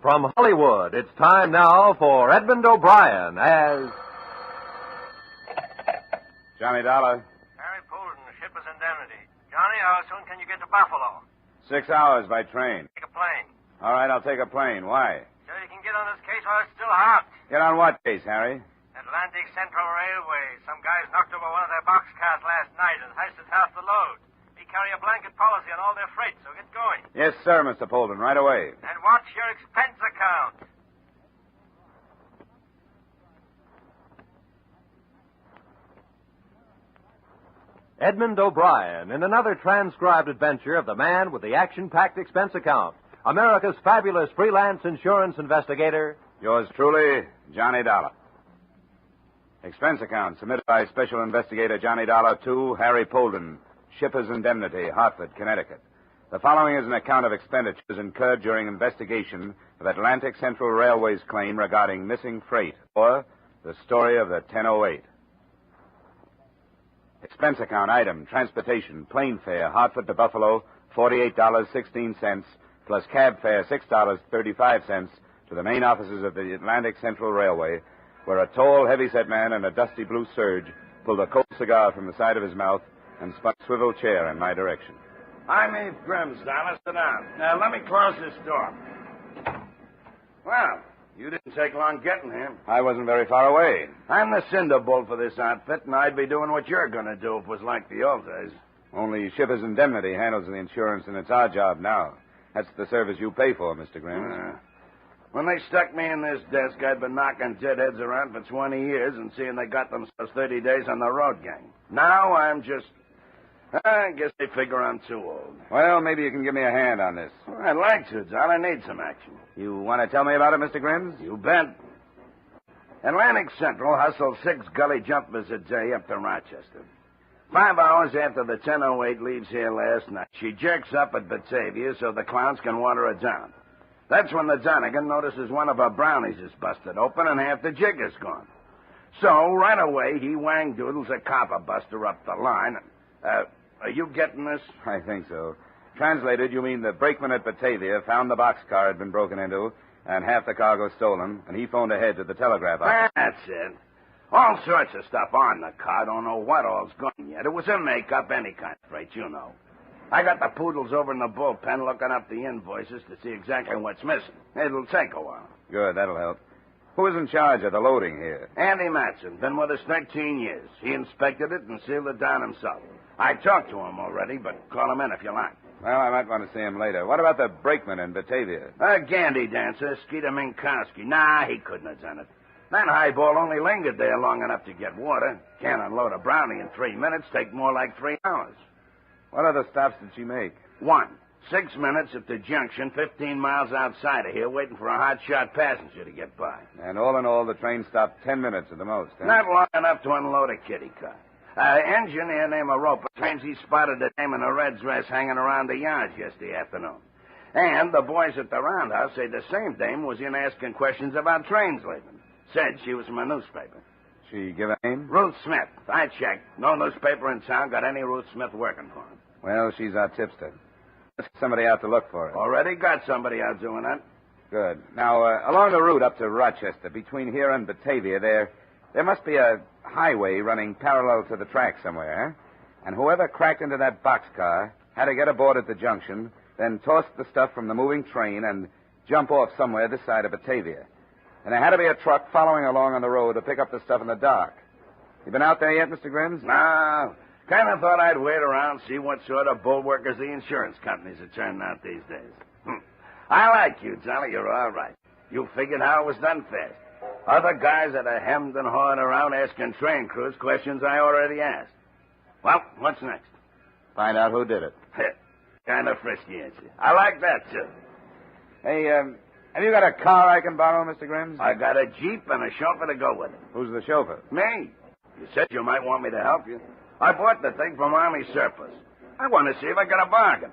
From Hollywood, it's time now for Edmund O'Brien as... Johnny Dollar. Harry Poulton, shipper's indemnity. Johnny, how soon can you get to Buffalo? 6 hours by train. Take a plane. All right, I'll take a plane. Why? So you can get on this case while it's still hot. Get on what case, Harry? Atlantic Central Railway. Some guys knocked over one of their boxcars last night and heisted half the load. We carry a blanket policy on all their freight, so get going. Yes, sir, Mr. Poulton, right away. And watch your expense account. Edmund O'Brien in another transcribed adventure of the man with the action-packed expense account, America's fabulous freelance insurance investigator. Yours truly, Johnny Dollar. Expense account submitted by Special Investigator Johnny Dollar to Harry Poulton, Shipper's Indemnity, Hartford, Connecticut. The following is an account of expenditures incurred during investigation of Atlantic Central Railway's claim regarding missing freight, or the story of the 1008. Expense account item, transportation, plane fare, Hartford to Buffalo, $48.16, plus cab fare, $6.35 to the main offices of the Atlantic Central Railway, where a tall, heavy-set man in a dusty blue serge pulled a cold cigar from the side of his mouth and spun a swivel chair in my direction. I'm Eve Grimm's, Dollar. Sit down. Now, let me close this door. Well, you didn't take long getting here. I wasn't very far away. I'm the cinder bolt for this outfit, and I'd be doing what you're going to do if it was like the old days. Only Shipper's Indemnity handles the insurance, and it's our job now. That's the service you pay for, Mr. Grimm. When they stuck me in this desk, I'd been knocking deadheads around for 20 years and seeing they got themselves 30 days on the road gang. Now I'm just... I guess they figure I'm too old. Well, maybe you can give me a hand on this. Well, I'd like to, Don. I need some action. You want to tell me about it, Mr. Grimm? You bet. Atlantic Central hustled 6 gully jumpers a day up to Rochester. 5 hours after the 1008 leaves here last night, she jerks up at Batavia so the clowns can water her down. That's when the Donegan notices one of her brownies is busted open and half the jig is gone. So, right away, he wang-doodles a copper buster up the line. Are you getting this? I think so. Translated, you mean the brakeman at Batavia found the boxcar had been broken into and half the cargo stolen, and he phoned ahead to the telegraph office. That's it. All sorts of stuff on the car. Don't know what all's gone yet. It was a make-up, any kind of freight, you know. I got the poodles over in the bullpen looking up the invoices to see exactly what's missing. It'll take a while. Good, that'll help. Who is in charge of the loading here? Andy Matson. Been with us 13 years. He inspected it and sealed it down himself. I talked to him already, but call him in if you like. Well, I might want to see him later. What about the brakeman in Batavia? A gandy dancer, Skeeter Minkowski. Nah, he couldn't have done it. That highball only lingered there long enough to get water. Can't unload a brownie in 3 minutes. Take more like 3 hours. What other stops did she make? 1. 6 minutes at the junction, 15 miles outside of here, waiting for a hot-shot passenger to get by. And all in all, the train stopped 10 minutes at the most, huh? Not long enough to unload a kiddie car. Engineer named Roper claims he spotted a dame in a red dress hanging around the yards yesterday afternoon. And the boys at the roundhouse say the same dame was in asking questions about trains leaving. Said she was from a newspaper. She give a name? Ruth Smith. I checked. No newspaper in town got any Ruth Smith working for him. Well, she's our tipster. Let's get somebody out to look for her. Already got somebody out doing that. Good. Now, along the route up to Rochester, between here and Batavia, there must be a highway running parallel to the track somewhere, huh? And whoever cracked into that boxcar had to get aboard at the junction, then toss the stuff from the moving train and jump off somewhere this side of Batavia. And there had to be a truck following along on the road to pick up the stuff in the dark. You been out there yet, Mr. Grimm? No. Kind of thought I'd wait around, see what sort of bulwarkers the insurance companies are turning out these days. I like you, Johnny. You're all right. You figured how it was done fast. Other guys that are hemmed and hawed around asking train crews questions I already asked. Well, what's next? Find out who did it. Kind of frisky, ain't you? I like that, too. Hey, have you got a car I can borrow, Mr. Grimm? I got a Jeep and a chauffeur to go with it. Who's the chauffeur? Me. You said you might want me to help you. I bought the thing from Army Surplus. I want to see if I got a bargain.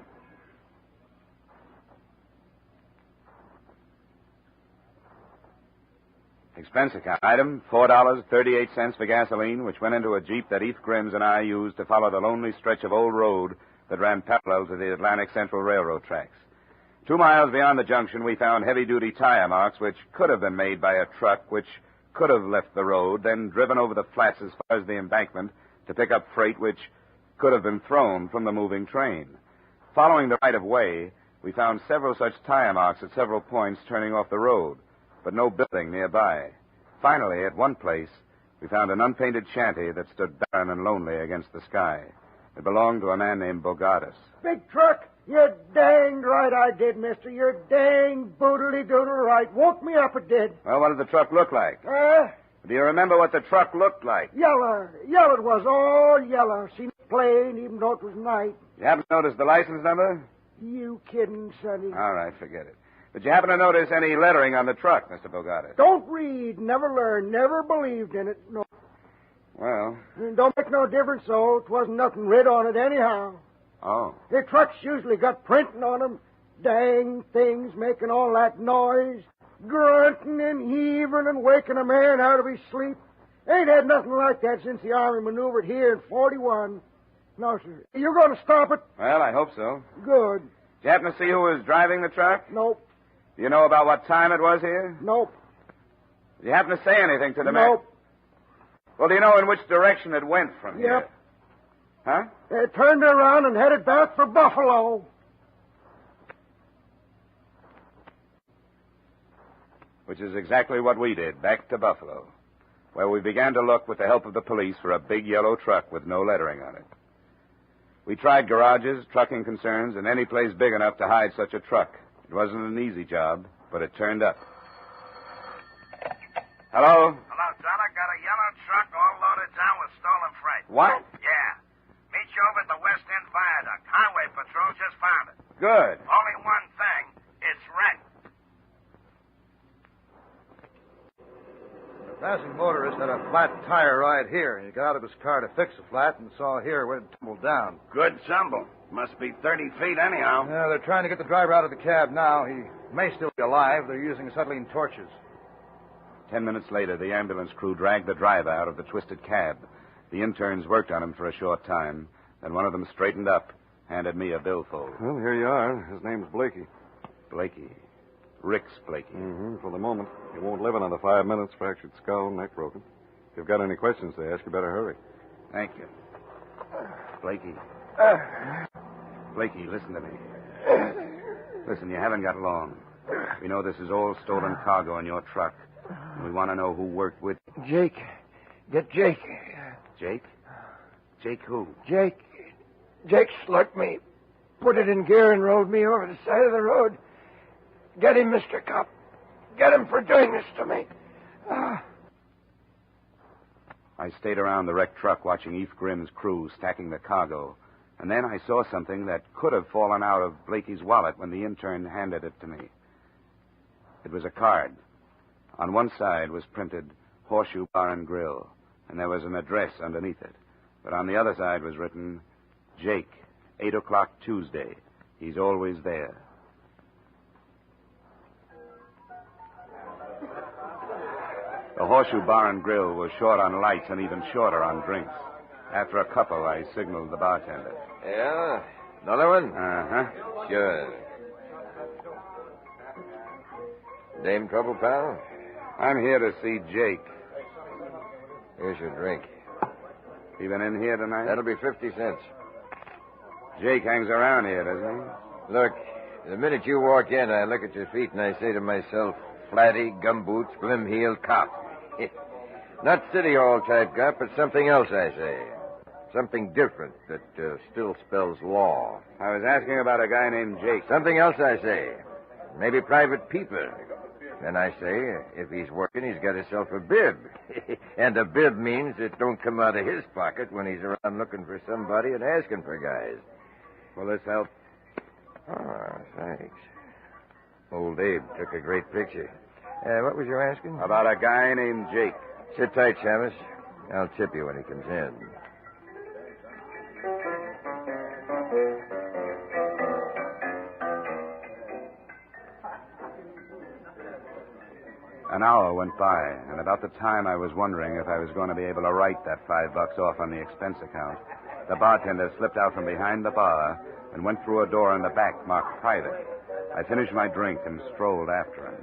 Expense account item, $4.38 for gasoline, which went into a Jeep that Eve Grimm and I used to follow the lonely stretch of old road that ran parallel to the Atlantic Central Railroad tracks. 2 miles beyond the junction, we found heavy-duty tire marks which could have been made by a truck, which could have left the road, then driven over the flats as far as the embankment to pick up freight which could have been thrown from the moving train. Following the right-of-way, we found several such tire marks at several points turning off the road, but no building nearby. Finally, at one place, we found an unpainted shanty that stood barren and lonely against the sky. It belonged to a man named Bogatis. Big truck? You're danged right I did, mister. You're dang boodly-doodle right. Woke me up, it did. Well, what did the truck look like? Do you remember what the truck looked like? Yeller. Yeller it was, all yeller. Seen it plain, even though it was night. You happen to notice the license number? You kidding, sonny. All right, forget it. Did you happen to notice any lettering on the truck, Mr. Bogatis? Don't read, never learned, never believed in it. No. Well. It don't make no difference, though. It wasn't nothing writ on it anyhow. Oh. The trucks usually got printing on them. Dang things making all that noise. Grunting and heaving and waking a man out of his sleep. Ain't had nothing like that since the Army maneuvered here in 41. No, sir. You going to stop it? Well, I hope so. Good. Did you happen to see who was driving the truck? Nope. Do you know about what time it was here? Nope. Did you happen to say anything to the man? Nope. Well, do you know in which direction it went from here? Yep. Huh? They turned around and headed back for Buffalo. Which is exactly what we did, back to Buffalo, where we began to look with the help of the police for a big yellow truck with no lettering on it. We tried garages, trucking concerns, and any place big enough to hide such a truck. It wasn't an easy job, but it turned up. Hello? Hello, John. I got a yellow truck all loaded down with stolen freight. What? Yeah. Meet you over at the West End Viaduct. Highway Patrol just found it. Good. Only one thing. It's wrecked. The passing motorist had a flat tire right here. He got out of his car to fix the flat and saw here where it tumbled down. Good tumble. Must be 30 feet anyhow. Yeah, they're trying to get the driver out of the cab now. He may still be alive. They're using acetylene torches. 10 minutes later, the ambulance crew dragged the driver out of the twisted cab. The interns worked on him for a short time. Then one of them straightened up, handed me a billfold. Well, here you are. His name's Blakey. Blakey. Rick's Blakey. Mm-hmm, for the moment. He won't live another 5 minutes. Fractured skull, neck broken. If you've got any questions to ask, you better hurry. Thank you. Blakey. Blakey, listen to me. Listen, you haven't got long. We know this is all stolen cargo in your truck. And we want to know who worked with you. Jake. Get Jake. Jake? Jake who? Jake. Jake slugged me. Put it in gear and rolled me over the side of the road. Get him, Mr. Cop. Get him for doing this to me. I stayed around the wrecked truck watching Eve Grimm's crew stacking the cargo. And then I saw something that could have fallen out of Blakey's wallet when the intern handed it to me. It was a card. On one side was printed Horseshoe Bar and Grill, and there was an address underneath it. But on the other side was written, Jake, 8 o'clock Tuesday. He's always there. The Horseshoe Bar and Grill was short on lights and even shorter on drinks. After a couple, I signaled the bartender. Yeah? Another one? Uh-huh. Good. Dame trouble, pal? I'm here to see Jake. Here's your drink. He been in here tonight? That'll be 50 cents. Jake hangs around here, doesn't he? Look, the minute you walk in, I look at your feet and I say to myself, flatty, gumboots, flim-heeled cop. Not City Hall type cop, but something else, I say. Something different that still spells law. I was asking about a guy named Jake. Something else, I say. Maybe private people. Then I say, if he's working, he's got himself a bib. And a bib means it don't come out of his pocket when he's around looking for somebody and asking for guys. Will this help? Oh, thanks. Old Abe took a great picture. What was you asking? About a guy named Jake. Sit tight, Shamus. I'll tip you when he comes in. An hour went by, and about the time I was wondering if I was going to be able to write that $5 off on the expense account, the bartender slipped out from behind the bar and went through a door in the back marked private. I finished my drink and strolled after him.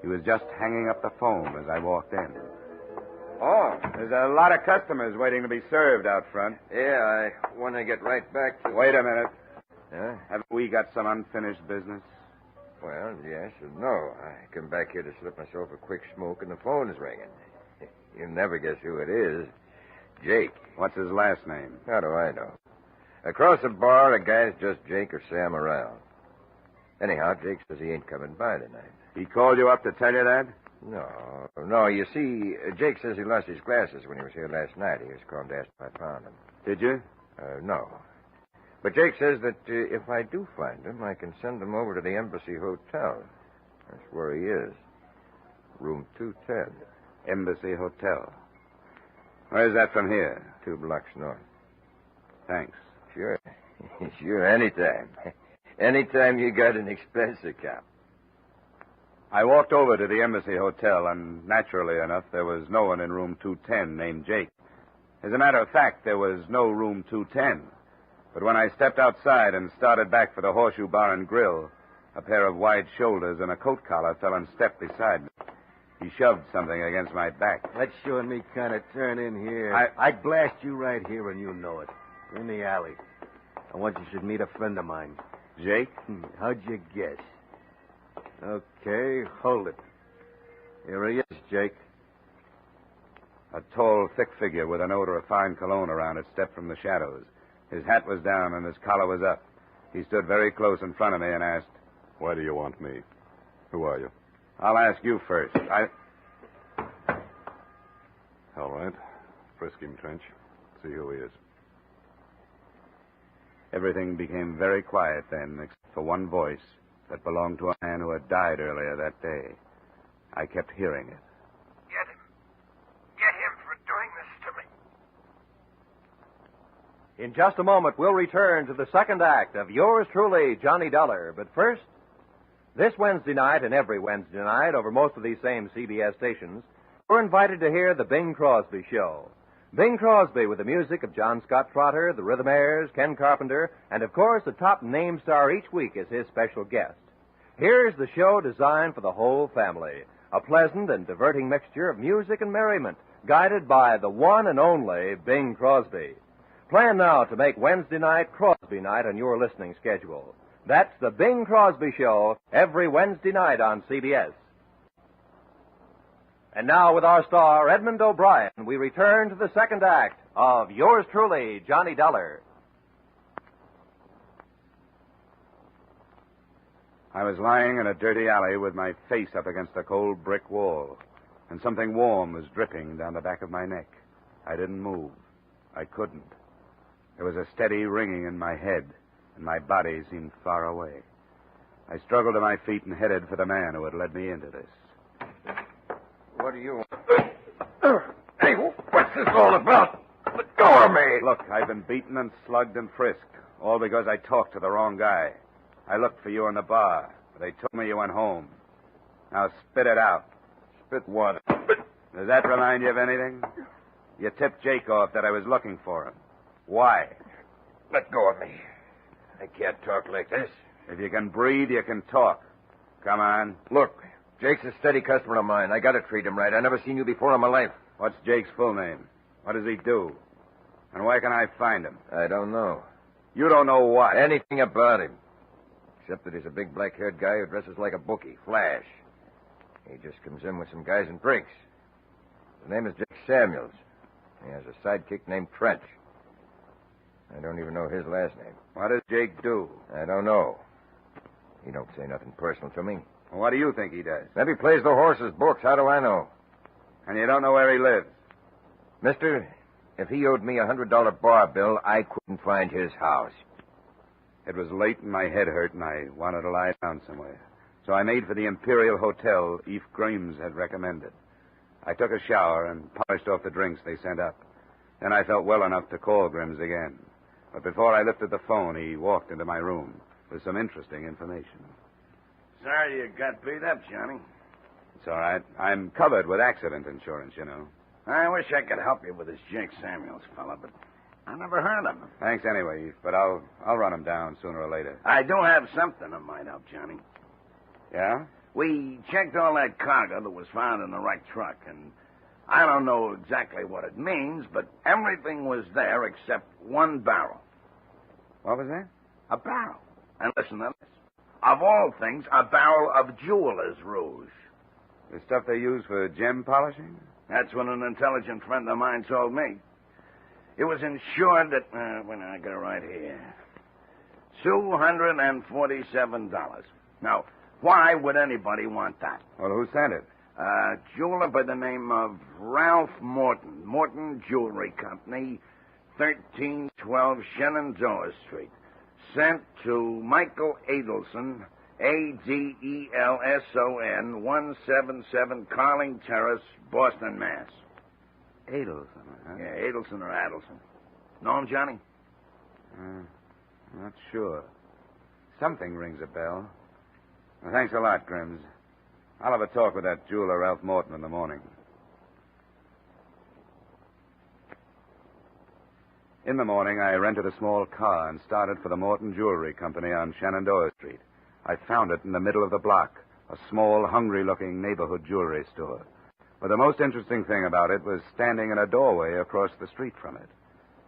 He was just hanging up the phone as I walked in. Oh, there's a lot of customers waiting to be served out front. Yeah, I want to get right back to... Wait a minute. Huh? Haven't we got some unfinished business? Well, yes and no. I come back here to slip myself a quick smoke, and the phone's ringing. You'll never guess who it is. Jake. What's his last name? How do I know? Across the bar, a guy's just Jake or Sam around. Anyhow, Jake says he ain't coming by tonight. He called you up to tell you that? No. You see, Jake says he lost his glasses when he was here last night. He was calling to ask if I found them. Did you? No. But Jake says that if I do find him, I can send him over to the Embassy Hotel. That's where he is. Room 210. Embassy Hotel. Where's that from here? 2 blocks north. Thanks. Sure. Sure, anytime. Anytime you got an expense account. I walked over to the Embassy Hotel, and naturally enough, there was no one in room 210 named Jake. As a matter of fact, there was no room 210. But when I stepped outside and started back for the Horseshoe Bar and Grill, a pair of wide shoulders and a coat collar fell in step beside me. He shoved something against my back. That's you and me kind of turn in here. I'd blast you right here, and you know it. In the alley. I want you should meet a friend of mine. Jake? How'd you guess? Okay, hold it. Here he is, Jake. A tall, thick figure with an odor of fine cologne around it stepped from the shadows. His hat was down and his collar was up. He stood very close in front of me and asked, Why do you want me? Who are you? I'll ask you first. All right. Frisk him, Trench. See who he is. Everything became very quiet then, except for one voice that belonged to a man who had died earlier that day. I kept hearing it. Get him. Get him for doing this to me. In just a moment, we'll return to the second act of Yours Truly, Johnny Dollar. But first, this Wednesday night and every Wednesday night over most of these same CBS stations, we're invited to hear the Bing Crosby Show. Bing Crosby with the music of John Scott Trotter, the Rhythmaires, Ken Carpenter, and of course the top name star each week is his special guest. Here's the show designed for the whole family. A pleasant and diverting mixture of music and merriment, guided by the one and only Bing Crosby. Plan now to make Wednesday night Crosby night on your listening schedule. That's the Bing Crosby Show every Wednesday night on CBS. And now, with our star, Edmund O'Brien, we return to the second act of Yours Truly, Johnny Dollar. I was lying in a dirty alley with my face up against a cold brick wall, and something warm was dripping down the back of my neck. I didn't move. I couldn't. There was a steady ringing in my head, and my body seemed far away. I struggled to my feet and headed for the man who had led me into this. What do you want? Hey, what's this all about? Let go of me! Look, I've been beaten and slugged and frisked, all because I talked to the wrong guy. I looked for you in the bar, but they told me you went home. Now spit it out. Spit what? Does that remind you of anything? You tipped Jake off that I was looking for him. Why? Let go of me. I can't talk like this. If you can breathe, you can talk. Come on. Look, Jake's a steady customer of mine. I gotta treat him right. I never seen you before in my life. What's Jake's full name? What does he do? And where can I find him? I don't know. You don't know what? Anything about him. Except that he's a big black-haired guy who dresses like a bookie, Flash. He just comes in with some guys and drinks. His name is Jake Samuels. He has a sidekick named Trench. I don't even know his last name. What does Jake do? I don't know. He don't say nothing personal to me. Well, what do you think he does? Maybe plays the horse's books. How do I know? And you don't know where he lives? Mister, if he owed me $100 bar bill, I couldn't find his house. It was late and my head hurt and I wanted to lie down somewhere. So I made for the Imperial Hotel Eve Grimes had recommended. I took a shower and polished off the drinks they sent up. Then I felt well enough to call Grimes again. But before I lifted the phone, he walked into my room with some interesting information. Sorry you got beat up, Johnny. It's all right. I'm covered with accident insurance, you know. I wish I could help you with this Jake Samuels fella, but I never heard of him. Thanks anyway, Eve, but I'll run him down sooner or later. I do have something that might help, Johnny. Yeah? We checked all that cargo that was found in the wrecked truck, and I don't know exactly what it means, but everything was there except one barrel. What was that? A barrel. And listen to this. Of all things, a barrel of jeweler's rouge. The stuff they use for gem polishing? That's what an intelligent friend of mine told me. It was insured at, I got it right here, $247. Now, why would anybody want that? Well, who sent it? A jeweler by the name of Ralph Morton. Morton Jewelry Company, 1312 Shenandoah Street. Sent to Michael Adelson, Adelson, 177 Carling Terrace, Boston, Mass. Adelson, huh? Yeah, Adelson or Adelson. Know him, Johnny? Not sure. Something rings a bell. Well, thanks a lot, Grimms. I'll have a talk with that jeweler, Ralph Morton, in the morning. In the morning, I rented a small car and started for the Morton Jewelry Company on Shenandoah Street. I found it in the middle of the block, a small, hungry-looking neighborhood jewelry store. But the most interesting thing about it was standing in a doorway across the street from it.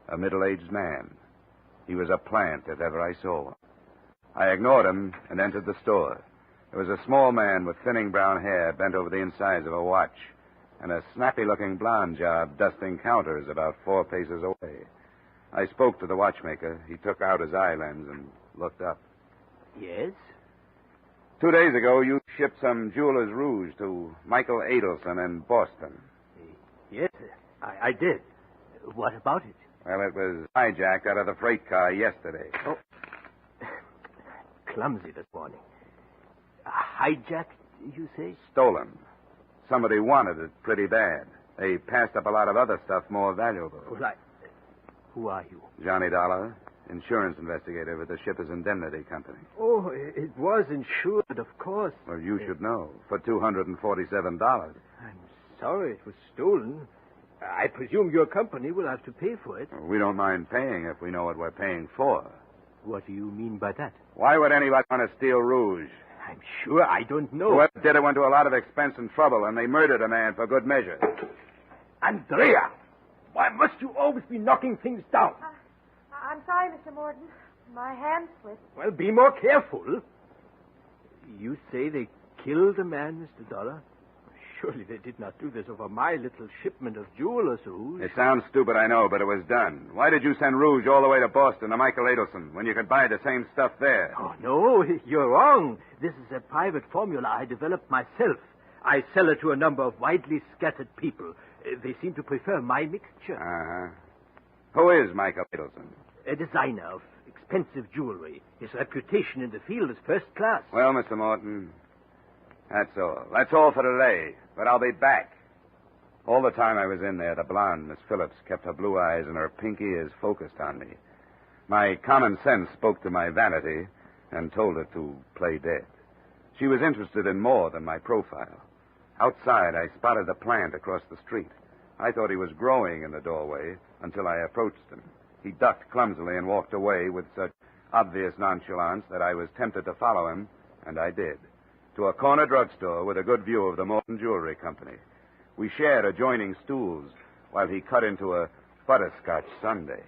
A middle-aged man. He was a plant, if ever I saw one. I ignored him and entered the store. There was a small man with thinning brown hair bent over the insides of a watch, and a snappy-looking blonde job dusting counters about 4 paces away. I spoke to the watchmaker. He took out his eye lens and looked up. Yes? 2 days ago, you shipped some jeweler's rouge to Michael Adelson in Boston. Yes, I did. What about it? Well, it was hijacked out of the freight car yesterday. Oh. Clumsy this morning. Hijacked, you say? Stolen. Somebody wanted it pretty bad. They passed up a lot of other stuff more valuable. Well, who are you? Johnny Dollar, insurance investigator with the Shippers Indemnity Company. Oh, it was insured, of course. Well, you should know. For $247. I'm sorry it was stolen. I presume your company will have to pay for it. Well, we don't mind paying if we know what we're paying for. What do you mean by that? Why would anybody want to steal rouge? I'm sure I don't know. Whoever did it went to a lot of expense and trouble, and they murdered a man for good measure. Andrea! Why must you always be knocking things down? I'm sorry, Mr. Morton. My hand slipped. Well, be more careful. You say they killed a man, Mr. Dollar? Surely they did not do this over my little shipment of jeweler's rouge. It sounds stupid, I know, but it was done. Why did you send rouge all the way to Boston to Michael Adelson when you could buy the same stuff there? Oh, no, you're wrong. This is a private formula I developed myself. I sell it to a number of widely scattered people. They seem to prefer my mixture. Uh-huh. Who is Michael Adelson? A designer of expensive jewelry. His reputation in the field is first class. Well, Mr. Morton, that's all. That's all for today. But I'll be back. All the time I was in there, the blonde Miss Phillips kept her blue eyes and her pinky ears focused on me. My common sense spoke to my vanity and told her to play dead. She was interested in more than my profile. Outside, I spotted the plant across the street. I thought he was growing in the doorway until I approached him. He ducked clumsily and walked away with such obvious nonchalance that I was tempted to follow him, and I did, to a corner drugstore with a good view of the Morton Jewelry Company. We shared adjoining stools while he cut into a butterscotch sundae.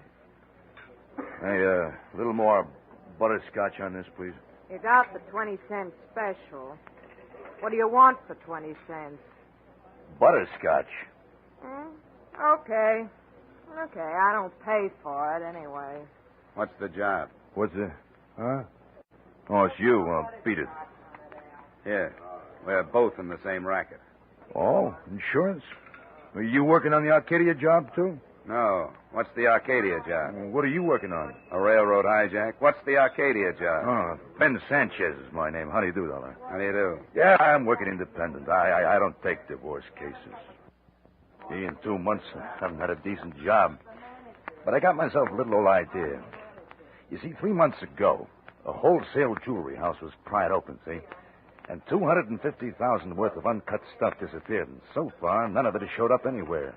Hey, a little more butterscotch on this, please. You got the 20-cent special. What do you want for 20 cents? Butterscotch? Okay. Okay, I don't pay for it anyway. What's the job? What's the... Huh? Oh, it's you. Well, beat it. Here. We're both in the same racket. Oh, insurance? Are you working on the Arcadia job, too? No. What's the Arcadia job? What are you working on? A railroad hijack. What's the Arcadia job? Oh, Ben Sanchez is my name. How do you do, Dollar? How do you do? Yeah, I'm working independent. I don't take divorce cases. In 2 months, I haven't had a decent job. But I got myself a little old idea. You see, 3 months ago, a wholesale jewelry house was pried open, see? And $250,000 worth of uncut stuff disappeared. And so far, none of it has showed up anywhere.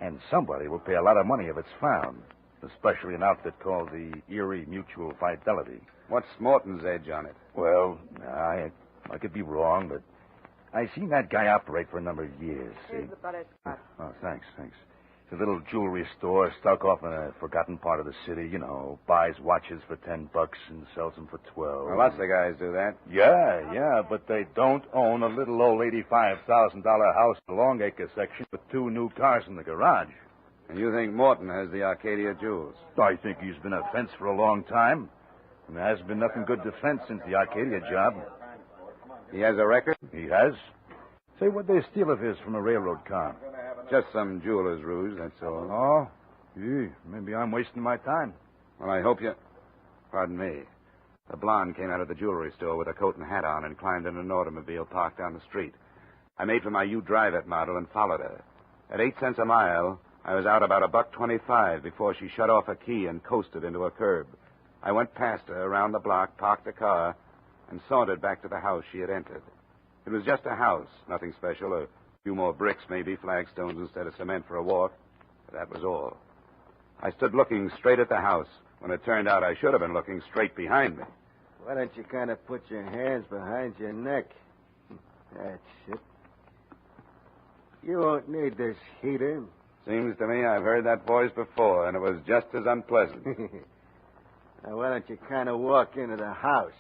And somebody will pay a lot of money if it's found, especially an outfit called the Erie Mutual Fidelity. What's Morton's edge on it? Well, I I could be wrong, but I seen that guy operate for a number of years. Here's the butterscotch. Oh, thanks. It's a little jewelry store stuck off in a forgotten part of the city. Buys watches for $10 and sells them for $12. Well, lots of guys do that. Yeah, but they don't own a little old $85,000 house in the Longacre section with 2 new cars in the garage. And you think Morton has the Arcadia jewels? I think he's been a fence for a long time. And there hasn't been nothing good defense since the Arcadia job. He has a record? He has. Say, what'd they steal of his from a railroad car? Just some jeweler's ruse, that's all. Oh? Gee, maybe I'm wasting my time. Well, I hope you... Pardon me. The blonde came out of the jewelry store with a coat and hat on and climbed in an automobile parked down the street. I made for my You Drive It model and followed her. At 8 cents a mile, I was out about $1.25 before she shut off a key and coasted into a curb. I went past her, around the block, parked the car, and sauntered back to the house she had entered. It was just a house, nothing special, a few more bricks, maybe, flagstones instead of cement for a walk. But that was all. I stood looking straight at the house when it turned out I should have been looking straight behind me. Why don't you kind of put your hands behind your neck? That's it. You won't need this heater. Seems to me I've heard that voice before, and it was just as unpleasant. Now, why don't you kind of walk into the house?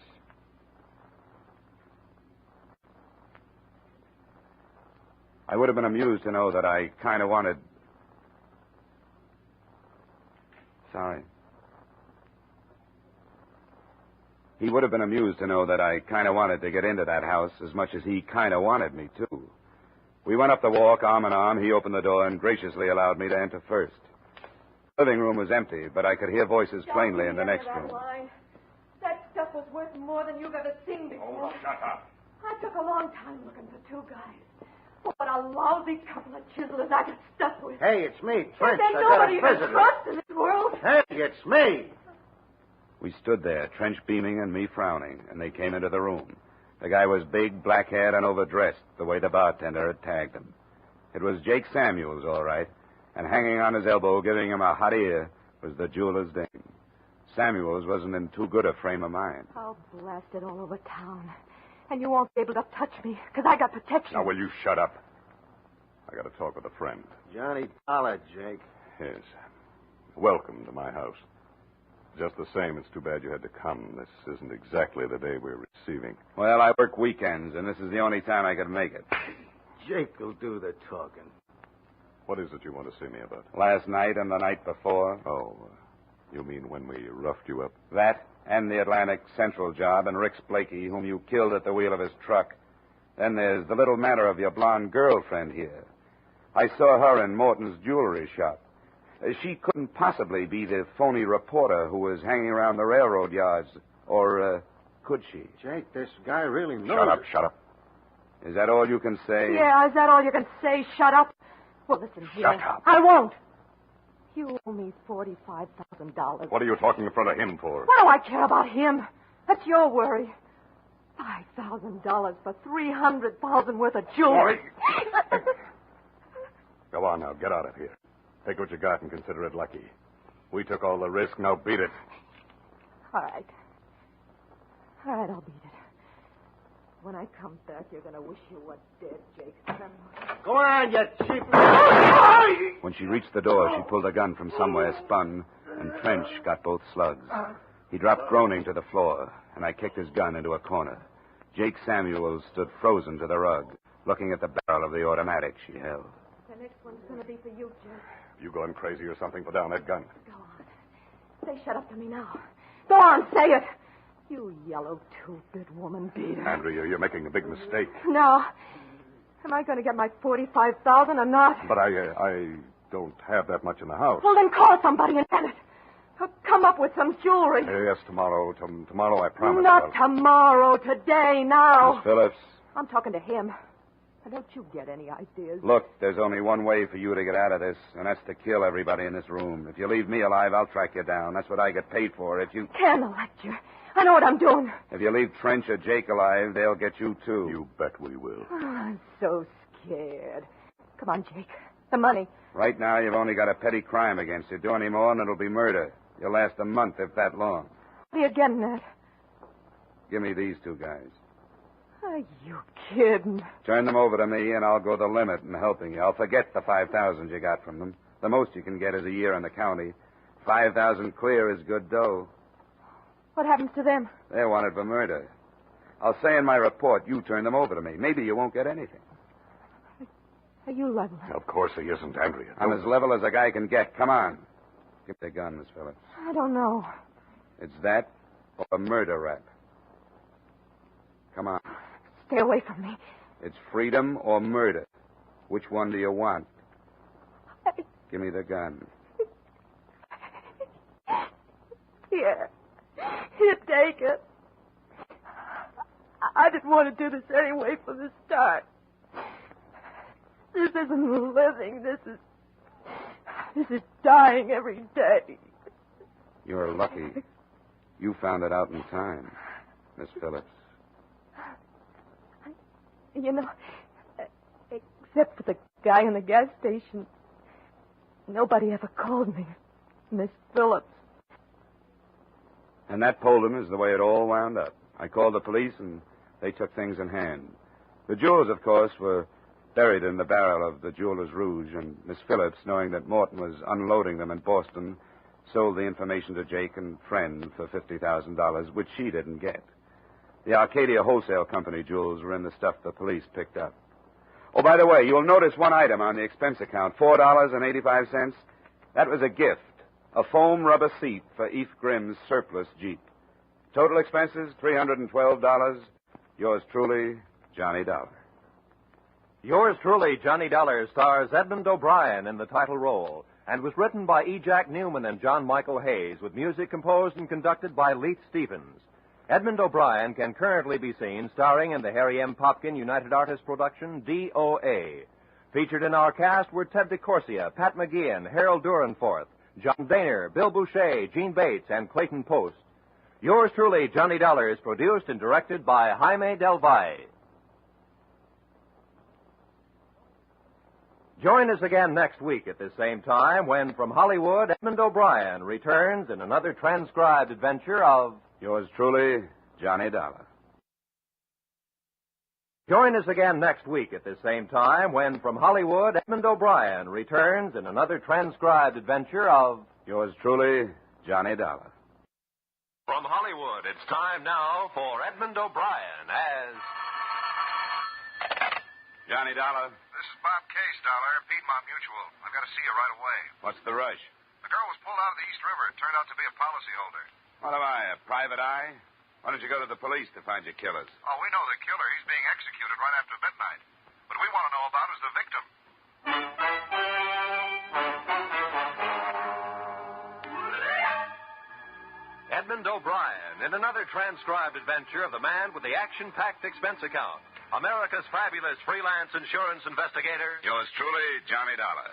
I would have been amused to know that I kind of wanted... Sorry. He would have been amused to know that I kind of wanted to get into that house as much as he kind of wanted me to. We went up the walk, arm in arm. He opened the door and graciously allowed me to enter first. The living room was empty, but I could hear voices plainly in the next room. That stuff was worth more than you've ever seen before. Oh, shut up. I took a long time looking for 2 guys. What a lousy couple of chiselers I got stuck with. Hey, it's me, Trench. There's I got nobody a you can visitor. trust in this world. Hey, it's me. We stood there, Trench beaming and me frowning, and they came into the room. The guy was big, black-haired, and overdressed, the way the bartender had tagged him. It was Jake Samuels, all right, and hanging on his elbow, giving him a hot ear, was the jeweler's dame. Samuels wasn't in too good a frame of mind. I'll blast it all over town. And you won't be able to touch me, because I got protection. Now, will you shut up? I got to talk with a friend. Johnny Dollar, Jake. Yes. Welcome to my house. Just the same, it's too bad you had to come. This isn't exactly the day we're receiving. Well, I work weekends, and this is the only time I could make it. Jake will do the talking. What is it you want to see me about? Last night and the night before. Oh, you mean when we roughed you up? That and the Atlantic Central job and Rix Blakey, whom you killed at the wheel of his truck. Then there's the little matter of your blonde girlfriend here. I saw her in Morton's jewelry shop. She couldn't possibly be the phony reporter who was hanging around the railroad yards. Or, could she? Jake, this guy really knows. Shut up. Is that all you can say? Yeah, is that all you can say? Shut up. Well, listen here. Shut up. I won't. You owe me $45,000. What are you talking in front of him for? What do I care about him? That's your worry. $5,000 for $300,000 worth of jewelry. Go on now, get out of here. Take what you got and consider it lucky. We took all the risk, now beat it. All right, I'll beat it. When I come back, you're going to wish you were dead, Jake. Go on, you cheap... When she reached the door, she pulled a gun from somewhere, spun, and Trench got both slugs. He dropped groaning to the floor, and I kicked his gun into a corner. Jake Samuels stood frozen to the rug, looking at the barrel of the automatic she held. The next one's going to be for you, Jake. You going crazy or something? Put down that gun. Go on. Say shut up to me now. Go on, say it. You yellow two-bit woman beater. Andrea, you're making a big mistake. Now, am I going to get my $45,000 or not? But I don't have that much in the house. Well, then call somebody and get it. Or come up with some jewelry. Yes, tomorrow. Tomorrow, I promise. Not tomorrow. Today, now. Miss Phillips. I'm talking to him. Now, don't you get any ideas? Look, there's only one way for you to get out of this, and that's to kill everybody in this room. If you leave me alive, I'll track you down. That's what I get paid for. If you... Can elect you. I know what I'm doing. If you leave Trench or Jake alive, they'll get you, too. You bet we will. Oh, I'm so scared. Come on, Jake. The money. Right now, you've only got a petty crime against you. Do any more, and it'll be murder. You'll last a month, if that long. What are you getting at? Give me these 2 guys. Are you kidding? Turn them over to me, and I'll go the limit in helping you. I'll forget the $5,000 you got from them. The most you can get is a year in the county. $5,000 clear is good dough. What happens to them? They're wanted for murder. I'll say in my report you turn them over to me. Maybe you won't get anything. Are you level? Of course he isn't, Andrea. I'm as level as a guy can get. Come on. Give me the gun, Miss Phillips. I don't know. It's that or a murder rap. Come on. Stay away from me. It's freedom or murder. Which one do you want? Give me the gun. Here. Here, take it. I didn't want to do this anyway from the start. This isn't living. This is dying every day. You're lucky. You found it out in time, Miss Phillips. You know, except for the guy in the gas station, nobody ever called me Miss Phillips. And that Poldham is the way it all wound up. I called the police, and they took things in hand. The jewels, of course, were buried in the barrel of the Jeweler's Rouge, and Miss Phillips, knowing that Morton was unloading them in Boston, sold the information to Jake and Friend for $50,000, which she didn't get. The Arcadia Wholesale Company jewels were in the stuff the police picked up. Oh, by the way, you'll notice one item on the expense account, $4.85. That was a gift, a foam rubber seat for Eve Grimm's surplus Jeep. Total expenses, $312. Yours truly, Johnny Dollar. Yours truly, Johnny Dollar, stars Edmund O'Brien in the title role and was written by E. Jack Newman and John Michael Hayes with music composed and conducted by Leith Stevens. Edmund O'Brien can currently be seen starring in the Harry M. Popkin United Artists production, D.O.A. Featured in our cast were Ted DeCorsia, Pat McGeehan, Harold Durenforth, John Daner, Bill Boucher, Gene Bates, and Clayton Post. Yours truly, Johnny Dollar, is produced and directed by Jaime Del Valle. Join us again next week at this same time when, from Hollywood, Edmund O'Brien returns in another transcribed adventure of Yours truly, Johnny Dollar. Join us again next week at this same time when, from Hollywood, Edmund O'Brien returns in another transcribed adventure of Yours truly, Johnny Dollar. From Hollywood, it's time now for Edmund O'Brien as Johnny Dollar. This is Bob Case, Dollar, Piedmont Mutual. I've got to see you right away. What's the rush? The girl was pulled out of the East River. It turned out to be a policyholder. What am I, a private eye? Why don't you go to the police to find your killers? Oh, we know the killer. He's being executed right after midnight. What we want to know about is the victim. Edmund O'Brien in another transcribed adventure of the man with the action-packed expense account. America's fabulous freelance insurance investigator. Yours truly, Johnny Dollar.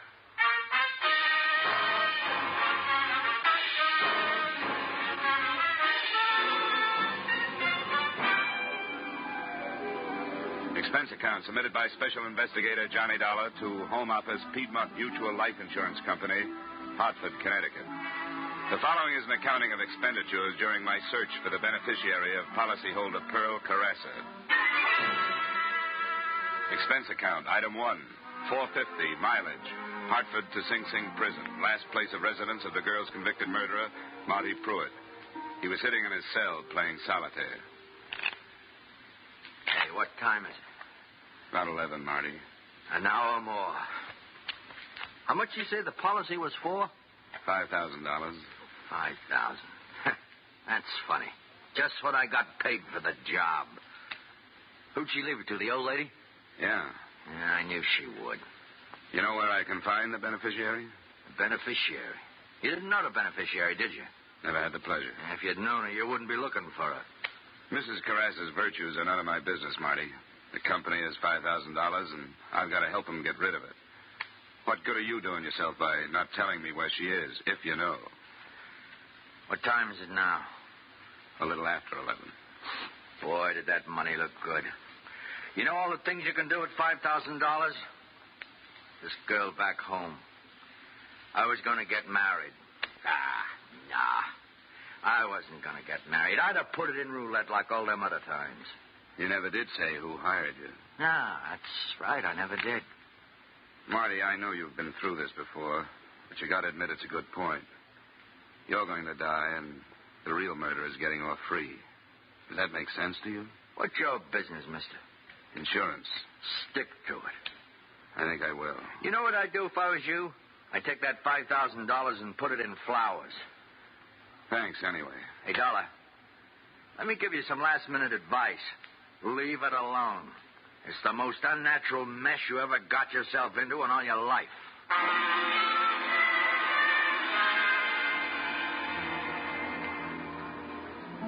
Expense account submitted by Special Investigator Johnny Dollar to Home Office Piedmont Mutual Life Insurance Company, Hartford, Connecticut. The following is an accounting of expenditures during my search for the beneficiary of policyholder Pearl Carassa. Expense account, item 1, $4.50, mileage, Hartford to Sing Sing Prison, last place of residence of the girl's convicted murderer, Marty Pruitt. He was sitting in his cell playing solitaire. Hey, what time is it? About 11, Marty. An hour more. How much you say the policy was for? $5,000. $5,000. That's funny. Just what I got paid for the job. Who'd she leave it to, the old lady? Yeah. Yeah, I knew she would. You know where I can find the beneficiary? The beneficiary? You didn't know the beneficiary, did you? Never had the pleasure. If you'd known her, you wouldn't be looking for her. Mrs. Carrassa's virtues are none of my business, Marty. The company has $5,000, and I've got to help them get rid of it. What good are you doing yourself by not telling me where she is, if you know? What time is it now? A little after 11. Boy, did that money look good. You know all the things you can do with $5,000? This girl back home. I was going to get married. Nah. I wasn't going to get married. I'd have put it in roulette like all them other times. You never did say who hired you. No, that's right. I never did. Marty, I know you've been through this before, but you got to admit it's a good point. You're going to die, and the real murderer is getting off free. Does that make sense to you? What's your business, mister? Insurance. Stick to it. I think I will. You know what I'd do if I was you? I'd take that $5,000 and put it in flowers. Thanks, anyway. Hey, Dollar, let me give you some last-minute advice. Leave it alone. It's the most unnatural mess you ever got yourself into in all your life.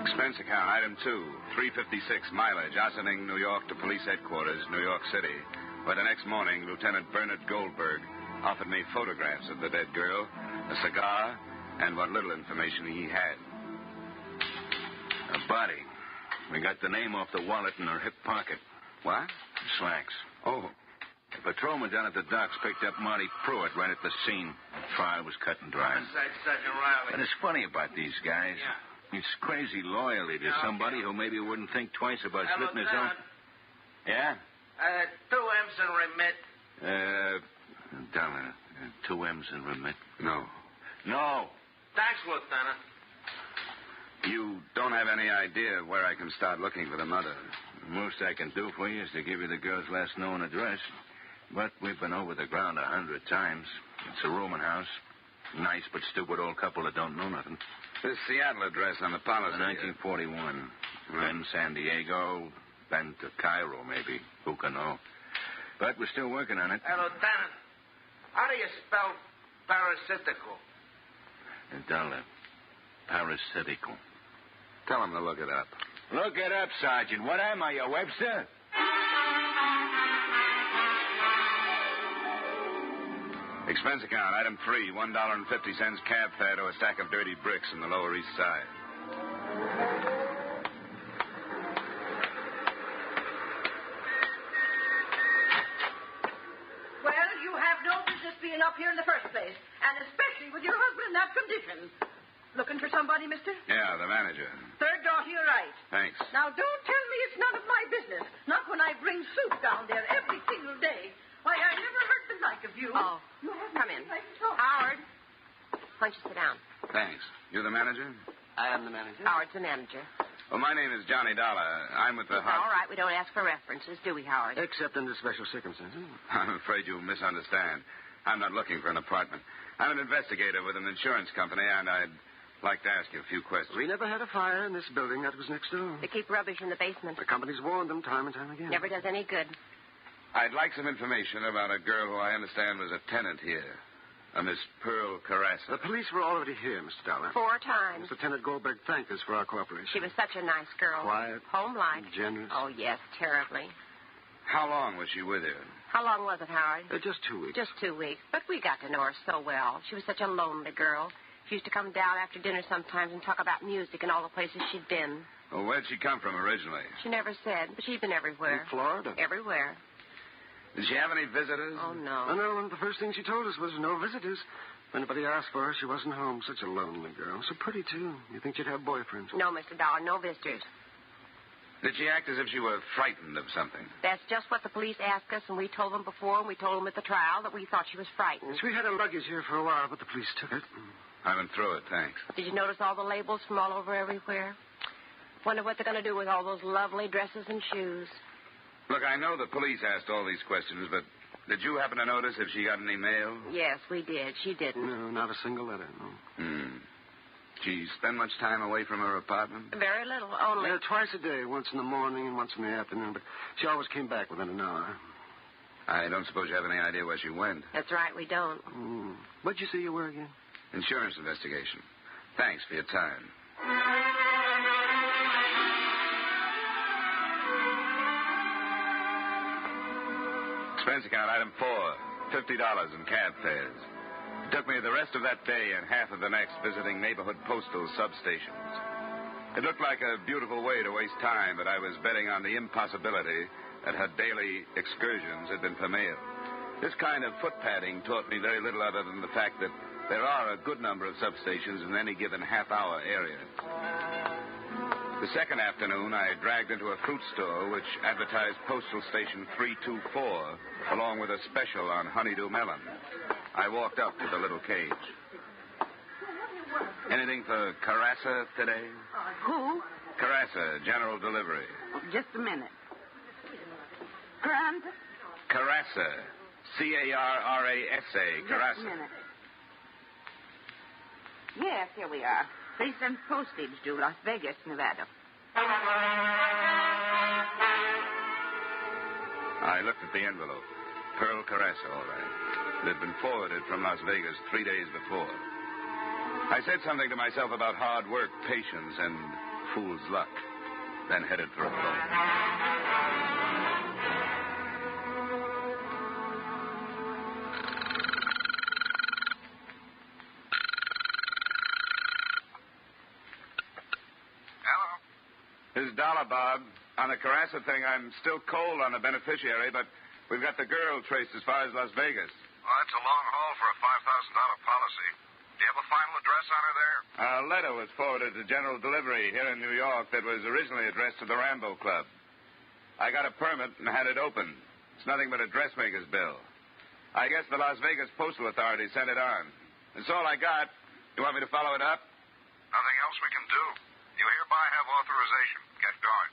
Expense account, item 2, 356 mileage, Ossining, New York to police headquarters, New York City, where the next morning Lieutenant Bernard Goldberg offered me photographs of the dead girl, a cigar, and what little information he had. A body. We got the name off the wallet in her hip pocket. What? Slacks. Oh. The patrolman down at the docks picked up Marty Pruitt right at the scene. The trial was cut and dry. Homicide, Sergeant Riley. But it's funny about these guys. Yeah. It's crazy loyalty to somebody who maybe wouldn't think twice about slitting his own. Lieutenant. Yeah? 2 M's and remit. Darling, 2 M's and remit. No. No. Thanks, Lieutenant. You don't have any idea where I can start looking for the mother. The most I can do for you is to give you the girl's last known address. But we've been over the ground 100 times. It's a rooming house. Nice but stupid old couple that don't know nothing. The Seattle address on the policy. 1941. Then San Diego, then to Cairo, maybe. Who can know? But we're still working on it. Hey, Lieutenant, how do you spell parasitical? Dollar. Parasitical. Tell him to look it up. Look it up, Sergeant. What am I, a Webster? Expense account, item 3, $1.50 cab fare to a stack of dirty bricks in the Lower East Side. Well, you have no business being up here in the first place, and especially with your husband in that condition. Looking for somebody, mister? Yeah, the manager. Third door to your right. Thanks. Now, don't tell me it's none of my business. Not when I bring soup down there every single day. Why, I never heard the like of you. Oh, You haven't come in. like so. Howard, why don't you sit down? Thanks. You the manager? I am the manager. Howard's the manager. Well, my name is Johnny Dollar. I'm with the... It's all right. We don't ask for references, do we, Howard? Except under special circumstances. I'm afraid you misunderstand. I'm not looking for an apartment. I'm an investigator with an insurance company, and I'd like to ask you a few questions. We never had a fire in this building that was next door. They keep rubbish in the basement. The company's warned them time and time again. Never does any good. I'd like some information about a girl who I understand was a tenant here. A Miss Pearl Carassa. The police were already here, Mr. Dollar. 4 times. Lieutenant Goldberg thanked us for our cooperation. She was such a nice girl. Quiet. Home-like. Generous. Oh, yes, terribly. How long was she with you? How long was it, Howard? Just 2 weeks. Just 2 weeks. But we got to know her so well. She was such a lonely girl. She used to come down after dinner sometimes and talk about music and all the places she'd been. Well, where'd she come from originally? She never said, but she'd been everywhere. In Florida? Everywhere. Did she have any visitors? Oh, no. Oh, no, one of the first things she told us was no visitors. If anybody asked for her, she wasn't home. Such a lonely girl. So pretty, too. You think she'd have boyfriends? No, Mr. Dollar, no visitors. Did she act as if she were frightened of something? That's just what the police asked us, and we told them before, and we told them at the trial that we thought she was frightened. We had her luggage here for a while, but the police took it. I went through it, thanks. Did you notice all the labels from all over everywhere? Wonder what they're going to do with all those lovely dresses and shoes. Look, I know the police asked all these questions, but did you happen to notice if she got any mail? Yes, we did. She didn't. No, not a single letter, no. She spend much time away from her apartment? Very little, only. Twice a day, once in the morning and once in the afternoon, but she always came back within an hour. I don't suppose you have any idea where she went. That's right, we don't. What'd you say you were again? Insurance investigation. Thanks for your time. Expense account, item 4, $50 in cab fares. It took me the rest of that day and half of the next visiting neighborhood postal substations. It looked like a beautiful way to waste time, but I was betting on the impossibility that her daily excursions had been for mail. This kind of foot padding taught me very little other than the fact that there are a good number of substations in any given half-hour area. The second afternoon, I dragged into a fruit store which advertised Postal Station 324 along with a special on honeydew melon. I walked up to the little cage. Anything for Carassa today? Who? Carassa, general delivery. Just a minute. Grant? Carassa. C-A-R-R-A-S-A. Carassa. Just a minute. Yes, here we are. Place and postage due, Las Vegas, Nevada. I looked at the envelope. Pearl Carassa, all right. It had been forwarded from Las Vegas 3 days before. I said something to myself about hard work, patience, and fool's luck, then headed for a phone. This is Dollar Bob. On the Carassa thing, I'm still cold on the beneficiary, but we've got the girl traced as far as Las Vegas. Well, that's a long haul for a $5,000 policy. Do you have a final address on her there? A letter was forwarded to General Delivery here in New York that was originally addressed to the Rambo Club. I got a permit and had it opened. It's nothing but a dressmaker's bill. I guess the Las Vegas Postal Authority sent it on. That's all I got. You want me to follow it up? Nothing else we can do. You hereby have authorization. Get going.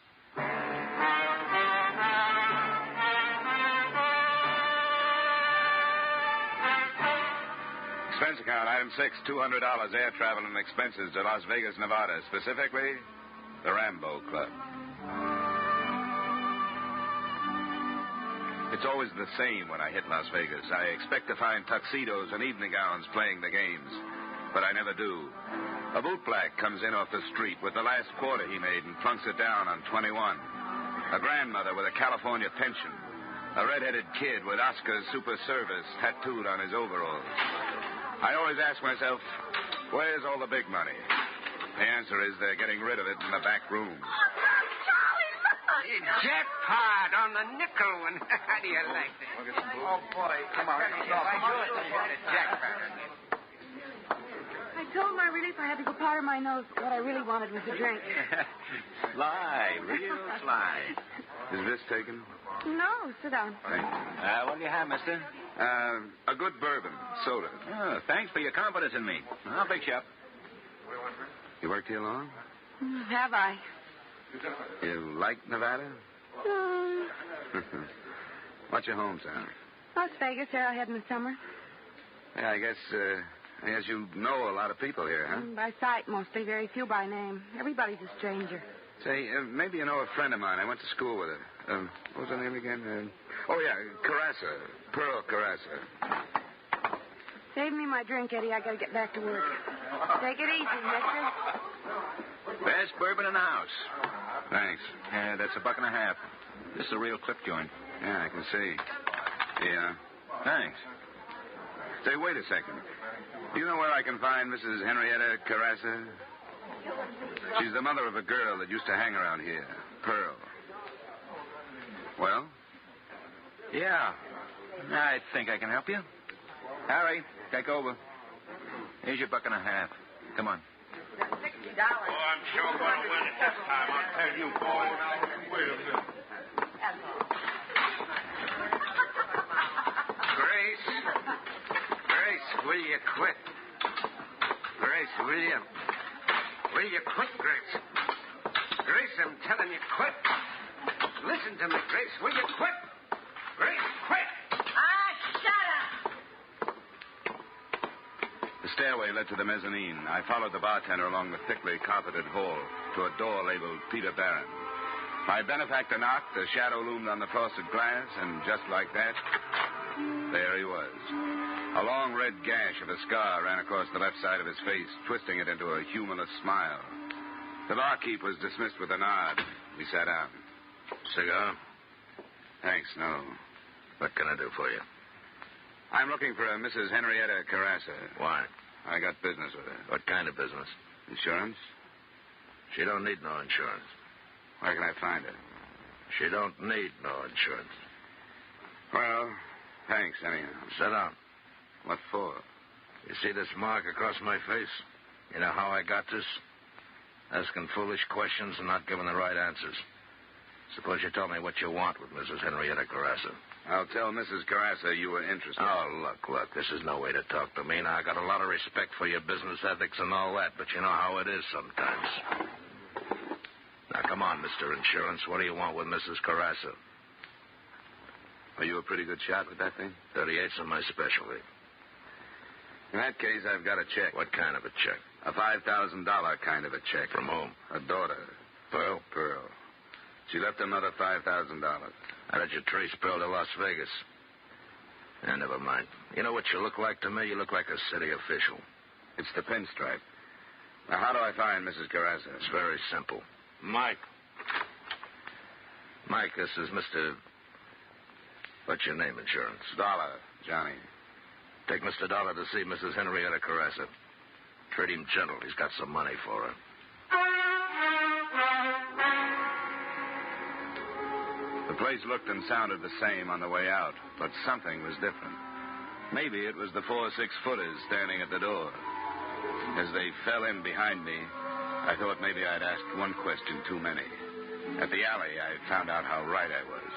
Expense account, item 6, $200 air travel and expenses to Las Vegas, Nevada. Specifically, the Rambo Club. It's always the same when I hit Las Vegas. I expect to find tuxedos and evening gowns playing the games, but I never do. A bootblack comes in off the street with the last quarter he made and plunks it down on 21. A grandmother with a California pension. A red-headed kid with Oscar's Super Service tattooed on his overalls. I always ask myself, where's all the big money? The answer is they're getting rid of it in the back rooms. Jackpot on the nickel one. How do you like that? Oh, boy. Come on. I told my relief I had to go powder my nose. What I really wanted was a drink. Sly, real sly. Is this taken? No, sit down. Thanks. What do you have, mister? A good bourbon, soda. Oh, thanks for your confidence in me. I'll fix you up. You worked here long? Have I? You like Nevada? What's your hometown? Las Vegas, there I had in the summer. Yeah, I guess you know a lot of people here, huh? By sight, mostly. Very few by name. Everybody's a stranger. Say, maybe you know a friend of mine. I went to school with her. What was her name again? Carassa. Pearl Carassa. Save me my drink, Eddie. I gotta get back to work. Take it easy, mister. Best bourbon in the house. Thanks. Yeah, that's $1.50. This is a real clip joint. Yeah, I can see. Yeah. Thanks. Say, wait a second. Do you know where I can find Mrs. Henrietta Carassa? She's the mother of a girl that used to hang around here, Pearl. Well? Yeah. I think I can help you. Harry, take over. Here's your $1.50. Come on. $60. Oh, I'm sure going to win it this time. I'll tell you, boy. Wait a minute. Grace, will you quit? Grace, will you? Will you quit, Grace? Grace, I'm telling you, quit. Listen to me, Grace. Will you quit? Grace, quit. Shut up. The stairway led to the mezzanine. I followed the bartender along the thickly carpeted hall to a door labeled Peter Barron. My benefactor knocked, a shadow loomed on the frosted glass, and just like that, there he was. A long red gash of a scar ran across the left side of his face, twisting it into a humorless smile. The barkeep was dismissed with a nod. We sat down. Cigar? Thanks, no. What can I do for you? I'm looking for a Mrs. Henrietta Carassa. Why? I got business with her. What kind of business? Insurance? She don't need no insurance. Where can I find her? She don't need no insurance. Well, thanks, anyhow. Sit down. What for? You see this mark across my face? You know how I got this? Asking foolish questions and not giving the right answers. Suppose you tell me what you want with Mrs. Henrietta Carrassa. I'll tell Mrs. Carrassa you were interested. Oh, look, this is no way to talk to me. Now, I got a lot of respect for your business ethics and all that, but you know how it is sometimes. Now, come on, Mr. Insurance. What do you want with Mrs. Carrassa? Are you a pretty good shot with that thing? 38's my specialty. In that case, I've got a check. What kind of a check? A $5,000 kind of a check. From whom? A daughter. Pearl? Pearl. She left another $5,000. How did you trace Pearl to Las Vegas? Never mind. You know what you look like to me? You look like a city official. It's the pinstripe. Now, how do I find Mrs. Carrassa? It's very simple. Mike, this is Mr. What's your name, Insurance? Dollar, Johnny. Take Mr. Dollar to see Mrs. Henrietta Carrassa. Treat him gentle. He's got some money for her. The place looked and sounded the same on the way out, but something was different. Maybe it was the 4 6-footers standing at the door. As they fell in behind me, I thought maybe I'd asked one question too many. At the alley, I found out how right I was.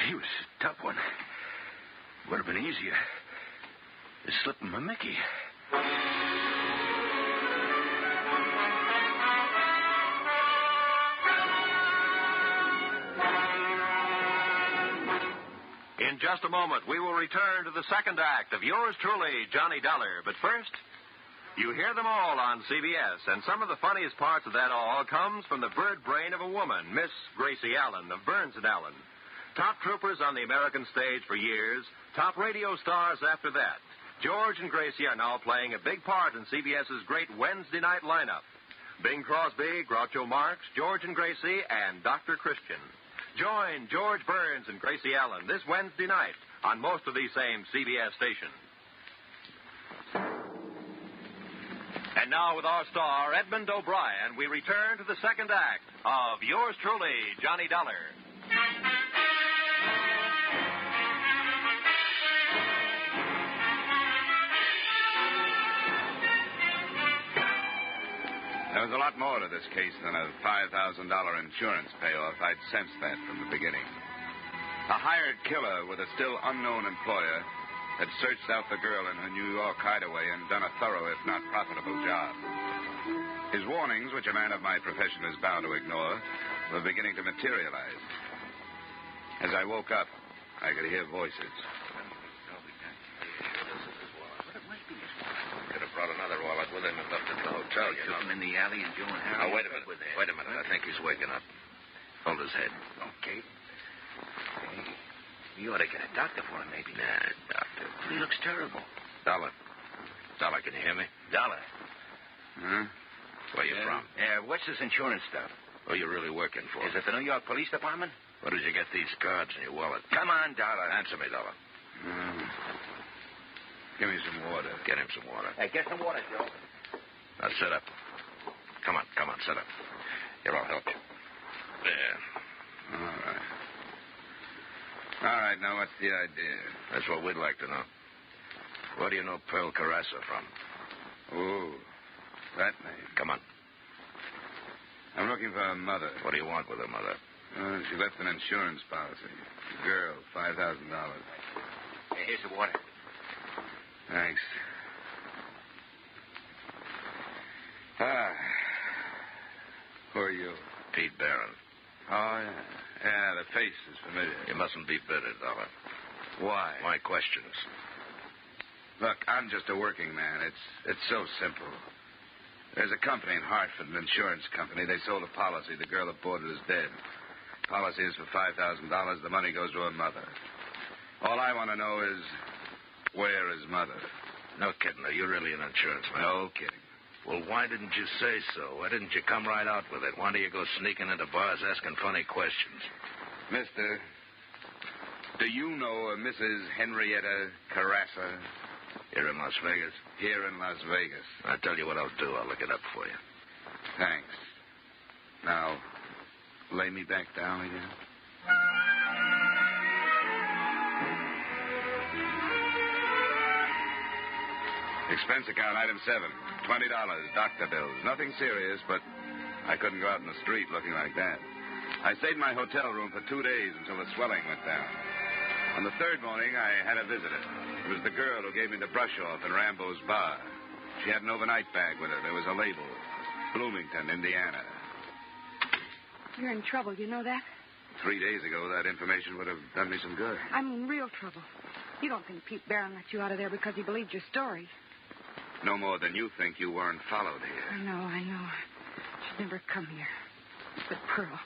He was a tough one. Would have been easier. Just slipping my Mickey. In just a moment, we will return to the second act of yours truly, Johnny Dollar. But first, you hear them all on CBS, and some of the funniest parts of that all comes from the bird brain of a woman, Miss Gracie Allen of Burns and Allen. Top troopers on the American stage for years, top radio stars after that. George and Gracie are now playing a big part in CBS's great Wednesday night lineup. Bing Crosby, Groucho Marx, George and Gracie, and Dr. Christian. Join George Burns and Gracie Allen this Wednesday night on most of these same CBS stations. And now with our star, Edmund O'Brien, we return to the second act of yours truly, Johnny Dollar. There was a lot more to this case than a $5,000 insurance payoff. I'd sensed that from the beginning. A hired killer with a still unknown employer had searched out the girl in her New York hideaway and done a thorough, if not profitable, job. His warnings, which a man of my profession is bound to ignore, were beginning to materialize. As I woke up, I could hear voices. Brought another wallet with him and left it at the hotel, you know. Took him in the alley and Joe and Harry. Oh, wait a minute. Wait a minute. I think he's waking up. Hold his head. Okay. Hey, you ought to get a doctor for him, maybe. Nah, doctor. He looks terrible. Dollar, can you hear me? Dollar. Huh? Where you from? What's this insurance stuff? Who are you really working for? Is it the New York Police Department? Where did you get these cards in your wallet? Come on, Dollar. Answer me, Dollar. Give me some water. Get him some water. Hey, get some water, Joe. Now, sit up. Come on, sit up. Here, I'll help you. There. All right, now what's the idea? That's what we'd like to know. Where do you know Pearl Carrassa from? Oh, that name. Come on. I'm looking for her mother. What do you want with her mother? She left an insurance policy. Girl, $5,000. Hey, here's the water. Thanks. Who are you? Pete Barron. Oh, yeah. Yeah, the face is familiar. You mustn't be bitter, Dollar. Why? My questions. Look, I'm just a working man. It's so simple. There's a company in Hartford, an insurance company. They sold a policy. The girl aboard is dead. Policy is for $5,000. The money goes to her mother. All I want to know is, where is Mother? No kidding. Are you really an insurance man? No kidding. Well, why didn't you say so? Why didn't you come right out with it? Why do you go sneaking into bars asking funny questions? Mister, do you know a Mrs. Henrietta Carrassa? Here in Las Vegas? Here in Las Vegas. I'll tell you what I'll do. I'll look it up for you. Thanks. Now, lay me back down again. Expense account, item 7. $20, doctor bills. Nothing serious, but I couldn't go out in the street looking like that. I stayed in my hotel room for 2 days until the swelling went down. On the third morning, I had a visitor. It was the girl who gave me the brush-off in Rambo's bar. She had an overnight bag with her. There was a label. Bloomington, Indiana. You're in trouble, you know that? 3 days ago, that information would have done me some good. I'm in real trouble. You don't think Pete Barron let you out of there because he believed your story. No more than you think you weren't followed here. I know. She'd never come here. But Pearl,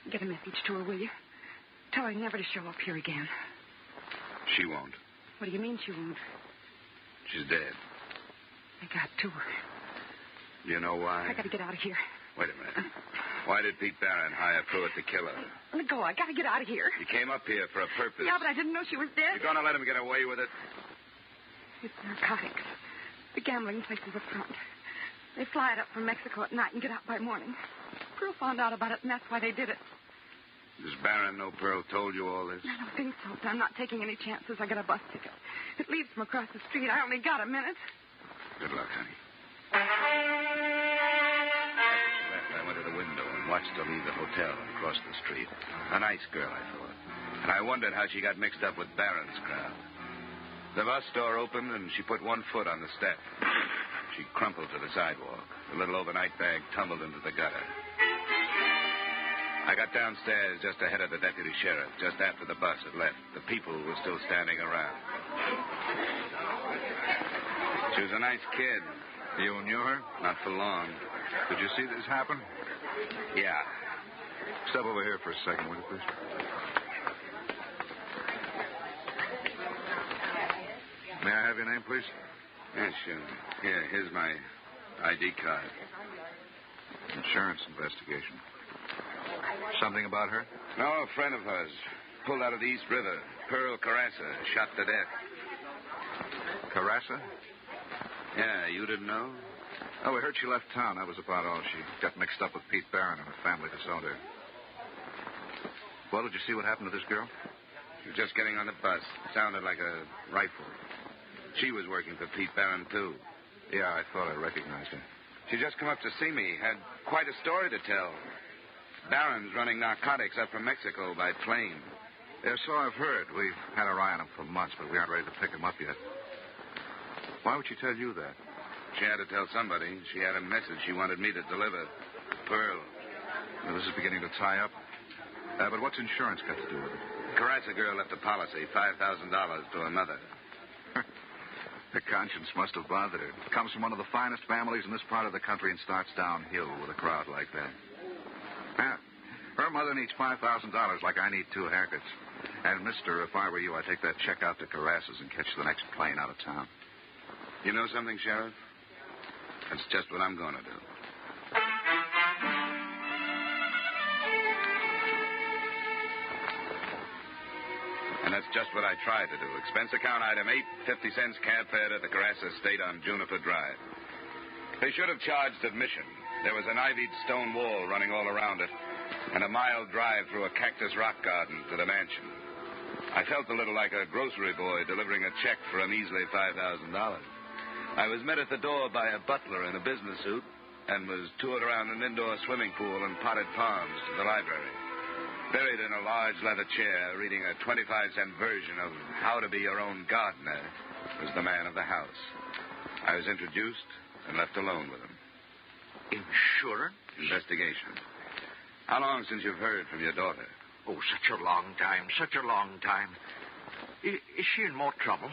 get a message to her, will you? Tell her never to show up here again. She won't. What do you mean she won't? She's dead. I got to her. You know why? I got to get out of here. Wait a minute. Why did Pete Barron hire Pruitt to kill her? Let go. I got to get out of here. He came up here for a purpose. Yeah, but I didn't know she was dead. You're going to let him get away with it? It's narcotics. The gambling places up front. They fly it up from Mexico at night and get out by morning. Pearl found out about it, and that's why they did it. Does Barron know Pearl told you all this? I don't think so, but I'm not taking any chances. I got a bus ticket. It leaves from across the street. I only got a minute. Good luck, honey. I went to the window and watched her leave the hotel and cross the street. A nice girl, I thought. And I wondered how she got mixed up with Barron's crowd. The bus door opened, and she put one foot on the step. She crumpled to the sidewalk. The little overnight bag tumbled into the gutter. I got downstairs just ahead of the deputy sheriff, just after the bus had left. The people were still standing around. She was a nice kid. You knew her? Not for long. Did you see this happen? Yeah. Step over here for a second, will you, please? May I have your name, please? Yeah, sure. Here, here's my ID card. Insurance investigation. Something about her? No, a friend of hers. Pulled out of the East River. Pearl Carrassa, shot to death. Carrassa? Yeah, you didn't know? Oh, we heard she left town. That was about all. She got mixed up with Pete Barron and her family disowned her. Well, did you see what happened to this girl? She was just getting on the bus. Sounded like a rifle. She was working for Pete Barron, too. Yeah, I thought I recognized her. She just come up to see me. Had quite a story to tell. Barron's running narcotics up from Mexico by plane. Yeah, so I've heard. We've had our eye on him for months, but we aren't ready to pick him up yet. Why would she tell you that? She had to tell somebody. She had a message she wanted me to deliver. Pearl. Well, this is beginning to tie up. But what's insurance got to do with it? Carrassa girl left a policy, $5,000 to her mother. Her conscience must have bothered her. Comes from one of the finest families in this part of the country and starts downhill with a crowd like that. Yeah. Her mother needs $5,000 like I need 2 haircuts. And, mister, if I were you, I'd take that check out to Carrassa's and catch the next plane out of town. You know something, Sheriff? That's just what I'm going to do. And that's just what I tried to do. Expense account item 8, 50 cents cab fare to the Carrassa estate on Juniper Drive. They should have charged admission. There was an ivied stone wall running all around it, and a mile drive through a cactus rock garden to the mansion. I felt a little like a grocery boy delivering a check for a measly $5,000. I was met at the door by a butler in a business suit and was toured around an indoor swimming pool and potted palms to the library. Buried in a large leather chair, reading a 25-cent version of How to Be Your Own Gardener, was the man of the house. I was introduced and left alone with him. Insurance? Investigation. How long since you've heard from your daughter? Oh, such a long time, such a long time. Is she in more trouble?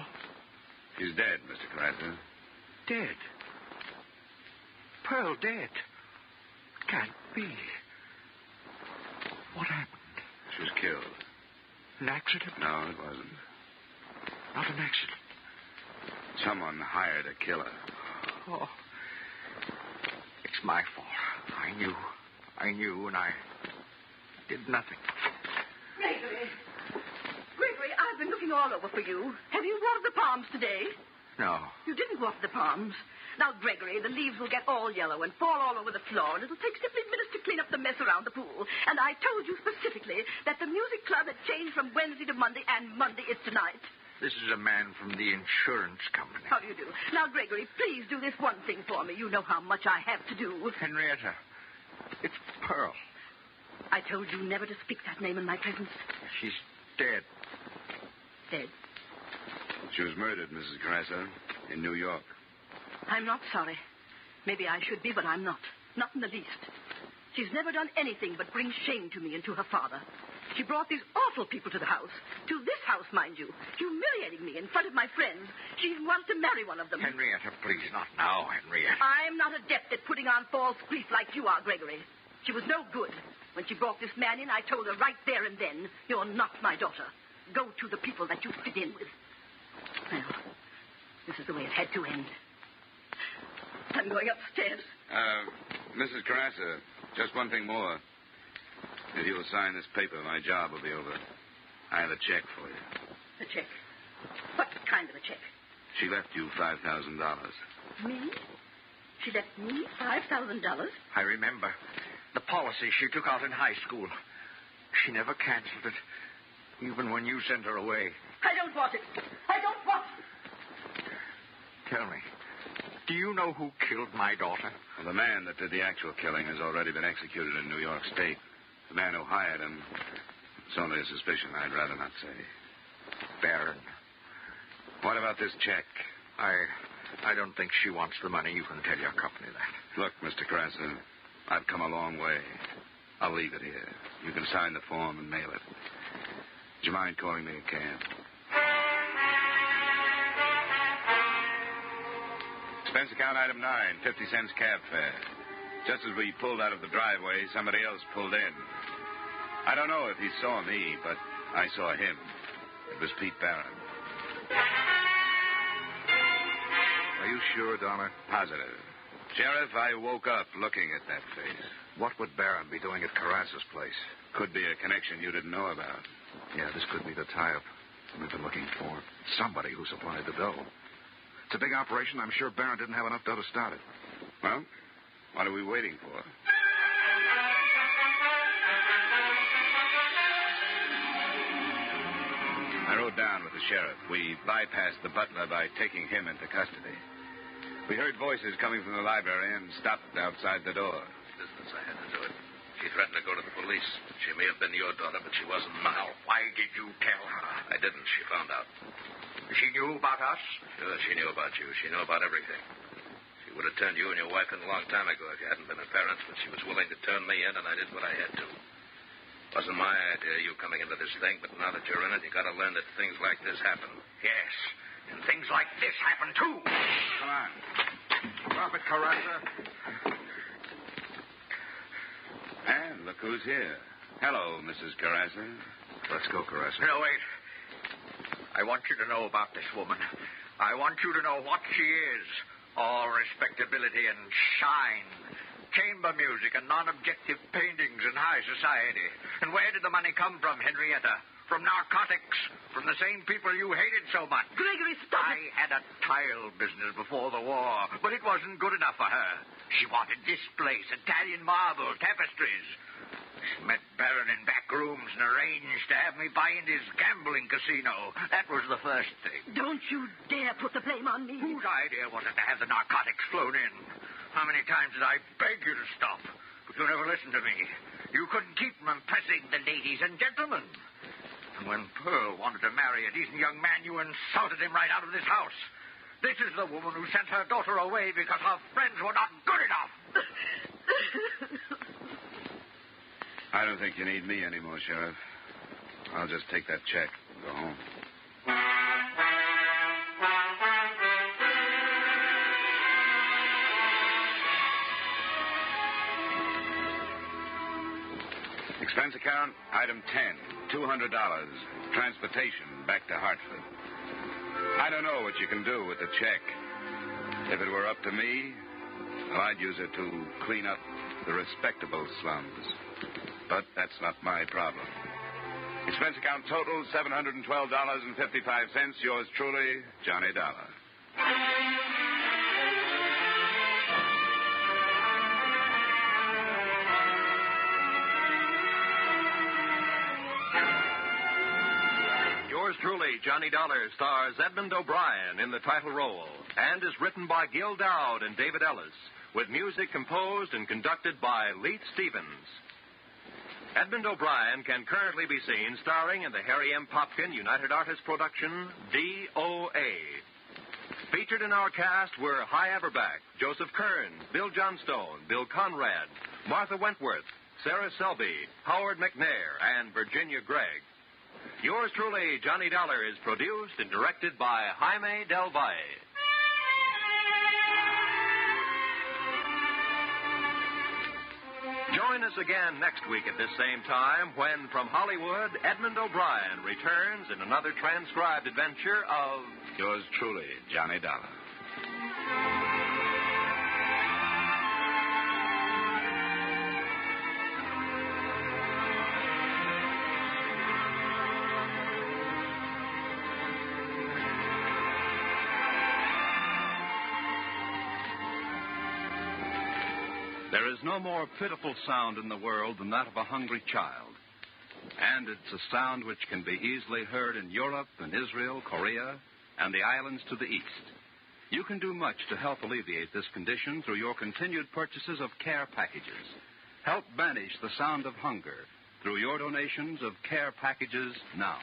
She's dead, Mr. Carrassa. Dead? Pearl dead? Can't be. What happened? She was killed. An accident? No, it wasn't. Not an accident. Someone hired a killer. Oh. It's my fault. I knew, and I did nothing. Gregory, I've been looking all over for you. Have you watered the palms today? No. You didn't water the palms. Now, Gregory, the leaves will get all yellow and fall all over the floor, and it'll take simply minutes to clean up the mess around the pool. And I told you specifically that the music club had changed from Wednesday to Monday, and Monday is tonight. This is a man from the insurance company. How do you do? Now, Gregory, please do this one thing for me. You know how much I have to do. Henrietta, it's Pearl. I told you never to speak that name in my presence. She's dead. Dead? She was murdered, Mrs. Carassa, in New York. I'm not sorry. Maybe I should be, but I'm not. Not in the least. She's never done anything but bring shame to me and to her father. She brought these awful people to the house. To this house, mind you. Humiliating me in front of my friends. She wants to marry one of them. Henrietta, please, not now, Henrietta. I'm not adept at putting on false grief like you are, Gregory. She was no good. When she brought this man in, I told her right there and then, you're not my daughter. Go to the people that you fit in with. Well, this is the way it had to end. I'm going upstairs. Mrs. Carassa, just one thing more. If you'll sign this paper, my job will be over. I have a check for you. A check? What kind of a check? She left you $5,000. Me? She left me $5,000? I remember. The policy she took out in high school. She never canceled it, even when you sent her away. I don't want it. I don't want it. Tell me, do you know who killed my daughter? Well, the man that did the actual killing has already been executed in New York State. The man who hired him, it's only a suspicion. I'd rather not say. Barron. What about this check? I don't think she wants the money. You can tell your company that. Look, Mr. Carassa, I've come a long way. I'll leave it here. You can sign the form and mail it. Do you mind calling me a cab? Expense account item 9, 50 cents cab fare. Just as we pulled out of the driveway, somebody else pulled in. I don't know if he saw me, but I saw him. It was Pete Barron. Are you sure, Donna? Positive. Sheriff, I woke up looking at that face. What would Barron be doing at Carrassa's place? Could be a connection you didn't know about. Yeah, this could be the tie-up we've been looking for. Somebody who supplied the dough. It's a big operation. I'm sure Barron didn't have enough dough to start it. Well, what are we waiting for? I rode down with the sheriff. We bypassed the butler by taking him into custody. We heard voices coming from the library and stopped outside the door. Business, I had to do it. She threatened to go to the police. She may have been your daughter, but she wasn't mine. Why did you tell her? I didn't. She found out. She knew about us? Sure, she knew about you. She knew about everything. She would have turned you and your wife in a long time ago if you hadn't been her parents, but she was willing to turn me in, and I did what I had to. Wasn't my idea, you coming into this thing, but now that you're in it, you got to learn that things like this happen. Yes, and things like this happen, too. Come on. Drop it, Carassa. And look who's here. Hello, Mrs. Carassa. Let's go, Carassa. No, wait. I want you to know about this woman. I want you to know what she is. All respectability and shine. Chamber music and non-objective paintings in high society. And where did the money come from, Henrietta? From narcotics. From the same people you hated so much. Gregory, stop I had a tile business before the war, but it wasn't good enough for her. She wanted this place, Italian marble, tapestries. She met Barron in back rooms and arranged to have me buy into his gambling casino. That was the first thing. Don't you dare put the blame on me. Whose idea was it to have the narcotics flown in? How many times did I beg you to stop? But you never listened to me. You couldn't keep from impressing the ladies and gentlemen. And when Pearl wanted to marry a decent young man, you insulted him right out of this house. This is the woman who sent her daughter away because her friends were not good enough. I don't think you need me anymore, Sheriff. I'll just take that check and go home. Expense account, item 10, $200. Transportation back to Hartford. I don't know what you can do with the check. If it were up to me, well, I'd use it to clean up the respectable slums. But that's not my problem. Expense account total, $712.55. Yours truly, Johnny Dollar. truly, Johnny Dollar, stars Edmund O'Brien in the title role and is written by Gil Dowd and David Ellis, with music composed and conducted by Leith Stevens. Edmund O'Brien can currently be seen starring in the Harry M. Popkin United Artists production, D.O.A. Featured in our cast were Hy Averback, Joseph Kearns, Bill Johnstone, Bill Conrad, Martha Wentworth, Sarah Selby, Howard McNair, and Virginia Gregg. Yours truly, Johnny Dollar, is produced and directed by Jaime Del Valle. Join us again next week at this same time when, from Hollywood, Edmund O'Brien returns in another transcribed adventure of... Yours truly, Johnny Dollar. There is no more pitiful sound in the world than that of a hungry child. And it's a sound which can be easily heard in Europe and Israel, Korea, and the islands to the east. You can do much to help alleviate this condition through your continued purchases of care packages. Help banish the sound of hunger through your donations of care packages now.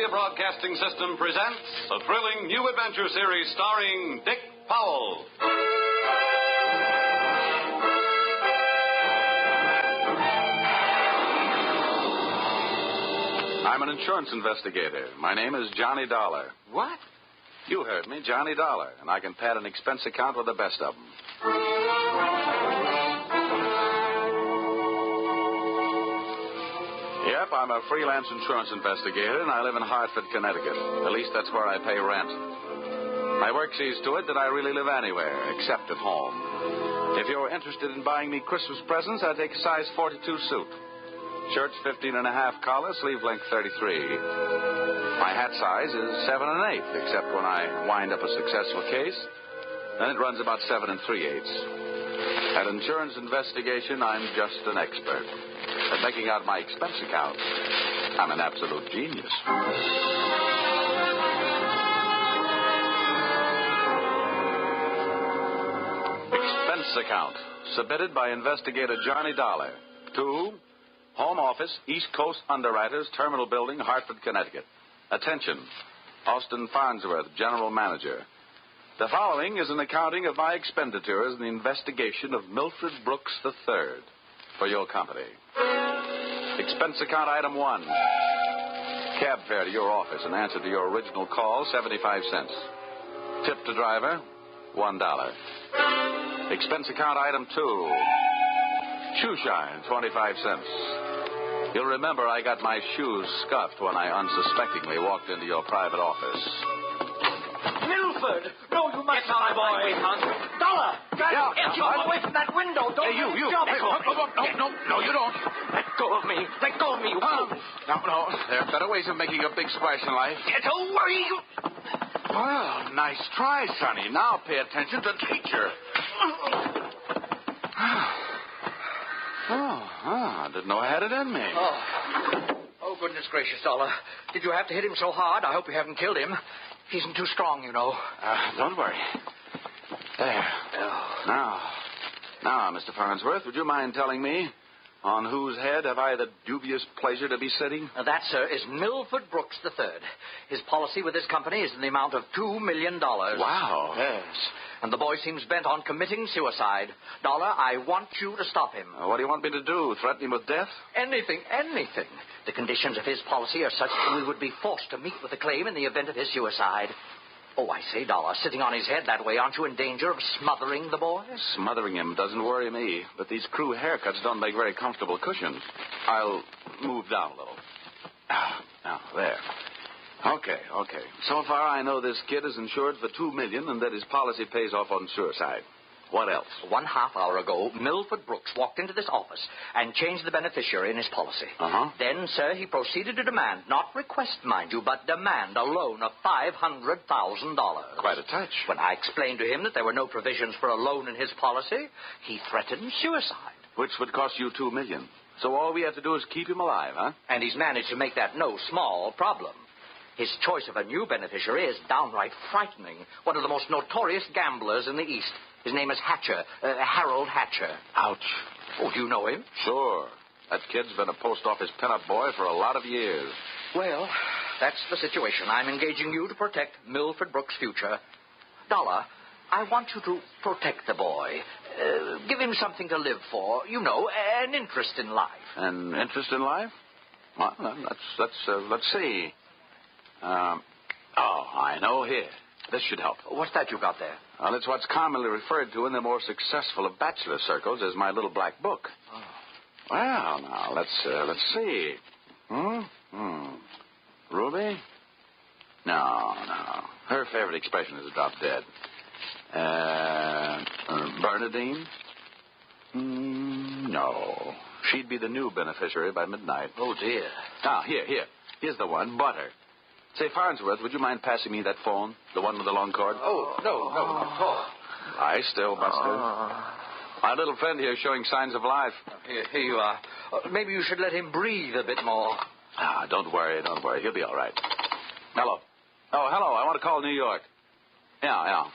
Broadcasting System presents a thrilling new adventure series starring Dick Powell. I'm an insurance investigator. My name is Johnny Dollar. What? You heard me, Johnny Dollar, and I can pad an expense account with the best of them. Yep, I'm a freelance insurance investigator, and I live in Hartford, Connecticut. At least that's where I pay rent. My work sees to it that I really live anywhere, except at home. If you're interested in buying me Christmas presents, I take a size 42 suit. Shirts 15 and a half collar, sleeve length 33. My hat size is 7 1/8, except when I wind up a successful case. Then it runs about 7 3/8. At insurance investigation, I'm just an expert. At making out my expense account, I'm an absolute genius. Expense account, submitted by investigator Johnny Dollar to Home Office, East Coast Underwriters, Terminal Building, Hartford, Connecticut. Attention, Austin Farnsworth, General Manager. The following is an accounting of my expenditures in the investigation of Milford Brooks III for your company. Expense account item 1. Cab fare to your office in answer to your original call, 75 cents. Tip to driver, $1. Expense account item 2. Shoe shine, 25 cents. You'll remember I got my shoes scuffed when I unsuspectingly walked into your private office. Milford! No, you must not, my boy. Dollar! Get your away from that window. Don't you. Jump. No, you don't. Let go of me. Let go of me, you fool. No. There are better ways of making a big splash in life. Get away, you... Well, nice try, Sonny. Now pay attention to teacher. I didn't know I had it in me. Oh, goodness gracious, Dollar. Did you have to hit him so hard? I hope you haven't killed him. He isn't too strong, you know. Don't worry. There. Now, Mr. Farnsworth, would you mind telling me on whose head have I the dubious pleasure to be sitting? That, sir, is Milford Brooks III. His policy with this company is in the amount of $2 million. Wow. Yes. And the boy seems bent on committing suicide. Dollar, I want you to stop him. What do you want me to do? Threaten him with death? Anything. The conditions of his policy are such that we would be forced to meet with the claim in the event of his suicide. Oh, I say, Dollar, sitting on his head that way, aren't you in danger of smothering the boy? Smothering him doesn't worry me, but these crew haircuts don't make very comfortable cushions. I'll move down a little. Now, there. Okay. So far, I know this kid is insured for $2 million and that his policy pays off on suicide. What else? 1 half-hour ago, Milford Brooks walked into this office and changed the beneficiary in his policy. Uh-huh. Then, sir, he proceeded to demand, not request, mind you, but demand a loan of $500,000. Quite a touch. When I explained to him that there were no provisions for a loan in his policy, he threatened suicide. Which would cost you $2 million. So all we have to do is keep him alive, huh? And he's managed to make that no small problem. His choice of a new beneficiary is downright frightening. One of the most notorious gamblers in the East. His name is Hatcher, Harold Hatcher. Ouch. Oh, do you know him? Sure. That kid's been a post office pinup boy for a lot of years. Well, that's the situation. I'm engaging you to protect Milford Brooks' future. Dollar, I want you to protect the boy. Give him something to live for. You know, an interest in life. An interest in life? Well, let's see. I know here. This should help. What's that you got there? Well, it's what's commonly referred to in the more successful of bachelor circles as my little black book. Oh. Well, now, let's see. Ruby? No. Her favorite expression is drop dead. Bernadine? No. She'd be the new beneficiary by midnight. Oh, dear. Now, here. Here's the one, Butter. Say, Farnsworth, would you mind passing me that phone? The one with the long cord? Oh, no, not at all. Lie still, Buster. My little friend here is showing signs of life. Here you are. Maybe you should let him breathe a bit more. Don't worry. He'll be all right. Hello. Oh, hello. I want to call New York. Yeah.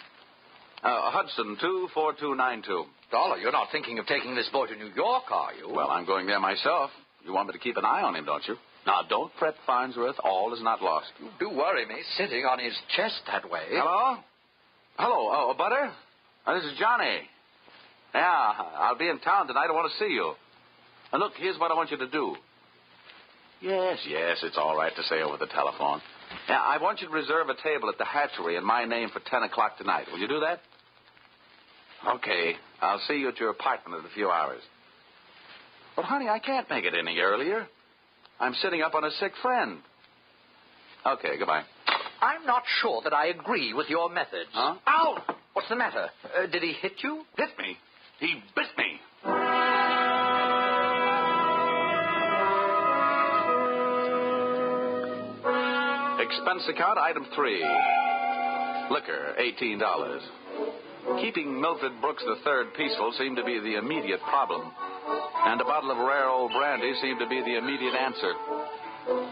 Hudson, 24292. Dollar, you're not thinking of taking this boy to New York, are you? Well, I'm going there myself. You want me to keep an eye on him, don't you? Now, don't fret, Farnsworth. All is not lost. You do worry me, sitting on his chest that way. Hello? Oh, Butter? This is Johnny. Yeah, I'll be in town tonight. I want to see you. And look, here's what I want you to do. Yes, it's all right to say over the telephone. Yeah, I want you to reserve a table at the hatchery in my name for 10 o'clock tonight. Will you do that? Okay. I'll see you at your apartment in a few hours. But, honey, I can't make it any earlier. I'm sitting up on a sick friend. Okay, goodbye. I'm not sure that I agree with your methods. Huh? Ow! What's the matter? Did he hit you? Hit me? He bit me. Expense account, item 3. Liquor, $18. Keeping Milford Brooks III peaceful seemed to be the immediate problem. And a bottle of rare old brandy seemed to be the immediate answer.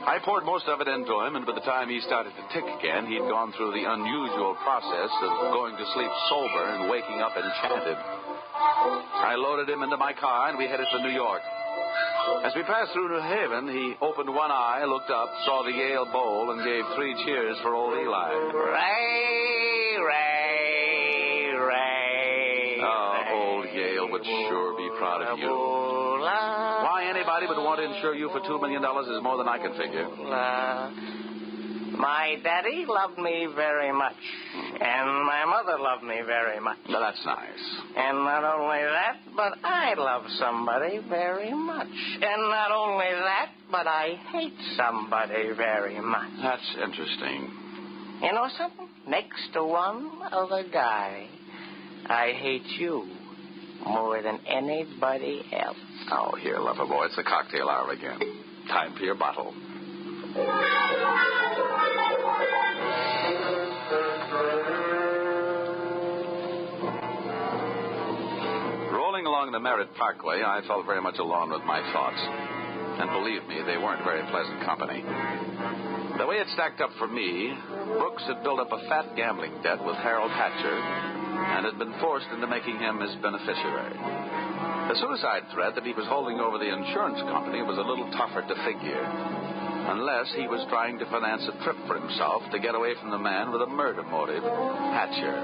I poured most of it into him, and by the time he started to tick again, he'd gone through the unusual process of going to sleep sober and waking up enchanted. I loaded him into my car, and we headed for New York. As we passed through New Haven, he opened one eye, looked up, saw the Yale Bowl, and gave 3 cheers for old Eli. Ray. Oh, old Yale would sure be proud of you. Why anybody would want to insure you for $2 million is more than I can figure. My daddy loved me very much, and my mother loved me very much. Now, that's nice. And not only that, but I love somebody very much. And not only that, but I hate somebody very much. That's interesting. You know something? Next to one other guy, I hate you more than anybody else. Oh, here, lover boy, it's the cocktail hour again. Time for your bottle. Rolling along the Merritt Parkway, I felt very much alone with my thoughts. And believe me, they weren't very pleasant company. The way it stacked up for me, Brooks had built up a fat gambling debt with Harold Hatcher and had been forced into making him his beneficiary. The suicide threat that he was holding over the insurance company was a little tougher to figure, unless he was trying to finance a trip for himself to get away from the man with a murder motive, Hatcher.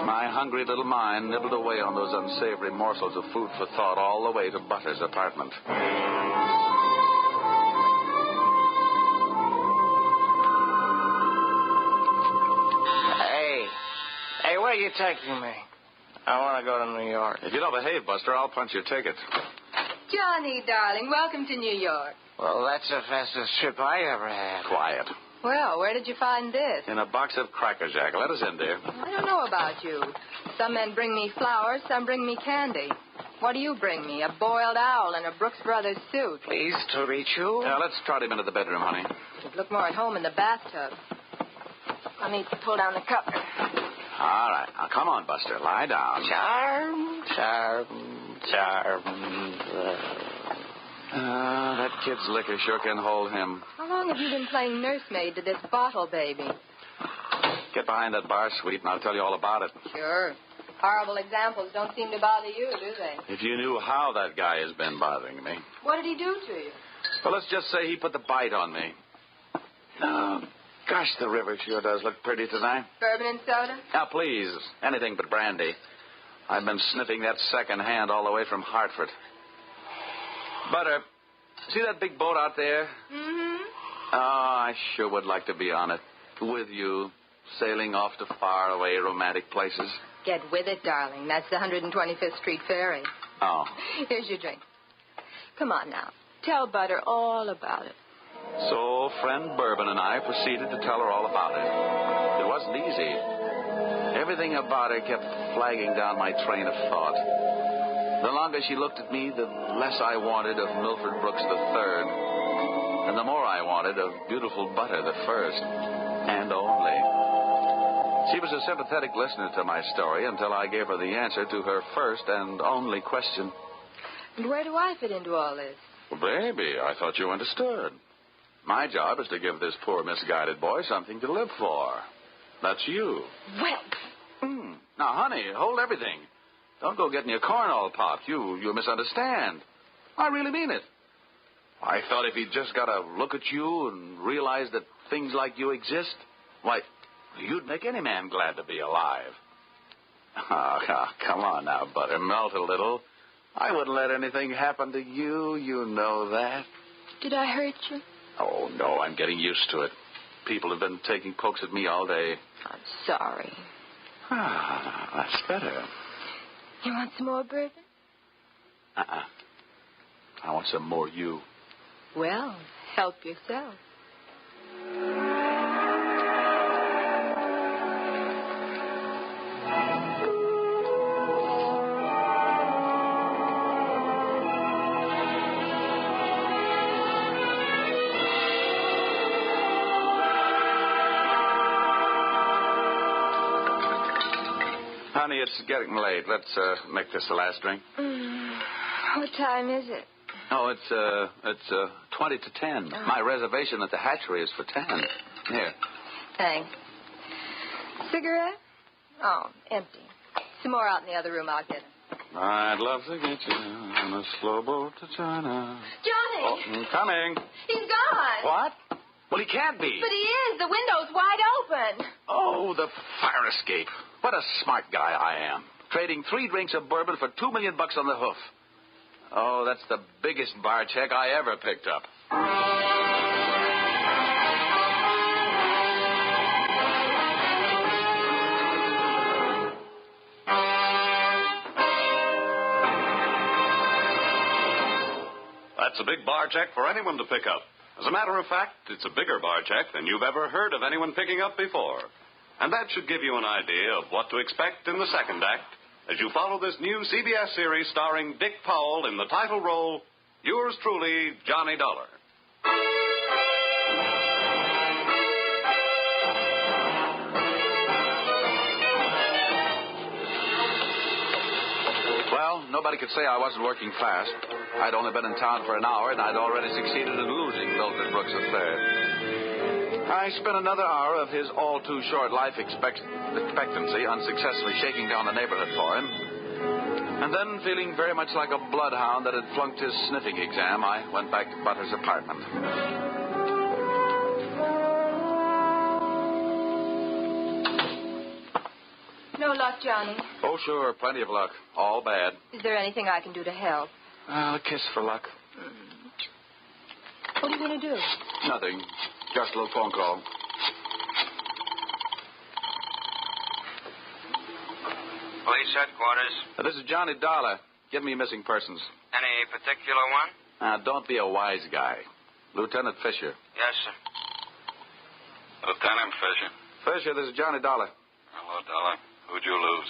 My hungry little mind nibbled away on those unsavory morsels of food for thought all the way to Butter's apartment. Hey, where are you taking me? I want to go to New York. If you don't behave, Buster, I'll punch your ticket. Johnny, darling, welcome to New York. Well, that's the fastest trip I ever had. Quiet. Well, where did you find this? In a box of Cracker Jack. Let us in, dear. I don't know about you. Some men bring me flowers, some bring me candy. What do you bring me? A boiled owl and a Brooks Brothers suit. Pleased to meet you. Let's trot him into the bedroom, honey. You'd look more at home in the bathtub. I need to pull down the cover. All right. Now, come on, Buster. Lie down. That kid's liquor sure can hold him. How long have you been playing nursemaid to this bottle baby? Get behind that bar, sweet, and I'll tell you all about it. Sure. Horrible examples don't seem to bother you, do they? If you knew how that guy has been bothering me. What did he do to you? Well, let's just say he put the bite on me. Oh, gosh, the river sure does look pretty tonight. Bourbon and soda? Now, please, anything but brandy. I've been sniffing that second hand all the way from Hartford. Butter, see that big boat out there? Mm-hmm. Oh, I sure would like to be on it. With you, sailing off to faraway romantic places. Get with it, darling. That's the 125th Street Ferry. Oh. Here's your drink. Come on now. Tell Butter all about it. So, friend Bourbon and I proceeded to tell her all about it. It wasn't easy. Everything about her kept flagging down my train of thought. The longer she looked at me, the less I wanted of Milford Brooks III, and the more I wanted of beautiful Butter the first, and only. She was a sympathetic listener to my story until I gave her the answer to her first and only question. And where do I fit into all this? Well, baby, I thought you understood. My job is to give this poor misguided boy something to live for. That's you. Well. Now, honey, hold everything. Don't go getting your corn all popped. You misunderstand. I really mean it. I thought if he'd just got to look at you and realize that things like you exist, why, you'd make any man glad to be alive. Oh, come on now, Butter. Melt a little. I wouldn't let anything happen to you. You know that. Did I hurt you? Oh, no, I'm getting used to it. People have been taking pokes at me all day. I'm sorry. That's better. You want some more bourbon? I want some more you. Well, help yourself. Honey, it's getting late. Let's make this the last drink. What time is it? Oh, it's 20 to 10. Oh. My reservation at the hatchery is for 10. Here. Thanks. Cigarette? Oh, empty. Some more out in the other room. I'll get them. I'd love to get you on a slow boat to China. Johnny! Oh, I'm coming. He's gone. What? Well, he can't be. But he is. The window's wide open. Oh, the fire escape. What a smart guy I am. Trading 3 drinks of bourbon for $2 million on the hoof. Oh, that's the biggest bar check I ever picked up. That's a big bar check for anyone to pick up. As a matter of fact, it's a bigger bar check than you've ever heard of anyone picking up before. And that should give you an idea of what to expect in the second act as you follow this new CBS series starring Dick Powell in the title role, yours truly, Johnny Dollar. Well, nobody could say I wasn't working fast. I'd only been in town for an hour, and I'd already succeeded in losing Milford Brooks III. I spent another hour of his all-too-short life expectancy unsuccessfully shaking down the neighborhood for him. And then, feeling very much like a bloodhound that had flunked his sniffing exam, I went back to Butter's apartment. No luck, Johnny. Oh, sure, plenty of luck. All bad. Is there anything I can do to help? A kiss for luck. What are you going to do? Nothing. Just a little phone call. Police headquarters. This is Johnny Dollar. Give me missing persons. Any particular one? Don't be a wise guy. Lieutenant Fisher. Yes, sir. Lieutenant Fisher. Fisher, this is Johnny Dollar. Hello, Dollar. Who'd you lose?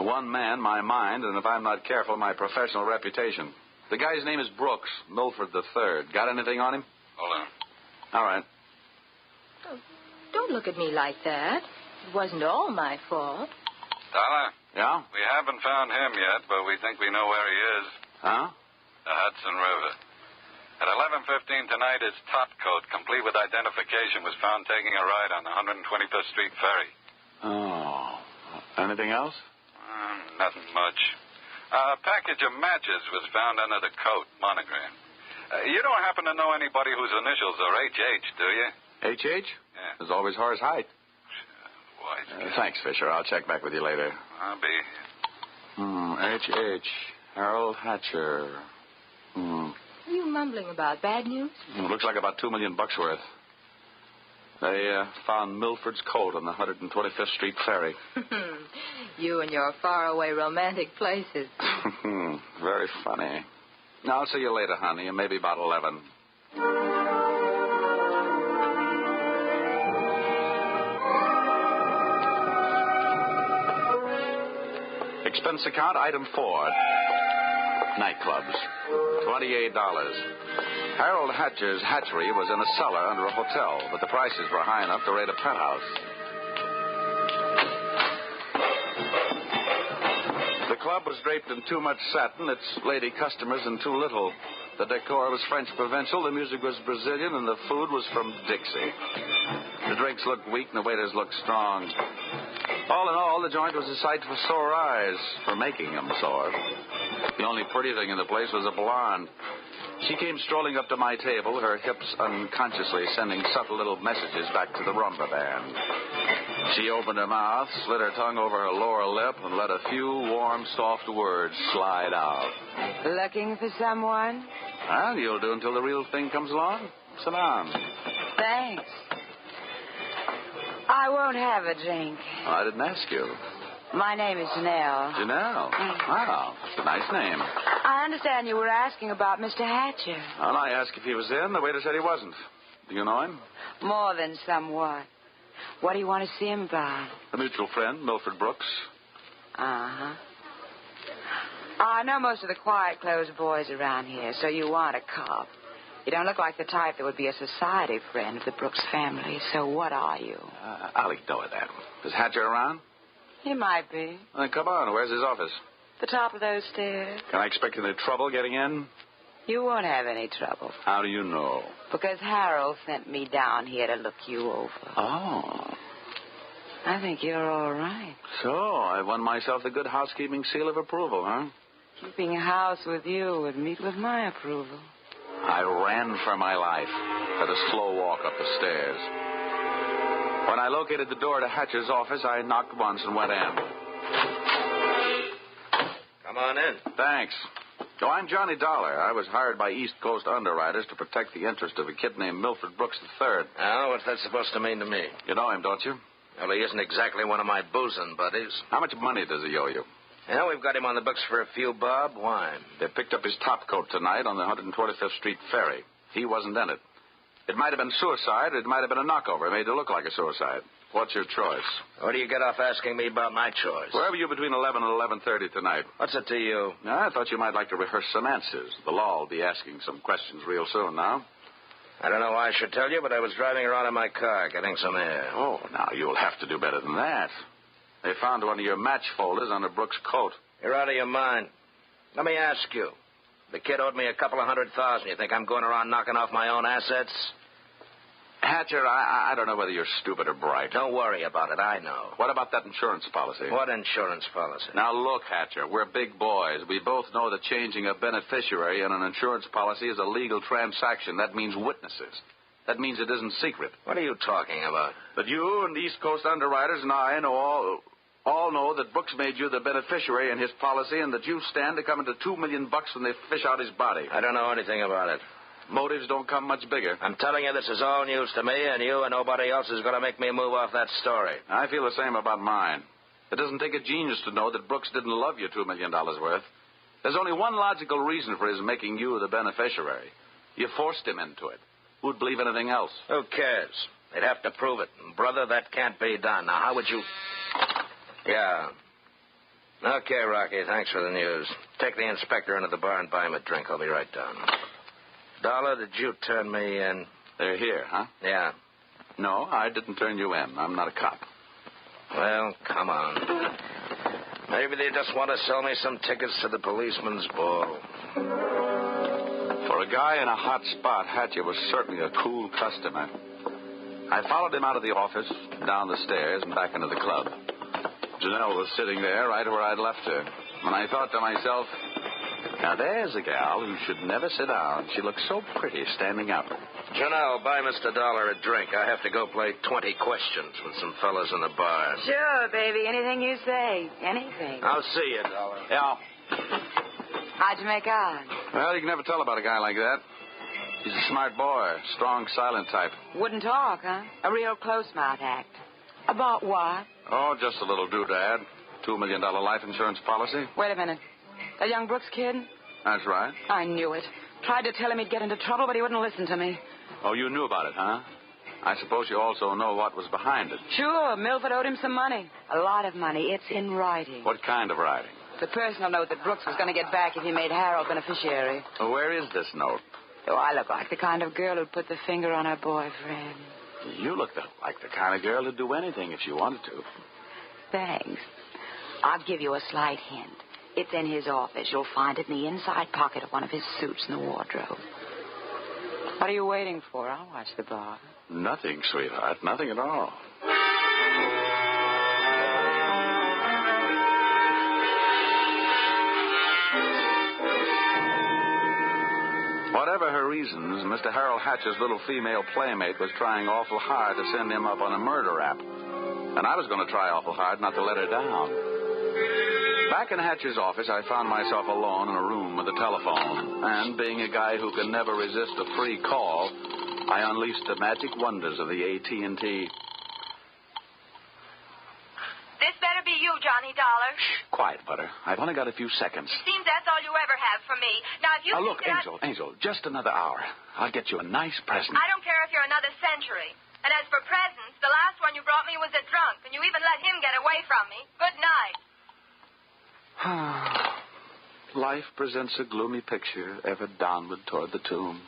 One man, my mind, and if I'm not careful, my professional reputation. The guy's name is Brooks, Milford III. Got anything on him? Hold on. All right. Oh, don't look at me like that. It wasn't all my fault. Dollar? Yeah? We haven't found him yet, but we think we know where he is. Huh? The Hudson River. At 11:15 tonight, his top coat, complete with identification, was found taking a ride on the 125th Street ferry. Oh. Anything else? Nothing much. A package of matches was found under the coat, monogram. You don't happen to know anybody whose initials are H.H., do you? H.H.? Yeah. There's always Horace Height. Wise. Thanks, Fisher. I'll check back with you later. I'll be. H.H. Harold Hatcher. Are you mumbling about bad news? Looks like about $2 million worth. They found Milford's coat on the 125th Street ferry. You and your faraway romantic places. Very funny. I'll see you later, honey, and maybe about 11. Expense account, item 4. Nightclubs. $28. Harold Hatcher's hatchery was in a cellar under a hotel, but the prices were high enough to rate a penthouse. The club was draped in too much satin, its lady customers in too little. The decor was French provincial, the music was Brazilian, and the food was from Dixie. The drinks looked weak and the waiters looked strong. All in all, the joint was a sight for sore eyes, for making them sore. The only pretty thing in the place was a blonde. She came strolling up to my table, her hips unconsciously sending subtle little messages back to the rumba band. She opened her mouth, slid her tongue over her lower lip, and let a few warm, soft words slide out. Looking for someone? Well, you'll do until the real thing comes along. Sit down. Thanks. I won't have a drink. Well, I didn't ask you. My name is Janelle. Janelle? Wow, that's a nice name. I understand you were asking about Mr. Hatcher. Well, I asked if he was in. The waiter said he wasn't. Do you know him? More than somewhat. What do you want to see him about? A mutual friend, Milford Brooks. Uh-huh. I know most of the quiet-clothes boys around here, so you want a cop. You don't look like the type that would be a society friend of the Brooks family, so what are you? I'll ignore that. Is Hatcher around? He might be. Then come on. Where's his office? The top of those stairs. Can I expect any trouble getting in? You won't have any trouble. How do you know? Because Harold sent me down here to look you over. Oh. I think you're all right. So, I won myself the good housekeeping seal of approval, huh? Keeping house with you would meet with my approval. I ran for my life, at a slow walk up the stairs. When I located the door to Hatcher's office, I knocked once and went in. Come on in. Thanks. So I'm Johnny Dollar. I was hired by East Coast underwriters to protect the interest of a kid named Milford Brooks III. Now, what's that supposed to mean to me? You know him, don't you? Well, he isn't exactly one of my boozing buddies. How much money does he owe you? Yeah, we've got him on the books for a few bob. Why? They picked up his top coat tonight on the 125th Street ferry. He wasn't in it. It might have been suicide, or it might have been a knockover. It made it look like a suicide. What's your choice? What do you get off asking me about my choice? Where were you between 11 and 11:30 tonight? What's it to you? I thought you might like to rehearse some answers. The law will be asking some questions real soon now. I don't know why I should tell you, but I was driving around in my car getting some air. Oh, now you'll have to do better than that. They found one of your match folders under Brooks' coat. You're out of your mind. Let me ask you. The kid owed me a couple of $100,000. You think I'm going around knocking off my own assets? Hatcher, I don't know whether you're stupid or bright. Don't worry about it. I know. What about that insurance policy? What insurance policy? Now, look, Hatcher, we're big boys. We both know that changing a beneficiary in an insurance policy is a legal transaction. That means witnesses. That means it isn't secret. What are you talking about? That you and East Coast underwriters and I know all know that Brooks made you the beneficiary in his policy and that you stand to come into $2 million when they fish out his body. I don't know anything about it. Motives don't come much bigger. I'm telling you this is all news to me, and you and nobody else is going to make me move off that story. I feel the same about mine. It doesn't take a genius to know that Brooks didn't love you $2 million worth. There's only one logical reason for his making you the beneficiary. You forced him into it. Who'd believe anything else? Who cares? They'd have to prove it. And, brother, that can't be done. Now, how would you... Yeah. Okay, Rocky, thanks for the news. Take the inspector into the bar and buy him a drink. I'll be right down. Dollar, did you turn me in? They're here, huh? Yeah. No, I didn't turn you in. I'm not a cop. Well, come on. Maybe they just want to sell me some tickets to the policeman's ball. For a guy in a hot spot, Hatcher was certainly a cool customer. I followed him out of the office, down the stairs, and back into the club. Janelle was sitting there right where I'd left her. And I thought to myself, now there's a gal who should never sit down. She looks so pretty standing up. Janelle, buy Mr. Dollar a drink. I have to go play 20 questions with some fellas in the bar. Sure, baby. Anything you say. Anything. I'll see you, Dollar. Yeah. How'd you make out? Well, you can never tell about a guy like that. He's a smart boy, strong, silent type. Wouldn't talk, huh? A real close-mouth act. About what? Oh, just a little doodad. $2 million life insurance policy. Wait a minute. That young Brooks kid? That's right. I knew it. Tried to tell him he'd get into trouble, but he wouldn't listen to me. Oh, you knew about it, huh? I suppose you also know what was behind it. Sure, Milford owed him some money. A lot of money. It's in writing. What kind of writing? The personal note that Brooks was going to get back if he made Harold beneficiary. Well, where is this note? Do I look like the kind of girl who'd put the finger on her boyfriend? You look like the kind of girl who'd do anything if she wanted to. Thanks. I'll give you a slight hint. It's in his office. You'll find it in the inside pocket of one of his suits in the wardrobe. What are you waiting for? I'll watch the bar. Nothing, sweetheart. Nothing at all. Whatever her reasons, Mr. Harold Hatcher's little female playmate was trying awful hard to send him up on a murder rap. And I was going to try awful hard not to let her down. Back in Hatcher's office, I found myself alone in a room with a telephone. And being a guy who can never resist a free call, I unleashed the magic wonders of the AT&T. This better be you, Johnny Dollar. Shh, quiet, Butter. I've only got a few seconds. Seems that's all you ever have for me. Now, if you Now, think look, Angel, just another hour. I'll get you a nice present. I don't care if you're another century. And as for presents, the last one you brought me was a drunk, and you even let him get away from me. Good night. Life presents a gloomy picture, ever downward toward the tomb.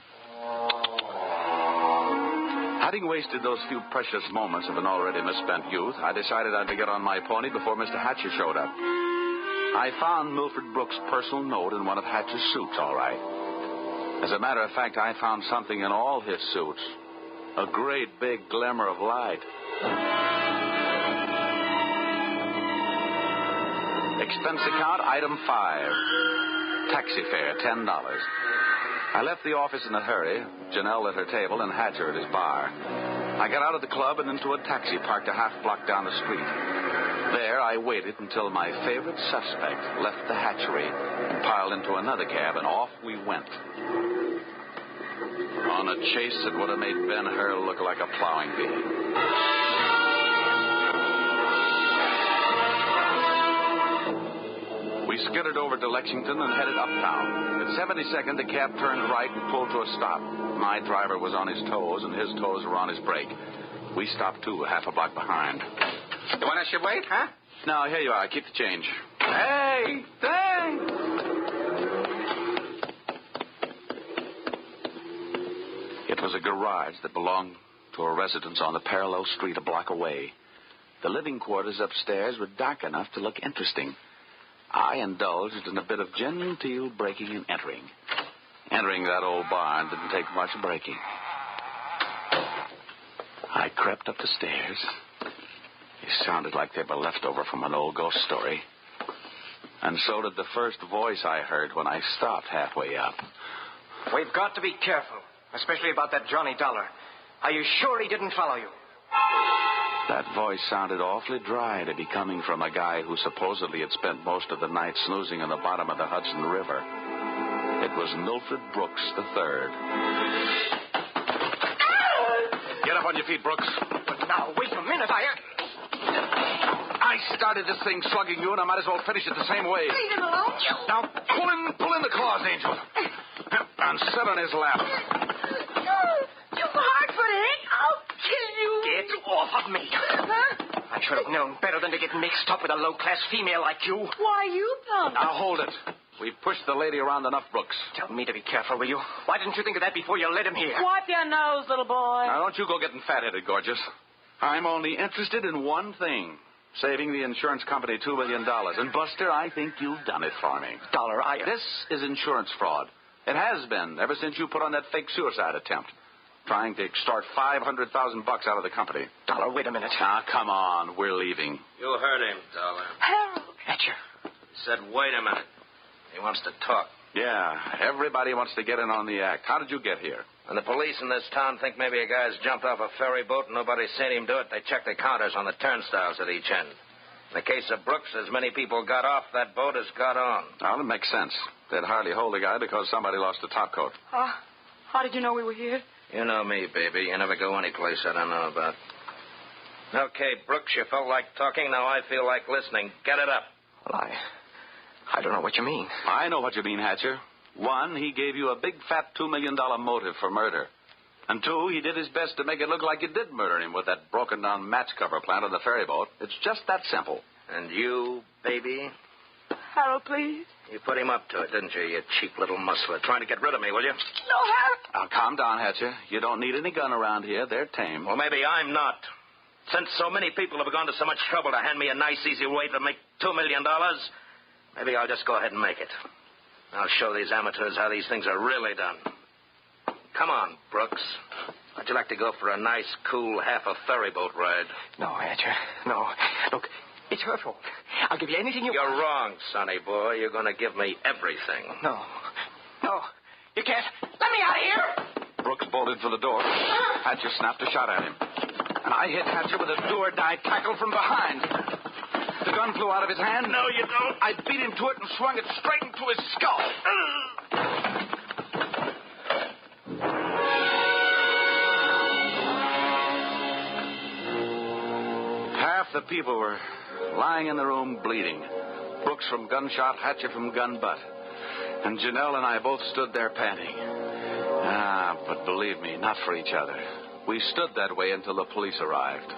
Having wasted those few precious moments of an already misspent youth, I decided I'd get on my pony before Mr. Hatcher showed up. I found Milford Brooks' personal note in one of Hatcher's suits, all right. As a matter of fact, I found something in all his suits. A great big glimmer of light. Expense account, item 5. Taxi fare, $10. I left the office in a hurry, Janelle at her table and Hatcher at his bar. I got out of the club and into a taxi parked a half block down the street. There, I waited until my favorite suspect left the hatchery and piled into another cab, and off we went. On a chase that would have made Ben-Hur look like a plowing bee. We skittered over to Lexington and headed uptown. At 72nd, the cab turned right and pulled to a stop. My driver was on his toes, and his toes were on his brake. We stopped, too, half a block behind. You want us to wait, huh? No, here you are. Keep the change. Hey, thanks. It was a garage that belonged to a residence on the parallel street a block away. The living quarters upstairs were dark enough to look interesting. I indulged in a bit of genteel breaking and entering. Entering that old barn didn't take much breaking. I crept up the stairs. It sounded like they were left over from an old ghost story. And so did the first voice I heard when I stopped halfway up. We've got to be careful, especially about that Johnny Dollar. Are you sure he didn't follow you? That voice sounded awfully dry to be coming from a guy who supposedly had spent most of the night snoozing in the bottom of the Hudson River. It was Milford Brooks III. Get up on your feet, Brooks. But now, wait a minute, I started this thing slugging you, and I might as well finish it the same way. Leave him alone. Now, pull in the claws, Angel. And sit on his lap. You hard-footed, eh? I'll kill you. Get off of me. Huh? I should have known better than to get mixed up with a low-class female like you. Why, you come. Now, hold it. We've pushed the lady around enough, Brooks. Tell me to be careful, will you? Why didn't you think of that before you led him here? Wipe your nose, little boy. Now, don't you go getting fat-headed, gorgeous. I'm only interested in one thing. Saving the insurance company $2 million. And, Buster, I think you've done it for me. Dollar, This is insurance fraud. It has been ever since you put on that fake suicide attempt. Trying to extort $500,000 out of the company. Dollar, wait a minute. Now, come on. We're leaving. You heard him, Dollar. Harold. Hatcher. He said, wait a minute. He wants to talk. Yeah, everybody wants to get in on the act. How did you get here? When the police in this town think maybe a guy's jumped off a ferry boat and nobody's seen him do it, they check the counters on the turnstiles at each end. In the case of Brooks, as many people got off that boat as got on. Well, it makes sense. They'd hardly hold the guy because somebody lost a topcoat. How did you know we were here? You know me, baby. You never go any place I don't know about. Okay, Brooks, you felt like talking. Now I feel like listening. Get it up. Well, I don't know what you mean. I know what you mean, Hatcher. One, he gave you a big, fat $2 million motive for murder. And two, he did his best to make it look like you did murder him with that broken-down match cover plant on the ferry boat. It's just that simple. And you, baby? Harold, please. You put him up to it, didn't you, you cheap little muscler? Trying to get rid of me, will you? No, Harold. Now, calm down, Hatcher. You don't need any gun around here. They're tame. Well, maybe I'm not. Since so many people have gone to so much trouble to hand me a nice, easy way to make $2 million, maybe I'll just go ahead and make it. I'll show these amateurs how these things are really done. Come on, Brooks. How'd you like to go for a nice, cool, half a ferry boat ride? No, Hatcher. No. Look, it's her fault. I'll give you anything you want. You're wrong, sonny boy. You're going to give me everything. No. You can't. Let me out of here. Brooks bolted for the door. Hatcher snapped a shot at him. And I hit Hatcher with a do-or-die tackle from behind. The gun flew out of his hand. No, you don't. I beat him to it and swung it straight into his skull. Half the people were lying in the room bleeding. Brooks from gunshot, Hatcher from gun butt. And Janelle and I both stood there panting. But believe me, not for each other. We stood that way until the police arrived.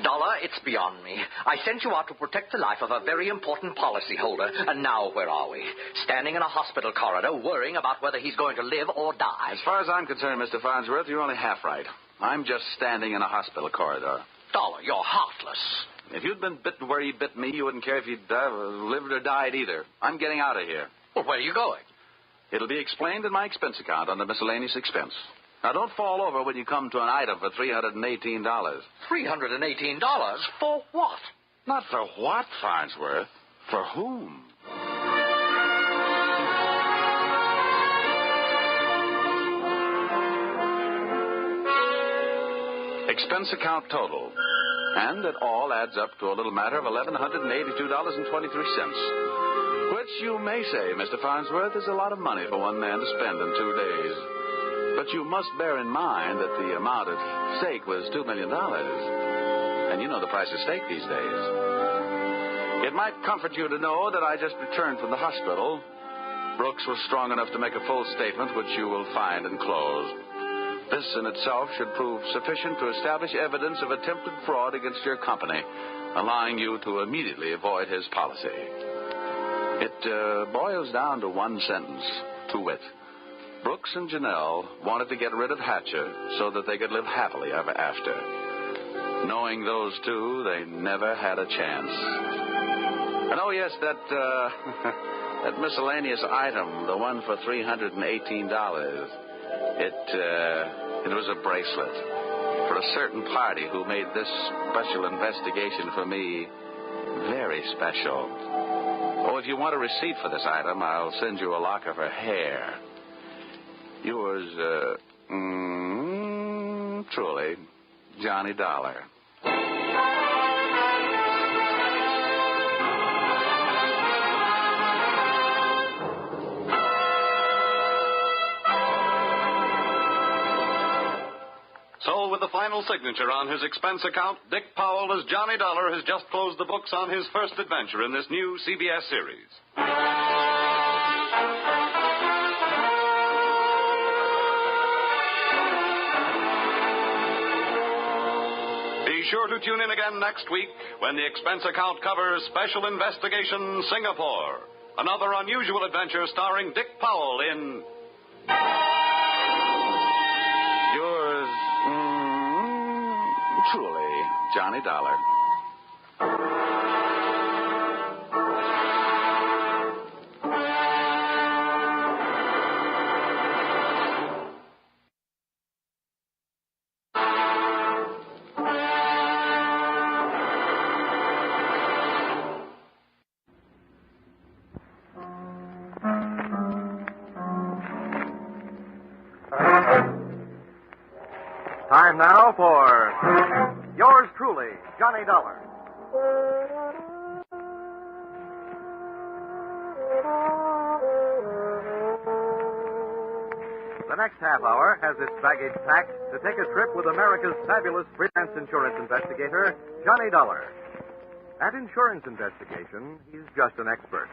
Dollar, it's beyond me. I sent you out to protect the life of a very important policyholder, and now where are we? Standing in a hospital corridor, worrying about whether he's going to live or die. As far as I'm concerned, Mr. Farnsworth, you're only half right. I'm just standing in a hospital corridor. Dollar, you're heartless. If you'd been bitten where he bit me, you wouldn't care if you'd lived or died either. I'm getting out of here. Well, where are you going? It'll be explained in my expense account on the miscellaneous expense. Now, don't fall over when you come to an item for $318. $318? For what? Not for what, Farnsworth? For whom? Expense account total. And it all adds up to a little matter of $1,182.23. Which you may say, Mr. Farnsworth, is a lot of money for one man to spend in 2 days. But you must bear in mind that the amount at stake was $2 million. And you know the price of steak these days. It might comfort you to know that I just returned from the hospital. Brooks was strong enough to make a full statement, which you will find enclosed. This in itself should prove sufficient to establish evidence of attempted fraud against your company, allowing you to immediately avoid his policy. It boils down to one sentence, to wit. Brooks and Janelle wanted to get rid of Hatcher so that they could live happily ever after. Knowing those two, they never had a chance. And oh, yes, that miscellaneous item, the one for $318, it was a bracelet for a certain party who made this special investigation for me very special. Oh, if you want a receipt for this item, I'll send you a lock of her hair. Yours, truly, Johnny Dollar. So, with the final signature on his expense account, Dick Powell as Johnny Dollar has just closed the books on his first adventure in this new CBS series. Be sure to tune in again next week when the expense account covers Special Investigation Singapore, another unusual adventure starring Dick Powell in Yours truly, Johnny Dollar. Time now for yours truly, Johnny Dollar. The next half hour has its baggage packed to take a trip with America's fabulous freelance insurance investigator, Johnny Dollar. At insurance investigation, he's just an expert.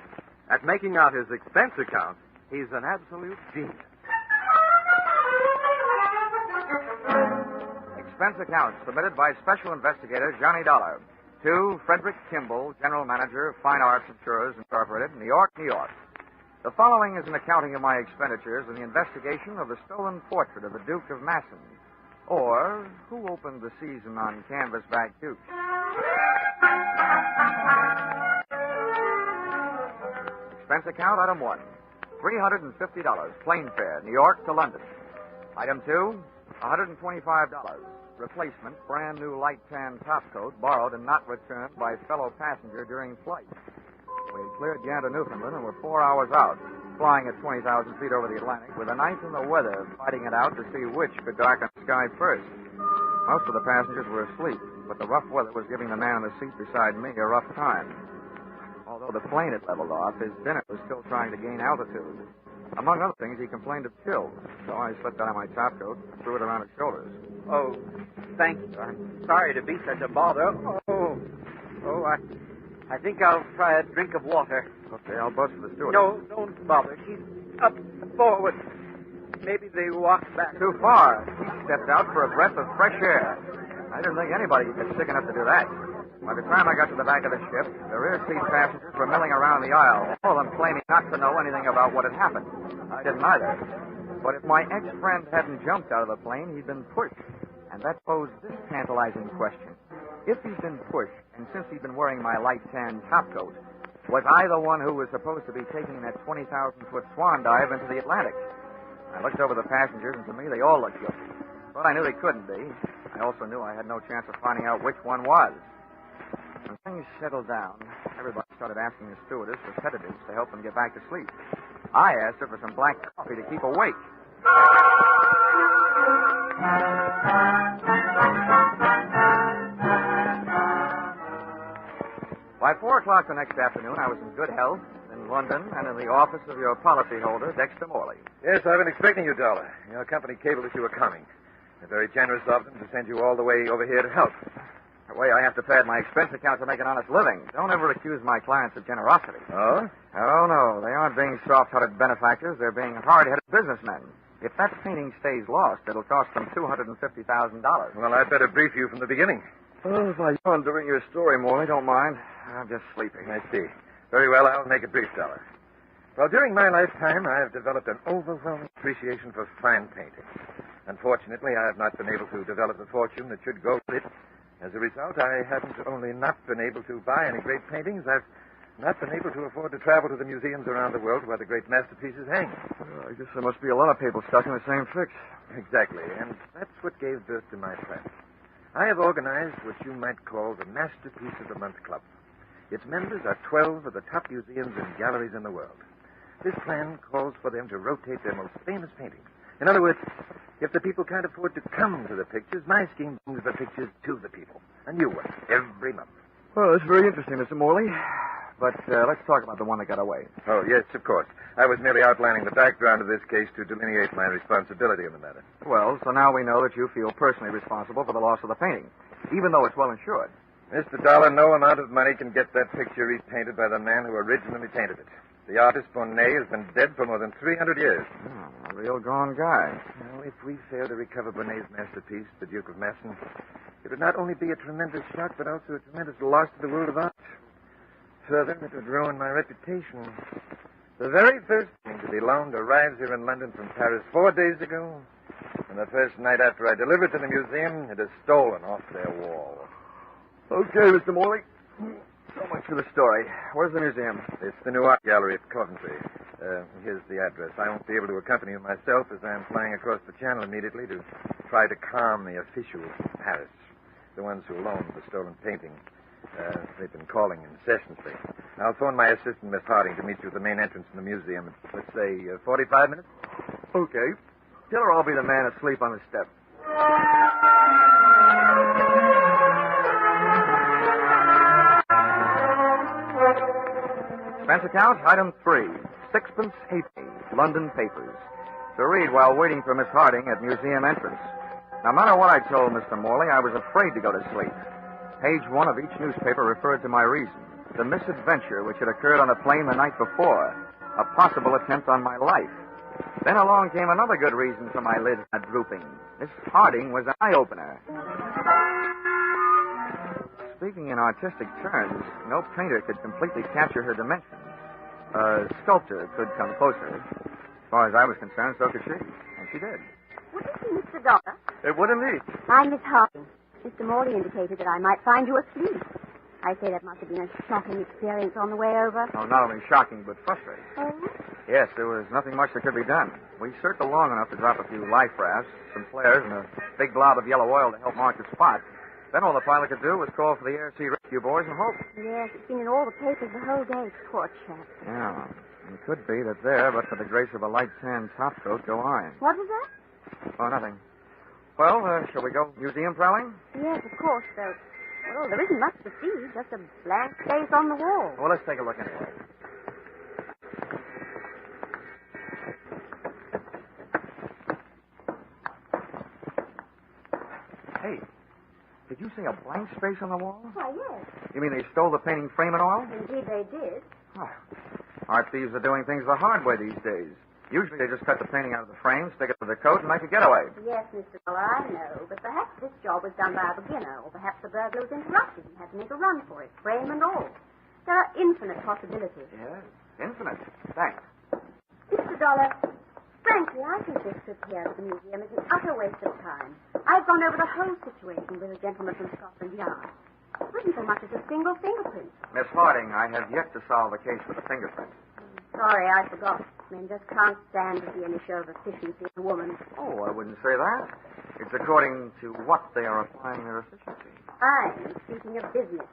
At making out his expense account, he's an absolute genius. Expense account submitted by Special Investigator Johnny Dollar to Frederick Kimball, General Manager, Fine Arts Insurers Incorporated, New York, New York. The following is an accounting of my expenditures in the investigation of the stolen portrait of the Duke of Masson, or who opened the season on canvasback dukes. Expense account, item 1, $350, plane fare, New York to London. Item 2, $125, replacement, brand new light tan topcoat, borrowed and not returned by fellow passenger during flight. We had cleared Gander, Newfoundland, and were 4 hours out, flying at 20,000 feet over the Atlantic, with a night in the weather, fighting it out to see which could darken the sky first. Most of the passengers were asleep, but the rough weather was giving the man in the seat beside me a rough time. Although the plane had leveled off, his dinner was still trying to gain altitude. Among other things, he complained of chills, so I slipped out of my topcoat and threw it around his shoulders. Oh, thank you. I'm sorry to be such a bother. I think I'll try a drink of water. Okay, I'll buzz for the steward. No, don't bother. She's up forward. Maybe they walked back. Too far. He stepped out for a breath of fresh air. I didn't think anybody could get sick enough to do that. By the time I got to the back of the ship, the rear seat passengers were milling around the aisle, all of them claiming not to know anything about what had happened. I didn't either. But if my ex-friend hadn't jumped out of the plane, he'd been pushed. And that posed this tantalizing question. If he'd been pushed, and since he'd been wearing my light tan topcoat, was I the one who was supposed to be taking that 20,000-foot swan dive into the Atlantic? I looked over the passengers, and to me, they all looked guilty. But I knew they couldn't be. I also knew I had no chance of finding out which one was. When things settled down, everybody started asking the stewardess for sedatives to help them get back to sleep. I asked her for some black coffee to keep awake. By 4 o'clock the next afternoon, I was in good health, in London, and in the office of your policyholder, Dexter Morley. Yes, I've been expecting you, Dollar. Your company cabled that you were coming. They're very generous of them to send you all the way over here to help. The way I have to pad my expense account to make an honest living. Don't ever accuse my clients of generosity. Oh? Oh, no. They aren't being soft-hearted benefactors. They're being hard-headed businessmen. If that painting stays lost, it'll cost them $250,000. Well, I'd better brief you from the beginning. Oh, if I yawn during your story, Morley, don't mind. I'm just sleeping. I see. Very well, I'll make it brief, Dollar. Well, during my lifetime, I have developed an overwhelming appreciation for fine painting. Unfortunately, I have not been able to develop the fortune that should go with it. As a result, I haven't only not been able to buy any great paintings, I've not been able to afford to travel to the museums around the world where the great masterpieces hang. I guess there must be a lot of people stuck in the same fix. Exactly, and that's what gave birth to my plan. I have organized what you might call the Masterpiece of the Month Club. Its members are 12 of the top museums and galleries in the world. This plan calls for them to rotate their most famous paintings. In other words, if the people can't afford to come to the pictures, my scheme brings the pictures to the people. A new one, every month. Well, that's very interesting, Mr. Morley. But let's talk about the one that got away. Oh, yes, of course. I was merely outlining the background of this case to delineate my responsibility in the matter. Well, so now we know that you feel personally responsible for the loss of the painting, even though it's well insured. Mr. Dollar, no amount of money can get that picture repainted by the man who originally painted it. The artist, Monet, has been dead for more than 300 years. Oh, a real gone guy. Well, if we fail to recover Monet's masterpiece, The Duke of Meissen, it would not only be a tremendous shock, but also a tremendous loss to the world of art. Further, it would ruin my reputation. The very first painting to be loaned arrives here in London from Paris 4 days ago, and the first night after I deliver it to the museum, it is stolen off their wall. Okay, Mr. Morley. So much for the story. Where's the museum? It's the New Art Gallery at Coventry. Here's the address. I won't be able to accompany you myself as I'm flying across the channel immediately to try to calm the officials in Paris, the ones who loaned the stolen painting. They've been calling incessantly. I'll phone my assistant, Miss Harding, to meet you at the main entrance in the museum in, let's say, 45 minutes. Okay. Tell her I'll be the man asleep on the step. Expense account, item 3. Sixpence halfpenny, London papers. To read while waiting for Miss Harding at museum entrance. No matter what I told Mr. Morley, I was afraid to go to sleep. Page 1 of each newspaper referred to my reason. The misadventure which had occurred on the plane the night before. A possible attempt on my life. Then along came another good reason for my lids not drooping. Miss Harding was an eye-opener. Speaking in artistic terms, no painter could completely capture her dimensions. A sculptor could come closer. As far as I was concerned, so could she. And she did. Would this be Mr. Dollar? It would indeed. I'm Miss Harding. Mr. Morley indicated that I might find you asleep. I say that must have been a shocking experience on the way over. Oh, not only shocking, but frustrating. Oh? Yes, there was nothing much that could be done. We circled long enough to drop a few life rafts, some flares, and a big blob of yellow oil to help mark the spot. Then all the pilot could do was call for the air sea rescue boys and hope. Yes, it's been in all the papers the whole day. Poor chap. Yeah, it could be that there, but for the grace of a light tan topcoat, go iron. What was that? Oh, nothing. Well, shall we go museum prowling? Yes, of course, though. Well, there isn't much to see, just a blank space on the wall. Well, let's take a look anyway. Hey, did you say a blank space on the wall? Why, yes. You mean they stole the painting frame and all? Indeed they did. Oh. Art thieves are doing things the hard way these days. Usually they just cut the painting out of the frame, stick it to the coat, and make a getaway. Yes, Mr. Dollar, I know. But perhaps this job was done by a beginner, or perhaps the burglar was interrupted and had to make a run for it, frame and all. There are infinite possibilities. Yes, infinite. Thanks. Mr. Dollar, frankly, I think this trip here to the museum is an utter waste of time. I've gone over the whole situation with a gentleman from Scotland Yard. There isn't so much as a single fingerprint. Miss Harding, I have yet to solve the case with the fingerprint. Sorry, I forgot. Men just can't stand to see any show of efficiency in a woman. Oh, I wouldn't say that. It's according to what they are applying their efficiency. I'm speaking of business.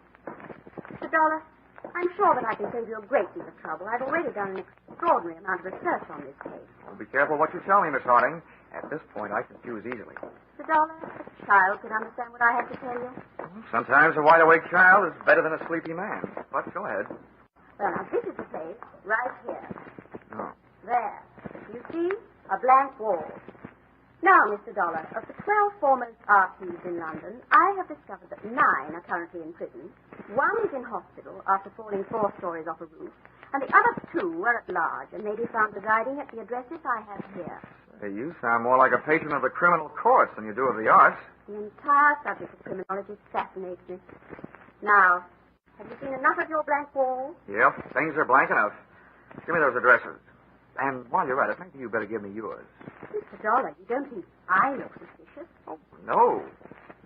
Mr. Dollar, I'm sure that I can save you a great deal of trouble. I've already done an extraordinary amount of research on this case. Well, be careful what you tell me, Miss Harding. At this point, I confuse easily. Mr. Dollar, a child could understand what I have to tell you. Sometimes a wide-awake child is better than a sleepy man. But go ahead. Well, now, this is the place, right here. Oh. There. You see? A blank wall. Now, Mr. Dollar, of the 12 foremost art thieves in London, I have discovered that 9 are currently in prison. 1 is in hospital after falling 4 stories off a roof, and the other 2 are at large and may be found residing at the addresses I have here. Hey, you sound more like a patron of the criminal courts than you do of the arts. The entire subject of criminology fascinates me. Now, have you seen enough of your blank wall? Yep, things are blank enough. Give me those addresses. And while you're at it, maybe you better give me yours. Mr. Dollar, you don't think I look suspicious? Oh, no.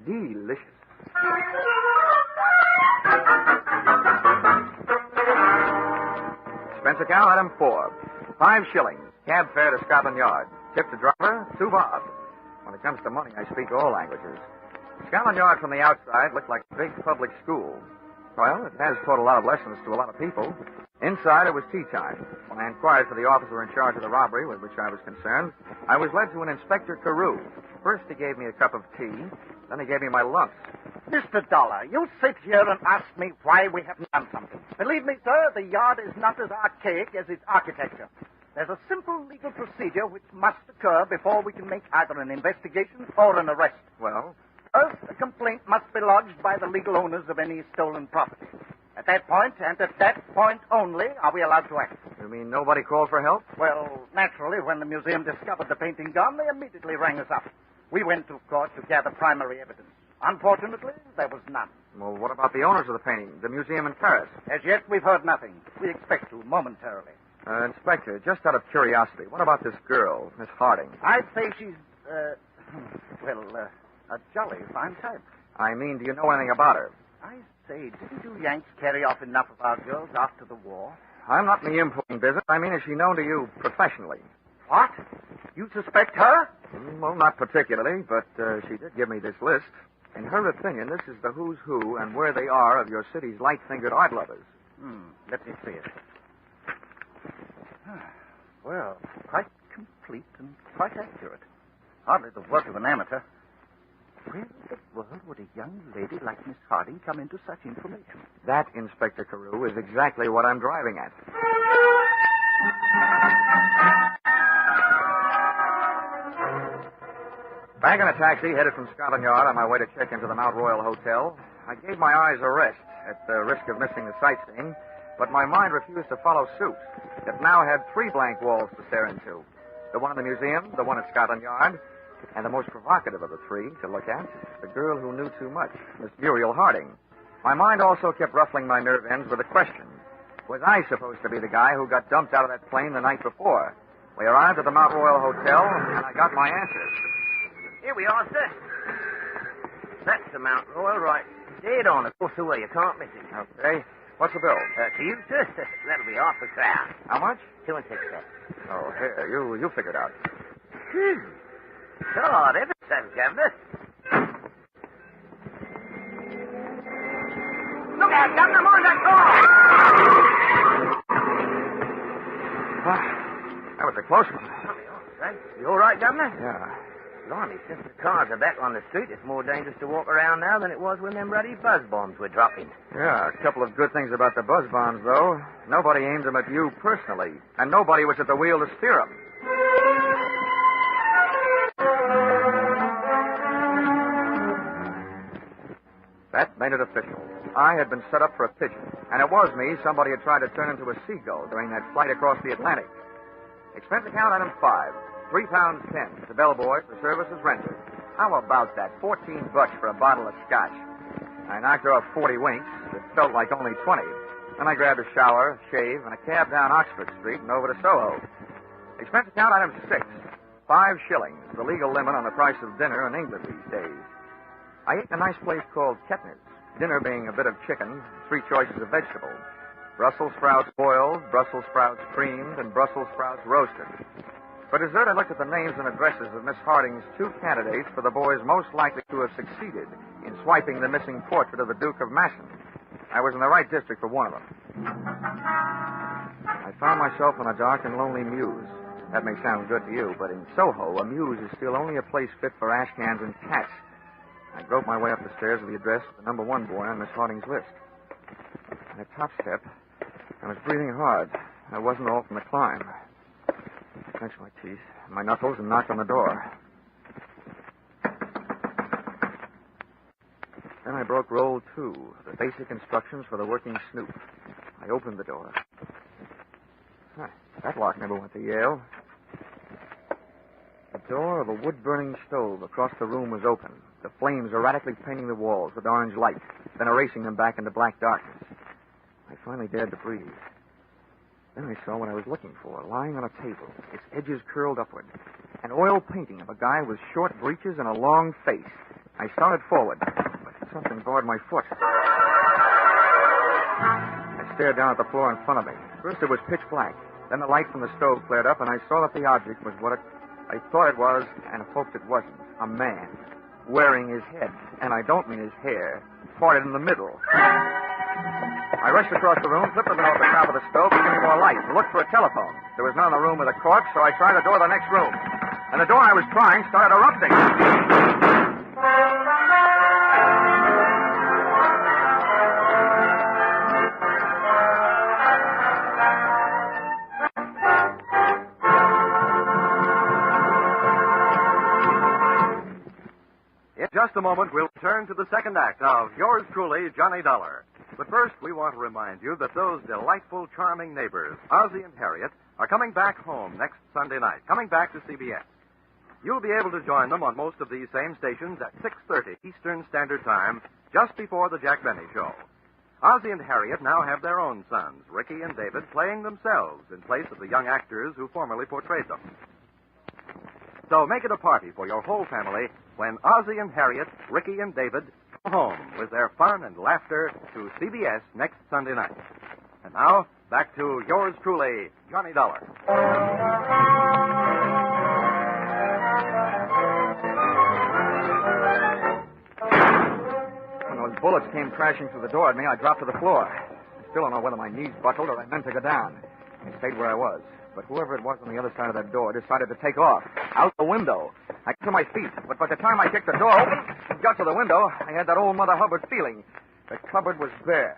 Delicious. Expense account, item 4. 5 shillings. Cab fare to Scotland Yard. Tip to driver, 2 bob. When it comes to money, I speak all languages. Scotland Yard from the outside looked like a big public school. Well, it has taught a lot of lessons to a lot of people. Inside, it was tea time. When I inquired for the officer in charge of the robbery with which I was concerned, I was led to an Inspector Carew. First, he gave me a cup of tea. Then he gave me my lunch. Mr. Dollar, you sit here and ask me why we haven't done something. Believe me, sir, the yard is not as archaic as its architecture. There's a simple legal procedure which must occur before we can make either an investigation or an arrest. Well? First, a complaint must be lodged by the legal owners of any stolen property. At that point, and at that point only, are we allowed to act. You mean nobody called for help? Well, naturally, when the museum discovered the painting gone, they immediately rang us up. We went to court to gather primary evidence. Unfortunately, there was none. Well, what about the owners of the painting, the museum in Paris? As yet, we've heard nothing. We expect to momentarily. Inspector, just out of curiosity, what about this girl, Miss Harding? I'd say she's, a jolly fine type. I mean, do you know anything about her? I say, didn't you Yanks carry off enough of our girls after the war? I'm not in the importing business. I mean, is she known to you professionally? What? You suspect her? Well, not particularly, but she did give me this list. In her opinion, this is the who's who and where they are of your city's light-fingered art lovers. Let me see it. Well, quite complete and quite accurate. Hardly the work of an amateur. Where in the world would a young lady like Miss Harding come into such information? That, Inspector Carew, is exactly what I'm driving at. Back in a taxi, headed from Scotland Yard on my way to check into the Mount Royal Hotel, I gave my eyes a rest at the risk of missing the sightseeing, but my mind refused to follow suit. It now had 3 blank walls to stare into. The one in the museum, the one at Scotland Yard, and the most provocative of the 3 to look at, the girl who knew too much, Miss Muriel Harding. My mind also kept ruffling my nerve ends with a question. Was I supposed to be the guy who got dumped out of that plane the night before? We arrived at the Mount Royal Hotel, and I got my answers. Here we are, sir. That's the Mount Royal, right? Dead on across the way. You can't miss it. Okay. What's the bill? To you, sir? That'll be half the crowd. How much? 2 and 6, sir. Oh, here, you figure it out. Phew. God, ever so, Governor. Look out, Governor, mind that car! That was a close one. You all right, Governor? Yeah. Blimey, since the cars are back on the street, it's more dangerous to walk around now than it was when them bloody buzz bombs were dropping. Yeah, a couple of good things about the buzz bombs, though. Nobody aimed them at you personally, and nobody was at the wheel to steer them. That made it official. I had been set up for a pigeon, and it was me somebody had tried to turn into a seagull during that flight across the Atlantic. Expense account item 5. £3.10 to bellboy for services rendered. How about that? $14 for a bottle of scotch. I knocked off 40 winks. It felt like only 20. Then I grabbed a shower, shave, and a cab down Oxford Street and over to Soho. Expense account item 6. 5 shillings, the legal limit on the price of dinner in England these days. I ate in a nice place called Kettner's. Dinner being a bit of chicken, 3 choices of vegetables. Brussels sprouts boiled, Brussels sprouts creamed, and Brussels sprouts roasted. For dessert, I looked at the names and addresses of Miss Harding's 2 candidates for the boys most likely to have succeeded in swiping the missing portrait of the Duke of Masson. I was in the right district for one of them. I found myself in a dark and lonely mews. That may sound good to you, but in Soho, a mews is still only a place fit for ash cans and cats. I groped my way up the stairs to the address of the number 1 boy on Miss Harding's list. On the top step, I was breathing hard. I wasn't all from the climb. I clenched my teeth, my knuckles, and knocked on the door. Then I broke roll 2, the basic instructions for the working snoop. I opened the door. That lock never went to Yale. The door of a wood-burning stove across the room was open, the flames erratically painting the walls with orange light, then erasing them back into black darkness. I finally dared to breathe. Then I saw what I was looking for, lying on a table, its edges curled upward. An oil painting of a guy with short breeches and a long face. I started forward, but something barred my foot. I stared down at the floor in front of me. First it was pitch black. Then the light from the stove flared up, and I saw that the object was what I thought it was, and hoped it wasn't. A man, wearing his head, and I don't mean his hair, parted in the middle. I rushed across the room, flipped the middle off the top of the stove to give me more light, and looked for a telephone. There was none in the room with a corpse, so I tried the door of the next room. And the door I was trying started erupting. In just a moment, we'll turn to the second act of yours truly, Johnny Dollar. But first, we want to remind you that those delightful, charming neighbors, Ozzie and Harriet, are coming back home next Sunday night, coming back to CBS. You'll be able to join them on most of these same stations at 6:30 Eastern Standard Time, just before the Jack Benny Show. Ozzie and Harriet now have their own sons, Ricky and David, playing themselves in place of the young actors who formerly portrayed them. So make it a party for your whole family when Ozzie and Harriet, Ricky and David come home with their fun and laughter to CBS next Sunday night. And now, back to yours truly, Johnny Dollar. When those bullets came crashing through the door at me, I dropped to the floor. I still don't know whether my knees buckled or I meant to go down. I stayed where I was. But whoever it was on the other side of that door decided to take off. Out the window. I got to my feet, but by the time I kicked the door open and got to the window, I had that old Mother Hubbard feeling. The cupboard was bare.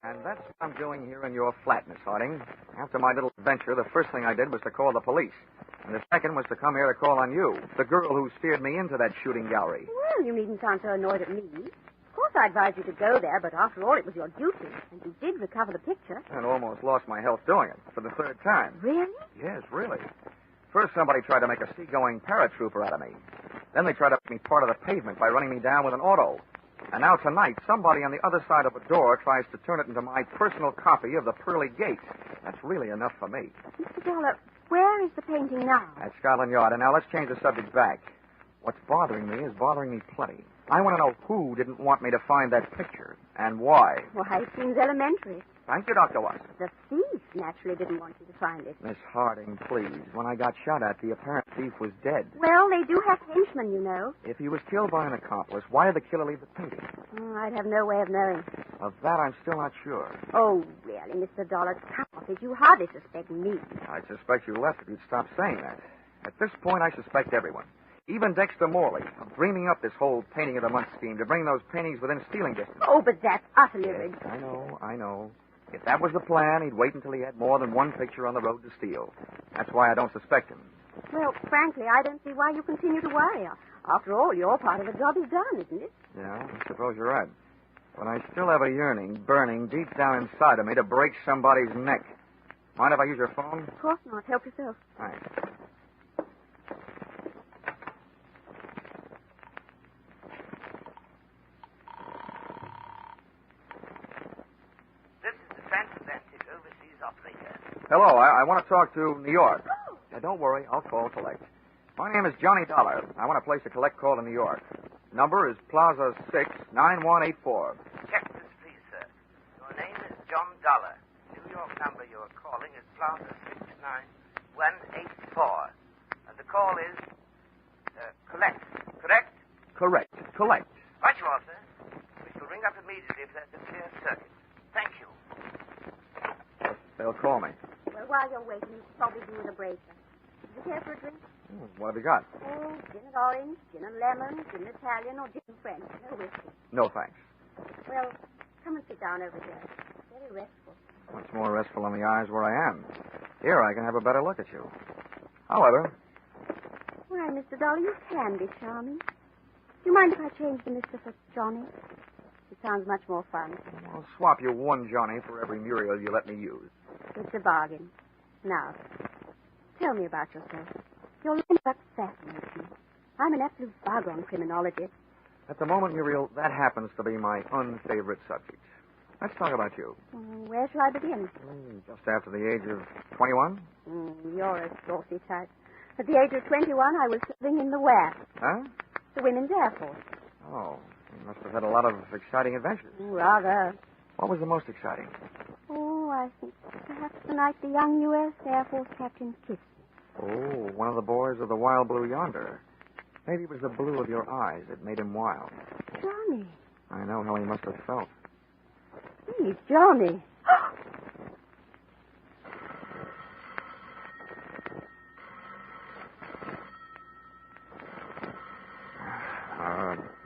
And that's what I'm doing here in your flat, Miss Harding. After my little adventure, the first thing I did was to call the police. And the second was to come here to call on you, the girl who steered me into that shooting gallery. Well, you needn't sound so annoyed at me. Of course, I advised you to go there, but after all, it was your duty, and you did recover the picture. And almost lost my health doing it for the third time. Really? Yes, really. First, somebody tried to make a seagoing paratrooper out of me. Then they tried to make me part of the pavement by running me down with an auto. And now tonight, somebody on the other side of a door tries to turn it into my personal copy of the Pearly Gate. That's really enough for me. Mr. Dollar, where is the painting now? At Scotland Yard. And now let's change the subject back. What's bothering me is bothering me plenty. I want to know who didn't want me to find that picture and why. Why, it seems elementary. Thank you, Dr. Watson. The thief naturally didn't want you to find it. Miss Harding, please. When I got shot at, the apparent thief was dead. Well, they do have henchmen, you know. If he was killed by an accomplice, why did the killer leave the painting? Oh, I'd have no way of knowing. Of that, I'm still not sure. Oh, really, Mr. Dollar, come off it. You hardly suspect me. I suspect you left if you'd stop saying that. At this point, I suspect everyone. Even Dexter Morley, of dreaming up this whole painting of the month scheme to bring those paintings within stealing distance. Oh, but that's utterly Yes, I know. If that was the plan, he'd wait until he had more than one picture on the road to steal. That's why I don't suspect him. Well, frankly, I don't see why you continue to worry. After all, your part of the job is done, isn't it? Yeah, I suppose you're right. But I still have a yearning burning deep down inside of me to break somebody's neck. Mind if I use your phone? Of course not. Help yourself. Thanks. Hello, I want to talk to New York. Now, don't worry, I'll call collect. My name is Johnny Dollar. I want to place a collect call in New York. Number is Plaza 69184. Check this, please, sir. Your name is John Dollar. New York number you are calling is Plaza 69184. And the call is collect, correct? Correct. Collect. Right you are, sir. We shall ring up immediately if there's a clear circuit. Thank you. They'll call me. Well, while you're waiting, you should probably do with a bracer. Do you care for a drink? What have you got? Oh, gin and orange, gin and lemon, gin and Italian, or gin and French. No whiskey. No, thanks. Well, come and sit down over here. It's very restful. What's more restful on the eyes where I am? Here, I can have a better look at you. However... Why, Mr. Dollar, you can be charming. Do you mind if I change the Mr. for Johnny? It sounds much more fun. I'll swap you one Johnny for every Muriel you let me use. It's a bargain. Now, tell me about yourself. Your line of work fascinates me. I'm an absolute bug on criminology. At the moment, Muriel, that happens to be my unfavorite subject. Let's talk about you. Where shall I begin? Just after the age of 21? You're a saucy type. At the age of 21, I was serving in the WAF. Huh? The Women's Air Force. Oh, you must have had a lot of exciting adventures. Rather. What was the most exciting? Oh, I think perhaps the night the young U.S. Air Force captain kissed me. Oh, one of the boys of the wild blue yonder. Maybe it was the blue of your eyes that made him wild. Johnny. I know how he must have felt. Hey, Johnny.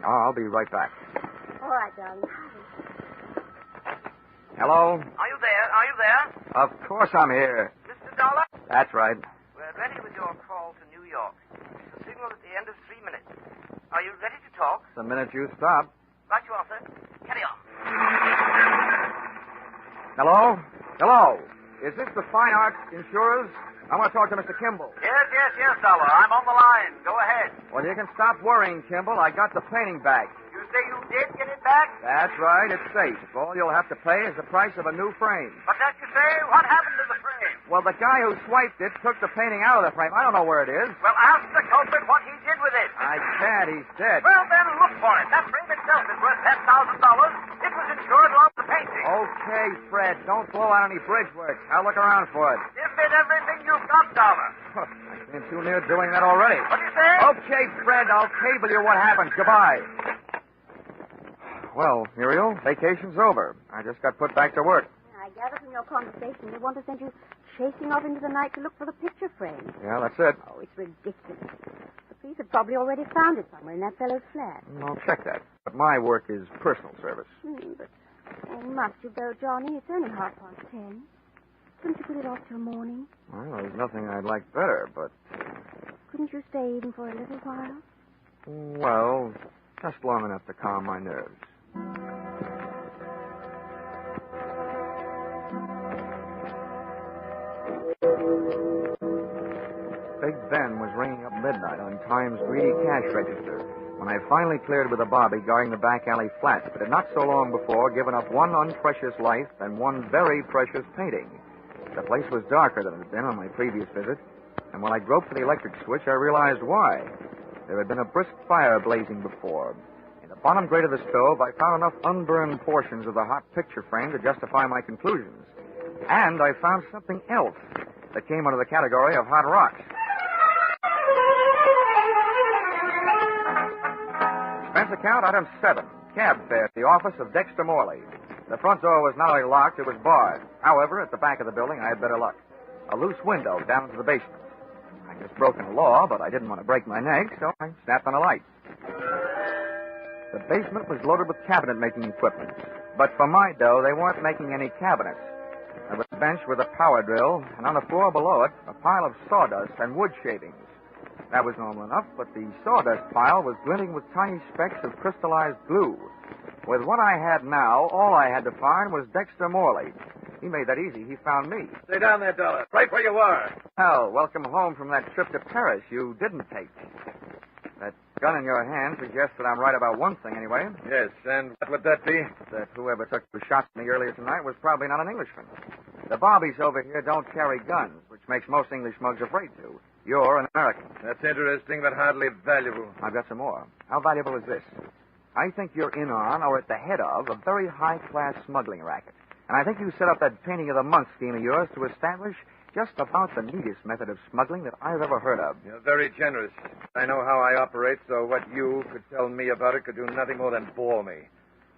I'll be right back. All right, darling. Hello? Are you there? Are you there? Of course I'm here. Mr. Dollar? That's right. We're ready with your call to New York. It's a signal at the end of 3 minutes. Are you ready to talk? The minute you stop. Right you are, sir. Carry on. Hello? Hello? Is this the Fine Arts Insurers? I want to talk to Mr. Kimball. Yes, Dollar. I'm on the line. Go ahead. Well, you can stop worrying, Kimball. I got the painting back. You say you did get it back? That's right. It's safe. All you'll have to pay is the price of a new frame. But that you say, what happened to the frame? Well, the guy who swiped it took the painting out of the frame. I don't know where it is. Well, ask the culprit what he did with it. I can't. He's dead. Well, then look for it. That frame itself is worth $10,000. It was insured along with the painting. Okay, Fred. Don't blow out any bridge work. I'll look around for it. Give it everything you've got, Dollar. I've been too near doing that already. What do you say? Okay, Fred. I'll cable you what happened. Goodbye. Well, Muriel, vacation's over. I just got put back to work. I gather from your conversation they want to send you chasing off into the night to look for the picture frame. Yeah, that's it. Oh, it's ridiculous. The police have probably already found it somewhere in that fellow's flat. I'll check that. But my work is personal service. But must you go, Johnny? It's only 10:30. Couldn't you put it off till morning? Well, there's nothing I'd like better, but... Couldn't you stay even for a little while? Well, just long enough to calm my nerves. Big Ben was ringing up midnight on TYME's greedy cash register when I finally cleared with a bobby guarding the back alley flat, but had not so long before given up one unprecious life and one very precious painting. The place was darker than it had been on my previous visit, and when I groped for the electric switch, I realized why. There had been a brisk fire blazing before. In the bottom grate of the stove, I found enough unburned portions of the hot picture frame to justify my conclusions. And I found something else that came under the category of hot rocks. Expense account, item 7. Cab fare to the office of Dexter Morley. The front door was not only locked, it was barred. However, at the back of the building, I had better luck. A loose window down to the basement. I just broken the law, but I didn't want to break my neck, so I snapped on a light. The basement was loaded with cabinet-making equipment. But for my dough, they weren't making any cabinets. There was a bench with a power drill, and on the floor below it, a pile of sawdust and wood shavings. That was normal enough, but the sawdust pile was glinting with tiny specks of crystallized glue. With what I had now, all I had to find was Dexter Morley. He made that easy. He found me. Stay down there, Dollar. Right where you are. Well, welcome home from that trip to Paris you didn't take. That gun in your hand suggests that I'm right about one thing, anyway. Yes, and what would that be? That whoever took the shots at me earlier tonight was probably not an Englishman. The bobbies over here don't carry guns, which makes most English mugs afraid to. You're an American. That's interesting, but hardly valuable. I've got some more. How valuable is this? I think you're in on, or at the head of, a very high-class smuggling racket. And I think you set up that painting of the month scheme of yours to establish just about the neatest method of smuggling that I've ever heard of. You're very generous. I know how I operate, so what you could tell me about it could do nothing more than bore me.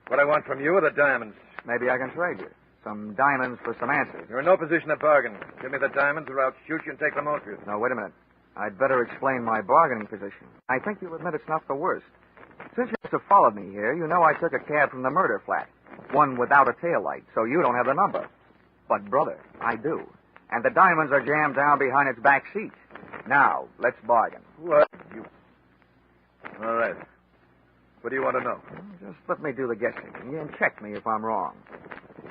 What I want from you are the diamonds. Maybe I can trade you. Some diamonds for some answers. You're in no position to bargain. Give me the diamonds or I'll shoot you and take them off you. No, wait a minute. I'd better explain my bargaining position. I think you'll admit it's not the worst. Since you have followed me here, you know I took a cab from the murder flat. One without a tail light, so you don't have the number. But, brother, I do. And the diamonds are jammed down behind its back seat. Now, let's bargain. What? You... All right. What do you want to know? Just let me do the guessing, and check me if I'm wrong.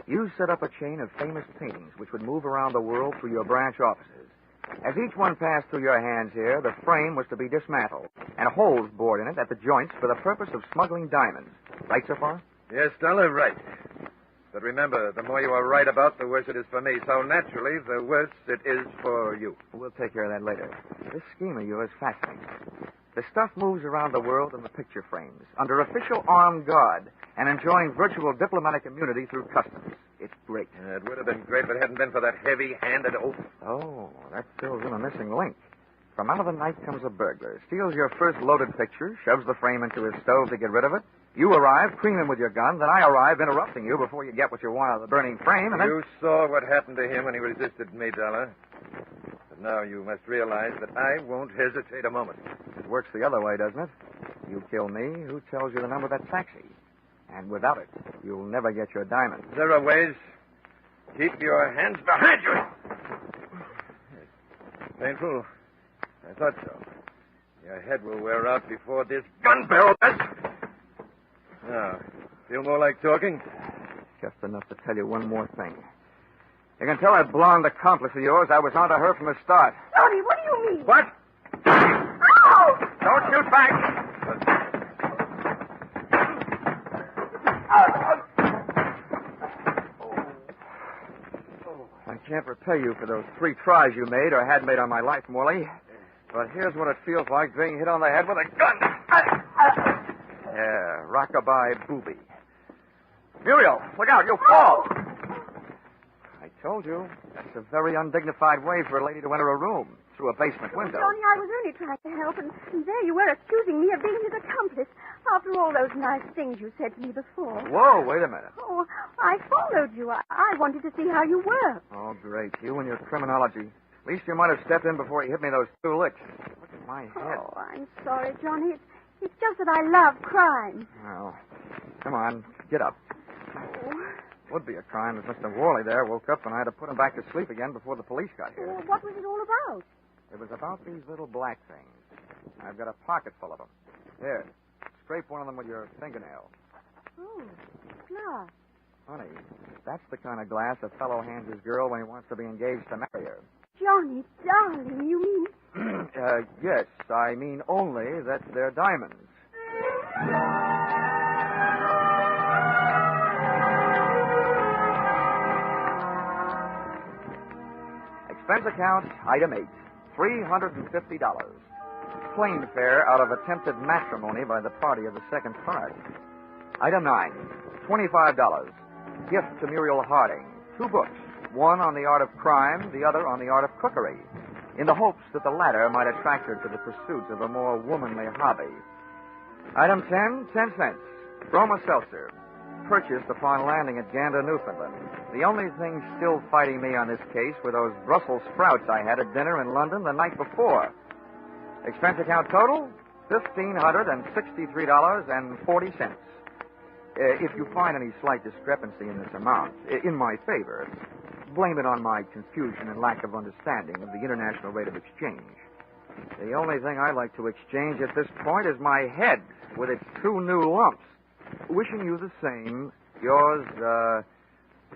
You set up a chain of famous paintings which would move around the world through your branch offices. As each one passed through your hands here, the frame was to be dismantled and holes bored in it at the joints for the purpose of smuggling diamonds. Right so far? Yes, Dollar, right. But remember, the more you are right about, the worse it is for me. So naturally, the worse it is for you. We'll take care of that later. This scheme of yours fascinates me. The stuff moves around the world in the picture frames, under official armed guard, and enjoying virtual diplomatic immunity through customs. It's great. It would have been great if it hadn't been for that heavy-handed oath. Oh, that fills in a missing link. From out of the night comes a burglar, steals your first loaded picture, shoves the frame into his stove to get rid of it. You arrive, cream him with your gun, then I arrive, interrupting you before you get what you want out of the burning frame, and then... You saw what happened to him when he resisted me, Dollar. But now you must realize that I won't hesitate a moment. It works the other way, doesn't it? You kill me, who tells you the number of that taxi? And without it, you'll never get your diamond. There are ways. Keep your hands behind you. Painful. I thought so. Your head will wear out before this gun barrel does. Now, feel more like talking? Just enough to tell you one more thing. You can tell that blonde accomplice of yours I was onto her from the start. Johnny, what do you mean? What? Ow! Don't shoot back! I can't repay you for those 3 tries you made or had made on my life, Morley. But here's what it feels like being hit on the head with a gun. Yeah, rockabye booby. Muriel, look out, you'll fall. I told you, that's a very undignified way for a lady to enter a room, through a basement window. Johnny, I was only trying to help, and there you were accusing me of being his accomplice after all those nice things you said to me before. Whoa, wait a minute. Oh, I followed you. I wanted to see how you were. Oh, great. You and your criminology. At least you might have stepped in before he hit me those 2 licks. Look at my head. Oh, I'm sorry, Johnny. It's just that I love crime. Well, come on, get up. Oh. Would be a crime if Mr. Worley there woke up and I had to put him back to sleep again before the police got here. Well, what was it all about? It was about these little black things. I've got a pocket full of them. Here, scrape one of them with your fingernail. Oh, glass. Honey, that's the kind of glass a fellow hands his girl when he wants to be engaged to marry her. Johnny, darling, you mean... Yes, I mean only that they're diamonds. Expense account, item 8, $350. Plane fare out of attempted matrimony by the party of the second part. Item 9, $25. Gift to Muriel Harding. 2 books, one on the art of crime, the other on the art of cookery, in the hopes that the latter might attract her to the pursuits of a more womanly hobby. Item 10, 10 cents. Roma Seltzer. Purchased upon landing at Gander, Newfoundland. The only thing still fighting me on this case were those Brussels sprouts I had at dinner in London the night before. Expense account total, $1,563.40. If you find any slight discrepancy in this amount, in my favor, blame it on my confusion and lack of understanding of the international rate of exchange. The only thing I like to exchange at this point is my head with its 2 new lumps. Wishing you the same, yours,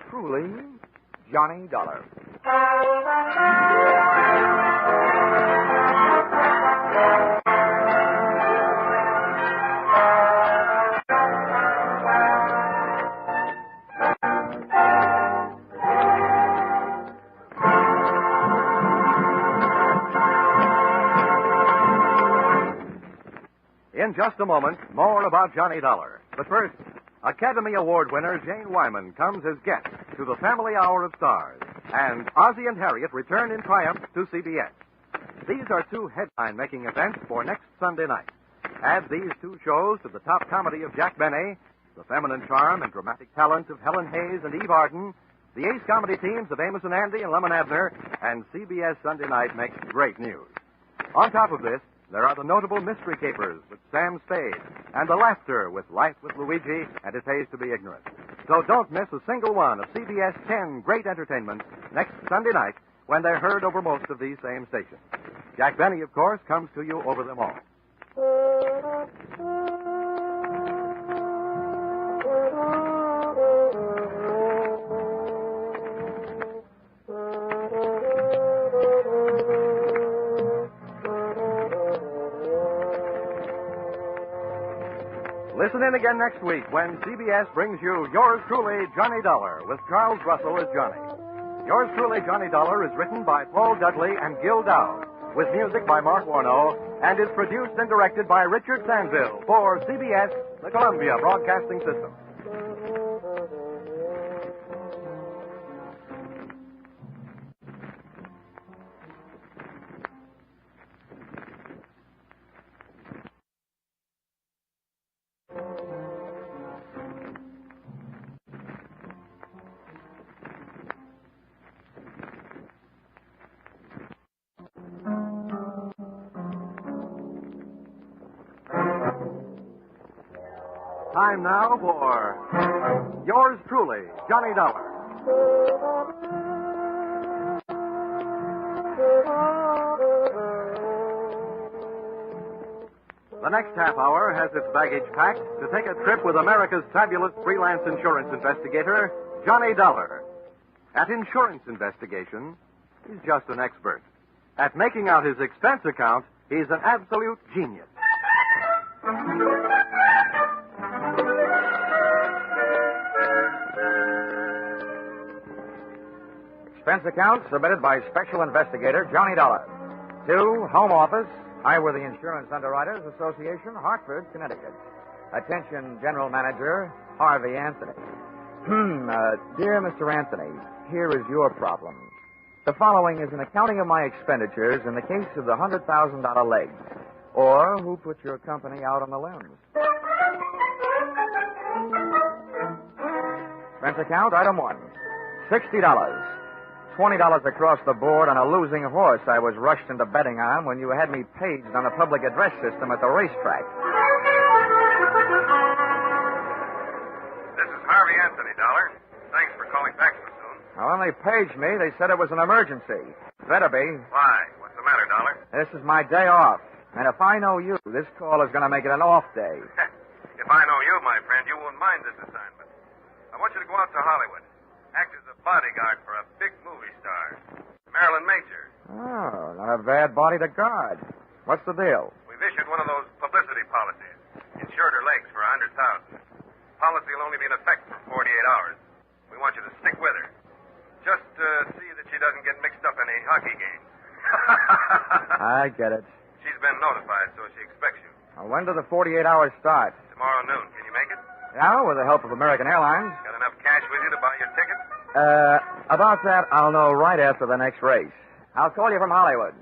truly, Johnny Dollar. In just a moment, more about Johnny Dollar. But first, Academy Award winner Jane Wyman comes as guest to the Family Hour of Stars, and Ozzie and Harriet return in triumph to CBS. These are 2 headline-making events for next Sunday night. Add these 2 shows to the top comedy of Jack Benny, the feminine charm and dramatic talent of Helen Hayes and Eve Arden, the ace comedy teams of Amos and Andy and Lemon Abner, and CBS Sunday night makes great news. On top of this, there are the notable mystery capers with Sam Spade and the laughter with Life with Luigi and It Pays to Be Ignorant. So don't miss a single one of CBS 10 great entertainments next Sunday night when they're heard over most of these same stations. Jack Benny, of course, comes to you over them all. Listen in again next week when CBS brings you Yours Truly, Johnny Dollar, with Charles Russell as Johnny. Yours Truly, Johnny Dollar is written by Paul Dudley and Gil Dowd, with music by Mark Warnow, and is produced and directed by Richard Sanville for CBS, the Columbia Broadcasting System. Time now for Yours Truly, Johnny Dollar. The next half hour has its baggage packed to take a trip with America's fabulous freelance insurance investigator, Johnny Dollar. At insurance investigation, he's just an expert. At making out his expense account, he's an absolute genius. Expense account submitted by Special Investigator Johnny Dollar. To Home Office, Highworthy Insurance Underwriters Association, Hartford, Connecticut. Attention, General Manager Harvey Anthony. Dear Mr. Anthony, here is your problem. The following is an accounting of my expenditures in the case of the $100,000 legs, or who put your company out on the limbs. Expense account, item 1, $60. $20 across the board on a losing horse I was rushed into betting on when you had me paged on the public address system at the racetrack. This is Harvey Anthony, Dollar. Thanks for calling back so soon. Well, when they paged me, they said it was an emergency. Better be. Why? What's the matter, Dollar? This is my day off. And if I know you, this call is going to make it an off day. If I know you, my friend, you won't mind this assignment. I want you to go out to Hollywood. Act as a bodyguard for a big movie star, Marilyn Major. Oh, not a bad body to guard. What's the deal? We've issued one of those publicity policies. Insured her legs for $100,000. Policy will only be in effect for 48 hours. We want you to stick with her. Just see that she doesn't get mixed up in any hockey games. I get it. She's been notified, so she expects you. Well, when do the 48 hours start? Tomorrow noon. Can you make it? Yeah, with the help of American Airlines. Got enough cash with you to buy your ticket? About that, I'll know right after the next race. I'll call you from Hollywood.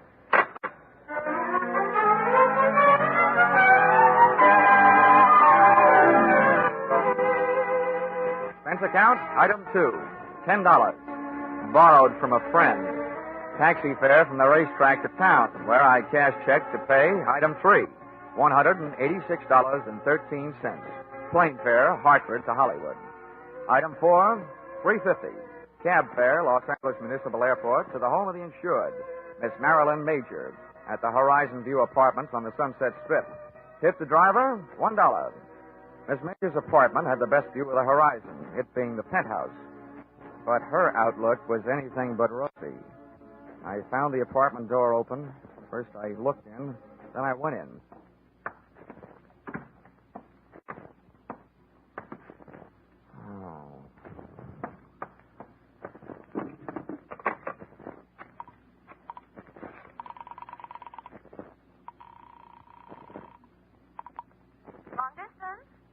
Expense account, item 2, $10. Borrowed from a friend. Taxi fare from the racetrack to town, where I cash check to pay, item 3, $186.13. Plane fare, Hartford to Hollywood. Item 4, $350. Cab fare, Los Angeles Municipal Airport, to the home of the insured, Miss Marilyn Major, at the Horizon View Apartments on the Sunset Strip. Tip the driver, $1. Miss Major's apartment had the best view of the horizon, it being the penthouse. But her outlook was anything but rosy. I found the apartment door open. First I looked in, then I went in.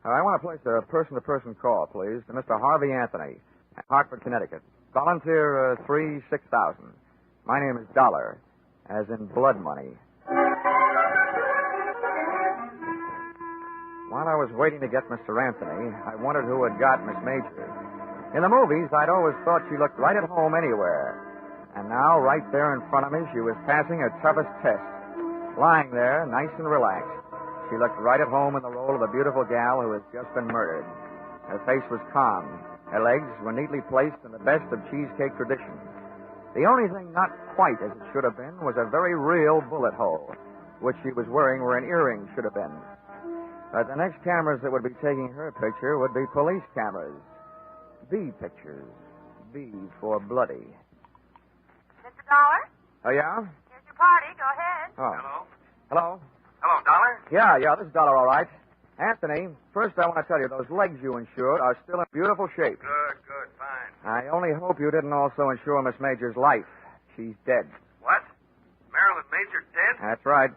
I want to place a person-to-person call, please, to Mr. Harvey Anthony, at Hartford, Connecticut. Volunteer 3-6000. My name is Dollar, as in blood money. While I was waiting to get Mr. Anthony, I wondered who had got Miss Major. In the movies, I'd always thought she looked right at home anywhere. And now, right there in front of me, she was passing her toughest test. Lying there, nice and relaxed. She looked right at home in the role of a beautiful gal who has just been murdered. Her face was calm. Her legs were neatly placed in the best of cheesecake tradition. The only thing not quite as it should have been was a very real bullet hole, which she was wearing where an earring should have been. But the next cameras that would be taking her picture would be police cameras. B pictures. B for bloody. Mr. Dollar? Oh, yeah? Here's your party. Go ahead. Oh. Hello? Hello? Hello, Dollar? Yeah, this is Dollar, all right. Anthony, first I want to tell you, those legs you insured are still in beautiful shape. Good, fine. I only hope you didn't also insure Miss Major's life. She's dead. What? Marilyn Major dead? That's right.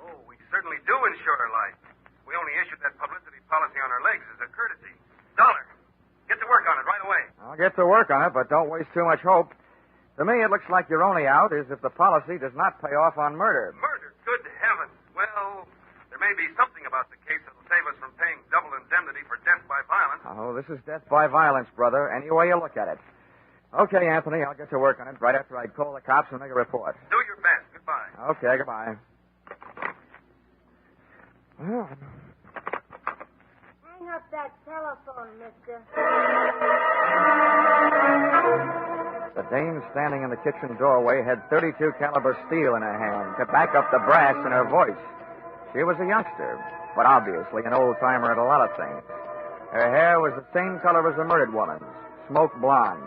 Oh, we certainly do insure her life. We only issued that publicity policy on her legs as a courtesy. Dollar, get to work on it right away. I'll get to work on it, but don't waste too much hope. To me, it looks like your only out is if the policy does not pay off on murder. Murder? Good heavens. Well, there may be something about the case that'll save us from paying double indemnity for death by violence. Oh, this is death by violence, brother, any way you look at it. Okay, Anthony, I'll get to work on it right after I call the cops and make a report. Do your best. Goodbye. Okay, goodbye. Well, Hang up that telephone, mister. the dame standing in the kitchen doorway had .32 caliber steel in her hand to back up the brass in her voice. She was a youngster, but obviously an old-timer at a lot of things. Her hair was the same color as the murdered woman's, smoke blonde,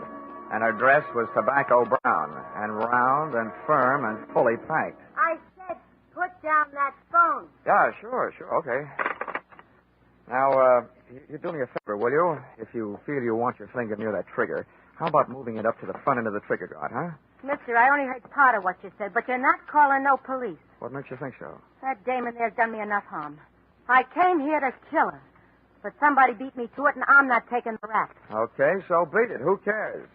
and her dress was tobacco brown, and round and firm and fully packed. I said put down that phone. Yeah, sure, okay. Now, you do me a favor, will you? If you feel you want your finger near that trigger, how about moving it up to the front end of the trigger guard, huh? Mister, I only heard part of what you said, but you're not calling no police. What makes you think so? That dame in there's done me enough harm. I came here to kill her, but somebody beat me to it, and I'm not taking the rap. Okay, so beat it. Who cares?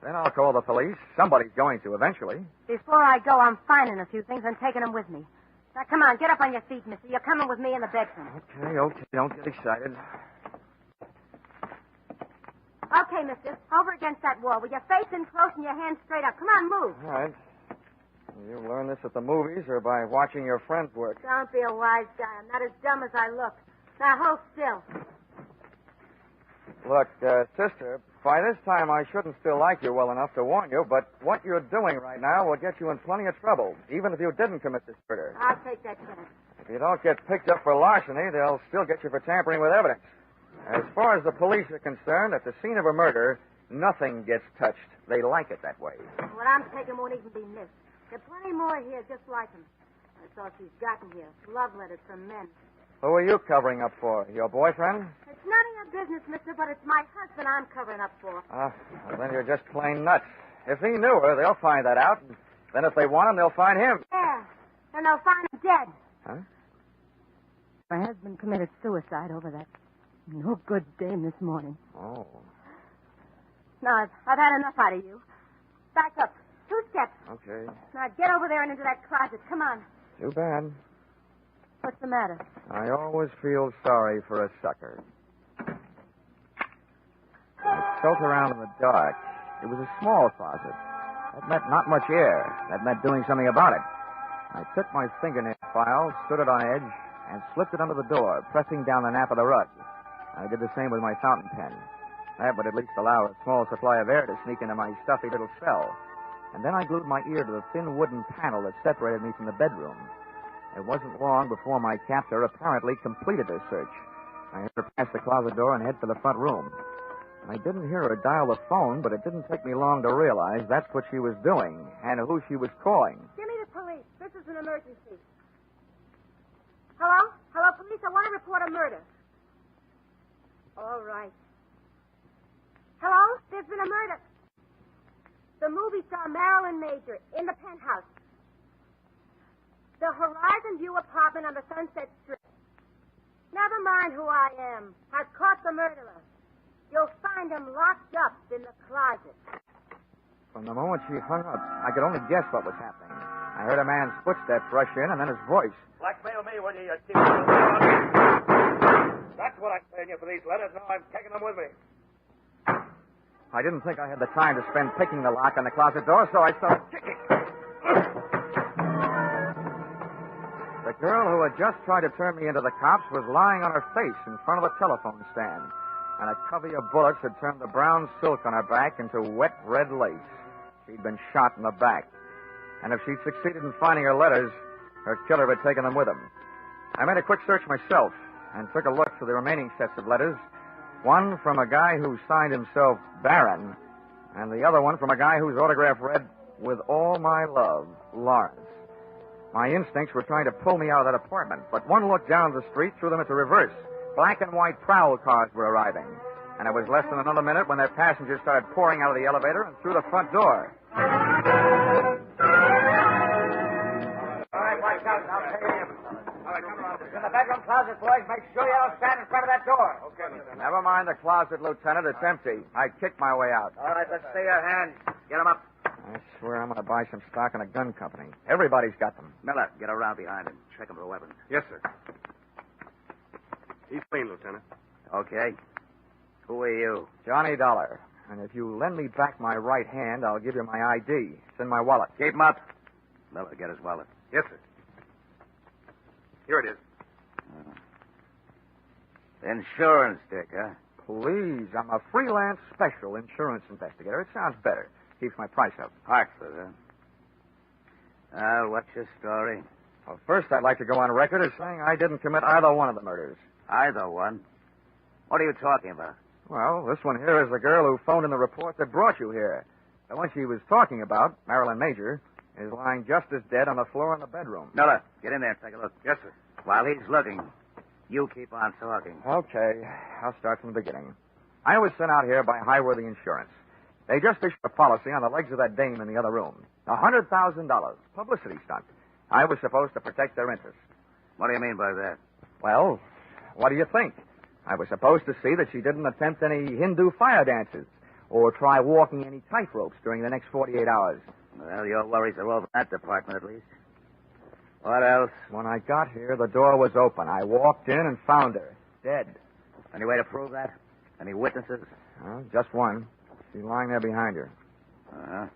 Then I'll call the police. Somebody's going to eventually. Before I go, I'm finding a few things and taking them with me. Now, come on, get up on your feet, mister. You're coming with me in the bedroom. Okay. Don't get excited. Okay, mister. Over against that wall with your face in close and your hands straight up. Come on, move. All right. You learn this at the movies or by watching your friends work? Don't be a wise guy. I'm not as dumb as I look. Now, hold still. Look, sister, by this time I shouldn't still like you well enough to warn you, but what you're doing right now will get you in plenty of trouble, even if you didn't commit this murder. I'll take that chance. If you don't get picked up for larceny, they'll still get you for tampering with evidence. As far as the police are concerned, at the scene of a murder, nothing gets touched. They like it that way. What I'm taking won't even be missed. There are plenty more here just like him. That's all she's gotten here. Love letters from men. Who are you covering up for? Your boyfriend? It's none of your business, mister, but it's my husband I'm covering up for. Well, then you're just plain nuts. If he knew her, they'll find that out. And then if they want him, they'll find him. Yeah, and they'll find him dead. Huh? My husband committed suicide over that no good dame this morning. Oh. Now, I've had enough out of you. Back up. 2 steps. Okay. Now, get over there and into that closet. Come on. Too bad. What's the matter? I always feel sorry for a sucker. I felt around in the dark. It was a small closet. That meant not much air. That meant doing something about it. I took my fingernail file, stood it on edge, and slipped it under the door, pressing down the nap of the rug. I did the same with my fountain pen. That would at least allow a small supply of air to sneak into my stuffy little cell. And then I glued my ear to the thin wooden panel that separated me from the bedroom. It wasn't long before my captor apparently completed her search. I heard her pass the closet door and head for the front room. I didn't hear her dial the phone, but it didn't take me long to realize that's what she was doing and who she was calling. Give me the police. This is an emergency. Hello? Hello, police. I want to report a murder. All right. Hello? There's been a murder. The movie star Marilyn Major in the penthouse. The Horizon View apartment on the Sunset Strip. Never mind who I am. I've caught the murderer. You'll find him locked up in the closet. From the moment she hung up, I could only guess what was happening. I heard a man's footsteps rush in and then his voice. Blackmail me, will you, you That's what I'm paying you for these letters. Now I'm taking them with me. I didn't think I had the time to spend picking the lock on the closet door, so I started kicking. The girl who had just tried to turn me into the cops was lying on her face in front of the telephone stand, and a covey of bullets had turned the brown silk on her back into wet red lace. She'd been shot in the back, and if she'd succeeded in finding her letters, her killer had taken them with him. I made a quick search myself and took a look for the remaining sets of letters. One from a guy who signed himself Baron, and the other one from a guy whose autograph read, "With all my love, Lawrence." My instincts were trying to pull me out of that apartment, but one look down the street threw them into reverse. Black and white prowl cars were arriving, and it was less than another minute when their passengers started pouring out of the elevator and through the front door. All right, watch out. I'll pay him. All right, come on. In the bedroom closet, boys. Make sure you don't stand in front of that door. Okay, Lieutenant. Never mind the closet, Lieutenant. It's empty. I kicked my way out. All right, let's see your hands. Get them up. I swear I'm going to buy some stock in a gun company. Everybody's got them. Miller, get around behind him. Check him for weapons. Yes, sir. He's clean, Lieutenant. Okay. Who are you? Johnny Dollar. And if you lend me back my right hand, I'll give you my ID. It's in my wallet. Keep him up. Miller, get his wallet. Yes, sir. Here it is. Insurance stick, huh? Please, I'm a freelance special insurance investigator. It sounds better. Keeps my price up. Hartford, huh? What's your story? Well, first, I'd like to go on record as saying I didn't commit either one of the murders. Either one? What are you talking about? Well, this one here is the girl who phoned in the report that brought you here. The one she was talking about, Marilyn Major, is lying just as dead on the floor in the bedroom. Miller, get in there and take a look. Yes, sir. While he's looking, you keep on talking. Okay, I'll start from the beginning. I was sent out here by Highworthy Insurance. They just issued a policy on the legs of that dame in the other room. $100,000. Publicity stunt. I was supposed to protect their interests. What do you mean by that? Well, what do you think? I was supposed to see that she didn't attempt any Hindu fire dances or try walking any tightropes during the next 48 hours. Well, your worries are over that department, at least. What else? When I got here, the door was open. I walked in and found her, dead. Any way to prove that? Any witnesses? Just one. She's lying there behind her. Uh-huh.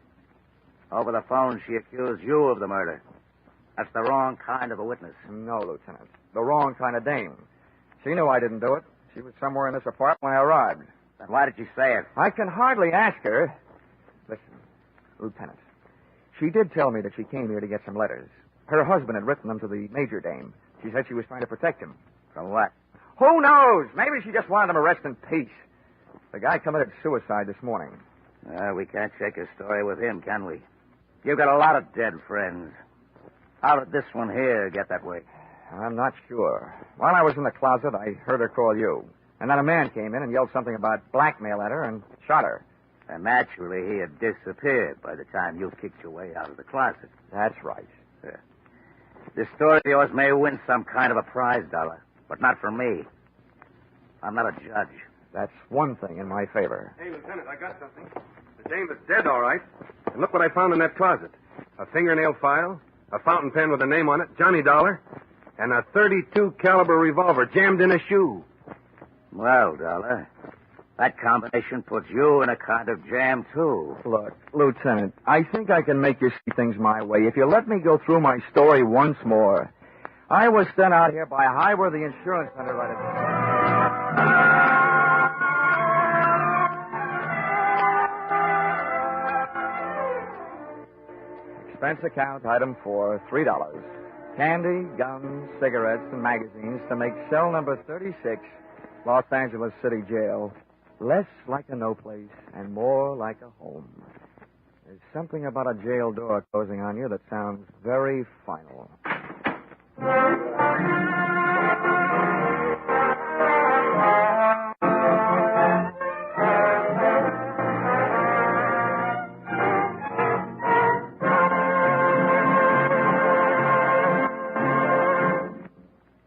Over the phone, she accused you of the murder. That's the wrong kind of a witness. No, Lieutenant. The wrong kind of dame. She knew I didn't do it. She was somewhere in this apartment when I arrived. Then why did you say it? I can hardly ask her. Listen, Lieutenant. She did tell me that she came here to get some letters. Her husband had written them to the major dame. She said she was trying to protect him. From what? Who knows? Maybe she just wanted him to rest in peace. The guy committed suicide this morning. We can't shake a story with him, can we? You've got a lot of dead friends. How did this one here get that way? I'm not sure. While I was in the closet, I heard her call you. And then a man came in and yelled something about blackmail at her and shot her. And naturally, he had disappeared by the time you kicked your way out of the closet. That's right. This story of yours may win some kind of a prize, Dollar, but not for me. I'm not a judge. That's one thing in my favor. Hey, Lieutenant, I got something. The dame is dead, all right. And look what I found in that closet. A fingernail file, a fountain pen with a name on it, Johnny Dollar, and a .32 caliber revolver jammed in a shoe. Well, Dollar, that combination puts you in a kind of jam, too. Look, Lieutenant, I think I can make you see things my way if you let me go through my story once more. I was sent out here by Highworthy Insurance underwriter. Expense account, item 4, $3. Candy, gums, cigarettes, and magazines to make cell number 36, Los Angeles City Jail, less like a no place and more like a home. There's something about a jail door closing on you that sounds very final.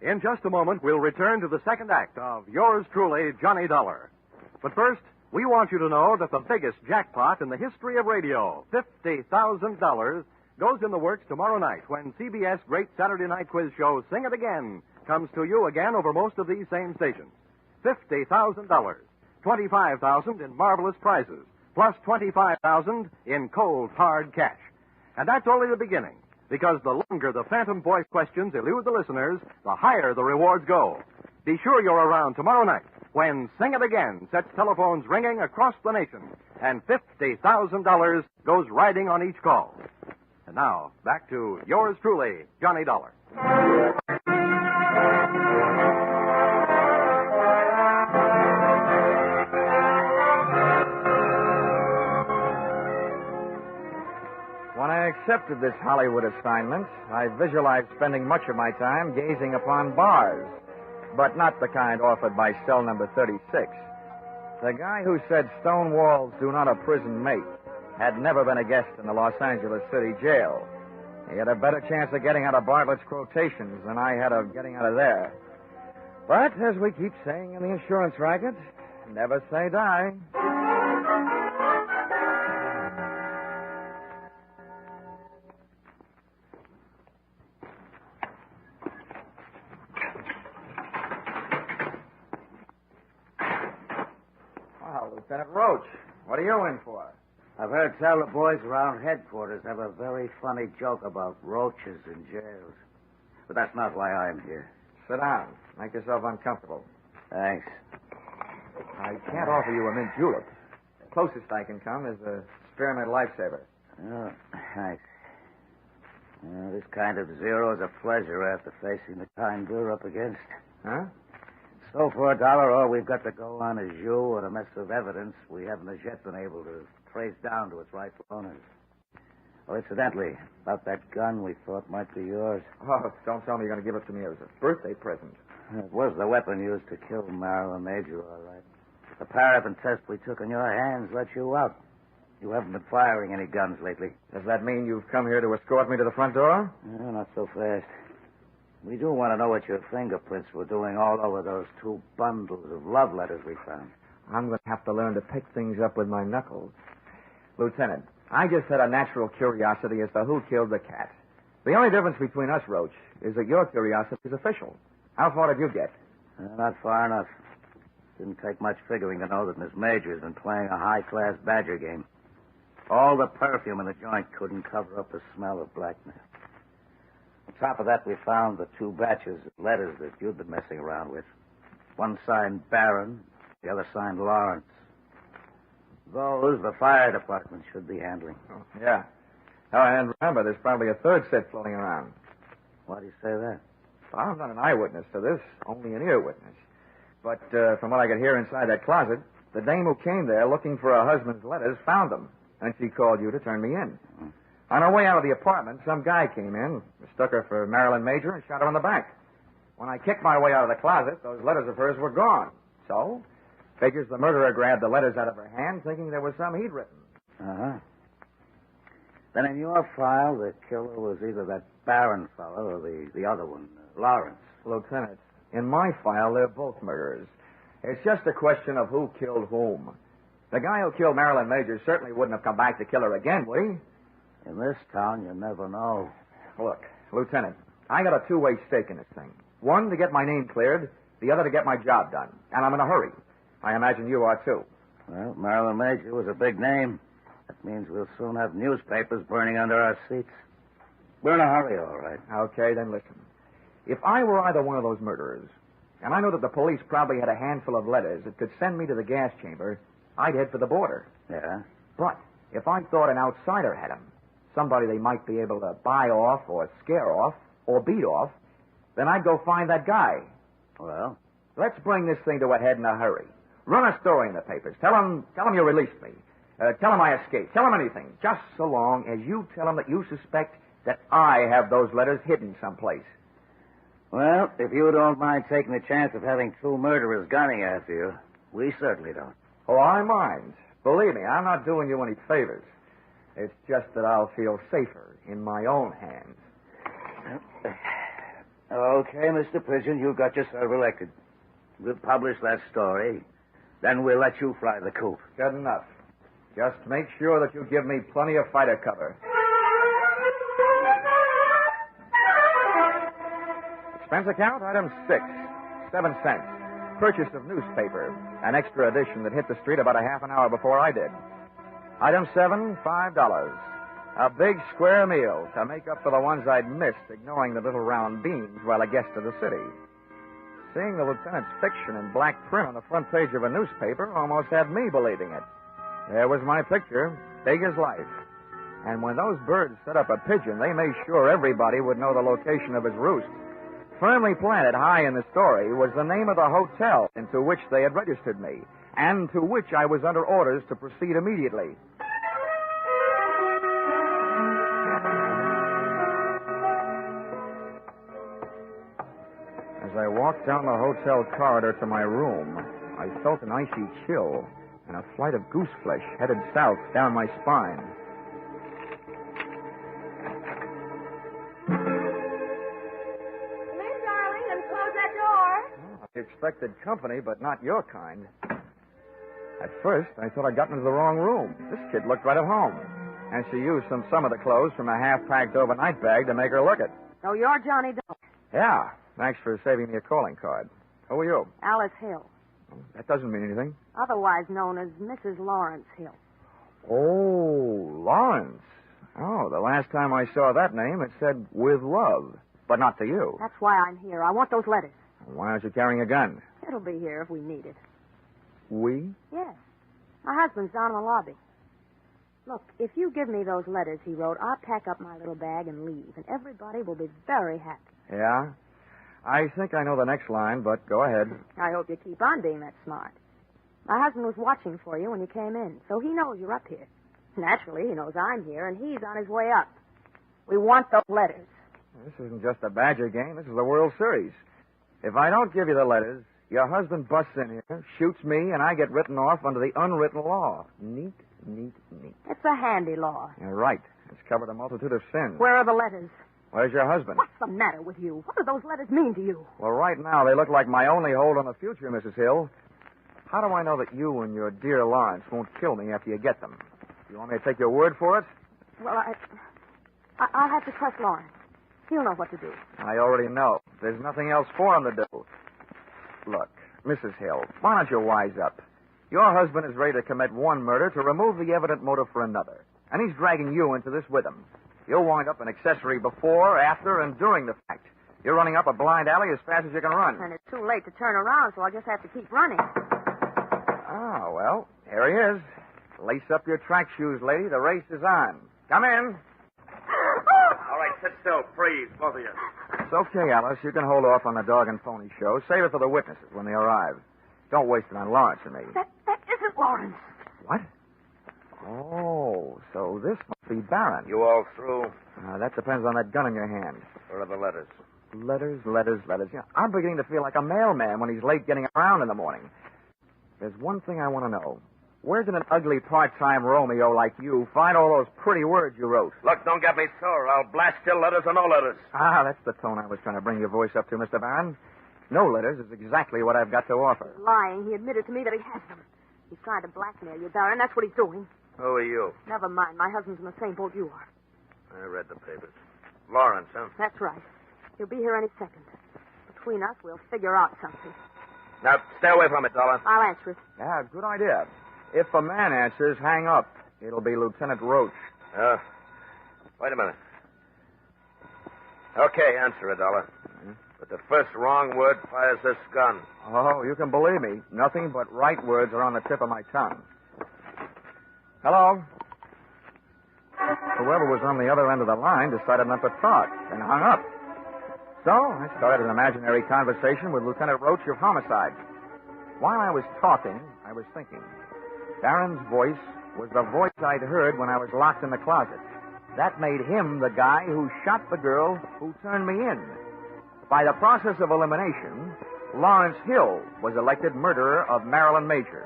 In just a moment, we'll return to the second act of Yours Truly, Johnny Dollar. But first, we want you to know that the biggest jackpot in the history of radio, $50,000, goes in the works tomorrow night when CBS' great Saturday night quiz show, Sing It Again, comes to you again over most of these same stations. $50,000, $25,000 in marvelous prizes, plus $25,000 in cold, hard cash. And that's only the beginning, because the longer the phantom voice questions elude the listeners, the higher the rewards go. Be sure you're around tomorrow night when Sing It Again sets telephones ringing across the nation and $50,000 goes riding on each call. And now, back to yours truly, Johnny Dollar. When I accepted this Hollywood assignment, I visualized spending much of my time gazing upon bars, but not the kind offered by cell number 36. The guy who said stone walls do not a prison make had never been a guest in the Los Angeles City Jail. He had a better chance of getting out of Bartlett's quotations than I had of getting out of there. But, as we keep saying in the insurance racket, never say die. Lieutenant Roach, what are you in for? I've heard tell the boys around headquarters have a very funny joke about roaches in jails. But that's not why I'm here. Sit down. Make yourself uncomfortable. Thanks. I can't offer you a mint julep. The closest I can come is a spearmint lifesaver. Oh, thanks. This kind of zero is a pleasure after facing the kind we're up against. Huh? So for a dollar, all we've got to go on is you and a mess of evidence we haven't as yet been able to trace down to its rightful owners. Oh, incidentally, about that gun we thought might be yours. Oh, don't tell me you're going to give it to me as a birthday present. It was the weapon used to kill Marilyn Major, all right. The paraffin test we took in your hands let you out. You haven't been firing any guns lately. Does that mean you've come here to escort me to the front door? No, not so fast. We do want to know what your fingerprints were doing all over those 2 bundles of love letters we found. I'm going to have to learn to pick things up with my knuckles. Lieutenant, I just had a natural curiosity as to who killed the cat. The only difference between us, Roach, is that your curiosity is official. How far did you get? Not far enough. Didn't take much figuring to know that Miss Major's been playing a high-class badger game. All the perfume in the joint couldn't cover up the smell of blackmail. On top of that, we found the 2 batches of letters that you'd been messing around with. One signed Barron, the other signed Lawrence. Those the fire department should be handling. Oh, yeah. Oh, and remember, there's probably a 3rd set floating around. Why do you say that? Well, I'm not an eyewitness to this, only an ear witness. But from what I could hear inside that closet, the dame who came there looking for her husband's letters found them, and she called you to turn me in. Mm-hmm. On her way out of the apartment, some guy came in, mistook her for Marilyn Major, and shot her in the back. When I kicked my way out of the closet, those letters of hers were gone. So, figures the murderer grabbed the letters out of her hand, thinking there was some he'd written. Uh-huh. Then in your file, the killer was either that Barron fellow or the other one, Lawrence. Lieutenant, in my file, they're both murderers. It's just a question of who killed whom. The guy who killed Marilyn Major certainly wouldn't have come back to kill her again, would he? In this town, you never know. Look, Lieutenant, I got a 2-way stake in this thing. One, to get my name cleared. The other, to get my job done. And I'm in a hurry. I imagine you are, too. Well, Marilyn Major was a big name. That means we'll soon have newspapers burning under our seats. We're in a hurry, all right. Okay, then listen. If I were either one of those murderers, and I know that the police probably had a handful of letters that could send me to the gas chamber, I'd head for the border. Yeah? But if I thought an outsider had them, somebody they might be able to buy off or scare off or beat off, then I'd go find that guy. Well? Let's bring this thing to a head in a hurry. Run a story in the papers. Tell them you released me. Tell them I escaped. Tell them anything. Just so long as you tell them that you suspect that I have those letters hidden someplace. Well, if you don't mind taking the chance of having 2 murderers gunning after you, we certainly don't. Oh, I mind. Believe me, I'm not doing you any favors. It's just that I'll feel safer in my own hands. Okay, Mr. Pigeon, you got yourself elected. We'll publish that story. Then we'll let you fly the coop. Good enough. Just make sure that you give me plenty of fighter cover. Expense account, item 6, 7 cents. Purchase of newspaper, an extra edition that hit the street about a half an hour before I did. Item 7, $5. A big square meal to make up for the ones I'd missed, ignoring the little round beans while a guest of the city. Seeing the lieutenant's fiction in black print on the front page of a newspaper almost had me believing it. There was my picture, big as life. And when those birds set up a pigeon, they made sure everybody would know the location of his roost. Firmly planted high in the story was the name of the hotel into which they had registered me, and to which I was under orders to proceed immediately. As I walked down the hotel corridor to my room, I felt an icy chill and a flight of goose flesh headed south down my spine. I expected company, but not your kind. At first, I thought I'd gotten into the wrong room. This kid looked right at home. And she used some of the clothes from a half-packed overnight bag to make her look it. So you're Johnny Dollar. Yeah. Thanks for saving me a calling card. Who are you? Alice Hill, That doesn't mean anything. otherwise known as Mrs. Lawrence Hill. Oh, Lawrence. Oh, the last time I saw that name, it said, with love. But not to you. That's why I'm here. I want those letters. Why aren't you carrying a gun? It'll be here if we need it. We? Yes. My husband's down in the lobby. Look, if you give me those letters he wrote, I'll pack up my little bag and leave, and everybody will be very happy. Yeah? I think I know the next line, but go ahead. I hope you keep on being that smart. My husband was watching for you when you came in, so he knows you're up here. Naturally, he knows I'm here, and he's on his way up. We want those letters. This isn't just a Badger game. This is the World Series. If I don't give you the letters, your husband busts in here, shoots me, and I get written off under the unwritten law. Neat, neat, neat. It's a handy law. You're right. It's covered a multitude of sins. Where are the letters? Where's your husband? What's the matter with you? What do those letters mean to you? Well, right now, they look like my only hold on the future, Mrs. Hill. How do I know that you and your dear Lawrence won't kill me after you get them? You want me to take your word for it? Well, I'll have to trust Lawrence. He'll know what to do. I already know. There's nothing else for him to do. Look, Mrs. Hill, why don't you wise up? Your husband is ready to commit one murder to remove the evident motive for another. And he's dragging you into this with him. You'll wind up an accessory before, after, and during the fact. You're running up a blind alley as fast as you can run. And it's too late to turn around, so I'll just have to keep running. Ah, well, here he is. Lace up your track shoes, lady. The race is on. Come in. All right, sit still. Freeze, both of you. It's okay, Alice. You can hold off on the dog and pony show. Save it for the witnesses when they arrive. Don't waste it on Lawrence and me. That isn't Lawrence. What? Oh, so this must be Barron. You all through? That depends on that gun in your hand. Where are the letters? Letters. You know, I'm beginning to feel like a mailman when he's late getting around in the morning. There's one thing I want to know. Where did an ugly part-time Romeo like you find all those pretty words you wrote? Look, don't get me sore. I'll blast you, letters or no letters. That's the tone I was trying to bring your voice up to, Mr. Barron. No letters is exactly what I've got to offer. He's lying. He admitted to me that he has them. He's trying to blackmail you, Barron. That's what he's doing. Who are you? Never mind. My husband's in the same boat you are. I read the papers. Lawrence, huh? That's right. He'll be here any second. Between us, we'll figure out something. Now, stay away from it, Dollar. I'll answer it. Yeah, good idea. If a man answers, hang up. It'll be Lieutenant Roach. Wait a minute. Okay, answer it, Dollar. But the first wrong word fires this gun. Oh, you can believe me. Nothing but right words are on the tip of my tongue. Hello? Whoever was on the other end of the line decided not to talk and hung up. So I started an imaginary conversation with Lieutenant Roach of Homicide. While I was talking, I was thinking. Barron's voice was the voice I'd heard when I was locked in the closet. That made him the guy who shot the girl who turned me in. By the process of elimination, Lawrence Hill was elected murderer of Marilyn Major.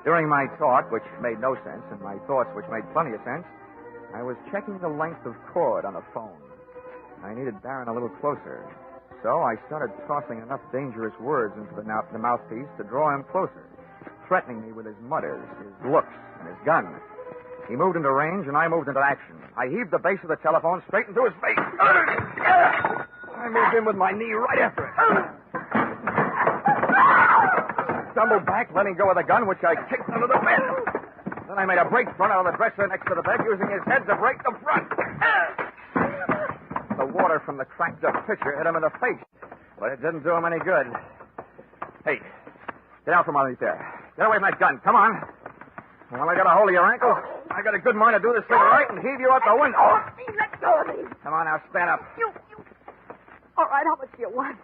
During my talk, which made no sense, and my thoughts, which made plenty of sense, I was checking the length of cord on the phone. I needed Barron a little closer, so I started tossing enough dangerous words into the mouthpiece to draw him closer, threatening me with his mutters, his looks, and his gun. He moved into range, and I moved into action. I heaved the base of the telephone straight into his face. I moved in with my knee right after it. Stumbled back, letting go of the gun, which I kicked under the bed. Then I made a break front out of the dresser next to the bed, using his head to break the front. The water from the cracked-up pitcher hit him in the face, but it didn't do him any good. Hey, get out from underneath there. Get away from that gun. Come on. Well, I got a hold of your ankle. I got a good mind to do this thing right and heave you out the window. Let go of me. Come on now, stand up. You. All right, how much do you want?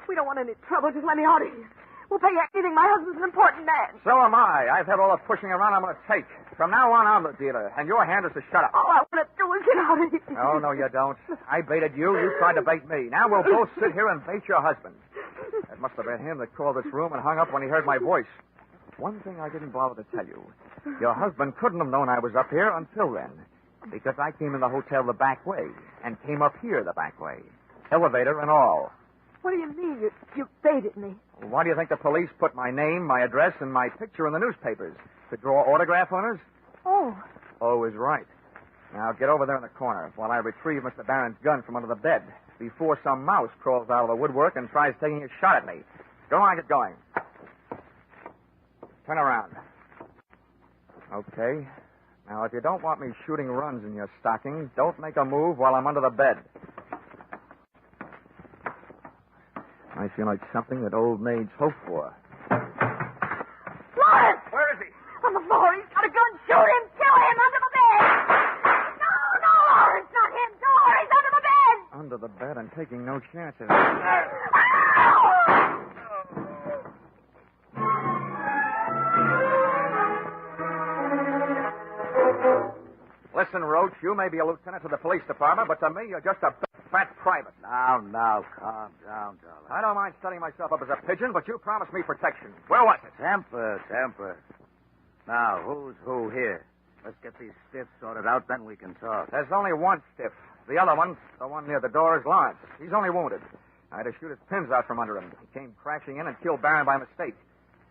We don't want any trouble. Just let me out of here. We'll pay you anything. My husband's an important man. So am I. I've had all the pushing around I'm going to take. From now on, I'm the dealer, and your hand is to shut up. All I want to do is get out of here. Oh, no, you don't. I baited you. You tried to bait me. Now we'll both sit here and bait your husband. It must have been him that called this room and hung up when he heard my voice. One thing I didn't bother to tell you. Your husband couldn't have known I was up here until then, because I came in the hotel the back way and came up here the back way. Elevator and all. What do you mean? You baited me? Why do you think the police put my name, my address, and my picture in the newspapers? To draw autograph hunters? Oh. Oh, is right. Now get over there in the corner while I retrieve Mr. Barron's gun from under the bed before some mouse crawls out of the woodwork and tries taking a shot at me. Go on, get going. Turn around. Okay. Now, if you don't want me shooting runs in your stocking, don't make a move while I'm under the bed. I feel like something that old maids hope for. Lawrence! Where is he? On the floor. He's got a gun. Shoot him. Kill him. Under the chance of it. Listen, Roach, you may be a lieutenant to the police department, but to me, you're just a big, fat private. Now, calm down, Dollar. I don't mind setting myself up as a pigeon, but you promised me protection. Where was it? Temper. Now, who's who here? Let's get these stiffs sorted out, then we can talk. There's only one stiff. The other one, the one near the door, is Lawrence. He's only wounded. I had to shoot his pins out from under him. He came crashing in and killed Barron by mistake.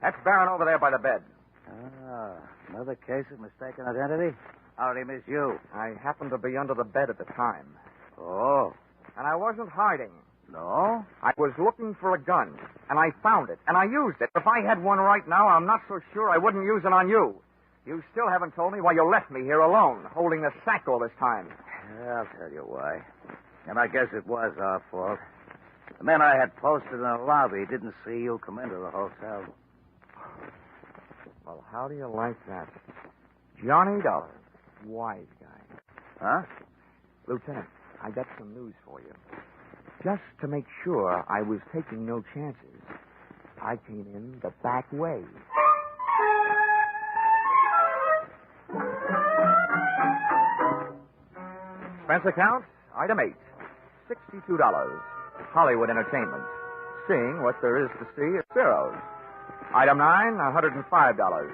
That's Barron over there by the bed. Ah, another case of mistaken identity? How did he miss you? I happened to be under the bed at the time. Oh. And I wasn't hiding. No? I was looking for a gun, and I found it, and I used it. If I had one right now, I'm not so sure I wouldn't use it on you. You still haven't told me why you left me here alone, holding the sack all this time. Yeah, I'll tell you why. And I guess it was our fault. The men I had posted in the lobby didn't see you come into the hotel. Well, how do you like that? Johnny Dollar. Wise guy. Huh? Lieutenant, I got some news for you. Just to make sure I was taking no chances, I came in the back way. Expense account, item 8, $62. Hollywood Entertainment. Seeing what there is to see at Ciro's. Item 9, $105.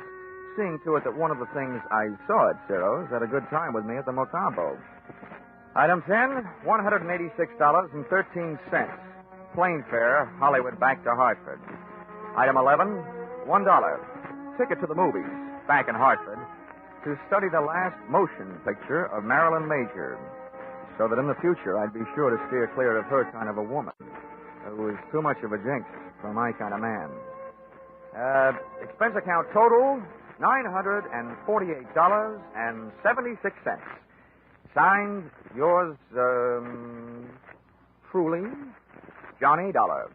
Seeing to it that one of the things I saw at Ciro's had a good time with me at the Motambo. Item 10, $186.13. Plane fare, Hollywood back to Hartford. Item 11, $1. Ticket to the movies, back in Hartford, to study the last motion picture of Marilyn Major, so that in the future I'd be sure to steer clear of her kind of a woman, who was too much of a jinx for my kind of man. Expense account total, $948.76. Signed, yours, truly, Johnny Dollar.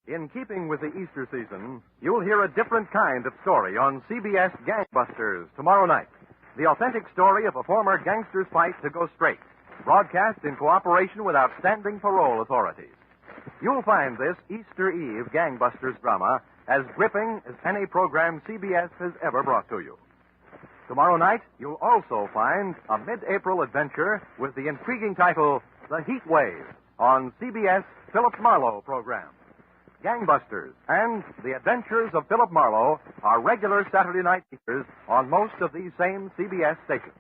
In keeping with the Easter season, you'll hear a different kind of story on CBS Gangbusters tomorrow night. The authentic story of a former gangster's fight to go straight, broadcast in cooperation with outstanding parole authorities. You'll find this Easter Eve Gangbusters drama as gripping as any program CBS has ever brought to you. Tomorrow night, you'll also find a mid-April adventure with the intriguing title, The Heat Wave, on CBS Philip Marlowe program. Gangbusters and The Adventures of Philip Marlowe are regular Saturday night features on most of these same CBS stations.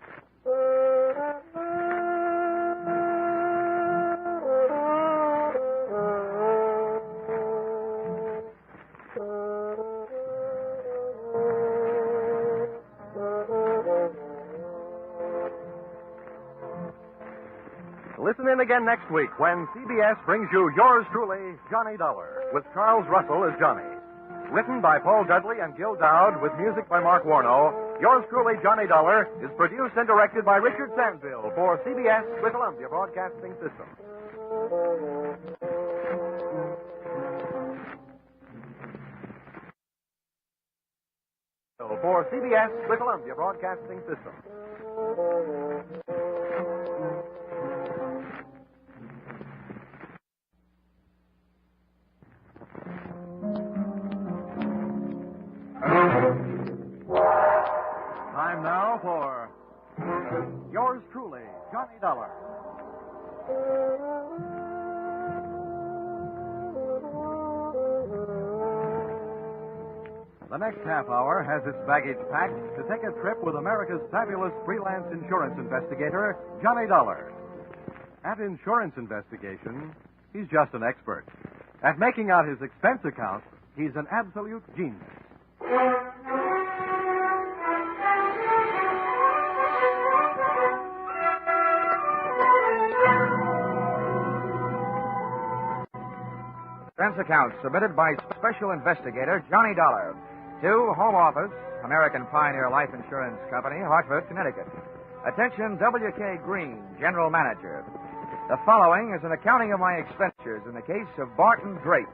Listen in again next week when CBS brings you yours truly, Johnny Dollar, with Charles Russell as Johnny. Written by Paul Dudley and Gil Dowd with music by Mark Warno, yours truly, Johnny Dollar, is produced and directed by Richard Sandville for CBS, the Columbia Broadcasting System. For CBS, the Columbia Broadcasting System. Time now for yours truly, Johnny Dollar. The next half hour has its baggage packed to take a trip with America's fabulous freelance insurance investigator, Johnny Dollar. At insurance investigation, he's just an expert. At making out his expense account, he's an absolute genius. Expense account submitted by Special Investigator Johnny Dollar to Home Office, American Pioneer Life Insurance Company, Hartford, Connecticut. Attention, W.K. Green, General Manager. The following is an accounting of my expenditures in the case of Barton Drake,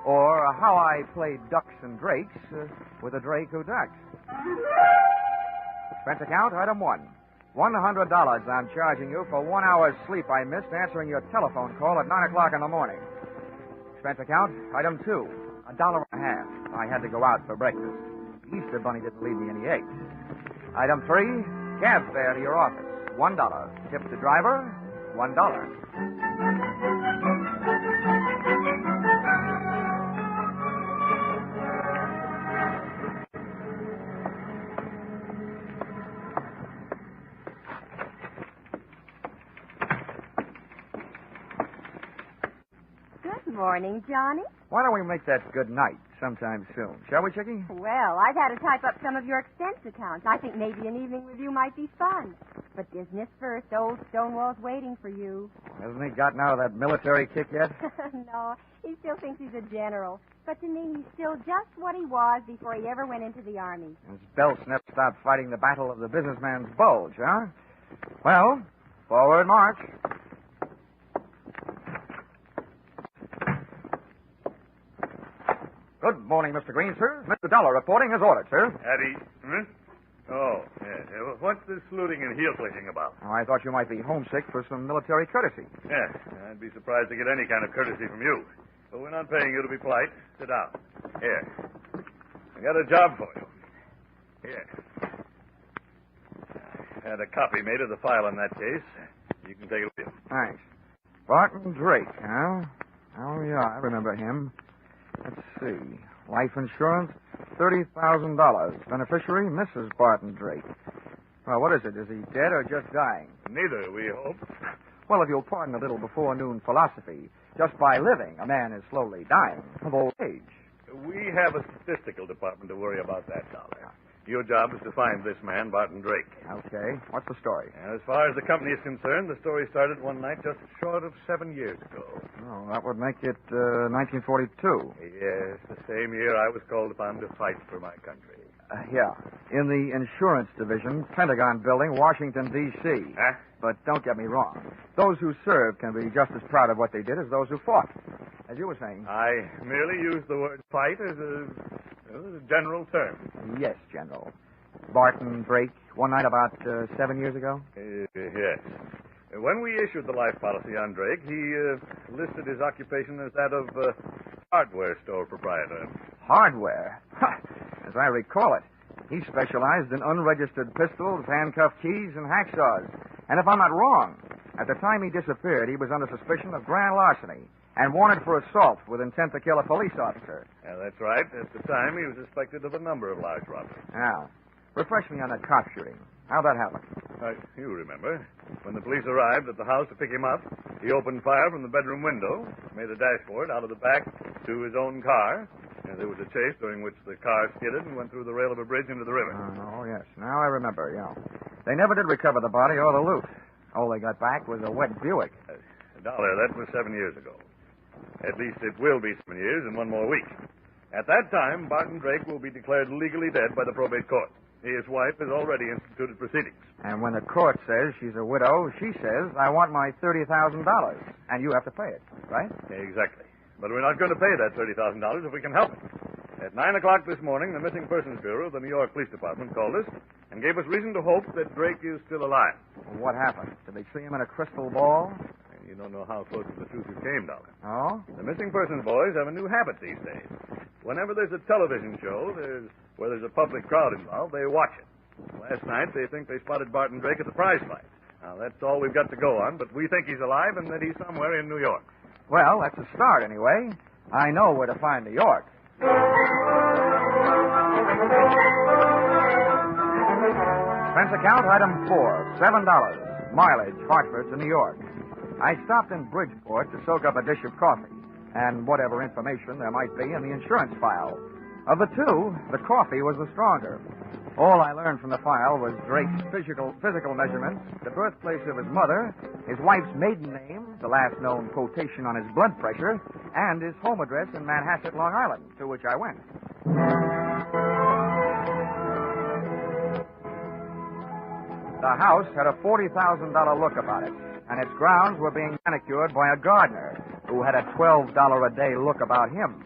or how I played ducks and drakes with a drake who ducks. Expense account, item 1. $100 I'm charging you for 1 hour's sleep I missed answering your telephone call at 9 o'clock in the morning. Expense account, item 2. $1.50 I had to go out for breakfast. The Easter Bunny didn't leave me any eggs. Item 3, cab fare to your office, $1. Tip to driver, $1. Good morning, Johnny. Why don't we make that good night sometime soon? Shall we, Chickie? Well, I've had to type up some of your expense accounts. I think maybe an evening with you might be fun. But business first. Old Stonewall's waiting for you. Hasn't he gotten out of that military kick yet? No, he still thinks he's a general. But to me, he's still just what he was before he ever went into the Army. His belts never stopped fighting the battle of the businessman's bulge, huh? Well, forward march. Good morning, Mr. Green, sir. Mr. Dollar reporting as ordered, sir. Eddie. Oh, yes. What's this saluting and heel clicking about? Oh, I thought you might be homesick for some military courtesy. Yes, I'd be surprised to get any kind of courtesy from you. But we're not paying you to be polite. Sit down. Here. I got a job for you. Here. I had a copy made of the file in that case. You can take it with you. Thanks. Barton Drake, huh? Oh, yeah, I remember him. Let's see. Life insurance, $30,000. Beneficiary, Mrs. Barton Drake. Well, what is it? Is he dead or just dying? Neither, we hope. Well, if you'll pardon a little before-noon philosophy, just by living, a man is slowly dying of old age. We have a statistical department to worry about that, Dollar. Your job is to find this man, Barton Drake. Okay. What's the story? As far as the company is concerned, the story started one night just short of 7 years ago. Oh, that would make it 1942. Yes, the same year I was called upon to fight for my country. Yeah. In the insurance division, Pentagon Building, Washington, D.C. Huh? But don't get me wrong. Those who served can be just as proud of what they did as those who fought. As you were saying. I merely used the word fight as a general term. Yes, General. Barton Drake, one night about 7 years ago? Yes. When we issued the life policy on Drake, he listed his occupation as that of hardware store proprietor. Hardware? As I recall it, he specialized in unregistered pistols, handcuff keys, and hacksaws. And if I'm not wrong, at the time he disappeared, he was under suspicion of grand larceny and wanted for assault with intent to kill a police officer. Yeah, that's right. At the time, he was suspected of a number of large robberies. Now, refresh me on that cop shooting. How'd that happen? You remember. When the police arrived at the house to pick him up, he opened fire from the bedroom window, made a dashboard out of the back to his own car. And there was a chase during which the car skidded and went through the rail of a bridge into the river. Oh, yes. Now I remember, yeah. They never did recover the body or the loot. All they got back was a wet Buick. Dollar, that was 7 years ago. At least it will be 7 years in 1 more week. At that time, Barton Drake will be declared legally dead by the probate court. His wife has already instituted proceedings. And when the court says she's a widow, she says, I want my $30,000, and you have to pay it, right? Exactly. But we're not going to pay that $30,000 if we can help it. At 9 o'clock this morning, the Missing Persons Bureau of the New York Police Department called us and gave us reason to hope that Drake is still alive. What happened? Did they see him in a crystal ball? You don't know how close to the truth you came, Dollar. Oh? The Missing Persons boys have a new habit these days. Whenever there's a television show where there's a public crowd involved, they watch it. Last night, they think they spotted Barton Drake at the prize fight. Now, that's all we've got to go on, but we think he's alive and that he's somewhere in New York. Well, that's a start, anyway. I know where to find New York. Expense account, item 4, $7. Mileage, Hartford to New York. I stopped in Bridgeport to soak up a dish of coffee and whatever information there might be in the insurance file. Of the two, the coffee was the stronger. All I learned from the file was Drake's physical measurements, the birthplace of his mother, his wife's maiden name, the last known quotation on his blood pressure, and his home address in Manhasset, Long Island, to which I went. The house had a $40,000 look about it, and its grounds were being manicured by a gardener who had a $12 a day look about him.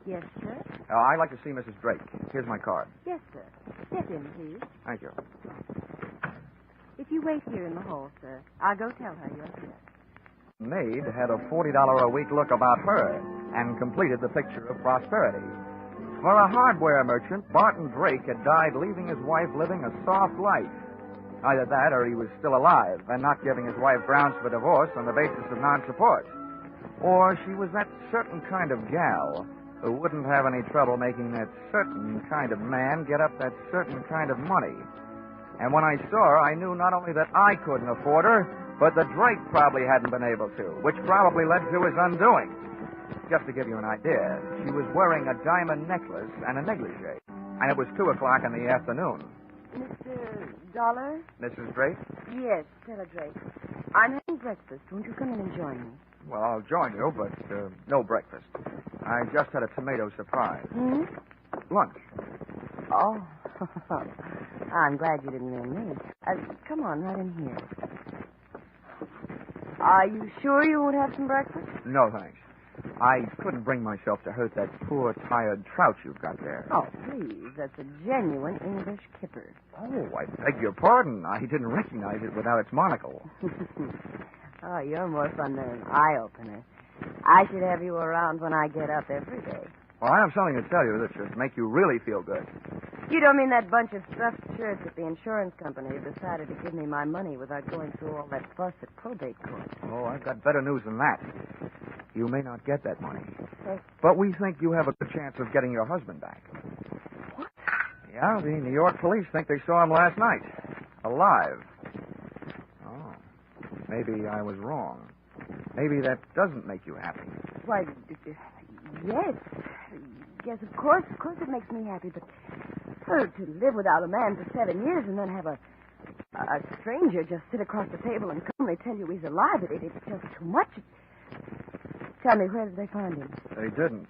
Yes, sir? I'd like to see Mrs. Drake. Here's my card. Yes, sir. Step in, please. Thank you. If you wait here in the hall, sir, I'll go tell her you're here. Maid had a $40 a week look about her and completed the picture of prosperity. For a hardware merchant, Barton Drake had died leaving his wife living a soft life. Either that or he was still alive and not giving his wife grounds for divorce on the basis of non-support. Or she was that certain kind of gal who wouldn't have any trouble making that certain kind of man get up that certain kind of money. And when I saw her, I knew not only that I couldn't afford her, but that Drake probably hadn't been able to, which probably led to his undoing. Just to give you an idea, she was wearing a diamond necklace and a negligee, and it was 2 o'clock in the afternoon. Mr. Dollar? Mrs. Drake? Yes, Stella Drake. I'm having breakfast. Won't you come in and join me? Well, I'll join you, but no breakfast. I just had a tomato surprise. Hmm? Lunch. Oh, I'm glad you didn't mean me. Come on, right in here. Are you sure you won't have some breakfast? No, thanks. I couldn't bring myself to hurt that poor, tired trout you've got there. Oh, please. That's a genuine English kipper. Oh, I beg your pardon. I didn't recognize it without its monocle. Oh, you're more fun than an eye-opener. I should have you around when I get up every day. Well, I have something to tell you that should make you really feel good. You don't mean that bunch of stuffed shirts at the insurance company who decided to give me my money without going through all that fuss at probate court? Oh, I've got better news than that. You may not get that money. Hey. But we think you have a good chance of getting your husband back. What? Yeah, the New York police think they saw him last night. Alive. Oh. Maybe I was wrong. Maybe that doesn't make you happy. Why, yes. Yes, of course it makes me happy, but to live without a man for 7 years and then have a stranger just sit across the table and calmly tell you he's alive, it's just too much. Tell me, where did they find him? They didn't.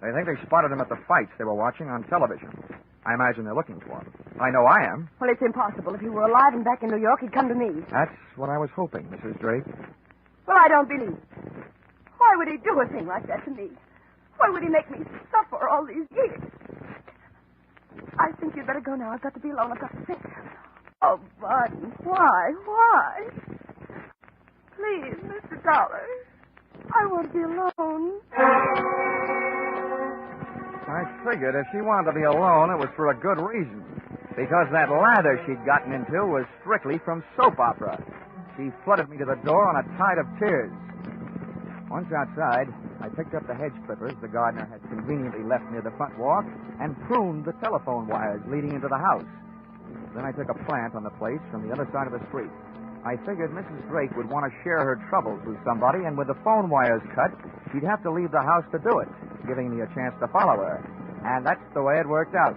They think they spotted him at the fights they were watching on television. I imagine they're looking for him. I know I am. Well, it's impossible. If he were alive and back in New York, he'd come to me. That's what I was hoping, Mrs. Drake. Well, I don't believe it. Why would he do a thing like that to me? Why would he make me suffer all these years? I think you'd better go now. I've got to be alone. I've got to think. Oh, Barton, why? Please, Mr. Dollar. I won't be alone. I figured if she wanted to be alone, it was for a good reason. Because that lather she'd gotten into was strictly from soap opera. She flooded me to the door on a tide of tears. Once outside, I picked up the hedge clippers the gardener had conveniently left near the front walk and pruned the telephone wires leading into the house. Then I took a plant on the place from the other side of the street. I figured Mrs. Drake would want to share her troubles with somebody, and with the phone wires cut, she'd have to leave the house to do it, giving me a chance to follow her. And that's the way it worked out.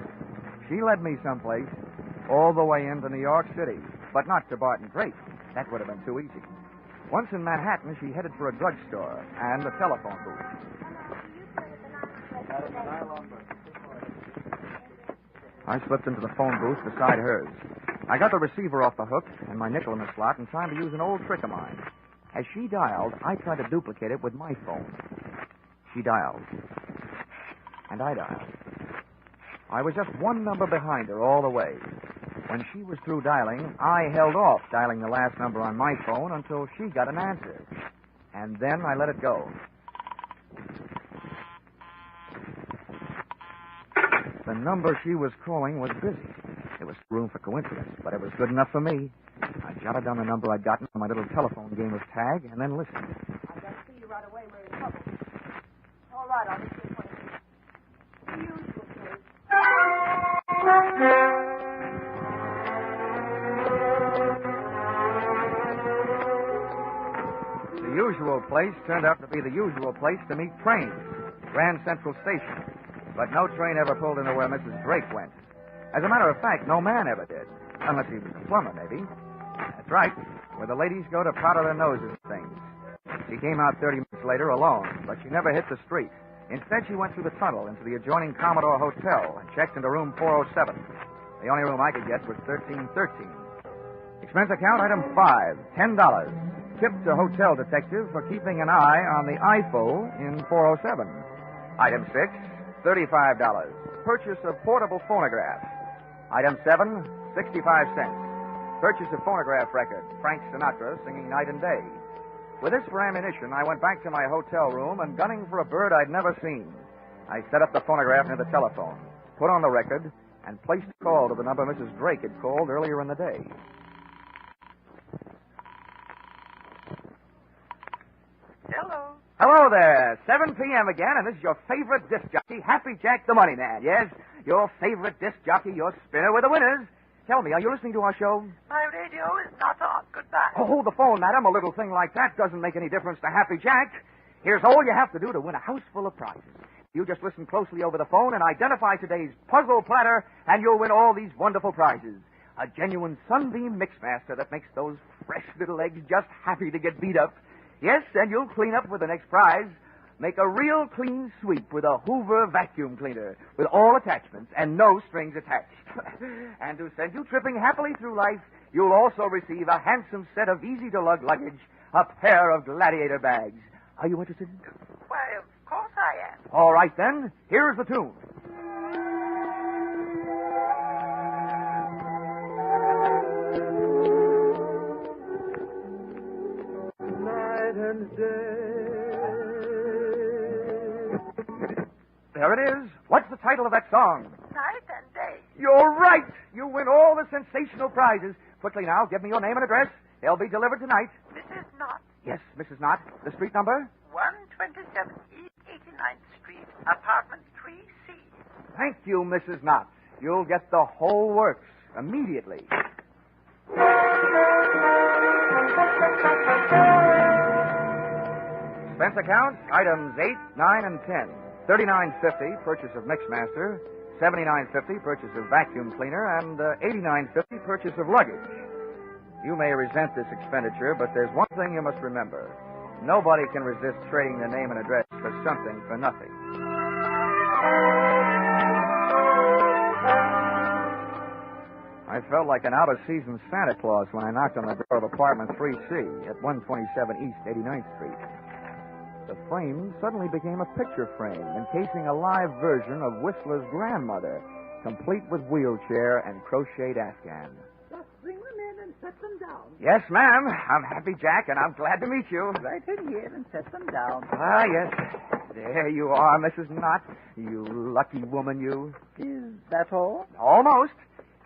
She led me someplace, all the way into New York City, but not to Barton Drake. That would have been too easy. Once in Manhattan, she headed for a drugstore and a telephone booth. I slipped into the phone booth beside hers. I got the receiver off the hook and my nickel in the slot in time to use an old trick of mine. As she dialed, I tried to duplicate it with my phone. She dialed. And I dialed. I was just one number behind her all the way. When she was through dialing, I held off dialing the last number on my phone until she got an answer. And then I let it go. The number she was calling was busy. There was room for coincidence, but it was good enough for me. I jotted down the number I'd gotten from my little telephone game of tag and then listened. I've got to see you right away. We're in trouble. All right, I'll be here for you. The usual place. The usual place turned out to be the usual place to meet trains, Grand Central Station. But no train ever pulled into where Mrs. Drake went. As a matter of fact, no man ever did. Unless he was a plumber, maybe. That's right. Where the ladies go to powder their noses and things. She came out 30 minutes later alone, but she never hit the street. Instead, she went through the tunnel into the adjoining Commodore Hotel and checked into room 407. The only room I could get was 1313. Expense account item 5, $10. Tip to hotel detective for keeping an eye on the IFO in 407. Item 6, $35. Purchase of portable phonograph. Item 7, 65 cents. Purchase of phonograph record, Frank Sinatra singing night and day. With this for ammunition, I went back to my hotel room and, gunning for a bird I'd never seen, I set up the phonograph near the telephone, put on the record, and placed a call to the number Mrs. Drake had called earlier in the day. Hello. Hello there. 7 p.m. again, and this is your favorite disc jockey, Happy Jack the Money Man. Yes, your favorite disc jockey, your spinner with the winners. Tell me, are you listening to our show? My radio is not on. Goodbye. Oh, hold the phone, madam. A little thing like that doesn't make any difference to Happy Jack. Here's all you have to do to win a house full of prizes. You just listen closely over the phone and identify today's puzzle platter, and you'll win all these wonderful prizes. A genuine Sunbeam Mixmaster that makes those fresh little eggs just happy to get beat up. Yes, and you'll clean up with the next prize. Make a real clean sweep with a Hoover vacuum cleaner with all attachments and no strings attached. And to send you tripping happily through life, you'll also receive a handsome set of easy-to-lug luggage, a pair of gladiator bags. Are you interested? Why, of course I am. All right, then. Here's the tune. Night and day. There it is. What's the title of that song? Night and day. You're right. You win all the sensational prizes. Quickly now, give me your name and address. They'll be delivered tonight. Mrs. Knott, Yes, Mrs. Knott. The street number? 127 East 89th Street, apartment 3C. Thank you, Mrs. Knott. You'll get the whole works immediately. Expense account, items 8, 9, and 10. $39.50, purchase of Mixmaster. $79.50, purchase of vacuum cleaner. And $89.50, purchase of luggage. You may resent this expenditure, but there's one thing you must remember. Nobody can resist trading their name and address for something for nothing. I felt like an out-of-season Santa Claus when I knocked on the door of apartment 3C at 127 East 89th Street. The frame suddenly became a picture frame encasing a live version of Whistler's grandmother, complete with wheelchair and crocheted afghan. Just bring them in and set them down. Yes, ma'am. I'm Happy Jack, and I'm glad to meet you. Right in here and set them down. Ah, yes. There you are, Mrs. Knott. You lucky woman, you. Is that all? Almost.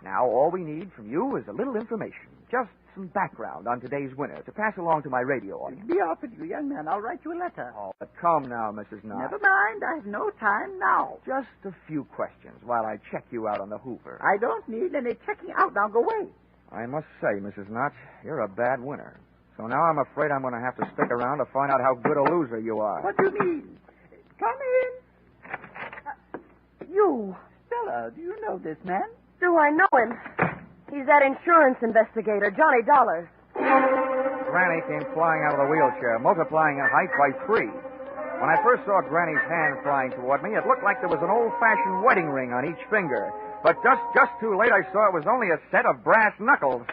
Now, all we need from you is a little information. Just some background on today's winner to pass along to my radio audience. Be off with you, young man. I'll write you a letter. Oh, but come now, Mrs. Knott. Never mind. I've no time now. Just a few questions while I check you out on the Hoover. I don't need any checking out. Now go away. I must say, Mrs. Knott, you're a bad winner. So now I'm afraid I'm going to have to stick around to find out how good a loser you are. What do you mean? Come in. You. Stella, do you know this man? Do I know him? He's that insurance investigator, Johnny Dollar. Granny came flying out of the wheelchair, multiplying in height by 3. When I first saw Granny's hand flying toward me, it looked like there was an old-fashioned wedding ring on each finger. But just too late, I saw it was only a set of brass knuckles.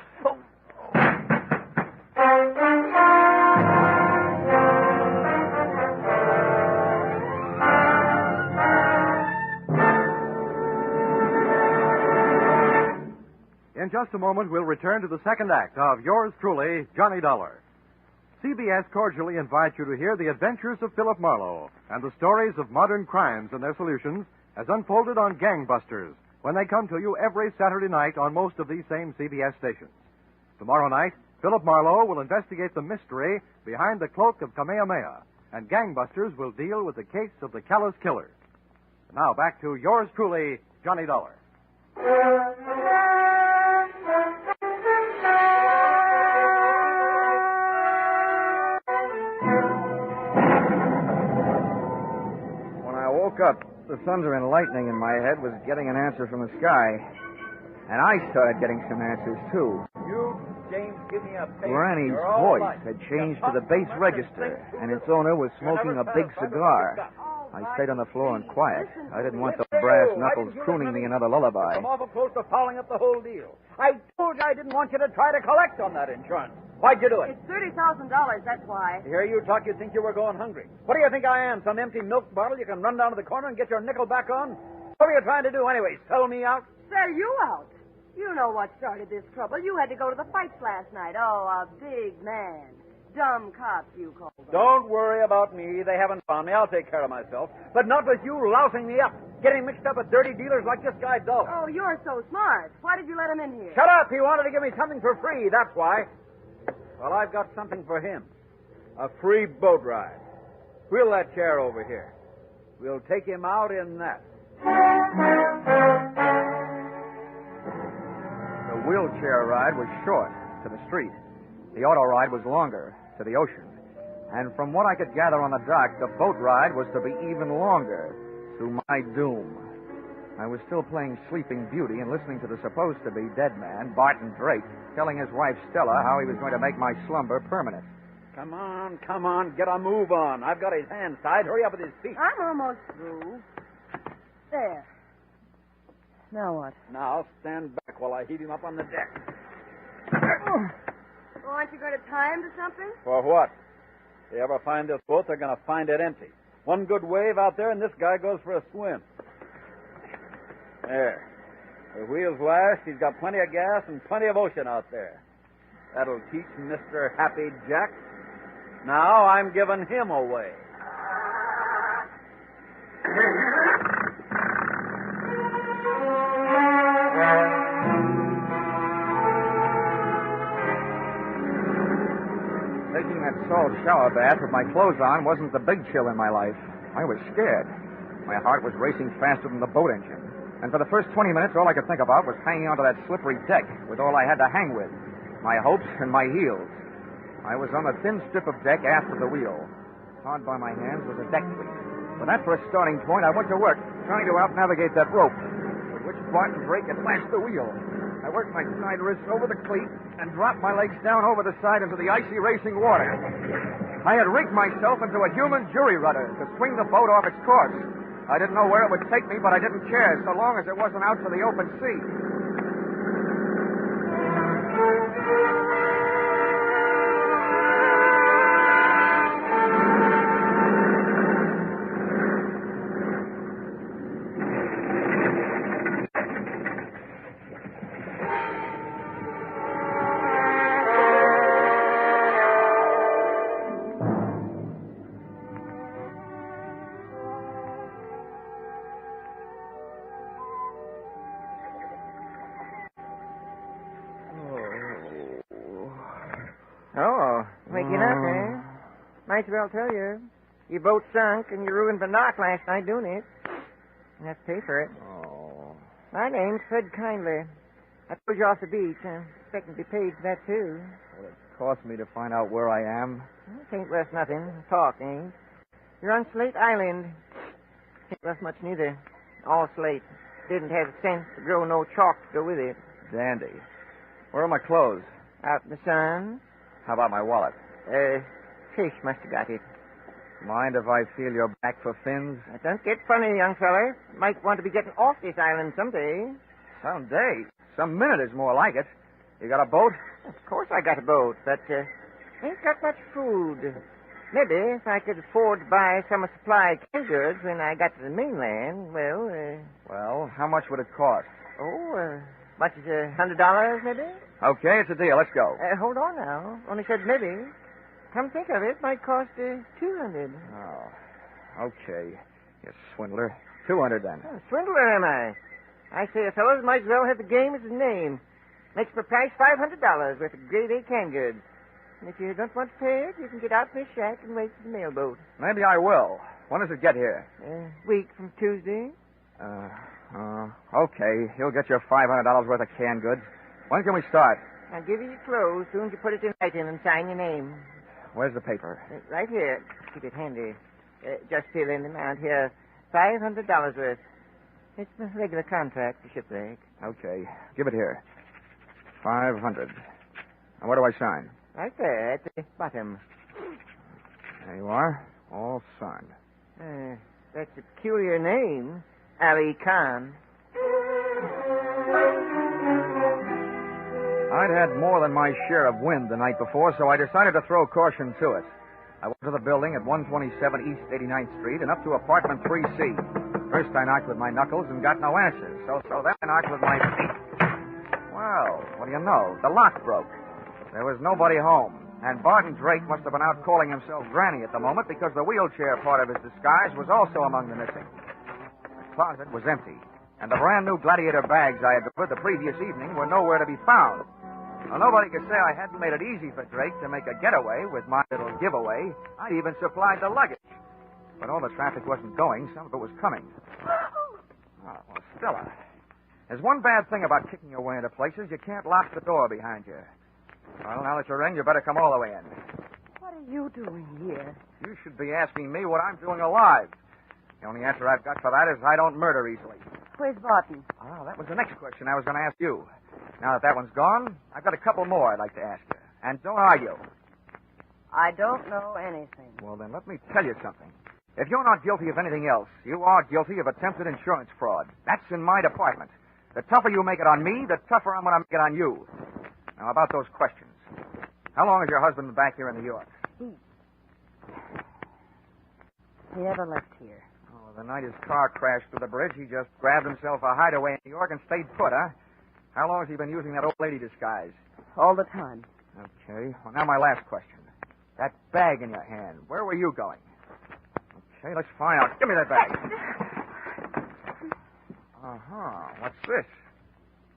In just a moment, we'll return to the second act of Yours Truly, Johnny Dollar. CBS cordially invites you to hear the adventures of Philip Marlowe and the stories of modern crimes and their solutions as unfolded on Gangbusters when they come to you every Saturday night on most of these same CBS stations. Tomorrow night, Philip Marlowe will investigate the mystery behind the cloak of Kamehameha, and Gangbusters will deal with the case of the callous killer. Now back to Yours Truly, Johnny Dollar. Up, the thunder and lightning in my head was getting an answer from the sky. And I started getting some answers, too. You, James, give me a favor. Granny's You're all voice right. had changed to the bass register, and its owner was smoking a big cigar. I stayed on the floor and quiet. I didn't want the brass knuckles crooning me another lullaby. I'm awful close to fouling up the whole deal. I told you I didn't want you to try to collect on that insurance. Why'd you do it? It's $30,000, that's why. To hear you talk, you'd think you were going hungry. What do you think I am, some empty milk bottle you can run down to the corner and get your nickel back on? What were you trying to do anyway, sell me out? Sell you out? You know what started this trouble. You had to go to the fights last night. Oh, a big man. Dumb cops, you call them. Don't worry about me. They haven't found me. I'll take care of myself. But not with you lousing me up, getting mixed up with dirty dealers like this guy Dulles. Oh, you're so smart. Why did you let him in here? Shut up! He wanted to give me something for free, that's why. Well, I've got something for him. A free boat ride. Wheel that chair over here. We'll take him out in that. The wheelchair ride was short, to the street. The auto ride was longer, to the ocean. And from what I could gather on the dock, the boat ride was to be even longer, to my doom. I was still playing Sleeping Beauty and listening to the supposed-to-be dead man, Barton Drake, telling his wife Stella how he was going to make my slumber permanent. Come on, get a move on. I've got his hands tied. Hurry up with his feet. I'm almost through. There. Now what? Now stand back while I heave him up on the deck. Oh, aren't you going to tie him to something? For what? If they ever find this boat, they're going to find it empty. One good wave out there, and this guy goes for a swim. There. The wheels lashed. He's got plenty of gas and plenty of ocean out there. That'll teach Mr. Happy Jack. Now I'm giving him away. Taking that salt shower bath with my clothes on wasn't the big chill in my life. I was scared. My heart was racing faster than the boat engine. And for the first 20 minutes, all I could think about was hanging onto that slippery deck with all I had to hang with, my hopes and my heels. I was on the thin strip of deck aft of the wheel. Hard by my hands was a deck cleat. With that for a starting point, I went to work, trying to out-navigate that rope, with which Barton Drake had lashed the wheel. I worked my side wrists over the cleat and dropped my legs down over the side into the icy racing water. I had rigged myself into a human jury rudder to swing the boat off its course. I didn't know where it would take me, but I didn't care, so long as it wasn't out to the open sea. Oh, waking up, eh? Might as well tell you. Your boat sunk and you ruined the knock last night doing it. You have to pay for it. Oh. My name's Fred Kindly. I pulled you off the beach. I'm expecting to be paid for that, too. Will it cost me to find out where I am? It ain't worth nothing. Talk, ain't. You're on Slate Island. Ain't worth much neither. All slate. Didn't have sense to grow no chalk to go with it. Dandy. Where are my clothes? Out in the sun. How about my wallet? Fish must have got it. Mind if I feel your back for fins? Now, don't get funny, young feller. Might want to be getting off this island someday. Someday. Some minute is more like it. You got a boat? Of course I got a boat, but ain't got much food. Maybe if I could afford to buy some of supply canned goods when I got to the mainland, well... Well, how much would it cost? Much as $100, maybe? Okay, it's a deal. Let's go. Hold on now. Only said maybe. Come think of it, might cost $200. Oh, okay. You swindler. $200 then. Swindler, am I? I say a fellow's might as well have the game as his name. Makes for price $500 worth of grade A canned goods. And if you don't want to pay it, you can get out in this shack and wait for the mailboat. Maybe I will. When does it get here? Week from Tuesday. Okay. You'll get your $500 worth of canned goods. When can we start? I'll give you your clothes soon as you put it in writing and sign your name. Where's the paper? Right here. Keep it handy. Just fill in the amount here. $500 worth. It's the regular contract for shipwreck. Okay. Give it here. 500. Now, where do I sign? Right there at the bottom. There you are. All signed. That's a peculiar name. Ali Khan. I'd had more than my share of wind the night before, so I decided to throw caution to it. I went to the building at 127 East 89th Street and up to apartment 3C. First I knocked with my knuckles and got no answers. So then I knocked with my feet. Well, what do you know? The lock broke. There was nobody home. And Barton Drake must have been out calling himself Granny at the moment because the wheelchair part of his disguise was also among the missing. The closet was empty. And the brand new Gladiator bags I had delivered the previous evening were nowhere to be found. Well, nobody could say I hadn't made it easy for Drake to make a getaway with my little giveaway. I'd even supplied the luggage. But all the traffic wasn't going. Some of it was coming. Oh, well, Stella, there's one bad thing about kicking your way into places. You can't lock the door behind you. Well, now that you're in, you better come all the way in. What are you doing here? You should be asking me what I'm doing alive. The only answer I've got for that is I don't murder easily. Where's Barton? Oh, that was the next question I was going to ask you. Now that one's gone, I've got a couple more I'd like to ask you. And don't argue. I don't know anything. Well, then let me tell you something. If you're not guilty of anything else, you are guilty of attempted insurance fraud. That's in my department. The tougher you make it on me, the tougher I'm going to make it on you. Now, about those questions. How long has your husband been back here in New York? He never left here. Oh, the night his car crashed through the bridge, he just grabbed himself a hideaway in New York and stayed put, huh? How long has he been using that old lady disguise? All the time. Okay. Well, now my last question. That bag in your hand, where were you going? Okay, let's find out. Give me that bag. Uh-huh. What's this?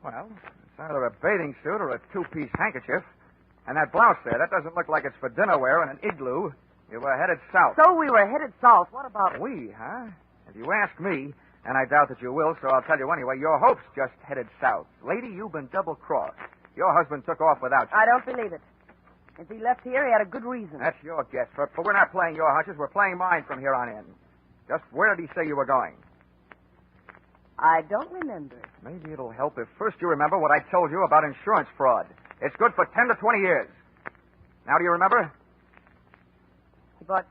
Well, it's either a bathing suit or a two-piece handkerchief. And that blouse there, that doesn't look like it's for dinner wear in an igloo. You were headed south. So we were headed south. What about... We, huh? If you ask me, and I doubt that you will, so I'll tell you anyway, your hope's just headed south. Lady, you've been double-crossed. Your husband took off without you. I don't believe it. If he left here, he had a good reason. That's your guess, but we're not playing your hunches. We're playing mine from here on in. Just where did he say you were going? I don't remember. Maybe it'll help if first you remember what I told you about insurance fraud. It's good for 10 to 20 years. Now do you remember? He bought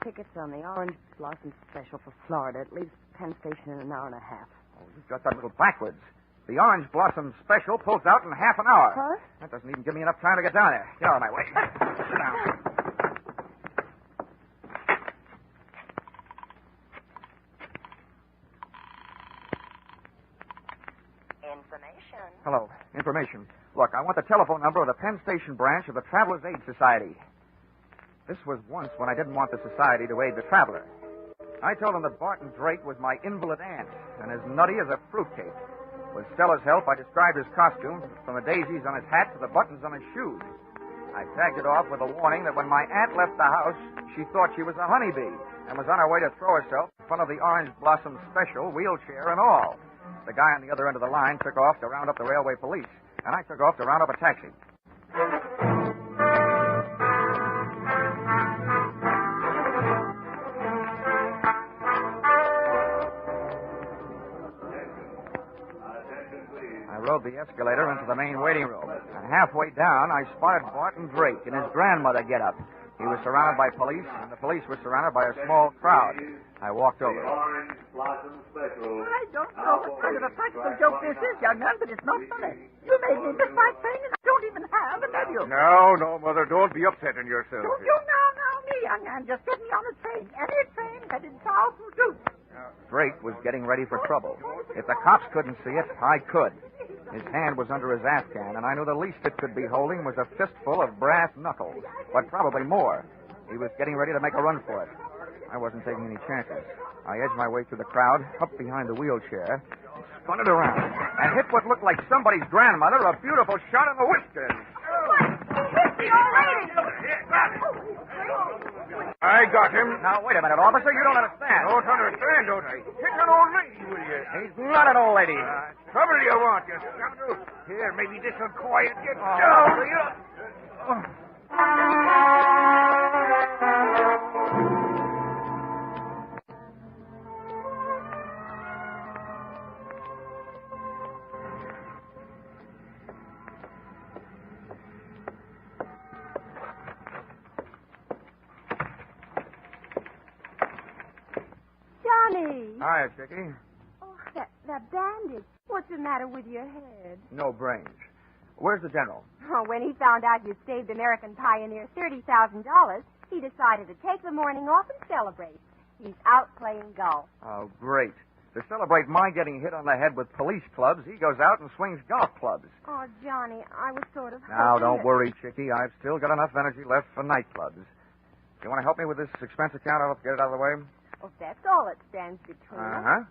tickets on the Orange Blossom Special for Florida. It leaves Penn Station in an hour and a half. Oh, you've got that a little backwards. The Orange Blossom Special pulls out in half an hour. Huh? That doesn't even give me enough time to get down there. Get out of my way. Sit down. Information. Hello. Information. Look, I want the telephone number of the Penn Station branch of the Travelers' Aid Society. This was once when I didn't want the society to aid the traveler. I told them that Barton Drake was my invalid aunt and as nutty as a fruitcake. With Stella's help, I described his costume from the daisies on his hat to the buttons on his shoes. I tagged it off with a warning that when my aunt left the house, she thought she was a honeybee and was on her way to throw herself in front of the Orange Blossom Special, wheelchair and all. The guy on the other end of the line took off to round up the railway police, and I took off to round up a taxi. I rode the escalator into the main waiting room, and halfway down, I spotted Barton Drake in his grandmother get-up. He was surrounded by police, and the police were surrounded by a small crowd. I walked over. I don't know what kind of a practical joke this is, young man, but it's not funny. You made me miss my train, and I don't even have a nephew. No, Mother, don't be upsetting yourself. Don't you now, me, young man. Just get me on a train. Any train headed south will do. Drake was getting ready for trouble. If the cops couldn't see it, I could. His hand was under his Afghan, and I knew the least it could be holding was a fistful of brass knuckles, but probably more. He was getting ready to make a run for it. I wasn't taking any chances. I edged my way through the crowd, up behind the wheelchair, spun it around, and hit what looked like somebody's grandmother a beautiful shot in the whiskers. I got him. Now, wait a minute, officer. You don't understand. Don't understand, don't I? Hit an old lady, will you? He's not an old lady. Trouble you want, you scoundrel. Here, maybe this'll quiet you down, will you? Hi, Chickie. Oh, that bandage. What's the matter with your head? No brains. Where's the general? Oh, when he found out you saved American Pioneer $30,000, he decided to take the morning off and celebrate. He's out playing golf. Oh, great. To celebrate my getting hit on the head with police clubs, he goes out and swings golf clubs. Oh, Johnny, I was sort of Now, hoping don't that... worry, Chickie. I've still got enough energy left for nightclubs. You want to help me with this expense account? I'll get it out of the way. Well, that's all that stands between us. Uh-huh.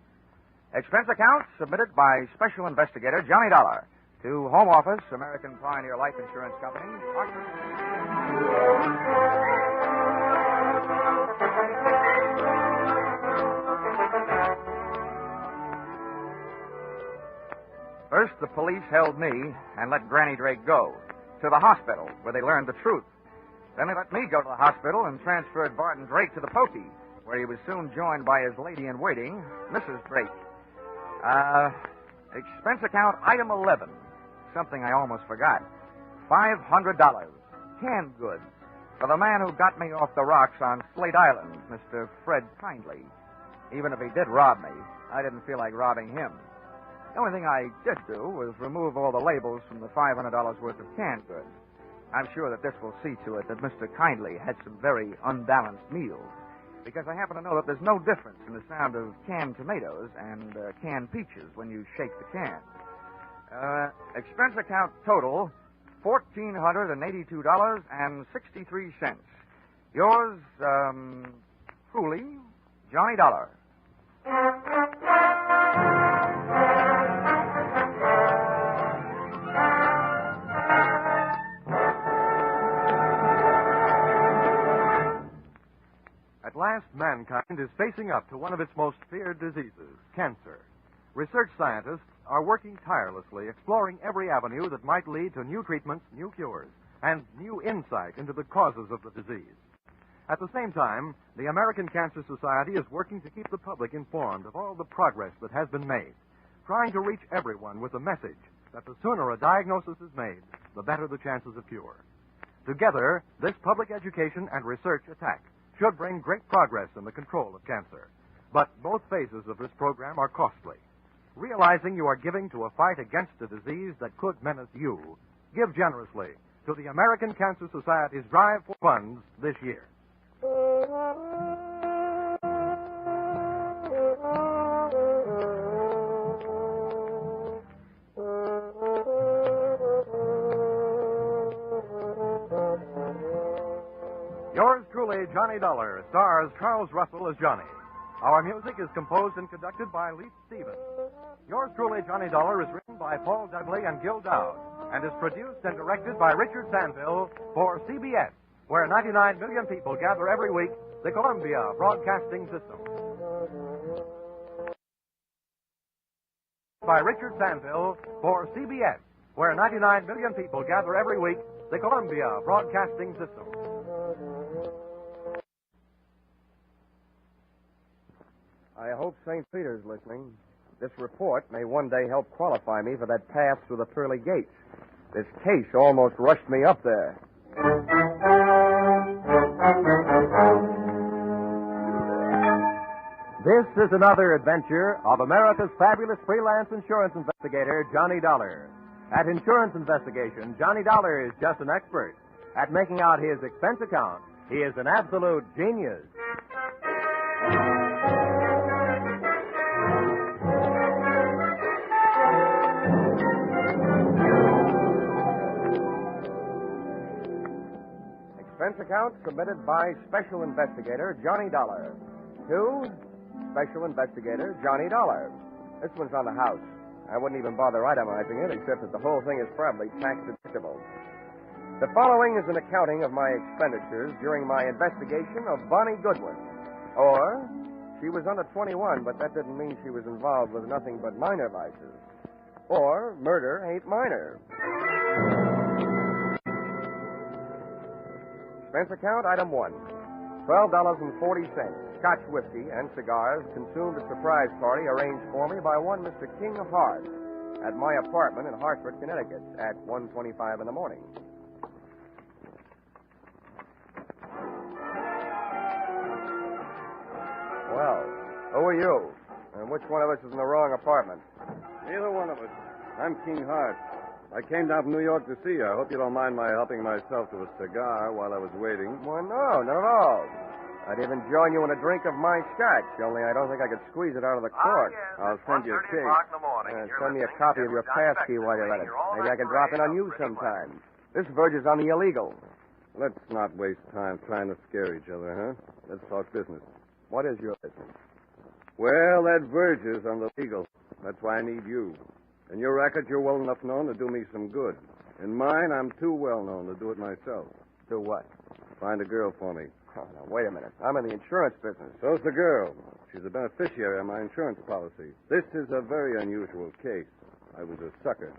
Expense account submitted by Special Investigator Johnny Dollar to Home Office, American Pioneer Life Insurance Company. First, the police held me and let Granny Drake go to the hospital, where they learned the truth. Then they let me go to the hospital and transferred Barton Drake to the pokey, where he was soon joined by his lady-in-waiting, Mrs. Drake. Expense account item 11. Something I almost forgot. $500. Canned goods. For the man who got me off the rocks on Slate Island, Mr. Fred Kindly. Even if he did rob me, I didn't feel like robbing him. The only thing I did do was remove all the labels from the $500 worth of canned goods. I'm sure that this will see to it that Mr. Kindly had some very unbalanced meals, because I happen to know that there's no difference in the sound of canned tomatoes and canned peaches when you shake the can. Expense account total, $1,482.63. Yours, truly, Johnny Dollar. At last, mankind is facing up to one of its most feared diseases, cancer. Research scientists are working tirelessly, exploring every avenue that might lead to new treatments, new cures, and new insight into the causes of the disease. At the same time, the American Cancer Society is working to keep the public informed of all the progress that has been made, trying to reach everyone with the message that the sooner a diagnosis is made, the better the chances of cure. Together, this public education and research attack should bring great progress in the control of cancer. But both phases of this program are costly. Realizing you are giving to a fight against a disease that could menace you, give generously to the American Cancer Society's drive for funds this year. Yours truly, Johnny Dollar, stars Charles Russell as Johnny. Our music is composed and conducted by Leith Stevens. Yours truly, Johnny Dollar, is written by Paul Dudley and Gil Dowd and is produced and directed by Richard Sanville for CBS, where 99 million people gather every week, the Columbia Broadcasting System. By Richard Sanville for CBS, where 99 million people gather every week, the Columbia Broadcasting System. I hope St. Peter's listening. This report may one day help qualify me for that pass through the pearly gates. This case almost rushed me up there. This is another adventure of America's fabulous freelance insurance investigator, Johnny Dollar. At insurance investigation, Johnny Dollar is just an expert. At making out his expense account, he is an absolute genius. Expense account submitted by Special Investigator Johnny Dollar. To Special Investigator Johnny Dollar. This one's on the house. I wouldn't even bother itemizing it, except that the whole thing is probably tax deductible. The following is an accounting of my expenditures during my investigation of Bonnie Goodwin. Or, she was under 21, but that didn't mean she was involved with nothing but minor vices. Or, murder ain't minor. Expense account, item 1. $12.40. Scotch whiskey and cigars consumed at surprise party arranged for me by one Mr. King Hart at my apartment in Hartford, Connecticut at 1:25 in the morning. Well, who are you? And which one of us is in the wrong apartment? Neither one of us. I'm King Hart. I came down from New York to see you. I hope you don't mind my helping myself to a cigar while I was waiting. Well, no, not at all. I'd even join you in a drink of my scotch, only I don't think I could squeeze it out of the cork. yes, I'll send you a case. in the morning. Send me a copy of your pass key while you're at it. Maybe I can drop in on you sometime. This verges on the illegal. Let's not waste time trying to scare each other, huh? Let's talk business. What is your business? Well, that verges on the legal. That's why I need you. In your racket, you're well enough known to do me some good. In mine, I'm too well known to do it myself. Do what? Find a girl for me. Oh, now, wait a minute. I'm in the insurance business. So's the girl. She's a beneficiary of my insurance policy. This is a very unusual case. I was a sucker.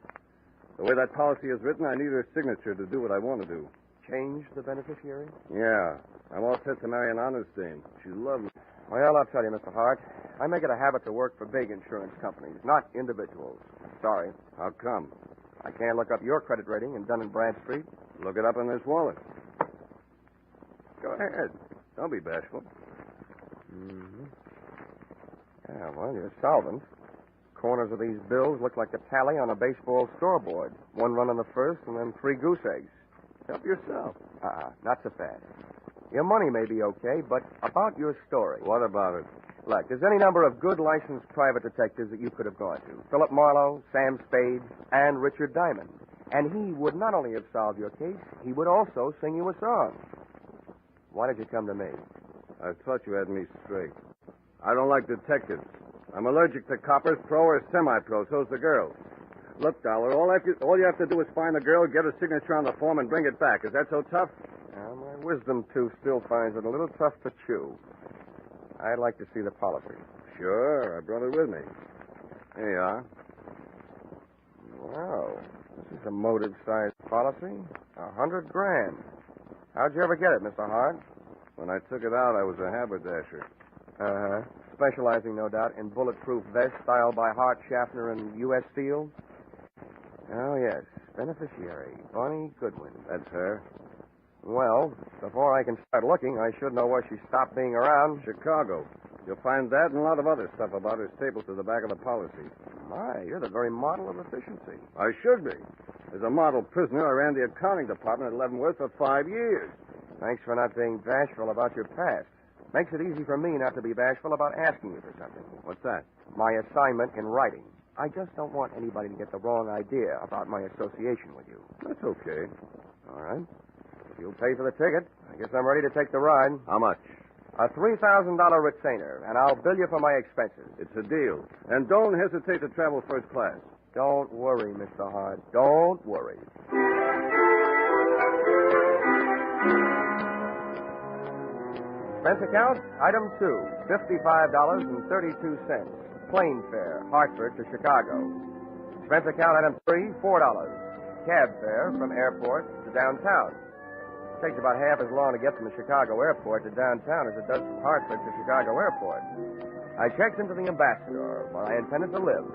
The way that policy is written, I need her signature to do what I want to do. Change the beneficiary? Yeah. I'm all set to marry an honest dame. She's lovely. Well, I'll tell you, Mr. Hart. I make it a habit to work for big insurance companies, not individuals. Sorry. How come? I can't look up your credit rating in Dun & Bradstreet. Look it up in this wallet. Go ahead. Don't be bashful. Mm-hmm. Yeah, well, you're solvent. Corners of these bills look like the tally on a baseball scoreboard. 1 run on the first and then 3 goose eggs. Help yourself. Not so fast. Your money may be okay, but about your story. What about it? Look, there's any number of good licensed private detectives that you could have gone to. Philip Marlowe, Sam Spade, and Richard Diamond. And he would not only have solved your case, he would also sing you a song. Why did you come to me? I thought you had me straight. I don't like detectives. I'm allergic to coppers, pro or semi-pro. So's the girl. Look, Dollar, all you have to do is find the girl, get a signature on the form, and bring it back. Is that so tough? My wisdom tooth still finds it a little tough to chew. I'd like to see the policy. Sure, I brought it with me. Here you are. Wow, this is a motive-sized policy. $100,000. How'd you ever get it, Mr. Hart? When I took it out, I was a haberdasher. Uh-huh. Specializing, no doubt, in bulletproof vests styled by Hart, Schaffner, and U.S. Steel? Oh, yes. Beneficiary, Bonnie Goodwin. That's her. Well, before I can start looking, I should know where she stopped being around. Chicago. You'll find that and a lot of other stuff about her stapled to the back of the policy. My, you're the very model of efficiency. I should be. As a model prisoner, I ran the accounting department at Leavenworth for 5 years. Thanks for not being bashful about your past. Makes it easy for me not to be bashful about asking you for something. What's that? My assignment in writing. I just don't want anybody to get the wrong idea about my association with you. That's okay. All right. If you'll pay for the ticket, I guess I'm ready to take the ride. How much? A $3,000 retainer, and I'll bill you for my expenses. It's a deal. And don't hesitate to travel first class. Don't worry, Mr. Hart. Don't worry. Expense account, item 2, $55.32. Plane fare, Hartford to Chicago. Expense account, item 3, $4. Cab fare from airport to downtown. It takes about half as long to get from the Chicago airport to downtown as it does from Hartford to Chicago airport. I checked into the Ambassador, where I intended to live,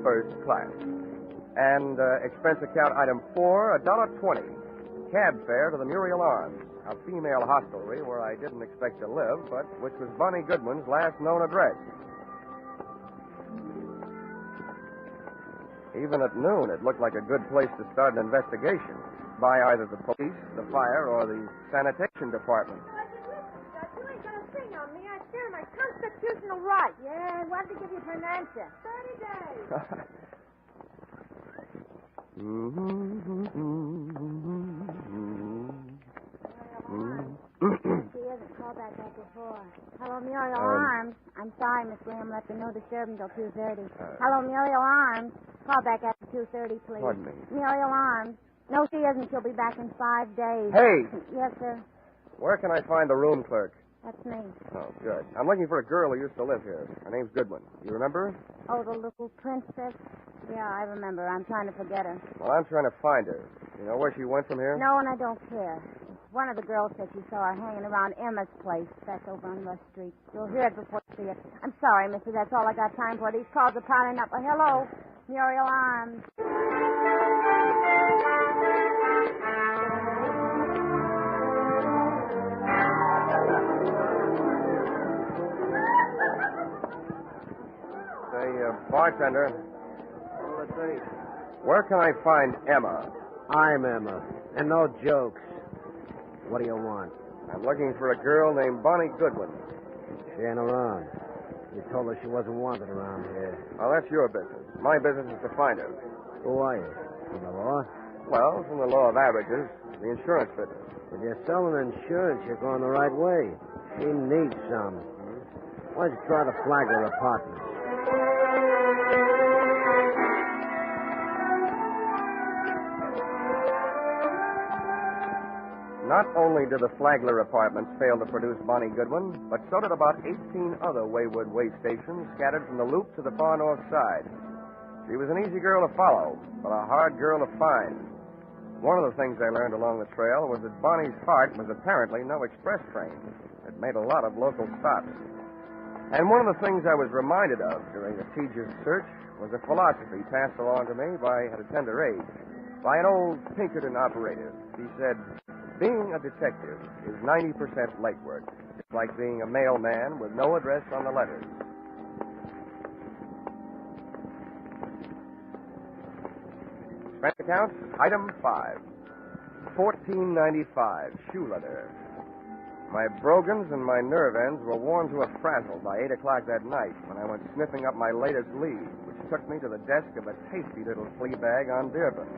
first class. And expense account, item 4, $1.20. Cab fare to the Muriel Arms, a female hostelry where I didn't expect to live, but which was Bonnie Goodwin's last known address. Even at noon, it looked like a good place to start an investigation by either the police, the fire, or the sanitation department. You ain't gonna sing on me. I share my constitutional right. Yeah, what did they give you for an answer? 30 days. She hasn't called back before. Hello, Muriel Arms. I'm sorry, Miss Graham left a note to serve until 2:30. Hello, Muriel Arms. Call back after 2:30, please. Pardon me. Muriel Arms. No, she isn't. She'll be back in 5 days. Hey! Yes, sir. Where can I find the room clerk? That's me. Oh, good. I'm looking for a girl who used to live here. Her name's Goodwin. You remember her? Oh, the little princess? Yeah, I remember. I'm trying to forget her. Well, I'm trying to find her. You know where she went from here? No, and I don't care. One of the girls said she saw her hanging around Emma's place. That's over on Rush Street. You'll hear it before you see it. I'm sorry, mister. That's all I got time for. These calls are piling up. Hello, Muriel Arms. bartender. Where can I find Emma? I'm Emma. And no jokes. What do you want? I'm looking for a girl named Bonnie Goodwin. She ain't around. You told her she wasn't wanted around here. Oh, that's your business. My business is to find her. Who are you? From the law? Well, from the law of averages, the insurance business. If you're selling insurance, you're going the right way. She needs some. Why don't you try the Flagler apartment? Not only did the Flagler Apartments fail to produce Bonnie Goodwin, but so did about 18 other wayward way stations scattered from the Loop to the far north side. She was an easy girl to follow, but a hard girl to find. One of the things I learned along the trail was that Bonnie's heart was apparently no express train. It made a lot of local stops. And one of the things I was reminded of during the tedious search was a philosophy passed along to me at a tender age by an old Pinkerton operative. He said, being a detective is 90% legwork. It's like being a mailman with no address on the letters. Expense account, item 5. $14.95, shoe leather. My brogans and my nerve ends were worn to a frazzle by 8 o'clock that night when I went sniffing up my latest lead, which took me to the desk of a tasty little flea bag on Dearborn.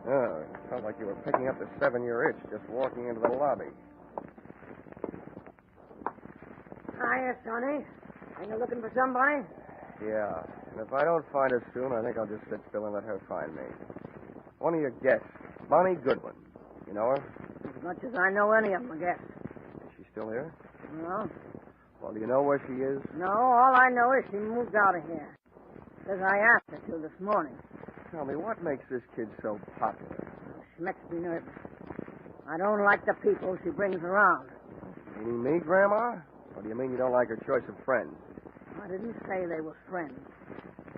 Oh, it felt like you were picking up the 7-year itch just walking into the lobby. Hiya, Sonny. Are you looking for somebody? Yeah, and if I don't find her soon, I think I'll just sit still and let her find me. One of your guests, Bonnie Goodwin. You know her? As much as I know any of them, I guess. Is she still here? No. Well, do you know where she is? No, all I know is she moved out of here. Because I asked her to this morning. Tell me, what makes this kid so popular? She makes me nervous. I don't like the people she brings around. You mean me, Grandma? Or do you mean you don't like her choice of friends? I didn't say they were friends.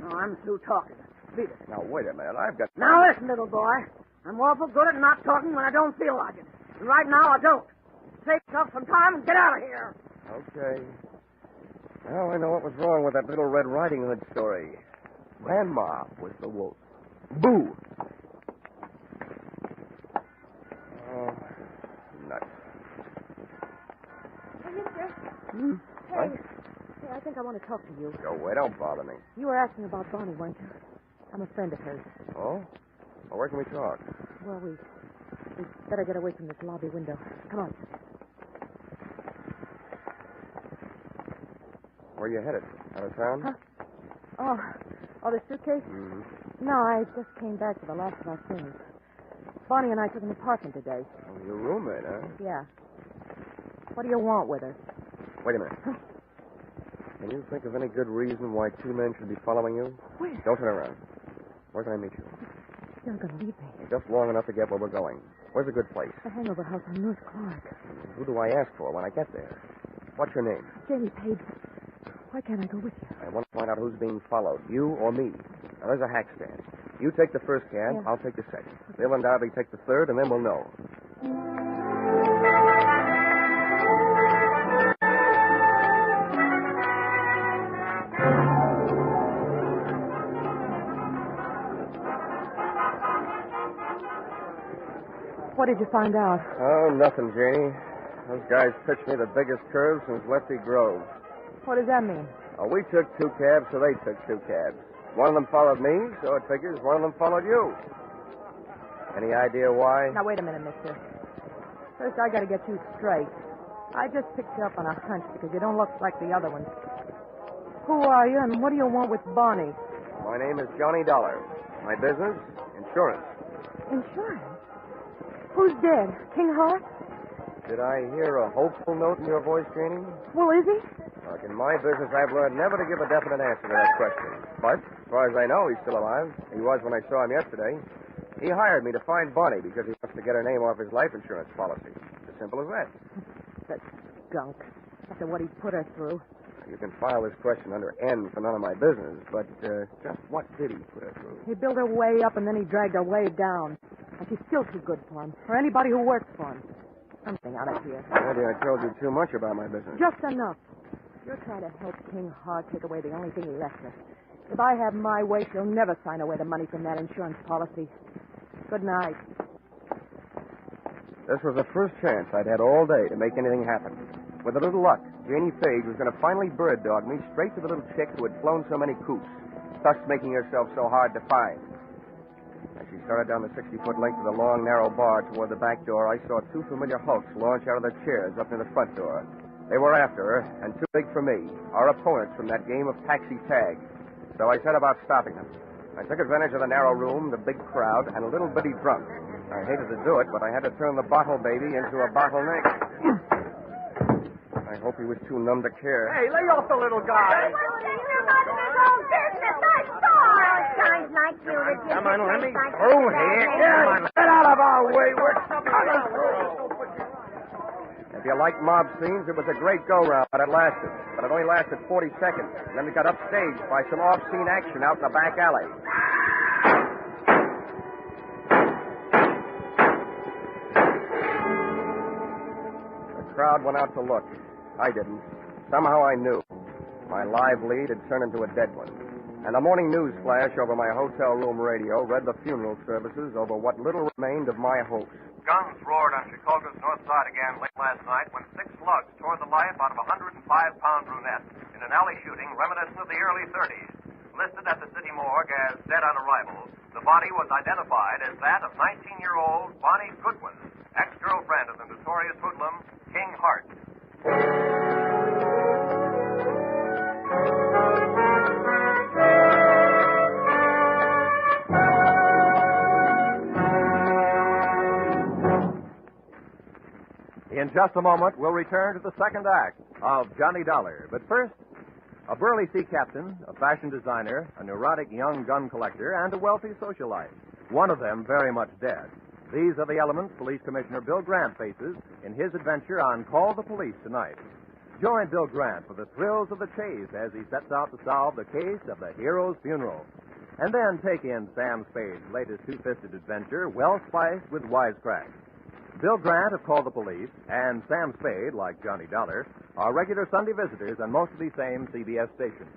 No, I'm through talking. Beat it. Now, wait a minute. I've got... Now, listen, little boy. I'm awful good at not talking when I don't feel like it. And right now, I don't. Save yourself some time and get out of here. Okay. Now I know what was wrong with that little Red Riding Hood story. Grandma was the wolf. Boo! Oh, nuts. Hey, mister. Hmm? Hey. What? Hey, I think I want to talk to you. Go away. Don't bother me. You were asking about Bonnie, weren't you? I'm a friend of hers. Oh? Well, where can we talk? Well, we better get away from this lobby window. Come on. Where are you headed? Out of town? Huh? Oh, the suitcase? Mm-hmm. No, I just came back for the last of our things. Bonnie and I took an apartment today. Oh, your roommate, huh? Yeah. What do you want with her? Wait a minute. Can you think of any good reason why 2 men should be following you? Where? Don't turn around. Where can I meet you? You're not going to leave me. Just long enough to get where we're going. Where's a good place? The hangover house on North Clark. Who do I ask for when I get there? What's your name? Jamie Page. Why can't I go with you? I want to find out who's being followed, you or me. Now, there's a hack stand. You take the first cab, Yeah. I'll take the second. They'll undoubtedly take the third, and then we'll know. What did you find out? Oh, nothing, Janie. Those guys pitched me the biggest curve since Lefty Grove. What does that mean? Oh, we took 2 cabs, so they took 2 cabs. One of them followed me, so it figures one of them followed you. Any idea why? Now, wait a minute, mister. First, I got to get you straight. I just picked you up on a hunch because you don't look like the other ones. Who are you, and what do you want with Bonnie? My name is Johnny Dollar. My business? Insurance. Insurance? Who's dead? King Hart? Did I hear a hopeful note in your voice, Janie? Well, is he? Look, in my business, I've learned never to give a definite answer to that question. But, as far as I know, he's still alive. He was when I saw him yesterday. He hired me to find Bonnie because he wants to get her name off his life insurance policy. As simple as that. That skunk. After what he put her through. You can file this question under N for none of my business, but just what did he put her through? He built her way up, and then he dragged her way down. And she's still too good for him, for anybody who works for him. Something out of here. Maybe I told you too much about my business. Just enough. You're trying to help King Hart take away the only thing he left us. If I have my way, she'll never sign away the money from that insurance policy. Good night. This was the first chance I'd had all day to make anything happen. With a little luck, Janie Page was going to finally bird dog me straight to the little chick who had flown so many coops, thus making herself so hard to find. As she started down the 60-foot length of the long, narrow bar toward the back door, I saw two familiar hulks launch out of their chairs up near the front door. They were after her, and too big for me, our opponents from that game of taxi tag. So I set about stopping them. I took advantage of the narrow room, the big crowd, and a little bitty drunk. I hated to do it, but I had to turn the bottle baby into a bottleneck. I hope he was too numb to care. Hey, lay off the little guy. Guys like you, Come on, let me through here. Get out of our way. We're coming through. If you like mob scenes, it was a great go-round, but it lasted. But it only lasted 40 seconds. And then we got upstaged by some off-scene action out in the back alley. The crowd went out to look. I didn't. Somehow I knew. My live lead had turned into a dead one. And the morning news flash over my hotel room radio read the funeral services over what little remained of my hopes. Guns roared on Chicago's north side again late last night when 6 slugs tore the life out of a 105-pound brunette in an alley shooting reminiscent of the early 30s. Listed at the city morgue as dead on arrival, the body was identified as that of 19-year-old Bonnie Goodwin, ex-girlfriend of the notorious hoodlum King Hart. In just a moment, we'll return to the second act of Johnny Dollar. But first, a burly sea captain, a fashion designer, a neurotic young gun collector, and a wealthy socialite. One of them very much dead. These are the elements Police Commissioner Bill Grant faces in his adventure on Call the Police tonight. Join Bill Grant for the thrills of the chase as he sets out to solve the case of the hero's funeral. And then take in Sam Spade's latest two-fisted adventure, well spiced with wisecracks. Bill Grant of Call the Police and Sam Spade, like Johnny Dollar, are regular Sunday visitors on most of these same CBS stations.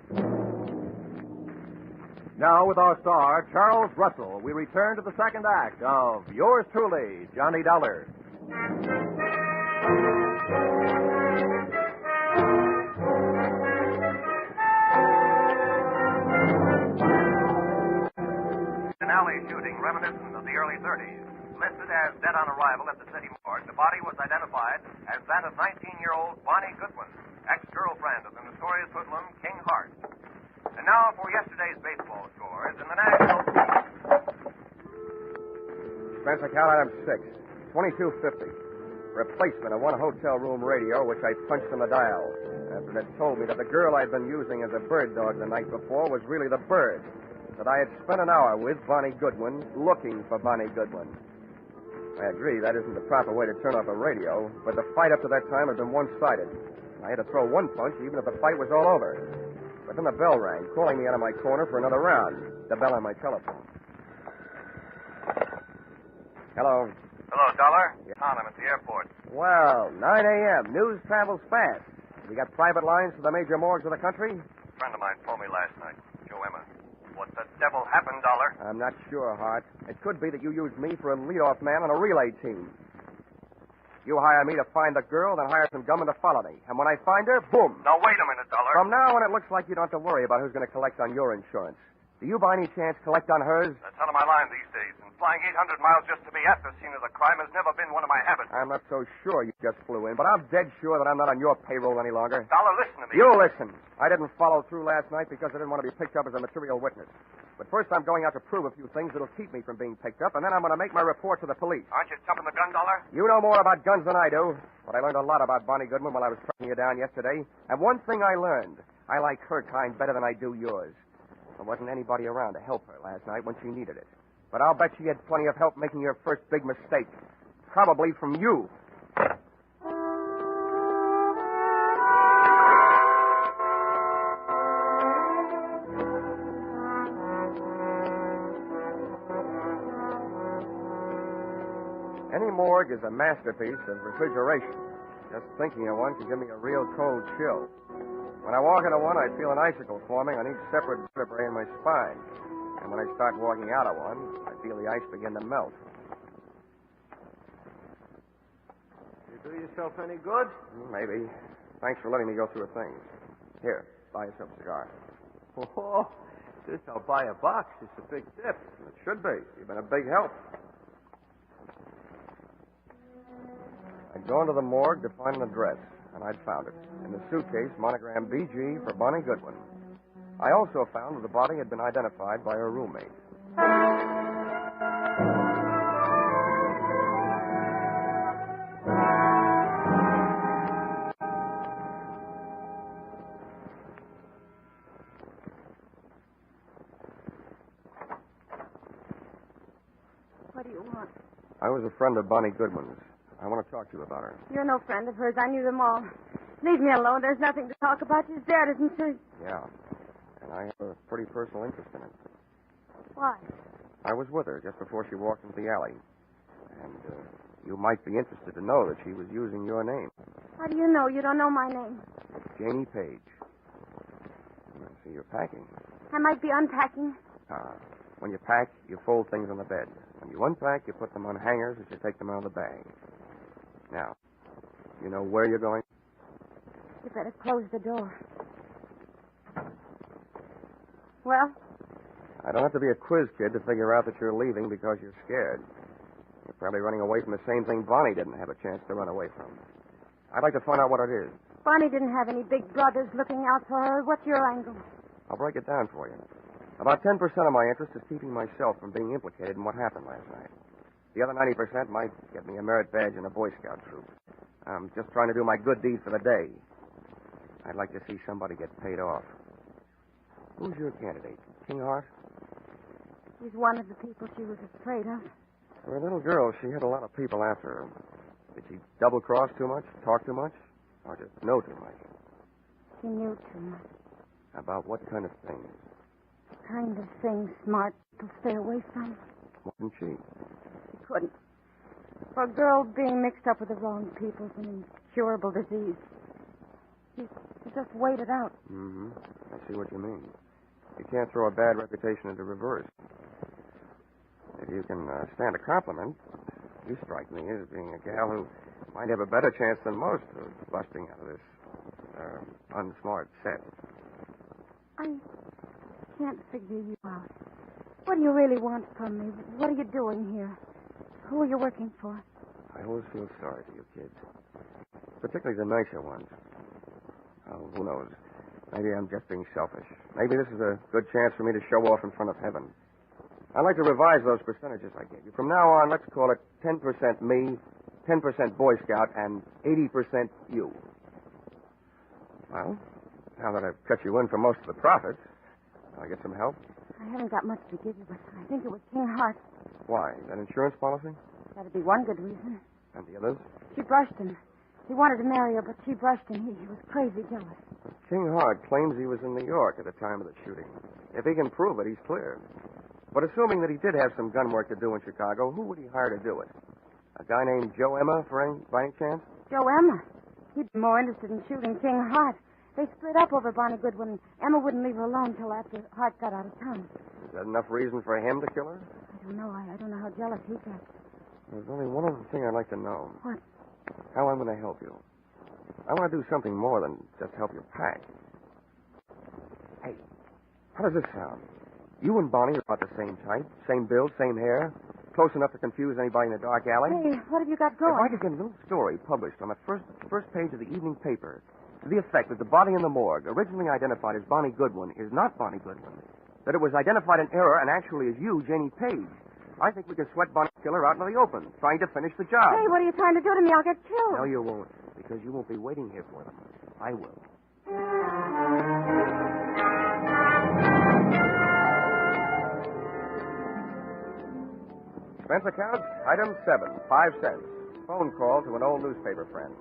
Now, with our star, Charles Russell, we return to the second act of Yours Truly, Johnny Dollar. An alley shooting reminiscent of the early 30s. Listed as dead on arrival at the city morgue, the body was identified as that of 19-year-old Bonnie Goodwin, ex-girlfriend of the notorious hoodlum King Hart. And now for yesterday's baseball scores in the National League. Expense account item 6, $22.50. Replacement of one hotel room radio, which I punched on the dial. After it told me that the girl I'd been using as a bird dog the night before was really the bird that I had spent an hour with, Bonnie Goodwin, looking for Bonnie Goodwin. I agree that isn't the proper way to turn off a radio, but the fight up to that time had been one-sided. I had to throw one punch even if the fight was all over. But then the bell rang, calling me out of my corner for another round. The bell on my telephone. Hello. Hello, Dollar. Tom, I'm at the airport. Well, 9 a.m. News travels fast. We got private lines to the major morgues of the country? A friend of mine phoned me last night, Joe Emma. What the devil happened, Dollar? I'm not sure, Hart. It could be that you used me for a leadoff man on a relay team. You hire me to find the girl, then hire some gunmen to follow me. And when I find her, boom. Now, wait a minute, Dollar. From now on, it looks like you don't have to worry about who's going to collect on your insurance. Do you, by any chance, collect on hers? That's out of my line these days. And flying 800 miles just to be at the scene of the crime has never been one of my habits. I'm not so sure you just flew in, but I'm dead sure that I'm not on your payroll any longer. Dollar, listen to me. You listen. I didn't follow through last night because I didn't want to be picked up as a material witness. But first, I'm going out to prove a few things that'll keep me from being picked up, and then I'm going to make my report to the police. Aren't you jumping the gun, Dollar? You know more about guns than I do, but I learned a lot about Bonnie Goodwin while I was tracking you down yesterday. And one thing I learned, I like her kind better than I do yours. There wasn't anybody around to help her last night when she needed it. But I'll bet she had plenty of help making her first big mistake. Probably from you. Any morgue is a masterpiece of refrigeration. Just thinking of one can give me a real cold chill. When I walk into one, I feel an icicle forming on each separate vertebrae in my spine. And when I start walking out of one, I feel the ice begin to melt. You do yourself any good? Maybe. Thanks for letting me go through the things. Here, buy yourself a cigar. Oh, this I'll buy a box. It's a big tip. It should be. You've been a big help. I'd gone to the morgue to find an address, and I'd found it. In the suitcase, monogram BG for Bonnie Goodwin. I also found that the body had been identified by her roommate. What do you want? I was a friend of Bonnie Goodwin's. I want to talk to you about her. You're no friend of hers. I knew them all. Leave me alone. There's nothing to talk about. She's dead, isn't she? Yeah. And I have a pretty personal interest in it. Why? I was with her just before she walked into the alley. And you might be interested to know that she was using your name. How do you know? You don't know my name. Janie Page. I see you're packing. I might be unpacking. When you pack, you fold things on the bed. When you unpack, you put them on hangers as you take them out of the bag. Now, you know where you're going? You better close the door. Well? I don't have to be a quiz kid to figure out that you're leaving because you're scared. You're probably running away from the same thing Bonnie didn't have a chance to run away from. I'd like to find out what it is. Bonnie didn't have any big brothers looking out for her. What's your angle? I'll break it down for you. About 10% of my interest is keeping myself from being implicated in what happened last night. The other 90% might get me a merit badge in a Boy Scout troop. I'm just trying to do my good deed for the day. I'd like to see somebody get paid off. Who's your candidate? King Hart? He's one of the people she was afraid of. For a little girl, she had a lot of people after her. Did she double-cross too much, talk too much, or just know too much? She knew too much. About what kind of things? The kind of things smart people stay away from. Wasn't she? She couldn't. For a girl being mixed up with the wrong people's an incurable disease. She just waited out. Mm-hmm. I see what you mean. You can't throw a bad reputation into reverse. If you can stand a compliment, you strike me as being a gal who might have a better chance than most of busting out of this unsmart set. I can't figure you out. What do you really want from me? What are you doing here? Who are you working for? I always feel sorry for you kids. Particularly the nicer ones. Oh, who knows? Maybe I'm just being selfish. Maybe this is a good chance for me to show off in front of heaven. I'd like to revise those percentages I gave you. From now on, let's call it 10% me, 10% Boy Scout, and 80% you. Well, now that I've cut you in for most of the profits, I'll get some help. I haven't got much to give you, but I think it was King Hart. Why? That insurance policy? That'd be one good reason. And the others? She brushed him. He wanted to marry her, but she brushed him. He was crazy jealous. King Hart claims he was in New York at the time of the shooting. If he can prove it, he's clear. But assuming that he did have some gun work to do in Chicago, who would he hire to do it? A guy named Joe Emma, by any chance? Joe Emma? He'd be more interested in shooting King Hart. They split up over Bonnie Goodwin. Emma wouldn't leave her alone till after Hart got out of town. Is that enough reason for him to kill her? I don't know. I don't know how jealous he got. There's only one other thing I'd like to know. What? How I'm going to help you. I want to do something more than just help you pack. Hey, how does this sound? You and Bonnie are about the same type, same build, same hair, close enough to confuse anybody in a dark alley. Hey, what have you got going? If I could get a little story published on the first page of the evening paper to the effect that the body in the morgue, originally identified as Bonnie Goodwin, is not Bonnie Goodwin, that it was identified in error and actually is you, Janie Page, I think we can sweat Bonnie's killer out in the open, trying to finish the job. Hey, what are you trying to do to me? I'll get killed. No, you won't, because you won't be waiting here for them. I will. Expense account, item 7, 5 cents. Phone call to an old newspaper friend.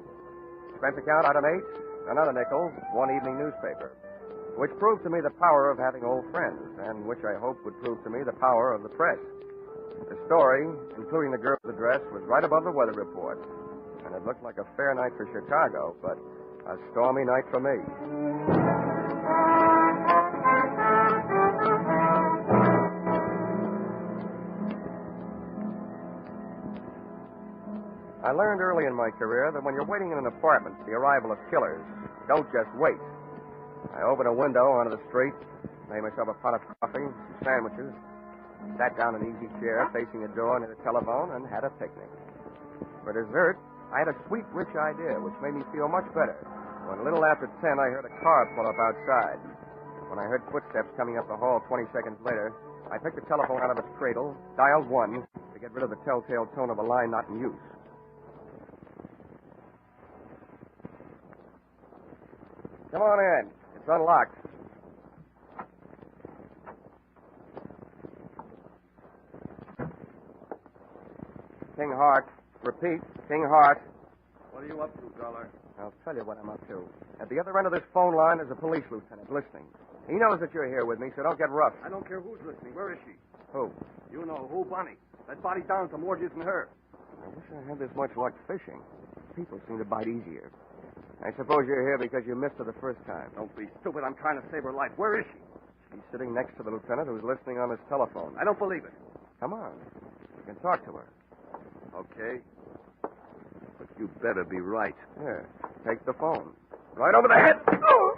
Expense account, item 8, another nickel, one evening newspaper. Which proved to me the power of having old friends, and which I hope would prove to me the power of the press. The story, including the girl's address, was right above the weather report. And it looked like a fair night for Chicago, but a stormy night for me. I learned early in my career that when you're waiting in an apartment for the arrival of killers, don't just wait. I opened a window onto the street, made myself a pot of coffee, some sandwiches, sat down in an easy chair facing a door near the telephone, and had a picnic. For dessert, I had a sweet, rich idea, which made me feel much better. When a little after 10, I heard a car pull up outside. When I heard footsteps coming up the hall 20 seconds later, I picked the telephone out of its cradle, dialed 1 to get rid of the telltale tone of a line not in use. Come on in. It's unlocked. King Hart. Repeat, King Hart. What are you up to, Dollar? I'll tell you what I'm up to. At the other end of this phone line is a police lieutenant listening. He knows that you're here with me, so don't get rough. I don't care who's listening. Where is she? Who? You know, who, Bonnie. That body down some more isn't her. I wish I had this much luck fishing. People seem to bite easier. I suppose you're here because you missed her the first time. Don't be stupid. I'm trying to save her life. Where is she? She's sitting next to the lieutenant who's listening on his telephone. I don't believe it. Come on. You can talk to her. Okay. But you better be right. Here, take the phone. Right over the head. Oh!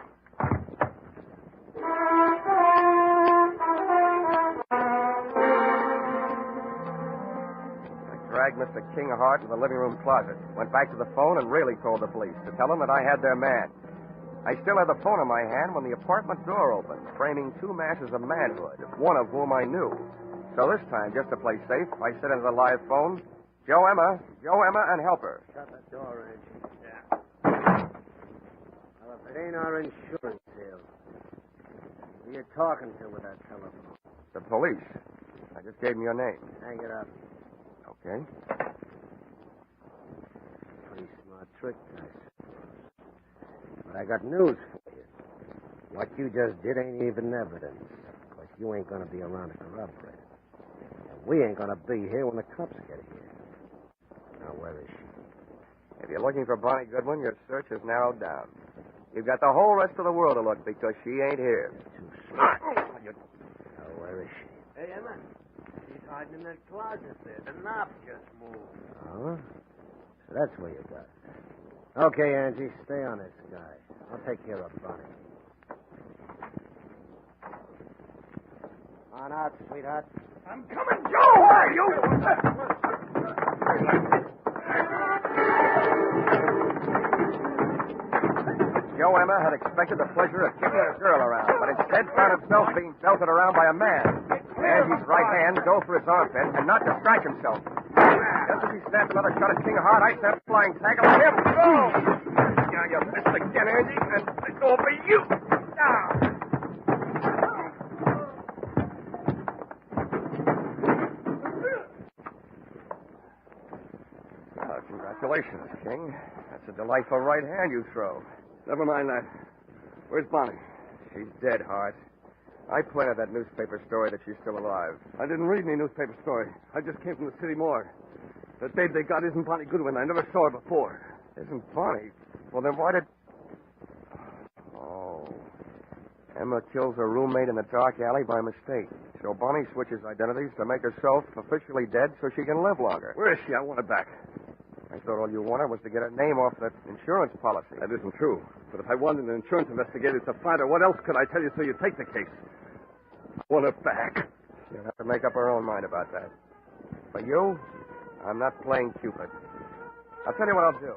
Dragged Mr. King Hart to the living room closet, went back to the phone, and really called the police to tell them that I had their man. I still had the phone in my hand when the apartment door opened, framing two masses of manhood, one of whom I knew. So this time, just to play safe, I said into the live phone, Joe Emma, and help her. Shut the door, Angie. Yeah. Well, if it ain't our insurance sale, who you talking to with that telephone? The police. I just gave them your name. Hang it up. Okay. Pretty smart trick, I suppose. But I got news for you. What you just did ain't even evidence. Because you ain't going to be around to corroborate it. And we ain't going to be here when the cops get here. Now, where is she? If you're looking for Bonnie Goodwin, your search is narrowed down. You've got the whole rest of the world to look because she ain't here. Too smart. Now, where is she? Hey, Emma. She's hiding in that closet there. The knob just moved. Oh? So that's where you got it. Okay, Angie, stay on this guy. I'll take care of Bonnie. On out, sweetheart. I'm coming, Joe! Where are you? Joe Emma had expected the pleasure of kicking a girl around, but instead found himself being belted around by a man. Angie's right hand dove for his armpit and not to scratch himself. Just as he snapped another shot at King Hart, I sent a flying tackle at him. Oh! Now you missed again, Angie, and it's over you. Now. Congratulations, King. That's a delightful right hand you throw. Never mind that. Where's Bonnie? She's dead, Hart. I planted that newspaper story that she's still alive. I didn't read any newspaper story. I just came from the city morgue. The babe they got isn't Bonnie Goodwin. I never saw her before. Isn't Bonnie? Well, then why did... Oh. Emma kills her roommate in the dark alley by mistake. So Bonnie switches identities to make herself officially dead so she can live longer. Where is she? I want her back. I thought all you wanted was to get her name off that insurance policy. That isn't true. But if I wanted an insurance investigator to find her, what else could I tell you so you take the case? I want her back. She'll have to make up her own mind about that. For you, I'm not playing Cupid. I'll tell you what I'll do.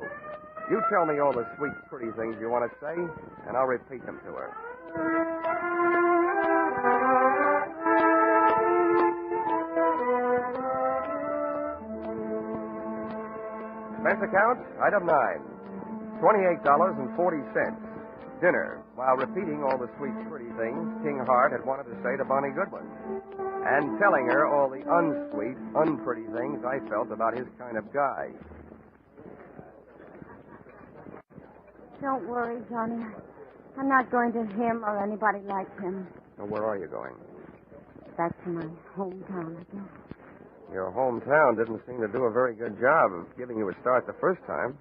You tell me all the sweet, pretty things you want to say, and I'll repeat them to her. Expense account, item 9. $28.40. Dinner, while repeating all the sweet, pretty things King Hart had wanted to say to Bonnie Goodwin. And telling her all the unsweet, unpretty things I felt about his kind of guy. Don't worry, Johnny. I'm not going to him or anybody like him. Now, where are you going? Back to my hometown, I guess. Your hometown didn't seem to do a very good job of giving you a start the first time.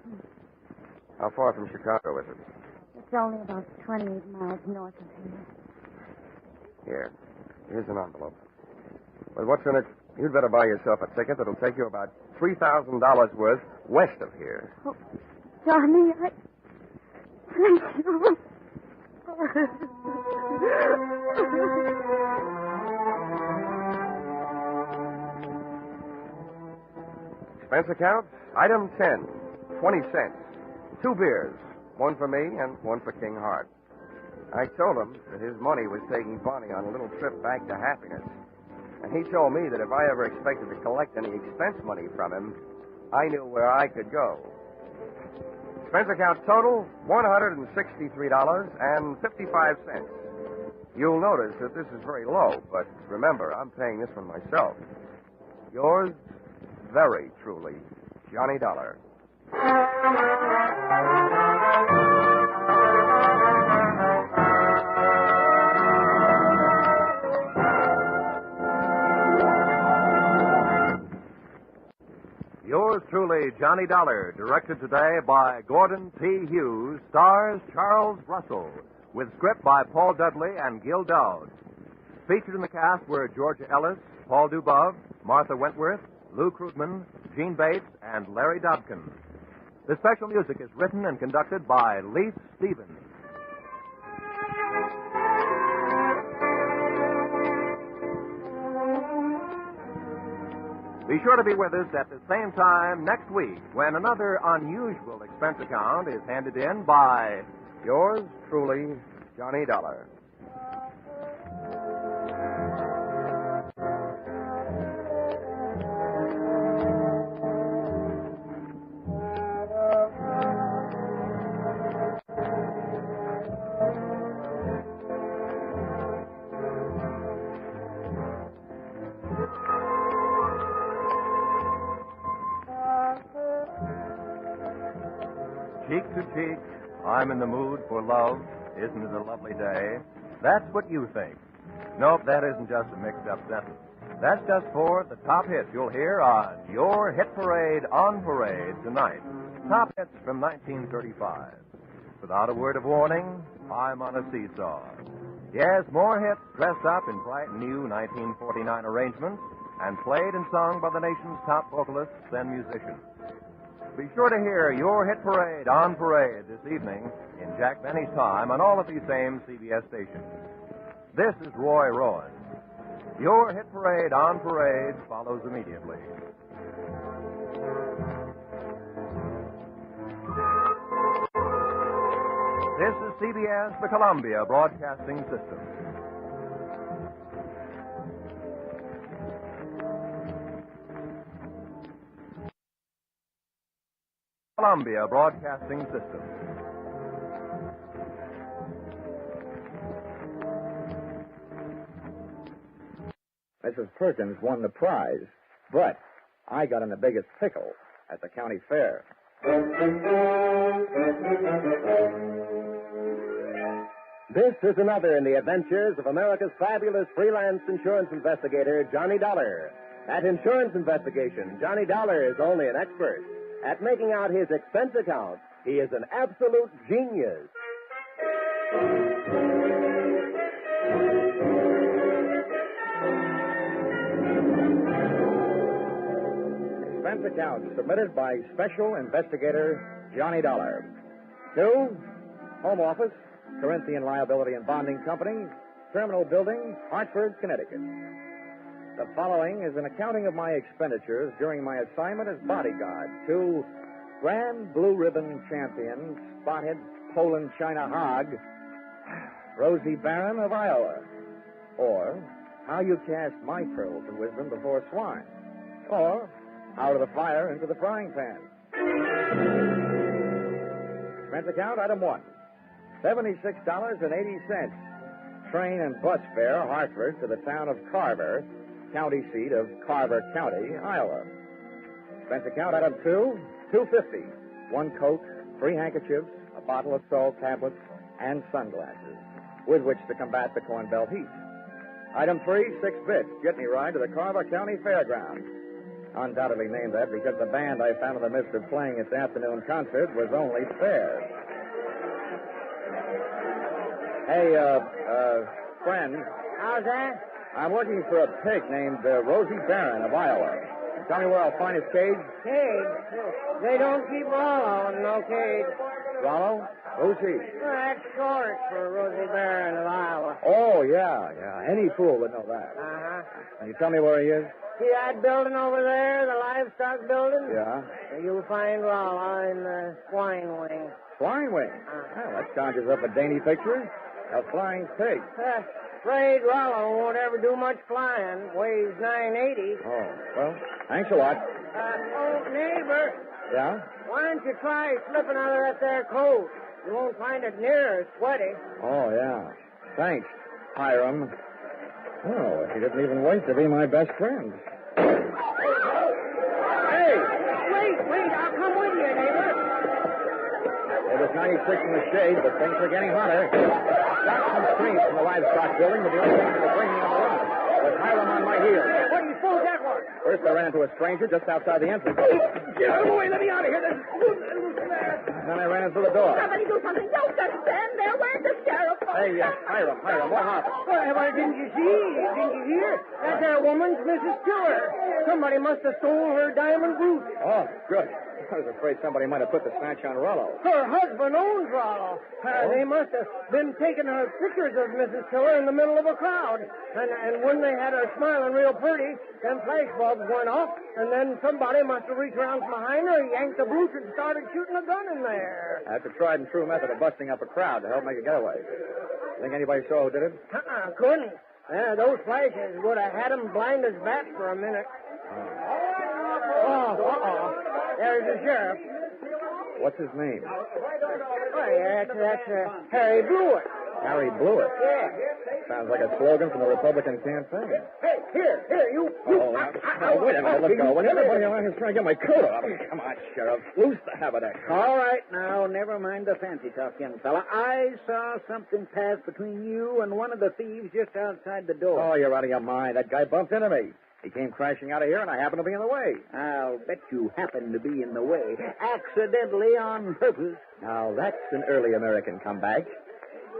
How far from Chicago is it? It's only about 28 miles north of here. Here's an envelope. But what's in it? You'd better buy yourself a ticket that'll take you about $3,000 worth west of here. Oh, Johnny, thank you. Expense account, item 10, 20 cents. 2 beers, one for me and one for King Hart. I told him that his money was taking Bonnie on a little trip back to happiness. And he told me that if I ever expected to collect any expense money from him, I knew where I could go. Expense account total, $163.55. You'll notice that this is very low, but remember, I'm paying this one myself. Yours, very truly, Johnny Dollar. Yours truly, Johnny Dollar, directed today by Gordon T. Hughes, stars Charles Russell, with script by Paul Dudley and Gil Dowd. Featured in the cast were Georgia Ellis, Paul Dubov, Martha Wentworth, Lou Krugman, Gene Bates, and Larry Dobkin. The special music is written and conducted by Leith Stevens. Be sure to be with us at the same time next week when another unusual expense account is handed in by Yours truly, Johnny Dollar. Cheek to cheek, I'm in the mood for love. Isn't it a lovely day? That's what you think. Nope, that isn't just a mixed-up sentence. That's just for the top hits you'll hear on your Hit Parade on Parade tonight. Top hits from 1935. Without a word of warning, I'm on a seesaw. Yes, more hits dressed up in bright new 1949 arrangements and played and sung by the nation's top vocalists and musicians. Be sure to hear your Hit Parade on Parade this evening in Jack Benny's time on all of these same CBS stations. This is Roy Rowan. Your Hit Parade on Parade follows immediately. This is CBS, the Columbia Broadcasting System. Columbia Broadcasting System. Mrs. Perkins won the prize, but I got in the biggest pickle at the county fair. This is another in the adventures of America's fabulous freelance insurance investigator, Johnny Dollar. At insurance investigation, Johnny Dollar is only an expert. At making out his expense account, he is an absolute genius. Expense account submitted by Special Investigator Johnny Dollar. To Home Office, Corinthian Liability and Bonding Company, Terminal Building, Hartford, Connecticut. The following is an accounting of my expenditures during my assignment as bodyguard to Grand Blue Ribbon Champion, Spotted Poland China Hog, Rosie Barron of Iowa. Or how you cast my pearls of wisdom before swine. Or out of the fire into the frying pan. Expense account, item 1. $76.80. Train and bus fare, Hartford, to the town of Carver, county seat of Carver County, Iowa. Expense account, item 2, $2.50. 1 coat, 3 handkerchiefs, a bottle of salt tablets, and sunglasses, with which to combat the Corn Belt heat. Item 3, 6 bits. Get me ride to the Carver County Fairgrounds. Undoubtedly named that because the band I found in the midst of playing its afternoon concert was only fair. Hey, friend. How's that? I'm looking for a pig named Rosie Barron of Iowa. Tell me where I'll find his cage. Cage? They don't keep Rollo in no cage. Rollo? Who's he? Well, that's short for Rosie Barron of Iowa. Oh, yeah. Any fool would know that. Uh-huh. Can you tell me where he is? See that building over there, the livestock building? Yeah. You'll find Rollo in the swine wing. Swine wing? Well, that conjures up a dainty picture. A flying pig. Afraid Rollo won't ever do much flying. Weighs 980. Oh, well, thanks a lot. Neighbor. Yeah? Why don't you try slipping out of that there coat? You won't find it near as sweaty. Oh, yeah. Thanks, Hiram. Oh, he didn't even wait to be my best friend. Hey! Wait, I'll come with you, neighbor. It was 96 in the shade, but things were getting hotter. Got some screams from the livestock building, but the only thing that would bring me on the run was Hiram on my heels. What do you suppose that was? First, I ran into a stranger just outside the entrance. Get out of the way. Let me out of here. There's there. Then I ran into the door. Somebody do something. Don't just stand there. Where's the sheriff? Hey, Hiram, what happened? Well, didn't you see? Didn't you hear? That there woman's Mrs. Tiller. Somebody must have stole her diamond brooch. Oh, good. I was afraid somebody might have put the snatch on Rollo. Her husband owns Rollo. They must have been taking pictures of Mrs. Tiller in the middle of a crowd. And when they had her smiling real pretty, them flash bulbs went off, and then somebody must have reached around from behind her, yanked the brooch, and started shooting a gun in there. That's a tried and true method of busting up a crowd to help make a getaway. Think anybody saw who did it? Couldn't. Those flashes would have had them blind as bats for a minute. There's the sheriff. What's his name? Oh, that's Harry Blewett. Harry Blewett? Yeah. Sounds like a slogan from the Republican campaign. Hey, here, you. Now, wait a minute, let go. When everybody around here's trying to get my coat off. Come on, Sheriff. Loose the haberdack. All right, now, never mind the fancy talk, young fella. I saw something pass between you and one of the thieves just outside the door. Oh, you're out of your mind. That guy bumped into me. He came crashing out of here, and I happened to be in the way. I'll bet you happened to be in the way. Accidentally on purpose. Now, that's an early American comeback.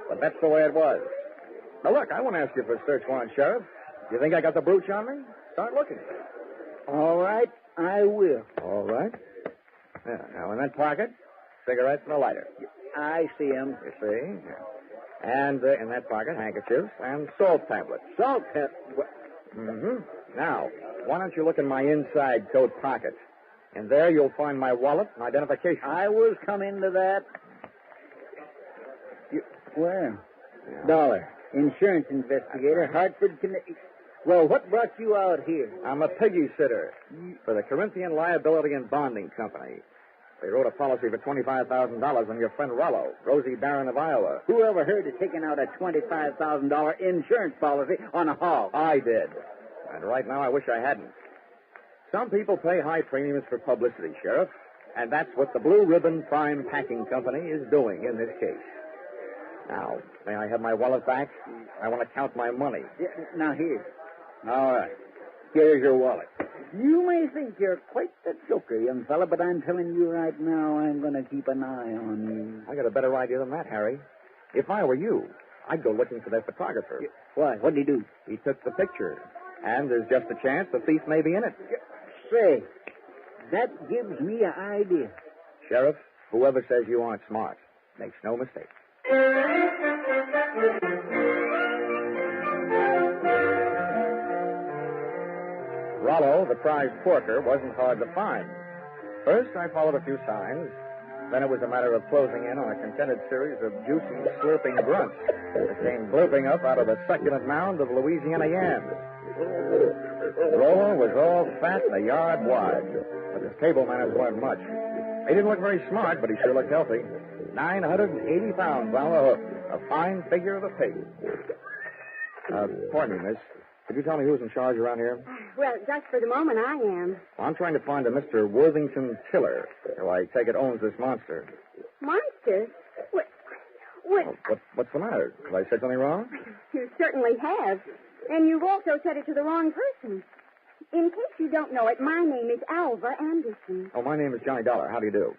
But that's the way it was. Now, look, I won't ask you for a search warrant, Sheriff. You think I got the brooch on me? Start looking. All right, I will. All right. Yeah, now, in that pocket, cigarettes and a lighter. I see 'em. You see? Yeah. And in that pocket, handkerchiefs and salt tablets. Salt tablets? Mm-hmm. Now, why don't you look in my inside coat pocket? And there you'll find my wallet and identification. I was coming to that. Where? Dollar. Insurance investigator, Hartford, Connecticut. Well, what brought you out here? I'm a piggy sitter for the Corinthian Liability and Bonding Company. They wrote a policy for $25,000 on your friend Rollo, Rosie Barron of Iowa. Who ever heard of taking out a $25,000 insurance policy on a hog? I did. And right now I wish I hadn't. Some people pay high premiums for publicity, Sheriff. And that's what the Blue Ribbon Prime Packing Company is doing in this case. Now, may I have my wallet back? I want to count my money. Yeah, now, here. All right. Here's your wallet. You may think you're quite the joker, young fella, but I'm telling you right now, I'm going to keep an eye on you. I got a better idea than that, Harry. If I were you, I'd go looking for that photographer. Why? What'd he do? He took the picture. And there's just a chance the thief may be in it. Say, that gives me an idea. Sheriff, whoever says you aren't smart makes no mistake. Rollo, the prize porker, wasn't hard to find. First, I followed a few signs. Then it was a matter of closing in on a contented series of juicy, slurping grunts that came blurping up out of the succulent mound of Louisiana yams. Rollo was all fat and a yard wide, but his table manners weren't much. He didn't look very smart, but he sure looked healthy. 980 pounds on the hook. A fine figure of a pig. Pardon me, miss. Could you tell me who's in charge around here? Well, just for the moment, I am. Well, I'm trying to find a Mr. Worthington Tiller, who I take it owns this monster. Monster? What? What's the matter? Have I said something wrong? You certainly have. And you've also said it to the wrong person. In case you don't know it, my name is Alva Anderson. Oh, my name is Johnny Dollar. How do you do?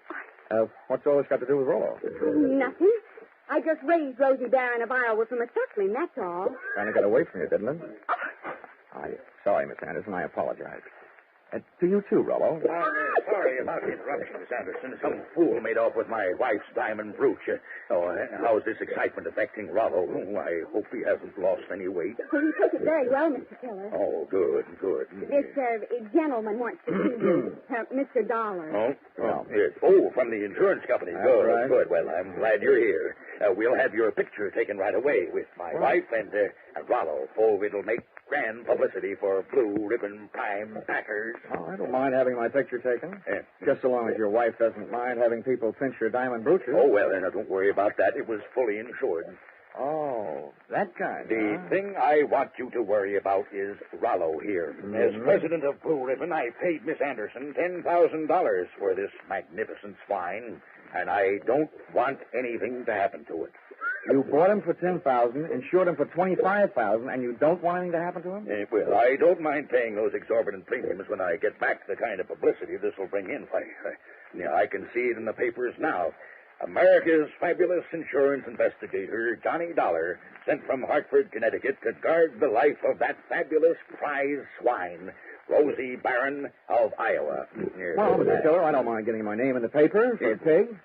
What's all this got to do with Rollo? Nothing. I just raised Rosie Barron of Iowa from a suckling, that's all. Trying to get away from you, didn't it? I'm sorry, Miss Anderson. I apologize. To you, too, Rollo. Sorry about the interruption, Miss Anderson. Some fool made off with my wife's diamond brooch. How's this excitement affecting Rollo? I hope he hasn't lost any weight. Well, he took it very well, Mr. Tiller. Oh, good. This gentleman wants to see you, Mr. Dollar. Yes. Oh, from the insurance company. That's Good, right. good. Well, I'm glad you're here. We'll have your picture taken right away with my wife and Rollo. Oh, it'll make grand publicity for Blue Ribbon Prime Packers. Oh, I don't mind having my picture taken. Just so long as your wife doesn't mind having people pinch your diamond brooches. Oh, well, then, don't worry about that. It was fully insured. Oh, that kind. The thing I want you to worry about is Rollo here. As president of Blue Ribbon, I paid Miss Anderson $10,000 for this magnificent swine, and I don't want anything to happen to it. You bought him for $10,000, insured him for $25,000, and you don't want anything to happen to him? Well, I don't mind paying those exorbitant premiums when I get back the kind of publicity this will bring in. I can see it in the papers now. America's fabulous insurance investigator, Johnny Dollar, sent from Hartford, Connecticut, to guard the life of that fabulous prize swine, Rosie Barron of Iowa. Well, Mr. Tiller, I don't mind getting my name in the paper for a pig,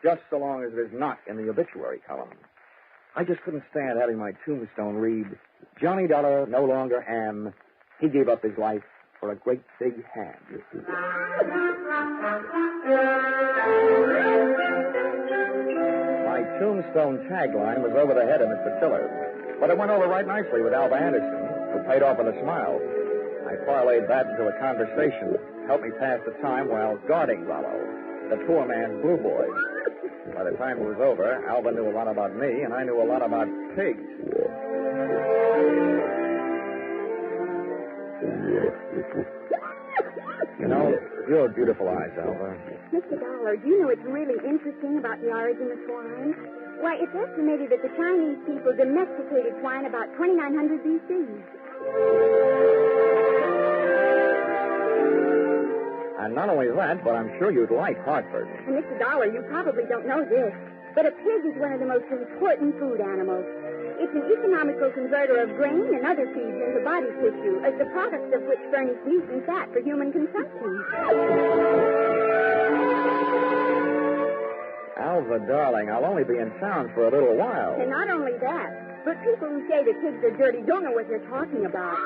just so long as it is not in the obituary column. I just couldn't stand having my tombstone read, Johnny Dollar no longer am. He gave up his life for a great big hand. My tombstone tagline was over the head of Mr. Tiller, but it went over right nicely with Alva Anderson, who paid off with a smile. I parlayed that into a conversation, helped me pass the time while guarding Rollo, the poor man's blue boy. By the time it was over, Alva knew a lot about me, and I knew a lot about pigs. You know, your beautiful eyes, Alva. Mr. Dollar, do you know what's really interesting about the origin of swine? Why, it's estimated that the Chinese people domesticated swine about 2900 B.C. And not only that, but I'm sure you'd like Hartford. And Mr. Dollar, you probably don't know this, but a pig is one of the most important food animals. It's an economical converter of grain and other feeds into body tissue, as the products of which furnish meat and fat for human consumption. Alva, darling, I'll only be in town for a little while. And not only that, but people who say that pigs are dirty don't know what they're talking about.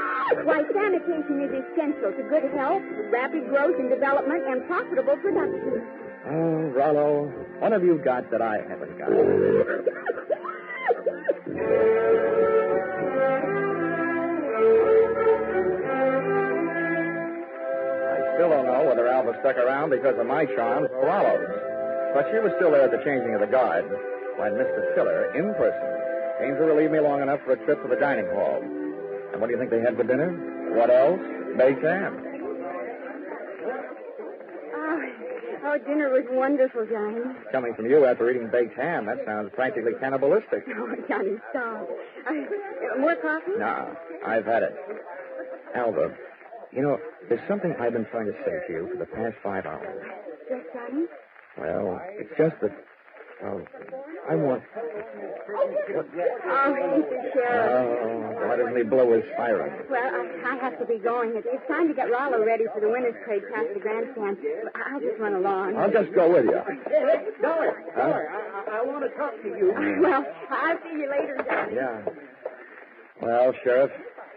Why, sanitation is essential to good health, rapid growth and development, and profitable production. Oh, Rollo, what have you got that I haven't got? I still don't know whether Alva stuck around because of my charms or Rollo's. But she was still there at the changing of the guard when Mr. Tiller, in person, came to relieve me long enough for a trip to the dining hall. And what do you think they had for dinner? What else? Baked ham. Oh, dinner was wonderful, Johnny. Coming from you after eating baked ham, that sounds practically cannibalistic. Oh, Johnny, stop. More coffee? No, I've had it. Alva, you know, there's something I've been trying to say to you for the past 5 hours. Yes, Johnny? Well, it's just that, I want... Oh, Mr. Sheriff. Oh, why doesn't he blow his siren? Well, I have to be going. It's time to get Rollo ready for the winner's parade past the grandstand. I'll just run along. I'll just go with you. Hey, Dollar, I want to talk to you. Well, I'll see you later, Johnny. Yeah. Well, Sheriff.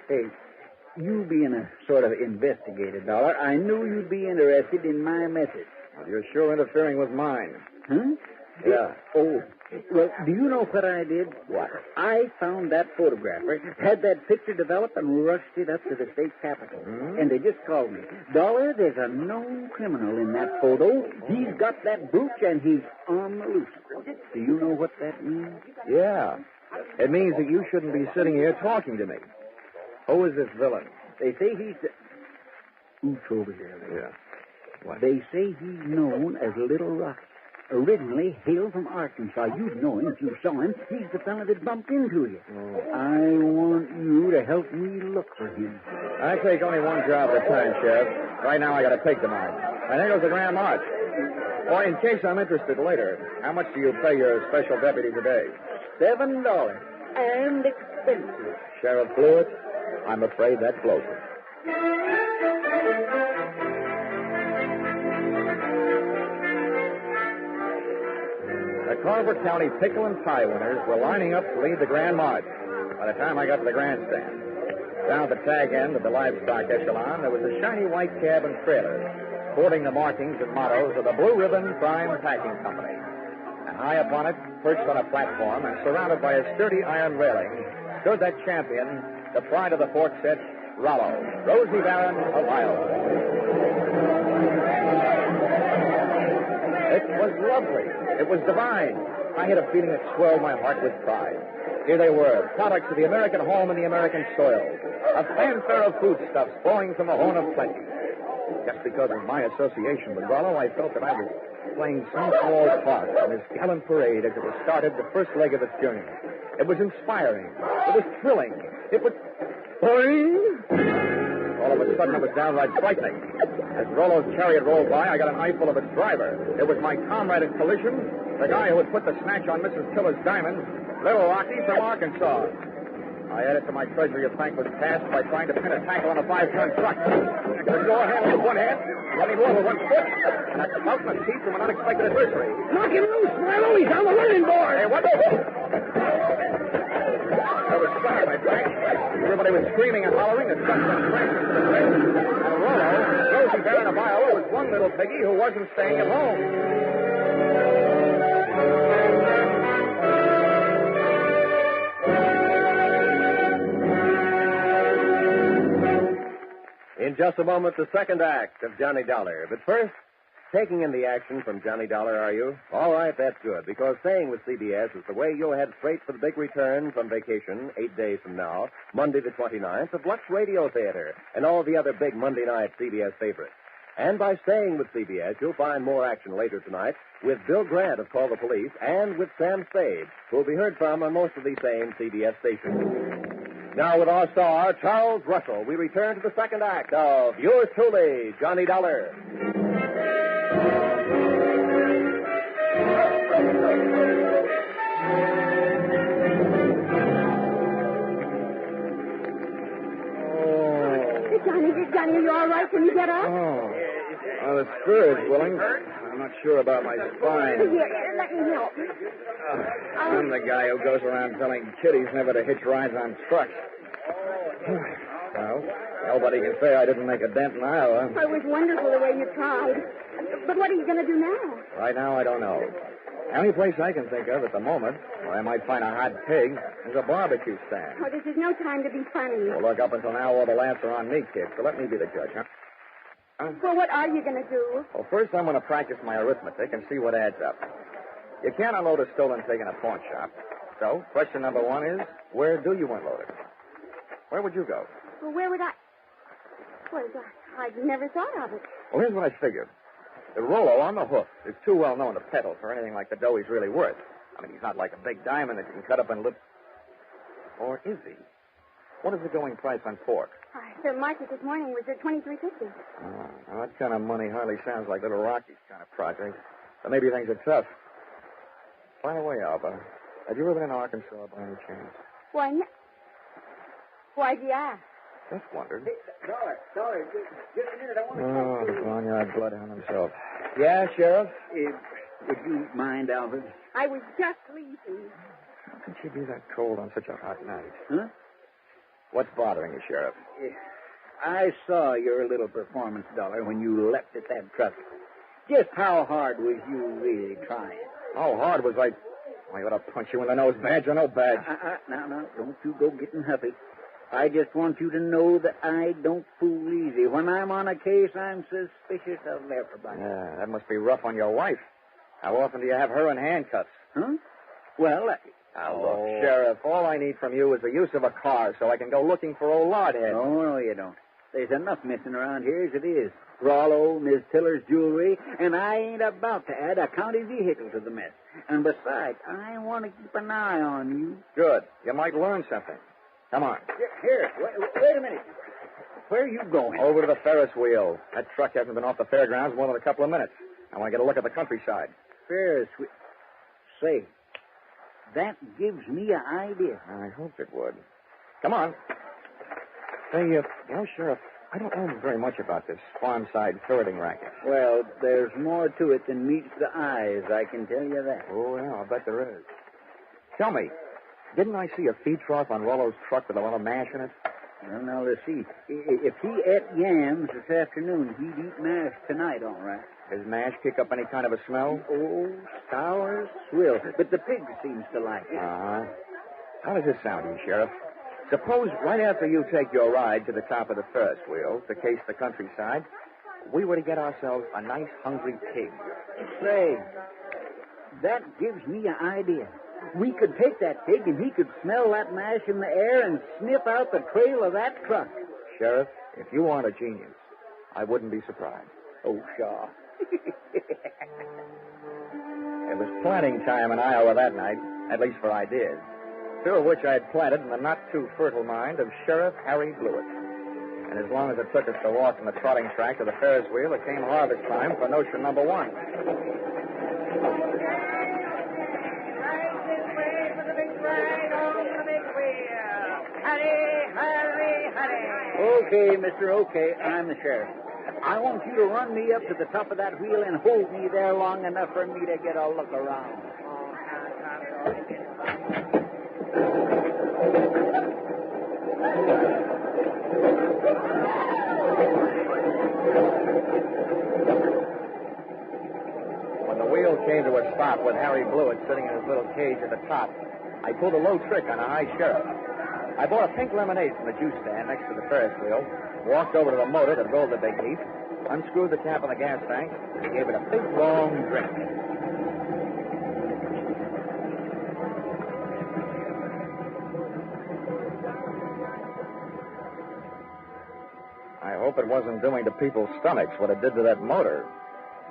Hey, you being a sort of investigator, Dollar, I knew you'd be interested in my message. Well, you're sure interfering with mine. Huh? Yeah. Oh, well, do you know what I did? What? I found that photographer, had that picture developed, and rushed it up to the state capitol. And they just called me. Dollar, there's a known criminal in that photo. He's got that brooch, and he's on the loose. Do you know what that means? Yeah. It means that you shouldn't be sitting here talking to me. Who is this villain? They say he's the... Ooch over here. Yeah. What? They say he's known as Little Rocky. Originally hailed from Arkansas. You'd know him if you saw him. He's the fellow that bumped into you. I want you to help me look for him. I take only one job at a time, Sheriff. Right now I got to take them on. And there goes the Grand March. Or in case I'm interested later, how much do you pay your special deputies a day? $7. And expensive. Sheriff Blewett, I'm afraid that blows it. The Carver County Pickle and Pie winners were lining up to lead the Grand March by the time I got to the grandstand. Down at the tag end of the livestock echelon, there was a shiny white cab and trailer, sporting the markings and mottos of the Blue Ribbon Prime Packing Company. And high upon it, perched on a platform and surrounded by a sturdy iron railing, stood that champion, the pride of the fork set, Rollo, Rosie Barron of Iowa. It was lovely. It was divine. I had a feeling that swelled my heart with pride. Here they were, products of the American home and the American soil. A fanfare of foodstuffs flowing from the horn of plenty. Just because of my association with Rollo, I felt that I was playing some small part in this gallant parade as it was started the first leg of its journey. It was inspiring. It was thrilling. It was... Boing! All of a sudden, it was downright frightening. As Rollo's chariot rolled by, I got a knife full of its driver. It was my comrade in collision, the guy who had put the snatch on Mrs. Tiller's diamond, Little Rocky from Arkansas. I added to my treasury of thankless tasks by trying to pin a tackle on a 5-ton truck. I could go ahead with one hand, running over with one foot, and a countless teeth from an unexpected adversary. Knock him loose, Milo. He's on the running board. Hey, what? I was flat on my back. Everybody was screaming and hollering. The truck went crashing to the place. And Rollo, Rosie Barron of Iowa, was one little piggy who wasn't staying at home. In just a moment, the second act of Johnny Dollar. But first, taking in the action from Johnny Dollar, are you? All right, that's good, because staying with CBS is the way you'll head straight for the big return from vacation 8 days from now, Monday the 29th, of Lux Radio Theater and all the other big Monday night CBS favorites. And by staying with CBS, you'll find more action later tonight with Bill Grant of Call the Police and with Sam Spade, who will be heard from on most of these same CBS stations. Now, with our star, Charles Russell, we return to the second act of yours truly, Johnny Dollar. Johnny, are you all right? Can you get up? Well, the spirit's willing. I'm not sure about my spine. Here, let me help. I'm the guy who goes around telling kiddies never to hitch rides on trucks. Well, nobody can say I didn't make a dent in Iowa. It was wonderful the way you tried. But what are you going to do now? Right now, I don't know. The only place I can think of at the moment where I might find a hot pig is a barbecue stand. Oh, this is no time to be funny. Well, look, up until now, all the laughs are on me, kid, so let me be the judge, huh? Well, what are you going to do? Well, first I'm going to practice my arithmetic and see what adds up. You can't unload a stolen pig in a pawn shop. So, question number one is, where do you unload it? Where would you go? Well, where would I... Well, I'd never thought of it. Well, here's what I figured. The Rollo on the hoof is too well known to peddle for anything like the dough he's really worth. I mean, he's not like a big diamond that you can cut up and lip... Or is he? What is the going price on pork? The market this morning was at $23.50. Now that kind of money hardly sounds like Little Rocky's kind of project. But maybe things are tough. By the way, Alba, have you ever been in Arkansas by any chance? Why, no. Why'd you ask? Just wondered. Dollar, just a minute. I want to talk to you. Barnyard bloodhound himself. Yeah, Sheriff? Would you mind, Alfred? I was just leaving. How could you be that cold on such a hot night? Huh? What's bothering you, Sheriff? I saw your little performance, Dollar, when you leapt at that truck. Just how hard was you really trying? How hard was I... I ought to punch you in the nose, badge or no badge. Now, don't you go getting huffy. I just want you to know that I don't fool easy. When I'm on a case, I'm suspicious of everybody. Yeah, that must be rough on your wife. How often do you have her in handcuffs? Huh? Well, look, Sheriff, all I need from you is the use of a car so I can go looking for old Lardhead. No, you don't. There's enough missing around here as it is. Rollo, Miss Tiller's jewelry, and I ain't about to add a county vehicle to the mess. And besides, I want to keep an eye on you. Good. You might learn something. Come on. Here, wait a minute. Where are you going? Over to the Ferris wheel. That truck hasn't been off the fairgrounds more than a couple of minutes. I want to get a look at the countryside. Ferris wheel. Say, That gives me an idea. I hoped it would. Come on. Say, Sheriff, I don't know very much about this farm-side ferreting racket. Well, there's more to it than meets the eyes, I can tell you that. Oh, yeah, I'll bet there is. Tell me, didn't I see a feed trough on Rollo's truck with a lot of mash in it? Well, now, let's see. If he ate yams this afternoon, he'd eat mash tonight, all right. Does mash kick up any kind of a smell? Oh, sour swill. But the pig seems to like it. Uh-huh. How does this sound to you, Sheriff? Suppose right after you take your ride to the top of the Ferris wheel to case the countryside, we were to get ourselves a nice hungry pig. Say, that gives me an idea. We could take that pig and he could smell that mash in the air and sniff out the trail of that truck. Sheriff, if you aren't a genius, I wouldn't be surprised. Oh, Shaw. It was planting time in Iowa that night, at least for ideas. Two of which I had planted in the not-too-fertile mind of Sheriff Harry Blewett. And as long as it took us to walk from the trotting track to the Ferris wheel, it came harvest time for notion number one. Okay, mister, okay. I'm the sheriff. I want you to run me up to the top of that wheel and hold me there long enough for me to get a look around. When the wheel came to a stop with Harry Blewett sitting in his little cage at the top, I pulled a low trick on a high sheriff. I bought a pink lemonade from the juice stand next to the Ferris wheel, walked over to the motor that rolled the big heap, unscrewed the tap on the gas tank, and gave it a big, long drink. I hope it wasn't doing to people's stomachs what it did to that motor.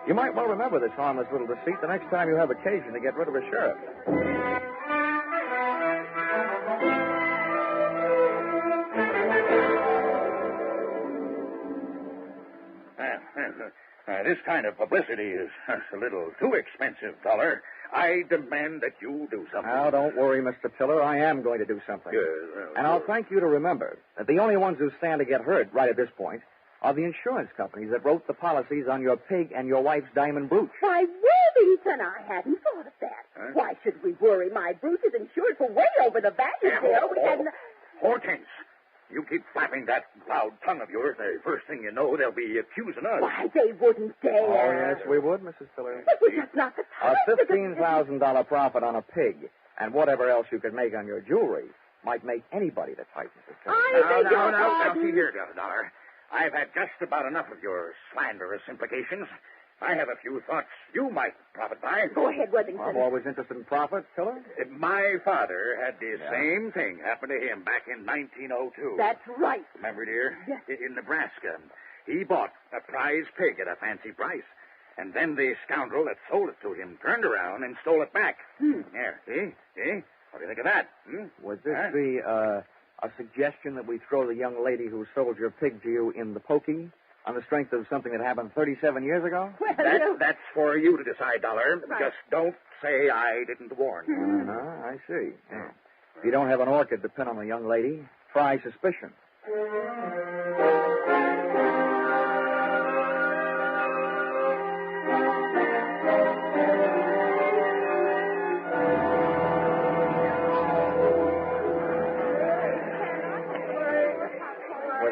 You might well remember this harmless little deceit the next time you have occasion to get rid of a sheriff. This kind of publicity is a little too expensive, Dollar. I demand that you do something. Now, don't worry, Mr. Tiller. I am going to do something. And I'll thank you to remember that the only ones who stand to get hurt right at this point are the insurance companies that wrote the policies on your pig and your wife's diamond brooch. Why, Worthington, I hadn't thought of that. Huh? Why should we worry? My brooch is insured for way over the value there. We hadn't... Hortense, you keep flapping that loud tongue of yours, the first thing you know, they'll be accusing us. Why, they wouldn't dare. Oh, yes, we would, Mrs. Tiller. It was just not the time. A $15,000 profit on a pig and whatever else you could make on your jewelry might make anybody the type, Mrs. Tiller. Now, see here, Dollar. I've had just about enough of your slanderous implications. I have a few thoughts you might profit by. Go ahead, Worthington. I'm always interested in profit, Tiller. My father had the same thing happen to him back in 1902. That's right. Remember, dear? Yes. In Nebraska. He bought a prize pig at a fancy price. And then the scoundrel that sold it to him turned around and stole it back. There, see? What do you think of that? Was this a suggestion that we throw the young lady who sold your pig to you in the pokey on the strength of something that happened 37 years ago? Well, that's for you to decide, Dollar. Right. Just don't say I didn't warn you. I see. Yeah. If you don't have an orchid to pin on a young lady, try suspicion.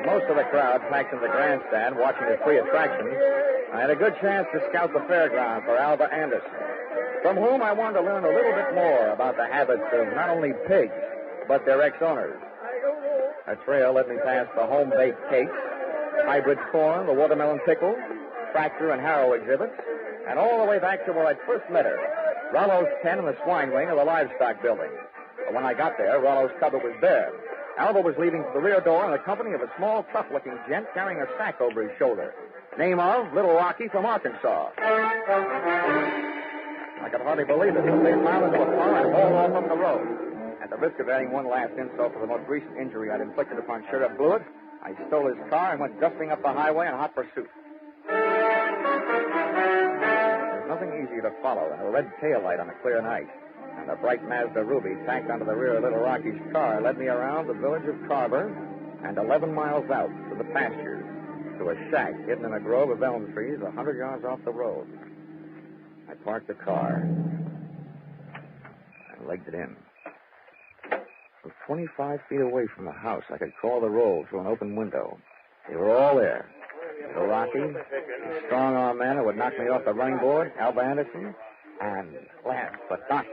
Most of the crowd packed in the grandstand watching the free attractions, I had a good chance to scout the fairground for Alva Anderson, from whom I wanted to learn a little bit more about the habits of not only pigs, but their ex-owners. A trail led me past the home-baked cakes, hybrid corn, the watermelon pickle, tractor and harrow exhibits, and all the way back to where I'd first met her, Rollo's pen in the swine wing of the livestock building. But when I got there, Rollo's cupboard was bare. Alva was leaving for the rear door in the company of a small, tough-looking gent carrying a sack over his shoulder. Name of Little Rocky from Arkansas. I could hardly believe it. They piled into a car and hauled off up the road. At the risk of adding one last insult for the most recent injury I'd inflicted upon Sheriff Blewett, I stole his car and went dusting up the highway in hot pursuit. There's nothing easier to follow than a red tail light on a clear night. And and a bright Mazda Ruby tacked onto the rear of little Rocky's car led me around the village of Carver and 11 miles out to the pastures, to a shack hidden in a grove of elm trees 100 yards off the road. I parked the car and legged it in. From 25 feet away from the house, I could call the roll through an open window. They were all there. Little Rocky, a strong-arm man who would knock me off the running board, Alva Anderson, and last but not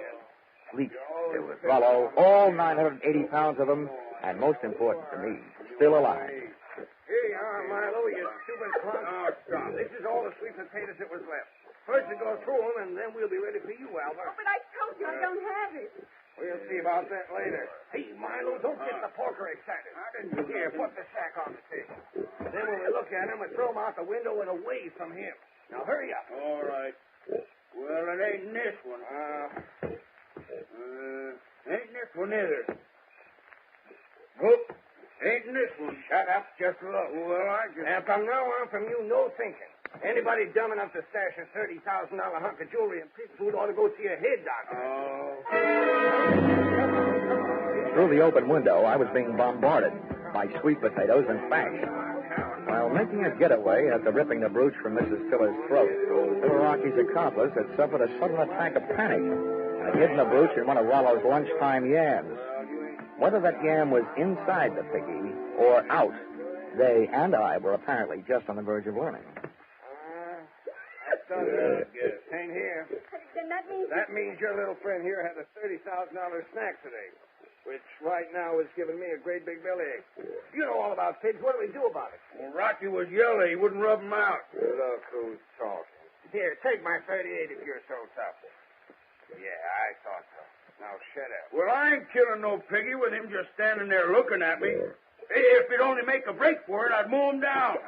least, there was Rollo, all 980 pounds of him, and most important to me, still alive. Here you are, Milo, you stupid clown. Oh, stop. This is all the sweet potatoes that was left. First, we'll go through them, and then we'll be ready for you, Alva. Oh, but I told you I don't have it. We'll see about that later. Hey, Milo, don't get the porker excited. Here, put the sack on the table. Then when we look at him, we throw him out the window and away from him. Now, hurry up. All right. Well, it ain't this one. Ain't this one either. Nope. Ain't this one. Shut up. Just look. Well, I just... And from now on, from you, no thinking. Anybody dumb enough to stash a $30,000 hunk of jewelry and pig food ought to go see a head doctor. Through the open window, I was being bombarded by sweet potatoes and fash. While making a getaway after ripping the brooch from Mrs. Tiller's throat, little Rocky's accomplice had suffered a sudden attack of panic and had hidden the brooch in one of Rollo's lunchtime yams. Whether that yam was inside the piggy or out, they and I were apparently just on the verge of learning. That does it, I guess. Ain't here. Then that means... That means your little friend here had a $30,000 snack today, which right now is giving me a great big bellyache. You know all about pigs. What do we do about it? Well, Rocky was yellow. He wouldn't rub him out. Look who's talking. Here, take my 38 if you're so tough. Yeah, I thought so. Now, shut up. Well, I ain't killing no piggy with him just standing there looking at me. If it'd only make a break for it, I'd mow him down.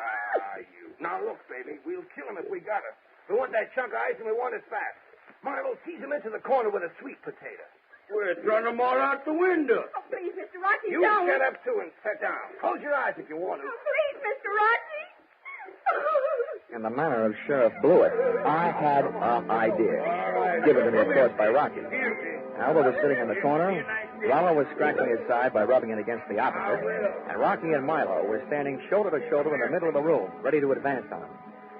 You. Now, look, baby, we'll kill him if we got it. We want that chunk of ice, and we want it fast. Milo, tease him into the corner with a sweet potato. We're throwing them all out the window. Oh, please, Mr. Rocky, You don't. shut up, too, and sit down. Close your eyes if you want to. Oh, please, Mr. Rocky. In the manner of Sheriff Blewett, I had an idea. Given to me, of course, by Rocky. Alva was sitting in the corner. Rollo was scratching his side by rubbing it against the opposite. And Rocky and Milo were standing shoulder to shoulder in the middle of the room, ready to advance on him.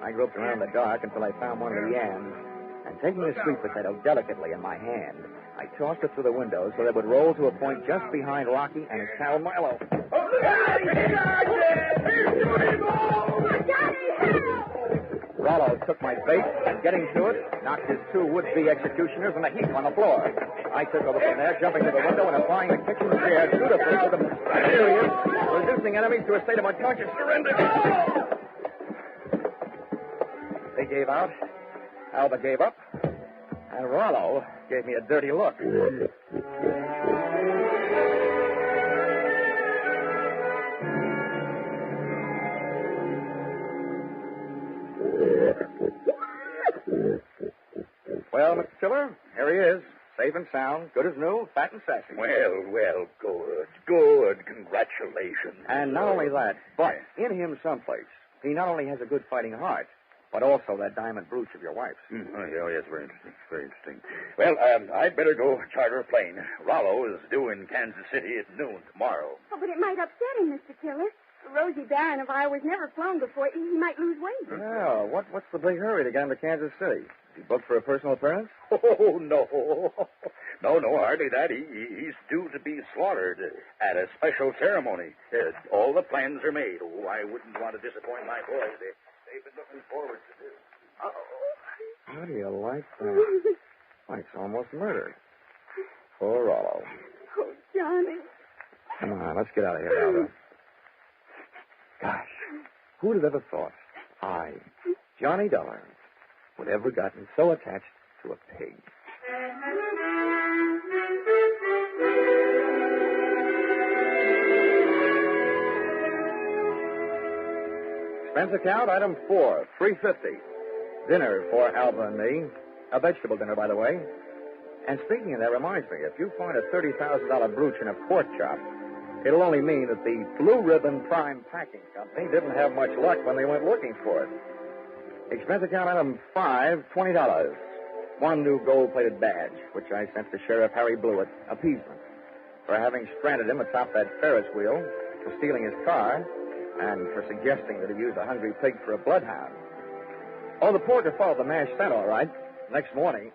I groped around in the dark until I found one of the yams, and taking a sweet potato delicately in my hand, I tossed it through the window so that it would roll to a point just behind Rocky and his pal Milo. Rollo took my bait and, getting to it, knocked his two would-be executioners in a heap on the floor. I took over from there, jumping to the window and applying the kitchen chair dutifully to the mysterious, reducing enemies to a state of unconscious surrender. They gave out, Alva gave up, and Rollo gave me a dirty look. Well, Mr. Tiller, here he is, safe and sound, good as new, fat and sassy. Well, good. Congratulations. And not only that, but in him someplace, he not only has a good fighting heart, but also that diamond brooch of your wife's. Oh, yes, very interesting. Well, I'd better go charter a plane. Rollo is due in Kansas City at noon tomorrow. Oh, but it might upset him, Mr. Tiller. Rosie Barron of I was never flown before. He might lose weight. Yeah, what's the big hurry to get him to Kansas City? Is he booked for a personal appearance? Oh, no. No, hardly that. He's due to be slaughtered at a special ceremony. All the plans are made. Oh, I wouldn't want to disappoint my boys. They've been looking forward to this. How do you like that? Like it's almost murder. Poor Rollo. Oh, Johnny. Come on, let's get out of here, Alva. Gosh, who'd have ever thought I, Johnny Dollar, would ever gotten so attached to a pig? Expense account, item 4, $3.50. Dinner for Alva and me. A vegetable dinner, by the way. And speaking of that, reminds me, if you find a $30,000 brooch in a pork chop, it'll only mean that the Blue Ribbon Prime Packing Company didn't have much luck when they went looking for it. Expense account item 5, $20. one new gold-plated badge, which I sent to Sheriff Harry Blewett, appeasement, for having stranded him atop that Ferris wheel, for stealing his car, and for suggesting that he use a hungry pig for a bloodhound. Oh, the porter followed the mash scent, all right. Next morning,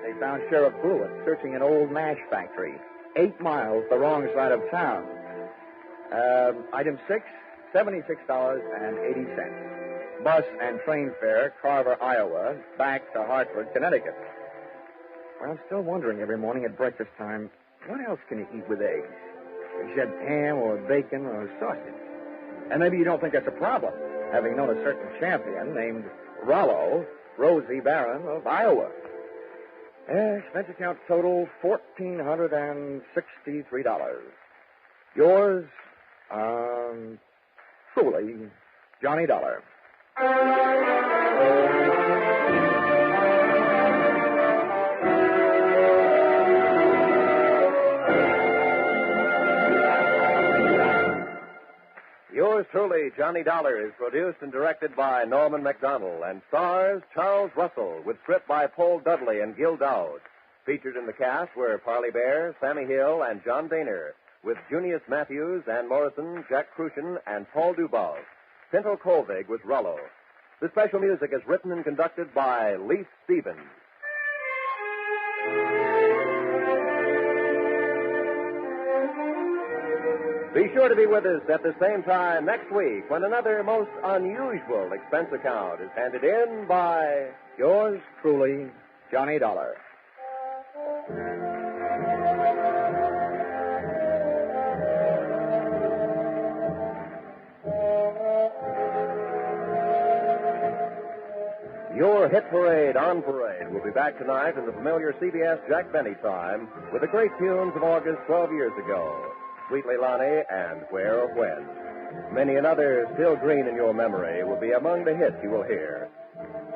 they found Sheriff Blewett searching an old mash factory, 8 miles the wrong side of town. Item 6, $76.80. Bus and train fare, Carver, Iowa, back to Hartford, Connecticut. Well, I'm still wondering every morning at breakfast time, what else can you eat with eggs? Except ham or bacon or sausage. And maybe you don't think that's a problem, having known a certain champion named Rollo, Rosie Barron of Iowa. Expense account total $1,463. Yours, truly, Johnny Dollar. Yours truly, Johnny Dollar, is produced and directed by Norman MacDonald and stars Charles Russell with script by Paul Dudley and Gil Dowd. Featured in the cast were Parley Bear, Sammy Hill, and John Daner, with Junius Matthews, Ann Morrison, Jack Crucian, and Paul Dubov. Pinto Colvig was Rollo. The special music is written and conducted by Leith Stevens. Be sure to be with us at the same time next week when another most unusual expense account is handed in by yours truly, Johnny Dollar. Your Hit Parade on Parade will be back tonight in the familiar CBS Jack Benny time with the great tunes of August 12 years ago. Sweet Leilani and Where or When. Many another still green in your memory will be among the hits you will hear.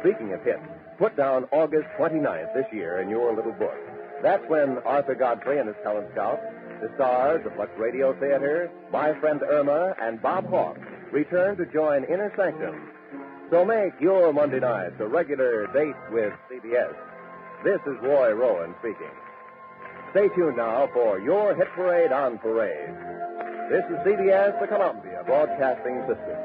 Speaking of hits, put down August 29th this year in your little book. That's when Arthur Godfrey and his talent scout, the stars of Lux Radio Theater, My Friend Irma, and Bob Hawke return to join Inner Sanctum. So make your Monday nights a regular date with CBS. This is Roy Rowan speaking. Stay tuned now for your Hit Parade on Parade. This is CBS, the Columbia Broadcasting System.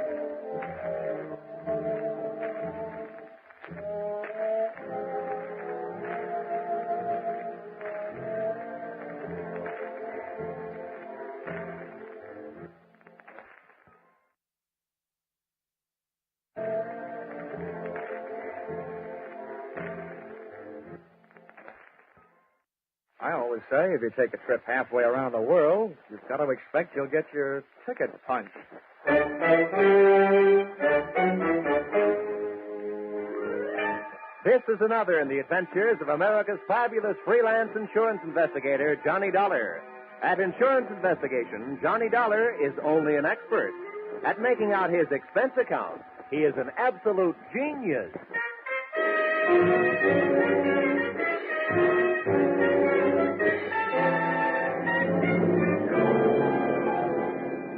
I always say if you take a trip halfway around the world, you've got to expect you'll get your ticket punched. This is another in the adventures of America's fabulous freelance insurance investigator, Johnny Dollar. At Insurance Investigation, Johnny Dollar is only an expert. At making out his expense account, he is an absolute genius.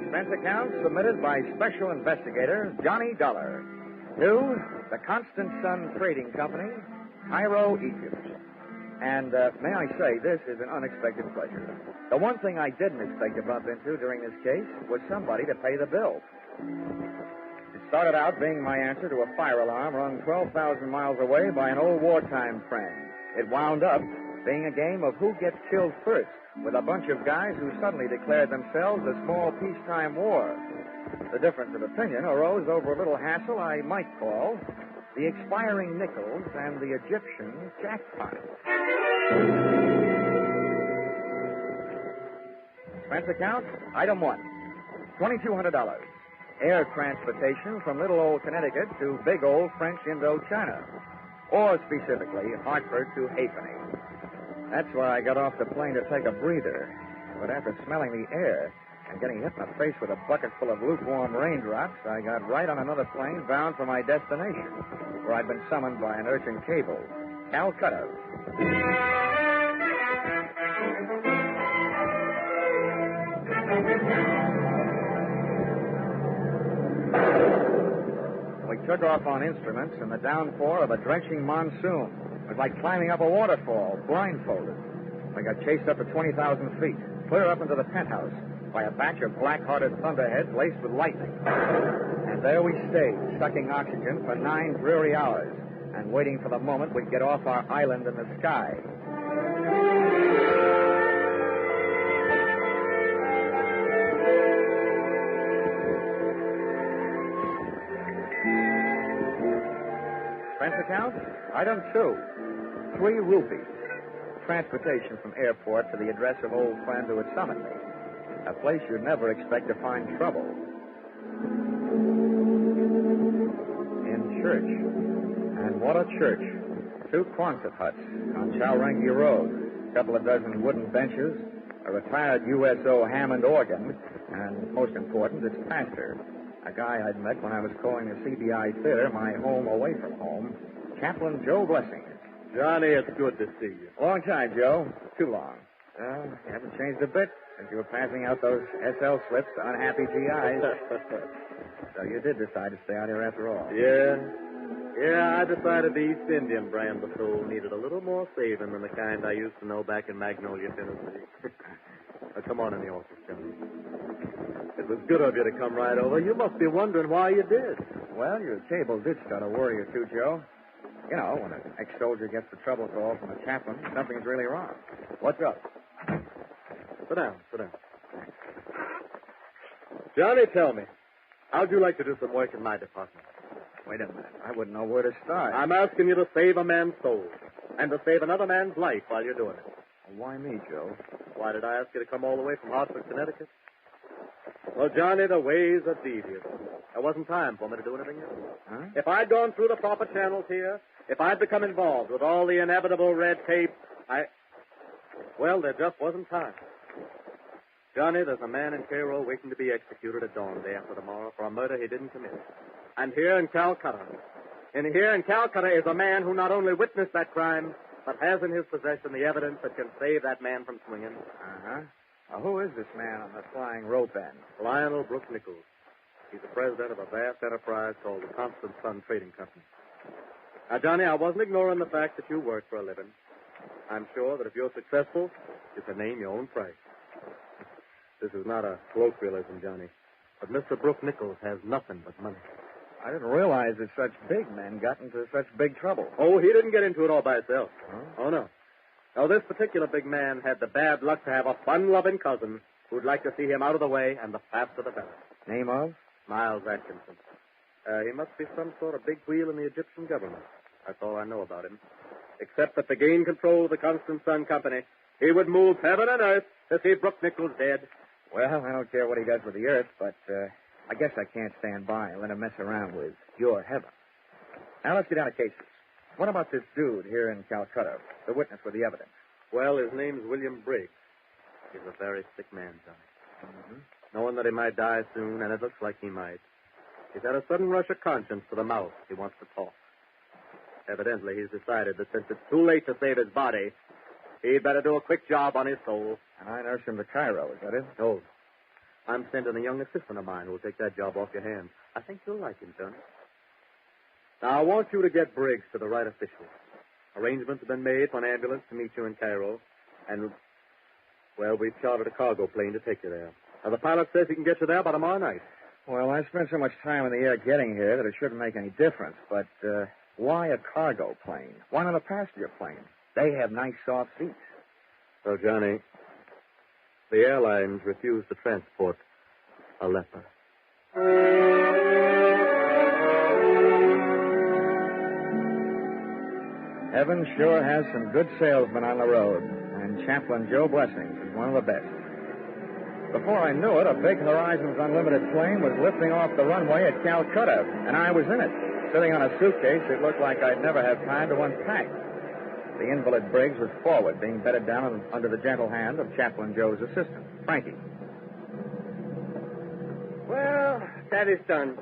Expense account submitted by Special Investigator Johnny Dollar. To the Constant Sun Trading Company, Cairo, Egypt. And may I say, this is an unexpected pleasure. The one thing I didn't expect to bump into during this case was somebody to pay the bill. It started out being my answer to a fire alarm rung 12,000 miles away by an old wartime friend. It wound up being a game of who gets killed first, with a bunch of guys who suddenly declared themselves a small peacetime war. The difference of opinion arose over a little hassle I might call the expiring nickels and the Egyptian jackpot. Expense account, item 1, $2,200. Air transportation from little old Connecticut to big old French Indochina, or specifically Hartford to Happening. That's why I got off the plane to take a breather. But after smelling the air and getting hit in the face with a bucket full of lukewarm raindrops, I got right on another plane bound for my destination, where I'd been summoned by an urgent cable, Calcutta. We took off on instruments in the downpour of a drenching monsoon. It was like climbing up a waterfall, blindfolded. We got chased up to 20,000 feet, clear up into the penthouse, by a batch of black-hearted thunderheads laced with lightning. And there we stayed, sucking oxygen for 9 dreary hours, and waiting for the moment we'd get off our island in the sky. Expense account? Item 2. 3 rupees. Transportation from airport to the address of old friend who had summoned me. A place you'd never expect to find trouble. In church. And what a church. 2 Quonset huts on Chowrangi Road. A couple of dozen wooden benches, a retired USO Hammond organ, and, most important, its pastor. A guy I'd met when I was calling the CBI Theater my home away from home, Chaplain Joe Blessing. Johnny, it's good to see you. Long time, Joe. Too long. You haven't changed a bit since you were passing out those SL slips to unhappy GIs. So you did decide to stay out here after all. Yeah, I decided the East Indian brand of soul needed a little more saving than the kind I used to know back in Magnolia, Tennessee. Now, come on in the office, Johnny. It was good of you to come right over. You must be wondering why you did. Well, your cable did start a worry or two, Joe. You know, when an ex-soldier gets the trouble call from a chaplain, something's really wrong. What's up? Sit down. Johnny, tell me, how'd you like to do some work in my department? Wait a minute. I wouldn't know where to start. I'm asking you to save a man's soul and to save another man's life while you're doing it. Why me, Joe? Why did I ask you to come all the way from Hartford, Connecticut? Well, Johnny, the ways are devious. There wasn't time for me to do anything else. Huh? If I'd gone through the proper channels here, if I'd become involved with all the inevitable red tape, well, there just wasn't time. Johnny, there's a man in Cairo waiting to be executed at dawn day after tomorrow for a murder he didn't commit. And here in Calcutta is a man who not only witnessed that crime, but has in his possession the evidence that can save that man from swinging. Uh-huh. Now, who is this man on the flying rope end? Lionel Brooke Nichols. He's the president of a vast enterprise called the Constant Sun Trading Company. Now, Johnny, I wasn't ignoring the fact that you work for a living. I'm sure that if you're successful, you can name your own price. This is not a colloquialism, Johnny, but Mr. Brooke Nichols has nothing but money. I didn't realize that such big men got into such big trouble. Oh, he didn't get into it all by himself. Huh? Oh, no. Now, this particular big man had the bad luck to have a fun-loving cousin who'd like to see him out of the way, and the faster the better. Name of? Miles Atkinson. He must be some sort of big wheel in the Egyptian government. That's all I know about him. Except that to gain control of the Constant Sun Company, he would move heaven and earth to see Brooke Nichols dead. Well, I don't care what he does with the earth, but I guess I can't stand by and let him mess around with your heaven. Now, let's get down to cases. What about this dude here in Calcutta, the witness with the evidence? Well, his name's William Briggs. He's a very sick man, Johnny. Mm-hmm. Knowing that he might die soon, and it looks like he might, he's had a sudden rush of conscience to the mouth. He wants to talk. Evidently, he's decided that since it's too late to save his body, he'd better do a quick job on his soul. And I nurse him to Cairo, is that it? No. I'm sending a young assistant of mine who'll take that job off your hands. I think you'll like him, Johnny. Now, I want you to get Briggs to the right officials. Arrangements have been made for an ambulance to meet you in Cairo, and, well, we've chartered a cargo plane to take you there. Now, the pilot says he can get you there by tomorrow night. Well, I spent so much time in the air getting here that it shouldn't make any difference, but why a cargo plane? Why not a passenger plane? They have nice soft seats. So, Johnny, the airlines refuse to transport a leper. Heaven sure has some good salesmen on the road, and Chaplain Joe Blessings is one of the best. Before I knew it, a big Horizons Unlimited plane was lifting off the runway at Calcutta, and I was in it, sitting on a suitcase that looked like I'd never have time to unpack. The invalid Briggs was forward, being bedded down under the gentle hand of Chaplain Joe's assistant, Frankie. Well, that is done.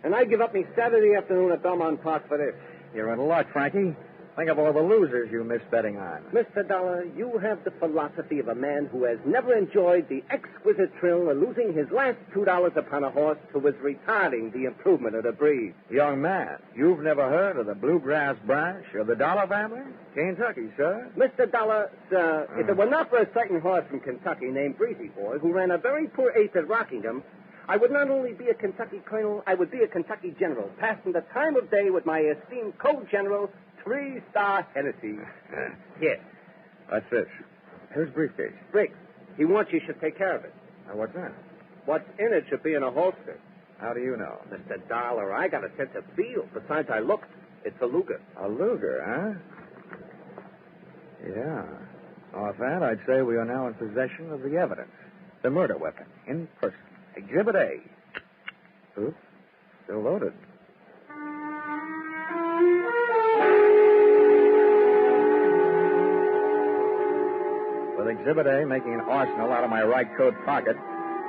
And I give up me Saturday afternoon at Belmont Park for this. You're in luck, Frankie. Think of all the losers you miss betting on. Mr. Dollar, you have the philosophy of a man who has never enjoyed the exquisite thrill of losing his last $2 upon a horse who was retarding the improvement of the breed. Young man, you've never heard of the Bluegrass branch of the Dollar family? Kentucky, sir. Mr. Dollar, sir, if it were not for a certain horse from Kentucky named Breezy Boy, who ran a very poor eighth at Rockingham, I would not only be a Kentucky colonel, I would be a Kentucky general, passing the time of day with my esteemed co-general, 3-star Hennessy. Here. What's this? Whose briefcase? Briggs, he wants you should take care of it. What's that? What's in it should be in a holster. How do you know? Mr. Dollar, I got a sense of feel. Besides, I looked. It's a Luger. A Luger, huh? Yeah. Off that, I'd say we are now in possession of the evidence. The murder weapon, in person. Exhibit A. Oops, still loaded. With Exhibit A making an arsenal out of my right coat pocket,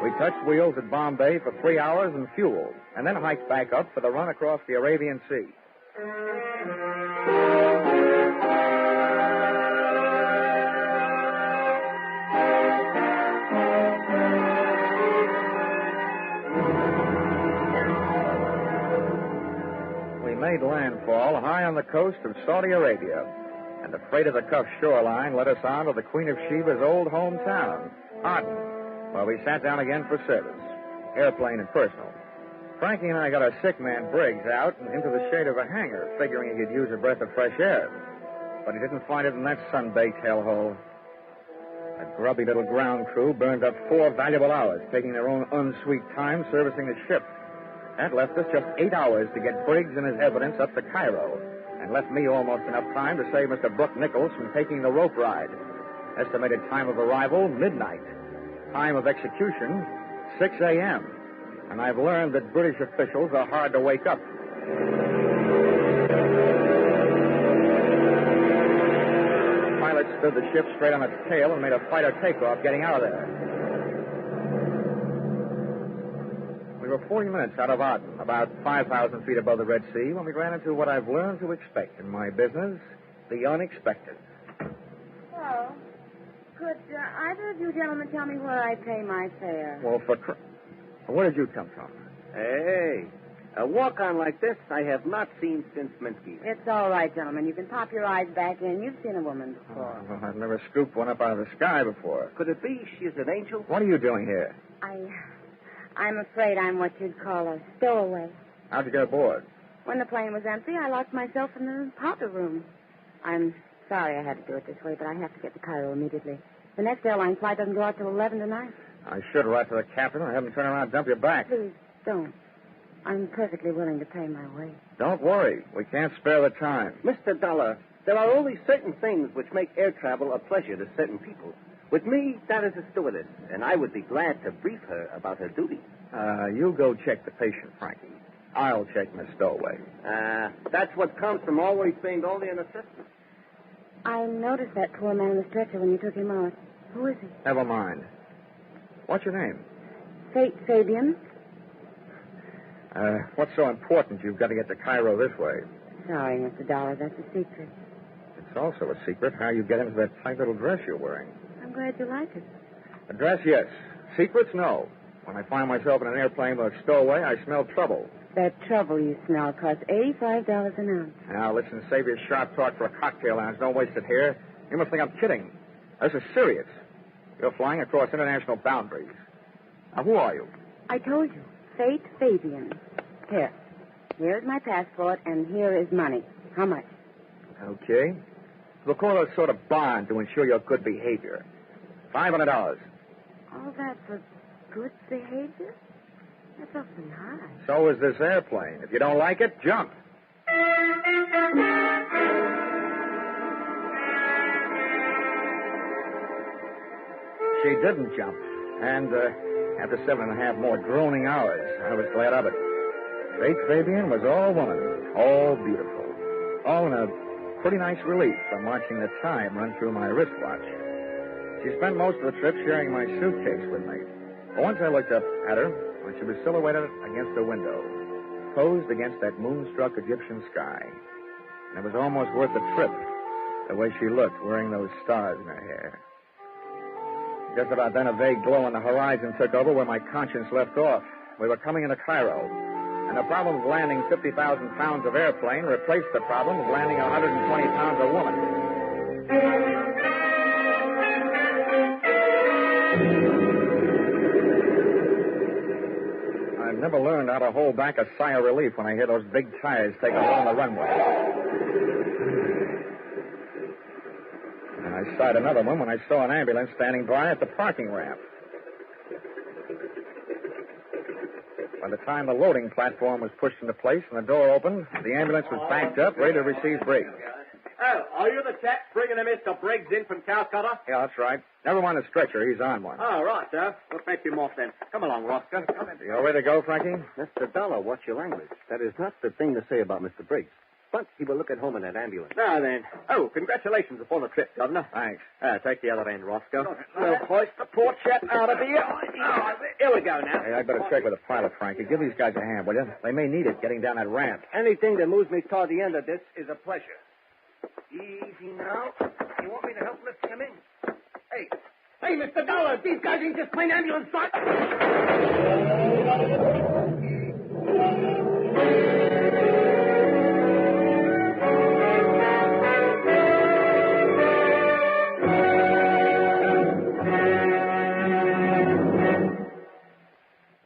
we touched wheels at Bombay for 3 hours and fuel, and then hiked back up for the run across the Arabian Sea. We made landfall high on the coast of Saudi Arabia, and the freight of the Cuff shoreline led us on to the Queen of Sheba's old hometown, Aden, where we sat down again for service, airplane and personal. Frankie and I got our sick man Briggs out and into the shade of a hangar, figuring he could use a breath of fresh air. But he didn't find it in that sun-baked hellhole. A grubby little ground crew burned up 4 valuable hours, taking their own unsweet time servicing the ship. That left us just 8 hours to get Briggs and his evidence up to Cairo, and left me almost enough time to save Mr. Brooke Nichols from taking the rope ride. Estimated time of arrival, midnight. Time of execution, 6 a.m. And I've learned that British officials are hard to wake up. The pilot stood the ship straight on its tail and made a fighter takeoff getting out of there. We were 40 minutes out of Aden, about 5,000 feet above the Red Sea, when we ran into what I've learned to expect in my business, the unexpected. Oh. Could either of you gentlemen tell me where I pay my fare? Well, where did you come from? Hey, a walk-on like this I have not seen since Minsky. It's all right, gentlemen. You can pop your eyes back in. You've seen a woman before. Well, I've never scooped one up out of the sky before. Could it be she's an angel? What are you doing here? I'm afraid I'm what you'd call a stowaway. How'd you get aboard? When the plane was empty, I locked myself in the powder room. I'm sorry I had to do it this way, but I have to get to Cairo immediately. The next airline flight doesn't go out till 11 tonight. I should write to the captain and have him turn around and dump you back. Please, don't. I'm perfectly willing to pay my way. Don't worry. We can't spare the time. Mr. Dollar, there are only certain things which make air travel a pleasure to certain people. With me, that is a stewardess, and I would be glad to brief her about her duties. You go check the patient, Frankie. I'll check Miss Stowaway. That's what comes from always being only an assistant. I noticed that poor man on the stretcher when you took him out. Who is he? Never mind. What's your name? Fabian. What's so important you've got to get to Cairo this way? Sorry, Mr. Dollar, that's a secret. It's also a secret how you get into that tight little dress you're wearing. I'm glad you like it. A dress, yes. Secrets, no. When I find myself in an airplane with a stowaway, I smell trouble. That trouble you smell costs $85 an ounce. Now, listen, save your sharp talk for a cocktail lounge. Don't waste it here. You must think I'm kidding. This is serious. You're flying across international boundaries. Now, who are you? I told you. Fabian. Here's my passport, and here is money. How much? Okay. We'll call it a sort of bond to ensure your good behavior. $500. All that for good behavior? That's awfully high. So is this airplane. If you don't like it, jump. She didn't jump. And after 7.5 more droning hours, I was glad of it. Fabian was all woman, all beautiful. All in a pretty nice relief from watching the time run through my wristwatch. She spent most of the trip sharing my suitcase with me. But once I looked up at her, when she was silhouetted against a window, posed against that moonstruck Egyptian sky. And it was almost worth the trip, the way she looked, wearing those stars in her hair. Just about then, a vague glow on the horizon took over where my conscience left off. We were coming into Cairo, and the problem of landing 50,000 pounds of airplane replaced the problem of landing 120 pounds of woman. I've never learned how to hold back a sigh of relief when I hear those big tires take off on the runway. And I sighed another one when I saw an ambulance standing by at the parking ramp. By the time the loading platform was pushed into place and the door opened, the ambulance was backed up, ready to receive Briggs. Oh, are you the chap bringing a Mr. Briggs in from Calcutta? Yeah, that's right. Never mind the stretcher. He's on one. Oh, right, sir. We'll fetch him off then. Come along, Roscoe. Come in. You all ready to go, Frankie? Mr. Dollar, watch your language. That is not the thing to say about Mr. Briggs. But he will look at home in that ambulance. Now then. Oh, congratulations upon the trip, Governor. Thanks. Take the other end, Roscoe. We'll hoist the poor chap out of here. Here we go now. Hey, I'd better check with the pilot, Frankie. Give these guys a hand, will you? They may need it getting down that ramp. Anything that moves me toward the end of this is a pleasure. Easy now. You want me to help lift him in? Hey, Mr. Dollar, these guys ain't just plain ambulance drivers.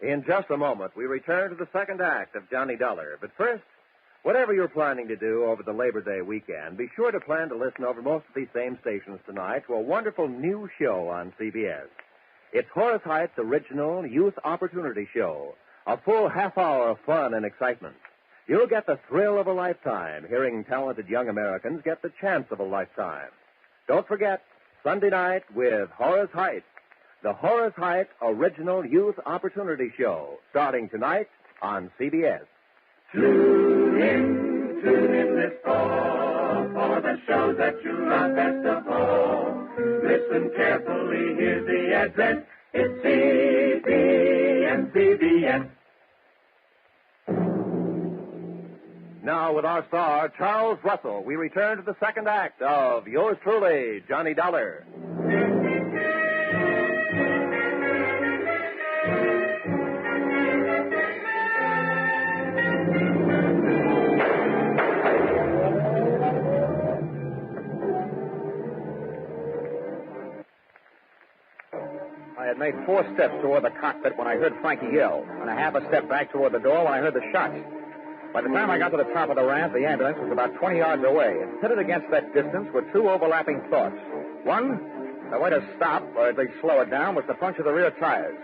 In just a moment, we return to the second act of Johnny Dollar. But first, whatever you're planning to do over the Labor Day weekend, be sure to plan to listen over most of these same stations tonight to a wonderful new show on CBS. It's Horace Height's original Youth Opportunity Show, a full half hour of fun and excitement. You'll get the thrill of a lifetime hearing talented young Americans get the chance of a lifetime. Don't forget, Sunday night with Horace Height, the Horace Height Original Youth Opportunity Show, starting tonight on CBS. Tune in this fall for the shows that you love best of all. Listen carefully, here's the address. It's CBS. Now, with our star, Charles Russell, we return to the second act of yours truly, Johnny Dollar. I had made 4 steps toward the cockpit when I heard Frankie yell, and a half a step back toward the door when I heard the shots. By the time I got to the top of the ramp, the ambulance was about 20 yards away, and pitted against that distance were 2 overlapping thoughts. 1, the way to stop, or at least slow it down, was to puncture the rear tires.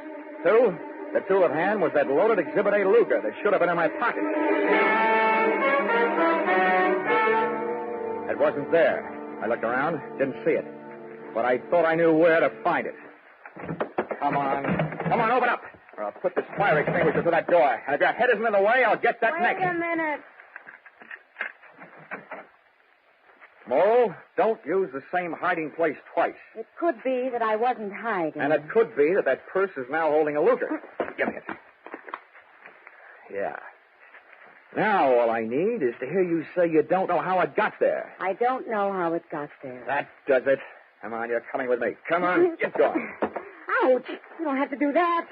2, the tool at hand was that loaded Exhibit A Luger that should have been in my pocket. It wasn't there. I looked around, didn't see it. But I thought I knew where to find it. Come on, open up, or I'll put this fire extinguisher to that door. And if your head isn't in the way, I'll get that next. Wait a minute. Mole, don't use the same hiding place twice. It could be that I wasn't hiding. And it could be that purse is now holding a Luger. Give me it. Yeah. Now all I need is to hear you say you don't know how it got there. I don't know how it got there. That does it. Come on, you're coming with me. Come on, get going. Ouch! You don't have to do that.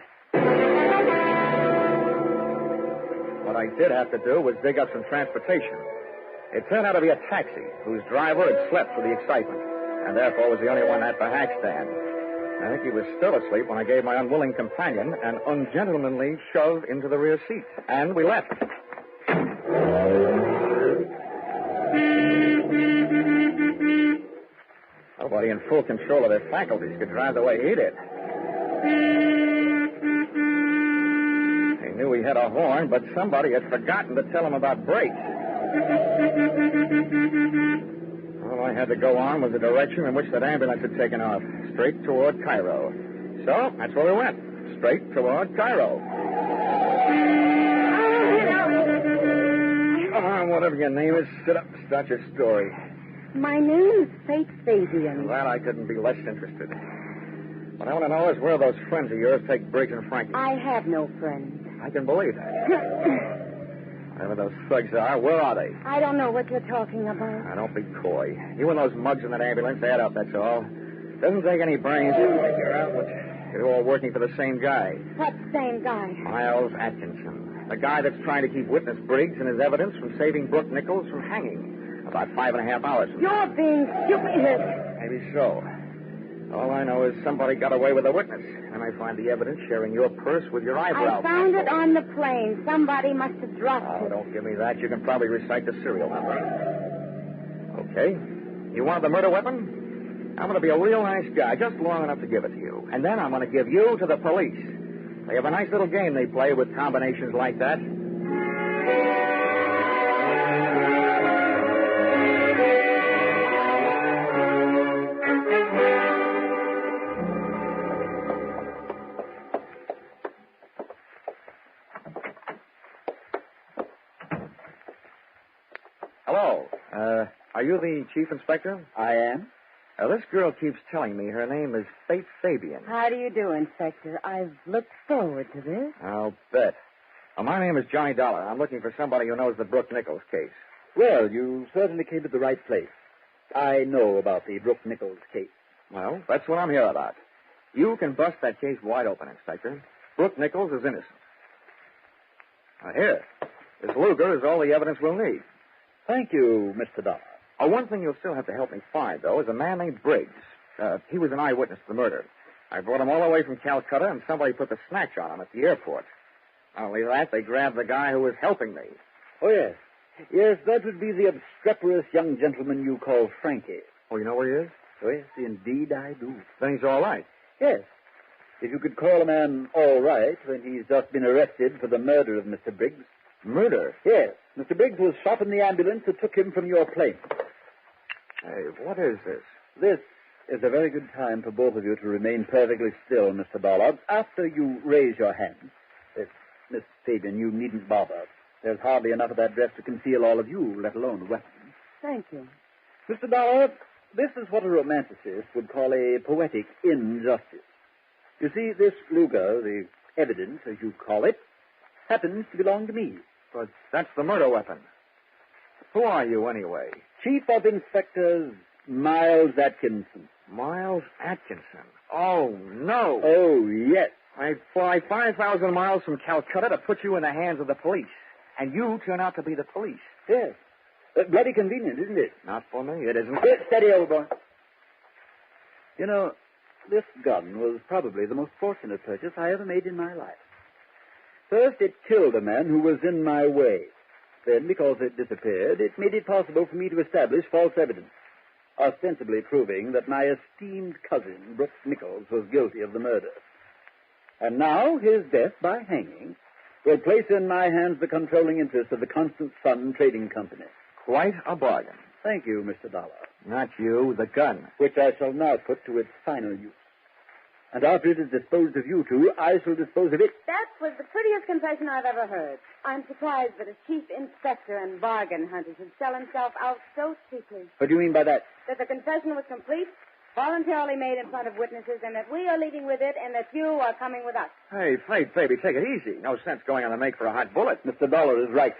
What I did have to do was dig up some transportation. It turned out to be a taxi whose driver had slept with the excitement, and therefore was the only one at the hack stand. I think he was still asleep when I gave my unwilling companion an ungentlemanly shove into the rear seat, and we left. Nobody in full control of their faculties could drive the way he did. He knew he had a horn, but somebody had forgotten to tell him about brakes. All I had to go on was the direction in which that ambulance had taken off, straight toward Cairo. So that's where we went, straight toward Cairo. Come on, whatever your name is, sit up and start your story. My name is Faith Fabian. Well, I couldn't be less interested. What I want to know is where those friends of yours take Briggs and Frankie. I have no friends. I can believe that. Whatever those thugs are, where are they? I don't know what you're talking about. Now, don't be coy. You and those mugs in that ambulance add up, that's all. Doesn't take any brains to figure out what... You're all working for the same guy. What same guy? Miles Atkinson. The guy that's trying to keep witness Briggs and his evidence from saving Brooke Nichols from hanging about 5.5 hours from You're being stupid. Maybe so. All I know is somebody got away with a witness, and I find the evidence sharing your purse with your eyebrow. I found it on the plane. Somebody must have dropped it. Don't give me that. You can probably recite the serial number. Okay. You wanted the murder weapon? I'm going to be a real nice guy, just long enough to give it to you. And then I'm going to give you to the police. They have a nice little game they play with combinations like that. Hello. Are you the chief inspector? I am. This girl keeps telling me her name is Faith Fabian. How do you do, Inspector? I've looked forward to this. I'll bet. Well, my name is Johnny Dollar. I'm looking for somebody who knows the Brooke Nichols case. Well, you certainly came to the right place. I know about the Brooke Nichols case. Well, that's what I'm here about. You can bust that case wide open, Inspector. Brooke Nichols is innocent. Now, here. This Luger is all the evidence we'll need. Thank you, Mr. Dollar. One thing you'll still have to help me find, though, is a man named Briggs. He was an eyewitness to the murder. I brought him all the way from Calcutta, and somebody put the snatch on him at the airport. Not only that, they grabbed the guy who was helping me. Oh, yes. Yes, that would be the obstreperous young gentleman you call Frankie. Oh, you know where he is? Oh, yes, indeed I do. Then he's all right. Yes. If you could call a man all right when he's just been arrested for the murder of Mr. Briggs. Murder? Yes. Mr. Briggs was shot in the ambulance that took him from your plane. Hey, what is this? This is a very good time for both of you to remain perfectly still, Mr. Ballard. After you raise your hands, Miss Fabian, you needn't bother. There's hardly enough of that dress to conceal all of you, let alone the weapons. Thank you. Mr. Ballard, this is what a romanticist would call a poetic injustice. You see, this Luger, the evidence, as you call it, happens to belong to me. But that's the murder weapon. Who are you, anyway? Chief of Inspectors Miles Atkinson. Miles Atkinson? Oh, no. Oh, yes. I fly 5,000 miles from Calcutta to put you in the hands of the police. And you turn out to be the police. Yes. Bloody convenient, isn't it? Not for me, it isn't. Steady, old boy. You know, this gun was probably the most fortunate purchase I ever made in my life. First, it killed a man who was in my way. Then, because it disappeared, it made it possible for me to establish false evidence, ostensibly proving that my esteemed cousin, Brooke Nichols, was guilty of the murder. And now, his death by hanging will place in my hands the controlling interest of the Constant Sun Trading Company. Quite a bargain. Thank you, Mr. Dollar. Not you, the gun. Which I shall now put to its final use. And after it is disposed of you two, I shall dispose of it. That was the prettiest confession I've ever heard. I'm surprised that a chief inspector and bargain hunter should sell himself out so cheaply. What do you mean by that? That the confession was complete, voluntarily made in front of witnesses, and that we are leaving with it, and that you are coming with us. Hey, Faith, baby, take it easy. No sense going on the make for a hot bullet. Mr. Dollar is right.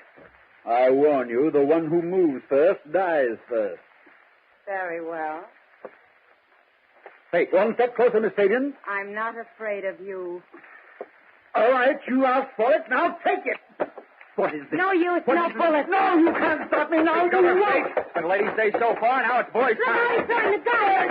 I warn you, the one who moves first dies first. Very well. Hey, one step closer, Miss Fabian. I'm not afraid of you. All right, you asked for it. Now take it. What is this? No use, no bullets. No, you can't stop me now. You won't. And ladies say so far, now it's boys' time. Somebody's trying to die.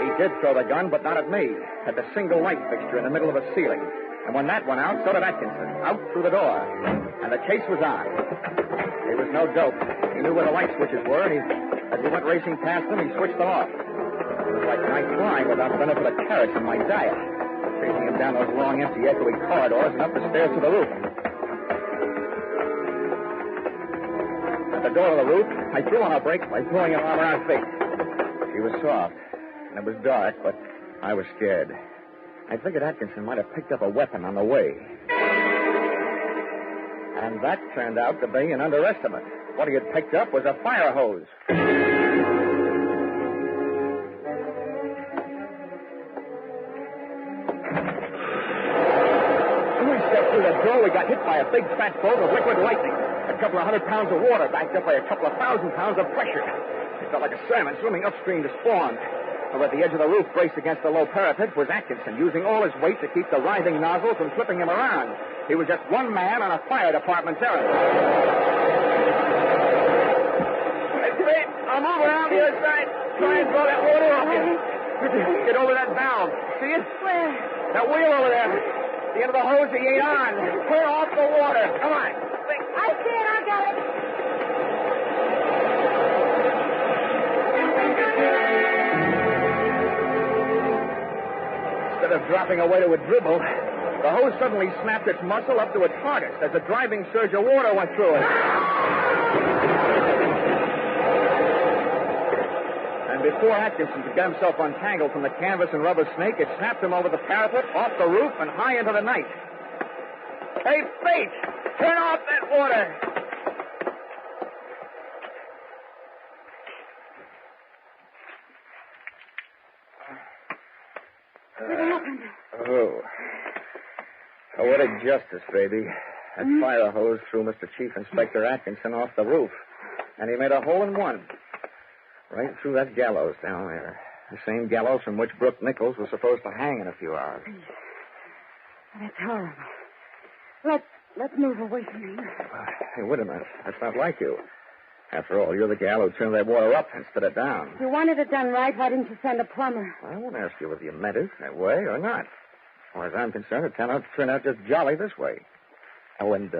He did throw the gun, but not at me. At the single light fixture in the middle of a ceiling. And when that went out, so did Atkinson. Out through the door. And the chase was on. He was no dope. He knew where the light switches were, and as we went racing past them, he switched them off. It was like night flying without the benefit of carrots in my diet. Chasing him down those long, empty, echoey corridors and up the stairs to the roof. At the door of the roof, I threw on a brake by throwing an arm around Faith. She was soft, and it was dark, but I was scared. I figured Atkinson might have picked up a weapon on the way. And that turned out to be an underestimate. What he had picked up was a fire hose. stepped through the door, we got hit by a big fat bolt of liquid lightning. A couple of 100 pounds of water backed up by a couple of 1,000 pounds of pressure. It felt like a salmon swimming upstream to spawn. Over at the edge of the roof, braced against the low parapet, was Atkinson, using all his weight to keep the writhing nozzle from flipping him around. He was just one man on a fire department's errand. Hey, Fred, I'm over around the other side. Try and blow that water off you. Get over that valve. See it? Where? That wheel over there. The end of the hose, he ain't on. Turn off the water. Come on. I see it. I got it. Instead of dropping away to a dribble, the hose suddenly snapped its muzzle up to its hardest as a driving surge of water went through it. And before Atkinson could get himself untangled from the canvas and rubber snake, it snapped him over the parapet, off the roof, and high into the night. Hey, Bates! Turn off that water! Oh, what a justice, baby. That fire hose threw Mr. Chief Inspector Atkinson off the roof. And he made a hole in one. Right through that gallows down there. The same gallows from which Brooke Nichols was supposed to hang in a few hours. That's horrible. Let's move away from here. Hey, wait a minute. That's not like you. After all, you're the gal who turned that water up instead of down. If you wanted it done right, why didn't you send a plumber? I won't ask you whether you meant it that way or not. As far as I'm concerned, it turned out just jolly this way. Oh, and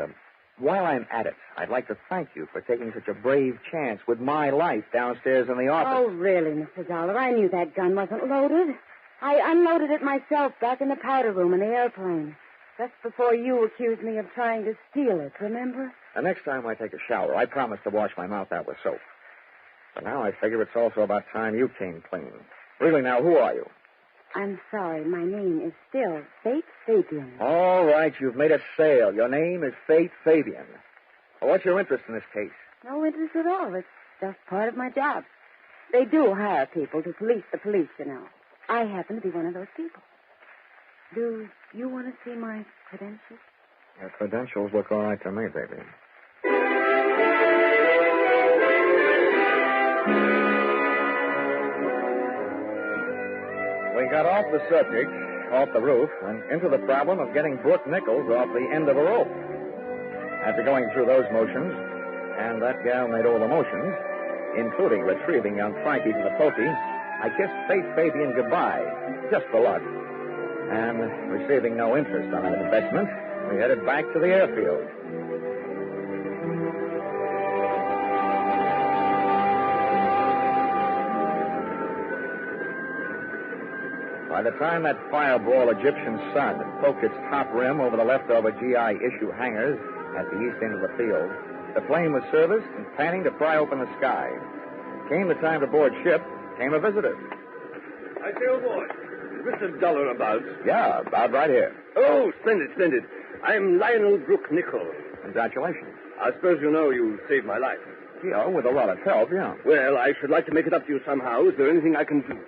while I'm at it, I'd like to thank you for taking such a brave chance with my life downstairs in the office. Oh, really, Mr. Dollar? I knew that gun wasn't loaded. I unloaded it myself back in the powder room in the airplane. Just before you accused me of trying to steal it, remember? The next time I take a shower, I promise to wash my mouth out with soap. But now I figure it's also about time you came clean. Really, now, who are you? I'm sorry. My name is still Fate Fabian. All right, you've made a sale. Your name is Fate Fabian. Well, what's your interest in this case? No interest at all. It's just part of my job. They do hire people to police the police, you know. I happen to be one of those people. Do you want to see my credentials? Your credentials look all right to me, baby. We got off the subject, off the roof, and into the problem of getting Brooke Nichols off the end of a rope. After going through those motions, and that gal made all the motions, including retrieving young Frankie from the pokey, I kissed Fate Fabian goodbye, just for luck. And receiving no interest on our investment, we headed back to the airfield. By the time that fireball Egyptian sun had poked its top rim over the leftover GI issue hangars at the east end of the field, the plane was serviced and planning to pry open the sky. Came the time to board ship, came a visitor. I say, old boy, is Mr. Dollar about? Yeah, about right here. Oh, splendid, splendid. I'm Lionel Brooke Nichols. Congratulations. I suppose you know you saved my life. Yeah, with a lot of help, yeah. Well, I should like to make it up to you somehow. Is there anything I can do?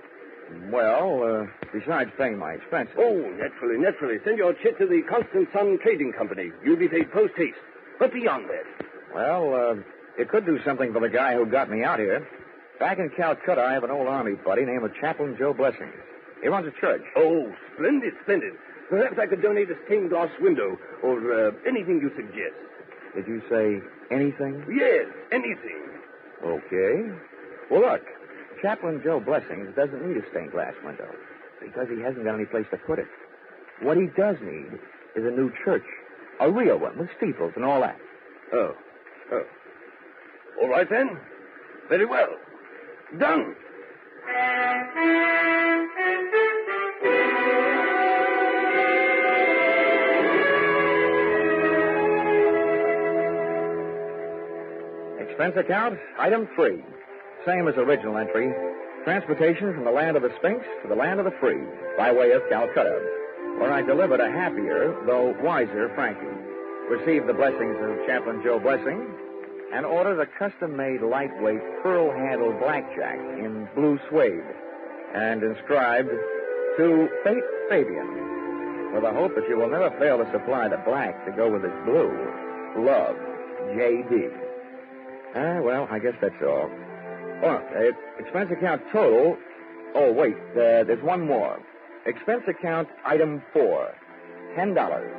Well, besides paying my expenses. Oh, naturally. Send your chit to the Constant Sun Trading Company. You'll be paid post haste. But beyond that. Well, you could do something for the guy who got me out here. Back in Calcutta, I have an old army buddy named Chaplain Joe Blessings. He runs a church. Oh, splendid. Perhaps I could donate a stained glass window or anything you suggest. Did you say anything? Yes, anything. Okay. Well, look. Chaplain Joe Blessings doesn't need a stained glass window because he hasn't got any place to put it. What he does need is a new church, a real one with steeples and all that. Oh. All right, then. Very well. Done. Expense account, item 3. Same as original entry. Transportation from the land of the Sphinx to the land of the free by way of Calcutta, where I delivered a happier, though wiser, Frankie. Received the blessings of Chaplain Joe Blessing and ordered a custom-made lightweight pearl-handled blackjack in blue suede and inscribed, to Fate Fabian. with the hope that you will never fail to supply the black to go with its blue. Love, J.D. Well, I guess that's all. Oh, expense account total. Oh, wait, there's one more. Expense account item 4, $10.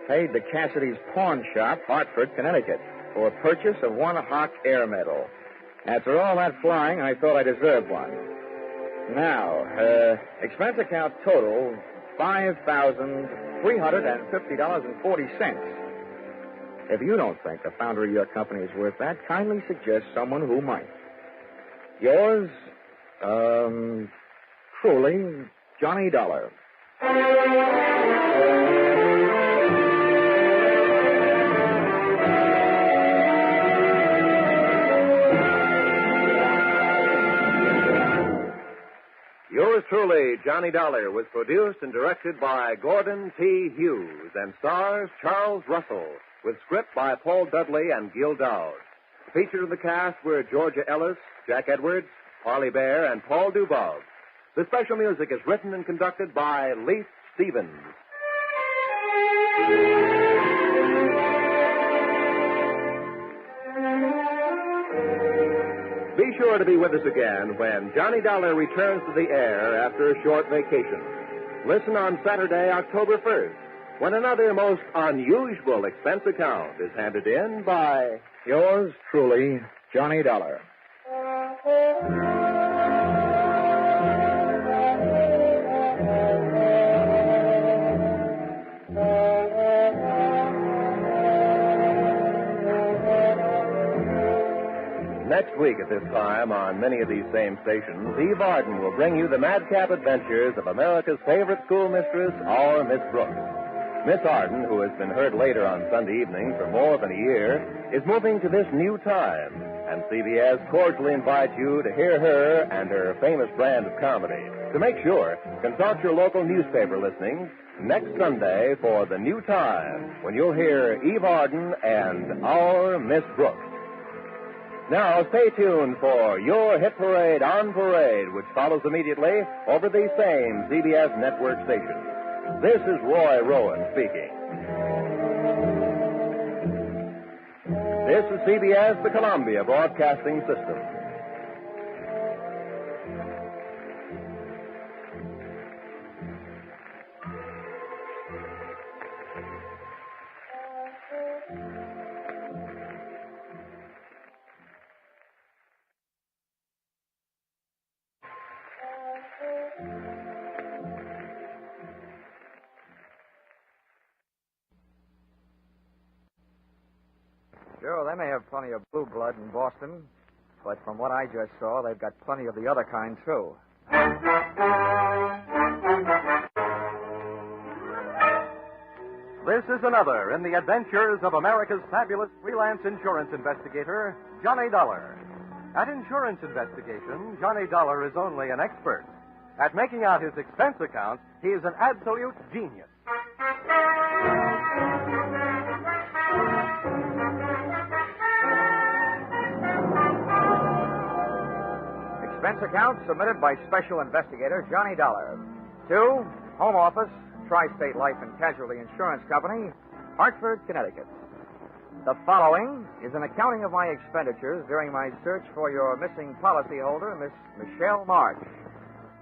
Paid to Cassidy's Pawn Shop, Hartford, Connecticut, for purchase of one Hawk Air Medal. After all that flying, I thought I deserved one. Now, expense account total, $5,350.40. If you don't think the founder of your company is worth that, kindly suggest someone who might. Yours, truly, Johnny Dollar. Yours truly, Johnny Dollar, was produced and directed by Gordon T. Hughes and stars Charles Russell, with script by Paul Dudley and Gil Dowd. Featured in the cast were Georgia Ellis, Jack Edwards, Parley Bear, and Paul Dubov. The special music is written and conducted by Leith Stevens. Be sure to be with us again when Johnny Dollar returns to the air after a short vacation. Listen on Saturday, October 1st, when another most unusual expense account is handed in by Yours truly, Johnny Dollar. Next week at this time, on many of these same stations, Eve Arden will bring you the madcap adventures of America's favorite schoolmistress, our Miss Brooks. Miss Arden, who has been heard later on Sunday evening for more than a year, is moving to this new time, and CBS cordially invites you to hear her and her famous brand of comedy. To make sure, consult your local newspaper listings next Sunday for the new time, when you'll hear Eve Arden and our Miss Brooks. Now, stay tuned for Your Hit Parade on Parade, which follows immediately over these same CBS network stations. This is Roy Rowan speaking. This is CBS, the Columbia Broadcasting System. Sure, they may have plenty of blue blood in Boston, but from what I just saw, they've got plenty of the other kind, too. This is another in the adventures of America's fabulous freelance insurance investigator, Johnny Dollar. At insurance investigation, Johnny Dollar is only an expert. At making out his expense accounts, he is an absolute genius. Expense account submitted by Special Investigator Johnny Dollar. To Home Office, Tri-State Life and Casualty Insurance Company, Hartford, Connecticut. The following is an accounting of my expenditures during my search for your missing policyholder, Miss Michelle March.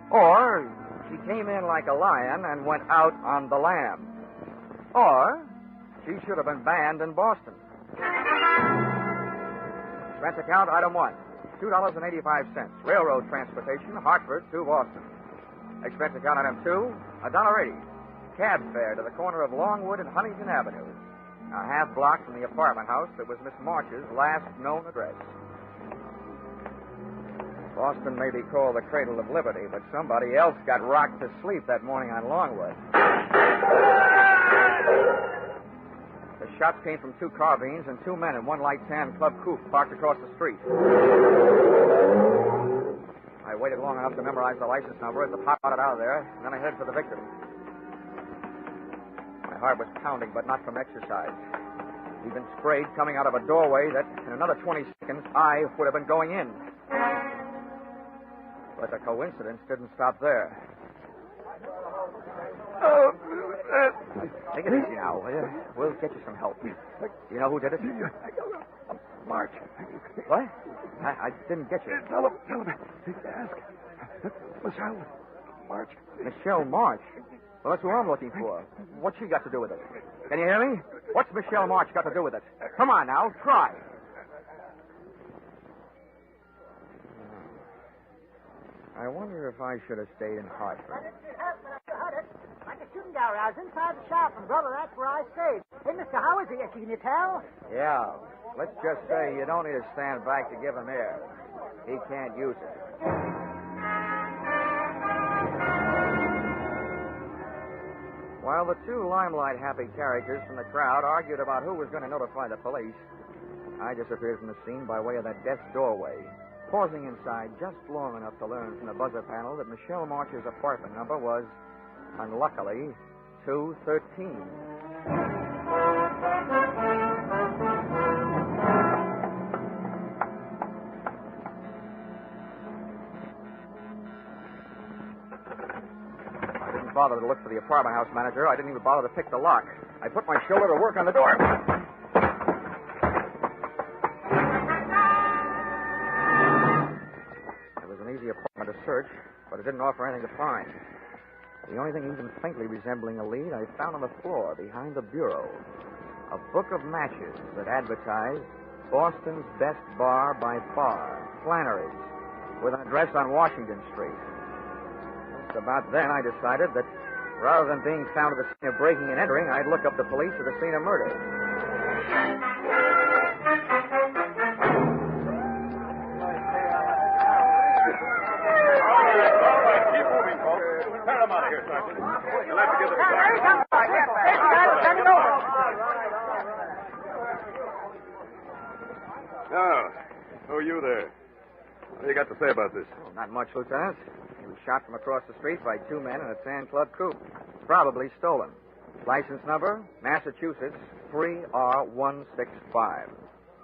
Or, she came in like a lion and went out on the lamb. Or, she should have been banned in Boston. Expense account item 1. $2.85. Railroad transportation, Hartford to Boston. Expense account item 2, $1.80. Cab fare to the corner of Longwood and Huntington Avenues, a half block from the apartment house that was Miss March's last known address. Boston may be called the cradle of liberty, but somebody else got rocked to sleep that morning on Longwood. The shots came from 2 carbines and 2 men in one light tan club coupe parked across the street. I waited long enough to memorize the license number as the pop out of there, and then I headed for the victim. My heart was pounding, but not from exercise. He'd been sprayed coming out of a doorway that, in another 20 seconds, I would have been going in. But the coincidence didn't stop there. Take it easy now, will you? We'll get you some help. You know who did it? March. What? I didn't get you. Tell him. Ask. Michelle March. Michelle March? Well, that's who I'm looking for. What's she got to do with it? Can you hear me? What's Michelle March got to do with it? Come on now, try. I wonder if I should have stayed in Hartford. Like a shooting gallery. I was inside the shop, and, brother, that's where I stayed. Hey, Mr. How is he? Can you tell? Yeah. Let's just say you don't need to stand back to give him air. He can't use it. While the two limelight-happy characters from the crowd argued about who was going to notify the police, I disappeared from the scene by way of that desk doorway, pausing inside just long enough to learn from the buzzer panel that Michelle March's apartment number was, unluckily, 213. I didn't bother to look for the apartment house manager. I didn't even bother to pick the lock. I put my shoulder to work on the door. It was an easy apartment to search, but it didn't offer anything to find. The only thing even faintly resembling a lead I found on the floor behind the bureau. A book of matches that advertised Boston's Best Bar by Far, Flannery's, with an address on Washington Street. Just about then, I decided that rather than being found at the scene of breaking and entering, I'd look up the police at the scene of murder. Now, who are you there? What do you got to say about this? Oh, not much, Lieutenant. He was shot from across the street by two men in a tan club coupe. Probably stolen. License number, Massachusetts, 3R165.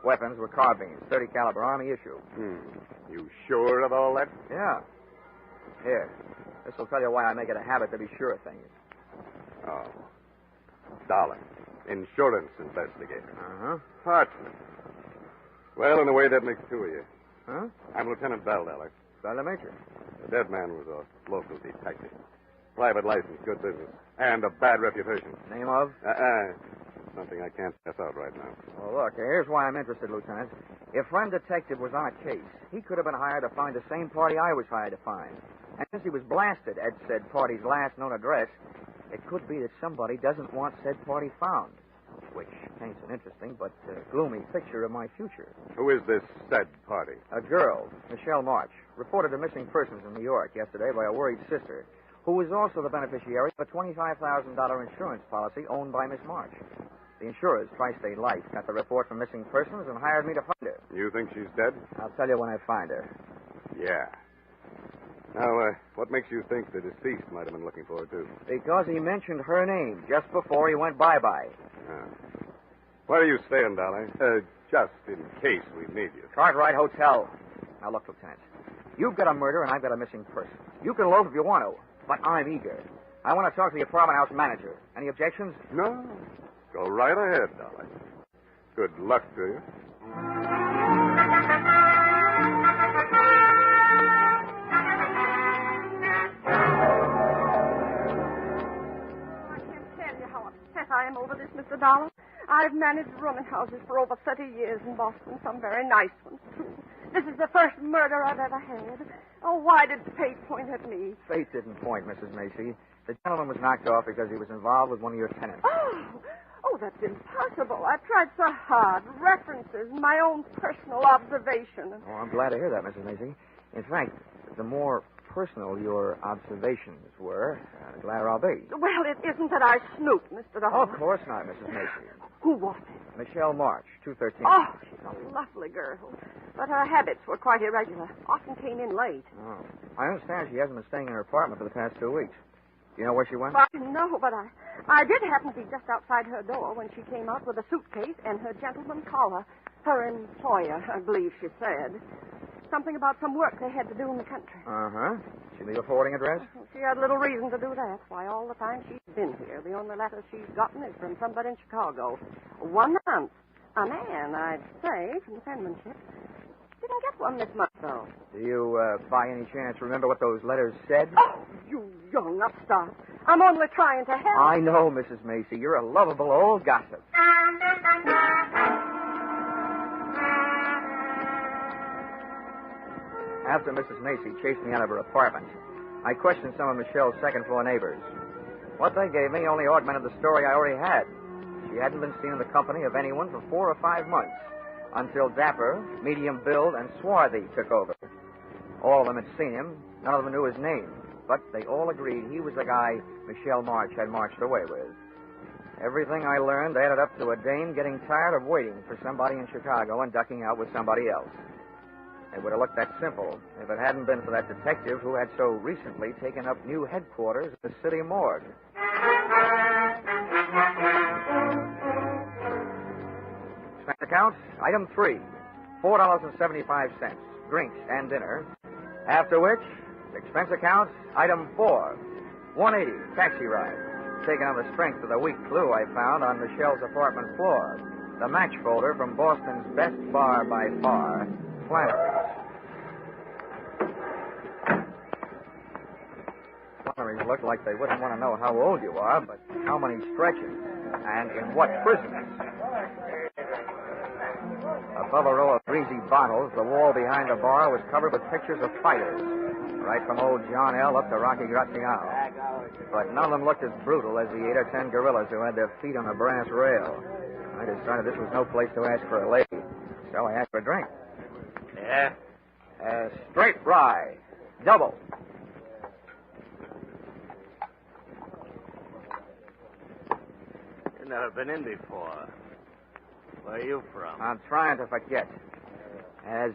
Weapons were carbines, .30 caliber Army issue. You sure of all that? Yeah. Here. This will tell you why I make it a habit to be sure of things. Oh. Dollar. Insurance investigator. Uh-huh. Hartford. Well, in a way, that makes two of you. Huh? I'm Lieutenant Baldeller. Glad to meet you. The dead man was a local detective. Private license, good business. And a bad reputation. Name of? Something I can't pass out right now. Well, look, here's why I'm interested, Lieutenant. If friend detective was on a case, he could have been hired to find the same party I was hired to find. And since he was blasted at said party's last known address, it could be that somebody doesn't want said party found. Which paints an interesting but gloomy picture of my future. Who is this said party? A girl, Michelle March, reported a missing persons in New York yesterday by a worried sister, who was also the beneficiary of a $25,000 insurance policy owned by Miss March. The insurers, Tri-State Life, got the report from missing persons and hired me to find her. You think she's dead? I'll tell you when I find her. Yeah. Now, what makes you think the deceased might have been looking for her, too? Because he mentioned her name just before he went bye-bye. Where are you staying, darling? Just in case we need you. Cartwright Hotel. Now, look, Lieutenant. You've got a murder and I've got a missing person. You can loaf if you want to, but I'm eager. I want to talk to the apartment house manager. Any objections? No. Go right ahead, darling. Good luck to you. I can't tell you how upset I am over this, Mr. Dollar. I've managed rooming houses for over 30 years in Boston, some very nice ones, too. This is the first murder I've ever had. Oh, why did fate point at me? Fate didn't point, Mrs. Macy. The gentleman was knocked off because he was involved with one of your tenants. Oh, that's impossible. I've tried so hard. References, my own personal observation. Oh, I'm glad to hear that, Mrs. Macy. In fact, the more personal your observations were, the gladder I'll be. Well, it isn't that I snooped, Mr. Dollar. Of course not, Mrs. Macy. Who was it? Michelle March, 213. Oh, she's a lovely girl. But her habits were quite irregular. Often came in late. Oh. I understand she hasn't been staying in her apartment for the past 2 weeks. Do you know where she went? No, but I did happen to be just outside her door when she came out with a suitcase and her gentleman caller. Her employer, I believe she said. Something about some work they had to do in the country. Uh-huh. She leave a forwarding address? She had little reason to do that. Why, all the time she's been here, the only letters she's gotten is from somebody in Chicago. 1 month. A man, I'd say, from the penmanship. Didn't get one this month, though. Do you, by any chance, remember what those letters said? Oh, you young upstart. I'm only trying to help. I know, Mrs. Macy. You're a lovable old gossip. After Mrs. Macy chased me out of her apartment, I questioned some of Michelle's second-floor neighbors. What they gave me only augmented the story I already had. She hadn't been seen in the company of anyone for 4 or 5 months, until Dapper, medium build, and Swarthy took over. All of them had seen him. None of them knew his name, but they all agreed he was the guy Michelle March had marched away with. Everything I learned added up to a dame getting tired of waiting for somebody in Chicago and ducking out with somebody else. It would have looked that simple if it hadn't been for that detective who had so recently taken up new headquarters at the city morgue. Expense account, item 3, $4.75, drinks and dinner. After which, expense account, item 4, $1.80, taxi ride. Taken on the strength of the weak clue I found on Michelle's apartment floor. The match folder from Boston's best bar by far, Flannery's. Flannery's look like they wouldn't want to know how old you are, but how many stretches, and in what prisons. Above a row of greasy bottles, the wall behind the bar was covered with pictures of fighters, right from old John L. up to Rocky Graziano. But none of them looked as brutal as the 8 or 10 gorillas who had their feet on a brass rail. I decided this was no place to ask for a lady, so I asked for a drink. Yeah? Straight rye, double. You've never been in before. Where are you from? I'm trying to forget. Has,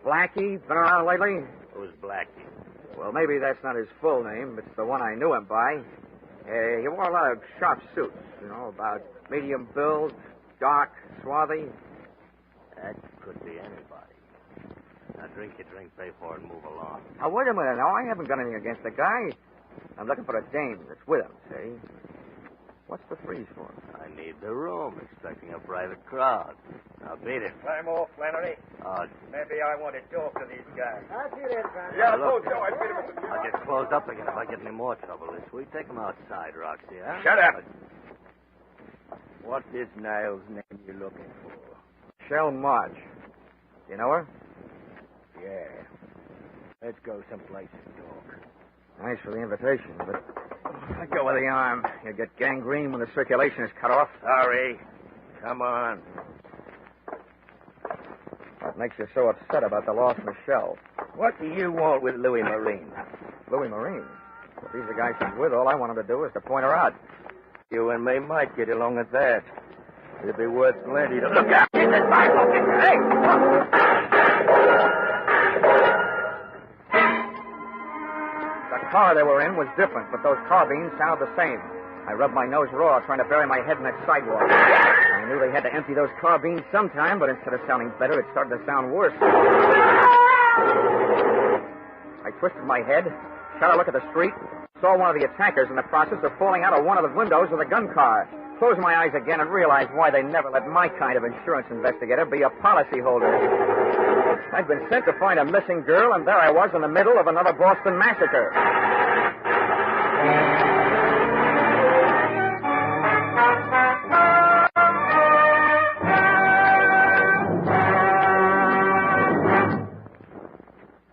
Blackie been around lately? Who's Blackie? Well, maybe that's not his full name. It's the one I knew him by. He wore a lot of sharp suits, about medium build, dark, swarthy. That could be anybody. Now drink your drink, pay for it, and move along. Now, wait a minute. Now, I haven't got anything against the guy. I'm looking for a dame that's with him, see? What's the freeze for? I need the room, expecting a private crowd. Now beat it. Climb off, Flannery. Maybe I want to talk to these guys. I'll see that, Flannery. Yeah, look, I beat him with the... I'll get closed up again if I get any more trouble this week. Take them outside, Roxy, huh? Shut up. What's this Niles' name you're looking for? Michelle March. You know her? Yeah. Let's go someplace and talk. Thanks for the invitation, but I go with the arm. You get gangrene when the circulation is cut off. Sorry. Come on. What makes you so upset about the lost Michelle? What do you want with Louis Marine? Louis Marine? If he's the guy she's with, all I want him to do is to point her out. You and me might get along at that. It'd be worth plenty to look at. Get this Bible! Hey! The car they were in was different, but those carbines sounded the same. I rubbed my nose raw, trying to bury my head in that sidewalk. I knew they had to empty those carbines sometime, but instead of sounding better, it started to sound worse. I twisted my head, shot a look at the street, saw one of the attackers in the process of falling out of one of the windows of the gun car. Closed my eyes again and realized why they never let my kind of insurance investigator be a policyholder. I'd been sent to find a missing girl, and there I was in the middle of another Boston massacre.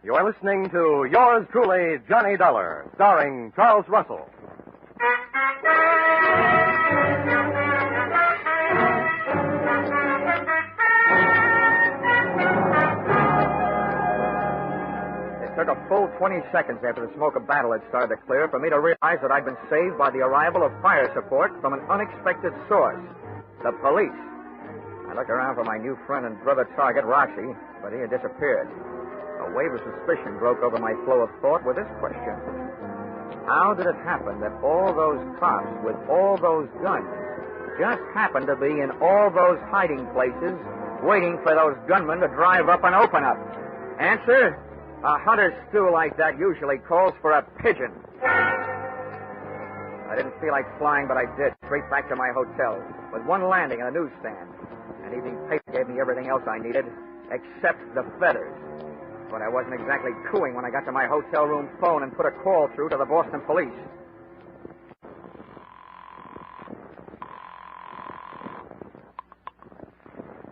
You're listening to Yours Truly, Johnny Dollar, starring Charles Russell. It took a full 20 seconds after the smoke of battle had started to clear for me to realize that I'd been saved by the arrival of fire support from an unexpected source, the police. I looked around for my new friend and brother target, Roxy, but he had disappeared. A wave of suspicion broke over my flow of thought with this question. How did it happen that all those cops with all those guns just happened to be in all those hiding places waiting for those gunmen to drive up and open up. Answer? A hunter's stew like that usually calls for a pigeon. I didn't feel like flying, but I did. Straight back to my hotel, with one landing and a newsstand. An evening paper gave me everything else I needed, except the feathers. But I wasn't exactly cooing when I got to my hotel room phone and put a call through to the Boston police.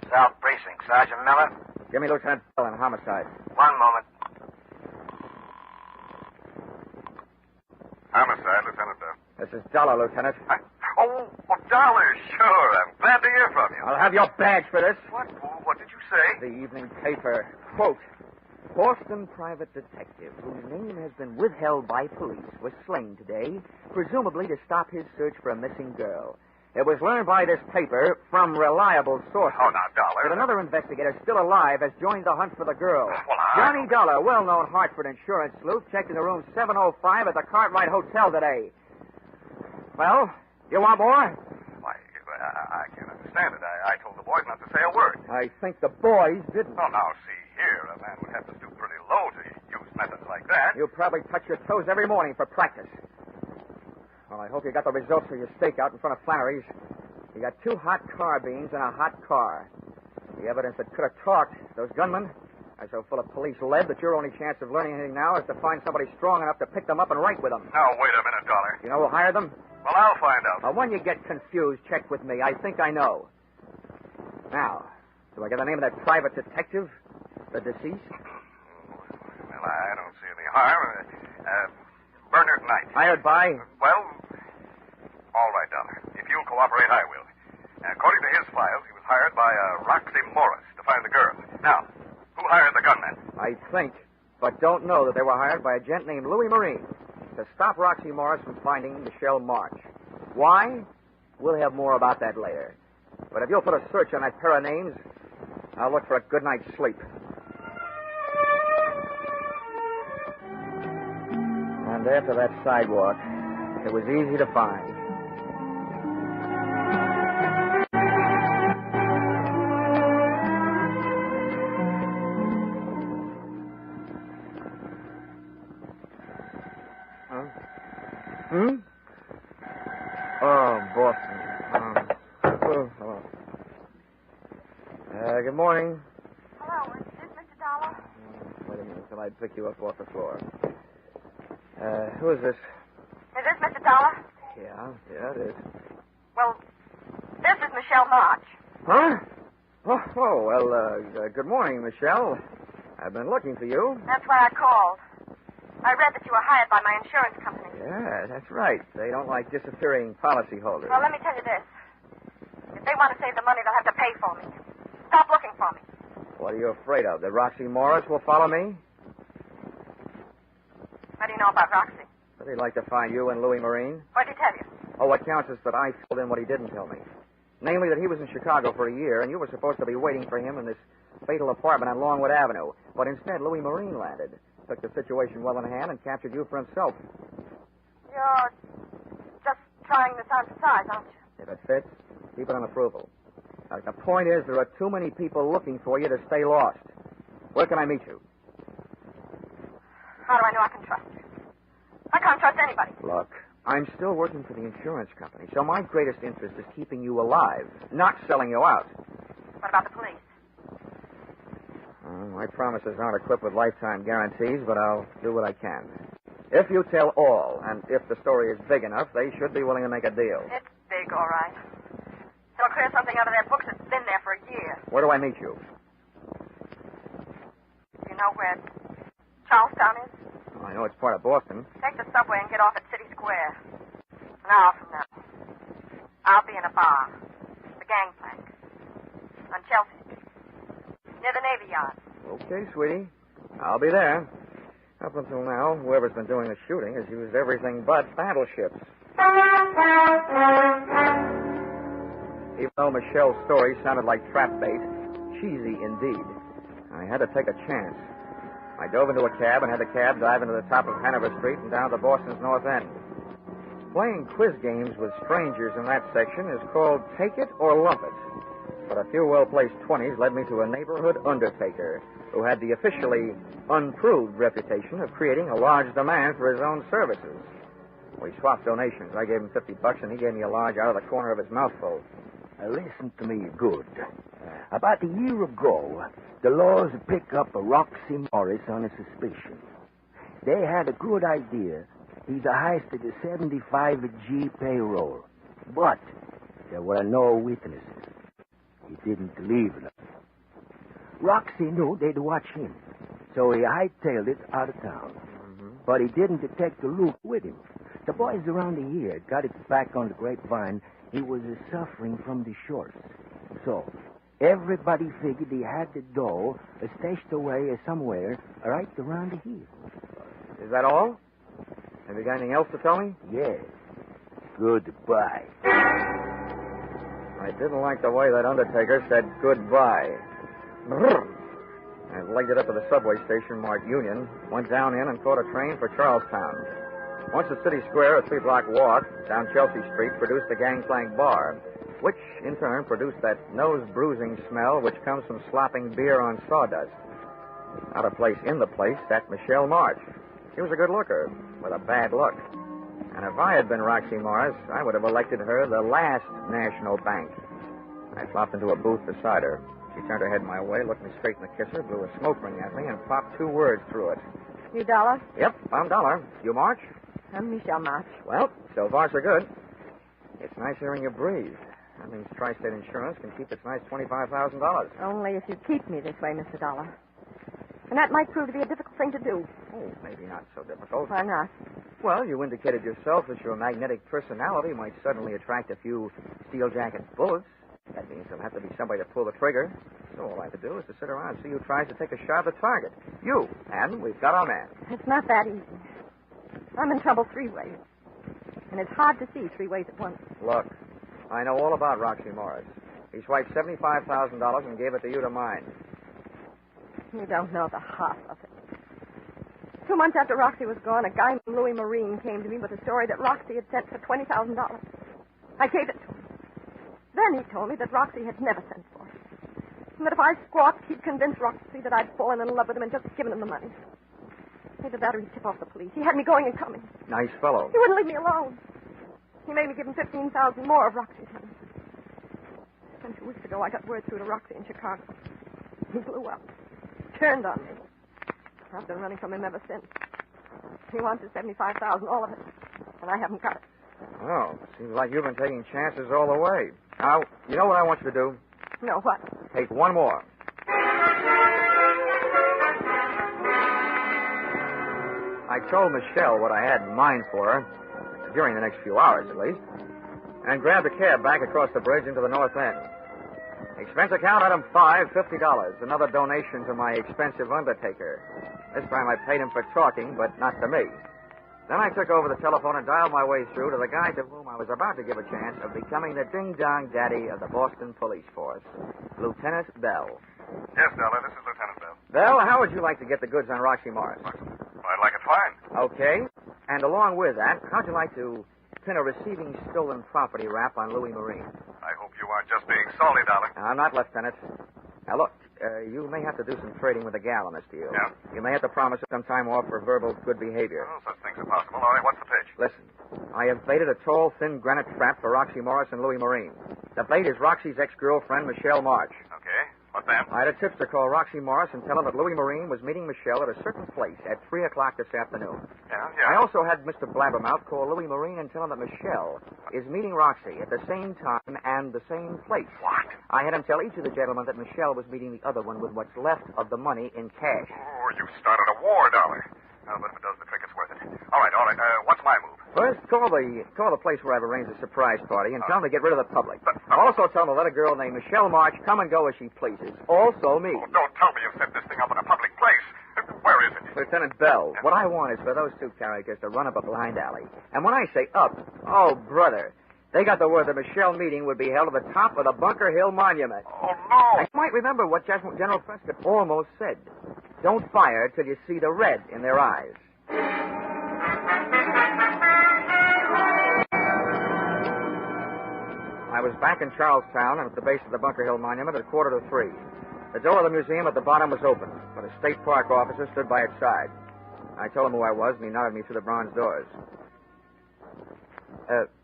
South Precinct, Sergeant Miller. Give me Lieutenant Bell in homicide. One moment. Homicide, Lieutenant Bell. This is Dollar, Lieutenant. Oh, Dollar, sure. I'm glad to hear from you. I'll have your badge for this. What did you say? The evening paper. Quote, Boston private detective, whose name has been withheld by police, was slain today, presumably to stop his search for a missing girl. It was learned by this paper from reliable sources. Oh, now, Dollar. That another investigator still alive has joined the hunt for the girl. Well, Johnny Dollar, well-known Hartford insurance sleuth, checked into room 705 at the Cartwright Hotel today. Well, you want more? Why, I can't understand it. I told the boys not to say a word. I think the boys didn't. Oh, now, see here. A man would have to stoop pretty low to use methods like that. You probably touch your toes every morning for practice. Well, I hope you got the results of your stakeout in front of Flannery's. You got 2 hot carbines and a hot car. The evidence that could have talked, those gunmen, are so full of police lead that your only chance of learning anything now is to find somebody strong enough to pick them up and write with them. Now, wait a minute, Dollar. You know who hired them? Well, I'll find out. Well, when you get confused, check with me. I think I know. Now, do I get the name of that private detective? The deceased? Well, I don't see any harm. Bernard Knight. Hired by? Well, all right, Dollar. If you'll cooperate, I will. According to his files, he was hired by Roxy Morris to find the girl. Now, who hired the gunman? I think, but don't know that they were hired by a gent named Louis Marine to stop Roxy Morris from finding Michelle March. Why? We'll have more about that later. But if you'll put a search on that pair of names, I'll look for a good night's sleep. And after that sidewalk, it was easy to find. Oh, Boston. Hello. Good morning. Hello, is this Mr. Dollar? Wait a minute till I pick you up off the floor. Who is this? Is this Mr. Dollar? Yeah, it is. Well, this is Michelle March. Huh? Well, good morning, Michelle. I've been looking for you. That's why I called. I read that you were hired by my insurance company. Yeah, that's right. They don't like disappearing policyholders. Well, let me tell you this. If they want to save the money, they'll have to pay for me. Stop looking for me. What are you afraid of? That Roxy Morris will follow me? What do you know about Roxy? But he'd like to find you and Louis Marine. What did he tell you? Oh, what counts is that I filled in what he didn't tell me. Namely, that he was in Chicago for a year, and you were supposed to be waiting for him in this fatal apartment on Longwood Avenue. But instead, Louis Marine landed, took the situation well in hand, and captured you for himself. You're just trying this on for size, aren't you? If it fits, keep it on approval. Now, the point is, there are too many people looking for you to stay lost. Where can I meet you? How do I know I can trust you? I can't trust anybody. Look, I'm still working for the insurance company, so my greatest interest is keeping you alive, not selling you out. What about the police? My promises aren't equipped with lifetime guarantees, but I'll do what I can. If you tell all, and if the story is big enough, they should be willing to make a deal. It's big, all right. They'll clear something out of their books that's been there for a year. Where do I meet you? You know where Charlestown is? I know it's part of Boston. Take the subway and get off at City Square. An hour from now. I'll be in a bar. The Gangplank. On Chelsea Street. Near the Navy Yard. Okay, sweetie. I'll be there. Up until now, whoever's been doing the shooting has used everything but battleships. Even though Michelle's story sounded like trap bait, cheesy indeed, I had to take a chance. I dove into a cab and had the cab dive into the top of Hanover Street and down to Boston's North End. Playing quiz games with strangers in that section is called Take It or Lump It. But a few well-placed 20s led me to a neighborhood undertaker who had the officially unproved reputation of creating a large demand for his own services. We swapped donations. I gave him $50, and he gave me a large out of the corner of his mouthful. Now, listen to me good. About a year ago, the laws picked up a Roxy Morris on a suspicion. They had a good idea. He's a heisted a 75G payroll. But there were no witnesses. He didn't believe them. Roxy knew they'd watch him, so he hightailed it out of town. But he didn't detect the loot with him. The boys around here got it back on the grapevine. He was suffering from the shorts. So everybody figured he had the dough stashed away somewhere right around here. Is that all? Have you got anything else to tell me? Yes. Goodbye. I didn't like the way that undertaker said goodbye. I legged it up to the subway station marked Union, went down in and caught a train for Charlestown. Once at City Square, a 3-block walk down Chelsea Street produced the Gangplank Bar, which in turn produced that nose-bruising smell which comes from slopping beer on sawdust. Out of place in the place sat Michelle March. She was a good looker, with a bad look. And if I had been Roxy Morris, I would have elected her the last national bank. I flopped into a booth beside her. She turned her head my way, looked me straight in the kisser, blew a smoke ring at me, and popped 2 words through it. You Dollar? Yep, I'm Dollar. You March? I'm Michelle March. Well, so far so good. It's nice hearing you breathe. That means Tri-State Insurance can keep its nice $25,000. Only if you keep me this way, Mr. Dollar. And that might prove to be a difficult thing to do. Oh, maybe not so difficult. Why not? Well, you indicated yourself that your magnetic personality might suddenly attract a few steel jacket bullets. That means there'll have to be somebody to pull the trigger. So all I have to do is to sit around and see who tries to take a shot at the target. You. And we've got our man. It's not that easy. I'm in trouble 3 ways. And it's hard to see 3 ways at once. Look, I know all about Roxy Morris. He swiped $75,000 and gave it to you to mine. You don't know the half of it. 2 months after Roxy was gone, a guy named Louis Marine came to me with a story that Roxy had sent for $20,000. I gave it to him. Then he told me that Roxy had never sent for it. And that if I squawked, he'd convince Roxy that I'd fallen in love with him and just given him the money. Either that or he'd tip off the police. He had me going and coming. Nice fellow. He wouldn't leave me alone. He made me give him $15,000 more of Roxy's money. Then 2 weeks ago, I got word through to Roxy in Chicago. He blew up. Turned on me. I've been running from him ever since. He wants his $75,000, all of it. And I haven't got it. Oh, seems like you've been taking chances all the way. Now, you know what I want you to do? No, what? Take one more. I told Michelle what I had in mind for her, during the next few hours at least, and grabbed a cab back across the bridge into the North End. Expense account item 5, $50. Another donation to my expensive undertaker. This time I paid him for talking, but not to me. Then I took over the telephone and dialed my way through to the guy to whom I was about to give a chance of becoming the ding-dong daddy of the Boston Police Force, Lieutenant Bell. Yes, Dollar, this is Lieutenant Bell. Bell, how would you like to get the goods on Roxy Morris? I'd like it fine. Okay. And along with that, how'd you like to pin a receiving stolen property rap on Louis Marine? I hope you aren't just being salty, Dollar. I'm not, Lieutenant. Now, look, you may have to do some trading with the gal on this deal. Yeah? You may have to promise her some time off for verbal good behavior. Well, such things are possible. All right, what's the pitch? Listen, I have baited a tall, thin granite trap for Roxy Morris and Louis Marine. The bait is Roxy's ex-girlfriend, Michelle March. Okay. What then? I had a tipster call Roxy Morris and tell him that Louis Marine was meeting Michelle at a certain place at 3 o'clock this afternoon. Yeah? I also had Mr. Blabbermouth call Louis Marine and tell him that Michelle is meeting Roxy at the same time and the same place. What? I had him tell each of the gentlemen that Michelle was meeting the other one with what's left of the money in cash. Oh, you started a war, Dollar. Oh, but if it does the trick, it's worth it. All right. What's my move? First, call the place where I've arranged a surprise party and tell them to get rid of the public. Also tell them to let a girl named Michelle March come and go as she pleases. Also me. Oh, don't tell me you set this thing up in a public place. Where is it? Lieutenant Bell, what I want is for those 2 characters to run up a blind alley. And when I say up, oh, brother, they got the word the Michelle meeting would be held at the top of the Bunker Hill Monument. Oh, no. You might remember what General Prescott almost said. Don't fire till you see the red in their eyes. I was back in Charlestown and at the base of the Bunker Hill Monument at 2:45. The door of the museum at the bottom was open, but a state park officer stood by its side. I told him who I was, and he nodded me through the bronze doors.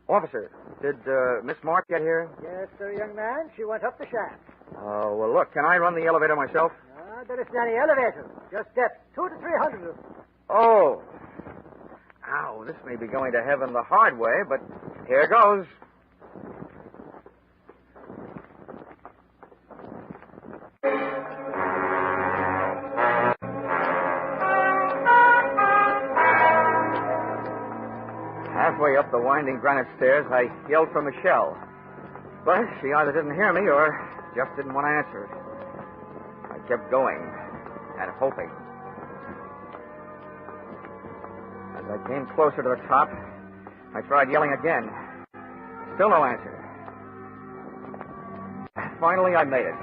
Officer, did Miss Mark get here? Yes, sir, young man. She went up the shaft. Oh, well, look, can I run the elevator myself? There isn't any elevator. Just steps. 200 to 300 of them. Oh. Ow, this may be going to heaven the hard way, but here goes. Halfway up the winding granite stairs, I yelled for Michelle. But she either didn't hear me or just didn't want to answer. I kept going and hoping. As I came closer to the top, I tried yelling again. Still no answer. Finally, I made it.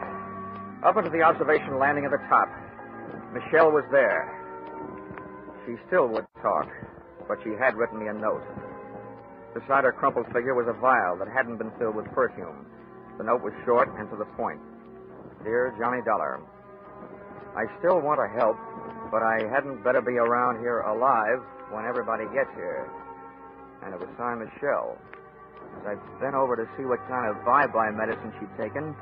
Up into the observation landing at the top. Michelle was there. She still wouldn't talk, but she had written me a note. Beside her crumpled figure was a vial that hadn't been filled with perfume. The note was short and to the point. Dear Johnny Dollar, I still want to help, but I hadn't better be around here alive when everybody gets here. And it was signed Michelle. As I bent over to see what kind of bye-bye medicine she'd taken,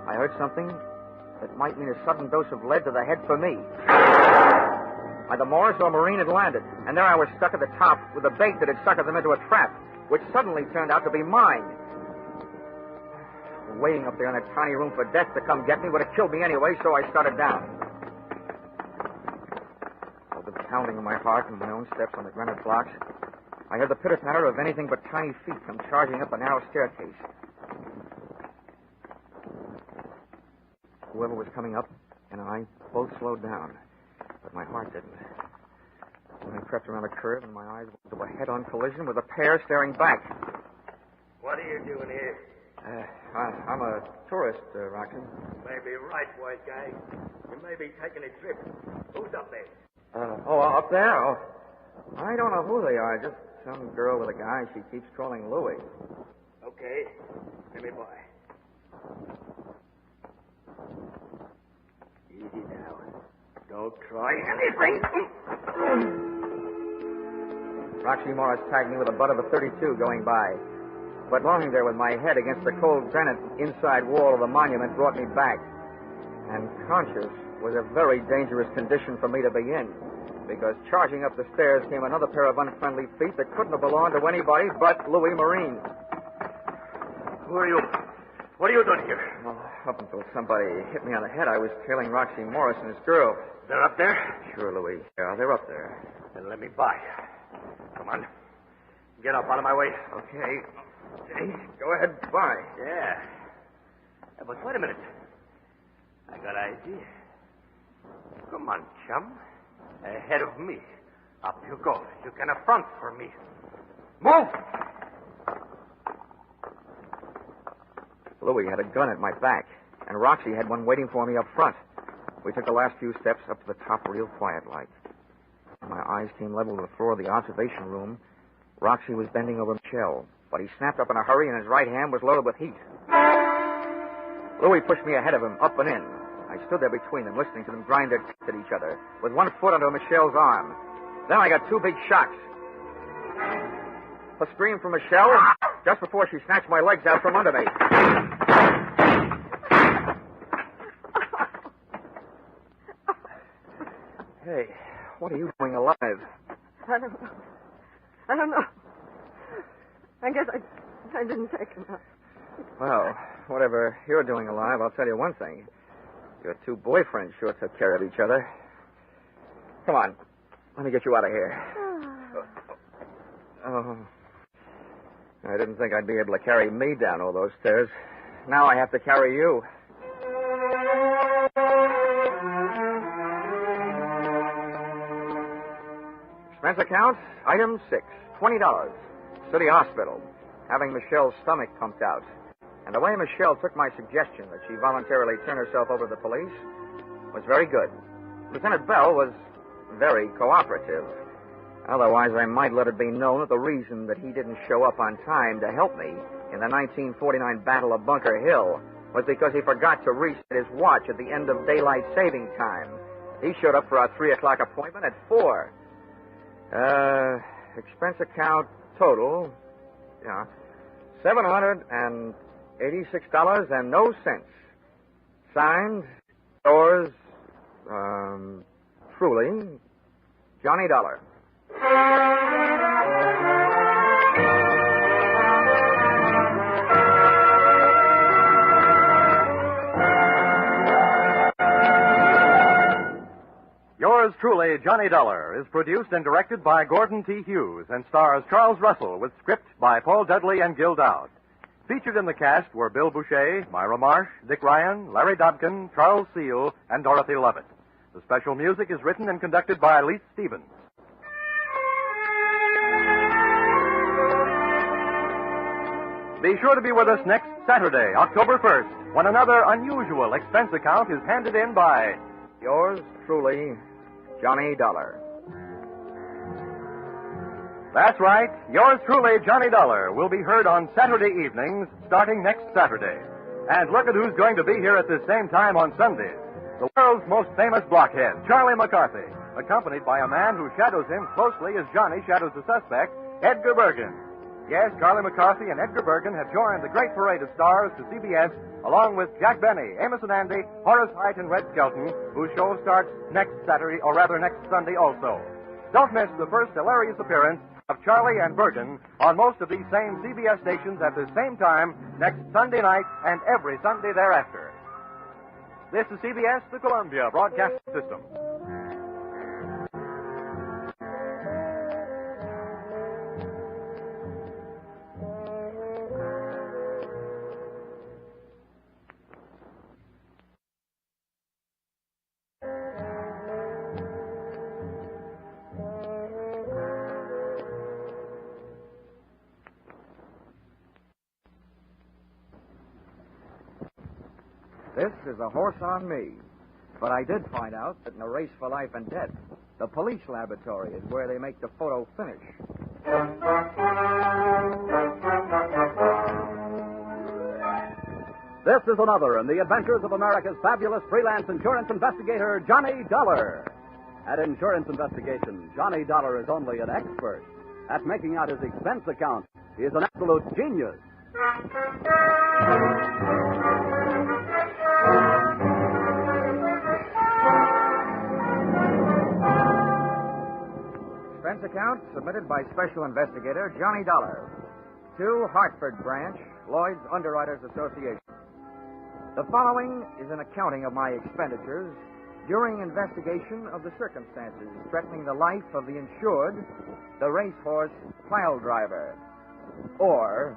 I heard something that might mean a sudden dose of lead to the head for me. Either Morris or Marine had landed, and there I was stuck at the top with a bait that had suckered them into a trap, which suddenly turned out to be mine. Waiting up there in that tiny room for death to come get me would have killed me anyway, so I started down. With the pounding of my heart and my own steps on the granite blocks, I heard the pitter-patter of anything but tiny feet come charging up a narrow staircase. Whoever was coming up and I both slowed down, but my heart didn't. When I crept around a curve and my eyes went to a head-on collision with a pair staring back. What are you doing here? I'm a tourist, Roxy. You may be right, white guy. You may be taking a trip. Who's up there? Up there? Oh, I don't know who they are. Just some girl with a guy she keeps calling Louie. Okay. Let me by. Easy now. Don't try anything. Roxy Morris tagged me with the butt of a .32 going by. But lying there with my head against the cold granite inside wall of the monument brought me back. And conscious was a very dangerous condition for me to be in, because charging up the stairs came another pair of unfriendly feet that couldn't have belonged to anybody but Louis Marine. Who are you? What are you doing here? Well, up until somebody hit me on the head, I was trailing Roxy Morris and his girl. They're up there? Sure, Louis. Yeah, they're up there. Then let me by. Come on. Get up out of my way. Okay. Go ahead, by. Yeah. But wait a minute. I got an idea. Come on, chum. Ahead of me. Up you go. You can affront for me. Move! Louis had a gun at my back, and Roxy had one waiting for me up front. We took the last few steps up to the top real quiet-like. When my eyes came level to the floor of the observation room, Roxy was bending over Michelle, but he snapped up in a hurry, and his right hand was loaded with heat. Louis pushed me ahead of him, up and in. I stood there between them, listening to them grind their teeth at each other, with one foot under Michelle's arm. Then I got two big shocks. A scream from Michelle, just before she snatched my legs out from under me. Hey, what are you doing alive? I don't know. I guess I didn't take enough. Well, whatever you're doing alive, I'll tell you one thing. Your two boyfriends sure took care of each other. Come on. Let me get you out of here. Oh. I didn't think I'd be able to carry me down all those stairs. Now I have to carry you. Expense account, item 6, $20. City Hospital, having Michelle's stomach pumped out. And the way Michelle took my suggestion that she voluntarily turn herself over to the police was very good. Lieutenant Bell was very cooperative. Otherwise, I might let it be known that the reason that he didn't show up on time to help me in the 1949 Battle of Bunker Hill was because he forgot to reset his watch at the end of daylight saving time. He showed up for our 3 o'clock appointment at 4. Expense account total, $786 and no cents. Signed, yours, truly, Johnny Dollar. Yours truly, Johnny Dollar, is produced and directed by Gordon T. Hughes and stars Charles Russell with script by Paul Dudley and Gil Dowd. Featured in the cast were Bill Boucher, Myra Marsh, Dick Ryan, Larry Dobkin, Charles Seal, and Dorothy Lovett. The special music is written and conducted by Leith Stevens. Be sure to be with us next Saturday, October 1st, when another unusual expense account is handed in by yours truly, Johnny Dollar. That's right. Yours truly, Johnny Dollar, will be heard on Saturday evenings starting next Saturday. And look at who's going to be here at this same time on Sundays. The world's most famous blockhead, Charlie McCarthy, accompanied by a man who shadows him closely as Johnny shadows the suspect, Edgar Bergen. Yes, Charlie McCarthy and Edgar Bergen have joined the great parade of stars to CBS, along with Jack Benny, Amos and Andy, Horace Height, and Red Skelton, whose show starts next Saturday, or rather next Sunday also. Don't miss the first hilarious appearance of Charlie and Bergen on most of these same CBS stations at the same time next Sunday night and every Sunday thereafter. This is CBS, the Columbia Broadcasting System. This is a horse on me. But I did find out that in a race for life and death, the police laboratory is where they make the photo finish. This is another in the adventures of America's fabulous freelance insurance investigator, Johnny Dollar. At Insurance Investigation, Johnny Dollar is only an expert. At making out his expense account, he is an absolute genius. Expense account submitted by Special Investigator Johnny Dollar to Hartford Branch, Lloyd's Underwriters Association. The following is an accounting of my expenditures during investigation of the circumstances threatening the life of the insured, the racehorse pile driver. Or,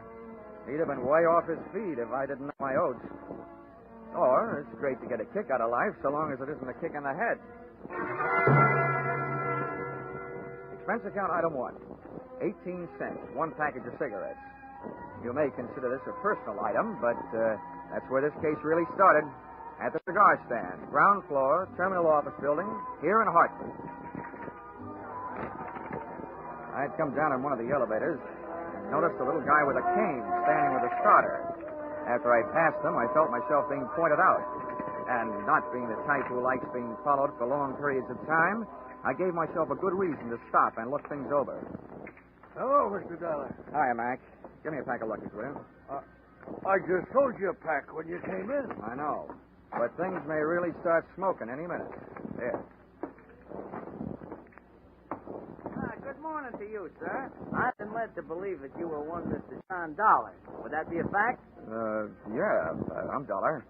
he'd have been way off his feet if I didn't know my oats. Or, it's great to get a kick out of life so long as it isn't a kick in the head. Expense account item 1, 18 cents, 1 package of cigarettes. You may consider this a personal item, but that's where this case really started. At the cigar stand, ground floor, terminal office building, here in Hartford. I'd come down on one of the elevators and noticed a little guy with a cane standing with a starter. After I passed him, I felt myself being pointed out. And not being the type who likes being followed for long periods of time, I gave myself a good reason to stop and look things over. Hello, Mr. Dollar. Hiya, Mac. Give me a pack of Luckies, will you? I just sold you a pack when you came in. I know. But things may really start smoking any minute. Here. Good morning to you, sir. I've been led to believe that you were one Mr. John Dollar. Would that be a fact? Yeah, I'm Dollar.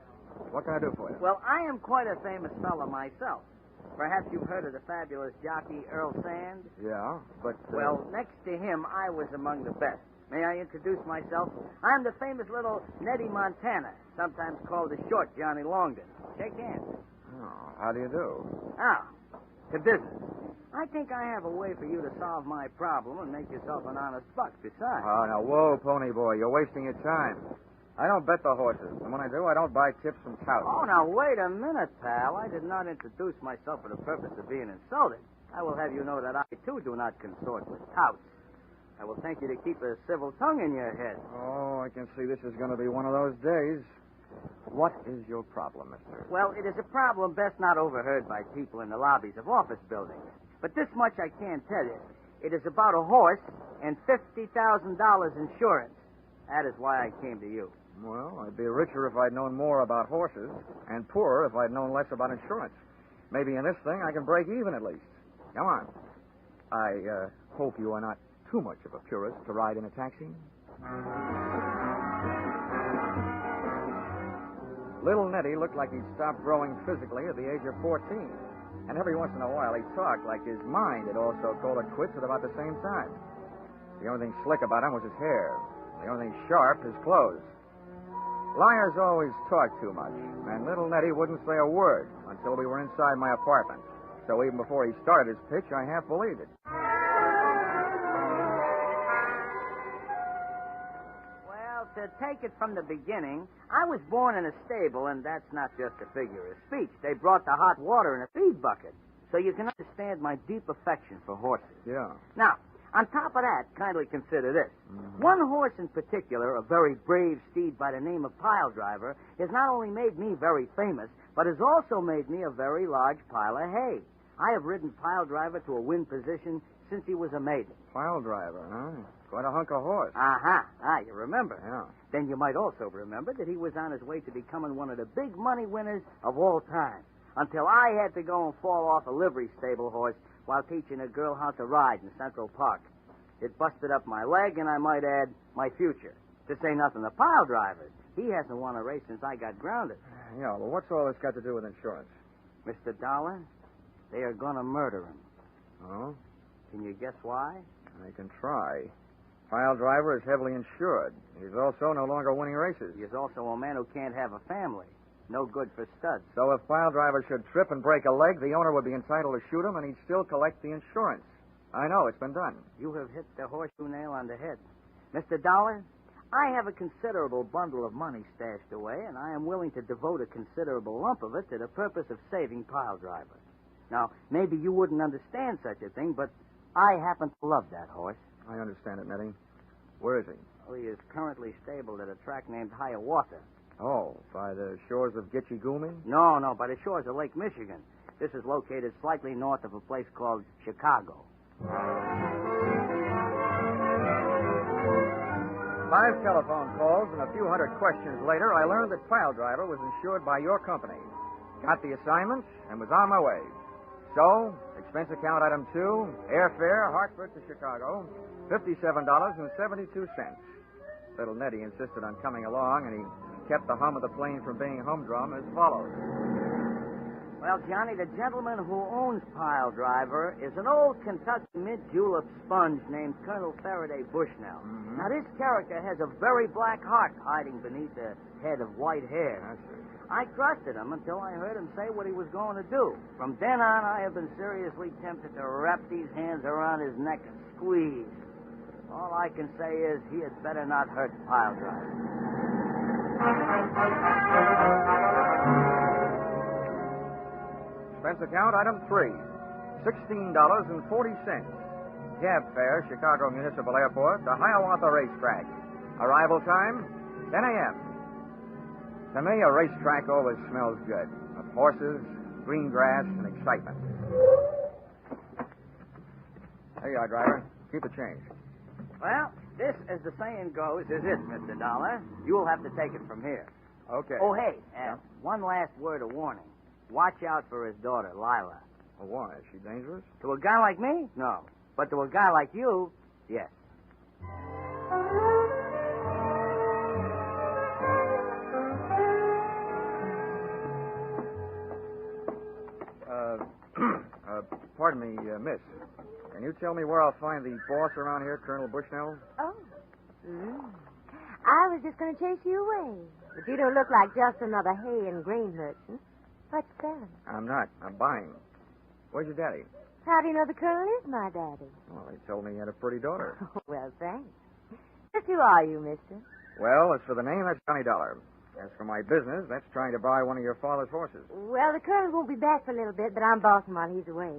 What can I do for you? Well, I am quite a famous fellow myself. Perhaps you've heard of the fabulous jockey Earl Sand? Yeah, but... Well, next to him, I was among the best. May I introduce myself? I'm the famous little Nettie Montana, sometimes called the short Johnny Longden. Shake hands. Oh, how do you do? Now, to business. I think I have a way for you to solve my problem and make yourself an honest buck besides. Oh, now, whoa, pony boy. You're wasting your time. I don't bet the horses, and when I do, I don't buy tips from touts. Oh, now, wait a minute, pal. I did not introduce myself for the purpose of being insulted. I will have you know that I, too, do not consort with touts. I will thank you to keep a civil tongue in your head. Oh, I can see this is going to be one of those days. What is your problem, mister? Well, it is a problem best not overheard by people in the lobbies of office buildings. But this much I can tell you. It is about a horse and $50,000 insurance. That is why I came to you. Well, I'd be richer if I'd known more about horses, and poorer if I'd known less about insurance. Maybe in this thing I can break even at least. Come on. I hope you are not too much of a purist to ride in a taxi. Little Nettie looked like he'd stopped growing physically at the age of 14. And every once in a while he talked like his mind had also called it quits at about the same time. The only thing slick about him was his hair. The only thing sharp, his clothes. Liars always talk too much, and little Nettie wouldn't say a word until we were inside my apartment. So even before he started his pitch, I half believed it. Well, to take it from the beginning, I was born in a stable, and that's not just a figure of speech. They brought the hot water in a feed bucket, so you can understand my deep affection for horses. Yeah. Now, on top of that, kindly consider this. Mm-hmm. One horse in particular, a very brave steed by the name of Pile Driver, has not only made me very famous, but has also made me a very large pile of hay. I have ridden Pile Driver to a win position since he was a maiden. Pile Driver, huh? Quite a hunk of horse. Uh-huh. Ah, you remember. Yeah. Then you might also remember that he was on his way to becoming one of the big money winners of all time, until I had to go and fall off a livery stable horse while teaching a girl how to ride in Central Park. It busted up my leg, and I might add, my future. To say nothing of Pile Drivers. He hasn't won a race since I got grounded. Yeah, well, what's all this got to do with insurance? Mr. Dollar, they are going to murder him. Oh? Can you guess why? I can try. Pile Driver is heavily insured. He's also no longer winning races. He is also a man who can't have a family. No good for studs. So if Pile Driver should trip and break a leg, the owner would be entitled to shoot him, and he'd still collect the insurance. I know, it's been done. You have hit the horseshoe nail on the head. Mr. Dollar, I have a considerable bundle of money stashed away, and I am willing to devote a considerable lump of it to the purpose of saving Pile Driver. Now, maybe you wouldn't understand such a thing, but I happen to love that horse. I understand it, Nettie. Where is he? Well, he is currently stabled at a track named Hiawatha. Oh, by the shores of Gitche Gumee? No, by the shores of Lake Michigan. This is located slightly north of a place called Chicago. 5 telephone calls and a few hundred questions later, I learned that Pile Driver was insured by your company. Got the assignment and was on my way. So, expense account item 2, airfare, Hartford to Chicago, $57.72. Little Nettie insisted on coming along, and he kept the hum of the plane from being humdrum as follows. Well, Johnny, the gentleman who owns Pile Driver is an old Kentucky mid-julep sponge named Colonel Faraday Bushnell. Mm-hmm. Now, this character has a very black heart hiding beneath a head of white hair. I trusted him until I heard him say what he was going to do. From then on, I have been seriously tempted to wrap these hands around his neck and squeeze. All I can say is he had better not hurt Pile Driver. Expense account item 3, $16.40. Cab fare, Chicago Municipal Airport to Hiawatha Racetrack. Arrival time, 10 a.m. To me, a racetrack always smells good, of horses, green grass, and excitement. There you are, driver. Keep the change. Well, this, as the saying goes, is it, Mr. Dollar. You'll have to take it from here. Okay. Oh, hey, one last word of warning. Watch out for his daughter, Lila. Oh, why? Is she dangerous? To a guy like me? No. But to a guy like you, yes. Pardon me, miss. Can you tell me where I'll find the boss around here, Colonel Bushnell? Oh. I was just going to chase you away. But you don't look like just another hay and grain merchant. What's selling? I'm not. I'm buying. Where's your daddy? How do you know the colonel is my daddy? Well, he told me he had a pretty daughter. Oh, well, thanks. Just who are you, mister? Well, as for the name, that's Johnny Dollar. As for my business, that's trying to buy one of your father's horses. Well, the colonel won't be back for a little bit, but I'm bossing while he's away.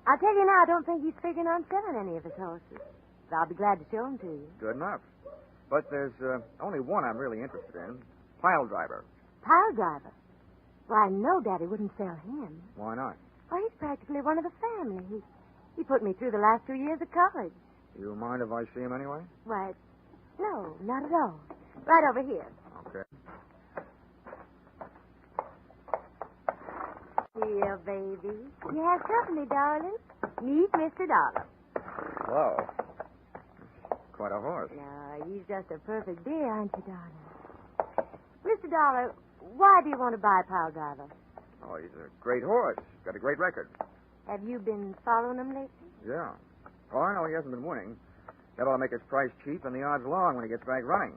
I'll tell you now, I don't think he's figuring on selling any of his horses. I'll be glad to show them to you. Good enough. But there's only one I'm really interested in. Pile driver. Pile driver? Why, no, Daddy wouldn't sell him. Why not? Well, he's practically one of the family. He put me through the last 2 years of college. You mind if I see him anyway? Why, no, not at all. Right over here. Okay. Here, baby. You have company, darling. Meet Mr. Dollar. Hello. Quite a horse. No, he's just a perfect dear, aren't you, darling? Mr. Dollar, why do you want to buy Pile Driver? Oh, he's a great horse. Got a great record. Have you been following him lately? Yeah. Oh, I know he hasn't been winning. That ought to make his price cheap and the odds long when he gets back running.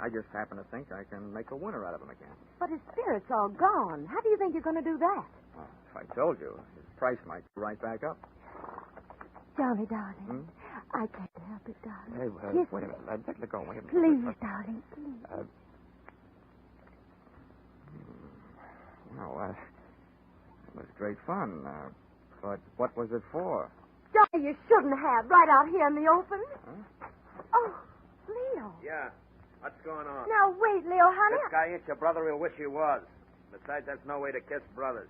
I just happen to think I can make a winner out of him again. But his spirit's all gone. How do you think you're going to do that? Well, if I told you, his price might go right back up. Johnny, darling, I can't help it, darling. Hey, Yes. wait a minute. Let go. Wait a minute. Please, darling, please. Well, it was great fun. But what was it for? Johnny, you shouldn't have. Right out here in the open. Huh? Oh, Leo. Yeah. What's going on? Now, wait, Leo, honey. This guy ain't your brother. He'll wish he was. Besides, that's no way to kiss brothers.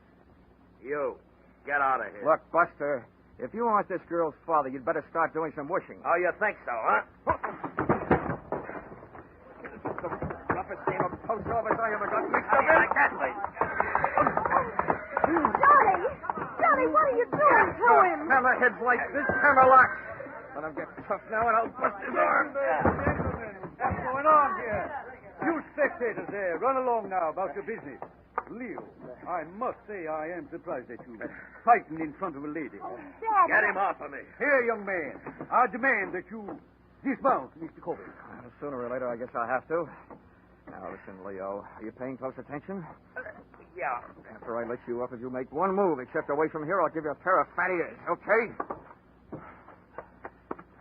You, get out of here. Look, Buster, if you want this girl's father, you'd better start doing some wishing. Oh, you think so, huh? The roughest game of post office I ever got mixed How up do you in. like that, please? Johnny! Johnny, what are you doing to him? Hammerheads like this, hammerlock. Let him get tough now, and I'll bust his arm. Gentlemen, what's going on here? You spectators there, run along now about your business. Leo, I must say I am surprised at you. Fighting in front of a lady. Dad. Get him off of me. Here, young man, I demand that you dismount Mr. Corbett. Sooner or later, I guess I'll have to. Now, listen, Leo. Are you paying close attention? Yeah. After I let you up, if you make one move except away from here, I'll give you a pair of fat ears, okay?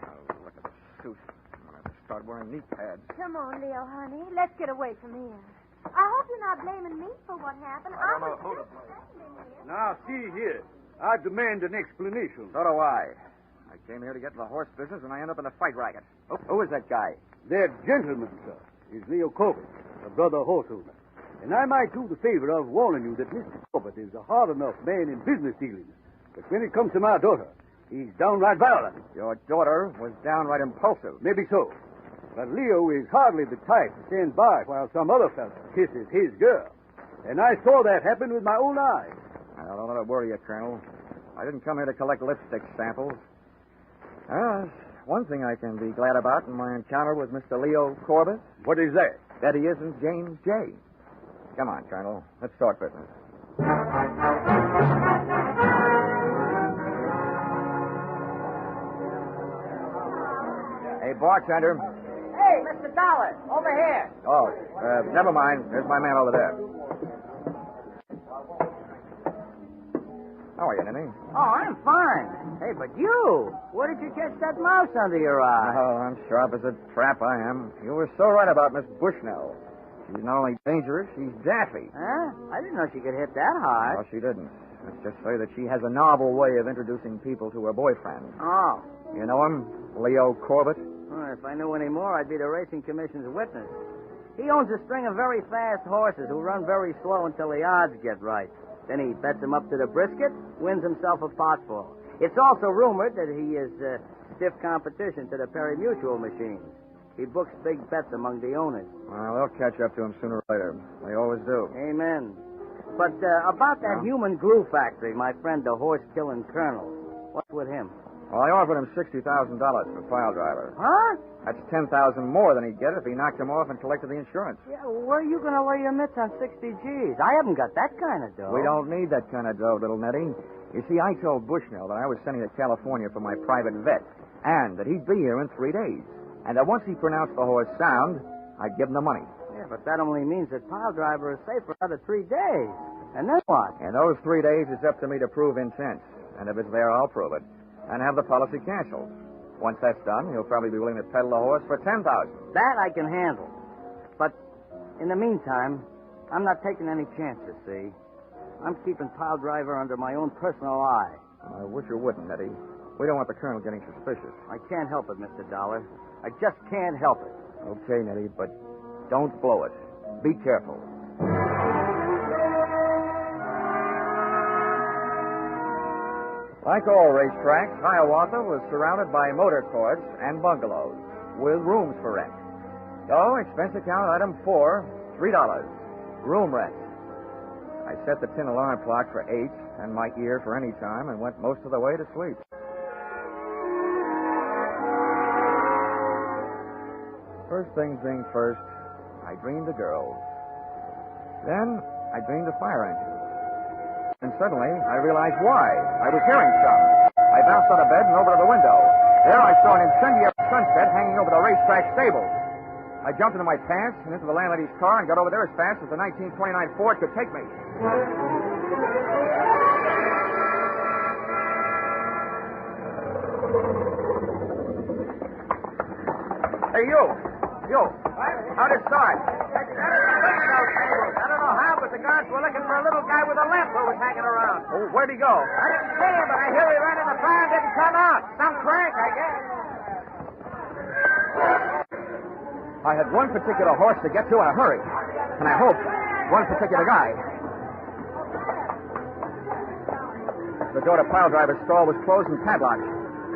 Oh, look at the suit. I'm going to have to start wearing knee pads. Come on, Leo, honey. Let's get away from here. I hope you're not blaming me for what happened. I don't know who to blame. Now, see here. I demand an explanation. So do I. I came here to get in the horse business, and I end up in a fight racket. Oh, who is that guy? That gentleman, sir, is Leo Corbett, a brother horse owner. And I might do the favor of warning you that Mr. Corbett is a hard enough man in business dealings. But when it comes to my daughter, he's downright violent. Your daughter was downright impulsive. Maybe so. But Leo is hardly the type to stand by while some other fellow kisses his girl. And I saw that happen with my own eyes. Now, don't let it worry you, Colonel. I didn't come here to collect lipstick samples. There's one thing I can be glad about in my encounter with Mr. Leo Corbett. What is that? That he isn't James J. Come on, Colonel. Let's start business. Hey, bartender. Hey, Mr. Dollar, over here. Oh, never mind. There's my man over there. How are you, Ninny? Oh, I'm fine. Hey, but you, where did you catch that mouse under your eye? Oh, I'm sharp as a trap, I am. You were so right about Miss Bushnell. She's not only dangerous, she's daffy. Huh? I didn't know she could hit that hard. No, she didn't. Let's just say that she has a novel way of introducing people to her boyfriend. Oh. You know him? Leo Corbett? Well, if I knew any more, I'd be the Racing Commission's witness. He owns a string of very fast horses who run very slow until the odds get right. Then he bets them up to the brisket, wins himself a potful. It's also rumored that he is stiff competition to the Perry Mutual machines. He books big bets among the owners. Well, they'll catch up to him sooner or later. They always do. Amen. But about that human glue factory, my friend, the horse-killing colonel, what's with him? Well, I offered him $60,000 for Pile Driver. Huh? That's $10,000 more than he'd get if he knocked him off and collected the insurance. Yeah, where are you going to lay your mitts on 60 G's? I haven't got that kind of dough. We don't need that kind of dough, little Nettie. You see, I told Bushnell that I was sending to California for my private vet, and that he'd be here in 3 days. And that once he pronounced the horse sound, I'd give him the money. Yeah, but that only means that Pile Driver is safe for another 3 days. And then what? In those 3 days, it's up to me to prove intent. And if it's there, I'll prove it. And have the policy canceled. Once that's done, he'll probably be willing to peddle the horse for $10,000. That I can handle. But in the meantime, I'm not taking any chances, see? I'm keeping Pile Driver under my own personal eye. I wish you wouldn't, Nettie. We don't want the colonel getting suspicious. I can't help it, Mr. Dollar. I just can't help it. Okay, Nettie, but don't blow it. Be careful. Like all racetracks, Hiawatha was surrounded by motor courts and bungalows with rooms for rent. So, expense account item 4, $3. Room rent. I set the tin alarm clock for 8 and my ear for any time and went most of the way to sleep. First thing first, I dreamed of girls. Then I dreamed of fire engines. And suddenly, I realized why. I was hearing some. I bounced out of bed and over to the window. There I saw an incendiary sunset hanging over the racetrack stables. I jumped into my pants and into the landlady's car and got over there as fast as the 1929 Ford could take me. Hey, you. How'd it start? I don't know how, but the guards were looking for a little guy with a lamp who was hanging around. Oh, where'd he go? I didn't see him, but I hear he ran in the fire and didn't come out. Some crank, I guess. I had one particular horse to get to in a hurry. And I hoped one particular guy. The door to pile driver's stall was closed and padlocked.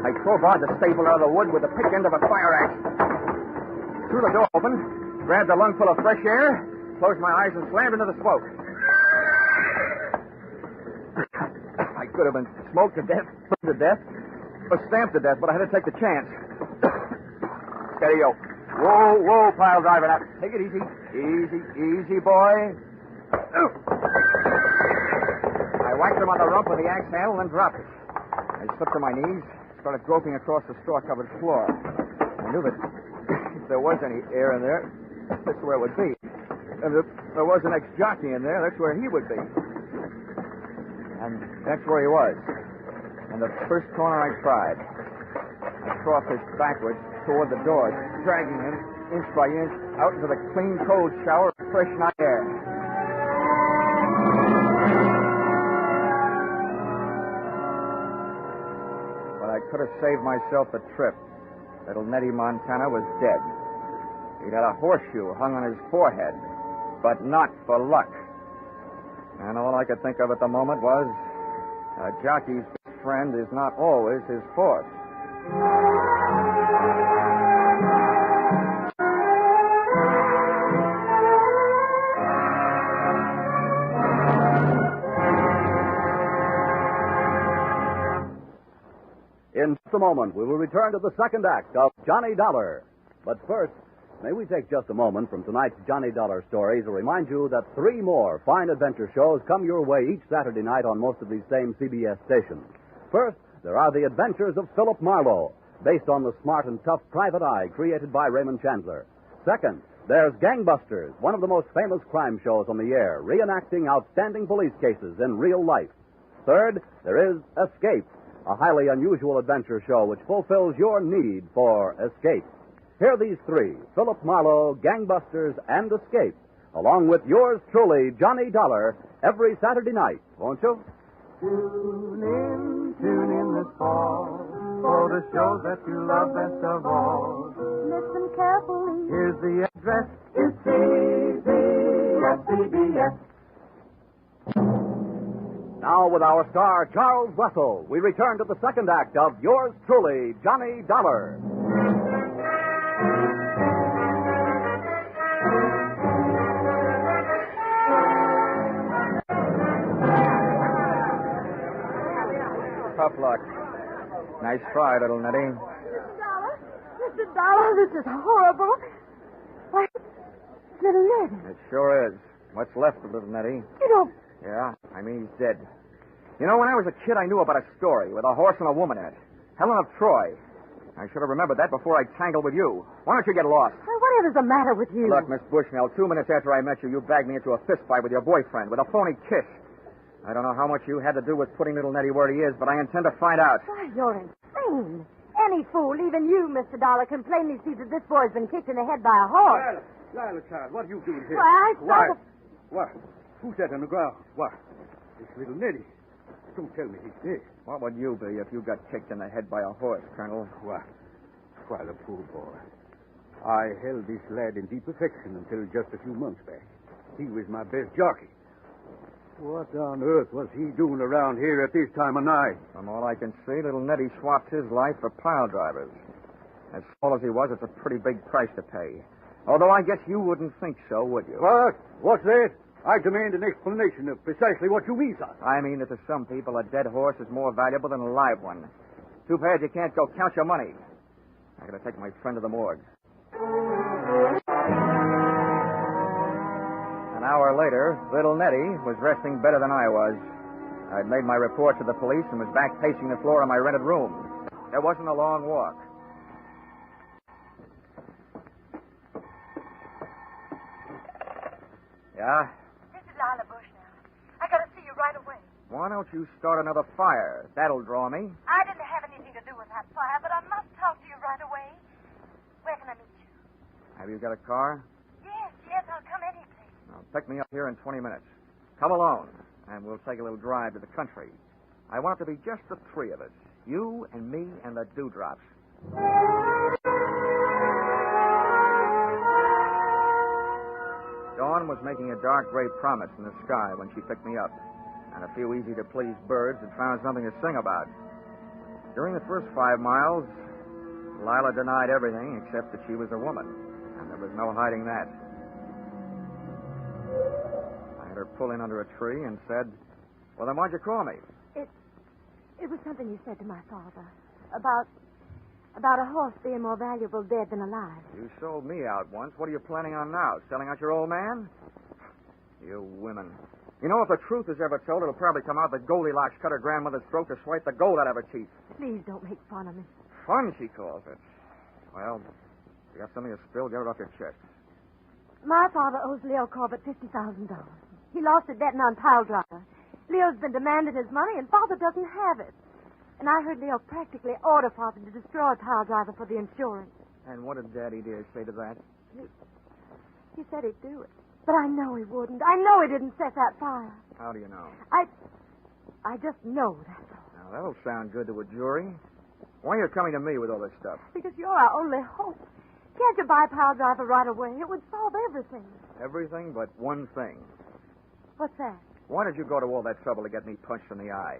I crowbarred the stable out of the wood with the pick end of a fire axe. Threw the door open, grabbed a lungful of fresh air, closed my eyes and slammed into the smoke. I could have been smoked to death, burned to death, or stamped to death, but I had to take the chance. Steady, yo. Whoa, pile driver. Now, take it easy. Easy, boy. I whacked him on the rump with the axe handle and dropped it. I slipped to my knees, started groping across the straw-covered floor. I knew that if there was any air in there, that's where it would be. And if there was an ex-jockey in there, that's where he would be. And that's where he was. And the first corner I tried, I crawfished backwards toward the door, dragging him inch by inch out into the clean, cold shower of fresh night air. But I could have saved myself the trip. Little Nettie Montana was dead. He'd had a horseshoe hung on his forehead, but not for luck. And all I could think of at the moment was, a jockey's best friend is not always his fourth. In just a moment, we will return to the second act of Johnny Dollar. But first, may we take just a moment from tonight's Johnny Dollar story to remind you that 3 more fine adventure shows come your way each Saturday night on most of these same CBS stations. First, there are The Adventures of Philip Marlowe, based on the smart and tough Private Eye created by Raymond Chandler. Second, there's Gangbusters, one of the most famous crime shows on the air, reenacting outstanding police cases in real life. Third, there is Escape, a highly unusual adventure show which fulfills your need for escape. Hear these 3, Philip Marlowe, Gangbusters, and Escape, along with yours truly, Johnny Dollar, every Saturday night, won't you? Tune in this fall for the shows that you love best of all. Listen carefully. Here's the address. It's CBS. Now, with our star, Charles Russell, we return to the second act of yours truly, Johnny Dollar. Tough luck. Nice try, little Nettie. Mr. Dollar, this is horrible. Why, little Nettie. It sure is. What's left of little Nettie? You don't... Yeah, I mean he's dead. You know, when I was a kid, I knew about a story with a horse and a woman in it. Helen of Troy. I should have remembered that before I tangled with you. Why don't you get lost? Well, whatever's the matter with you? Look, Miss Bushnell, 2 minutes after I met you, you bagged me into a fist fight with your boyfriend with a phony kiss. I don't know how much you had to do with putting little Nettie where he is, but I intend to find out. Why, you're insane. Any fool, even you, Mr. Dollar, can plainly see that this boy's been kicked in the head by a horse. Lila, child, what are you doing here? Why, I saw the... What? Who's that on the ground? What? It's little Nettie. Don't tell me he's dead. What would you be if you got kicked in the head by a horse, Colonel? Why, the poor boy. I held this lad in deep affection until just a few months back. He was my best jockey. What on earth was he doing around here at this time of night? From all I can see, little Nettie swapped his life for pile drivers. As small as he was, it's a pretty big price to pay. Although I guess you wouldn't think so, would you? What? What's that? I demand an explanation of precisely what you mean, son. I mean that to some people, a dead horse is more valuable than a live one. Too bad you can't go count your money. I gotta take my friend to the morgue. An hour later, little Nettie was resting better than I was. I'd made my report to the police and was back pacing the floor of my rented room. It wasn't a long walk. Yeah? This is Lila Bushnell. I gotta see you right away. Why don't you start another fire? That'll draw me. I didn't have anything to do with that fire, but I must talk to you right away. Where can I meet you? Have you got a car? Yes, I'll come any place. Now, pick me up here in 20 minutes. Come alone, and we'll take a little drive to the country. I want it to be just the three of us. You and me and the dewdrops. Dawn was making a dark gray promise in the sky when she picked me up, and a few easy-to-please birds had found something to sing about. During the first 5 miles, Lila denied everything except that she was a woman, and there was no hiding that. I had her pull in under a tree and said, "Well, then why'd you call me?" It was something you said to my father about a horse being more valuable dead than alive. You sold me out once. What are you planning on now? Selling out your old man? You women. You know, if the truth is ever told, it'll probably come out that Goldilocks cut her grandmother's throat to swipe the gold out of her teeth. Please don't make fun of me. Fun, she calls it. Well, you got something to spill, get it off your chest. My father owes Leo Corbett $50,000. He lost it betting on pile driver. Leo's been demanding his money, and Father doesn't have it. And I heard Leo practically order Father to destroy pile driver for the insurance. And what did Daddy dear say to that? He said he'd do it. But I know he wouldn't. I know he didn't set that fire. How do you know? I just know, that's all. Now, that'll sound good to a jury. Why are you coming to me with all this stuff? Because you're our only hope. Can't you buy pile driver right away? It would solve everything. Everything but one thing. What's that? Why did you go to all that trouble to get me punched in the eye?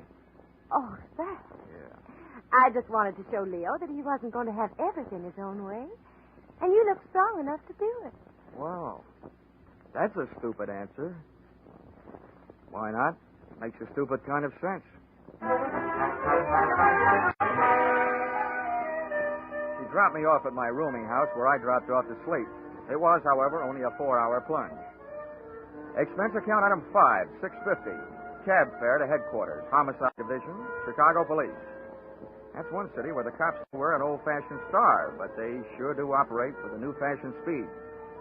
Oh, that? Yeah. I just wanted to show Leo that he wasn't going to have everything his own way. And you look strong enough to do it. Wow. That's a stupid answer. Why not? Makes a stupid kind of sense. She dropped me off at my rooming house where I dropped off to sleep. It was, however, only a 4-hour plunge. Expense account item 5, $6.50. Cab fare to headquarters, Homicide Division, Chicago Police. That's one city where the cops wear an old-fashioned star, but they sure do operate with a new-fashioned speed.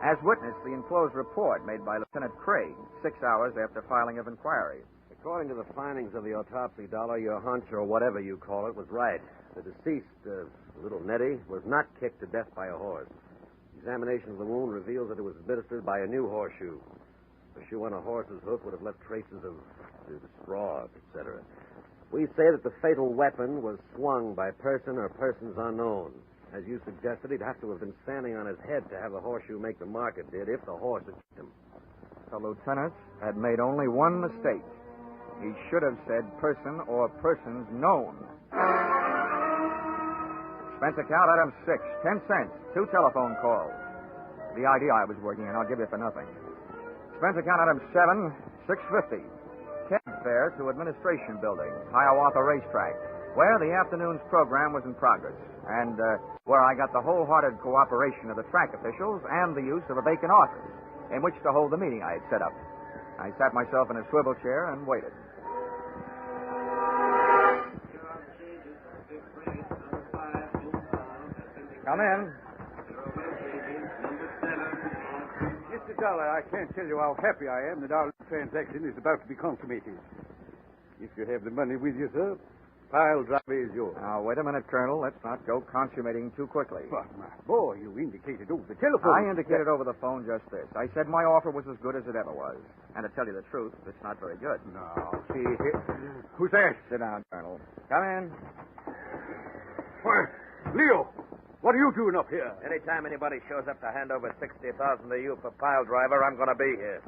As witness the enclosed report made by Lieutenant Craig 6 hours after filing of inquiry. According to the findings of the autopsy, Dollar, your hunch, or whatever you call it, was right. The deceased, little Nettie, was not kicked to death by a horse. Examination of the wound reveals that it was administered by a new horseshoe. The shoe on a horse's hoof would have left traces of straw, etc. We say that the fatal weapon was swung by person or persons unknown. As you suggested, he'd have to have been standing on his head to have the horseshoe make the mark it did if the horse had kicked him. The lieutenant had made only one mistake. He should have said person or persons known. Expense account item 6, 10 cents, 2 telephone calls. The idea I was working on, I'll give you for nothing. Expense account item 7, $6.50. Cab fare to Administration Building, Hiawatha Racetrack, where the afternoon's program was in progress, and where I got the wholehearted cooperation of the track officials and the use of a vacant office in which to hold the meeting I had set up. I sat myself in a swivel chair and waited. Come in. Mr. Dollar, I can't tell you how happy I am that our transaction is about to be consummated. If you have the money with you, sir, pile driver is yours. Now, wait a minute, Colonel. Let's not go consummating too quickly. But, my boy, you indicated over the telephone. I indicated over the phone just this. I said my offer was as good as it ever was. And to tell you the truth, it's not very good. No, see here. Who's there? Sit down, Colonel. Come in. Why, Leo, what are you doing up here? Anytime anybody shows up to hand over $60,000 to you for pile driver, I'm going to be here.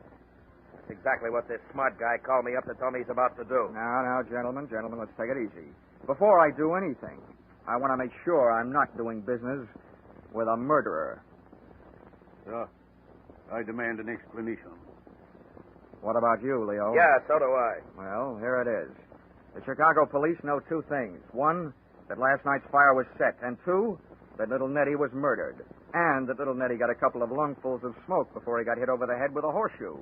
That's exactly what this smart guy called me up to tell me he's about to do. Now, gentlemen, let's take it easy. Before I do anything, I want to make sure I'm not doing business with a murderer. I demand an explanation. What about you, Leo? Yeah, so do I. Well, here it is. The Chicago police know two things. One, that last night's fire was set. And two, that little Nettie was murdered. And that little Nettie got a couple of lungfuls of smoke before he got hit over the head with a horseshoe.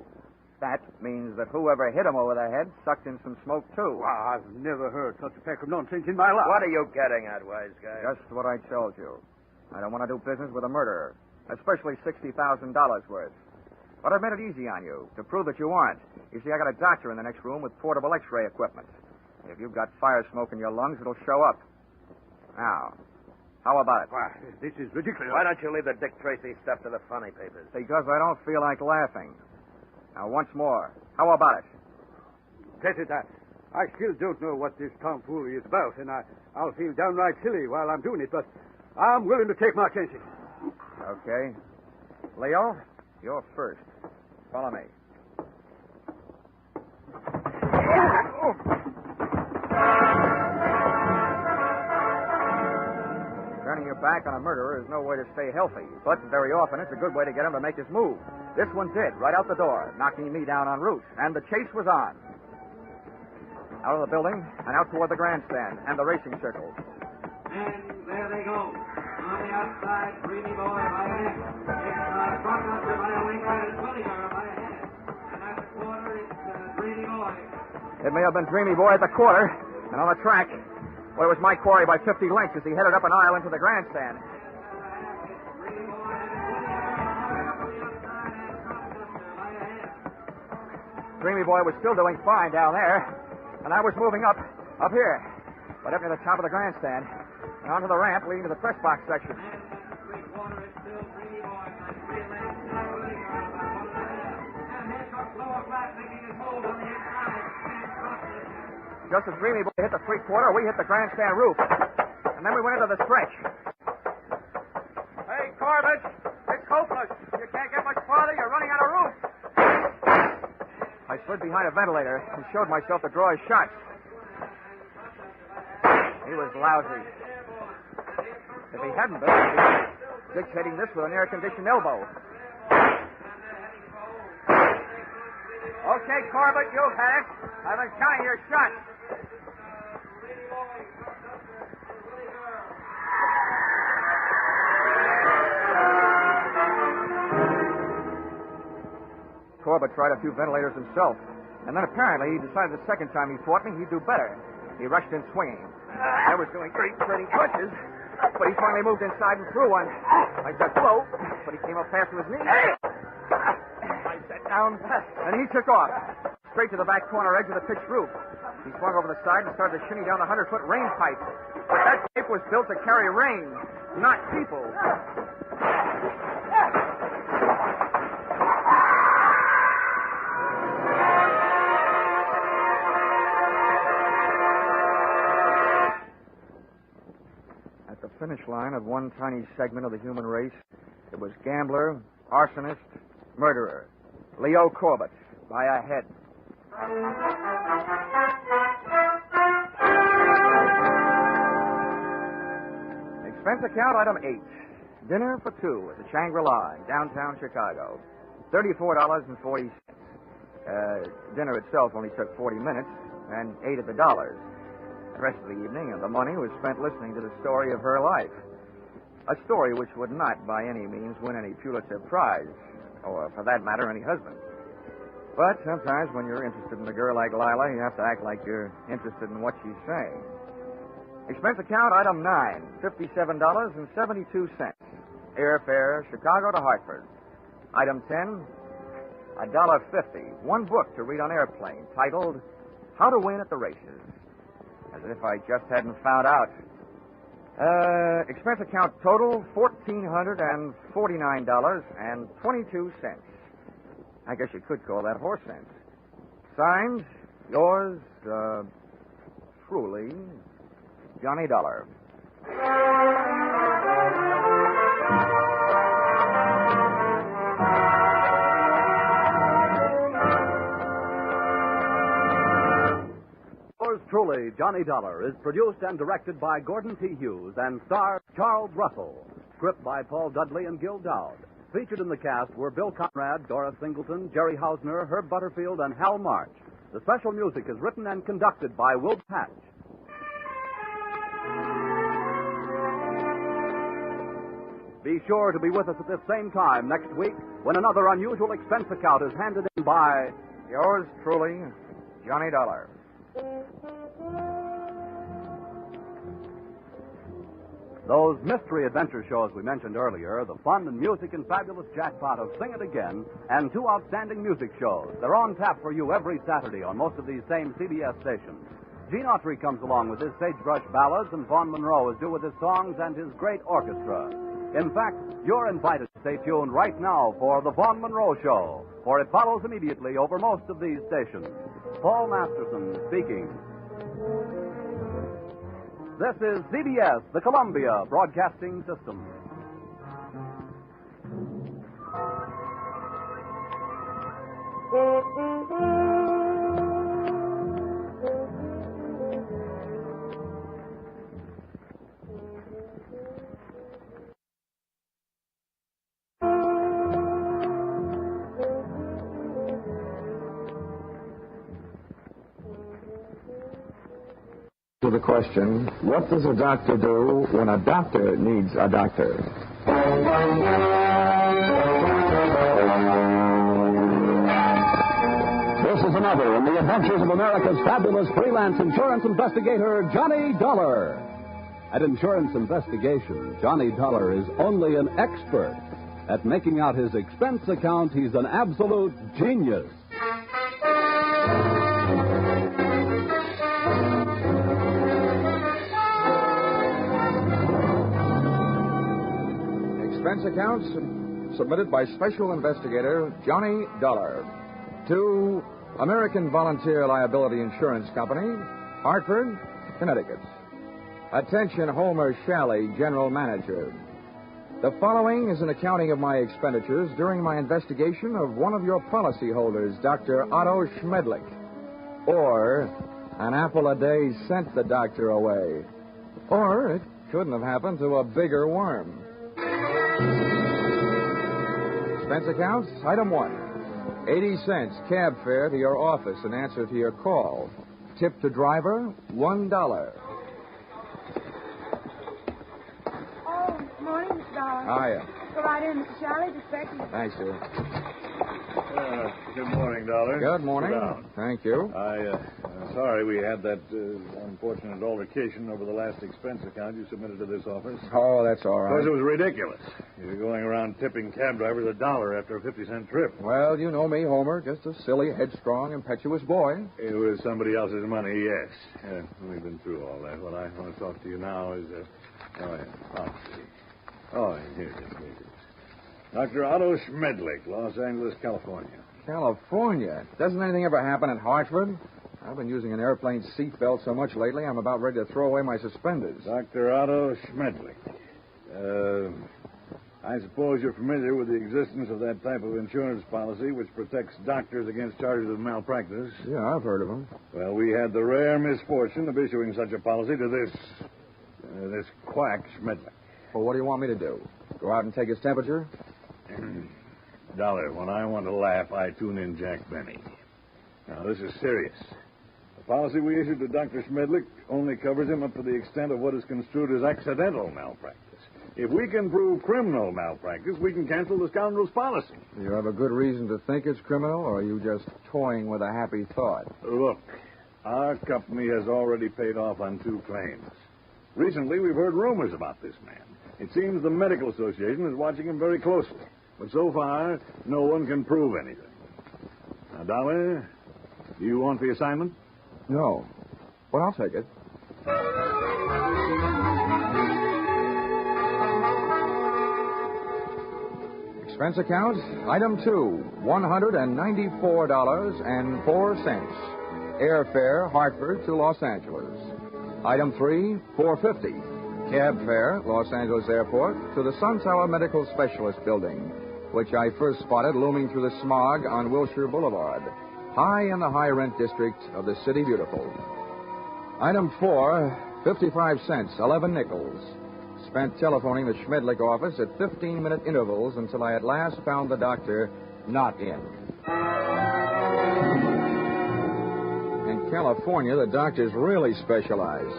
That means that whoever hit him over the head sucked in some smoke, too. Well, I've never heard such a pack of nonsense in my life. What are you getting at, wise guy? Just what I told you. I don't want to do business with a murderer, especially $60,000 worth. But I've made it easy on you to prove that you aren't. You see, I got a doctor in the next room with portable X-ray equipment. If you've got fire smoke in your lungs, it'll show up. Now, how about it? Why, this is ridiculous. Why don't you leave the Dick Tracy stuff to the funny papers? Because I don't feel like laughing. Now, once more, how about it? That's it. I still don't know what this tomfoolery is about, and I'll feel downright silly while I'm doing it, but I'm willing to take my chances. Okay. Leo, you're first. Follow me. Turning your back on a murderer is no way to stay healthy, but very often it's a good way to get him to make his move. This one did, right out the door, knocking me down en route, and the chase was on. Out of the building and out toward the grandstand and the racing circle. And there they go. On the outside, Dreamy Boy by a neck. Inside, Bucknutter by a wing, and Williger by a head. And at the corner, it's Dreamy Boy. It may have been Dreamy Boy at the quarter, and on the track, well, it was Mike Quarry by 50 lengths as he headed up an aisle into the grandstand. Dreamy Boy was still doing fine down there, and I was moving up here, right up near the top of the grandstand, and onto the ramp leading to the press box section. Just as Dreamy Boy hit the three-quarter, we hit the grandstand roof, and then we went into the stretch. Hey, Corbett, it's hopeless. You can't get much farther. You're running out of roof. I slid behind a ventilator and showed myself to draw his shots. He was lousy. If he hadn't been, I'd be dictating this with an air-conditioned elbow. Okay, Corbett, you've had it. I've been counting your shots. Corbett tried a few ventilators himself, and then apparently he decided the second time he fought me, he'd do better. He rushed in swinging. I was doing great trading punches, but he finally moved inside and threw one. I ducked low, but he came up fast to his knees. I sat down, and he took off, straight to the back corner edge of the pitched roof. He swung over the side and started to shinny down the 100-foot rain pipe. But that pipe was built to carry rain, not people. At the finish line of one tiny segment of the human race, it was gambler, arsonist, murderer, Leo Corbett, by a head. Expense account item 8. Dinner for two at the Shangri-La in downtown Chicago. $34.40. Dinner itself only took 40 minutes and 8 of the dollars. The rest of the evening and the money was spent listening to the story of her life. A story which would not by any means win any Pulitzer Prize, or for that matter, any husband. But sometimes when you're interested in a girl like Lila, you have to act like you're interested in what she's saying. Expense account item 9, $57.72. Airfare, Chicago to Hartford. Item 10, $1.50. One book to read on airplane, titled How to Win at the Races. As if I just hadn't found out. Expense account total, $1,449.22. I guess you could call that horse sense. Signed, yours, truly, Johnny Dollar. Yours truly, Johnny Dollar, is produced and directed by Gordon T. Hughes and stars Charles Russell. Script by Paul Dudley and Gil Dowd. Featured in the cast were Bill Conrad, Dora Singleton, Jerry Hausner, Herb Butterfield, and Hal March. The special music is written and conducted by Will Patch. Be sure to be with us at this same time next week when another unusual expense account is handed in by yours truly, Johnny Dollar. Those mystery adventure shows we mentioned earlier, the fun and music and fabulous jackpot of Sing It Again, and two outstanding music shows. They're on tap for you every Saturday on most of these same CBS stations. Gene Autry comes along with his sagebrush ballads, and Vaughn Monroe is due with his songs and his great orchestra. In fact, you're invited to stay tuned right now for the Vaughn Monroe Show, for it follows immediately over most of these stations. Paul Masterson speaking. This is CBS, the Columbia Broadcasting System. To the question, what does a doctor do when a doctor needs a doctor? This is another in the adventures of America's fabulous freelance insurance investigator, Johnny Dollar. At Insurance Investigation, Johnny Dollar is only an expert. At making out his expense account, he's an absolute genius. Expense accounts submitted by Special Investigator Johnny Dollar to American Volunteer Liability Insurance Company, Hartford, Connecticut. Attention, Homer Shalley, General Manager. The following is an accounting of my expenditures during my investigation of one of your policyholders, Dr. Otto Schmedlick. Or, an apple a day sent the doctor away. Or, it couldn't have happened to a bigger worm. Expense accounts, item 1. 80 cents cab fare to your office in answer to your call. Tip to driver, $1. Oh, morning, Mr. Dollar. Hiya. Go right in, Mr. Shalley. Expect you. Thanks, dear. Good morning, Dollar. Good morning. Sit down. Thank you. I'm sorry we had that unfortunate altercation over the last expense account you submitted to this office. Oh, that's all right. Because it was ridiculous. You're going around tipping cab drivers $1 after a 50-cent trip. Well, you know me, Homer. Just a silly, headstrong, impetuous boy. It was somebody else's money, yes. We've been through all that. What I want to talk to you now is... here it is. Dr. Otto Schmedlick, Los Angeles, California. California? Doesn't anything ever happen in Hartford? I've been using an airplane seatbelt so much lately, I'm about ready to throw away my suspenders. Dr. Otto Schmedlick. I suppose you're familiar with the existence of that type of insurance policy which protects doctors against charges of malpractice. Yeah, I've heard of them. Well, we had the rare misfortune of issuing such a policy to this quack Schmedlick. Well, what do you want me to do? Go out and take his temperature? Dollar, when I want to laugh, I tune in Jack Benny. Now, this is serious. The policy we issued to Dr. Schmedlick only covers him up to the extent of what is construed as accidental malpractice. If we can prove criminal malpractice, we can cancel the scoundrel's policy. You have a good reason to think it's criminal, or are you just toying with a happy thought? Look, our company has already paid off on 2 claims. Recently, we've heard rumors about this man. It seems the Medical Association is watching him very closely. But so far, no one can prove anything. Now, Dollar, do you want the assignment? No. But I'll take it. Expense account, item 2, $194.04. Airfare, Hartford to Los Angeles. Item 3, $4.50. Cab fare, Los Angeles Airport to the Sun Tower Medical Specialist Building, which I first spotted looming through the smog on Wilshire Boulevard, high in the high-rent district of the City Beautiful. Item 4, 55 cents, 11 nickels. Spent telephoning the Schmedlick office at 15-minute intervals until I at last found the doctor not in. In California, the doctors really specialize.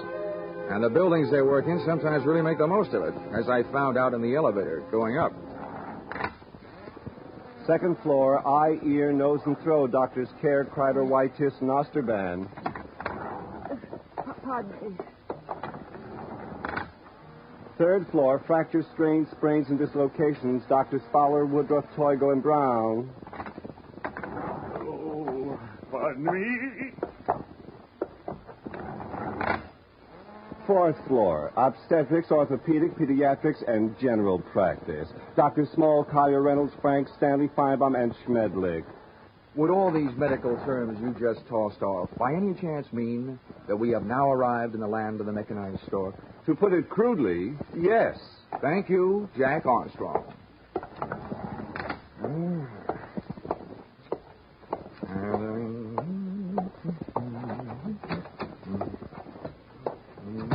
And the buildings they work in sometimes really make the most of it, as I found out in the elevator going up. Second floor, eye, ear, nose, and throat. Doctors Care, Kreider, Whitetis, and Osterban. Pardon me. Third floor, fractures, strains, sprains, and dislocations. Doctors Fowler, Woodruff, Toigo, and Brown. Oh, pardon me. Fourth floor, obstetrics, orthopedic, pediatrics, and general practice. Dr. Small, Collier, Reynolds, Frank, Stanley, Feinbaum, and Schmedlick. Would all these medical terms you just tossed off by any chance mean that we have now arrived in the land of the mechanized stork? To put it crudely, yes. Thank you, Jack Armstrong.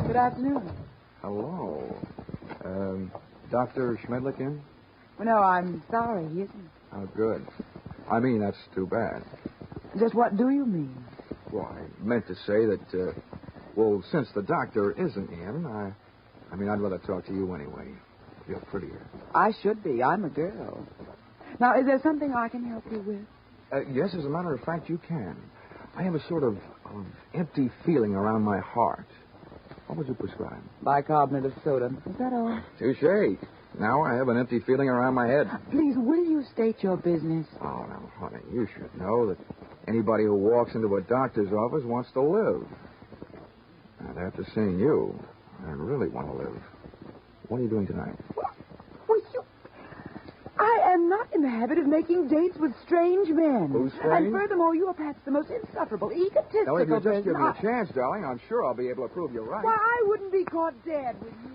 Good afternoon. Hello. Dr. Schmedlick in? Well, no, I'm sorry, he isn't. Oh, good. I mean, that's too bad. Just what do you mean? Well, I meant to say that, well, since the doctor isn't in, I mean, I'd rather talk to you anyway. You're prettier. I should be. I'm a girl. Now, is there something I can help you with? Yes, as a matter of fact, you can. I have a sort of empty feeling around my heart. What would you prescribe? Bicarbonate of soda. Is that all? Touche. Now I have an empty feeling around my head. Please, will you state your business? Oh, now, honey, you should know that anybody who walks into a doctor's office wants to live. And after seeing you, I really want to live. What are you doing tonight? I am not in the habit of making dates with strange men. Who's strange? And furthermore, you are perhaps the most insufferable, egotistical Now, if you just person. give me a chance, darling, I'm sure I'll be able to prove you're right. Why, I wouldn't be caught dead with you.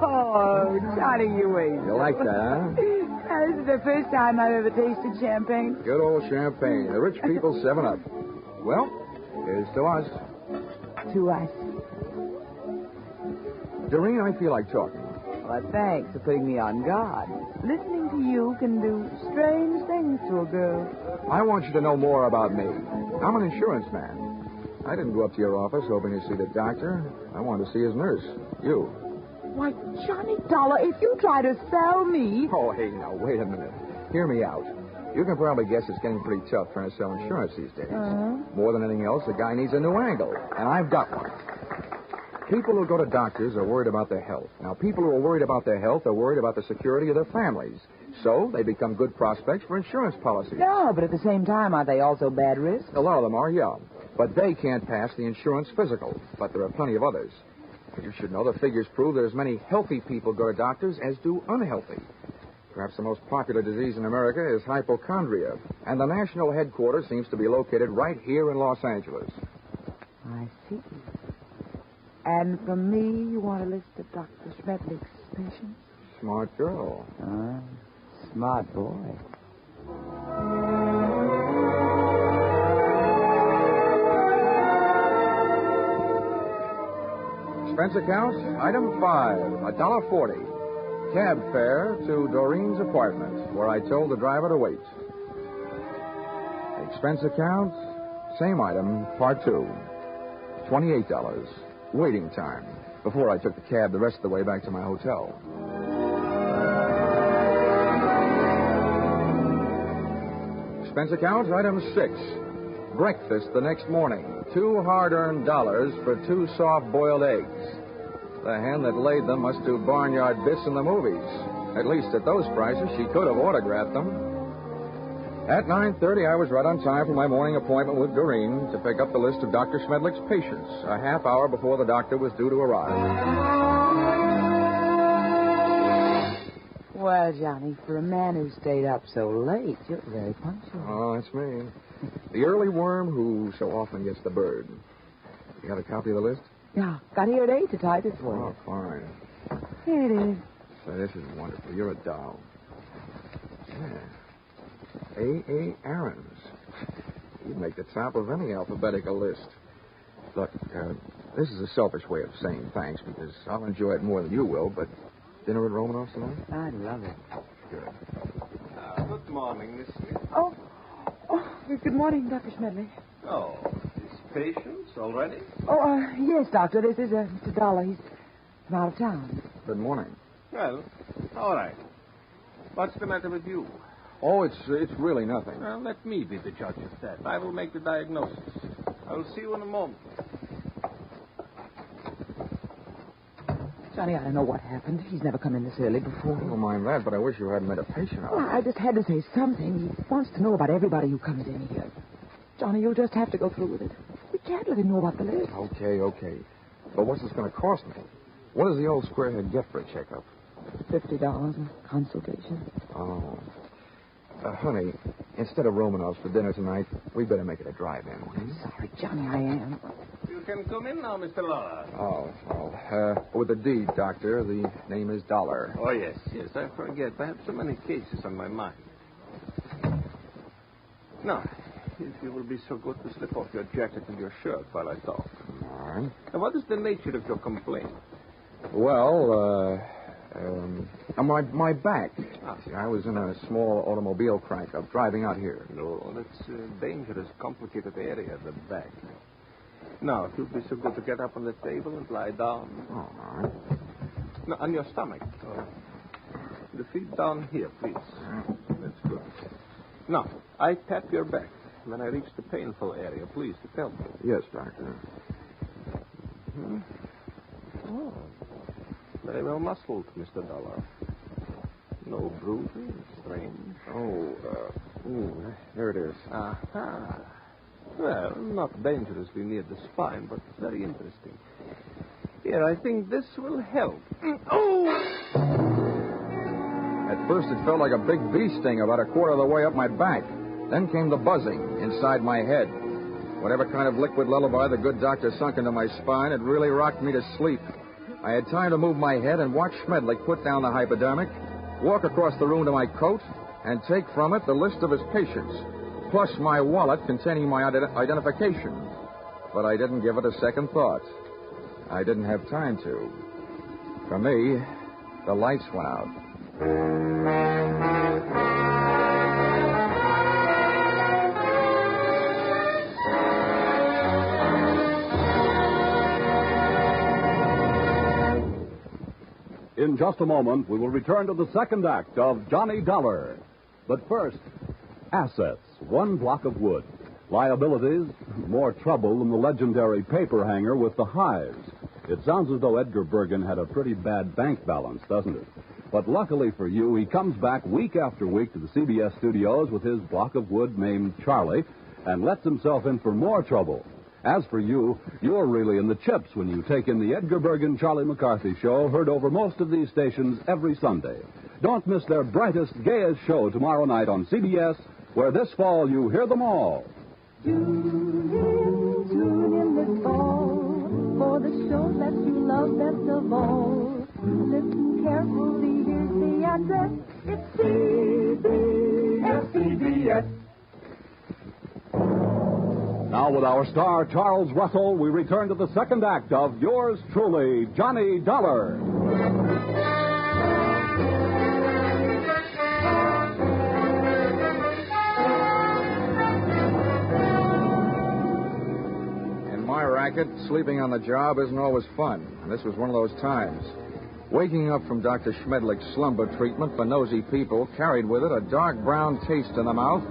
Oh, Johnny, you ain't. You like that, huh? Now, this is the first time I've ever tasted champagne. Good old champagne. The rich people 7-Up. Well, here's to us. To us. Doreen, I feel like talking. Well, thanks for putting me on guard. Listening to you can do strange things to a girl. I want you to know more about me. I'm an insurance man. I didn't go up to your office hoping to see the doctor. I wanted to see his nurse. You. Why, Johnny Dollar, if you try to sell me... Oh, hey, now, wait a minute. Hear me out. You can probably guess it's getting pretty tough trying to sell insurance these days. More than anything else, the guy needs a new angle, and I've got one. People who go to doctors are worried about their health. Now, people who are worried about their health are worried about the security of their families. So they become good prospects for insurance policies. No, but at the same time, aren't they also bad risks? A lot of them are, yeah. But they can't pass the insurance physical. But there are plenty of others. You should know the figures prove that as many healthy people go to doctors as do unhealthy. Perhaps the most popular disease in America is hypochondria, and the national headquarters seems to be located right here in Los Angeles. I see. And from me, you want a list of Dr. Schmedlick's patients? Smart girl. Smart boy. Expense account, item 5, $1.40. Cab fare to Doreen's apartment, where I told the driver to wait. Expense account, same item, part 2, $28. Waiting time, before I took the cab the rest of the way back to my hotel. Expense account, item 6. Breakfast the next morning. 2 hard-earned dollars for 2 soft-boiled eggs. The hen that laid them must do barnyard bits in the movies. At least at those prices, she could have autographed them. At 9:30, I was right on time for my morning appointment with Doreen to pick up the list of Dr. Smedlick's patients, a half hour before the doctor was due to arrive. Well, Johnny, for a man who stayed up so late, you're very punctual. Oh, that's me. The early worm who so often gets the bird. You got a copy of the list? Yeah, got here at 8 to type it for you. Oh, fine. Here it is. So this is wonderful. You're a doll. Yeah. A. Aarons. You'd make the top of any alphabetical list. Look, this is a selfish way of saying thanks because I'll enjoy it more than you will, but dinner at Romanoff's tonight? I love it. Good. Good morning, Miss Smith. Oh, good morning, Dr. Smedley. Oh, his patients already? Oh, yes, Doctor. This is Mr. Dollar. He's from out of town. Good morning. Well, all right. What's the matter with you? Oh, it's really nothing. Well, let me be the judge of that. I will make the diagnosis. I'll see you in a moment. Johnny, I don't know what happened. He's never come in this early before. I don't mind that, but I wish you hadn't made a patient out of Well, I just had to say something. He wants to know about everybody who comes in here. Johnny, you'll just have to go through with it. We can't let him know about the list. Okay. But what's this going to cost me? What does the old squarehead get for a checkup? $50 a consultation. Oh. Honey, instead of Romanoff's for dinner tonight, we better make it a drive-in. I'm sorry, Johnny, I am. You can come in now, Mr. Lawler. With a D, Doctor. The name is Dollar. Oh, yes, I forget. I have so many cases on my mind. Now, if you will be so good to slip off your jacket and your shirt while I talk. All right. Now, what is the nature of your complaint? Well, my back. See, I was in a small automobile crank-up driving out here. No, that's a dangerous, complicated area, the back. Now, if you'd be so good to get up on the table and lie down. Oh, all right. No, on your stomach. The feet down here, please. That's good. Now, I tap your back. When I reach the painful area, please, to tell me. Yes, Doctor. Oh. Very well muscled, Mr. Dollar. No bruising, strange. There it is. Aha. Well, not dangerously near the spine, but very interesting. Here, I think this will help. Oh! At first, it felt like a big bee sting about a quarter of the way up my back. Then came the buzzing inside my head. Whatever kind of liquid lullaby the good doctor sunk into my spine, it really rocked me to sleep. I had time to move my head and watch Smedlick put down the hypodermic, walk across the room to my coat, and take from it the list of his patients, plus my wallet containing my identification. But I didn't give it a second thought. I didn't have time to. For me, the lights went out. In just a moment, we will return to the second act of Johnny Dollar. But first, assets, one block of wood. Liabilities, more trouble than the legendary paper hanger with the hives. It sounds as though Edgar Bergen had a pretty bad bank balance, doesn't it? But luckily for you, he comes back week after week to the CBS studios with his block of wood named Charlie and lets himself in for more trouble. As for you, you're really in the chips when you take in the Edgar Bergen Charlie McCarthy show, heard over most of these stations every Sunday. Don't miss their brightest, gayest show tomorrow night on CBS, where this fall you hear them all. Tune in this fall for the show that you love best of all. Listen carefully, here's the address. It's CBS. Now, with our star, Charles Russell, we return to the second act of yours truly, Johnny Dollar. In my racket, sleeping on the job isn't always fun, and this was one of those times. Waking up from Dr. Schmedlick's slumber treatment for nosy people carried with it a dark brown taste in the mouth,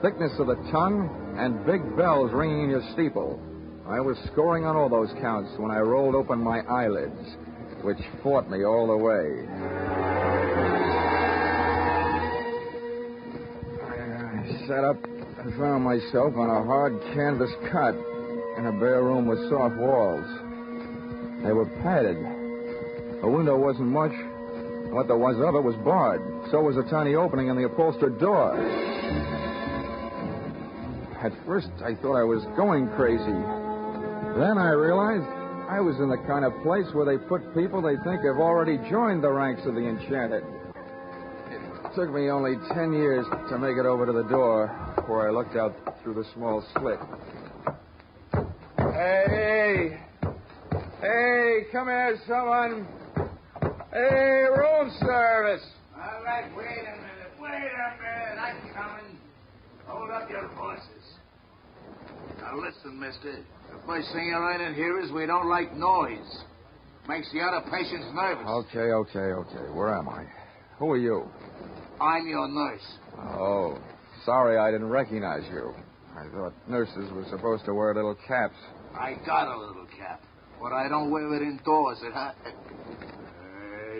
thickness of the tongue, and big bells ringing in your steeple. I was scoring on all those counts when I rolled open my eyelids, which fought me all the way. sat up and found myself on a hard canvas cot in a bare room with soft walls. They were padded. The window wasn't much. What there was of it was barred. So was a tiny opening in the upholstered door. At first, I thought I was going crazy. Then I realized I was in the kind of place where they put people they think have already joined the ranks of the enchanted. It took me only 10 years to make it over to the door, where I looked out through the small slit. Hey! Hey, come here, someone. Hey, room service. All right, wait a minute. I'm coming. Hold up your horses. Now listen, mister. The first thing you run in here is we don't like noise. Makes the other patients nervous. Okay. Where am I? Who are you? I'm your nurse. Oh, sorry I didn't recognize you. I thought nurses were supposed to wear little caps. I got a little cap, but I don't wear it indoors.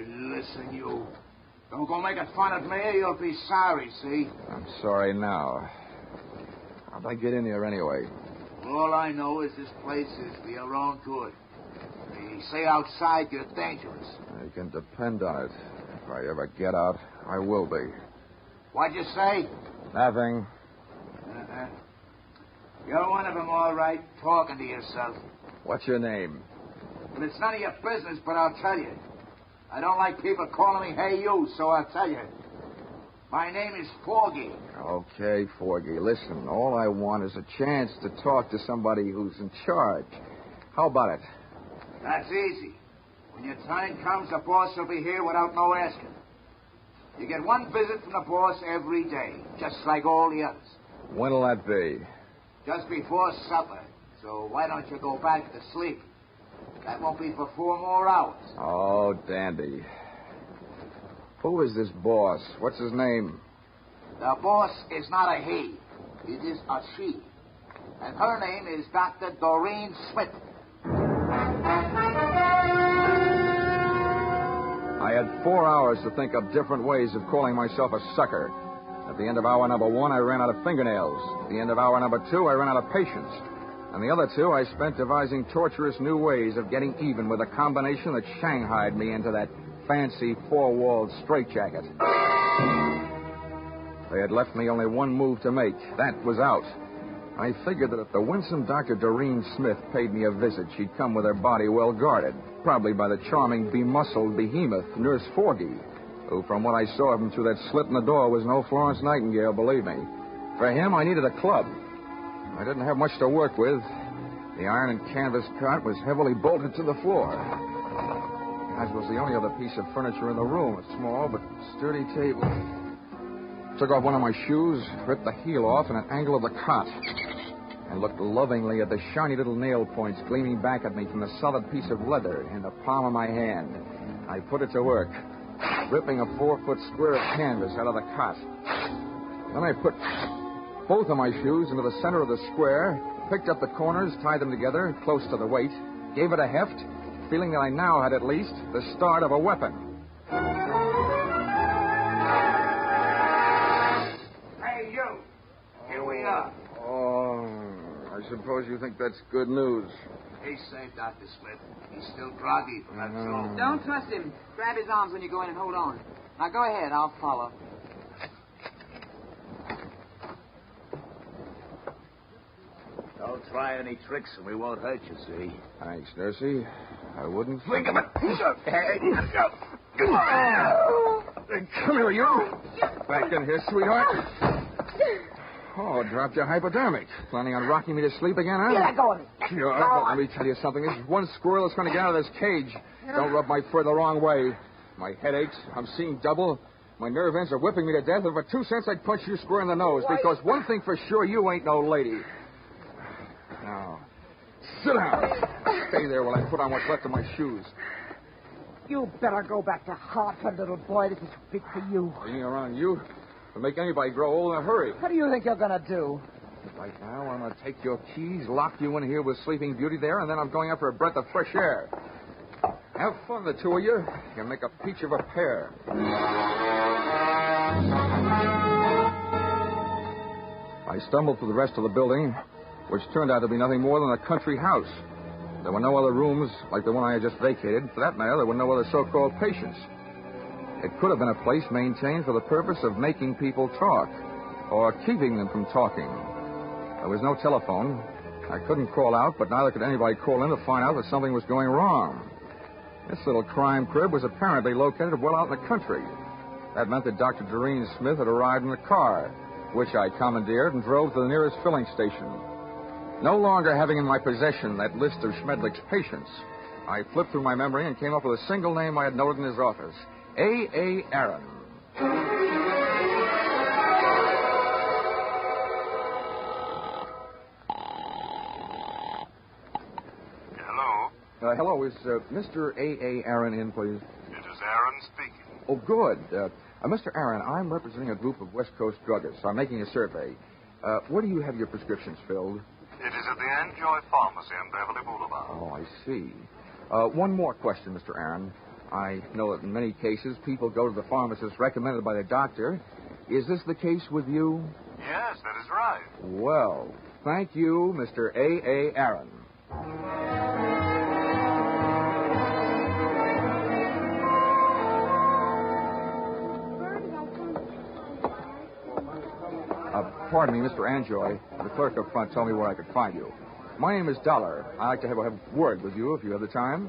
Listen, you. Don't go making fun of me or you'll be sorry, see? I'm sorry now. How'd I get in here anyway? All I know is this place is for your own good. They say outside you're dangerous. You can depend on it. If I ever get out, I will be. What'd you say? Nothing. You're one of them, all right, talking to yourself. What's your name? Well, it's none of your business, but I'll tell you. I don't like people calling me hey you, so I'll tell you. My name is Foggy. Okay, Forgy. Listen, all I want is a chance to talk to somebody who's in charge. How about it? That's easy. When your time comes, the boss will be here without no asking. You get one visit from the boss every day, just like all the others. When'll that be? Just before supper. So why don't you go back to sleep? That won't be for 4 more hours. Oh, dandy. Who is this boss? What's his name? The boss is not a he. It is a she. And her name is Dr. Doreen Smith. I had 4 hours to think of different ways of calling myself a sucker. At the end of hour number 1, I ran out of fingernails. At the end of hour number 2, I ran out of patience. And the other 2, I spent devising torturous new ways of getting even with a combination that shanghaied me into that fancy 4-walled straitjacket. They had left me only one move to make. That was out. I figured that if the winsome Dr. Doreen Smith paid me a visit, she'd come with her body well guarded, probably by the charming, bemuscled behemoth, Nurse Forgy, who, from what I saw of him through that slit in the door, was no Florence Nightingale, believe me. For him, I needed a club. I didn't have much to work with. The iron and canvas cot was heavily bolted to the floor, as was the only other piece of furniture in the room, a small but sturdy table. Took off one of my shoes, ripped the heel off in an angle of the cot, and looked lovingly at the shiny little nail points gleaming back at me from the solid piece of leather in the palm of my hand. I put it to work, ripping a 4-foot square of canvas out of the cot. Then I put both of my shoes into the center of the square, picked up the corners, tied them together close to the weight, gave it a heft, feeling that I now had at least the start of a weapon. Hey, you. Here we are. Oh, I suppose you think that's good news. He's safe, Dr. Smith. He's still groggy from that salt. Don't trust him. Grab his arms when you go in and hold on. Now go ahead. I'll follow. Don't try any tricks and we won't hurt you, see? Thanks, Nursey. I wouldn't think of it. Come here, you. Back in here, sweetheart. Oh, dropped your hypodermic. Planning on rocking me to sleep again, huh? Let go of me. Sure. Well, let me tell you something. There's one squirrel that's going to get out of this cage. Don't rub my fur the wrong way. My head aches. I'm seeing double. My nerve ends are whipping me to death. And for 2 cents, I'd punch you square in the nose. Because one thing for sure, you ain't no lady. Now, sit down. Stay there while I put on what's left of my shoes. You better go back to Hartford, little boy. This is big for you. Hanging around you will make anybody grow old in a hurry. What do you think you're going to do? Right now, I'm going to take your keys, lock you in here with Sleeping Beauty there, and then I'm going out for a breath of fresh air. Have fun, the two of you. You can make a peach of a pair. I stumbled through the rest of the building, which turned out to be nothing more than a country house. There were no other rooms like the one I had just vacated. For that matter, there were no other so-called patients. It could have been a place maintained for the purpose of making people talk or keeping them from talking. There was no telephone. I couldn't call out, but neither could anybody call in to find out that something was going wrong. This little crime crib was apparently located well out in the country. That meant that Dr. Doreen Smith had arrived in a car, which I commandeered and drove to the nearest filling station. No longer having in my possession that list of Schmedlick's patients, I flipped through my memory and came up with a single name I had noted in his office, A.A. Aaron. Hello? Hello, is Mr. A.A. Aaron in, please? It is Aaron speaking. Oh, good. Mr. Aaron, I'm representing a group of West Coast druggists. I'm making a survey. Where do you have your prescriptions filled? It is at the Enjoy Pharmacy on Beverly Boulevard. Oh, I see. One more question, Mr. Aaron. I know that in many cases people go to the pharmacist recommended by the doctor. Is this the case with you? Yes, that is right. Well, thank you, Mr. A.A. Aaron. Pardon me, Mr. Anjoy. The clerk up front told me where I could find you. My name is Dollar. I'd like to have a word with you if you have the time.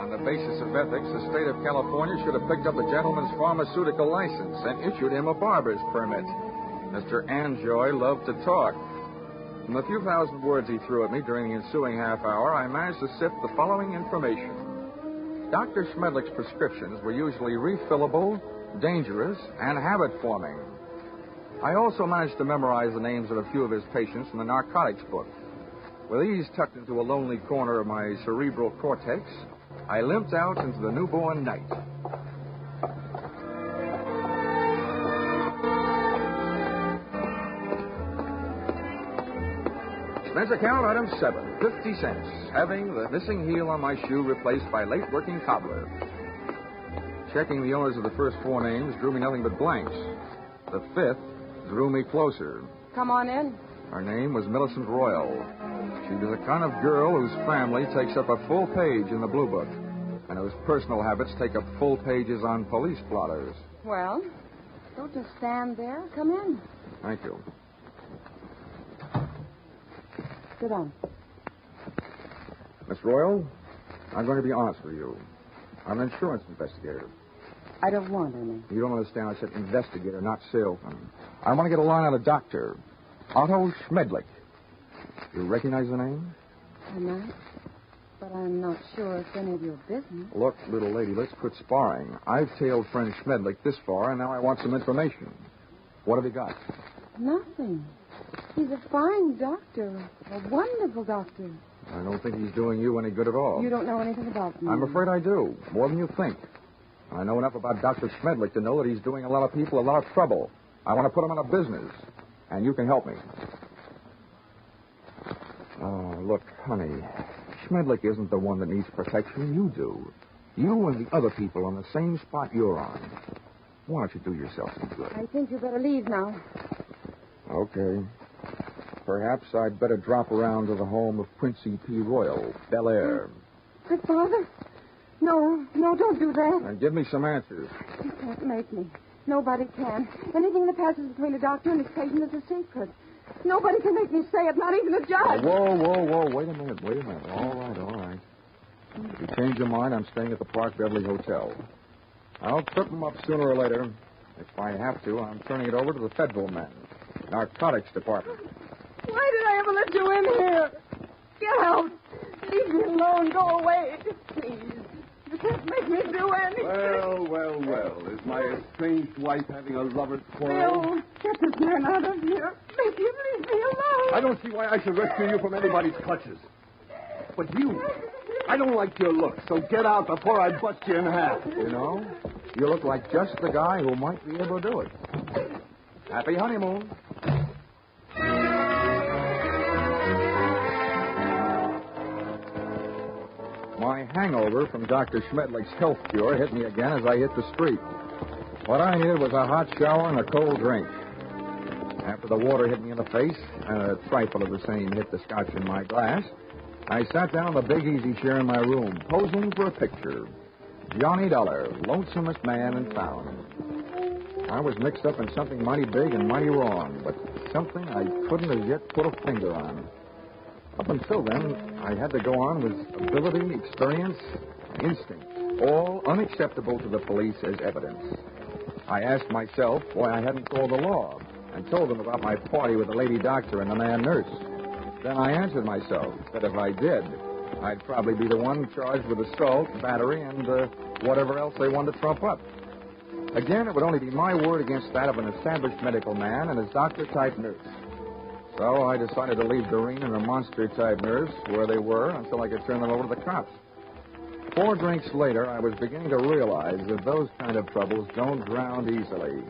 On the basis of ethics, the state of California should have picked up the gentleman's pharmaceutical license and issued him a barber's permit. Mr. Anjoy loved to talk. From the few thousand words he threw at me during the ensuing half hour, I managed to sift the following information. Dr. Schmedlick's prescriptions were usually refillable, dangerous, and habit-forming. I also managed to memorize the names of a few of his patients from the narcotics book. With these tucked into a lonely corner of my cerebral cortex, I limped out into the newborn night. Expense account item 7, 50 cents, having the missing heel on my shoe replaced by late-working cobbler. Checking the owners of the first 4 names drew me nothing but blanks. The 5th drew me closer. Come on in. Her name was Millicent Royal. She was the kind of girl whose family takes up a full page in the Blue Book, and whose personal habits take up full pages on police blotters. Well, don't just stand there. Come in. Thank you. Sit down. Miss Royal, I'm going to be honest with you. I'm an insurance investigator. I don't want any. You don't understand. I said investigator, not salesman. I want to get a line on a doctor. Otto Schmedlick. You recognize the name? I might, but I'm not sure it's any of your business. Look, little lady, let's quit sparring. I've tailed friend Schmedlick this far, and now I want some information. What have you got? Nothing. He's a fine doctor, a wonderful doctor. I don't think he's doing you any good at all. You don't know anything about me. I'm afraid I do, more than you think. I know enough about Dr. Schmedlick to know that he's doing a lot of people a lot of trouble. I want to put him out of business, and you can help me. Oh, look, honey, Schmedlick isn't the one that needs protection. You do. You and the other people on the same spot you're on. Why don't you do yourself some good? I think you better leave now. Okay. Perhaps I'd better drop around to the home of Quincy P. Royal, Bel Air. My father? No, don't do that. And give me some answers. You can't make me. Nobody can. Anything that passes between a doctor and his patient is a secret. Nobody can make me say it, not even a judge. Whoa. Wait a minute. All right. If you change your mind, I'm staying at the Park Beverly Hotel. I'll trip them up sooner or later. If I have to, I'm turning it over to the federal men. Narcotics Department. Why did I ever let you in here? Get out. Leave me alone. Go away. Please. You can't make me do anything. Well. Is my estranged wife having a lover's quarrel? Bill, get this man out of here. Make him leave me alone. I don't see why I should rescue you from anybody's clutches. But you, I don't like your look, so get out before I bust you in half. You know, you look like just the guy who might be able to do it. Happy honeymoon. My hangover from Dr. Schmedlick's health cure hit me again as I hit the street. What I needed was a hot shower and a cold drink. After the water hit me in the face, and a trifle of the same hit the scotch in my glass, I sat down in the big easy chair in my room, posing for a picture. Johnny Dollar, lonesomest man in town. I was mixed up in something mighty big and mighty wrong, but something I couldn't as yet put a finger on. Up until then, I had to go on with ability, experience, instinct, all unacceptable to the police as evidence. I asked myself why I hadn't called the law and told them about my party with the lady doctor and the man nurse. Then I answered myself that if I did, I'd probably be the one charged with assault, battery, and whatever else they wanted to trump up. Again, it would only be my word against that of an established medical man and his doctor-type nurse. So I decided to leave Doreen and her monster-type nurse where they were until I could turn them over to the cops. 4 drinks later, I was beginning to realize that those kind of troubles don't drown easily.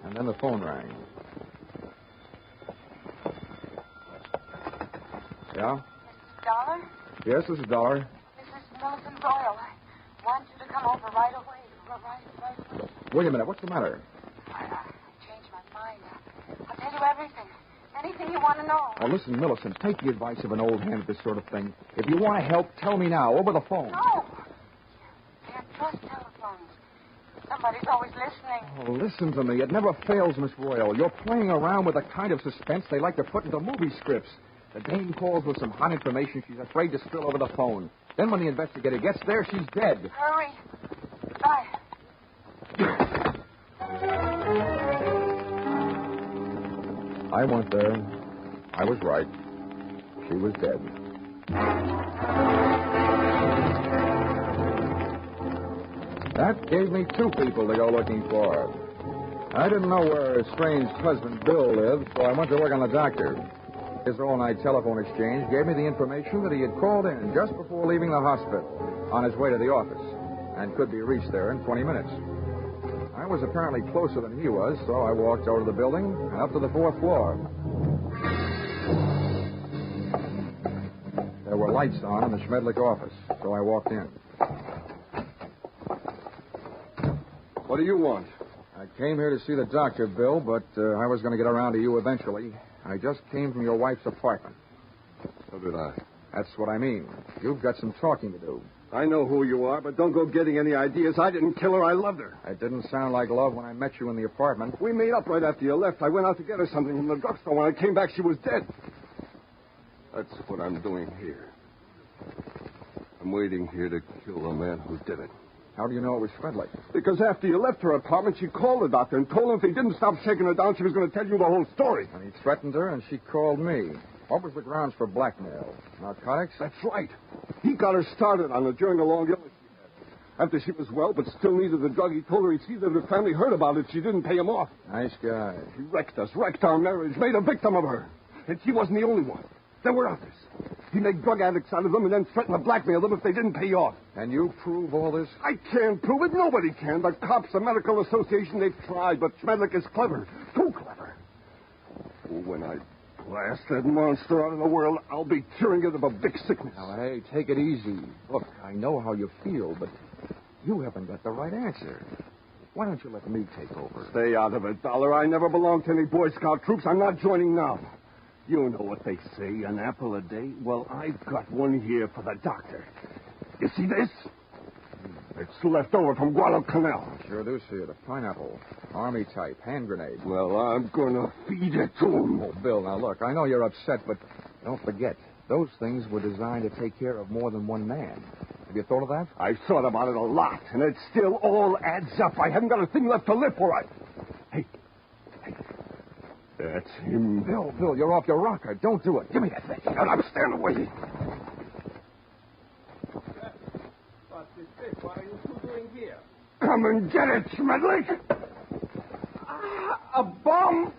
And then the phone rang. Yeah? Dollar? Yes, this is Dollar. This is Millicent Doyle. I want you to come over right away. Right away. Wait a minute. What's the matter? I changed my mind. I'll tell you everything. Anything you want to know. Oh, listen, Millicent, take the advice of an old hand at this sort of thing. If you want to help, tell me now, over the phone. No. They're just telephones. Somebody's always listening. Oh, listen to me. It never fails, Miss Royal. You're playing around with the kind of suspense they like to put into movie scripts. The dame calls with some hot information she's afraid to spill over the phone. Then when the investigator gets there, she's dead. Hurry. Bye. I went there. I was right. She was dead. That gave me 2 people to go looking for. I didn't know where her estranged husband Bill lived, so I went to work on the doctor. His all-night telephone exchange gave me the information that he had called in just before leaving the hospital on his way to the office and could be reached there in 20 minutes. I was apparently closer than he was, so I walked over to the building and up to the 4th floor. There were lights on in the Schmedlick office, so I walked in. What do you want? I came here to see the doctor, Bill, but I was going to get around to you eventually. I just came from your wife's apartment. So did I. That's what I mean. You've got some talking to do. I know who you are, but don't go getting any ideas. I didn't kill her. I loved her. It didn't sound like love when I met you in the apartment. We made up right after you left. I went out to get her something from the drugstore. When I came back, she was dead. That's what I'm doing here. I'm waiting here to kill the man who did it. How do you know it was Schmedlick? Because after you left her apartment, she called the doctor and told him if he didn't stop shaking her down, she was going to tell you the whole story. And he threatened her, and she called me. What was the grounds for blackmail? Narcotics? That's right. He got her started on it during the long illness she had. After she was well but still needed the drug, he told her he'd see that her family heard about it. She didn't pay him off. Nice guy. He wrecked us, wrecked our marriage, made a victim of her. And she wasn't the only one. There were others. He made drug addicts out of them and then threatened to blackmail them if they didn't pay off. Can you prove all this? I can't prove it. Nobody can. The cops, the medical association, they've tried, but Schmedlick is clever. Too clever. When I blast that monster out of the world, I'll be curing it of a big sickness. Now, hey, take it easy. Look, I know how you feel, but you haven't got the right answer. Why don't you let me take over? Stay out of it, Dollar. I never belonged to any Boy Scout troops. I'm not joining now. You know what they say, an apple a day? Well, I've got one here for the doctor. You see this? It's left over from Guadalcanal. Sure do see it. A pineapple. Army type. Hand grenade. Well, I'm going to feed it to him. Oh, Bill, now look, I know you're upset, but don't forget, those things were designed to take care of more than one man. Have you thought of that? I've thought about it a lot, and it still all adds up. I haven't got a thing left to live for. Hey. That's him. Bill, you're off your rocker. Don't do it. Give me that thing. Shut up, stand away. What are you two doing here? Come and get it, Schmedlick. A bomb!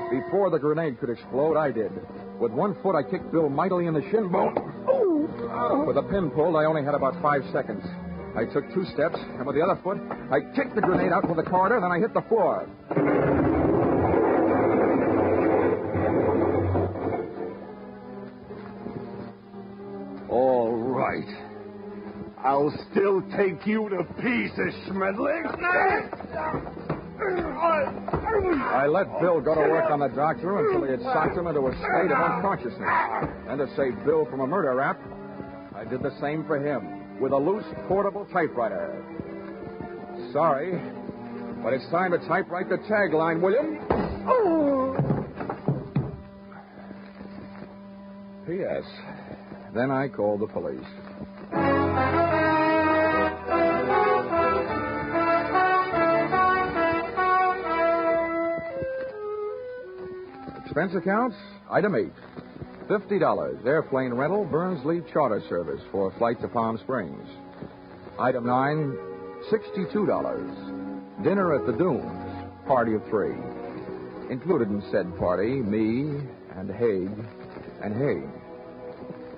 Before the grenade could explode, I did. With one foot, I kicked Bill mightily in the shin bone. With a pin pulled, I only had about 5 seconds. I took 2 steps, and with the other foot, I kicked the grenade out to the corridor, then I hit the floor. All right. I'll still take you to pieces, Schmedling. I let Bill go to work on the doctor until he had socked him into a state of unconsciousness. And to save Bill from a murder rap, I did the same for him with a loose portable typewriter. Sorry, but it's time to typewrite the tagline, William. P.S. Then I called the police. Expense accounts, item 8. $50, airplane rental, Burnsley Charter Service for a flight to Palm Springs. Item 9, $62. Dinner at the Dunes, party of 3. Included in said party, me and Haig and Haig.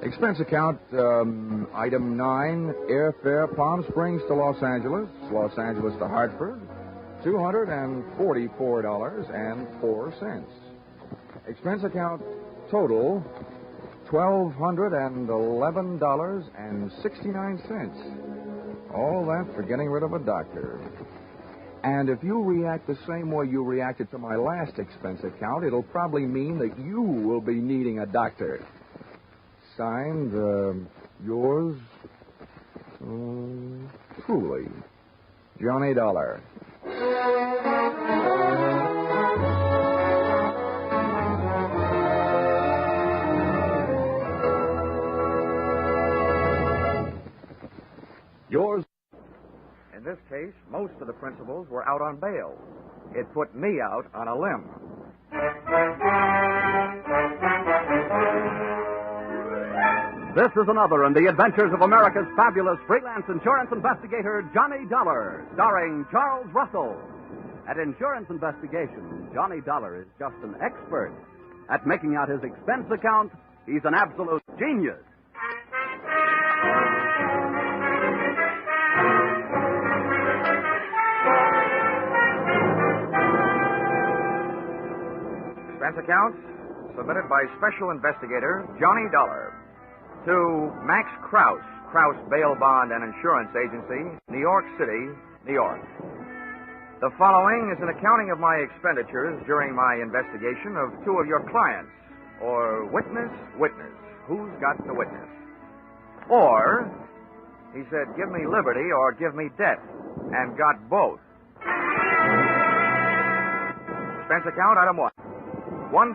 Expense account, item 9, airfare Palm Springs to Los Angeles to Hartford, $244.04. Expense account total, $1,211.69. All that for getting rid of a doctor. And if you react the same way you reacted to my last expense account, it'll probably mean that you will be needing a doctor. Signed, yours, truly, Johnny Dollar. Yours. In this case, most of the principals were out on bail. It put me out on a limb. This is another in the adventures of America's fabulous freelance insurance investigator, Johnny Dollar, starring Charles Russell. At Insurance Investigation, Johnny Dollar is just an expert. At making out his expense account, he's an absolute genius. Expense accounts submitted by Special Investigator Johnny Dollar to Max Krause, Krause Bail Bond and Insurance Agency, New York City, New York. The following is an accounting of my expenditures during my investigation of 2 of your clients, or witness. Who's got the witness? Or, he said, give me liberty or give me death, and got both. Expense account, item 1. $1, 1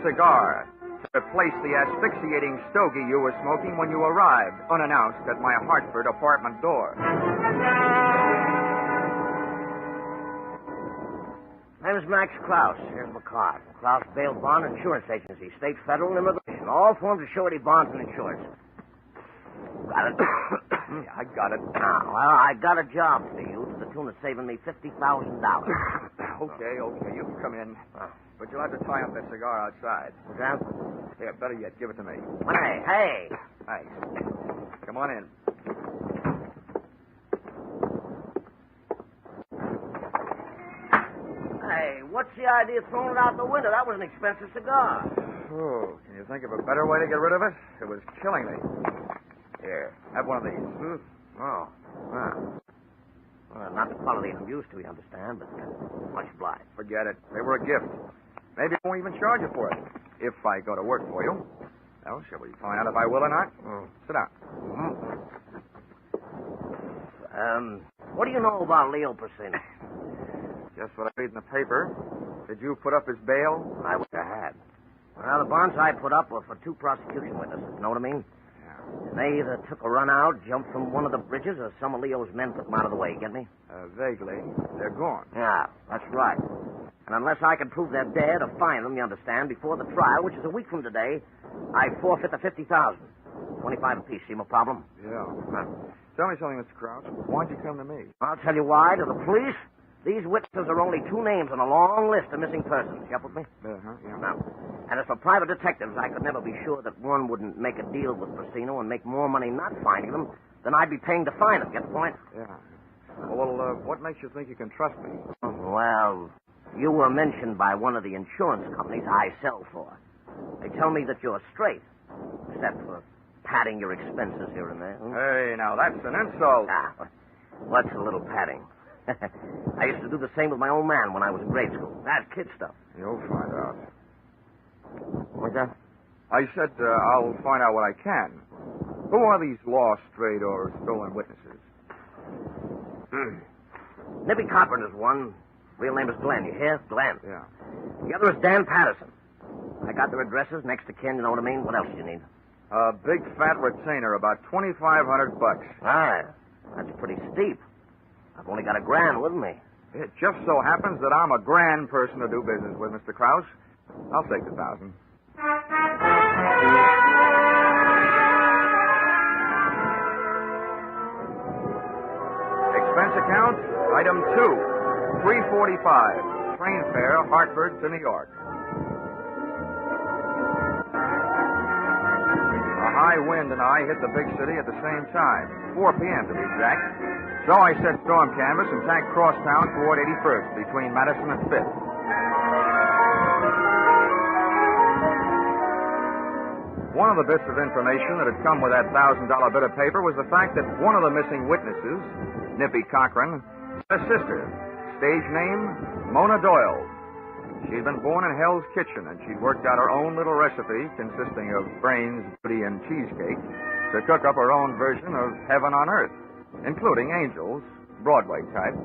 cigar, to replace the asphyxiating stogie you were smoking when you arrived, unannounced, at my Hartford apartment door. My name is Max Krause. Here's my card. Krause Bail Bond Insurance Agency, State, Federal, and Immigration. All forms of surety bonds and insurance. Got it? Yeah, I got it. Well, I got a job for you to the tune of saving me $50,000. Okay, you can come in. But you'll have to tie up that cigar outside. What's that? Yeah, better yet, give it to me. Hey. Thanks. Come on in. Hey, what's the idea of throwing it out the window? That was an expensive cigar. Oh, can you think of a better way to get rid of it? It was killing me. Here, have one of these. Oh. Well, not the quality I'm used to, you understand, but much obliged. Forget it. They were a gift. Maybe I won't even charge you for it, if I go to work for you. Well, shall we find out if I will or not? Sit down. What do you know about Leo Persino? Just what I read in the paper. Did you put up his bail? I wish I had. Well, the bonds I put up were for 2 prosecution witnesses. Know what I mean? They either took a run out, jumped from one of the bridges, or some of Leo's men put them out of the way. Get me? Vaguely. They're gone. Yeah, that's right. And unless I can prove they're dead or find them, you understand, before the trial, which is a week from today, I forfeit the $50,000. 25 apiece. See my problem? Yeah. Tell me something, Mr. Krause. Why'd you come to me? I'll tell you why. To the police, these witnesses are only 2 names on a long list of missing persons. You up with me? Yeah. Now, and as for private detectives, I could never be sure that one wouldn't make a deal with Persino and make more money not finding them than I'd be paying to find them. Get the point? Yeah. Well, what makes you think you can trust me? Well, you were mentioned by one of the insurance companies I sell for. They tell me that you're straight, except for padding your expenses here and there. Hey, now that's an insult. What's a little padding? I used to do the same with my old man when I was in grade school. That's kid stuff. You'll find out. What's that? I said I'll find out what I can. Who are these lost, strayed, or stolen witnesses? Nippy Carpenter's one. Real name is Glenn. You hear? Glenn. Yeah. The other is Dan Patterson. I got their addresses, next to kin, you know what I mean? What else do you need? A big fat retainer, about $2,500. That's pretty steep. I've only got $1,000 with me. It just so happens that I'm a grand person to do business with, Mr. Krause. I'll take the 1,000. Expense account, item 2, $3.45. Train fare, Hartford to New York. A high wind and I hit the big city at the same time, 4 p.m. to be exact. So I set storm canvas and tacked crosstown toward 81st between Madison and 5th. One of the bits of information that had come with that $1,000 bit of paper was the fact that one of the missing witnesses, Nippy Cochran, had a sister, stage name Mona Doyle. She'd been born in Hell's Kitchen, and she'd worked out her own little recipe consisting of brains, booty, and cheesecake to cook up her own version of heaven on earth, including angels, Broadway type.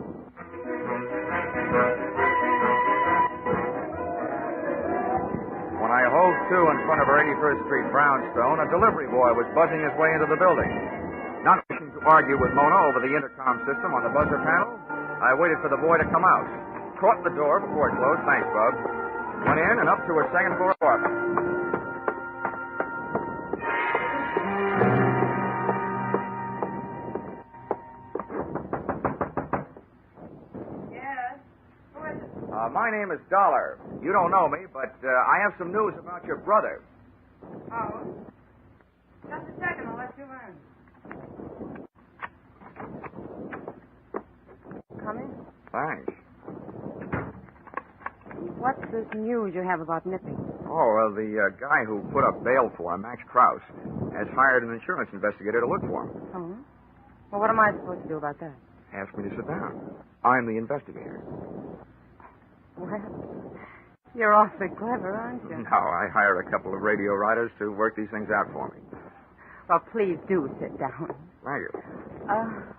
When I hove to in front of her 81st Street brownstone, a delivery boy was buzzing his way into the building. Not wishing to argue with Mona over the intercom system on the buzzer panel, I waited for the boy to come out. Caught the door before it closed. Thanks, Bub. Went in and up to her second-floor apartment. Yes? Who is it? My name is Dollar. You don't know me, but I have some news about your brother. Oh. Just a second, I'll let you in. Come in. Thanks. What's this news you have about Nippy? Oh, well, the guy who put up bail for him, Max Krause, has hired an insurance investigator to look for him. Oh? Well, what am I supposed to do about that? Asked me to sit down. I'm the investigator. Well, you're awfully clever, aren't you? No, I hire a couple of radio writers to work these things out for me. Well, please do sit down. Thank you.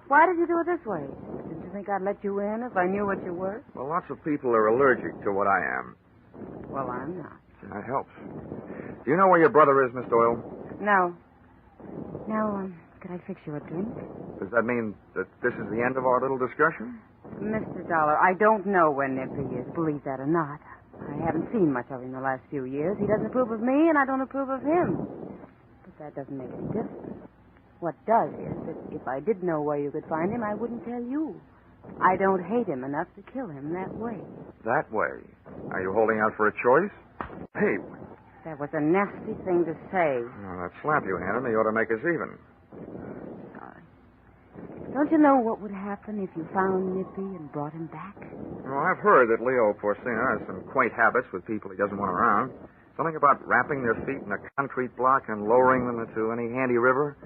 Why did you do it this way? Didn't you think I'd let you in if I knew what you were? Well, lots of people are allergic to what I am. Well, I'm not. That helps. Do you know where your brother is, Miss Doyle? No. Now, could I fix you a drink? Does that mean that this is the end of our little discussion? Mr. Dollar, I don't know where Nippy is, believe that or not. I haven't seen much of him the last few years. He doesn't approve of me, and I don't approve of him. But that doesn't make any difference. What does is that if I did know where you could find him, I wouldn't tell you. I don't hate him enough to kill him that way. That way? Are you holding out for a choice? Hey. That was a nasty thing to say. Well, that slap you handed me ought to make us even. Sorry. Don't you know what would happen if you found Nippy and brought him back? Well, I've heard that Leo Porcina has some quaint habits with people he doesn't want around. Something about wrapping their feet in a concrete block and lowering them into any handy river.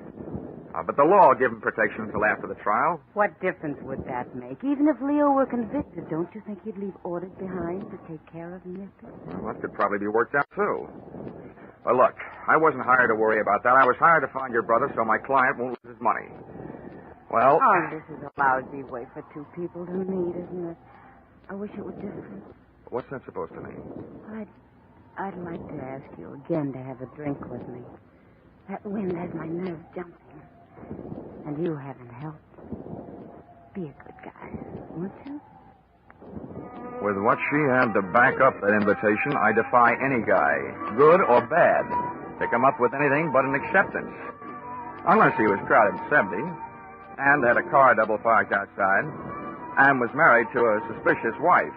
But the law will give him protection until after the trial. What difference would that make? Even if Leo were convicted, don't you think he'd leave orders behind to take care of Nippy? Well, that could probably be worked out, too. Well, look, I wasn't hired to worry about that. I was hired to find your brother so my client won't lose his money. Well... Oh, this is a lousy way for two people to meet, isn't it? I wish it were different. What's that supposed to mean? I'd like to ask you again to have a drink with me. That wind has my nerves jumping. And you haven't helped. Be a good guy, won't you? With what she had to back up that invitation, I defy any guy, good or bad, to come up with anything but an acceptance. Unless he was crowded 70, and had a car double parked outside, and was married to a suspicious wife,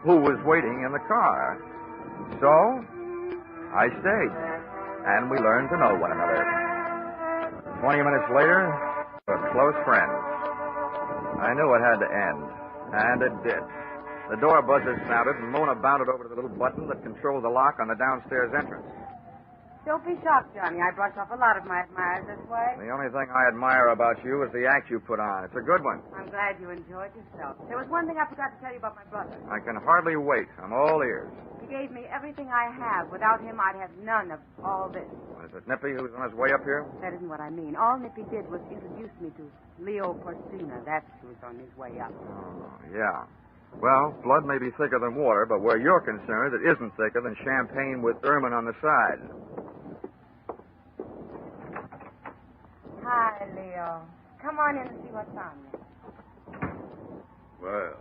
who was waiting in the car. So, I stayed, and we learned to know one another. 20 minutes later, we're close friends. I knew it had to end, and it did. The door buzzer sounded, and Mona bounded over to the little button that controlled the lock on the downstairs entrance. Don't be shocked, Johnny. I brush off a lot of my admirers this way. The only thing I admire about you is the act you put on. It's a good one. I'm glad you enjoyed yourself. There was one thing I forgot to tell you about my brother. I can hardly wait. I'm all ears. He gave me everything I have. Without him, I'd have none of all this. Is it Nippy who's on his way up here? That isn't what I mean. All Nippy did was introduce me to Leo Porcina. That's who's on his way up. Oh, yeah. Well, blood may be thicker than water, but where you're concerned, it isn't thicker than champagne with ermine on the side. Hi, Leo. Come on in and see what's on me. Well,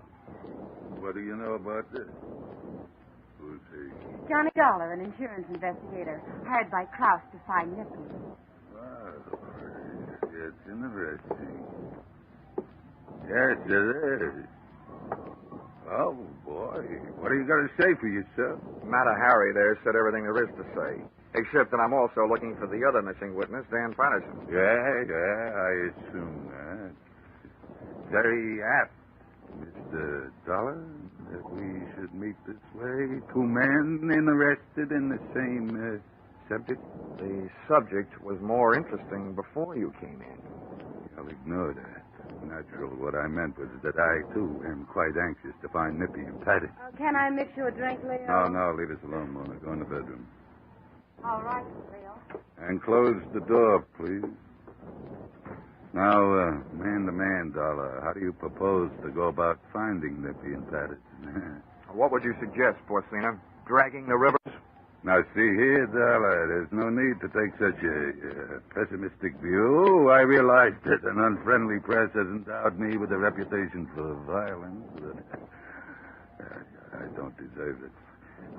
what do you know about this? Who's he? Johnny Dollar, an insurance investigator, hired by Klaus to find Nippy. Well, it's interesting. Yes, it is. Oh, boy. What are you going to say for yourself? Matter Harry there said everything there is to say. Except that I'm also looking for the other missing witness, Dan Patterson. Yeah, I assume that. Very apt, Mr. Dollar, that we should meet this way. Two men interested in the same subject. The subject was more interesting before you came in. I'll ignore that. Natural. What I meant was that I, too, am quite anxious to find Nippy and Patty. Can I mix you a drink, Leo? No, leave us alone, Mona. Go in the bedroom. All right, Leo. And close the door, please. Now, man to man, Dollar, how do you propose to go about finding Nippy and Patterson? What would you suggest, Porcina? Dragging the rivers? Now, see here, Dollar, there's no need to take such a pessimistic view. I realize that an unfriendly press has endowed me with a reputation for violence. I don't deserve it.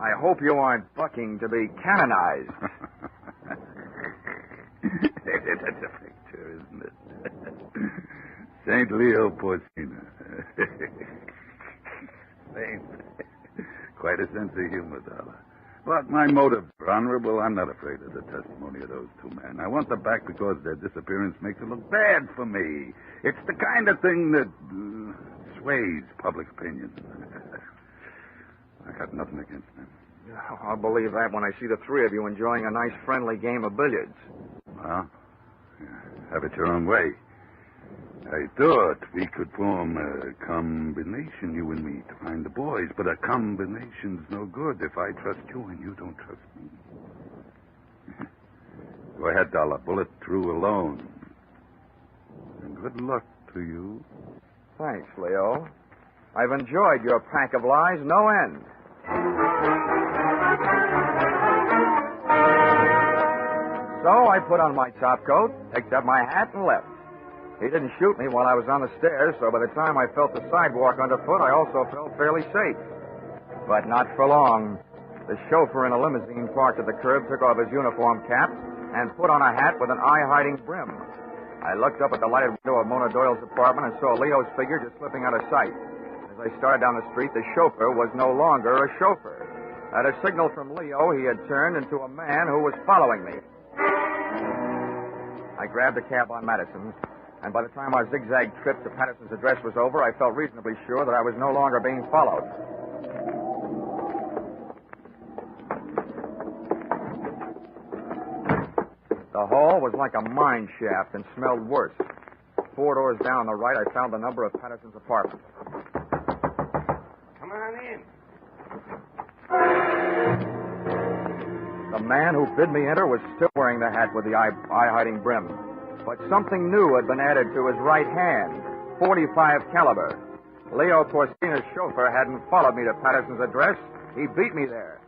I hope you aren't bucking to be canonized. That's a picture, isn't it? St. Leo Porcina. Quite a sense of humor, Dollar. But my motive are honorable. I'm not afraid of the testimony of those two men. I want them back because their disappearance makes it look bad for me. It's the kind of thing that sways public opinion. I got nothing against them. I'll believe that when I see the three of you enjoying a nice friendly game of billiards. Well, have it your own way. I thought we could form a combination, you and me, to find the boys. But a combination's no good if I trust you and you don't trust me. Go ahead, Dollar. Bullet through alone. And good luck to you. Thanks, Leo. I've enjoyed your pack of lies no end. So I put on my top coat, picked up my hat, and left. He didn't shoot me while I was on the stairs, so by the time I felt the sidewalk underfoot, I also felt fairly safe. But not for long. The chauffeur in a limousine parked at the curb took off his uniform cap and put on a hat with an eye-hiding brim. I looked up at the lighted window of Mona Doyle's apartment and saw Leo's figure just slipping out of sight. As I started down the street, the chauffeur was no longer a chauffeur. At a signal from Leo, he had turned into a man who was following me. I grabbed a cab on Madison, and by the time our zigzag trip to Patterson's address was over, I felt reasonably sure that I was no longer being followed. The hall was like a mine shaft and smelled worse. 4 doors down on the right, I found the number of Patterson's apartment. Come on in. The man who bid me enter was still wearing the hat with the eye-hiding brim. But something new had been added to his right hand, .45 caliber. Leo Porcina's chauffeur hadn't followed me to Patterson's address. He beat me there.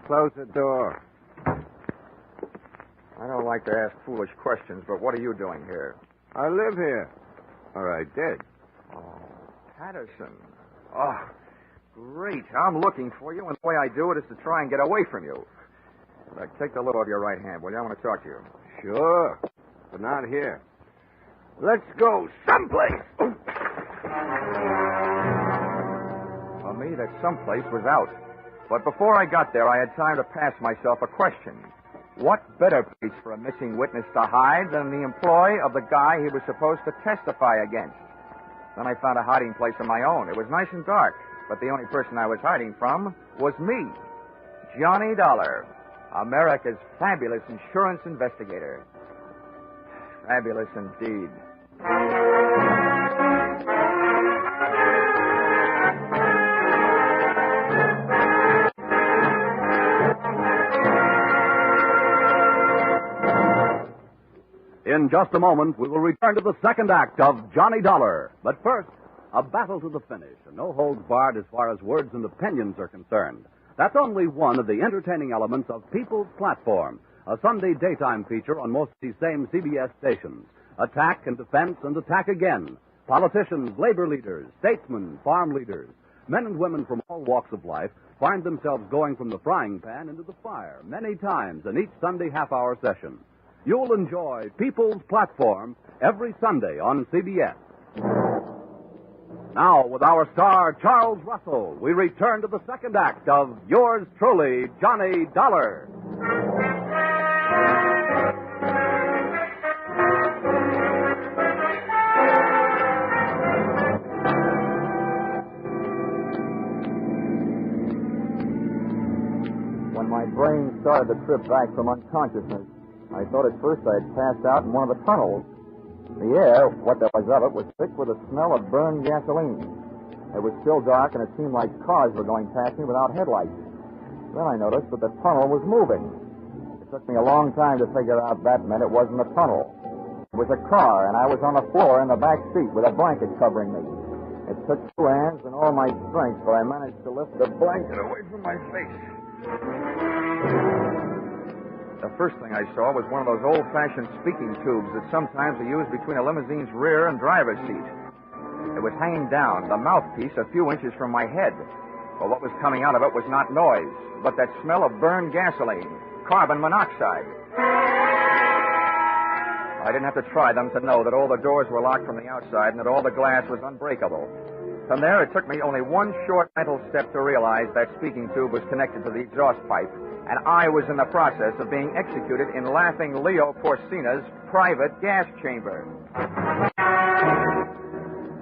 Close the door. I don't like to ask foolish questions, but what are you doing here? I live here. Or I did. Oh, Patterson. Oh, great. I'm looking for you, and the way I do it is to try and get away from you. Take the lid off your right hand, will you? I want to talk to you. Sure, but not here. Let's go someplace. For me, that someplace was out. But before I got there, I had time to pass myself a question. What better place for a missing witness to hide than the employ of the guy he was supposed to testify against? Then I found a hiding place of my own. It was nice and dark, but the only person I was hiding from was me. Johnny Dollar, America's fabulous insurance investigator. Fabulous indeed. In just a moment, we will return to the second act of Johnny Dollar. But first, a battle to the finish, a no-holds-barred as far as words and opinions are concerned. That's only one of the entertaining elements of People's Platform, a Sunday daytime feature on most of these same CBS stations. Attack and defense and attack again. Politicians, labor leaders, statesmen, farm leaders, men and women from all walks of life find themselves going from the frying pan into the fire many times in each Sunday half-hour session. You'll enjoy People's Platform every Sunday on CBS. Now, with our star, Charles Russell, we return to the second act of yours truly, Johnny Dollar. When my brain started to trip back from unconsciousness, I thought at first I had passed out in one of the tunnels. The air, what there was of it, was thick with the smell of burned gasoline. It was still dark, and it seemed like cars were going past me without headlights. Then I noticed that the tunnel was moving. It took me a long time to figure out that meant it wasn't a tunnel. It was a car, and I was on the floor in the back seat with a blanket covering me. It took two hands and all my strength, but I managed to lift the blanket away from my face. The first thing I saw was one of those old-fashioned speaking tubes that sometimes are used between a limousine's rear and driver's seat. It was hanging down, the mouthpiece a few inches from my head. But what was coming out of it was not noise, but that smell of burned gasoline, carbon monoxide. I didn't have to try them to know that all the doors were locked from the outside and that all the glass was unbreakable. From there, it took me only one short mental step to realize that speaking tube was connected to the exhaust pipe, and I was in the process of being executed in laughing Leo Porcina's private gas chamber.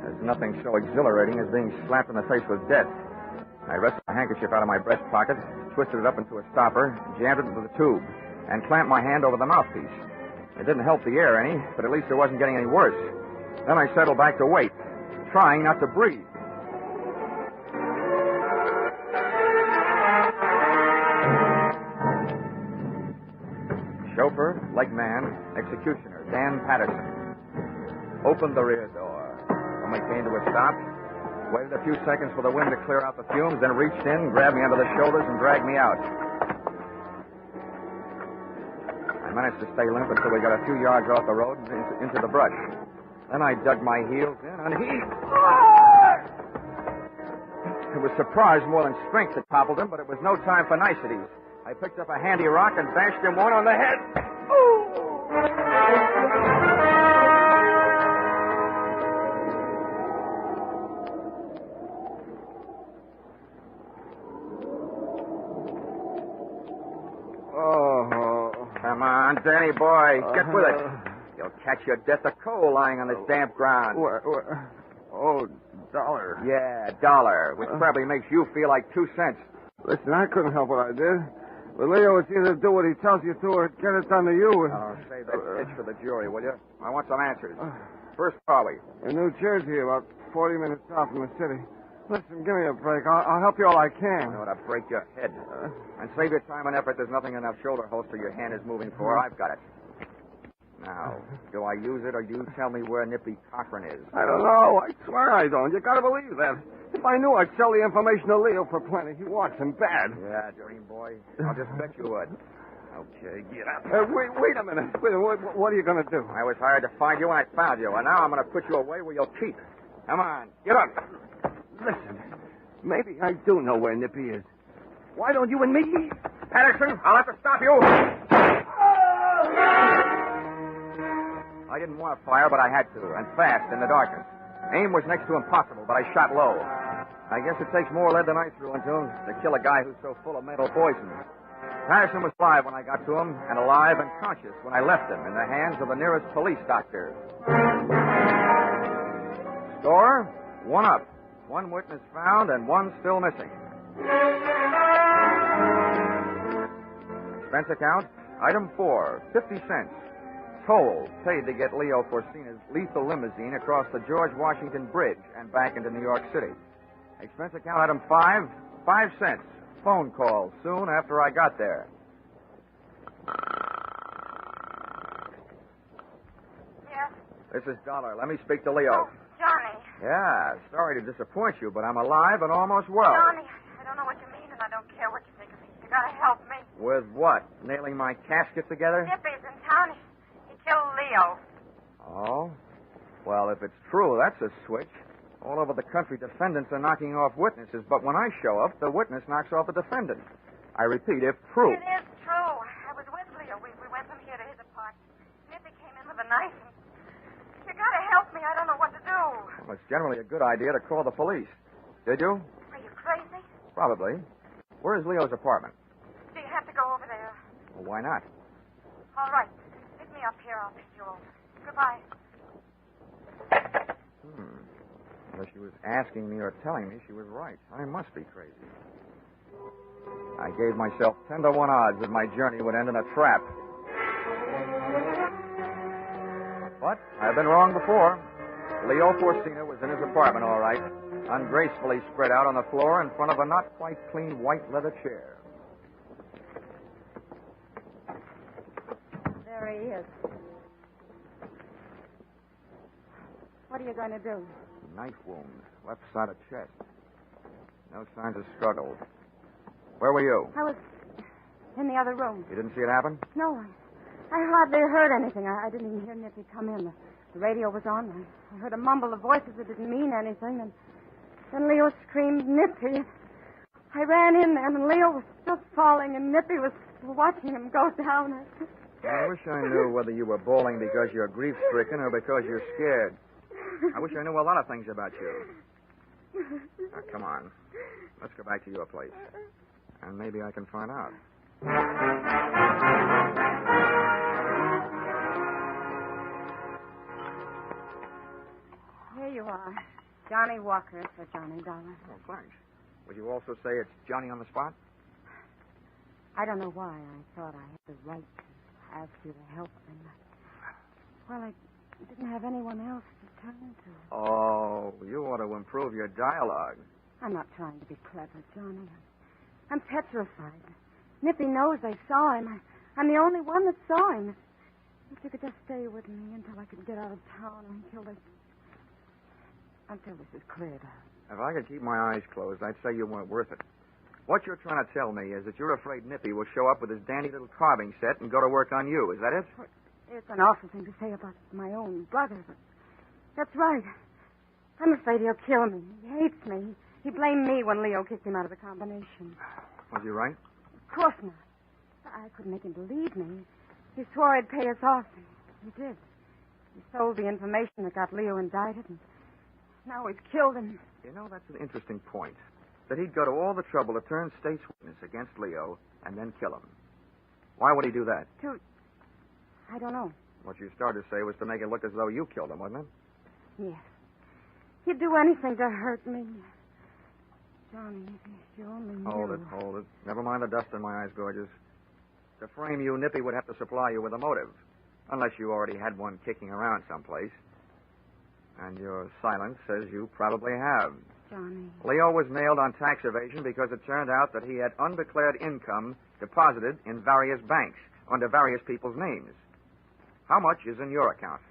There's nothing so exhilarating as being slapped in the face with death. I wrestled a handkerchief out of my breast pocket, twisted it up into a stopper, jammed it into the tube, and clamped my hand over the mouthpiece. It didn't help the air any, but at least it wasn't getting any worse. Then I settled back to wait, trying not to breathe. Chauffeur, leg man, executioner, Dan Patterson. Opened the rear door. When we came to a stop, waited a few seconds for the wind to clear out the fumes, then reached in, grabbed me under the shoulders, and dragged me out. I managed to stay limp until we got a few yards off the road and into the brush. Then I dug my heels in, and It was surprise more than strength that toppled him, but it was no time for niceties. I picked up a handy rock and bashed him one on the head. Oh, come on, Danny boy. Get with it. You'll catch your death of cold lying on this damp ground. Oh, $1. Yeah, $1, which probably makes you feel like 2 cents. Listen, I couldn't help what I did. But Leo, it's either do what he tells you to or get it done to you. Oh, save that pitch for the jury, will you? I want some answers. First, where are we? In New Jersey, about 40 minutes south from the city. Listen, give me a break. I'll help you all I can. I know how to break your head. And save your time and effort. There's nothing in that shoulder holster your hand is moving for. I've got it. Now, do I use it or you tell me where Nippy Cochran is? I don't know. I swear I don't. You gotta believe that. If I knew, I'd sell the information to Leo for plenty. He wants him bad. Yeah, dream boy. I'll just bet you would. Okay, get up. Wait a minute. What are you going to do? I was hired to find you, and I found you. And now I'm going to put you away where you'll keep. Come on, get up. Listen, maybe I do know where Nippy is. Why don't you and me? Patterson, I'll have to stop you. I didn't want to fire, but I had to, and fast in the darkness. Aim was next to impossible, but I shot low. I guess it takes more lead than I threw into him to kill a guy who's so full of mental poison. Patterson was alive when I got to him, and alive and conscious when I left him in the hands of the nearest police doctor. Score, 1 up. 1 witness found and 1 still missing. Expense account, item 4, 50 cents. Toll paid to get Leo Forcina's lethal limousine across the George Washington Bridge and back into New York City. Expense account, item 5, 5 cents. Phone call soon after I got there. Yes? This is Dollar. Let me speak to Leo. Johnny. Yeah, sorry to disappoint you, but I'm alive and almost well. Johnny, I don't know what you mean, and I don't care what you think of me. You gotta help me. With what? Nailing my casket together? Nippy's in town. He killed Leo. Oh? Well, if it's true, that's a switch. All over the country, defendants are knocking off witnesses, but when I show up, the witness knocks off the defendant. I repeat, if true. It is true. I was with Leo. We went from here to his apartment. Nippy came in with a knife. And you gotta help me. I don't know what to do. Well, it's generally a good idea to call the police. Did you? Are you crazy? Probably. Where's Leo's apartment? Do you have to go over there? Well, why not? All right. Pick me up here. I'll pick you over. Goodbye. Whether she was asking me or telling me, she was right. I must be crazy. I gave myself 10 to 1 odds that my journey would end in a trap. But I've been wrong before. Leo Forcina was in his apartment, all right, ungracefully spread out on the floor in front of a not quite clean white leather chair. There he is. What are you going to do? Knife wound, left side of chest. No signs of struggle. Where were you? I was in the other room. You didn't see it happen? No, I hardly heard anything. I didn't even hear Nippy come in. The radio was on. I heard a mumble of voices that didn't mean anything. And then Leo screamed, Nippy. I ran in there, and Leo was just falling, and Nippy was watching him go down. I wish I knew whether you were bawling because you're grief-stricken or because you're scared. I wish I knew a lot of things about you. Now, come on. Let's go back to your place. And maybe I can find out. Here you are. Johnny Walker for Johnny Dollar. Oh, thanks. Would you also say it's Johnny on the spot? I don't know why I thought I had the right to ask you to help me. Well, I didn't have anyone else to turn to. Oh, you ought to improve your dialogue. I'm not trying to be clever, Johnny. I'm petrified. Nippy knows they saw him. I'm the only one that saw him. If you could just stay with me until I could get out of town until this is cleared up. If I could keep my eyes closed, I'd say you weren't worth it. What you're trying to tell me is that you're afraid Nippy will show up with his dandy little carving set and go to work on you. Is that it? It's an awful thing to say about my own brother, but that's right. I'm afraid he'll kill me. He hates me. He blamed me when Leo kicked him out of the combination. Was he right? Of course not. I couldn't make him believe me. He swore he'd pay us off, and he did. He sold the information that got Leo indicted, and now he's killed him. You know, that's an interesting point. That he'd go to all the trouble to turn state's witness against Leo and then kill him. Why would he do that? I don't know. What you started to say was to make it look as though you killed him, wasn't it? Yes. He'd do anything to hurt me. Johnny, if you only knew. Hold it. Never mind the dust in my eyes, gorgeous. To frame you, Nippy would have to supply you with a motive. Unless you already had one kicking around someplace. And your silence says you probably have. Johnny. Leo was nailed on tax evasion because it turned out that he had undeclared income deposited in various banks under various people's names. How much is in your account?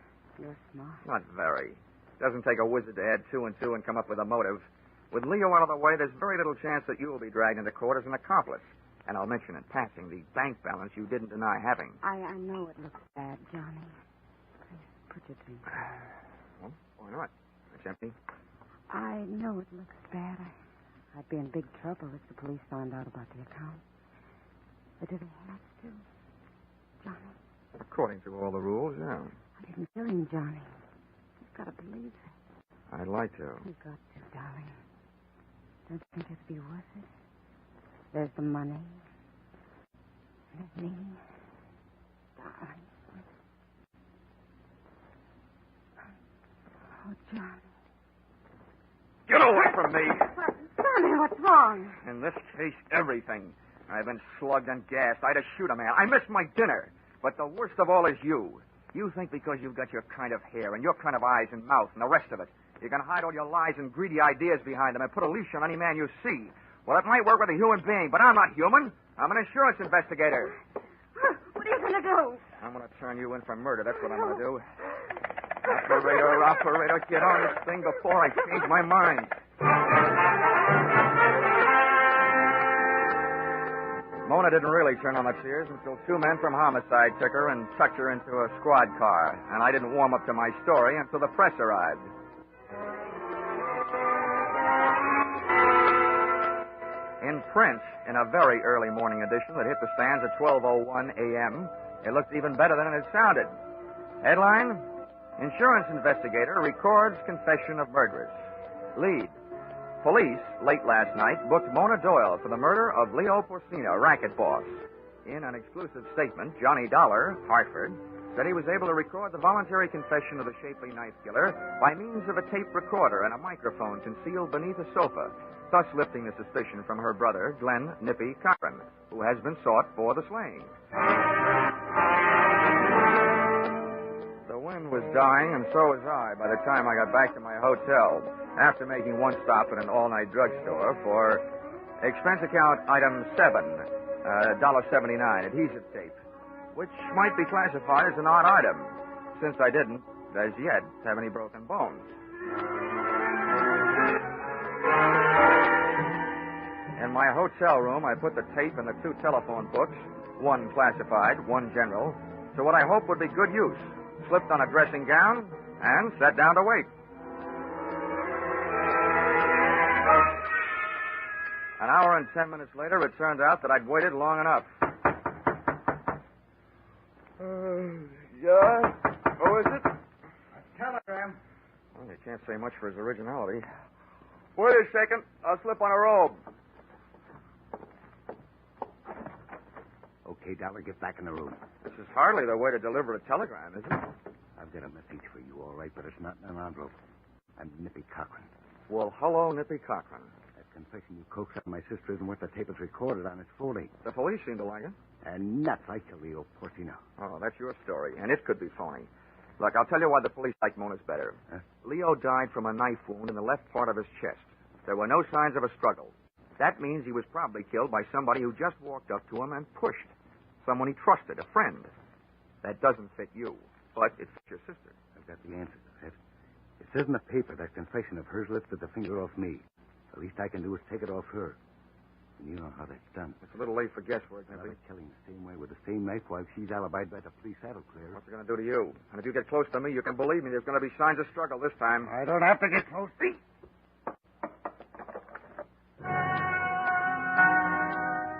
You're smart. Not very. Doesn't take a wizard to add 2 and 2 and come up with a motive. With Leo out of the way, there's very little chance that you will be dragged into court as an accomplice. And I'll mention in passing the bank balance you didn't deny having. I know it looks bad, Johnny. Please put your drink down. Well, why not? It's empty. I know it looks bad. I'd be in big trouble if the police found out about the account. But do they have to? Johnny? According to all the rules, yeah. I didn't kill him, Johnny. You've got to believe it. I'd like to. You've got to, darling. Don't you think it'd be worth it? There's the money. There's me. Darling. Oh, Johnny. Get away from me! Johnny, what's wrong? In this case, everything. I've been slugged and gassed. I'd have shoot a man. I missed my dinner. But the worst of all is you. You think because you've got your kind of hair and your kind of eyes and mouth and the rest of it, you can hide all your lies and greedy ideas behind them and put a leash on any man you see. Well, it might work with a human being, but I'm not human. I'm an insurance investigator. What are you going to do? I'm going to turn you in for murder. That's what I'm going to do. Operator, get on this thing before I change my mind. Mona didn't really turn on the tears until two men from homicide took her and tucked her into a squad car. And I didn't warm up to my story until the press arrived. In print, in a very early morning edition that hit the stands at 12:01 a.m., it looked even better than it had sounded. Headline, Insurance Investigator Records Confession of Murderess. Lead, Police, late last night, booked Mona Doyle for the murder of Leo Porcino, racket boss. In an exclusive statement, Johnny Dollar, Hartford, said he was able to record the voluntary confession of the shapely knife killer by means of a tape recorder and a microphone concealed beneath a sofa, thus lifting the suspicion from her brother, Glenn Nippy Cochran, who has been sought for the slaying. The wind was dying, and so was I by the time I got back to my hotel, after making one stop at an all-night drugstore for expense account item 7, $1.79 adhesive tape, which might be classified as an odd item, since I didn't, as yet, have any broken bones. In my hotel room, I put the tape and the two telephone books, one classified, one general, to what I hope would be good use, slipped on a dressing gown, and sat down to wait. An hour and 10 minutes later, it turned out that I'd waited long enough. Yeah? Who is it? A telegram. Well, you can't say much for his originality. Wait a second. I'll slip on a robe. Okay, Dollar, get back in the room. This is hardly the way to deliver a telegram, is it? I've got a message for you, all right, but it's not in an envelope. I'm Nippy Cochran. Well, hello, Nippy Cochran. That confession you coaxed out of my sister isn't what the tape is recorded on. It's phony. The police seem to like it. And nuts. I killed Leo Porcino. Oh, that's your story, and it could be phony. Look, I'll tell you why the police like Mona's better. Huh? Leo died from a knife wound in the left part of his chest. There were no signs of a struggle. That means he was probably killed by somebody who just walked up to him and pushed. Someone he trusted, a friend. That doesn't fit you, but it fits your sister. I've got the answer to that. It says in the paper that confession of hers lifted the finger off me. The least I can do is take it off her. And you know how that's done. It's a little late for guesswork, Nippy. Killing the same way with the same knife while she's alibied by the police, that'll clear. What's it going to do to you? And if you get close to me, you can believe me, there's going to be signs of struggle this time. I don't have to get close.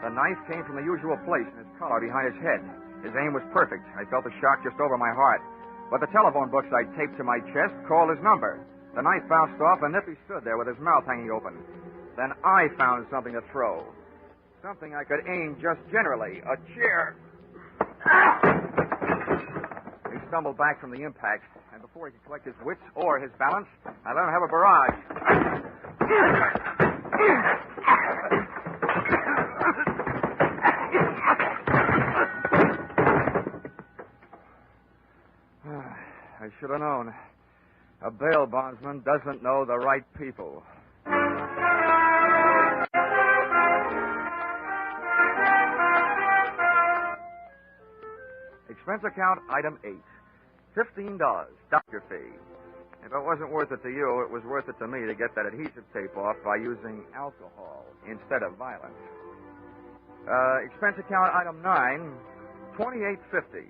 The knife came from the usual place in his collar behind his head. His aim was perfect. I felt the shock just over my heart. But the telephone books I'd taped to my chest called his number. The knife bounced off, and Nippy stood there with his mouth hanging open. Then I found something to throw. Something I could aim just generally. A chair. He stumbled back from the impact, and before he could collect his wits or his balance, I let him have a barrage. I should have known. A bail bondsman doesn't know the right people. Expense account item 8. $15, doctor fee. If it wasn't worth it to you, it was worth it to me to get that adhesive tape off by using alcohol instead of violence. Expense account item 9, $28.50.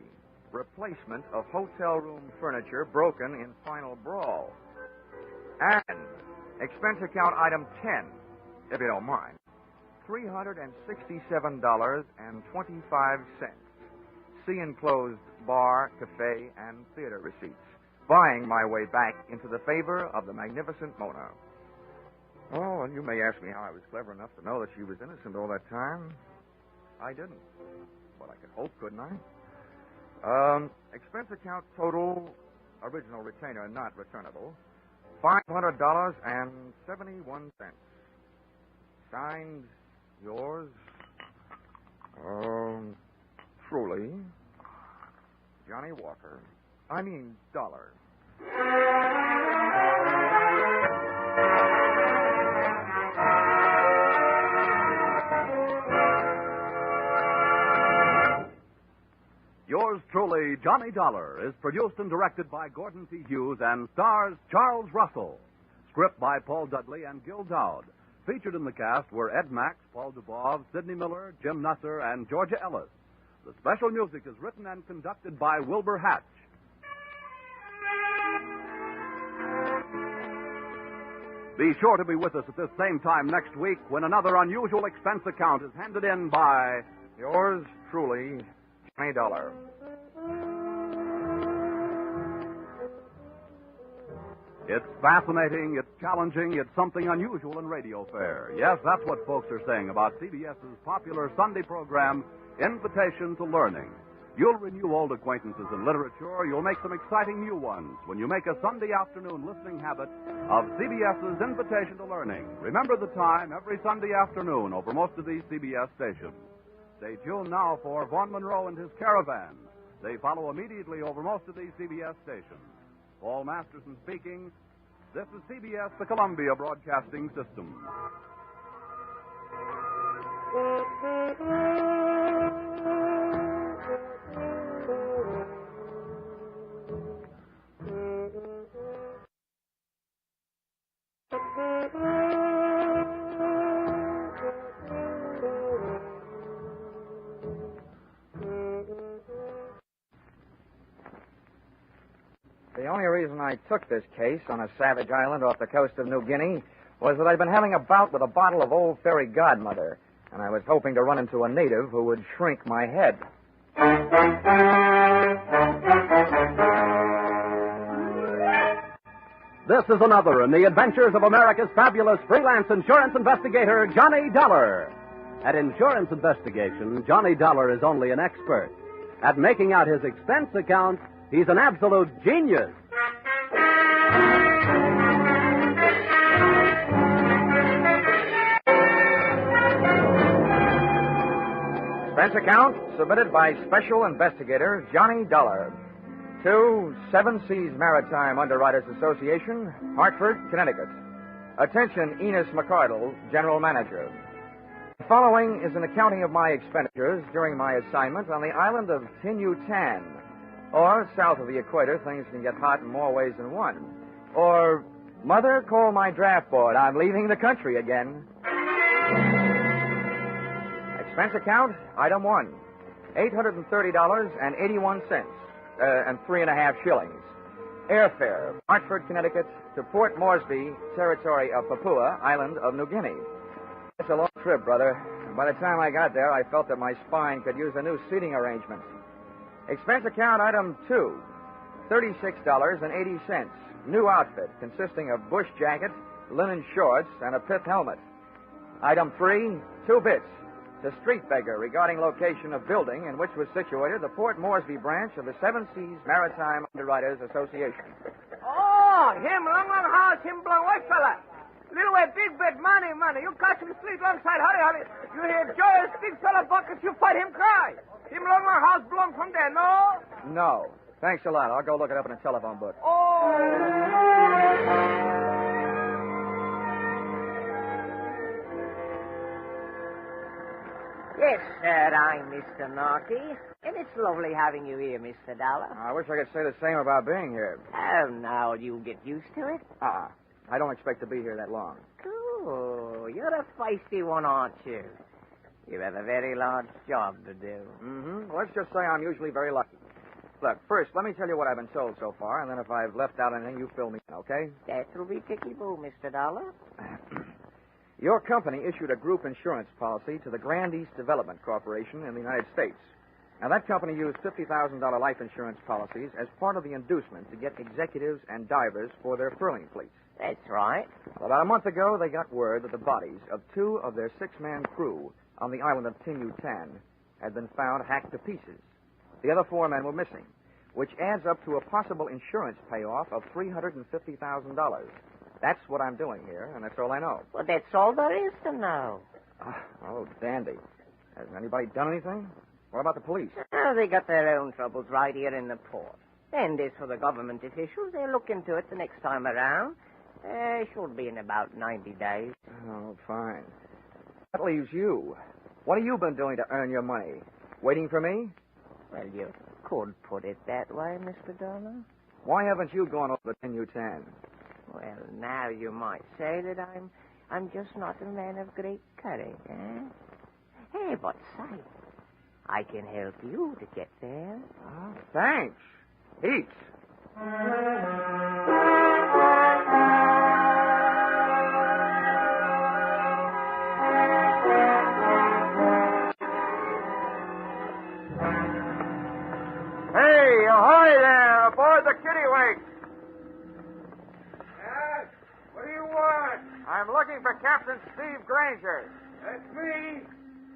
Replacement of hotel room furniture broken in final brawl. And expense account item 10, if you don't mind, $367.25. See enclosed bar, cafe, and theater receipts. Buying my way back into the favor of the magnificent Mona. Oh, and you may ask me how I was clever enough to know that she was innocent all that time. I didn't. But I could hope, couldn't I? Expense account total, original retainer not returnable, $500.71. Signed, yours, Truly, Johnny Walker. I mean, Dollar. Yours truly, Johnny Dollar, is produced and directed by Gordon T. Hughes and stars Charles Russell. Script by Paul Dudley and Gil Dowd. Featured in the cast were Ed Max, Paul Dubov, Sidney Miller, Jim Nusser, and Georgia Ellis. The special music is written and conducted by Wilbur Hatch. Be sure to be with us at this same time next week when another unusual expense account is handed in by yours truly, Johnny Dollar. It's fascinating, it's challenging, it's something unusual in radio fare. Yes, that's what folks are saying about CBS's popular Sunday program, Invitation to Learning. You'll renew old acquaintances in literature. You'll make some exciting new ones when you make a Sunday afternoon listening habit of CBS's Invitation to Learning. Remember the time every Sunday afternoon over most of these CBS stations. Stay tuned now for Vaughn Monroe and his Caravan. They follow immediately over most of these CBS stations. Paul Masterson speaking. This is CBS, the Columbia Broadcasting System. The only reason I took this case on a savage island off the coast of New Guinea was that I'd been having a bout with a bottle of Old Fairy Godmother, and I was hoping to run into a native who would shrink my head. This is another in the adventures of America's fabulous freelance insurance investigator, Johnny Dollar. At insurance investigation, Johnny Dollar is only an expert. At making out his expense account, he's an absolute genius. Expense account submitted by Special Investigator Johnny Dollar to Seven Seas Maritime Underwriters Association, Hartford, Connecticut. Attention, Enos McCardle, General Manager. The following is an accounting of my expenditures during my assignment on the island of Tinyu-Tan. Or, south of the equator, things can get hot in more ways than one. Or, Mother, call my draft board. I'm leaving the country again. Expense account, item 1, $830.81, and 3.5 shillings. Airfare, Hartford, Connecticut, to Port Moresby, territory of Papua, island of New Guinea. It's a long trip, brother. By the time I got there, I felt that my spine could use a new seating arrangement. Expense account, item 2, $36.80. New outfit consisting of bush jacket, linen shorts, and a pith helmet. Item 3, 2 bits. To street beggar regarding location of building in which was situated the Port Moresby branch of the Seven Seas Maritime Underwriters Association. Oh, him, long house, him, long white fella. Little way, big bed, money. You catch him sleep alongside, hurry. You hear Joyous, big fella buckets, you fight him cry. Him, long house, belong from there, no? No. Thanks a lot. I'll go look it up in a telephone book. Yes, sir, I'm Mr. Narky, and it's lovely having you here, Mr. Dollar. I wish I could say the same about being here. Oh, now you'll get used to it. I don't expect to be here that long. Cool. You're a feisty one, aren't you? You have a very large job to do. Mm-hmm. Let's just say I'm usually very lucky. Look, first, let me tell you what I've been told so far, and then if I've left out anything, you fill me in, okay? That'll be ticky-boo, Mr. Dollar. Your company issued a group insurance policy to the Grand East Development Corporation in the United States. Now, that company used $50,000 life insurance policies as part of the inducement to get executives and divers for their furling fleets. That's right. Well, about a month ago, they got word that the bodies of 2 of their 6-man crew on the island of Tinyu-Tan had been found hacked to pieces. The other 4 men were missing, which adds up to a possible insurance payoff of $350,000. That's what I'm doing here, and that's all I know. Well, that's all there is to know. Oh, dandy. Has anybody done anything? What about the police? Oh, they got their own troubles right here in the port. And as for the government officials, they'll look into it the next time around. Should be in about 90 days. Oh, fine. That leaves you. What have you been doing to earn your money? Waiting for me? Well, you could put it that way, Mr. Dollar. Why haven't you gone over the 10U10? Well, now you might say that I'm just not a man of great courage, eh? Hey, but say, I can help you to get there. Oh, thanks. Heaps. Hey, ahoy there, aboard the Kittiwake. Yes? What do you want? I'm looking for Captain Steve Granger. That's me.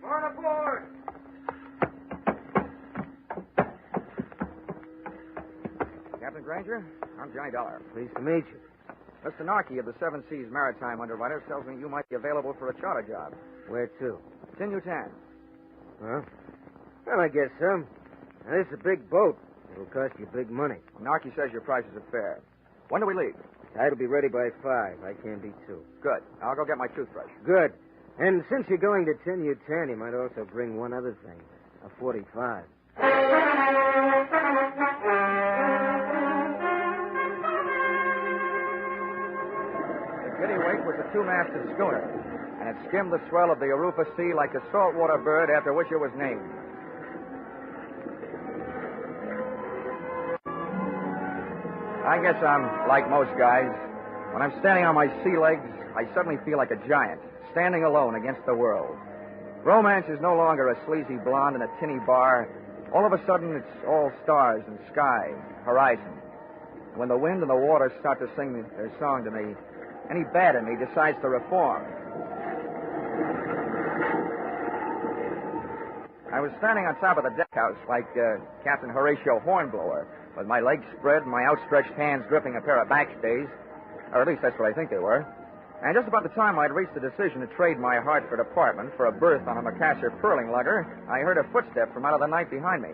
Come on aboard. Captain Granger, I'm Johnny Dollar. Pleased to meet you. Mr. Narkey of the Seven Seas Maritime Underwriters tells me you might be available for a charter job. Where to? 10U10. Well, I guess so. Now, this is a big boat. It'll cost you big money. Narkey says your prices are fair. When do we leave? Tide'll be ready by 5. I can't be 2. Good. I'll go get my toothbrush. Good. And since you're going to 10U10, you might also bring one other thing. A 45. The Kittiwake was a two-masted schooner, and it skimmed the swell of the Arupa Sea like a saltwater bird after which it was named. I guess I'm like most guys. When I'm standing on my sea legs, I suddenly feel like a giant, standing alone against the world. Romance is no longer a sleazy blonde in a tinny bar. All of a sudden, it's all stars and sky, horizon. When the wind and the water start to sing their song to me, any bad in me decides to reform. I was standing on top of the deckhouse like Captain Horatio Hornblower, with my legs spread and my outstretched hands gripping a pair of backstays. Or at least that's what I think they were. And just about the time I'd reached the decision to trade my Hartford apartment for a berth on a Macassar pearling lugger, I heard a footstep from out of the night behind me.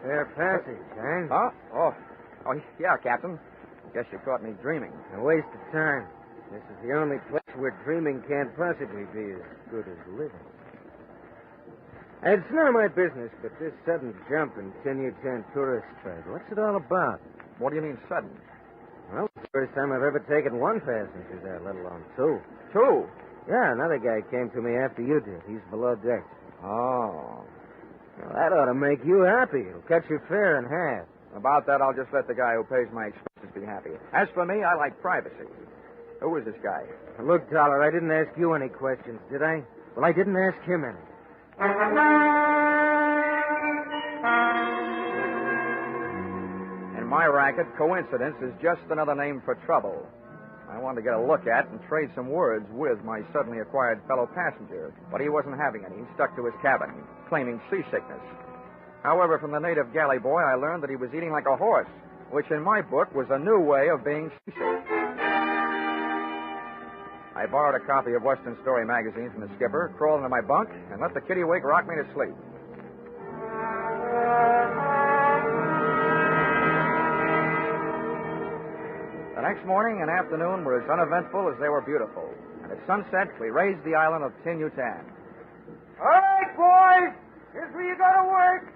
Fair passage, eh? Huh? Oh, yeah, Captain. Guess you caught me dreaming. A waste of time. This is the only place where dreaming can't possibly be as good as living. It's none of my business, but this sudden jump in 10U10 tourist trade, what's it all about? What do you mean sudden? Well, it's the first time I've ever taken one passenger there, let alone 2. 2? Yeah, another guy came to me after you did. He's below deck. Oh. Well, that ought to make you happy. It'll cut your fare in half. About that, I'll just let the guy who pays my expenses be happy. As for me, I like privacy. Who is this guy? Look, Dollar, I didn't ask you any questions, did I? Well, I didn't ask him any. In my racket, coincidence is just another name for trouble. I wanted to get a look at and trade some words with my suddenly acquired fellow passenger, but he wasn't having any. He stuck to his cabin, claiming seasickness. However, from the native galley boy, I learned that he was eating like a horse, which in my book was a new way of being seasick. I borrowed a copy of Western Story magazine from the skipper, crawled into my bunk, and let the Kittiwake rock me to sleep. The next morning and afternoon were as uneventful as they were beautiful. And at sunset, we raised the island of 10U10. All right, boys. Here's where you go to work.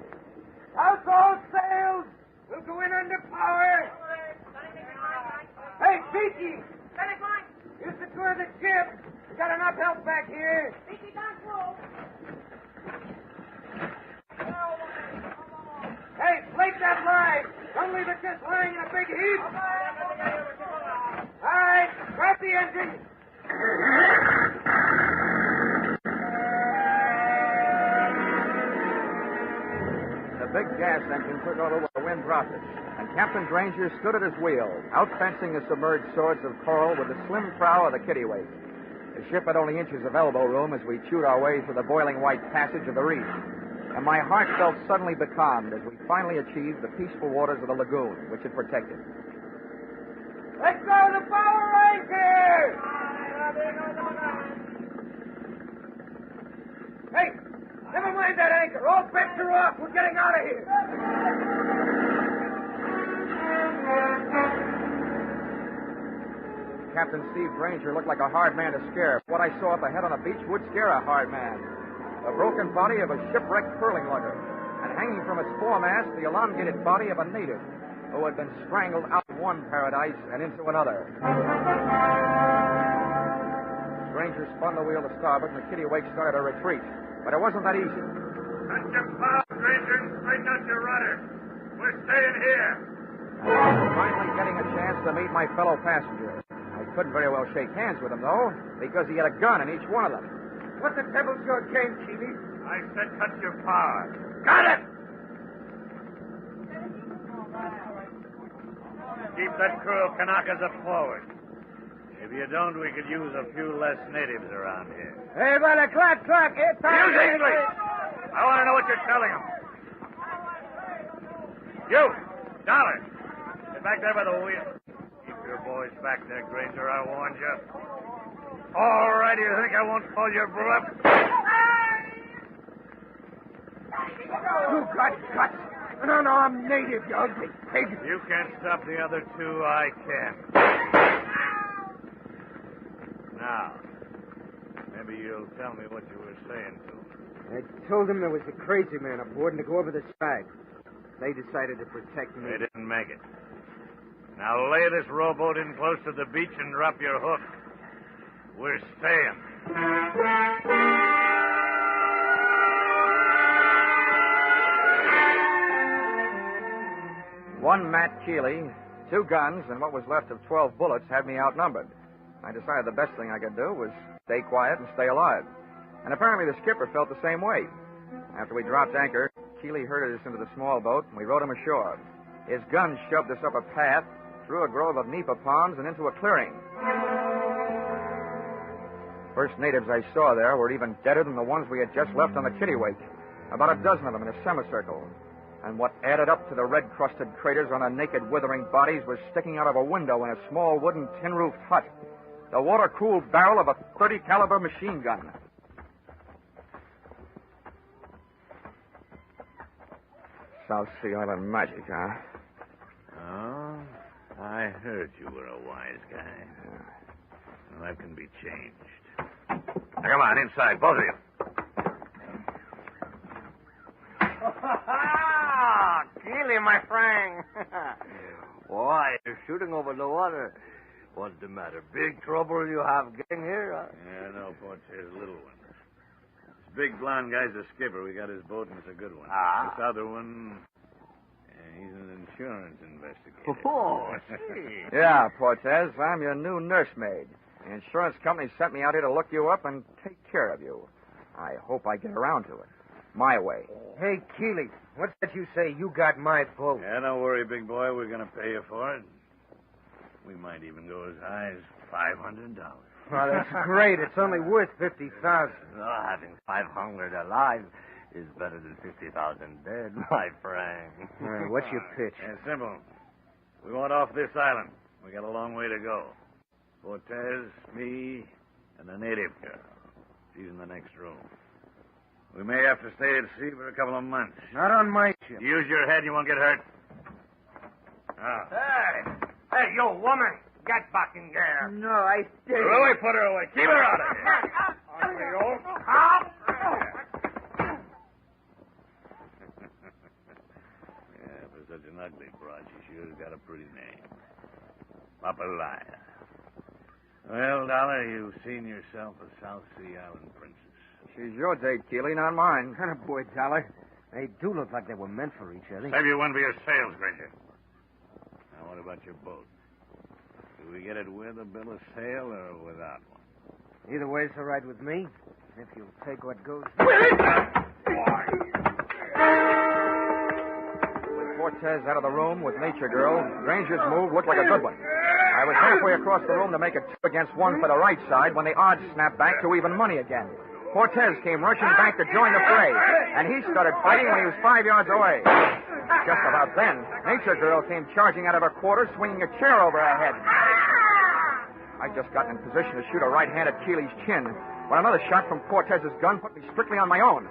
House all sails. We'll go in under power. Hey, Beaky. You secure the ship. We got enough help back here. Hey, flake that line. Don't leave it just lying in a big heap. All right, start the engine. The big gas engine took over with the wind dropped it, and Captain Granger stood at his wheel, outfencing the submerged swords of coral with the slim prow of the Kittiwake. The ship had only inches of elbow room as we chewed our way through the boiling white passage of the reef, and my heart felt suddenly becalmed as we finally achieved the peaceful waters of the lagoon, which it protected. Let's go to the power ranger! Hey, never mind that anchor. All bets are off. We're getting out of here. Captain Steve Granger looked like a hard man to scare. What I saw up ahead on the beach would scare a hard man. The broken body of a shipwrecked curling lugger, and hanging from its foremast, the elongated body of a native who had been strangled out of one paradise and into another. Granger spun the wheel to starboard, and the Kittiwake started a retreat. But it wasn't that easy. Cut your bow, Granger, and straighten out your rudder. We're staying here. I was finally getting a chance to meet my fellow passengers. I couldn't very well shake hands with him, though, because he had a gun in each one of them. What the devil's your game, Keely? I said cut your power. Got it! Keep that crew of Kanakas up forward. If you don't, we could use a few less natives around here. Hey, by the clock, Use English! I want to know what you're telling them. You, Dollar, get back there by the wheel. Keep your boys back there, Granger, I warned you. All right, you think I won't call your bluff? You got guts. No, I'm native, you ugly pig. You can't stop the other two, I can. Now, maybe you'll tell me what you were saying to them. I told them there was a crazy man aboard and to go over the side. They decided to protect me. They didn't make it. Now lay this rowboat in close to the beach and drop your hook. We're staying. One Matt Keeley, 2 guns, and what was left of 12 bullets had me outnumbered. I decided the best thing I could do was stay quiet and stay alive. And apparently the skipper felt the same way. After we dropped anchor, Keeley herded us into the small boat, and we rowed him ashore. His gun shoved us up a path, through a grove of nipa palms, and into a clearing. First natives I saw there were even deader than the ones we had just left on the Kittiwake. About a dozen of them in a semicircle. And what added up to the red-crusted craters on their naked, withering bodies was sticking out of a window in a small wooden tin-roofed hut. The water-cooled barrel of a .30 caliber machine gun. South Sea Island magic, huh? Oh, I heard you were a wise guy. Well, that can be changed. Now, come on, inside, both of you. Keely, my friend. Why, you're shooting over the water. What's the matter? Big trouble you have getting here? Yeah, no, Porter's little one. This big blonde guy's the skipper. We got his boat, and it's a good one. Ah. This other one, he's an insurance investigator. Oh, see. Yeah, Portez, I'm your new nursemaid. The insurance company sent me out here to look you up and take care of you. I hope I get around to it. My way. Hey, Keely, what's that you say? You got my boat. Yeah, don't worry, big boy. We're going to pay you for it. We might even go as high as $500. Well, that's great. It's only worth $50,000. Oh, having 500 alive is better than 50,000 dead, my friend. What's your pitch? Yeah, simple. We want off this island. We got a long way to go. Cortez, me, and the native girl. She's in the next room. We may have to stay at sea for a couple of months. Not on my ship. Use your head, you won't get hurt. Now. Hey, you woman. Get back in there. No, I did. Really, put her away. Keep her out of here. Yeah, for such an ugly broad, she sure has got a pretty name. Papalaya. Well, Dollar, you've seen yourself a South Sea Island princess. She's your date, Keely, not mine. Kind of boy, Dollar. They do look like they were meant for each other. Save your wind for your sails, Granger. Now, what about your boat? Do we get it with a bill of sale or without one? Either way's all right with me. If you'll take what goes. With Cortez out of the room with Nature Girl, Granger's move looked like a good one. I was halfway across the room to make it 2 against 1 for the right side when the odds snapped back to even money again. Cortez came rushing back to join the fray, and he started fighting when he was 5 yards away. Just about then, Nature Girl came charging out of her quarters, swinging a chair over her head. I just got in position to shoot a right hand at Keely's chin when another shot from Cortez's gun put me strictly on my own.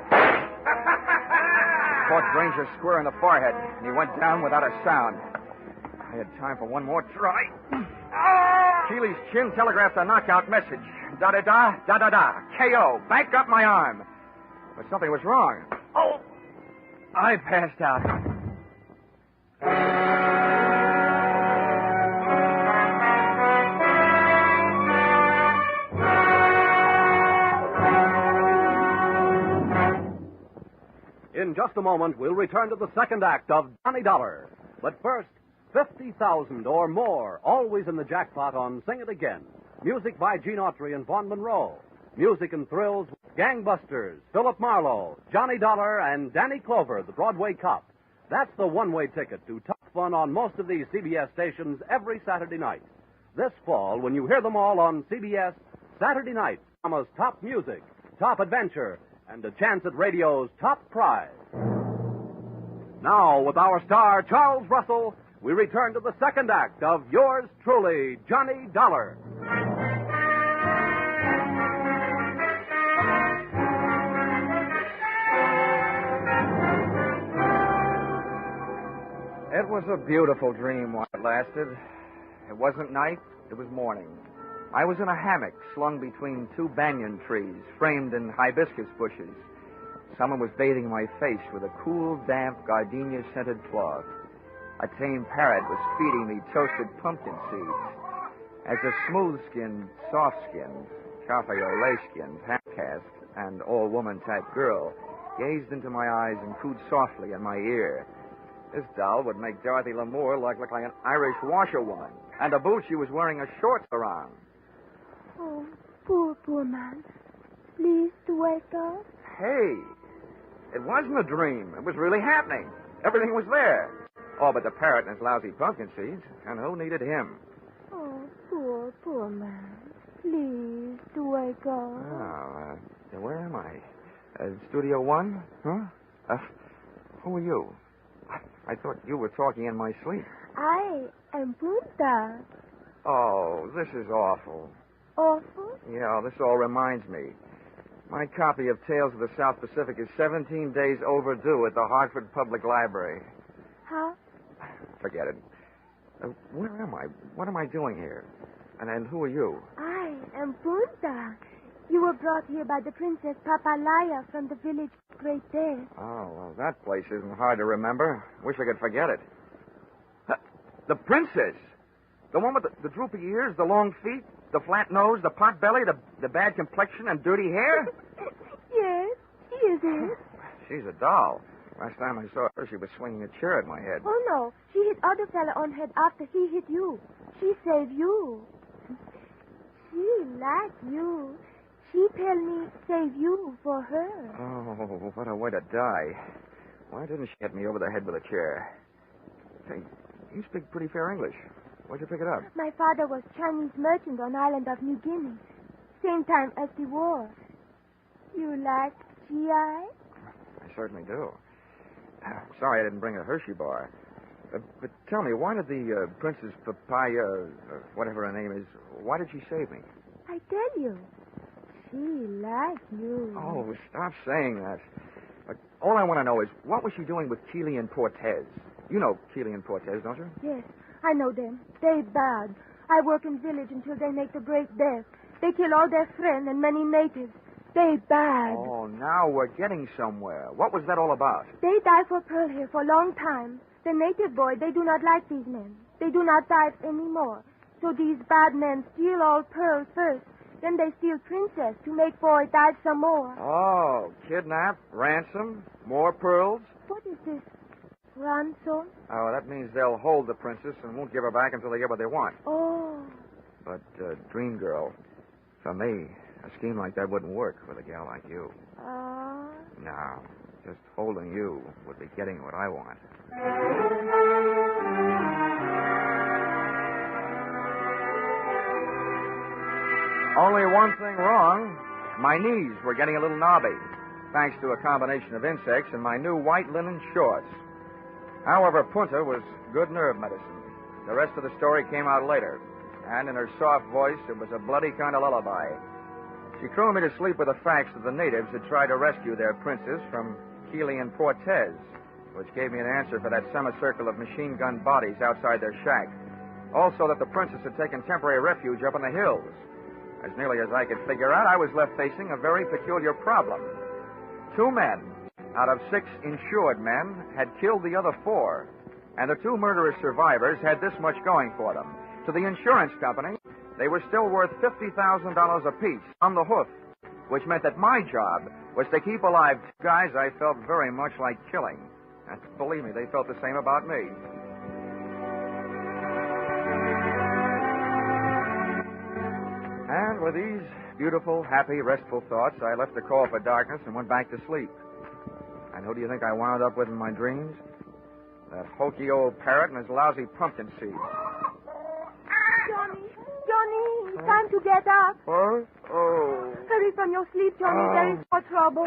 Caught Granger square in the forehead, and he went down without a sound. I had time for one more try. Keeley's chin telegraphed a knockout message. Da-da-da, da-da-da, KO, back up my arm. But something was wrong. Oh! I passed out. In just a moment, we'll return to the second act of Johnny Dollar. But first, 50,000 or more, always in the jackpot on Sing It Again. Music by Gene Autry and Vaughn Monroe. Music and thrills with Gangbusters, Philip Marlowe, Johnny Dollar, and Danny Clover, the Broadway cop. That's the one-way ticket to top fun on most of these CBS stations every Saturday night. This fall, when you hear them all on CBS, Saturday night, Mama's top music, top adventure, and a chance at radio's top prize. Now, with our star, Charles Russell, we return to the second act of yours truly, Johnny Dollar. It was a beautiful dream while it lasted. It wasn't night, it was morning. I was in a hammock slung between two banyan trees, framed in hibiscus bushes. Someone was bathing my face with a cool, damp, gardenia-scented cloth. A tame parrot was feeding me toasted pumpkin seeds. As a smooth-skinned, soft-skinned, cafe au lait-skinned, half-caste, and all-woman-type girl gazed into my eyes and cooed softly in my ear. This doll would make Dorothy Lamour look like an Irish washerwoman, and the boot she was wearing a shorts around. Oh, poor man. Please to wake up. Hey, it wasn't a dream. It was really happening. Everything was there. Oh, but the parrot and his lousy pumpkin seeds, and who needed him? Oh, poor man. Please to wake up. Oh, where am I? Studio One? Huh? Who are you? I thought you were talking in my sleep. I am Punta. Oh, this is awful. Awful? Yeah, this all reminds me. My copy of Tales of the South Pacific is 17 days overdue at the Hartford Public Library. How? Forget it. Where am I? What am I doing here? And who are you? I am Punta. You were brought here by the Princess Papalaya from the village Great Death. Oh, well, that place isn't hard to remember. Wish I could forget it. The princess! The one with the droopy ears, the long feet, the flat nose, the pot belly, the bad complexion, and dirty hair? Yes, she is it. She's a doll. Last time I saw her, she was swinging a chair at my head. Oh, no. She hit other fella on head after he hit you. She saved you. She like you. She tell me save you for her. Oh, what a way to die. Why didn't she hit me over the head with a chair? Say, you speak pretty fair English. Where'd you pick it up? My father was Chinese merchant on island of New Guinea. Same time as the war. You like GI? I certainly do. Sorry I didn't bring a Hershey bar. But tell me, why did the Princess Papaya, whatever her name is, why did she save me? I tell you. She like you. Oh, stop saying that. All I want to know is, what was she doing with Keeley and Cortez? You know Keeley and Cortez, don't you? Yes, I know them. They bad. I work in village until they make the Great Death. They kill all their friends and many natives. They bad. Oh, now we're getting somewhere. What was that all about? They die for pearl here for a long time. The native boy, they do not like these men. They do not dive anymore. So these bad men steal all pearls first. Then they steal princess to make boy dive some more. Oh, kidnap, ransom, more pearls? What is this? Ransom? Oh, that means they'll hold the princess and won't give her back until they get what they want. Oh. But, Dream Girl, for me, a scheme like that wouldn't work with a gal like you. No, just holding you would be getting what I want. Only one thing wrong. My knees were getting a little knobby, thanks to a combination of insects and my new white linen shorts. However, Punta was good nerve medicine. The rest of the story came out later, and in her soft voice, it was a bloody kind of lullaby. She crooned me to sleep with the facts that the natives had tried to rescue their princess from Keeley and Cortez, which gave me an answer for that semicircle of machine gun bodies outside their shack. Also that the princess had taken temporary refuge up in the hills. As nearly as I could figure out, I was left facing a very peculiar problem. 2 men out of 6 insured men had killed the other 4, and the 2 murderous survivors had this much going for them. To the insurance company, they were still worth $50,000 apiece on the hoof, which meant that my job was to keep alive 2 guys I felt very much like killing. And believe me, they felt the same about me. And with these beautiful, happy, restful thoughts, I left the call for darkness and went back to sleep. And who do you think I wound up with in my dreams? That hokey old parrot and his lousy pumpkin seed. Johnny, it's time to get up. What? Oh. Hurry from your sleep, Johnny. There is more trouble.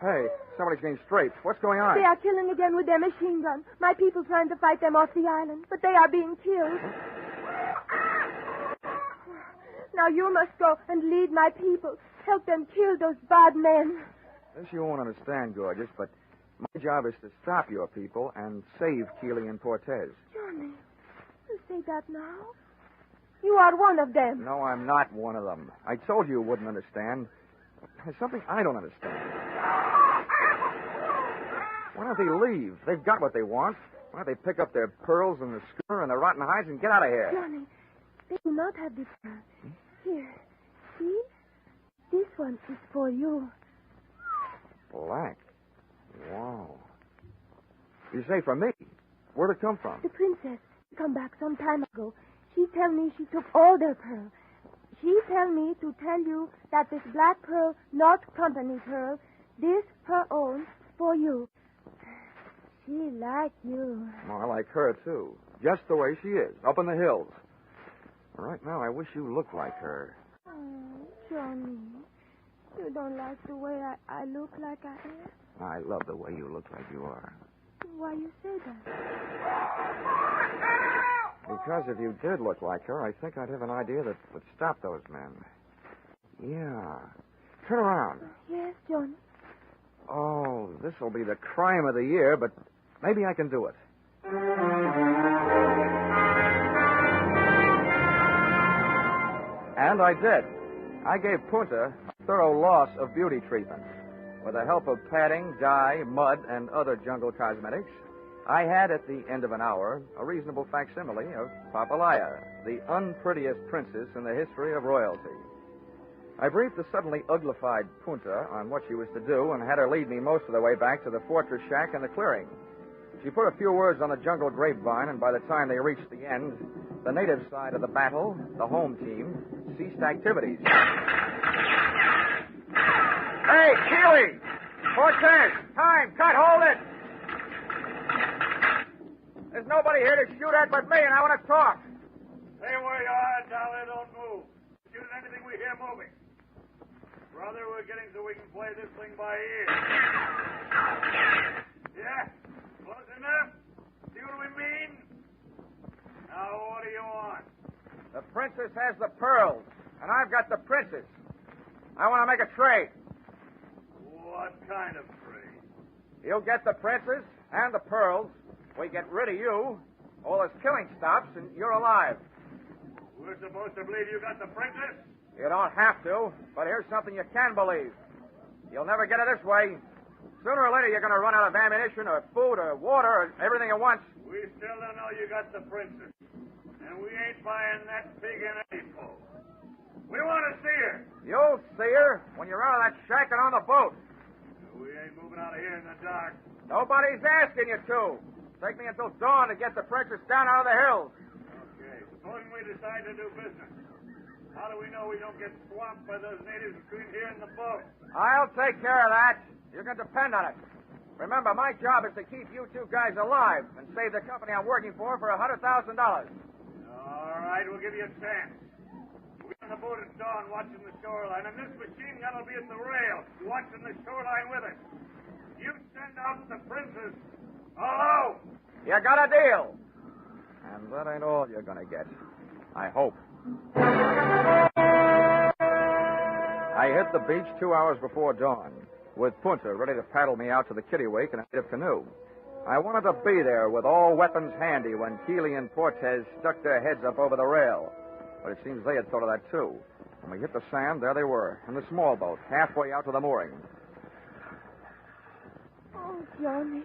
Hey, somebody's getting straight. What's going on? They are killing again with their machine gun. My people trying to fight them off the island, but they are being killed. Now you must go and lead my people. Help them kill those bad men. This you won't understand, gorgeous, but my job is to stop your people and save Keeley and Cortez. Johnny, you say that now? You are one of them. No, I'm not one of them. I told you wouldn't understand. There's something I don't understand. Why don't they leave? They've got what they want. Why don't they pick up their pearls and the schooner and the rotten hides and get out of here? Johnny, they do not have this pearl. Here, see? This one is for you. Black. Wow. You say for me? Where'd it come from? The princess come back some time ago. She tell me she took all their pearl. She tell me to tell you that this black pearl, not company pearl, this her own for you. She like you. Well, I like her, too. Just the way she is, up in the hills. Right now, I wish you looked like her. Oh, Johnny. You don't like the way I look like I am? I love the way you look like you are. Why you say that? Because if you did look like her, I think I'd have an idea that would stop those men. Yeah. Turn around. Yes, Johnny. Oh, this will be the crime of the year, but maybe I can do it. And I did. I gave Punta a thorough loss of beauty treatments. With the help of padding, dye, mud, and other jungle cosmetics, I had, at the end of an hour, a reasonable facsimile of Papalaya, the unprettiest princess in the history of royalty. I briefed the suddenly uglified Punta on what she was to do and had her lead me most of the way back to the fortress shack and the clearing. She put a few words on the jungle grapevine, and by the time they reached the end, the native side of the battle, the home team, ceased activities. Hey, Keeley! Cortez! Time! Cut! Hold it! There's nobody here to shoot at but me, and I want to talk. Stay where you are, Dolly. Don't move. Shoot at anything we hear moving. Brother, we're getting so we can play this thing by ear. Yeah? Close enough? See what we mean? Now, what do you want? The princess has the pearls, and I've got the princess. I want to make a trade. What kind of trade? You get the princess and the pearls. We get rid of you. All this killing stops, and you're alive. We're supposed to believe you got the princess? You don't have to, but here's something you can believe. You'll never get it this way. Sooner or later, you're going to run out of ammunition or food or water or everything at once. We still don't know you got the princess. And we ain't buying that pig in any fool. We want to see her. You'll see her when you're out of that shack and on the boat. We ain't moving out of here in the dark. Nobody's asking you to. Take me until dawn to get the princess down out of the hills. Okay, supposing we decide to do business. How do we know we don't get swamped by those natives between here and the boat? I'll take care of that. You can depend on it. Remember, my job is to keep you 2 guys alive and save the company I'm working for $100,000. All right, we'll give you a chance. We'll be on the boat at dawn watching the shoreline, and this machine gun will be at the rail watching the shoreline with us. You send out the princess alone. You got a deal. And that ain't all you're going to get. I hope. I hit the beach 2 hours before dawn, with Punta ready to paddle me out to the Kittiwake in a native canoe. I wanted to be there with all weapons handy when Keeley and Cortez stuck their heads up over the rail. But it seems they had thought of that, too. When we hit the sand, there they were, in the small boat, halfway out to the mooring. Oh, Johnny.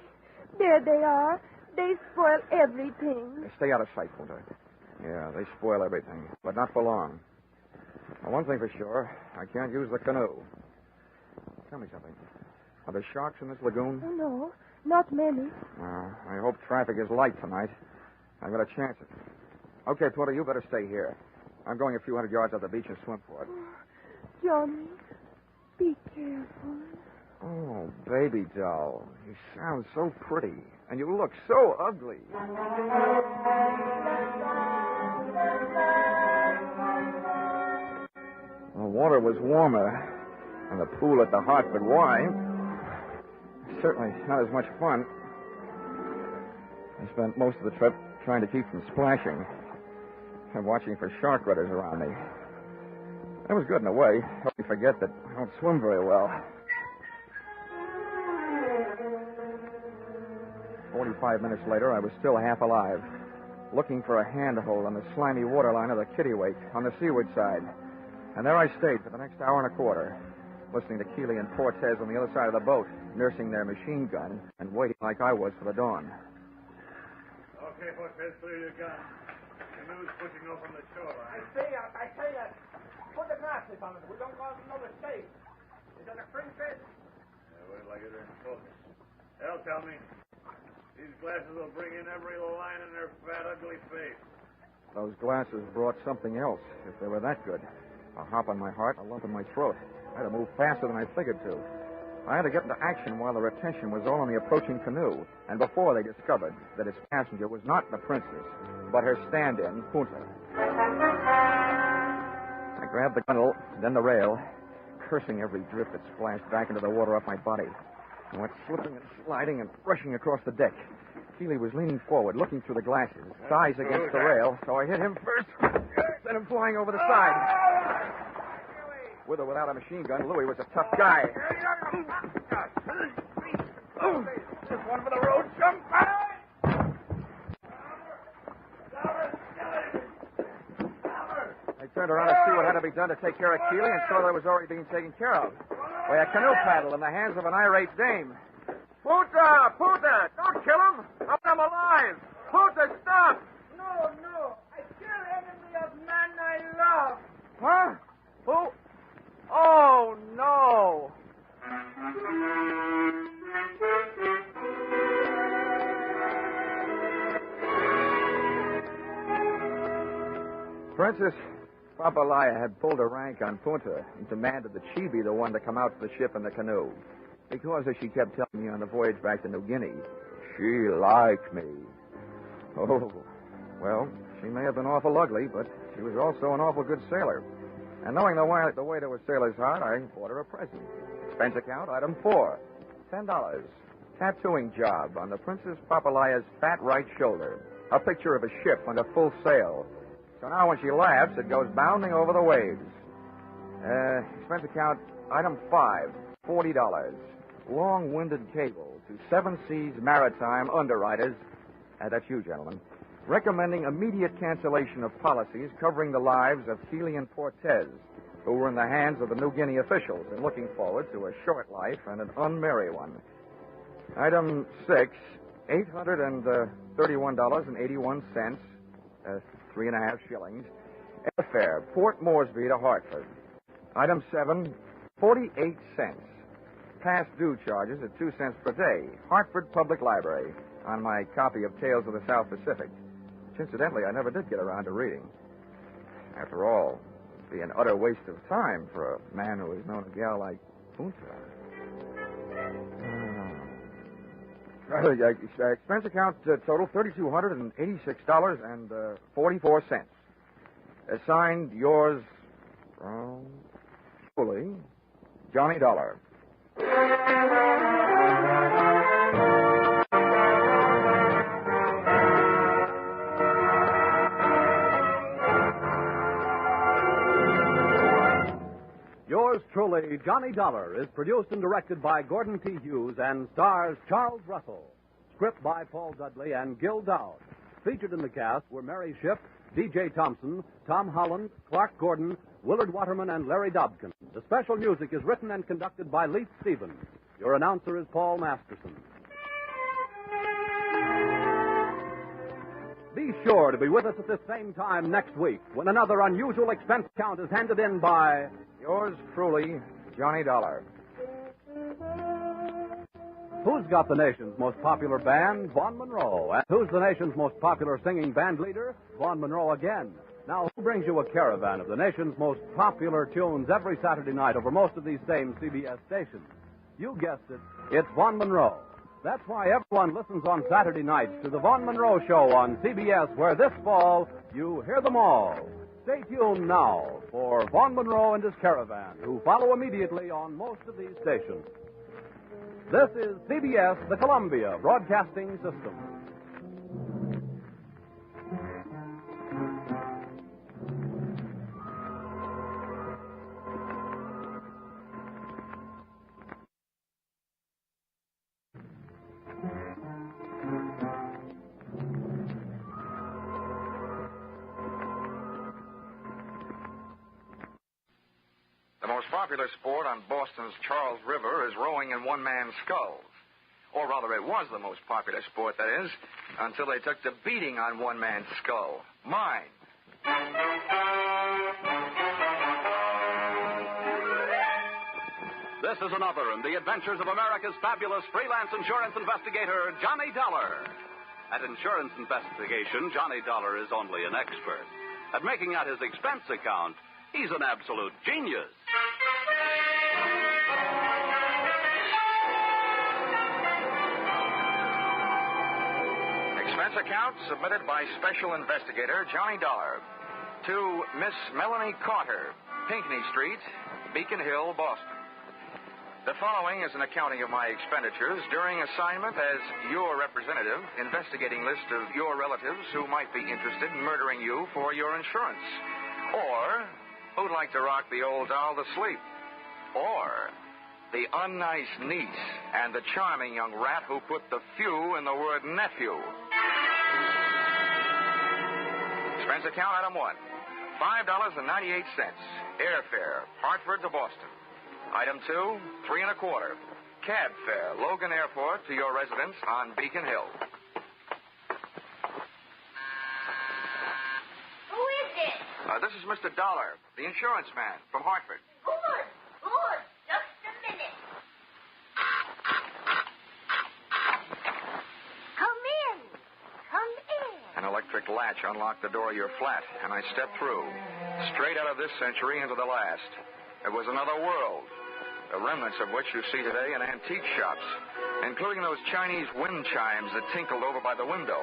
There they are. They spoil everything. Stay out of sight, Punta. Yeah, they spoil everything, but not for long. Well, one thing for sure, I can't use the canoe. Tell me something. Are there sharks in this lagoon? Oh, no, not many. I hope traffic is light tonight. I've got a chance of it. Okay, Porter, you better stay here. I'm going a few hundred yards up the beach and swim for it. Johnny, be careful. Oh, baby doll. You sound so pretty, and you look so ugly. The water was warmer, and the pool at the Hartford Y. Certainly not as much fun. I spent most of the trip trying to keep from splashing and watching for shark rudders around me. That was good in a way. Helped me forget that I don't swim very well. 45 minutes later, I was still half alive, looking for a handhold on the slimy waterline of the Kittiwake on the seaward side. And there I stayed for the next hour and a quarter, listening to Keeley and Cortez on the other side of the boat, nursing their machine gun and waiting like I was for the dawn. Okay, Cortez, clear your gun. Canoe's pushing off from the shoreline. I say that. Put the glasses on it. We don't cause no mistake. Is that a free fish? Yeah, wait till I get her in focus. They'll tell me. These glasses will bring in every line in their fat, ugly face. Those glasses brought something else, if they were that good. A hop on my heart, a lump in my throat. I had to move faster than I figured to. I had to get into action while their attention was all on the approaching canoe, and before they discovered that its passenger was not the princess, but her stand-in, Punta. I grabbed the gunwale, then the rail, cursing every drift that splashed back into the water off my body. I went slipping and sliding and rushing across the deck. Keeley was leaning forward, looking through the glasses, thighs against the rail, so I hit him first, sent him flying over the side. With or without a machine gun, Louis was a tough guy. Just one for the road, chum. I turned around to see what had to be done to take care of Keeley and saw that it was already being taken care of by a canoe paddle in the hands of an irate dame. Punta! Don't kill him! I want him alive! Punta, stop! No. I kill enemy of man I love. Huh? Who? Oh, no. Princess Papalaya had pulled a rank on Punta and demanded that she be the one to come out to the ship in the canoe. Because, as she kept telling me on the voyage back to New Guinea, she liked me. Oh, well, she may have been awful ugly, but she was also an awful good sailor. And knowing the way to a sailor's heart, I bought her a present. Expense account, item 4, $10. Tattooing job on the Princess Papalaya's fat right shoulder. A picture of a ship under full sail. So now when she laughs, it goes bounding over the waves. Expense account, item 5, $40. Long-winded cable to 7 Seas Maritime underwriters, that's you, gentlemen, recommending immediate cancellation of policies covering the lives of Keeley and Cortez, who were in the hands of the New Guinea officials and looking forward to a short life and an unmerry one. Item 6, $831.81, 3.5 shillings. Airfare, Port Moresby to Hartford. Item 7, 48 cents. Past due charges at 2 cents per day. Hartford Public Library, on my copy of Tales of the South Pacific, which incidentally I never did get around to reading. After all, it'd be an utter waste of time for a man who has known a gal like Punta. Expense account total $3,286.44. Signed, yours, truly, Johnny Dollar. Originally, Johnny Dollar is produced and directed by Gordon T. Hughes and stars Charles Russell. Script by Paul Dudley and Gil Dowd. Featured in the cast were Mary Shipp, D.J. Thompson, Tom Holland, Clark Gordon, Willard Waterman, and Larry Dobkin. The special music is written and conducted by Leith Stevens. Your announcer is Paul Masterson. Be sure to be with us at this same time next week when another unusual expense account is handed in by yours truly, Johnny Dollar. Who's got the nation's most popular band? Vaughn Monroe. And who's the nation's most popular singing band leader? Vaughn Monroe again. Now, who brings you a caravan of the nation's most popular tunes every Saturday night over most of these same CBS stations? You guessed it. It's Vaughn Monroe. That's why everyone listens on Saturday nights to the Vaughn Monroe Show on CBS, where this fall you hear them all. Stay tuned now for Vaughn Monroe and his caravan, who follow immediately on most of these stations. This is CBS, the Columbia Broadcasting System. The most popular sport on Boston's Charles River is rowing in one-man sculls. Or rather, it was the most popular sport, that is, until they took to beating on one man's skull. Mine. This is another in the adventures of America's fabulous freelance insurance investigator, Johnny Dollar. At insurance investigation, Johnny Dollar is only an expert. At making out his expense account, he's an absolute genius. Expense account submitted by Special Investigator Johnny Dollar to Miss Melanie Carter, Pinckney Street, Beacon Hill, Boston. The following is an accounting of my expenditures during assignment as your representative, investigating list of your relatives who might be interested in murdering you for your insurance, or who'd like to rock the old doll to sleep, or the unnice niece and the charming young rat who put the few in the word nephew. Expense account item 1, $5.98, airfare, Hartford to Boston. Item 2, $3 1/4, cab fare, Logan Airport to your residence on Beacon Hill. Who is it? This is Mr. Dollar, the insurance man from Hartford. Good. Just a minute. Come in. An electric latch unlocked the door of your flat, and I stepped through, straight out of this century into the last. It was another world, the remnants of which you see today in antique shops, including those Chinese wind chimes that tinkled over by the window.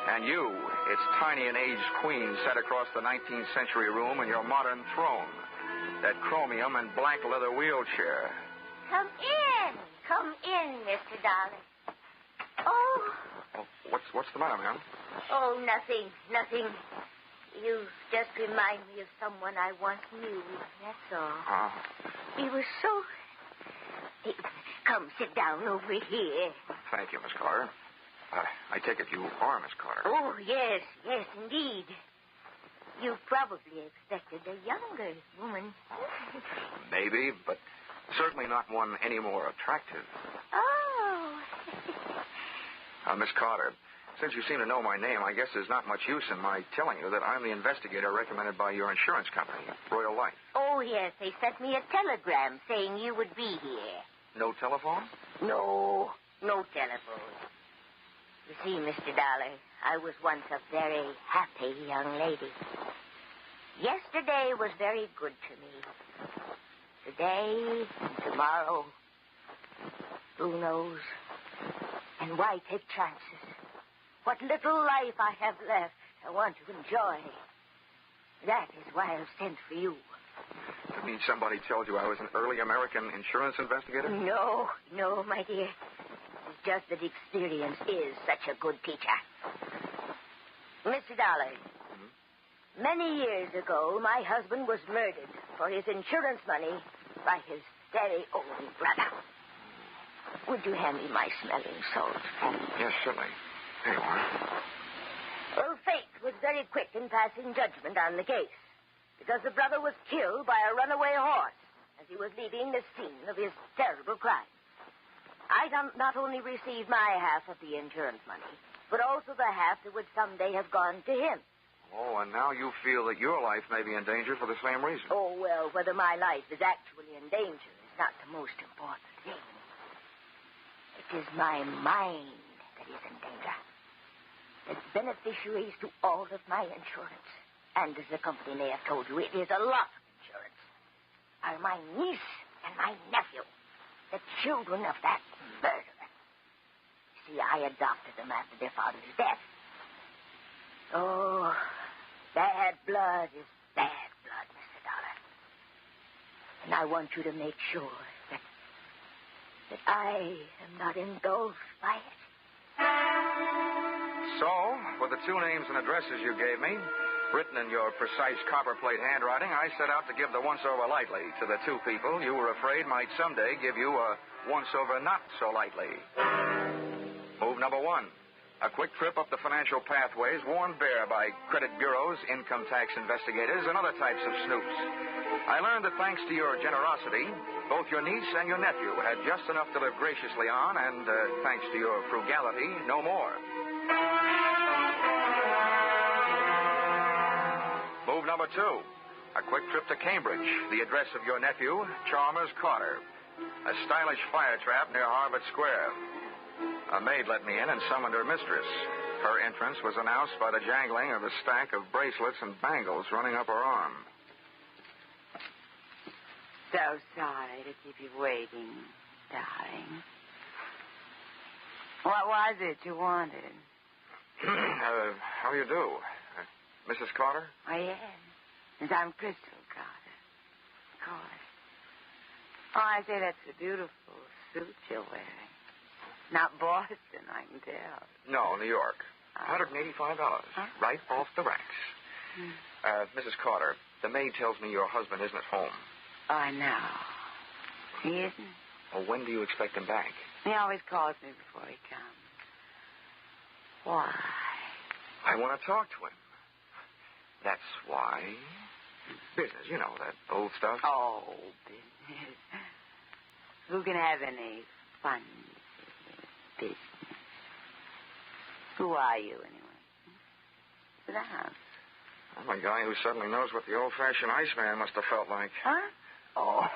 And you, its tiny and aged queen, sat across the 19th century room in your modern throne, that chromium and black leather wheelchair. Come in, Mr. Dollar. Oh, What's the matter, ma'am? oh, nothing. You just remind me of someone I once knew, that's all. He was so... Come, sit down over here. Thank you, Miss Carter. I take it you are Miss Carter. Oh, yes, indeed. You probably expected a younger woman. Maybe, but certainly not one any more attractive. Oh. Miss Carter, since you seem to know my name, I guess there's not much use in my telling you that I'm the investigator recommended by your insurance company, Royal Life. Oh, yes, they sent me a telegram saying you would be here. No telephone? No telephone. You see, Mr. Dollar, I was once a very happy young lady. Yesterday was very good to me. Today and tomorrow, who knows? And why take chances? What little life I have left, I want to enjoy. That is why I've sent for you. You mean somebody told you I was an early American insurance investigator? No, my dear. It's just that experience is such a good teacher. Mr. Dollar, many years ago, my husband was murdered for his insurance money by his very own brother. Would you hand me my smelling salts, please? Yes, certainly. Here you are. Well, fate was very quick in passing judgment on the case, because the brother was killed by a runaway horse as he was leaving the scene of his terrible crime. I not only received my half of the insurance money, but also the half that would someday have gone to him. Oh, and now you feel that your life may be in danger for the same reason. Oh, well, whether my life is actually in danger is not the most important thing. It is my mind that is in danger. The beneficiaries to all of my insurance, and as the company may have told you, it is a lot of insurance, are my niece and my nephew, the children of that murderer. See, I adopted them after their father's death. Oh, bad blood is bad blood, Mr. Dollar. And I want you to make sure that I am not engulfed by it. So, with the two names and addresses you gave me, written in your precise copperplate handwriting, I set out to give the once-over lightly to the two people you were afraid might someday give you a once-over not so lightly. Move number one. A quick trip up the financial pathways worn bare by credit bureaus, income tax investigators, and other types of snoops. I learned that thanks to your generosity, both your niece and your nephew had just enough to live graciously on, and thanks to your frugality, no more. Move number two. A quick trip to Cambridge, the address of your nephew, Chalmers Carter. A stylish fire trap near Harvard Square. A maid let me in and summoned her mistress. Her entrance was announced by the jangling of a stack of bracelets and bangles running up her arm. So sorry to keep you waiting, darling. What was it you wanted? How do you do? Mrs. Carter? I am. And I'm Crystal Carter. Of course. Oh, I say that's a beautiful suit you're wearing. Not Boston, I can tell. No, New York. $185. Huh? Right off the racks. Mrs. Carter, the maid tells me your husband isn't at home. Oh, no. He isn't? Well, when do you expect him back? He always calls me before he comes. Why? I want to talk to him. That's why. Business, you know, that old stuff. Oh, business. Who can have any fun business? Who are you, anyway? Sit down. I'm a guy who suddenly knows what the old-fashioned Iceman must have felt like. Huh? Oh.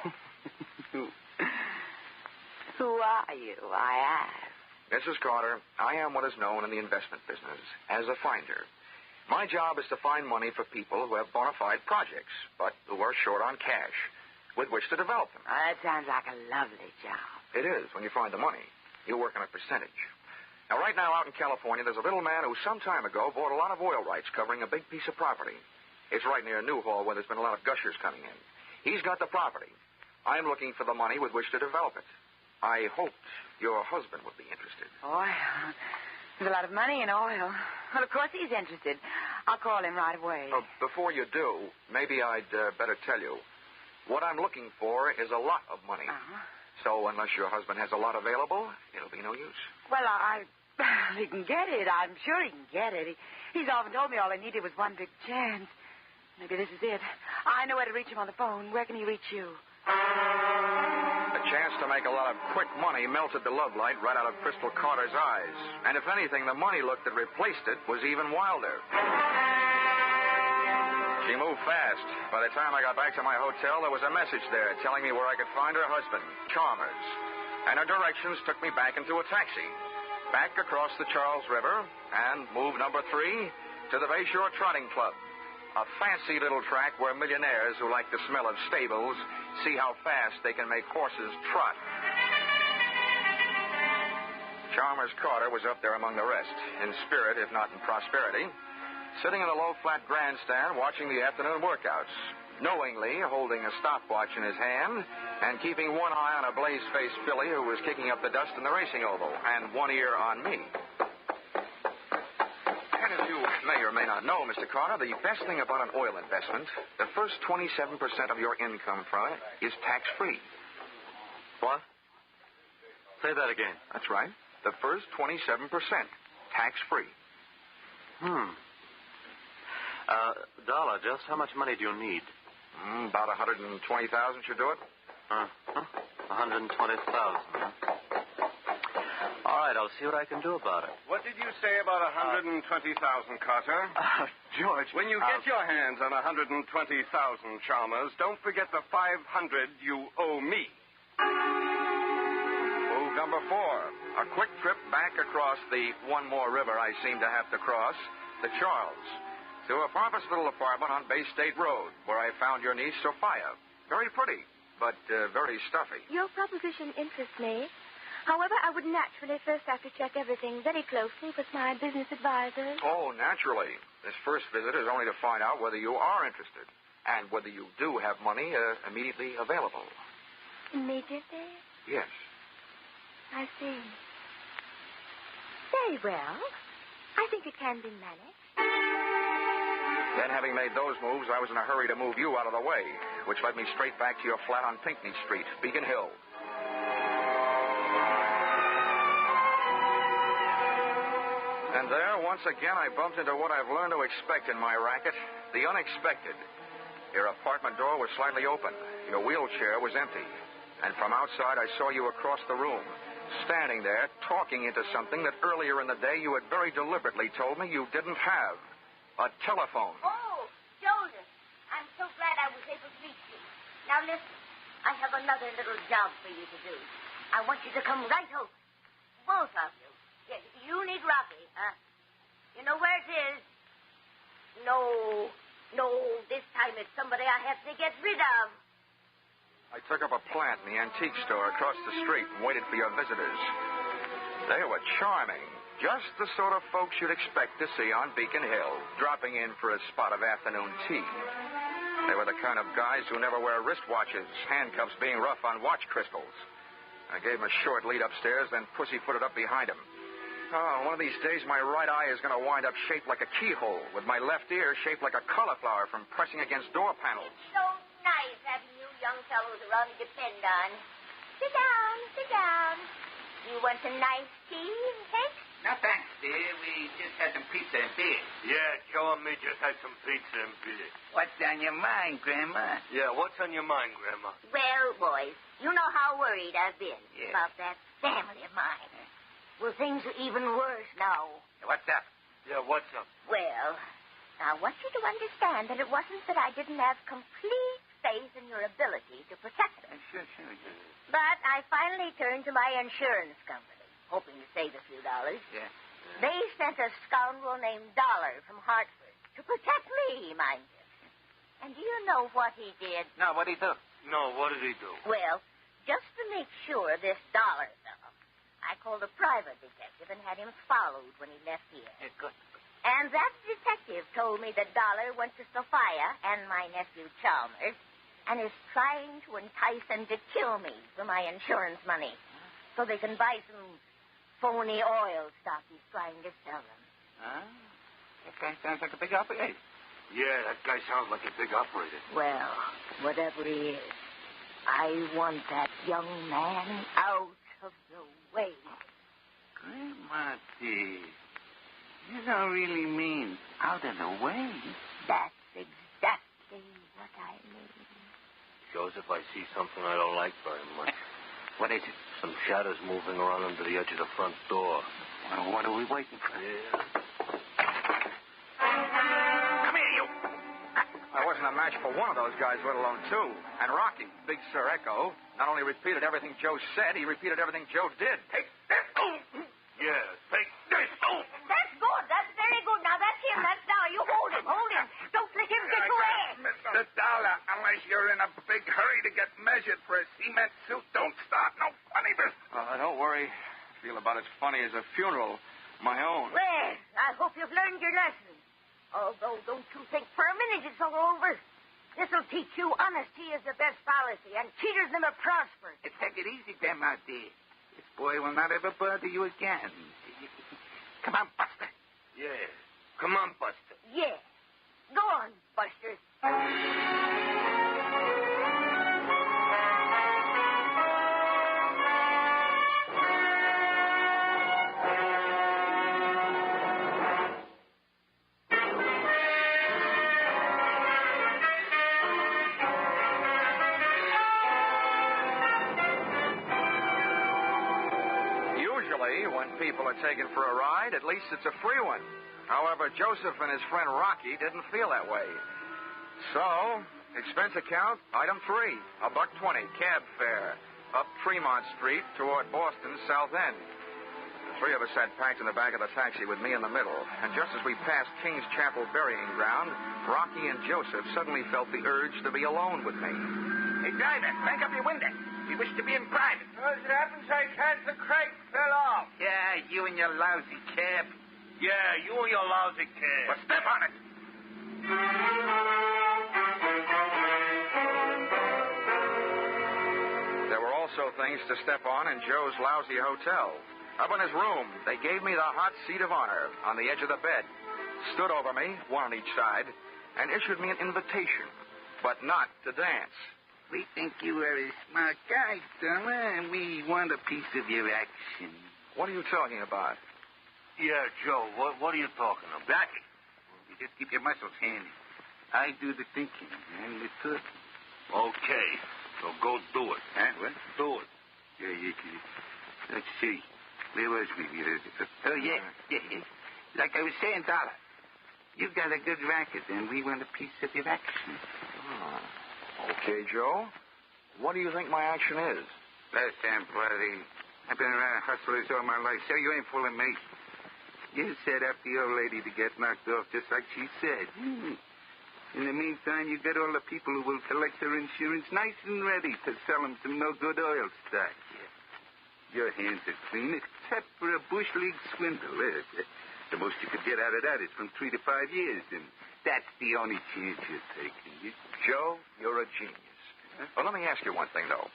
Who are you, I ask? Mrs. Carter, I am what is known in the investment business as a finder. My job is to find money for people who have bona fide projects, but who are short on cash with which to develop them. Oh, that sounds like a lovely job. It is when you find the money. You work on a percentage. Now, right now out in California, there's a little man who some time ago bought a lot of oil rights covering a big piece of property. It's right near Newhall where there's been a lot of gushers coming in. He's got the property. I'm looking for the money with which to develop it. I hoped your husband would be interested. Oil? There's a lot of money in oil. Well, of course he's interested. I'll call him right away. Before you do, maybe I'd better tell you. What I'm looking for is a lot of money. Uh-huh. So unless your husband has a lot available, it'll be no use. Well, he can get it. I'm sure he can get it. He's often told me all I needed was one big chance. Maybe this is it. I know where to reach him on the phone. Where can he reach you? The chance to make a lot of quick money melted the love light right out of Crystal Carter's eyes. And if anything, the money look that replaced it was even wilder. She moved fast. By the time I got back to my hotel, there was a message there telling me where I could find her husband, Chalmers. And her directions took me back into a taxi, back across the Charles River, and move number 3 to the Bayshore Trotting Club, a fancy little track where millionaires who like the smell of stables see how fast they can make horses trot. Chalmers Carter was up there among the rest, in spirit if not in prosperity, sitting in a low-flat grandstand watching the afternoon workouts, knowingly holding a stopwatch in his hand and keeping one eye on a blaze-faced filly who was kicking up the dust in the racing oval and one ear on me. And his You may or may not know, Mr. Carter, the best thing about an oil investment, the first 27% of your income from it is tax-free. What? Say that again. That's right. The first 27%, tax-free. Dollar, just how much money do you need? About 120,000 should do it. 120,000, huh? All right, I'll see what I can do about it. What did you say about 120,000, Carter? George. When you get your hands on 120,000, Chalmers, don't forget the 500 you owe me. Move number 4. A quick trip back across the one more river I seem to have to cross, the Charles, to a pompous little apartment on Bay State Road, where I found your niece, Sophia. Very pretty, but very stuffy. Your proposition interests me. However, I would naturally first have to check everything very closely with my business advisor. Oh, naturally. This first visit is only to find out whether you are interested and whether you do have money immediately available. Immediately? Yes. I see. Very well. I think it can be managed. Then, having made those moves, I was in a hurry to move you out of the way, which led me straight back to your flat on Pinckney Street, Beacon Hill. And there, once again, I bumped into what I've learned to expect in my racket, the unexpected. Your apartment door was slightly open. Your wheelchair was empty. And from outside, I saw you across the room, standing there, talking into something that earlier in the day you had very deliberately told me you didn't have. A telephone. Oh, Joseph, I'm so glad I was able to reach you. Now, listen, I have another little job for you to do. I want you to come right over. Both of you. You need Rocky, huh? You know where it is? No, this time it's somebody I have to get rid of. I took up a plant in the antique store across the street and waited for your visitors. They were charming. Just the sort of folks you'd expect to see on Beacon Hill, dropping in for a spot of afternoon tea. They were the kind of guys who never wear wristwatches, handcuffs being rough on watch crystals. I gave him a short lead upstairs, then pussyfooted up behind him. Oh, one of these days my right eye is going to wind up shaped like a keyhole, with my left ear shaped like a cauliflower from pressing against door panels. It's so nice having you young fellows around to depend on. Sit down, sit down. You want some nice tea and cake? No, thanks, dear. We just had some pizza and beer. Yeah, Joe and me just had some pizza and beer. What's on your mind, Grandma? Yeah, what's on your mind, Grandma? Well, boys, you know how worried I've been about that family of mine. Well, things are even worse now. What's up? Yeah, what's up? Well, I want you to understand that it wasn't that I didn't have complete faith in your ability to protect them. Sure. But I finally turned to my insurance company, hoping to save a few dollars. Yeah. They sent a scoundrel named Dollar from Hartford to protect me, mind you. And do you know what he did? No, what'd he do? No, what did he do? Well, just to make sure this Dollar fellow, I called a private detective and had him followed when he left here. Good. And that detective told me that Dollar went to Sophia and my nephew Chalmers and is trying to entice them to kill me for my insurance money so they can buy some phony oil stock he's trying to sell them. Huh? That guy sounds like a big operator. Yeah, that guy sounds like a big operator. Well, whatever he is, I want that young man out of the way. Grandma, dear, you don't really mean out of the way. That's exactly what I mean. Joseph, I see something I don't like very much. What is it? Some shadows moving around under the edge of the front door. Well, what are we waiting for? Yeah. Come here, you. I wasn't a match for one of those guys, let alone two. And Rocky, Big Sir Echo, not only repeated everything Joe said, he repeated everything Joe did. Take this. Oh. Yeah, take this. Oh. That's good. That's very good. Now, that's him. That's Dollar. You hold him. Hold him. Don't let him get away. Mr. Dollar, unless you're in a big hurry to get measured for a cement suit, don't start no funny business. Don't worry. I feel about as funny as a funeral. My own. Well, I hope you've learned your lesson. Although, don't you think for a minute it's all over. This'll teach you honesty is the best policy, and cheaters never prosper. Take it easy, Grandma, dear. This boy will not ever bother you again. Come on, Buster. Yeah. Come on, Buster. Yeah. Go on, Buster. Usually, when people are taken for a ride, at least it's a free one. However, Joseph and his friend Rocky didn't feel that way. So, expense account, item 3, $1.20, cab fare, up Tremont Street toward Boston's South End. The three of us sat packed in the back of the taxi with me in the middle, and just as we passed King's Chapel burying ground, Rocky and Joseph suddenly felt the urge to be alone with me. Hey, driver, crank up your window. We wish to be in private. As it happens, I can't. The crank fell off. Yeah, you and your lousy cab. Yeah, you and your lousy cab. Well, step on it. There were also things to step on in Joe's lousy hotel. Up in his room, they gave me the hot seat of honor on the edge of the bed, stood over me, one on each side, and issued me an invitation, but not to dance. We think you are a smart guy, Dollar, and we want a piece of your action. What are you talking about? Yeah, Joe, what are you talking about? That. You just keep your muscles handy. I do the thinking, and the talking. Okay, so go do it. Huh? What? Do it. Yeah. Let's see. Where was we? Oh, yeah. Like I was saying, Dollar, you've got a good racket, and we want a piece of your action. Okay, Joe. What do you think my action is? Last time, buddy. I've been around hustlers all my life, so you ain't fooling me. You set up the old lady to get knocked off just like she said. In the meantime, you get all the people who will collect their insurance nice and ready to sell them some no-good oil stock. Your hands are clean, except for a bush league swindle. The most you could get out of that is from 3 to 5 years, and that's the only chance you're taking. Joe, you're a genius. Well, let me ask you one thing, though.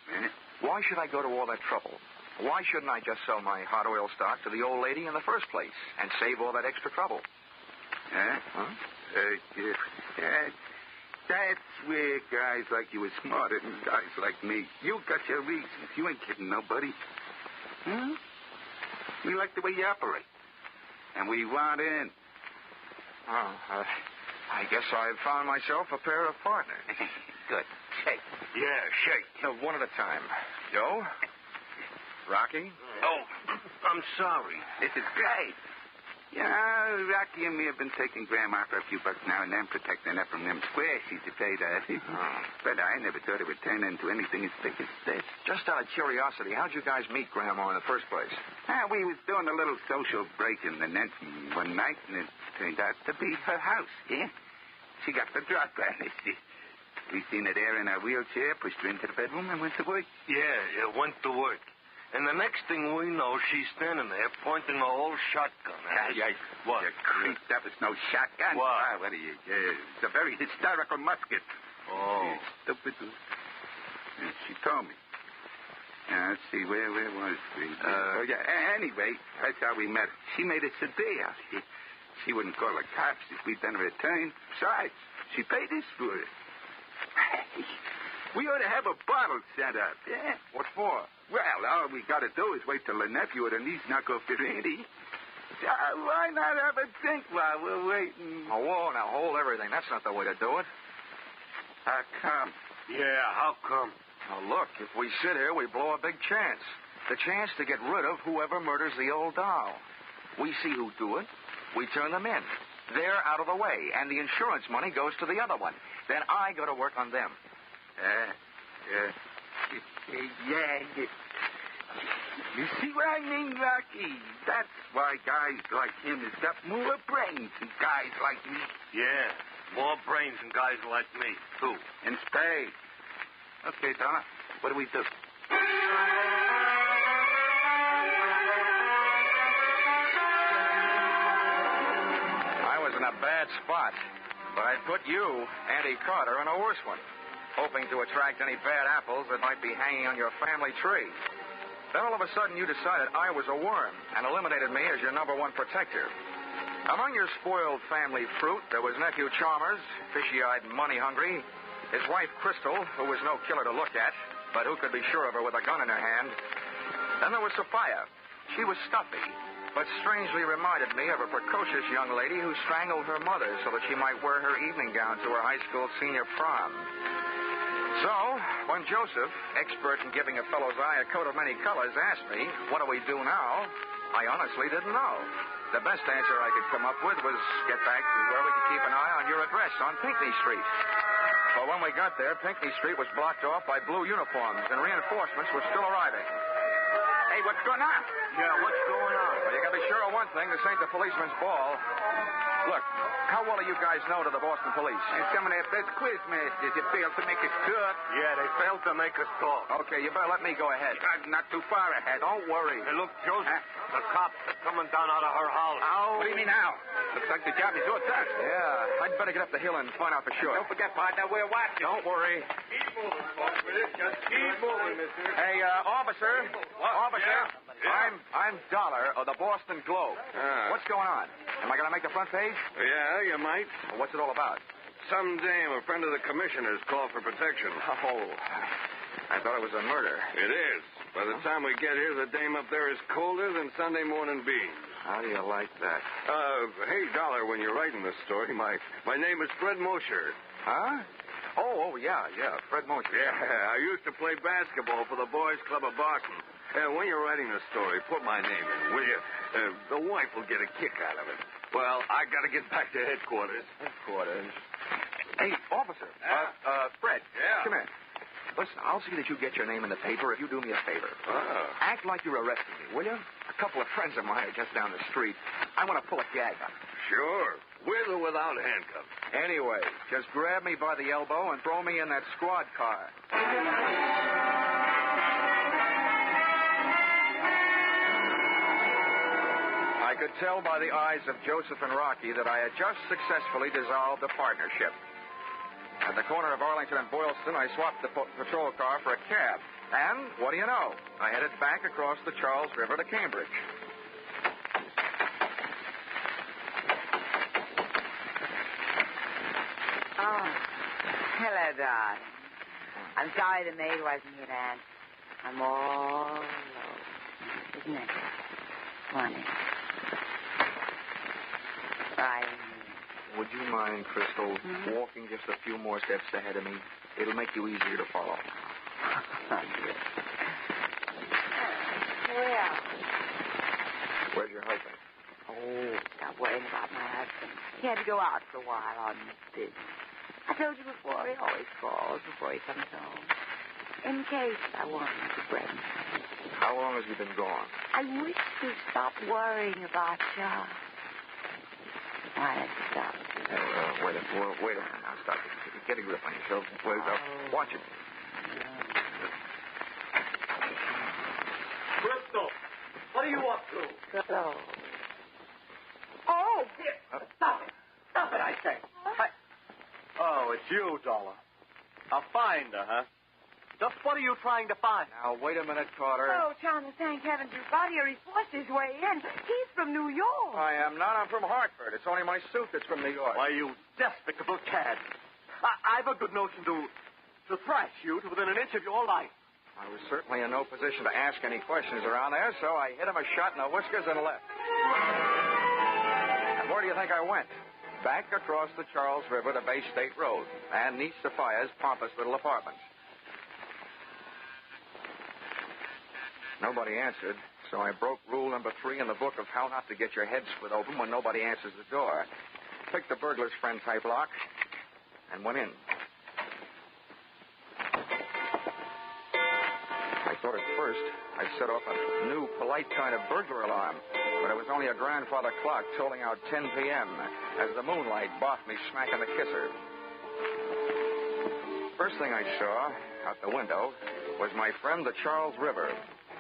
Why should I go to all that trouble? Why shouldn't I just sell my hot oil stock to the old lady in the first place and save all that extra trouble? That's where guys like you are smarter than guys like me. You got your reasons. You ain't kidding nobody. We like the way you operate. And we want in. I guess I've found myself a pair of partners. Good. Shake. Yeah, shake. One at a time. Joe? Rocky? Oh, I'm sorry. This is great. Yeah, Rocky and me have been taking Grandma for a few bucks now and then, protecting her from them squares she's afraid of. But I never thought it would turn into anything as big as this. Just out of curiosity, how'd you guys meet Grandma in the first place? We was doing a little social break in the Nancy one night, and it turned out to be her house, yeah? She got the drop on it. We seen her there in her wheelchair, pushed her into the bedroom, and went to work. Yeah, went to work. And the next thing we know, she's standing there pointing a whole shotgun at us. What? You creep, that was no shotgun. What? What are you? It's a very historical musket. Oh. Stupid. Yeah, she told me. Let's see, where was we? Anyway, that's how we met her. She made us a deal. She wouldn't call the cops if we'd done her a turn. Besides, she paid us for it. We ought to have a bottle set up, yeah? What for? Well, all we got to do is wait till the nephew or the niece knock off their ante. Why not have a drink while we're waiting? Oh, whoa, now hold everything. That's not the way to do it. How come? Yeah, how come? Now, look, if we sit here, we blow a big chance. The chance to get rid of whoever murders the old doll. We see who do it. We turn them in. They're out of the way, and the insurance money goes to the other one. Then I go to work on them. You see what I mean, Rocky? That's why guys like him has got more brains than guys like me. Yeah, more brains than guys like me, too. And spades. Okay, Donna, what do we do? I was in a bad spot, but I put you, Auntie Carter, in a worse one, hoping to attract any bad apples that might be hanging on your family tree. Then all of a sudden you decided I was a worm and eliminated me as your number one protector. Among your spoiled family fruit, there was nephew Chalmers, fishy-eyed and money-hungry, his wife Crystal, who was no killer to look at, but who could be sure of her with a gun in her hand. Then there was Sophia. She was stuffy, but strangely reminded me of a precocious young lady who strangled her mother so that she might wear her evening gown to her high school senior prom. So, when Joseph, expert in giving a fellow's eye a coat of many colors, asked me, what do we do now? I honestly didn't know. The best answer I could come up with was get back to where we could keep an eye on your address on Pinckney Street. But when we got there, Pinckney Street was blocked off by blue uniforms, and reinforcements were still arriving. Hey, what's going on? Yeah, what's going on? Well, you gotta be sure of one thing. This ain't the policeman's ball. Look, how well do you guys know to the Boston police? And some of their best quizmasters have failed to make us talk. Yeah, they failed to make us talk. Okay, you better let me go ahead. I'm not too far ahead. Don't worry. Hey, look, Joseph, the cops are coming down out of her house. What do you mean now? Looks like the job is yours, sir. Yeah, I'd better get up the hill and find out for sure. Don't forget, partner, we're watching. Don't worry. Keep moving, folks. Just keep moving, mister. Hey, officer. What? Officer. Yeah. I'm Dollar of the Boston Globe. What's going on? Am I going to make the front page? Yeah, you might. Well, what's it all about? Some dame, a friend of the commissioner's, called for protection. Oh, I thought it was a murder. It is. By the time we get here, the dame up there is colder than Sunday morning beans. How do you like that? Hey, Dollar, when you're writing this story, my name is Fred Mosher. Huh? Oh, yeah, Fred Mosher. Yeah, I used to play basketball for the Boys Club of Boston. When you're writing the story, put my name in, will you? The wife will get a kick out of it. Well, I got to get back to headquarters. Headquarters? Hey, officer. Fred. Yeah? Come here. Listen, I'll see that you get your name in the paper if you do me a favor. Act like you're arresting me, will you? A couple of friends of mine are just down the street. I want to pull a gag on them. Sure. With or without handcuffs. Anyway, just grab me by the elbow and throw me in that squad car. I could tell by the eyes of Joseph and Rocky that I had just successfully dissolved a partnership. At the corner of Arlington and Boylston, I swapped the patrol car for a cab. And, what do you know? I headed back across the Charles River to Cambridge. Oh, hello, darling. I'm sorry the maid wasn't here to answer. I'm all alone. Isn't it? Funny. Right. Would you mind, Crystal, walking just a few more steps ahead of me? It'll make you easier to follow. Well. Where's your husband? Oh, stop worrying about my husband. He had to go out for a while on business. I told you before, he always calls before he comes home. In case I wanted to bring him. How long has he been gone? I wish to stop worrying about you. Why don't you stop? Wait a minute now. Stop it. Get a grip on yourself. Wait, watch it. Crystal, what are you up to? Go. Oh, dear. Stop it. Stop it, I say. Oh, it's you, Dollar. A finder, huh? Just what are you trying to find? Now, wait a minute, Carter. Oh, Thomas, thank heavens you got here. He forced his way in. He's from New York. I am not. I'm from Hartford. It's only my suit that's from New York. Why, you despicable cad. I've a good notion to thrash you to within an inch of your life. I was certainly in no position to ask any questions around there, so I hit him a shot in the whiskers and left. And where do you think I went? Back across the Charles River to Bay State Road and Niece Sophia's pompous little apartments. Nobody answered, so I broke rule number 3 in the book of how not to get your head split open when nobody answers the door. Picked the burglar's friend type lock and went in. I thought at first I'd set off a new, polite kind of burglar alarm, but it was only a grandfather clock tolling out 10 p.m. as the moonlight boffed me smack in the kisser. First thing I saw out the window was my friend the Charles River,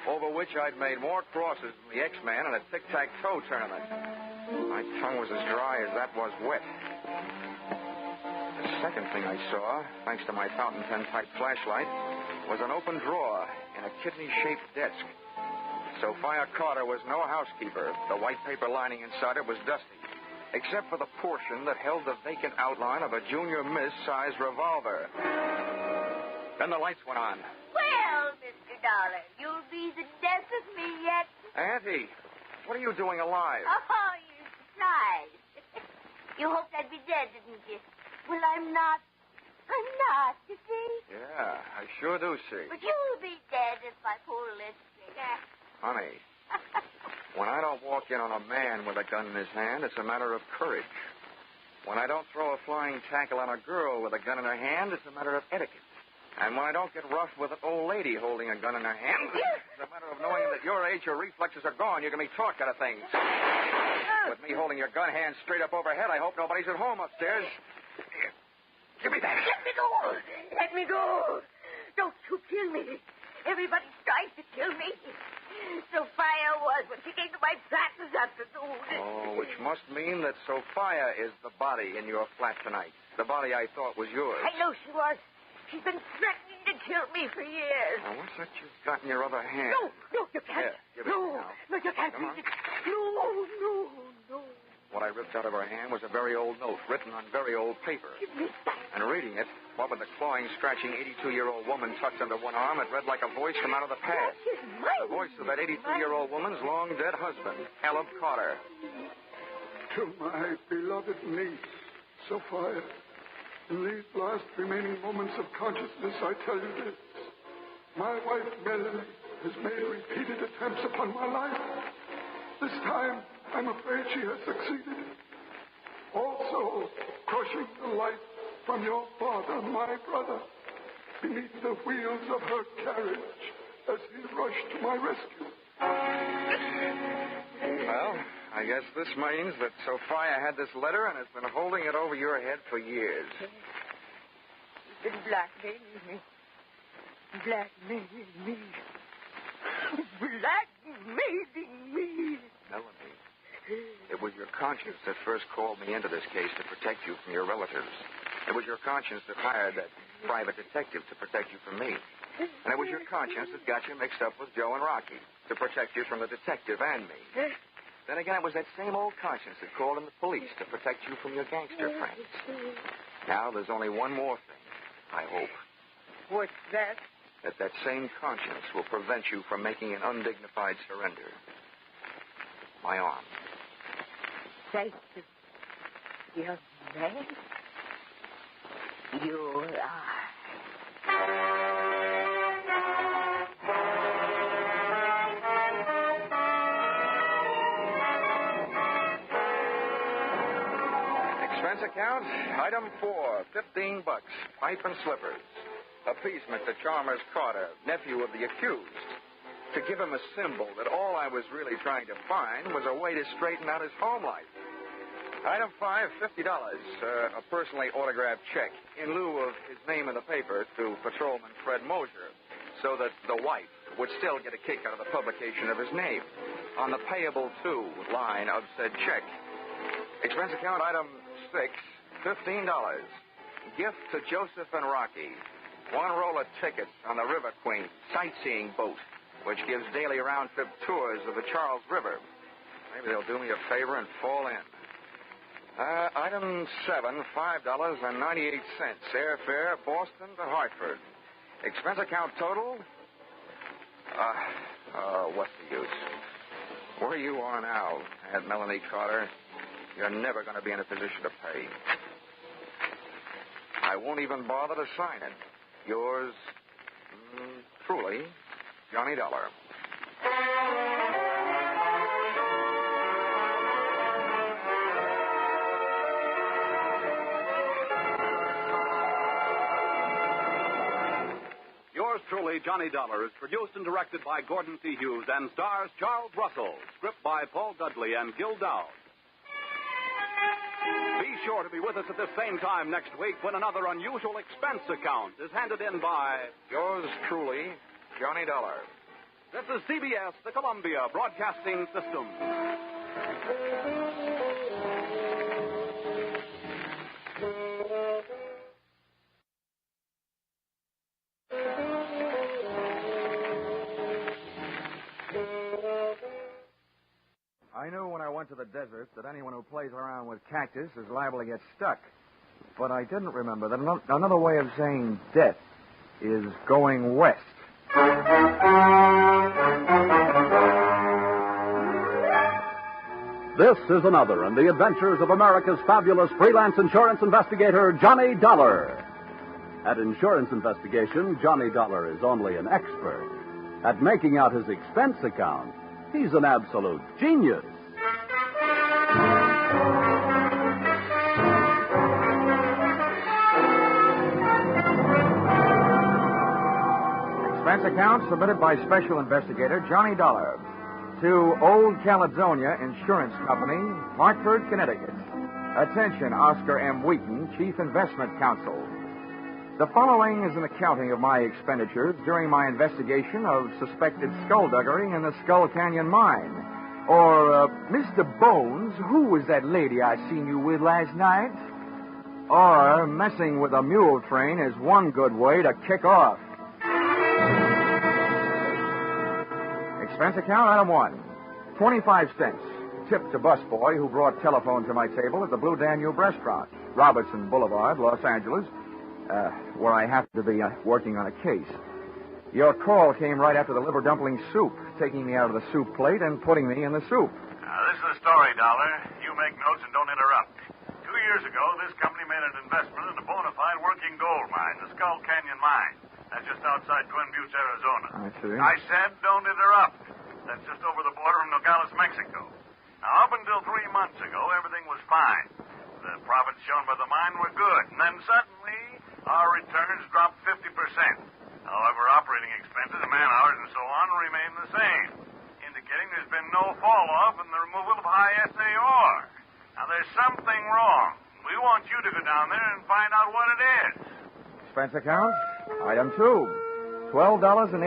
over which I'd made more crosses than the X-Man in a tic-tac-toe tournament. My tongue was as dry as that was wet. The second thing I saw, thanks to my fountain pen-type flashlight, was an open drawer in a kidney-shaped desk. Sophia Carter was no housekeeper. The white paper lining inside it was dusty. except for the portion that held the vacant outline of a junior miss-sized revolver. Then the lights went on. Well, Mr. Dollar, you'll be the death of me yet. Auntie, what are you doing alive? Oh, you're surprised. You hoped I'd be dead, didn't you? Well, I'm not. I'm not, you see? Yeah, I sure do see. But you'll be dead if I pull this trigger. Honey, when I don't walk in on a man with a gun in his hand, it's a matter of courage. When I don't throw a flying tackle on a girl with a gun in her hand, it's a matter of etiquette. And when I don't get rough with an old lady holding a gun in her hand, it's a matter of knowing that at your age your reflexes are gone. You can be talked out of things. With me holding your gun hand straight up overhead, I hope nobody's at home upstairs. Here, give me that. Let me go. Let me go. Don't you kill me. Everybody's trying to kill me. Sophia was when she came to my flat this afternoon. Oh, which must mean that Sophia is the body in your flat tonight. The body I thought was yours. I know she was. She's been threatening to kill me for years. Now, what's that you've got in your other hand? No, you can't. Here, give it no, now. No, you can't. Come on. No. What I ripped out of her hand was a very old note written on very old paper. Give me that. And reading it, what with the clawing, scratching 82-year-old woman tucked under one arm, it read like a voice from out of the past. The voice of that 82-year-old woman's long-dead husband, Caleb Carter. To my beloved niece, Sophia, in these last remaining moments of consciousness, I tell you this. My wife, Melanie, has made repeated attempts upon my life. This time, I'm afraid she has succeeded. Also, crushing the life from your father, my brother, beneath the wheels of her carriage as he rushed to my rescue. Well, I guess this means that Sophia had this letter and has been holding it over your head for years. You've been blackmailing me. Blackmailing me. Melanie, it was your conscience that first called me into this case to protect you from your relatives. It was your conscience that hired that private detective to protect you from me. And it was your conscience that got you mixed up with Joe and Rocky to protect you from the detective and me. Then again, it was that same old conscience that called in the police to protect you from your gangster friends. Now, there's only one more thing, I hope. What's that? That same conscience will prevent you from making an undignified surrender. My arm. Thank you, young man. You are. Expense account, item 4, $15. Pipe and slippers. Appeasement to Chalmers Carter, nephew of the accused. To give him a symbol that all I was really trying to find was a way to straighten out his home life. Item 5, $50. A personally autographed check in lieu of his name in the paper to Patrolman Fred Mosier, so that the wife would still get a kick out of the publication of his name on the payable to line of said check. Expense account item 6, $15. Gift to Joseph and Rocky. One roll of tickets on the River Queen sightseeing boat, which gives daily round-trip tours of the Charles River. Maybe they'll do me a favor and fall in. Item 7, $5.98. Airfare, Boston to Hartford. Expense account total? What's the use? Where you are now, Aunt Melanie Carter, you're never going to be in a position to pay. I won't even bother to sign it. Yours, truly, Johnny Dollar. Yours truly, Johnny Dollar, is produced and directed by Gordon T. Hughes and stars Charles Russell. Script by Paul Dudley and Gil Dowd. Be sure to be with us at the same time next week when another unusual expense account is handed in by yours truly, Johnny Dollar. This is CBS, the Columbia Broadcasting System. I knew when I went to the desert that anyone who plays around with cactus is liable to get stuck. But I didn't remember that another way of saying death is going west. This is another in the adventures of America's fabulous freelance insurance investigator, Johnny Dollar. At insurance investigation, Johnny Dollar is only an expert. At making out his expense account, he's an absolute genius. Expense account submitted by Special Investigator Johnny Dollar to Old Caledonia Insurance Company, Hartford, Connecticut. Attention, Oscar M. Wheaton, Chief Investment Counsel. The following is an accounting of my expenditures during my investigation of suspected skullduggery in the Skull Canyon mine. Or, Mr. Bones, who was that lady I seen you with last night? Or, messing with a mule train is one good way to kick off. Expense account, item 1. 25 cents. Tip to busboy who brought telephone to my table at the Blue Danube restaurant, Robertson Boulevard, Los Angeles, where I happen to be working on a case. Your call came right after the liver dumpling soup, taking me out of the soup plate and putting me in the soup. Now, this is the story, Dollar. You make notes and don't interrupt. 2 years ago, this company made an investment in a bona fide working gold mine, the Skull Canyon Mine. That's just outside Twin Buttes, Arizona. I see. I said don't interrupt. That's just over the border from Nogales, Mexico. Now, up until 3 months ago, everything was fine. The profits shown by the mine were good. And then suddenly, our returns dropped 50%. However, operating expenses, man-hours, and so on remain the same, indicating there's been no fall-off in the removal of high-assay ore. Now, there's something wrong. We want you to go down there and find out what it is. Expense account, item 2. $12.80.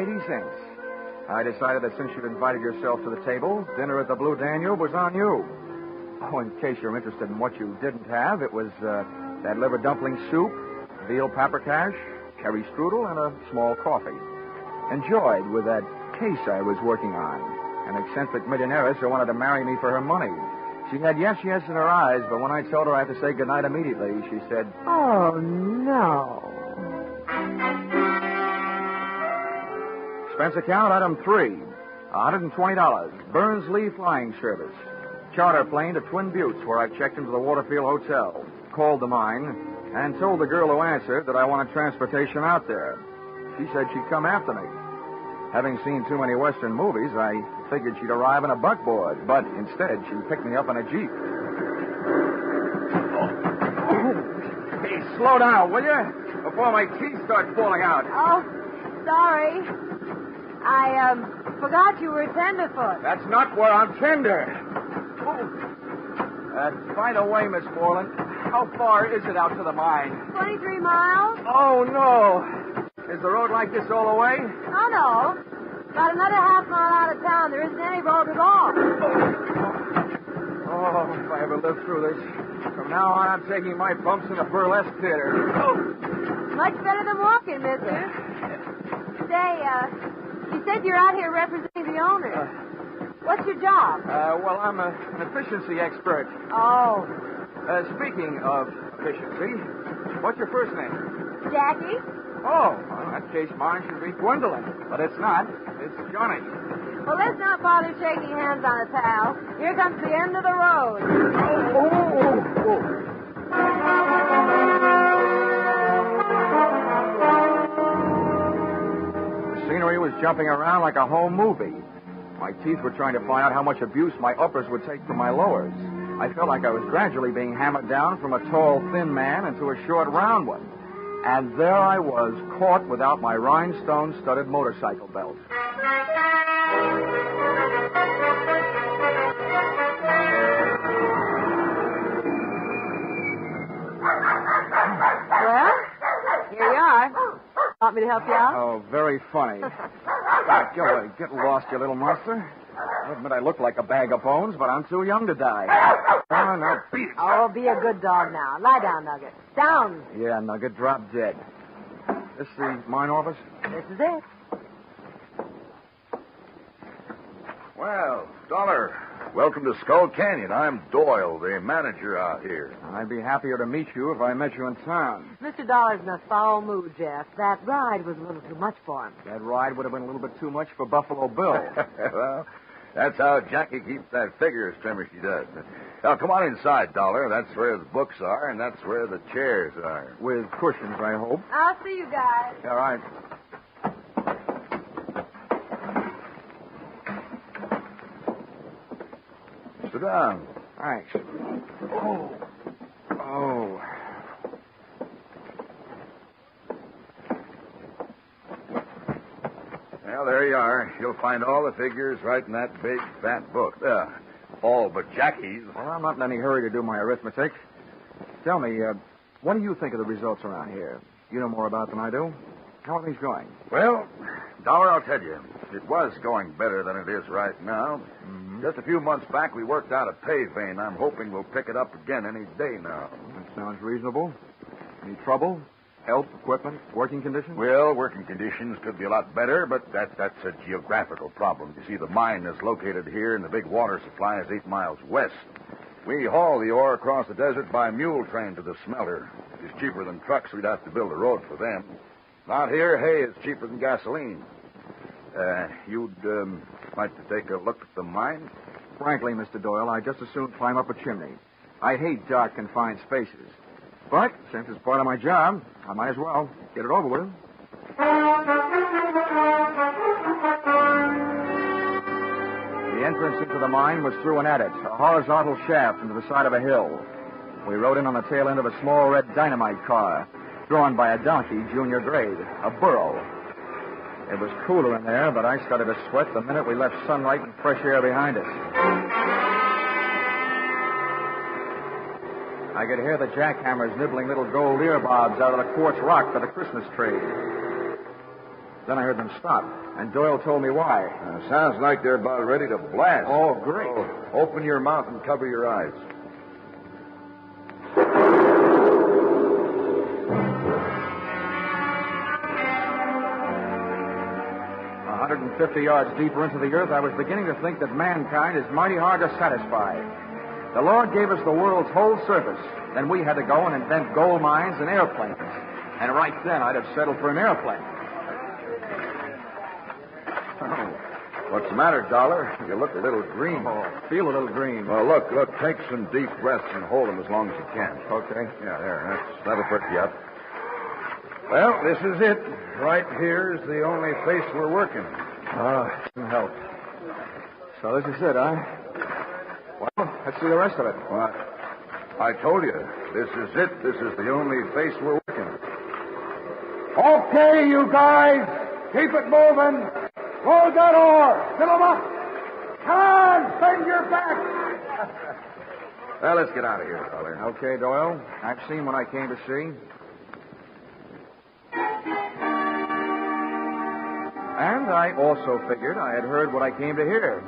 I decided that since you'd invited yourself to the table, dinner at the Blue Danube was on you. Oh, in case you're interested in what you didn't have, it was that liver dumpling soup, veal paprikash, cherry strudel, and a small coffee. Enjoyed with that case I was working on. An eccentric millionairess who wanted to marry me for her money. She had yes, yes in her eyes, but when I told her I had to say goodnight immediately, she said, Oh, no. Expense account, item 3. $120. Burns Lee Flying Service. Charter plane to Twin Buttes, where I checked into the Waterfield Hotel. Called the mine and told the girl who answered that I wanted transportation out there. She said she'd come after me. Having seen too many Western movies, I figured she'd arrive in a buckboard, but instead she picked me up in a Jeep. Hey, slow down, will you? Before my teeth start falling out. Oh, sorry. I forgot you were tenderfoot. That's not where I'm tender. By the way, Miss Moreland, how far is it out to the mine? 23 miles? Oh, no. Is the road like this all the way? Oh, no. About another half mile out of town, there isn't any road at all. Oh, if I ever live through this. From now on, I'm taking my bumps in a burlesque theater. Much better than walking, mister. Say, you said you're out here representing the owner. What's your job? Well, I'm an efficiency expert. Oh. Speaking of efficiency, what's your first name? Jackie? Oh, well, in that case, mine should be Gwendolyn. But it's not. It's Johnny. Well, let's not bother shaking hands on it, pal. Here comes the end of the road. The scenery was jumping around like a home movie. My teeth were trying to find out how much abuse my uppers would take from my lowers. I felt like I was gradually being hammered down from a tall, thin man into a short, round one. And there I was, caught without my rhinestone-studded motorcycle belt. Well, here you are. Want me to help you out? Oh, very funny. Get lost, you little monster. I admit I look like a bag of bones, but I'm too young to die. Oh, no, beat it. Oh, be a good dog now. Lie down, Nugget. Down. Yeah, Nugget, drop dead. This the mine office? This is it. Well, Dollar, Welcome to Skull Canyon. I'm Doyle, the manager out here. I'd be happier to meet you if I met you in town. Mr. Dollar's in a foul mood, Jeff. That ride was a little too much for him. That ride would have been a little bit too much for Buffalo Bill. Well, that's how Jackie keeps that figure as trim as she does. Now, come on inside, Dollar. That's where the books are, and that's where the chairs are. With cushions, I hope. I'll see you guys. All right. Sit down. Thanks. Oh. Well, there you are. You'll find all the figures right in that big, fat book. All but Jackie's. Well, I'm not in any hurry to do my arithmetic. Tell me, what do you think of the results around here? You know more about them than I do. How are things going? Well, Dollar, I'll tell you, it was going better than it is right now. Mm-hmm. Just a few months back, we worked out a pay vein. I'm hoping we'll pick it up again any day now. That sounds reasonable. Any trouble? Help, equipment, working conditions? Well, working conditions could be a lot better, but that's a geographical problem. You see, the mine is located here, and the big water supply is 8 miles west. We haul the ore across the desert by mule train to the smelter. If it's cheaper than trucks, we'd have to build a road for them. Out here, hay is cheaper than gasoline. You'd like to take a look at the mine? Frankly, Mr. Doyle, I'd just as soon climb up a chimney. I hate dark, confined spaces. But since it's part of my job, I might as well get it over with. The entrance into the mine was through an adit, a horizontal shaft into the side of a hill. We rode in on the tail end of a small red dynamite car, drawn by a donkey, junior grade, a burro. It was cooler in there, but I started to sweat the minute we left sunlight and fresh air behind us. I could hear the jackhammers nibbling little gold earbobs out of the quartz rock for the Christmas tree. Then I heard them stop, and Doyle told me why. Sounds like they're about ready to blast. Oh, great. Open your mouth and cover your eyes. 150 yards deeper into the earth, I was beginning to think that mankind is mighty hard to satisfy. The Lord gave us the world's whole surface. Then we had to go and invent gold mines and airplanes. And right then, I'd have settled for an airplane. Oh, what's the matter, Dollar? You look a little green. Oh, feel a little green. Well, look. Take some deep breaths and hold them as long as you can. Okay. Yeah, there. That'll perk you up. Well, this is it. Right here is the only face we're working. Doesn't help. So this is it, huh? Well, let's see the rest of it. What? I told you. This is it. This is the only face we're working. Okay, you guys. Keep it moving. Load that ore. Fill 'em up. Come on, bend your back. Well, let's get out of here, Dollar. Okay, Doyle. I've seen what I came to see. And I also figured I had heard what I came to hear.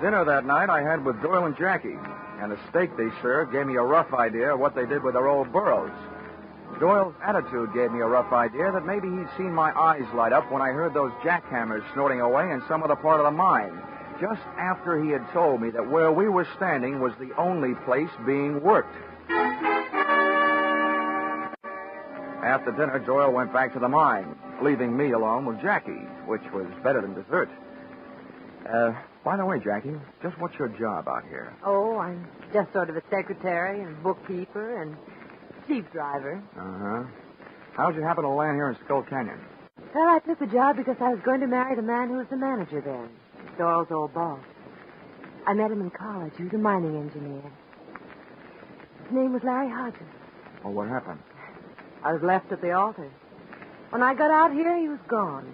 Dinner that night I had with Doyle and Jackie, and the steak they served gave me a rough idea of what they did with their old burros. Doyle's attitude gave me a rough idea that maybe he'd seen my eyes light up when I heard those jackhammers snorting away in some other part of the mine, just after he had told me that where we were standing was the only place being worked. After dinner, Doyle went back to the mine, leaving me alone with Jackie, which was better than dessert. By the way, Jackie, just what's your job out here? Oh, I'm just sort of a secretary and bookkeeper and jeep driver. Uh-huh. How'd you happen to land here in Skull Canyon? Well, I took the job because I was going to marry the man who was the manager there, Doyle's old boss. I met him in college. He was a mining engineer. His name was Larry Hodges. Well, what happened? I was left at the altar. When I got out here, he was gone.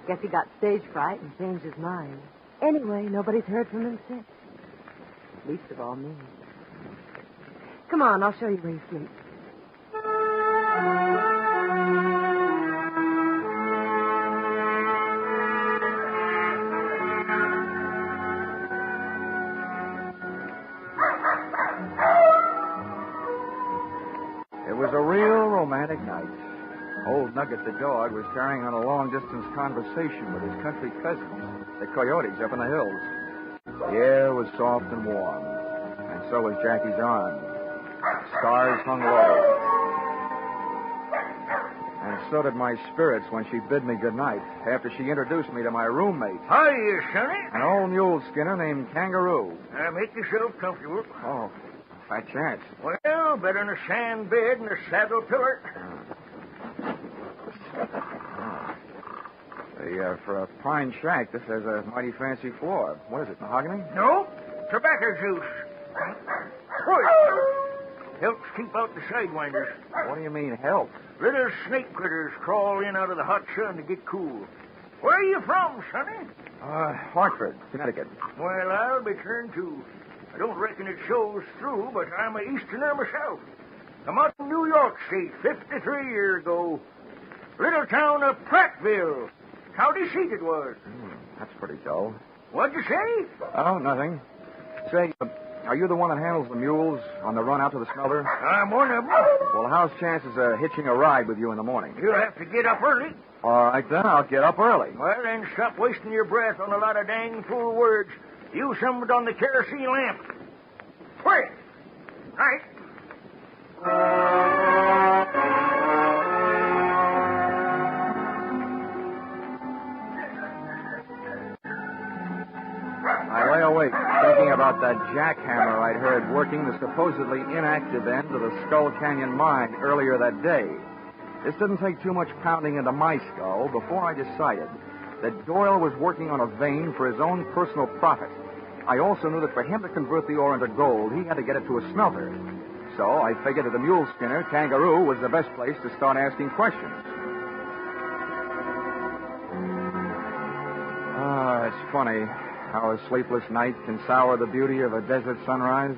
Guess he got stage fright and changed his mind. Anyway, nobody's heard from him since. Least of all me. Come on, I'll show you where you sleep. It was a real romantic night. Old Nugget the dog was carrying on a long-distance conversation with his country cousins, the coyotes up in the hills. The air was soft and warm, and so was Jackie's arm. Stars hung low. And so did my spirits when she bid me goodnight after she introduced me to my roommate. Hiya, Sonny. An old mule skinner named Kangaroo. Make yourself comfortable. Oh, by chance. Well, better than a sand bed and a saddle pillar. For a pine shack, this has a mighty fancy floor. What is it, mahogany? No, tobacco juice. Helps keep out the sidewinders. What do you mean, help? Little snake critters crawl in out of the hot sun to get cool. Where are you from, Sonny? Hartford, Connecticut. Well, I'll be turned too. I don't reckon it shows through, but I'm a Easterner myself. Come out from New York State 53 years ago. Little town of Prattville. County seat it was. That's pretty dull. What'd you say? Oh, nothing. Say, are you the one that handles the mules on the run out to the smelter? I'm one of them. Well, how's chances of hitching a ride with you in the morning? You'll have to get up early. All right, then. I'll get up early. Well, then stop wasting your breath on a lot of dang fool words. Use some of it on the kerosene lamp. Quick! Right. I lay awake thinking about that jackhammer I'd heard working the supposedly inactive end of the Skull Canyon mine earlier that day. This didn't take too much pounding into my skull before I decided that Doyle was working on a vein for his own personal profit. I also knew that for him to convert the ore into gold, he had to get it to a smelter. So I figured that the mule skinner, Kangaroo, was the best place to start asking questions. It's funny how a sleepless night can sour the beauty of a desert sunrise.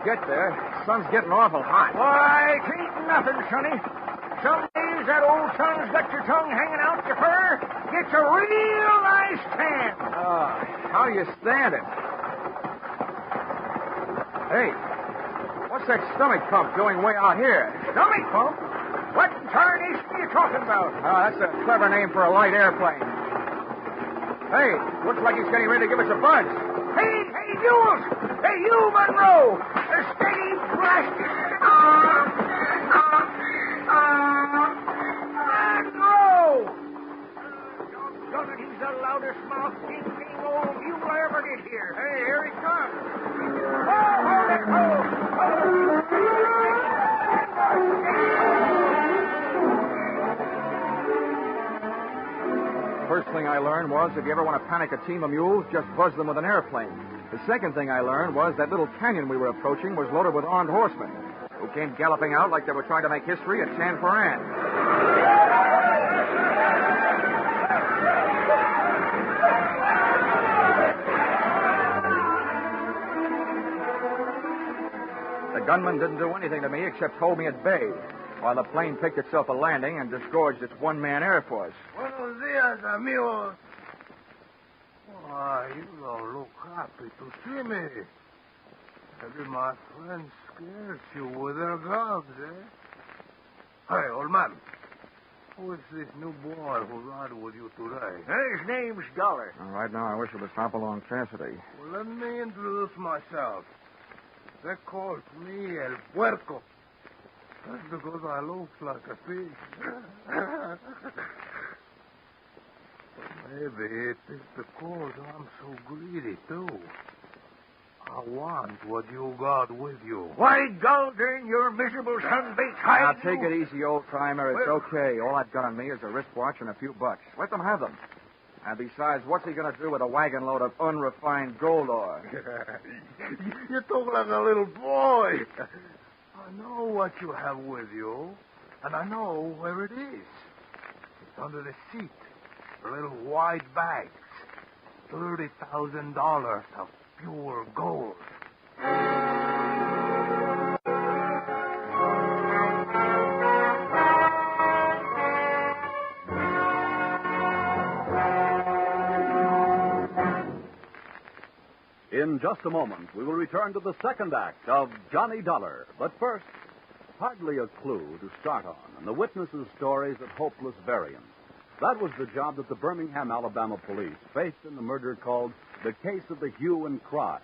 Get there. The sun's getting awful hot. Why, it ain't nothing, Sonny. Some days that old sun's got your tongue hanging out your fur. Gets a real nice tan. How do you stand it? Hey, what's that stomach pump doing way out here? Stomach pump? What in tarnation are you talking about? That's a clever name for a light airplane. Hey, looks like he's getting ready to give us a buzz. Hey, Jules! Hey, you, Monroe! Steady blasting! Monroe! Doggone it, he's the loudest mouth king old mule I ever did hear. Hey, here he comes. First thing I learned was if you ever want to panic a team of mules, just buzz them with an airplane. The second thing I learned was that little canyon we were approaching was loaded with armed horsemen who came galloping out like they were trying to make history at San Ferran. The gunman didn't do anything to me except hold me at bay, while the plane picked itself a landing and disgorged its one-man air force. Buenos dias, amigos. Why, you don't look happy to see me. Maybe my friends scared you with their guns, eh? Hey, old man. Who is this new boy who ride with you today? His name's Dollar. Right now, I wish it was Hopalong Cassidy. Well, let me introduce myself. They call me El Puerco. That's because I look like a pig. Maybe it is because I'm so greedy, too. I want what you got with you. Why, Goldern, your miserable son-baked hide. Now, take it easy, old-timer. It's okay. All I've got on me is a wristwatch and a few bucks. Let them have them. And besides, what's he going to do with a wagon load of unrefined gold ore? You talk like a little boy. I know what you have with you, and I know where it is. It's under the seat. Little white bags. $30,000 of pure gold. In just a moment, we will return to the second act of Johnny Dollar. But first, hardly a clue to start on, and the witnesses' stories of hopeless variance. That was the job that the Birmingham, Alabama police faced in the murder called the Case of the Hue and Cry.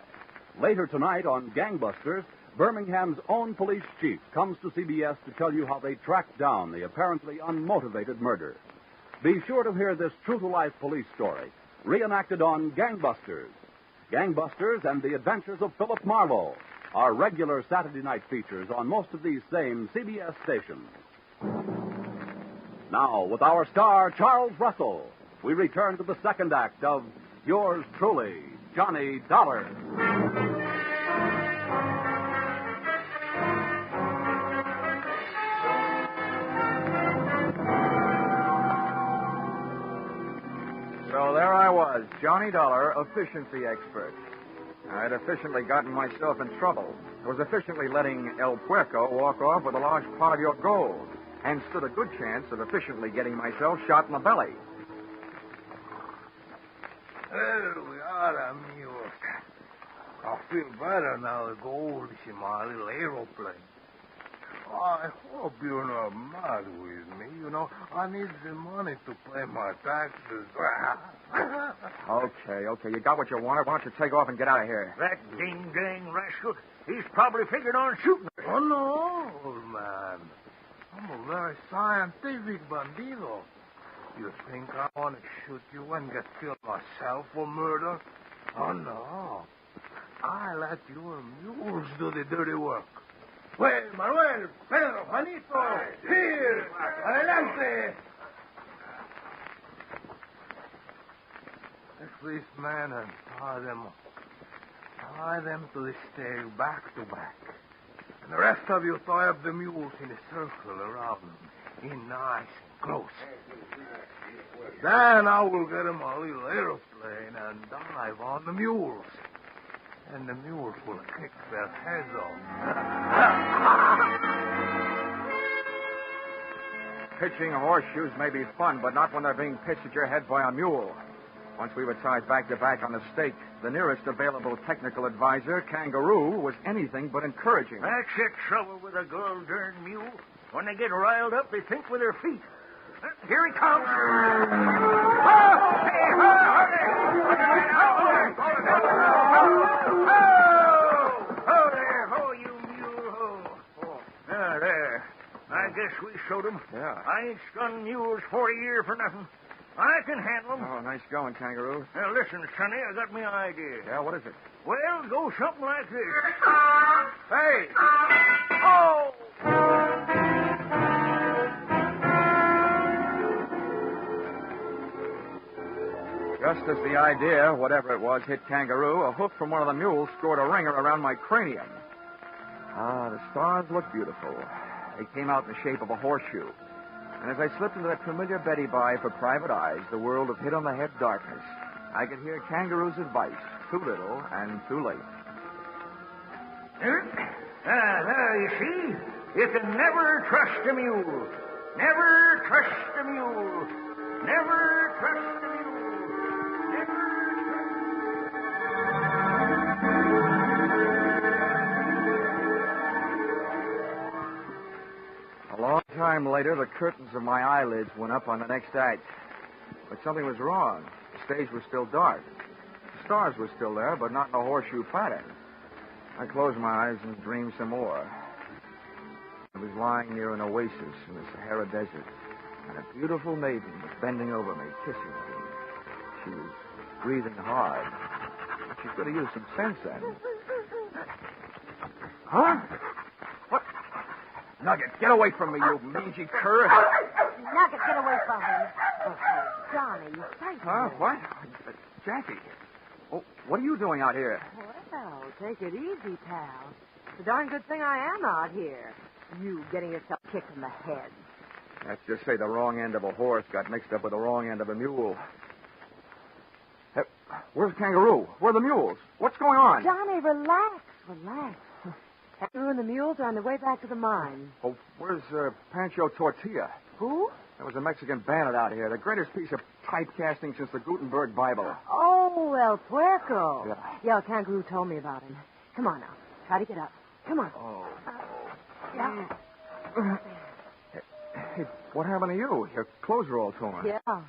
Later tonight on Gangbusters, Birmingham's own police chief comes to CBS to tell you how they tracked down the apparently unmotivated murder. Be sure to hear this true-to-life police story, reenacted on Gangbusters. Gangbusters and the Adventures of Philip Marlowe are regular Saturday night features on most of these same CBS stations. Now, with our star, Charles Russell, we return to the second act of Yours Truly, Johnny Dollar. So there I was, Johnny Dollar, efficiency expert. I'd efficiently gotten myself in trouble. I was efficiently letting El Puerco walk off with a large part of your gold, and stood a good chance of efficiently getting myself shot in the belly. There we are, amigos. I feel better now the gold is in my little aeroplane. I hope you're not mad with me. You know, I need the money to pay my taxes. Okay. You got what you wanted. Why don't you take off and get out of here? That ding-dang rascal, he's probably figured on shooting us. Oh, no, old man. I'm a very scientific bandido. You think I want to shoot you and get killed myself for murder? Oh, no. I let your mules do the dirty work. Well, Manuel, Pedro, Juanito, here, adelante. Take these men and tie them to the stake back to back. And the rest of you tie up the mules in a circle around them, in nice and close. Then I will get in my little aeroplane and dive on the mules. And the mules will kick their heads off. Pitching horseshoes may be fun, but not when they're being pitched at your head by a mule. Once we were tied back to back on the stake, the nearest available technical advisor, Kangaroo, was anything but encouraging. That's the trouble with a gold-darn mule. When they get riled up, they think with their feet. Here he comes. There. I guess we showed him. Yeah. I ain't strung mules 40 years for nothing. I can handle them. Oh, nice going, Kangaroo. Now, listen, Sonny, I got me idea. Yeah, what is it? Well, go something like this. Hey! Oh! Just as the idea, whatever it was, hit Kangaroo, a hoof from one of the mules scored a ringer around my cranium. Ah, the stars looked beautiful. They came out in the shape of a horseshoe. And as I slipped into that familiar Betty Bye for private eyes, the world of hit-on-the-head darkness, I could hear Kangaroo's advice, too little and too late. There, you see? You can never trust a mule. Never trust a mule. Never trust a mule. A long time later, the curtains of my eyelids went up on the next act. But something was wrong. The stage was still dark. The stars were still there, but not in a horseshoe pattern. I closed my eyes and dreamed some more. I was lying near an oasis in the Sahara Desert, and a beautiful maiden was bending over me, kissing me. She was breathing hard. She could have used some sense then. Huh? What? Nugget, get away from me, you mangy cur. Nugget, get away from him. Oh, Johnny, you frightened Huh? me. What? Jackie. Oh, what are you doing out here? Well, take it easy, pal. It's a darn good thing I am out here. You getting yourself kicked in the head. Let's just say the wrong end of a horse got mixed up with the wrong end of a mule. Hey, where's Kangaroo? Where are the mules? What's going on? Johnny, relax. Kangaroo and the mules are on their way back to the mine. Oh, where's Pancho Tortilla? Who? There was a Mexican bandit out here. The greatest piece of typecasting since the Gutenberg Bible. Oh, El Puerco. Yeah. Yeah, Kangaroo told me about him. Come on now. Try to get up. Come on. Oh. Yeah. Hey, what happened to you? Your clothes are all torn. Yeah.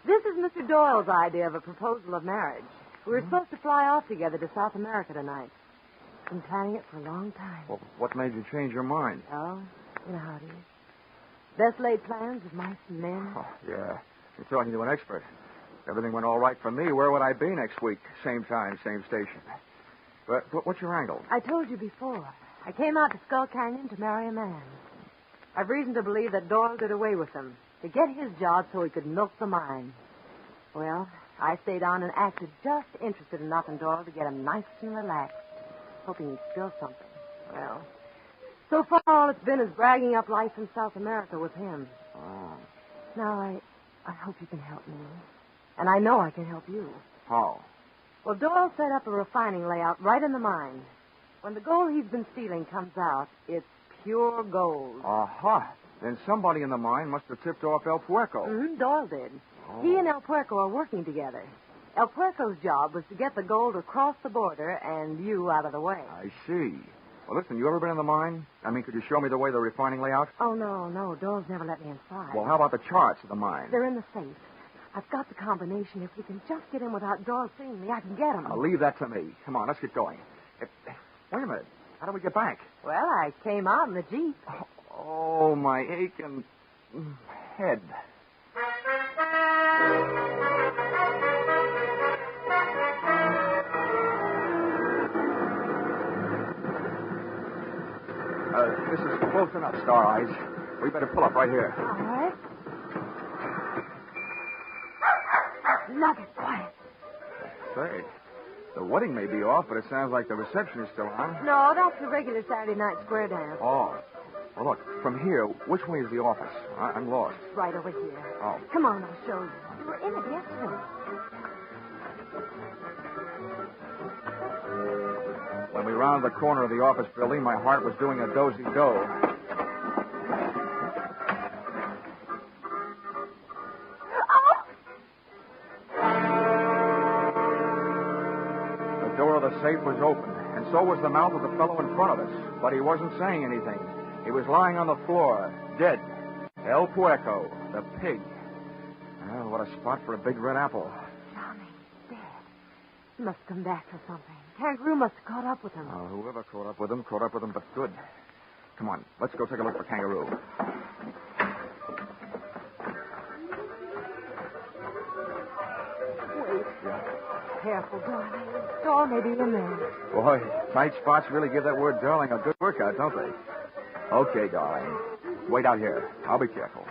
This is Mr. Doyle's idea of a proposal of marriage. We were supposed to fly off together to South America tonight. Been planning it for a long time. Well, what made you change your mind? Oh, you know how it is. Best laid plans of mice and men. Oh, yeah. You're talking to an expert. If everything went all right for me, where would I be next week? Same time, same station. But what's your angle? I told you before. I came out to Skull Canyon to marry a man. I've reason to believe that Doyle did away with him to get his job so he could milk the mine. Well, I stayed on and acted just interested enough in Doyle to get him nice and relaxed, hoping he'd spill something. Well, so far all it's been is bragging up life in South America with him. Oh. Now, I hope you can help me. And I know I can help you. How? Well, Doyle set up a refining layout right in the mine. When the gold he's been stealing comes out, it's pure gold. Aha. Then somebody in the mine must have tipped off El Puerco. Mm-hmm, Doyle did. Oh. He and El Puerco are working together. El Puerco's job was to get the gold across the border and you out of the way. I see. Well, listen, you ever been in the mine? I mean, could you show me the way the refining layout? Oh, no. Doyle's never let me inside. Well, how about the charts of the mine? They're in the safe. I've got the combination. If we can just get in without Doyle seeing me, I can get him. I'll leave that to me. Come on, let's get going. Wait a minute. How do we get back? Well, I came out in the Jeep. Oh, my aching head. This is close enough, Star Eyes. We better pull up right here. All right. Nugget, quiet. Say, the wedding may be off, but it sounds like the reception is still on. No, that's the regular Saturday night square dance. Oh. Well, look, from here, which way is the office? I'm lost. Right over here. Oh. Come on, I'll show you. You were in it yesterday. When we rounded the corner of the office building, my heart was doing a dozy-do. The door of the safe was open, and so was the mouth of the fellow in front of us. But he wasn't saying anything. He was lying on the floor, dead. El Puerco, the pig. Well, what a spot for a big red apple. Johnny, dead. He must come back for something. Kangaroo must have caught up with him. Whoever caught up with him, but good. Come on, let's go take a look for Kangaroo. Wait. Careful, darling. Door may be in there. Boy, tight spots really give that word darling a good workout, don't they? Okay, darling. Wait out here. I'll be careful.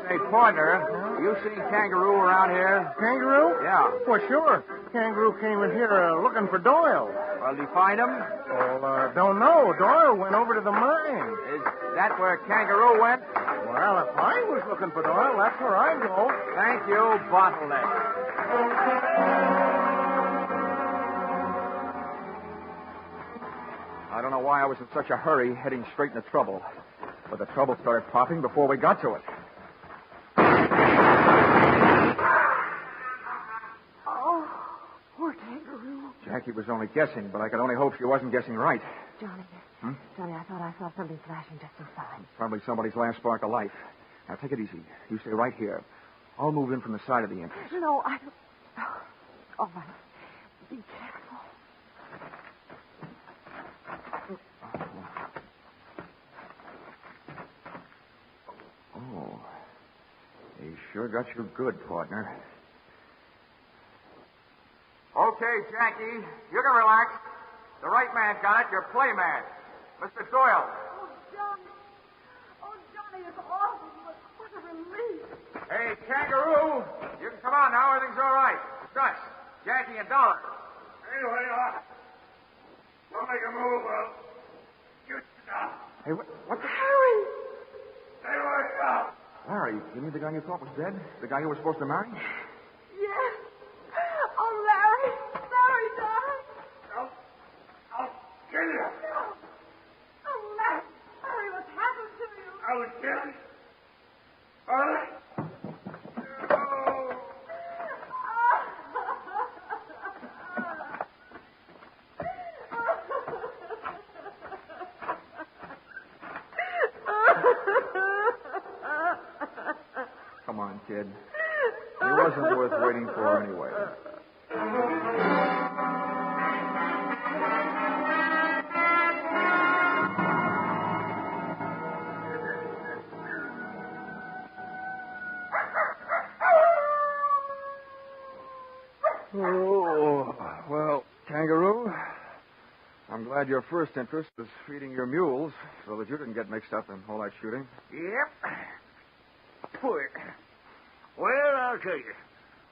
Say, partner, you seen Kangaroo around here? Kangaroo? Yeah. Well, sure. Kangaroo came in here looking for Doyle. Well, did you find him? Well, don't know. Doyle went over to the mine. Is that where Kangaroo went? Well, if I was looking for Doyle, that's where I'd go. Thank you, Bottleneck. I don't know why I was in such a hurry heading straight into trouble. But the trouble started popping before we got to it. Oh, poor Kangaroo. Jackie was only guessing, but I could only hope she wasn't guessing right. Johnny. Hmm? Johnny, I thought I saw something flashing just inside. Probably somebody's last spark of life. Now, take it easy. You stay right here. I'll move in from the side of the entrance. No, I don't... Oh, all right. Be careful. sure got you good, partner. Okay, Jackie, you can relax. The right man got it, your play man. Mr. Doyle. Oh, Johnny, it's awful. What a relief. Hey, Kangaroo, you can come on now. Everything's all right. Gus, Jackie, and Dollar. Hey, wait up. Don't make a move, Will. You stop. Hey, what the... Harry! Stay right up. Larry, you mean the guy you thought was dead? The guy you were supposed to marry? Yes. Oh, Larry. Larry, darling. I'll kill you. No. Oh, Larry. Larry, what's happened to you? I would kill you. All right. Come on, kid. He wasn't worth waiting for anyway. Oh, well, Kangaroo, I'm glad your first interest was feeding your mules so that you didn't get mixed up in all that shooting. Yep. Poor. Well, I'll tell you.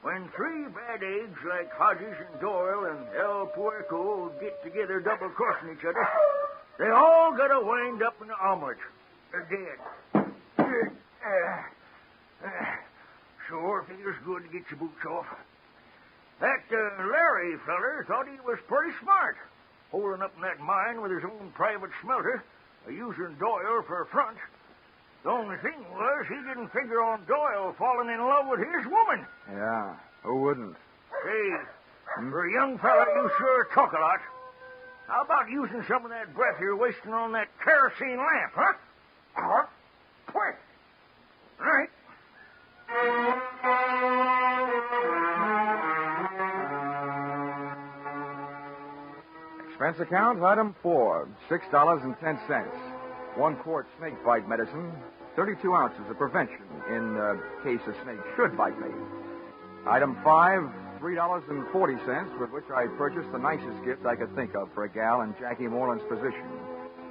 When three bad eggs like Hodges and Doyle and El Puerco get together double-crossing each other, they all gotta wind up in the omelet. They're dead. Sure feels good to get your boots off. That Larry feller thought he was pretty smart, holding up in that mine with his own private smelter, using Doyle for a front. The only thing was he didn't figure on Doyle falling in love with his woman. Yeah, who wouldn't? Hey, for a young fella, you sure talk a lot. How about using some of that breath you're wasting on that kerosene lamp, huh? Quick. All right. Expense account, item 4, $6.10. 1 quart snake bite medicine, 32 ounces of prevention in case a snake should bite me. Item 5, $3.40, with which I purchased the nicest gift I could think of for a gal in Jackie Moreland's position.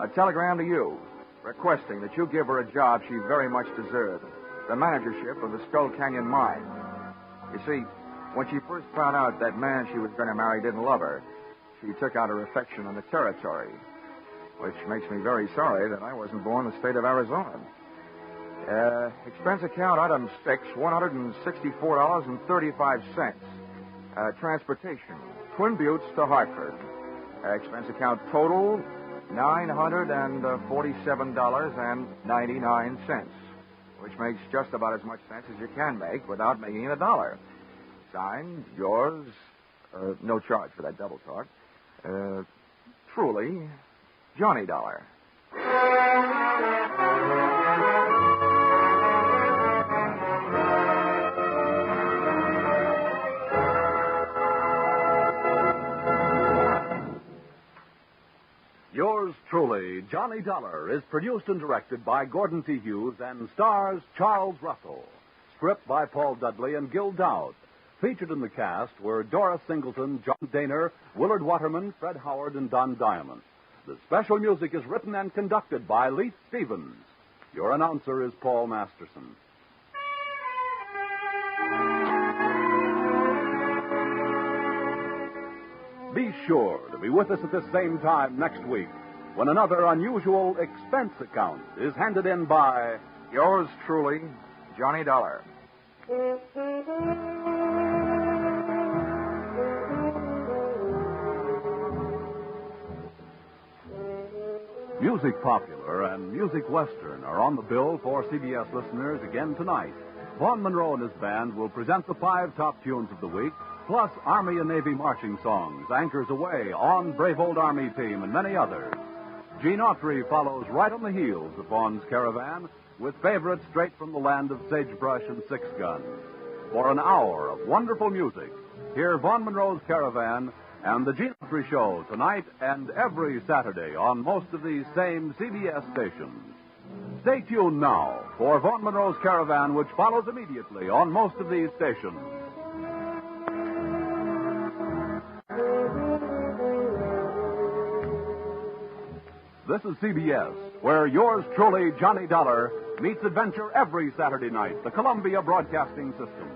A telegram to you, requesting that you give her a job she very much deserved, the managership of the Skull Canyon Mine. You see, when she first found out that man she was going to marry didn't love her, she took out her affection on the territory, which makes me very sorry that I wasn't born in the state of Arizona. Expense account, item 6, $164.35. Transportation, Twin Buttes to Hartford. Expense account total, $947.99, which makes just about as much sense as you can make without making it a dollar. Signed, yours, no charge for that double talk. Truly, Johnny Dollar. Yours truly, Johnny Dollar, is produced and directed by Gordon T. Hughes and stars Charles Russell. Script by Paul Dudley and Gil Dowd. Featured in the cast were Doris Singleton, John Daner, Willard Waterman, Fred Howard, and Don Diamond. The special music is written and conducted by Leith Stevens. Your announcer is Paul Masterson. Be sure to be with us at the same time next week when another unusual expense account is handed in by yours truly, Johnny Dollar. Music Popular and Music Western are on the bill for CBS listeners again tonight. Vaughn Monroe and his band will present the 5 top tunes of the week, plus Army and Navy marching songs, Anchors Away, On Brave Old Army Team, and many others. Gene Autry follows right on the heels of Vaughn's Caravan with favorites straight from the land of sagebrush and six-gun. For an hour of wonderful music, hear Vaughn Monroe's Caravan and the Gene Autry Show tonight and every Saturday on most of these same CBS stations. Stay tuned now for Vaughn Monroe's Caravan, which follows immediately on most of these stations. This is CBS, where yours truly, Johnny Dollar, meets adventure every Saturday night. The Columbia Broadcasting System.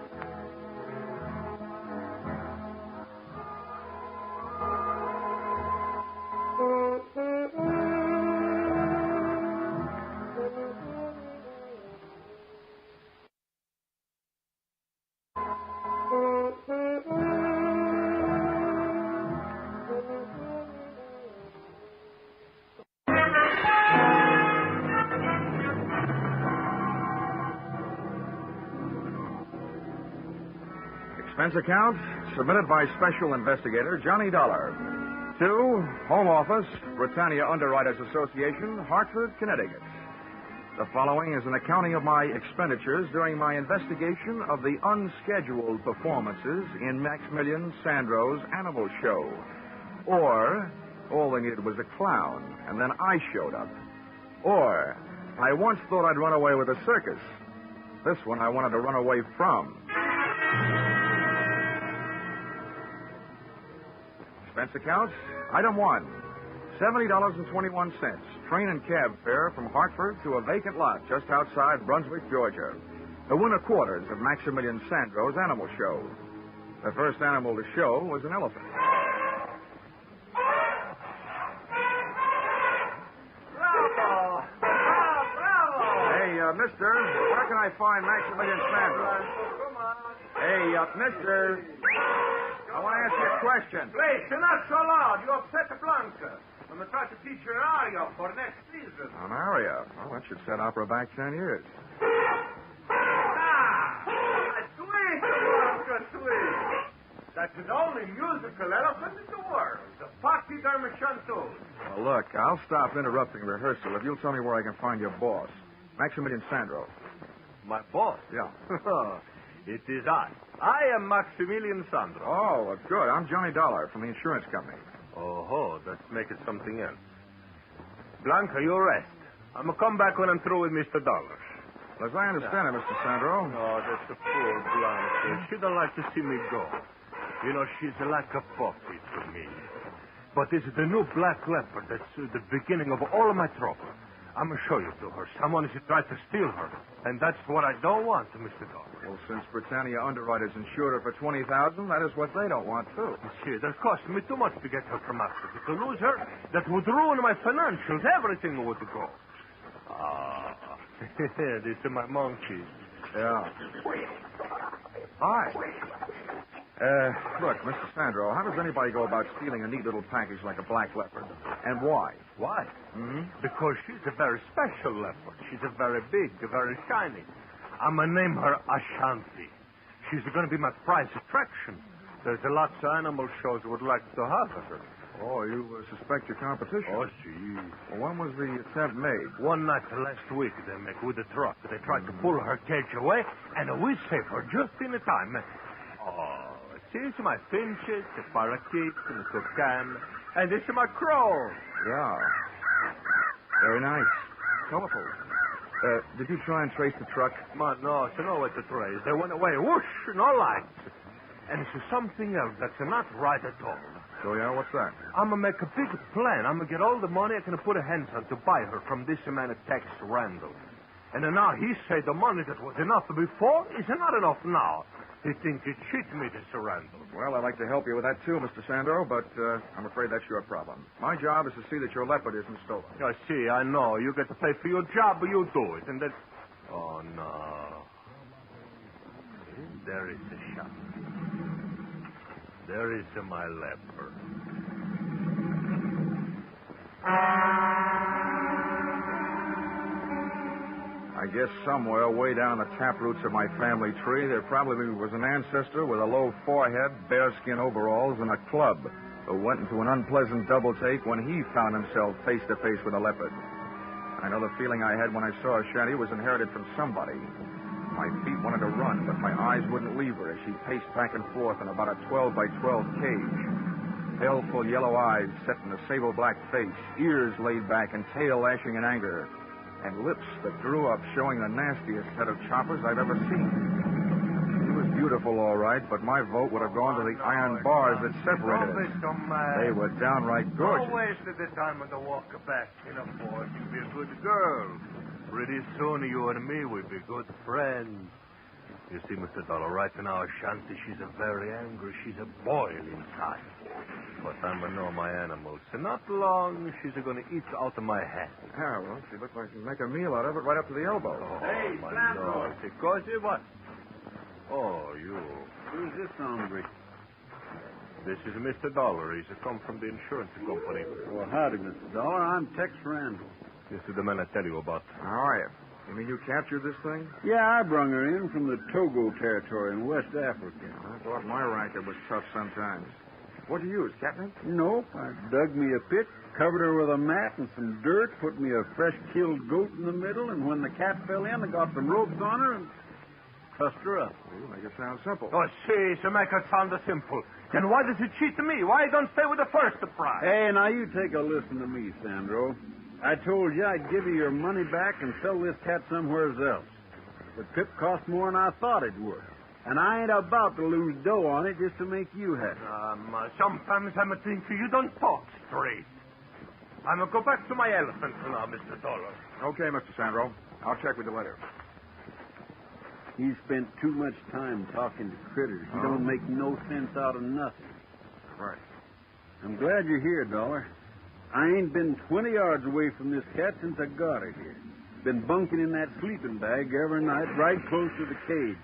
Expense account submitted by Special Investigator Johnny Dollar to Home Office, Britannia Underwriters Association, Hartford, Connecticut. The following is an accounting of my expenditures during my investigation of the unscheduled performances in Maximilian Sandro's Animal Show. Or, all they needed was a clown, and then I showed up. Or, I once thought I'd run away with a circus. This one I wanted to run away from. Expense account, item 1, $70.21, train and cab fare from Hartford to a vacant lot just outside Brunswick, Georgia. The winter quarters of Maximilian Sandro's Animal Show. The first animal to show was an elephant. Bravo! Bravo! Hey, mister, where can I find Maximilian Sandro? Come on. Hey, mister, I want to ask you a question. Please, you're not so loud. You upset the Blanca. I'm going to try to teach you an aria for next season. An aria? Well, that should set opera back 10 years. Sweet, Blanca, sweet. That's the only musical elephant in the world. The Pachyderma chanteuse. Well, look, I'll stop interrupting rehearsal if you'll tell me where I can find your boss, Maximilian Sandro. My boss? Yeah. It is I. I am Maximilian Sandro. Oh, good. I'm Johnny Dollar from the insurance company. Oh, let's make it something else. Blanca, you rest. I'm going to come back when I'm through with Mr. Dollars. As I understand it, Mr. Sandro. Oh, that's a poor Blanca. She don't like to see me go. You know, she's like a puppy to me. But it's the new black leopard that's the beginning of all of my trouble. I'm going to show you to her. Someone is trying to steal her. And that's what I don't want, Mr. Dollar. Well, since Britannia Underwriters insured her for $20,000, that is what they don't want, too. You see, it cost me too much to get her from Africa. To lose her, that would ruin my financials. Everything would go. Ah, these are my monkeys. Yeah. Hi. Look, Mr. Sandro, how does anybody go about stealing a neat little package like a black leopard? And why? Why? Mm-hmm. Because she's a very special leopard. She's a very big, very shiny. I'm going to name her Ashanti. She's going to be my prize attraction. There's lots of animal shows would like to have her. Oh, you suspect your competition? Oh, gee. Well, when was the attempt made? One night last week they make with a truck. They tried to pull her cage away, and we saved her just in the time. Oh, see, my finches, the parakeets, and the toucan, and this is my crow. Yeah. Very nice. Colorful. Did you try and trace the truck? Man, no, it's nowhere to trace. They went away, whoosh, no lights. And it's something else that's not right at all. So, yeah, what's that? I'm going to make a big plan. I'm going to get all the money I can put a hands on to buy her from this man Tex Randall. And now he said the money that was enough before is not enough now. He thinks he cheat me, this Randall. Well, I'd like to help you with that, too, Mr. Sandro, but I'm afraid that's your problem. My job is to see that your leopard isn't stolen. I see, I know. You get to pay for your job, but you do it. And then... Oh, no. There is the shot. There is my leopard. I guess somewhere, way down the taproots of my family tree, there probably was an ancestor with a low forehead, bearskin overalls, and a club who went into an unpleasant double take when he found himself face to face with a leopard. I know the feeling I had when I saw Ashanti was inherited from somebody. My feet wanted to run, but my eyes wouldn't leave her as she paced back and forth in about a 12-by-12 cage. Baleful yellow eyes set in a sable-black face, ears laid back and tail lashing in anger. and lips that drew up showing the nastiest set of choppers I've ever seen. She was beautiful, all right, but my vote would have gone to the iron bars that separated us. They were downright gorgeous. Don't waste the time on the walk back. Force to be a good girl. Pretty soon you and me will be good friends. You see, Mr. Dollar, right now, Shanty, she's a very angry. She's a boil inside. But I'm a know my animals. And not long, she's going to eat out of my hand. Yeah, well, she looks like she'll make a meal out of it right up to the elbow. Hey, my Lord. Because it what? Oh, you. Who's this hombre? This is Mr. Dollar. He's come from the insurance company. Well, howdy, Mr. Dollar. I'm Tex Randall. This is the man I tell you about. How are you? You mean you captured this thing? Yeah, I brung her in from the Togo territory in West Africa. I thought my racket was tough sometimes. What'd you use, catnip? Nope. I dug me a pit, covered her with a mat and some dirt, put me a fresh killed goat in the middle, and when the cat fell in, I got some ropes on her and trussed her up. Well, you make it sound simple. Oh, see, so make it sound simple. Then why does it cheat me? Why don't stay with the first prize? Hey, now you take a listen to me, Sandro. I told you I'd give you your money back and sell this cat somewhere else. The trip cost more than I thought it would. And I ain't about to lose dough on it just to make you happy. Sometimes I'm thinking you don't talk straight. I'm going to go back to my elephant now, Mr. Dollar. Okay, Mr. Sandro. I'll check with you later. He spent too much time talking to critters. He don't make no sense out of nothing. Right. I'm glad you're here, Dollar. I ain't been 20 yards away from this cat since I got her here. Been bunking in that sleeping bag every night, right close to the cage.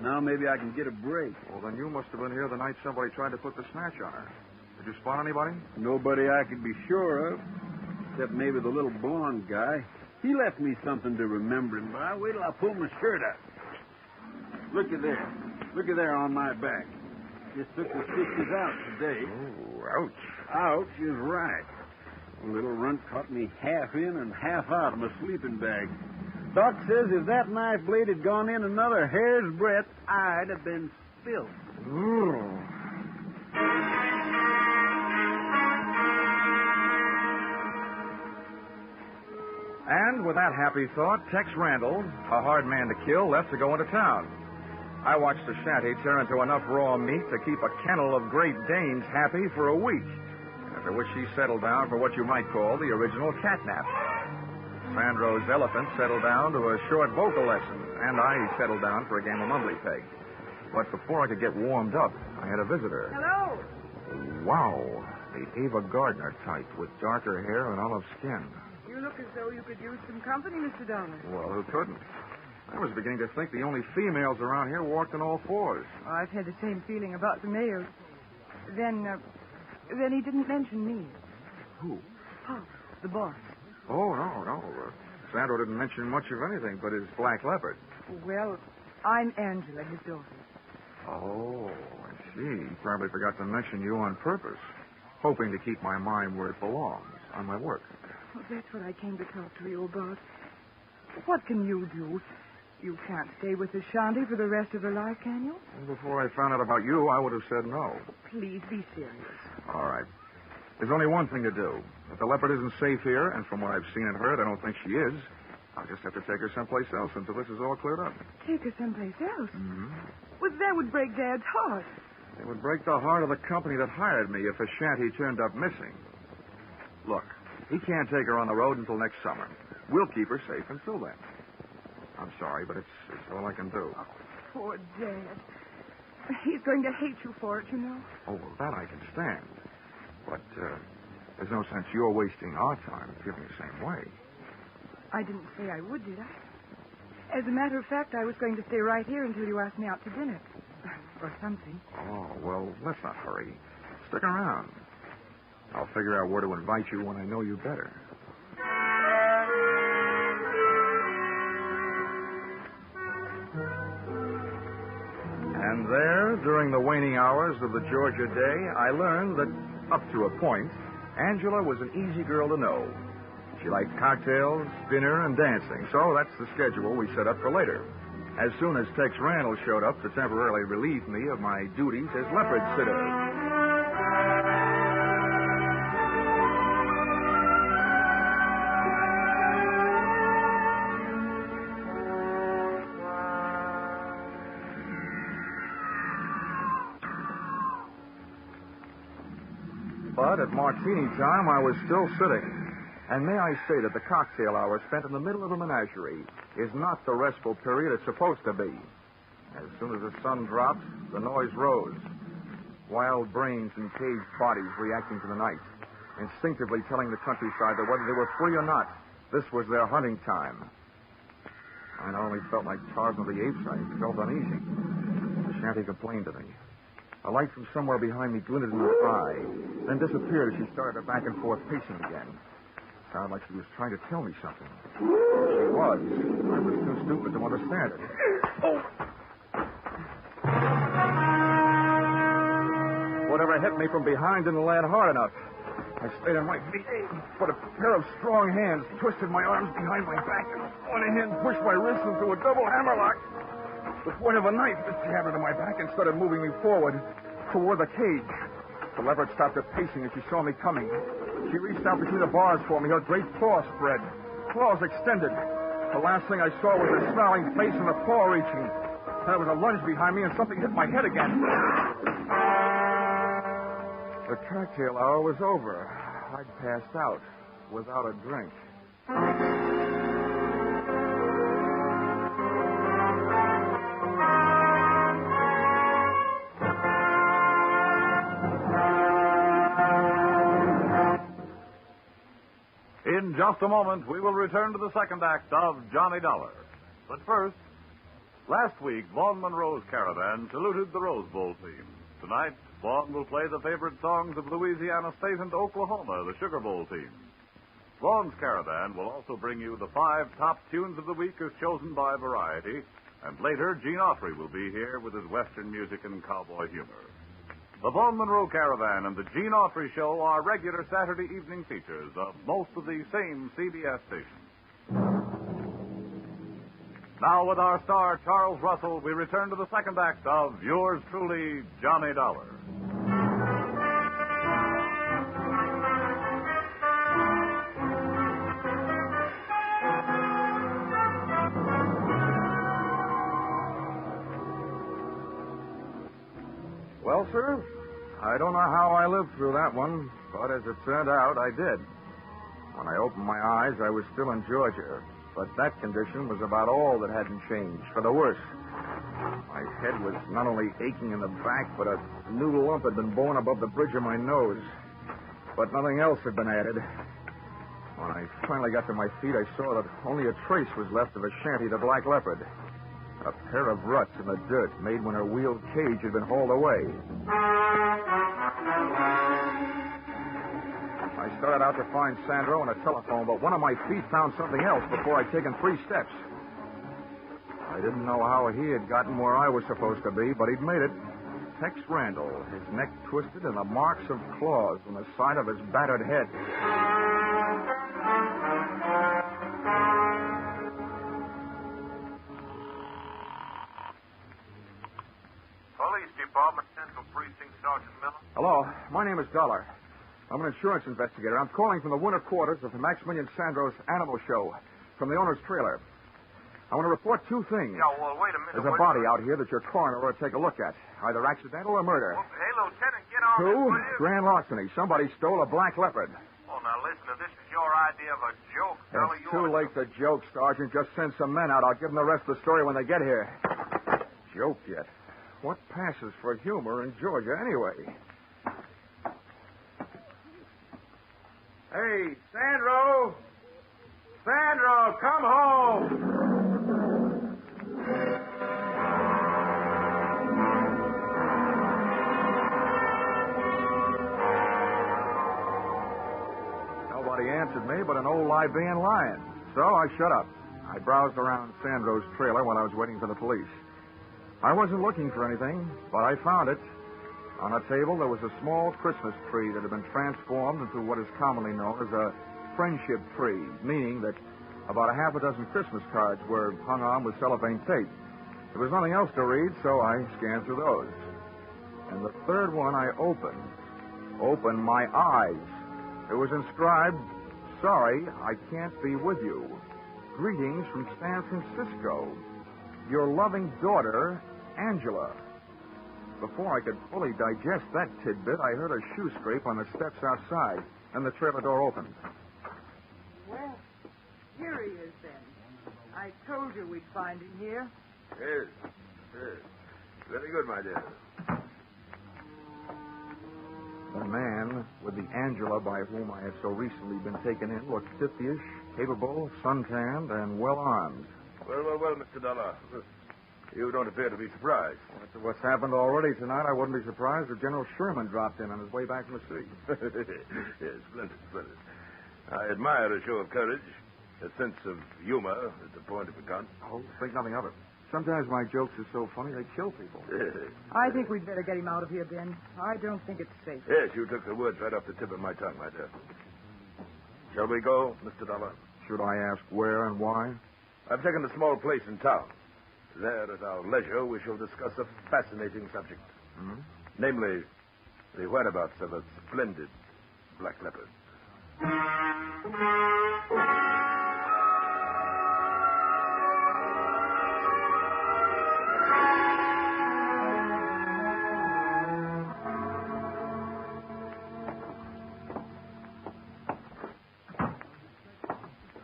Now maybe I can get a break. Well, then you must have been here the night somebody tried to put the snatch on her. Did you spot anybody? Nobody I could be sure of, except maybe the little blonde guy. He left me something to remember him by. Wait till I pull my shirt up. Look at there. Look at there on my back. Just took the stitches out today. Oh, ouch. Ouch is right. The little runt caught me half in and half out of my sleeping bag. Doc says if that knife blade had gone in another hair's breadth, I'd have been spilt. And with that happy thought, Tex Randall, a hard man to kill, left to go into town. I watched the shanty turn into enough raw meat to keep a kennel of Great Danes happy for a week, after which she settled down for what you might call the original catnap. Sandro's elephant settled down to a short vocal lesson, and I settled down for a game of mumbly peg. But before I could get warmed up, I had a visitor. Hello. Wow, the Ava Gardner type with darker hair and olive skin. You look as though you could use some company, Mr. Dollar. Well, who couldn't? I was beginning to think the only females around here walked on all fours. Oh, I've had the same feeling about the males. Then he didn't mention me. Who? Pop, the boss. Oh, no. Sandro didn't mention much of anything but his black leopard. Well, I'm Angela, his daughter. Oh, I see. He probably forgot to mention you on purpose, hoping to keep my mind where it belongs, on my work. Well, that's what I came to talk to you about. What can you do? You can't stay with the Shanty for the rest of her life, can you? Well, before I found out about you, I would have said no. Please be serious. All right. There's only one thing to do. If the leopard isn't safe here, and from what I've seen and heard, I don't think she is, I'll just have to take her someplace else until this is all cleared up. Take her someplace else? Mm-hmm. Well, that would break Dad's heart. It would break the heart of the company that hired me if a shanty turned up missing. Look, he can't take her on the road until next summer. We'll keep her safe until then. I'm sorry, but it's all I can do. Oh, poor Dad. He's going to hate you for it, you know. Oh, well, that I can stand. But there's no sense you're wasting our time feeling the same way. I didn't say I would, did I? As a matter of fact, I was going to stay right here until you asked me out to dinner. Or something. Oh, well, let's not hurry. Stick around. I'll figure out where to invite you when I know you better. And there, during the waning hours of the Georgia day, I learned that, up to a point, Angela was an easy girl to know. She liked cocktails, dinner, and dancing, so that's the schedule we set up for later. As soon as Tex Randall showed up to temporarily relieve me of my duties as leopard sitter. But at martini time, I was still sitting. And may I say that the cocktail hour spent in the middle of a menagerie is not the restful period it's supposed to be. As soon as the sun dropped, the noise rose. Wild brains and caged bodies reacting to the night, instinctively telling the countryside that whether they were free or not, this was their hunting time. I not only felt like Tarzan of the Apes, I felt uneasy. Shanty complained to me. A light from somewhere behind me glinted in her eye, then disappeared as she started her back and forth pacing again. Sounded like she was trying to tell me something. She was. I was too stupid to understand it. Whatever hit me from behind didn't land hard enough. I stayed on my feet, but a pair of strong hands twisted my arms behind my back, and one hand pushed my wrists into a double hammerlock. The point of a knife was jabbed into my back and started moving me forward toward the cage. The leopard stopped her pacing as she saw me coming. She reached out between the bars for me, her great paw spread, claws extended. The last thing I saw was her snarling face and the paw reaching. There was a lunge behind me, and something hit my head again. The cocktail hour was over. I'd passed out without a drink. In just a moment, we will return to the second act of Johnny Dollar. But first, last week, Vaughn Monroe's Caravan saluted the Rose Bowl theme. Tonight, Vaughn will play the favorite songs of Louisiana State and Oklahoma, the Sugar Bowl team. Vaughn's Caravan will also bring you the 5 top tunes of the week as chosen by Variety, and later, Gene Autry will be here with his Western music and cowboy humor. The Vaughn Monroe Caravan and the Gene Autry Show are regular Saturday evening features of most of the same CBS stations. Now, with our star, Charles Russell, we return to the second act of yours truly, Johnny Dollar. Well, sir, I don't know how I lived through that one, but as it turned out, I did. When I opened my eyes, I was still in Georgia, but that condition was about all that hadn't changed, for the worse. My head was not only aching in the back, but a new lump had been born above the bridge of my nose. But nothing else had been added. When I finally got to my feet, I saw that only a trace was left of a Shanty, the Black Leopard. A pair of ruts in the dirt made when her wheeled cage had been hauled away. I started out to find Sandro and a telephone, but one of my feet found something else before I'd taken 3 steps. I didn't know how he had gotten where I was supposed to be, but he'd made it. Tex Randall, his neck twisted and the marks of claws on the side of his battered head. Police Department, Central Precinct, Sergeant Miller. Hello, my name is Dollar. I'm an insurance investigator. I'm calling from the winter quarters of Maximilian Sandro's Animal Show, from the owner's trailer. I want to report 2 things. Yeah, well, wait a minute. There's a body out here that your coroner ought to take a look at, either accidental or murder. Well, hey, Lieutenant, get on 2, this, will you? grand larceny. Somebody stole a black leopard. Oh, now listen, if this is your idea of a joke, fella, It's too late to joke, Sergeant. Just send some men out. I'll give them the rest of the story when they get here. Joke yet? What passes for humor in Georgia, anyway? Hey, Sandro! Sandro, come home! Nobody answered me but an old Libyan lion. So I shut up. I browsed around Sandro's trailer while I was waiting for the police. I wasn't looking for anything, but I found it. On a table, there was a small Christmas tree that had been transformed into what is commonly known as a friendship tree, meaning that about a half a dozen Christmas cards were hung on with cellophane tape. There was nothing else to read, so I scanned through those. And the third one I opened my eyes. It was inscribed, "Sorry, I can't be with you. Greetings from San Francisco. Your loving daughter, Angela." before I could fully digest that tidbit, I heard a shoe scrape on the steps outside, and the trailer door opened. Well, here he is then. I told you we'd find him here. Yes. Very good, my dear. The man with the Angela by whom I had so recently been taken in looked 50-ish, capable, suntanned, and well-armed. Well, Mr. Dollar. You don't appear to be surprised. After what's happened already tonight, I wouldn't be surprised if General Sherman dropped in on his way back from the sea. Yes, splendid. I admire a show of courage, a sense of humor at the point of a gun. Oh, think nothing of it. Sometimes my jokes are so funny they kill people. I think we'd better get him out of here, Ben. I don't think it's safe. Yes, you took the words right off the tip of my tongue, my dear. Shall we go, Mr. Dollar? Should I ask where and why? I've taken a small place in town. There, at our leisure, we shall discuss a fascinating subject. Hmm? Namely, the whereabouts of a splendid black leopard.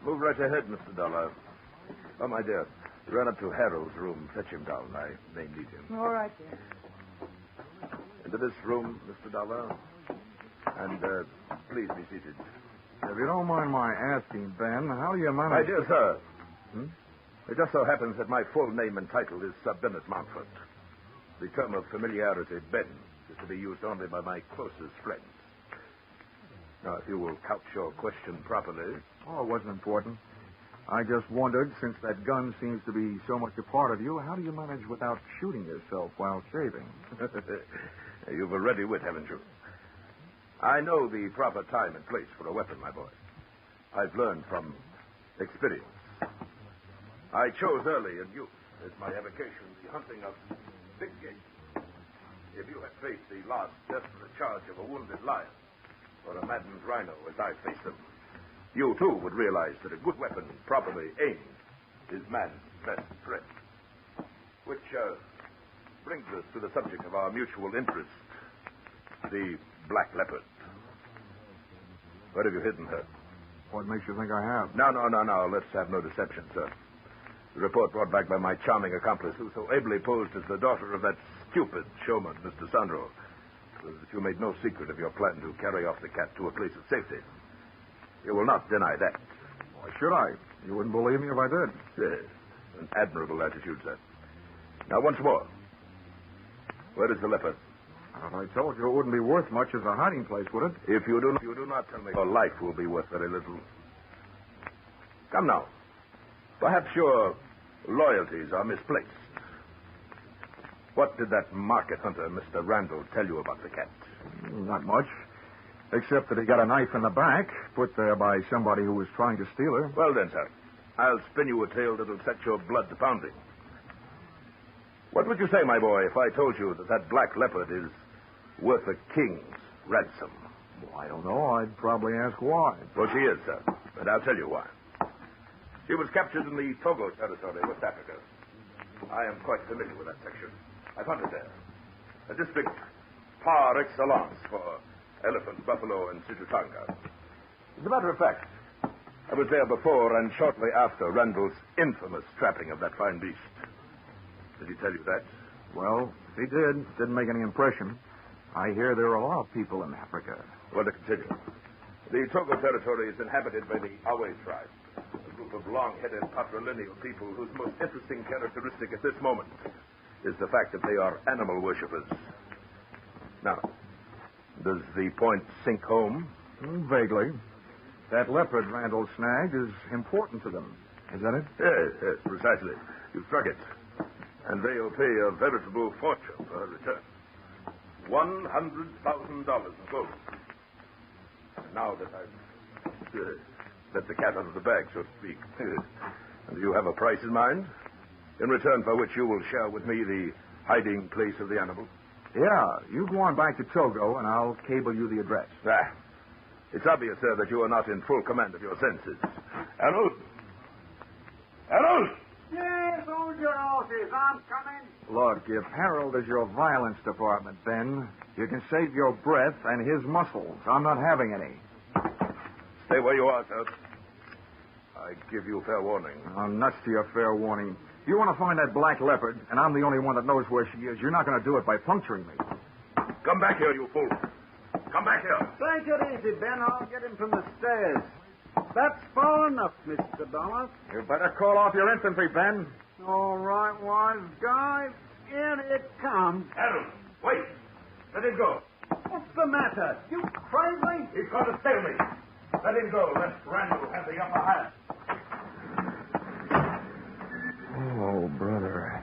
Move right ahead, Mr. Dollar. Oh, my dear, run up to Harold's room. Fetch him down. I may need him. All right, then. Into this room, Mr. Dollar. And please be seated. If you don't mind my asking, Ben, how do you manage... My dear sir, it just so happens that my full name and title is Sir Bennet Mountford. The term of familiarity, Ben, is to be used only by my closest friends. Now, if you will couch your question properly... Oh, it wasn't important. I just wondered, since that gun seems to be so much a part of you, how do you manage without shooting yourself while shaving? You've a ready wit, haven't you? I know the proper time and place for a weapon, my boy. I've learned from experience. I chose early in youth as my avocation the hunting of big game. If you had faced the last desperate charge of a wounded lion or a maddened rhino as I faced them, you, too, would realize that a good weapon, properly aimed, is man's best friend. Which brings us to the subject of our mutual interest, the black leopard. Where have you hidden her? What makes you think I have? No. Let's have no deception, sir. The report brought back by my charming accomplice, who so ably posed as the daughter of that stupid showman, Mr. Sandro, was that you made no secret of your plan to carry off the cat to a place of safety. You will not deny that. Why should I? You wouldn't believe me if I did. Yes. An admirable attitude, sir. Now, once more. Where is the leopard? Well, I told you it wouldn't be worth much as a hiding place, would it? If you do not tell me, your life will be worth very little. Come now. Perhaps your loyalties are misplaced. What did that market hunter, Mr. Randall, tell you about the cat? Not much. Except that he got a knife in the back, put there by somebody who was trying to steal her. Well then, sir, I'll spin you a tale that'll set your blood to pounding. What would you say, my boy, if I told you that that black leopard is worth a king's ransom? Well, I don't know. I'd probably ask why. Well, she is, sir, and I'll tell you why. She was captured in the Togo territory, West Africa. I am quite familiar with that section. I've hunted there. A district par excellence for elephant, buffalo, and situtanga. As a matter of fact, I was there before and shortly after Randall's infamous trapping of that fine beast. Did he tell you that? Well, if he did, it didn't make any impression. I hear there are a lot of people in Africa. Well, to continue. The Togo territory is inhabited by the Awe tribe, a group of long-headed patrilineal people whose most interesting characteristic at this moment is the fact that they are animal worshippers. Now, does the point sink home? Vaguely. That leopard Randall snagged is important to them. Is that it? Yes, precisely. You struck it. And they'll pay a veritable fortune for her return. $100,000 in gold. And now that I've let the cat out of the bag, so to speak. And do you have a price in mind? In return for which you will share with me the hiding place of the animal? Yeah, you go on back to Togo, and I'll cable you the address. It's obvious, sir, that you are not in full command of your senses. Harold! Harold! Yes, hold your horses. I'm coming. Look, if Harold is your violence department, Ben, you can save your breath and his muscles. I'm not having any. Stay where you are, sir. I give you fair warning. I'm nuts to your fair warning. You want to find that black leopard, and I'm the only one that knows where she is. You're not going to do it by puncturing me. Come back here, you fool. Come back here. Take it easy, Ben. I'll get him from the stairs. That's far enough, Mr. Dollar. You better call off your infantry, Ben. All right, wise guy. In it comes. Harold, wait. Let him go. What's the matter? You crazy? He's going to stale me. Let him go, lest Randall have the upper hand. Oh, brother.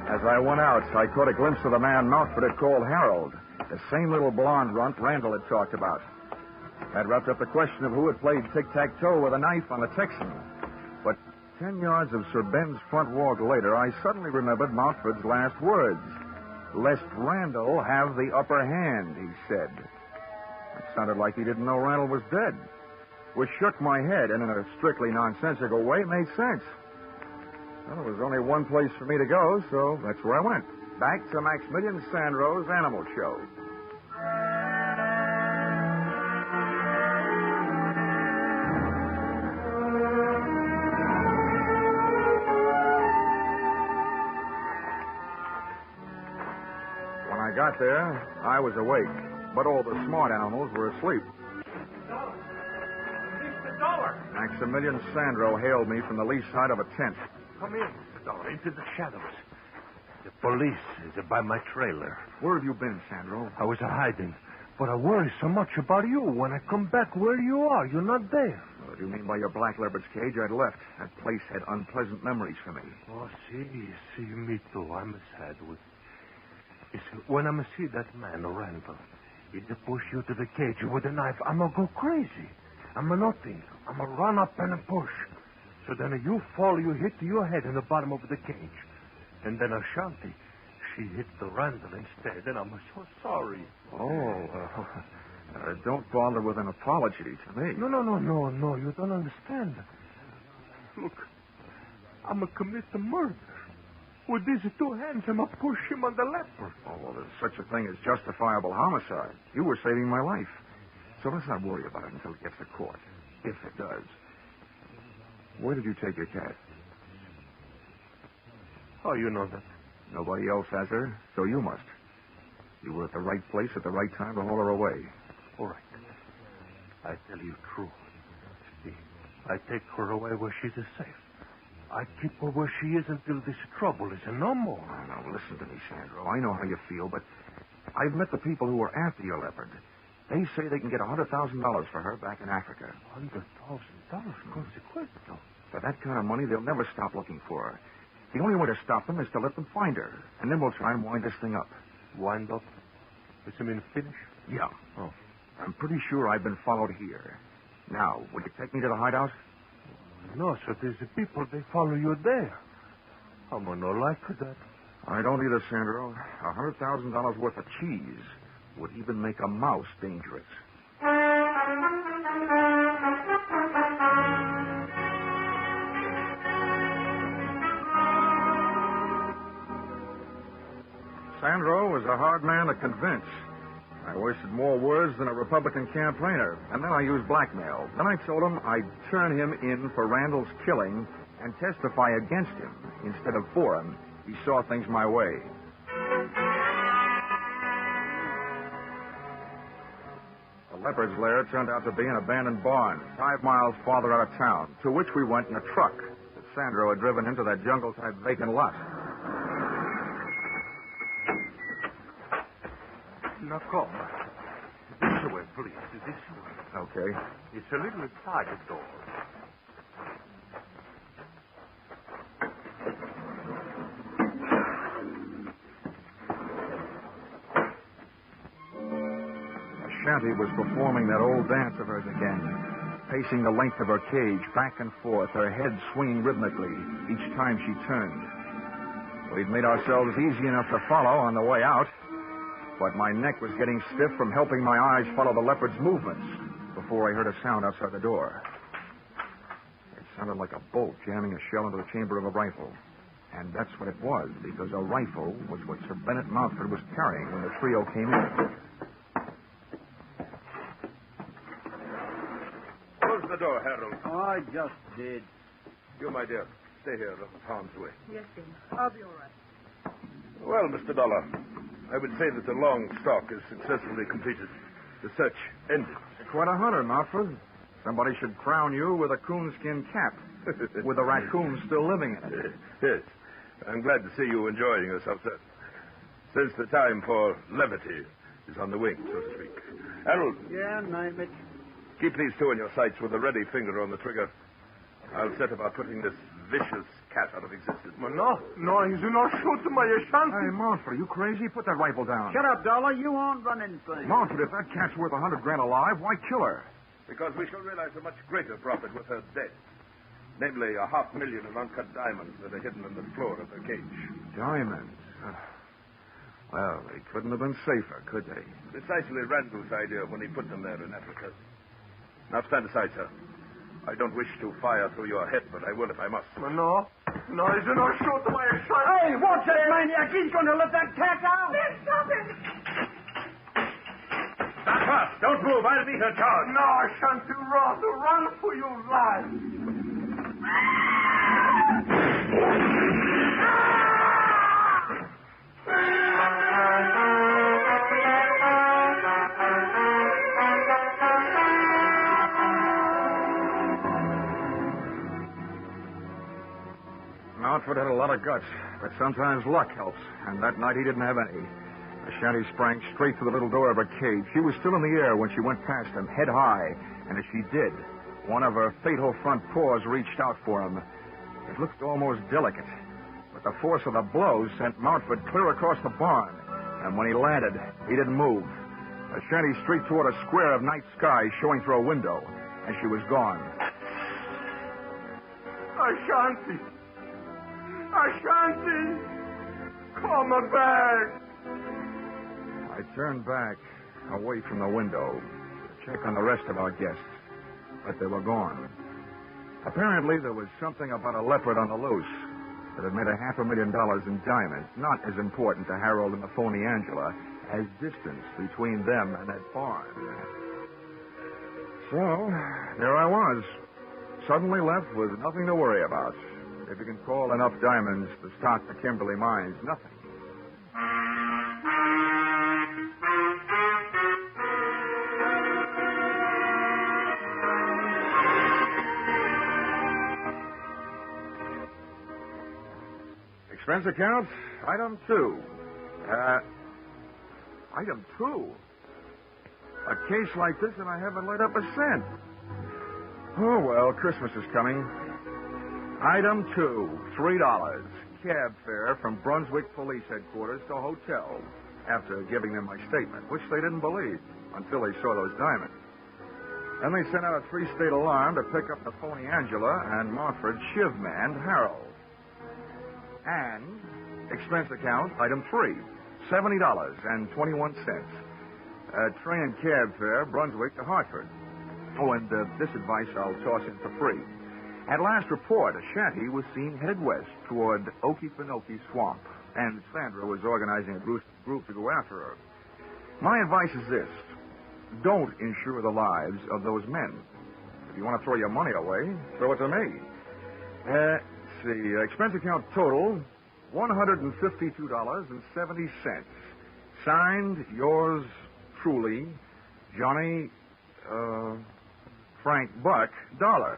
As I went out, I caught a glimpse of the man Mountford had called Harold, the same little blonde runt Randall had talked about. That wrapped up the question of who had played tic-tac-toe with a knife on the Texan. But 10 yards of Sir Ben's front walk later, I suddenly remembered Mountford's last words. Lest Randall have the upper hand, he said. It sounded like he didn't know Randall was dead. Which shook my head, and in a strictly nonsensical way, made sense. Well, there was only one place for me to go, so that's where I went. Back to Maximilian Sandro's Animal Show. When I got there, I was awake, but all the smart animals were asleep. Mr. Dollar! Maximilian Sandro hailed me from the lee side of a tent. Come in, Mr. Dollar, into the shadows. The police is by my trailer. Where have you been, Sandro? I was hiding, but I worry so much about you. When I come back where you are, you're not there. What do you mean by your black leopard's cage? I'd left. That place had unpleasant memories for me. Oh, see, me too. I'm sad with... You see, when I see that man, Randall, he'd push you to the cage with a knife, I'm going to go crazy. I'm a nothing. I'm a run up and a push. So then you fall, you hit your head in the bottom of the cage. And then Ashanti, she hit the Randall instead, and I'm so sorry. Oh, don't bother with an apology to me. No, you don't understand. Look, I'm going to commit a murder. With these two hands, I'm going to push him on the leopard. Oh, well, there's such a thing as justifiable homicide. You were saving my life. So let's not worry about it until it gets to court. If it does. Where did you take your cat? Oh, you know that. Nobody else has her, so you must. You were at the right place at the right time to haul her away. All right. I tell you true. See, I take her away where she's safe. I keep her where she is until this trouble is no more. Oh, now, listen to me, Sandro. I know how you feel, but I've met the people who were after your leopard. They say they can get $100,000 for her back in Africa. $100,000? Consequential. For that kind of money, they'll never stop looking for her. The only way to stop them is to let them find her, and then we'll try and wind this thing up. Wind up? Does it mean finish? Yeah. Oh. I'm pretty sure I've been followed here. Now, would you take me to the hideout? No, so there's the people, they follow you there. I'm not like that. I don't either, Sandro. $100,000 worth of cheese would even make a mouse dangerous. Sandro was a hard man to convince. I wasted more words than a Republican campaigner, and then I used blackmail. Then I told him I'd turn him in for Randall's killing and testify against him instead of for him. He saw things my way. The leopard's lair turned out to be an abandoned barn 5 miles farther out of town, to which we went in a truck that Sandro had driven into that jungle-type vacant lot. Now, come. This way, please. This way. Okay. It's a little side door. Ashanti was performing that old dance of hers again, pacing the length of her cage back and forth, her head swinging rhythmically each time she turned. We'd made ourselves easy enough to follow on the way out, but my neck was getting stiff from helping my eyes follow the leopard's movements before I heard a sound outside the door. It sounded like a bolt jamming a shell into the chamber of a rifle. And that's what it was, because a rifle was what Sir Bennett Mountford was carrying when the trio came in. Close the door, Harold. I just did. You, my dear, stay here out of harm's way. Yes, Dean. I'll be all right. Well, Mr. Dollar, I would say that the long stalk is successfully completed. The search ended. Quite a hunter, Mountford. Somebody should crown you with a coonskin cap, with a raccoon still living in it. Yes. I'm glad to see you enjoying yourself, sir. Since the time for levity is on the wing, so to speak. Harold. Yeah, name it. Keep these two in your sights with a ready finger on the trigger. I'll set about putting this vicious cat out of existence. No, he's not shooting my shanty. Hey, Mountford, are you crazy? Put that rifle down. Shut up, Dollar. You won't run anything. Mountford, if that cat's worth $100,000 alive, why kill her? Because we shall realize a much greater profit with her dead. Namely, 500,000 of uncut diamonds that are hidden in the floor of her cage. Diamonds? Well, they couldn't have been safer, could they? Precisely Randall's idea when he put them there in Africa. Now stand aside, sir. I don't wish to fire through your head, but I will if I must. No, he's not shooting my shanty. Hey, watch that maniac. He's going to let that cat out. Stop it! Stop fast. Don't move. I'll be her charge. No, I shan't rather run for your life. Mountford had a lot of guts, but sometimes luck helps, and that night he didn't have any. The shanty sprang straight through the little door of her cage. She was still in the air when she went past him, head high, and as she did, one of her fatal front paws reached out for him. It looked almost delicate, but the force of the blow sent Mountford clear across the barn, and when he landed, he didn't move. The shanty streaked toward a square of night sky showing through a window, and she was gone. Ashanti, come back. I turned back, away from the window, to check on the rest of our guests, but they were gone. Apparently, there was something about a leopard on the loose that had made $500,000 in diamonds not as important to Harold and the phony Angela as distance between them and that barn. So, there I was, suddenly left with nothing to worry about. If you can call enough diamonds to stock the Kimberley mines, nothing. Expense account, item 2. Item 2? A case like this and I haven't laid up a cent. Oh, well, Christmas is coming. Item 2, $3. Cab fare from Brunswick Police Headquarters to hotel after giving them my statement, which they didn't believe until they saw those diamonds. Then they sent out a 3-state alarm to pick up the phony Angela and Montford's shiv-man, Harold. And expense account, item 3, $70.21. Train and cab fare, Brunswick to Hartford. Oh, and this advice I'll toss in for free. At last report, a shanty was seen headed west toward Okefenokee Swamp, and Sandra was organizing a group to go after her. My advice is this. Don't insure the lives of those men. If you want to throw your money away, throw it to me. Let's see, expense account total, $152.70. Signed, yours truly, Johnny, Frank Buck, Dollar.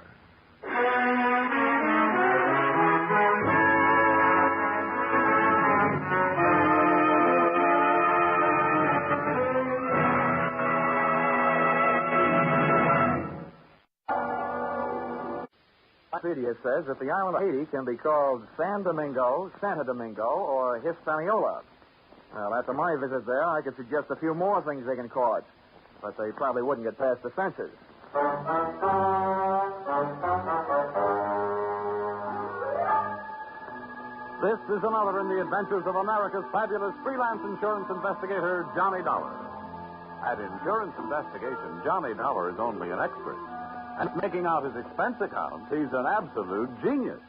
Wikipedia says that the island of Haiti can be called San Domingo, Santa Domingo, or Hispaniola. Well, after my visit there, I could suggest a few more things they can call it, but they probably wouldn't get past the censors. This is another in the adventures of America's fabulous freelance insurance investigator, Johnny Dollar. At Insurance Investigation, Johnny Dollar is only an expert. And making out his expense account, he's an absolute genius.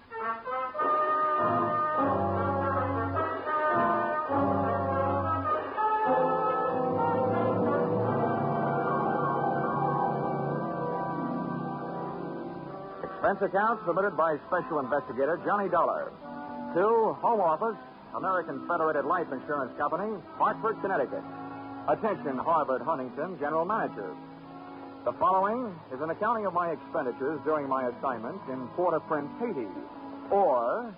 Expense account submitted by Special Investigator Johnny Dollar. To Home Office, American Federated Life Insurance Company, Hartford, Connecticut. Attention, Harvard Huntington, General Manager. The following is an accounting of my expenditures during my assignment in Port-au-Prince, Haiti. Or,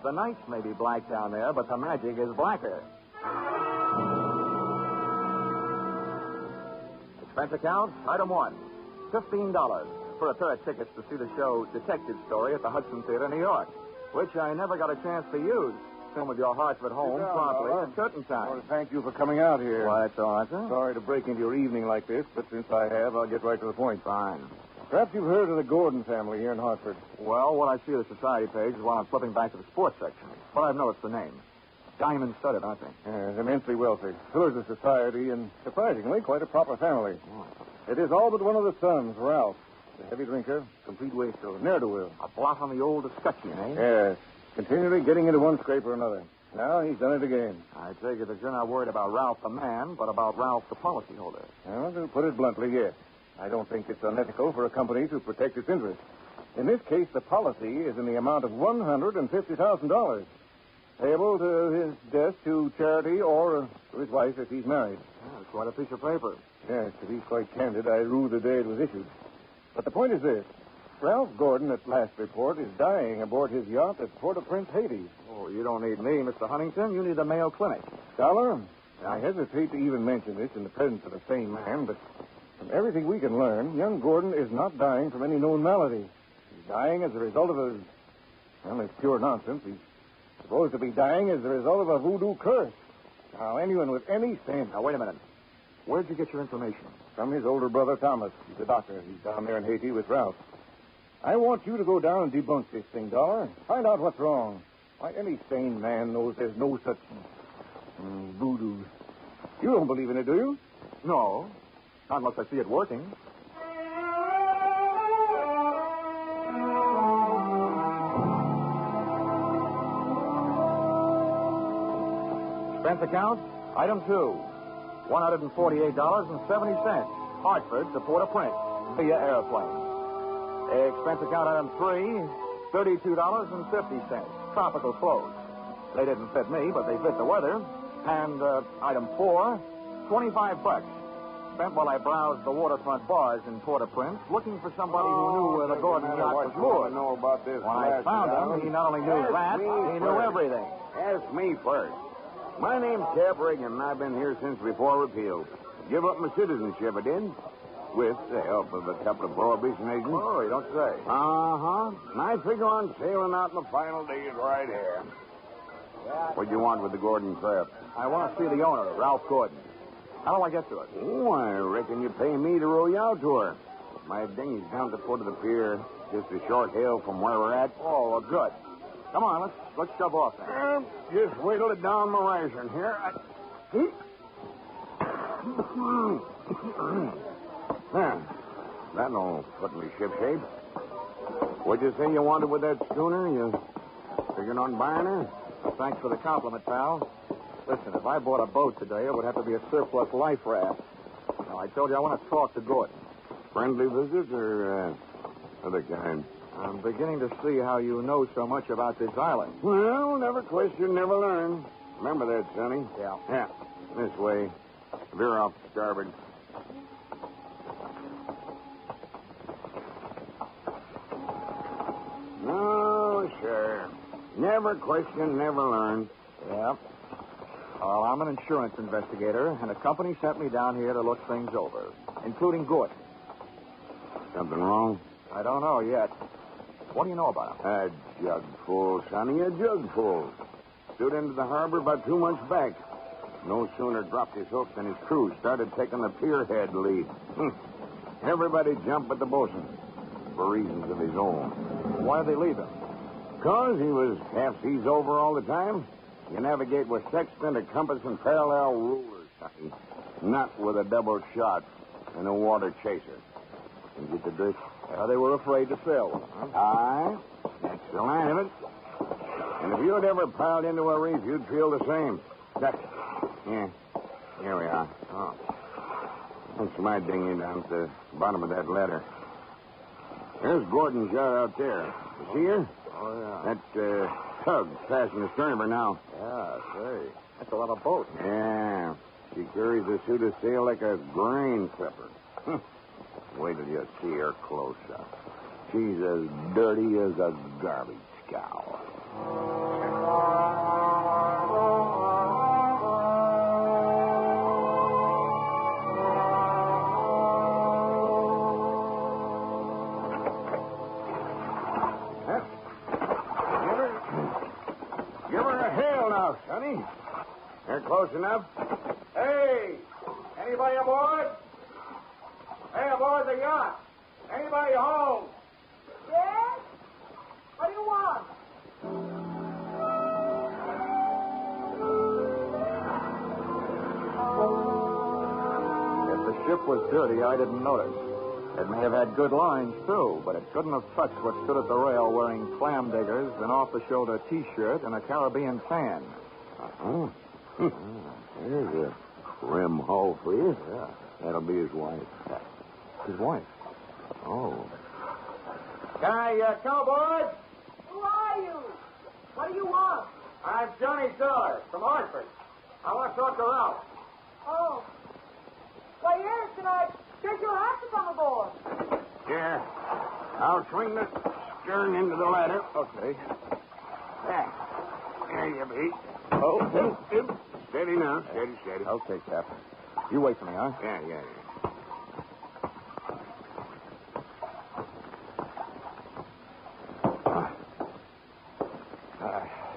the nights may be black down there, but the magic is blacker. Expense account, item 1, $15 for a pair of tickets to see the show Detective Story at the Hudson Theater, New York, which I never got a chance to use. Come with your Hartford home promptly at certain time. I want to thank you for coming out here. Why, that's all right, sir. Sorry to break into your evening like this, but since I have, I'll get right to the point. Fine. Perhaps you've heard of the Gordon family here in Hartford. Well, what I see of the society page is while I'm flipping back to the sports section. But I've noticed the name. Diamond-studded, aren't they? Yes, immensely wealthy. Pillars of society and, surprisingly, quite a proper family. It is all but one of the sons, Ralph. A heavy drinker, complete wastrel, ne'er-do-well. A blot on the old escutcheon, eh? Yes. Continually getting into one scrape or another. Now he's done it again. I take it that you're not worried about Ralph the man, but about Ralph the policyholder. Well, to put it bluntly, yes. I don't think it's unethical for a company to protect its interests. In this case, the policy is in the amount of $150,000, payable to his death to charity or to his wife if he's married. Yeah, it's quite a piece of paper. Yes, to be quite candid, I rue the day it was issued. But the point is this. Ralph Gordon, at last report, is dying aboard his yacht at Port-au-Prince, Haiti. Oh, you don't need me, Mr. Huntington. You need the Mayo Clinic. Dollar, I hesitate to even mention this in the presence of a sane man, but from everything we can learn, young Gordon is not dying from any known malady. He's dying as a result of a... Well, it's pure nonsense. He's supposed to be dying as a result of a voodoo curse. Now, anyone with any sense... Now, wait a minute. Where'd you get your information? From his older brother, Thomas. He's a doctor. He's down there in Haiti with Ralph. I want you to go down and debunk this thing, Dollar. Find out what's wrong. Why, any sane man knows there's no such voodoo. You don't believe in it, do you? No. Not unless I see it working. Expense account, item 2, $148.70. Hartford to Port-au-Prince via airplane. Expense account item 3, $32.50. Tropical clothes. They didn't fit me, but they fit the weather. And item 4, $25. Spent while I browsed the waterfront bars in Port-au-Prince, looking for somebody who knew where the Gordon yacht was moored. Know about this When I found him, he not only knew that, he knew everything. Ask me first. My name's Cap Reagan, and I've been here since before repeal. Give up my citizenship, I did. With the help of a couple of prohibition agents. Oh, you don't say. Uh-huh. And I figure on sailing out in the final days right here. What do you want with the Gordon craft? I want to see the owner, Ralph Gordon. How do I get to it? Oh, I reckon you pay me to row you out to her. My dinghy's down at the foot of the pier, just a short hill from where we're at. Oh, well, good. Come on, let's shove off then. Just wiggle it down my ration here. There. That'll put me ship shape. What'd you say you wanted with that schooner? You figuring on buying her? Well, thanks for the compliment, pal. Listen, if I bought a boat today, it would have to be a surplus life raft. Now, I told you I want to talk to Gordon. Friendly visit or other kind? I'm beginning to see how you know so much about this island. Well, never question, never learn. Remember that, Sonny? Yeah. Yeah. This way. Veer off to starboard. No, sure. Never question, never learn. Yeah. Well, I'm an insurance investigator, and a company sent me down here to look things over, including Gordon. Something wrong? I don't know yet. What do you know about him? A jug full, Sonny, a jug full. Stood into the harbor about 2 months back. No sooner dropped his hook than his crew started taking the pierhead lead. Everybody jumped but the bosun, for reasons of his own. Why did they leave him? 'Cause he was half seas over all the time. You navigate with sextant, a compass, and parallel rulers, Sonny. Not with a double shot and a water chaser. You get the drift? They were afraid to sell, huh? Aye. That's the line of it. And if you'd ever piled into a reef, you'd feel the same. Here. Here we are. Oh. That's my dinghy down at the bottom of that ladder. There's Gordon's yacht out there. You see her? Oh, yeah. That tug passing the stern of her now. Yeah, say. That's a lot of boats. Yeah. She carries a suit of sail like a grain clipper. Wait till you see her close up. She's as dirty as a garbage cow. Give her a hail now, Sonny. They're close enough. Hey! Anybody aboard? Hey, aboard the yacht. Anybody home? Yes? What do you want? If the ship was dirty, I didn't notice. It may have had good lines, too, but it couldn't have touched what stood at the rail wearing clam diggers, an off-the-shoulder T-shirt, and a Caribbean tan. Uh-huh. There's a trim hull for you. Yeah. That'll be his wife. His wife? Oh. Can I come aboard? Who are you? What do you want? I'm Johnny Dollar from Hartford. I want to talk to Ralph. Oh. Why, yes, and I guess you'll have to come aboard. Here. I'll swing the stern into the ladder. Okay. There you be. Oh. Steady now. Steady. Okay, Captain. You wait for me, huh? Yeah.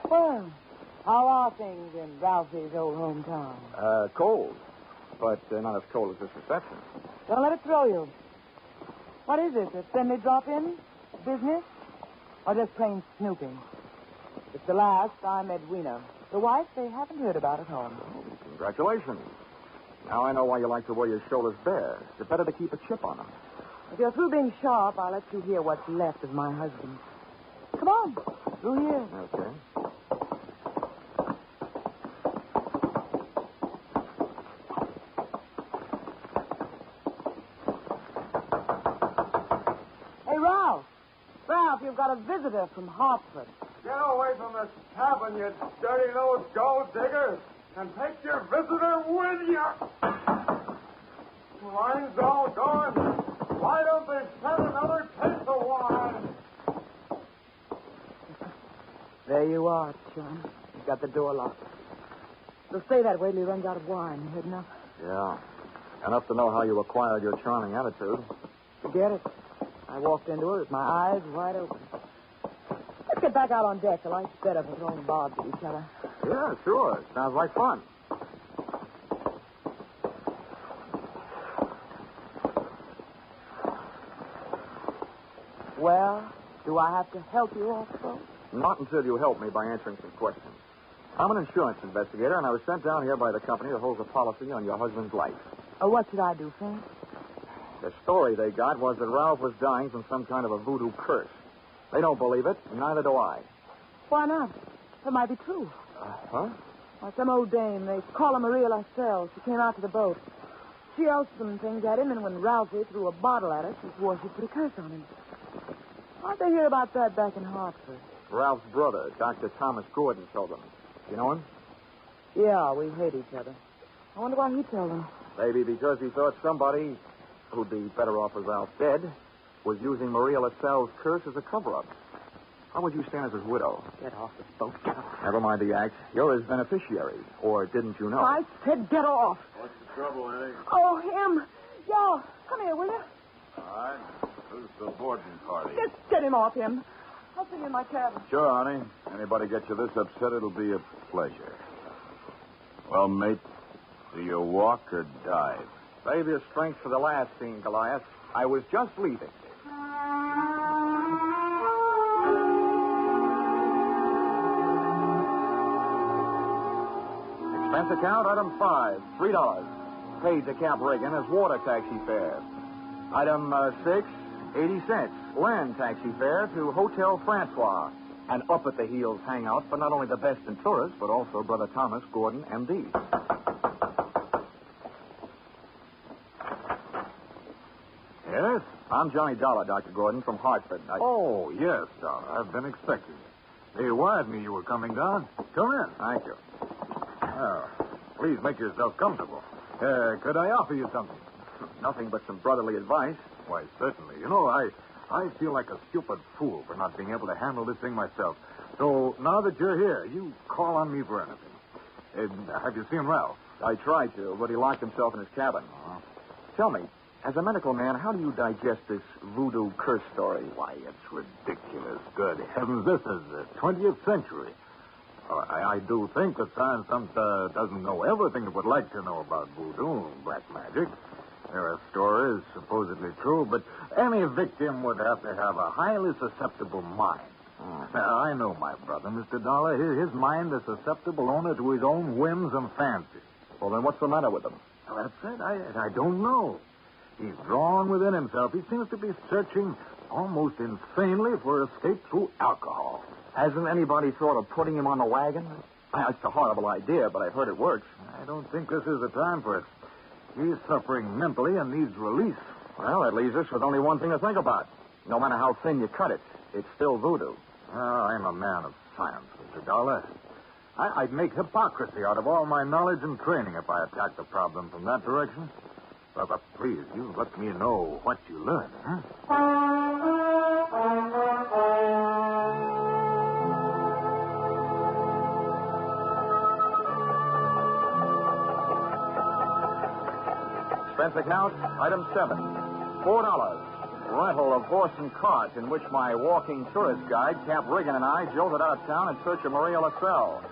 Well, how are things in Ralphie's old hometown? Cold. But not as cold as this reception. Don't let it throw you. What is it? A friendly drop-in? Business? Or just plain snooping? It's the last I'm Edwina. The wife they haven't heard about at home. Congratulations. Now I know why you like to wear your shoulders bare. It's better to keep a chip on them. If you're through being sharp, I'll let you hear what's left of my husband. Come on. Through here. Okay. Hey, Ralph. Ralph, you've got a visitor from Hartford. Get away from this cabin, you dirty-nosed gold digger, and take your visitor with you. Wine's all gone. Why don't they send another case of wine? There you are, John. You've got the door locked. It'll stay that way till he runs out of wine. You heard enough? Yeah. Enough to know how you acquired your charming attitude. Forget it. I walked into it with my eyes wide open. Let's get back out on deck. The light's better for throwing bobs at each other. Yeah, sure. Sounds like fun. Well, do I have to help you off, folks? Not until you help me by answering some questions. I'm an insurance investigator, and I was sent down here by the company that holds a policy on your husband's life. What should I do, Frank? The story they got was that Ralph was dying from some kind of a voodoo curse. They don't believe it, and neither do I. Why not? That might be true. Huh? Well, some old dame, they call her Maria Lascelles. She came out to the boat. She yelled some things at him, and when Ralphie threw a bottle at her, she swore she'd put a curse on him. How'd they hear about that back in Hartford? Ralph's brother, Dr. Thomas Gordon, told them. You know him? Yeah, we hate each other. I wonder why he told them. Maybe because he thought somebody who'd be better off with Ralph dead was using Maria Lascelles' curse as a cover-up. How would you stand as his widow? Get off the boat. Never mind the act. You're his beneficiary. Or didn't you know? I said get off. What's the trouble, Eddie? Oh, him. Yo, come here, will you? All right. Who's the boarding party? Just get him off him. I'll see you in my cabin. Sure, honey. Anybody get you this upset, it'll be a pleasure. Well, mate, do you walk or dive? Save your strength for the last scene, Goliath. I was just leaving. Expense account, item 5, $3. Paid to Camp Reagan as water taxi fare. Item 6, 80 cents. Land taxi fare to Hotel Francois. An up-at-the-heels hangout for not only the best in tourists, but also Brother Thomas Gordon, M.D. Yes? I'm Johnny Dollar, Dr. Gordon, from Hartford. Oh, yes, Dollar. I've been expecting you. They wired me you were coming down. Come in. Thank you. Oh, please make yourself comfortable. Could I offer you something? Nothing but some brotherly advice. Why, certainly. You know, I feel like a stupid fool for not being able to handle this thing myself. So now that you're here, you call on me for anything. Have you seen Ralph? I tried to, but he locked himself in his cabin. Tell me, as a medical man, how do you digest this voodoo curse story? Why, it's ridiculous. Good heavens, this is the 20th century. I do think that science doesn't know everything it would like to know about voodoo and black magic. There are stories supposedly true, but any victim would have to have a highly susceptible mind. Now, I know my brother, Mr. Dollar. His mind is susceptible only to his own whims and fancies. Well, then what's the matter with him? Well, that's it. I don't know. He's drawn within himself. He seems to be searching almost insanely for escape through alcohol. Hasn't anybody thought of putting him on the wagon? It's a horrible idea, but I've heard it works. I don't think this is the time for it. He's suffering mentally and needs release. Well, that leaves us with only one thing to think about. No matter how thin you cut it, it's still voodoo. I'm a man of science, Mr. Dollar. I'd make hypocrisy out of all my knowledge and training if I attacked the problem from that direction. But please, you let me know what you learn, huh? Expense account, item 7. $4. Rental of horse and cart in which my walking tourist guide, Cap Riggin, and I jolted out of town in search of Maria LaSalle.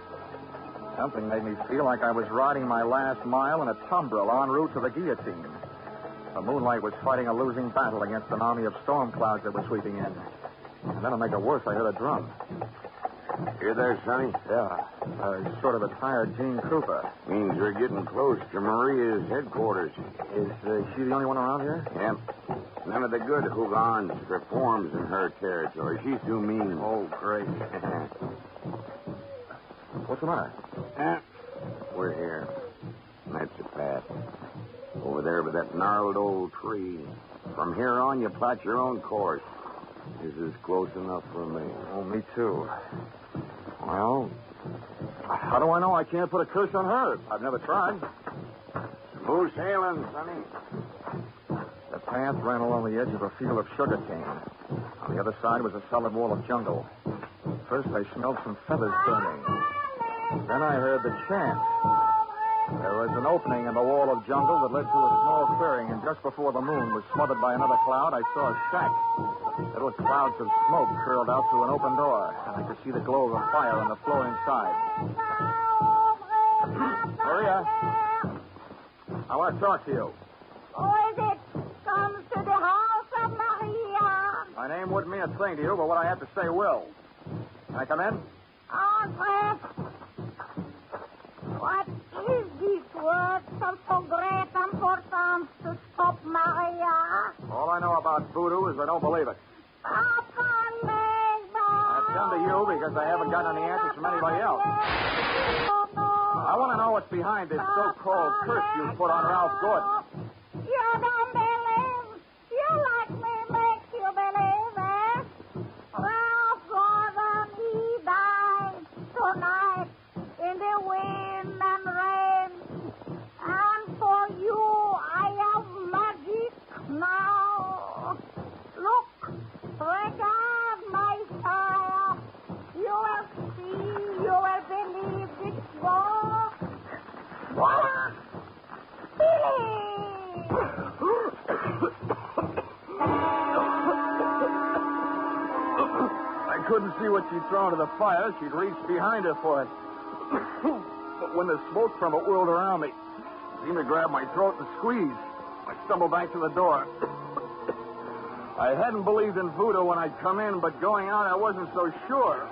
Something made me feel like I was riding my last mile in a tumbril en route to the guillotine. The moonlight was fighting a losing battle against an army of storm clouds that were sweeping in. And then to make it worse, I heard a drum. You there, Sonny? Yeah. Sort of a tired Gene Cooper. Means we're getting close to Maria's headquarters. Is she the only one around here? Yep. None of the good hoogans performs in her territory. She's too mean. Oh, great. What's the matter? We're here. That's the path. Over there by that gnarled old tree. From here on, you plot your own course. This is close enough for me. Oh, me too. Well, how do I know I can't put a curse on her? I've never tried. Smooth sailing, Sonny. The path ran along the edge of a field of sugar cane. On the other side was a solid wall of jungle. First, I smelled some feathers burning. Then I heard the chant. There was an opening in the wall of jungle that led to a small clearing, and just before the moon was smothered by another cloud, I saw a shack. Little clouds of smoke curled out through an open door, and I could see the glow of a fire on the floor inside. Maria, I want to talk to you. Who is it? Comes to the house of Maria. My name wouldn't mean a thing to you, but what I have to say will. Can I come in? Alfred, what is these words of so great importance to stop Maria? All I know about voodoo is I don't believe it. I've come to you because I haven't gotten any answers from anybody else. I want to know what's behind this so-called curse you put on Ralph Gordon. You don't believe? You like me make you believe, eh? Ralph Gordon, he died tonight in the wind and rain. And for you, I have magic now. Look, regard my fire. You will see, you will believe this book. What? I couldn't see what she'd thrown to the fire. She'd reached behind her for it. But when the smoke from it whirled around me, it seemed to grab my throat and squeeze. I stumbled back to the door. I hadn't believed in voodoo when I'd come in, but going out, I wasn't so sure.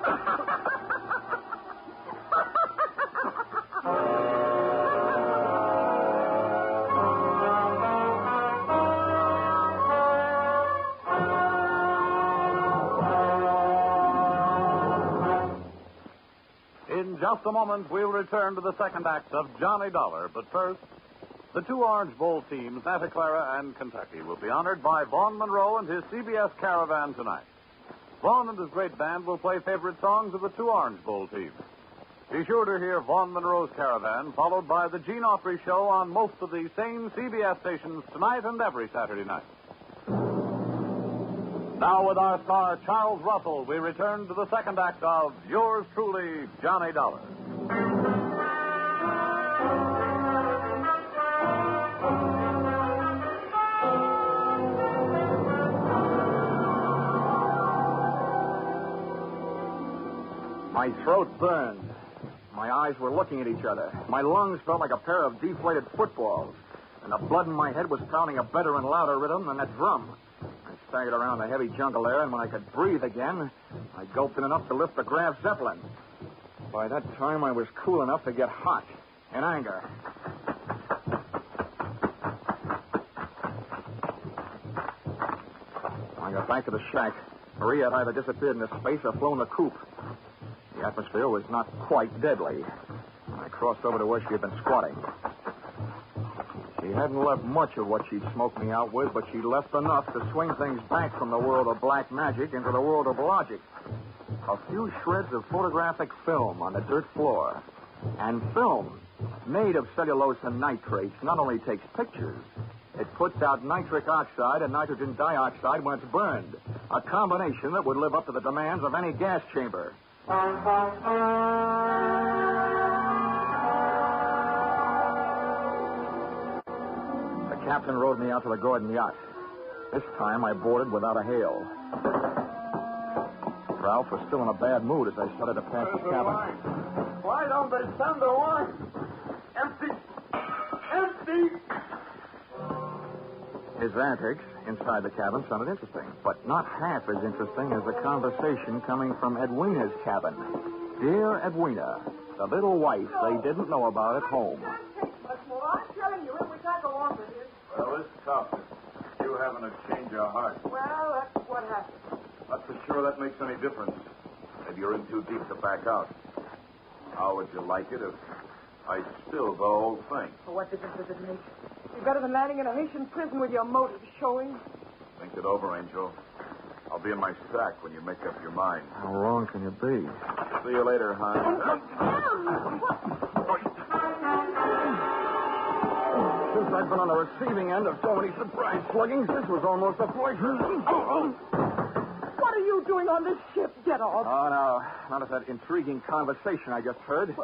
just a moment, we'll return to the second act of Johnny Dollar. But first, the two Orange Bowl teams, Santa Clara and Kentucky, will be honored by Vaughn Monroe and his CBS Caravan tonight. Vaughn and his great band will play favorite songs of the two Orange Bowl teams. Be sure to hear Vaughn Monroe's Caravan, followed by the Gene Autry Show on most of these same CBS stations tonight and every Saturday night. Now, with our star, Charles Russell, we return to the second act of Yours Truly, Johnny Dollar. My throat burned. My eyes were looking at each other. My lungs felt like a pair of deflated footballs. And the blood in my head was pounding a better and louder rhythm than that drum. I staggered around the heavy jungle air, and when I could breathe again, I gulped in enough to lift the Graf Zeppelin. By that time, I was cool enough to get hot in anger. I got back to the shack. Maria had either disappeared into space or flown the coop. The atmosphere was not quite deadly. I crossed over to where she had been squatting. She hadn't left much of what she'd smoked me out with, but she left enough to swing things back from the world of black magic into the world of logic. A few shreds of photographic film on the dirt floor. And film, made of cellulose and nitrates, not only takes pictures, it puts out nitric oxide and nitrogen dioxide when it's burned. A combination that would live up to the demands of any gas chamber. The captain rowed me out to the Gordon yacht. This time I boarded without a hail. Ralph was still in a bad mood as I started to pass the cabin. Why don't they send the wine? Empty! Empty! His antics inside the cabin sounded interesting, but not half as interesting as the conversation coming from Edwina's cabin. Dear Edwina, the little wife they didn't know about at home. I'm telling you, we can't go on with this. Well, it's tough. You having a change of heart. Well, that's what happened. Not for sure that makes any difference. Maybe you're in too deep to back out. How would you like it if I spilled the whole thing? Well, what difference does it make? You're better than landing in a Haitian prison with your motives showing. Think it over, Angel. I'll be in my sack when you make up your mind. How wrong can you be? See you later, hon. Since I've been on the receiving end of so many surprise sluggings, this was almost a pleasure. What are you doing on this ship? Get off. Oh, no. Not of that intriguing conversation I just heard.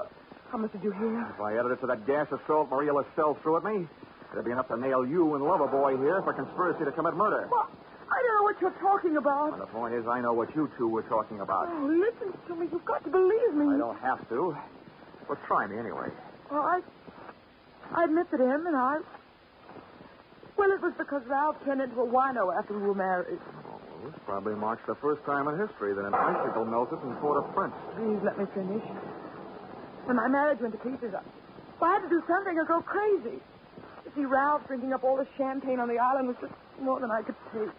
How much did you hear? If I added it to that gas assault Maria Lascelles threw at me, it'd be enough to nail you and Loverboy here for conspiracy to commit murder. Well, I don't know what you're talking about. And the point is, I know what you two were talking about. Oh, listen to me. You've got to believe me. I don't have to. Well, try me anyway. Well, I admit that him and I... Well, it was because Ralph turned into a wino after we were married. Oh, well, this probably marks the first time in history that an icicle melted in Port-au-Prince. Please let me finish. When my marriage went to pieces, I had to do something or go crazy. You see, Ralph drinking up all the champagne on the island was just more than I could take.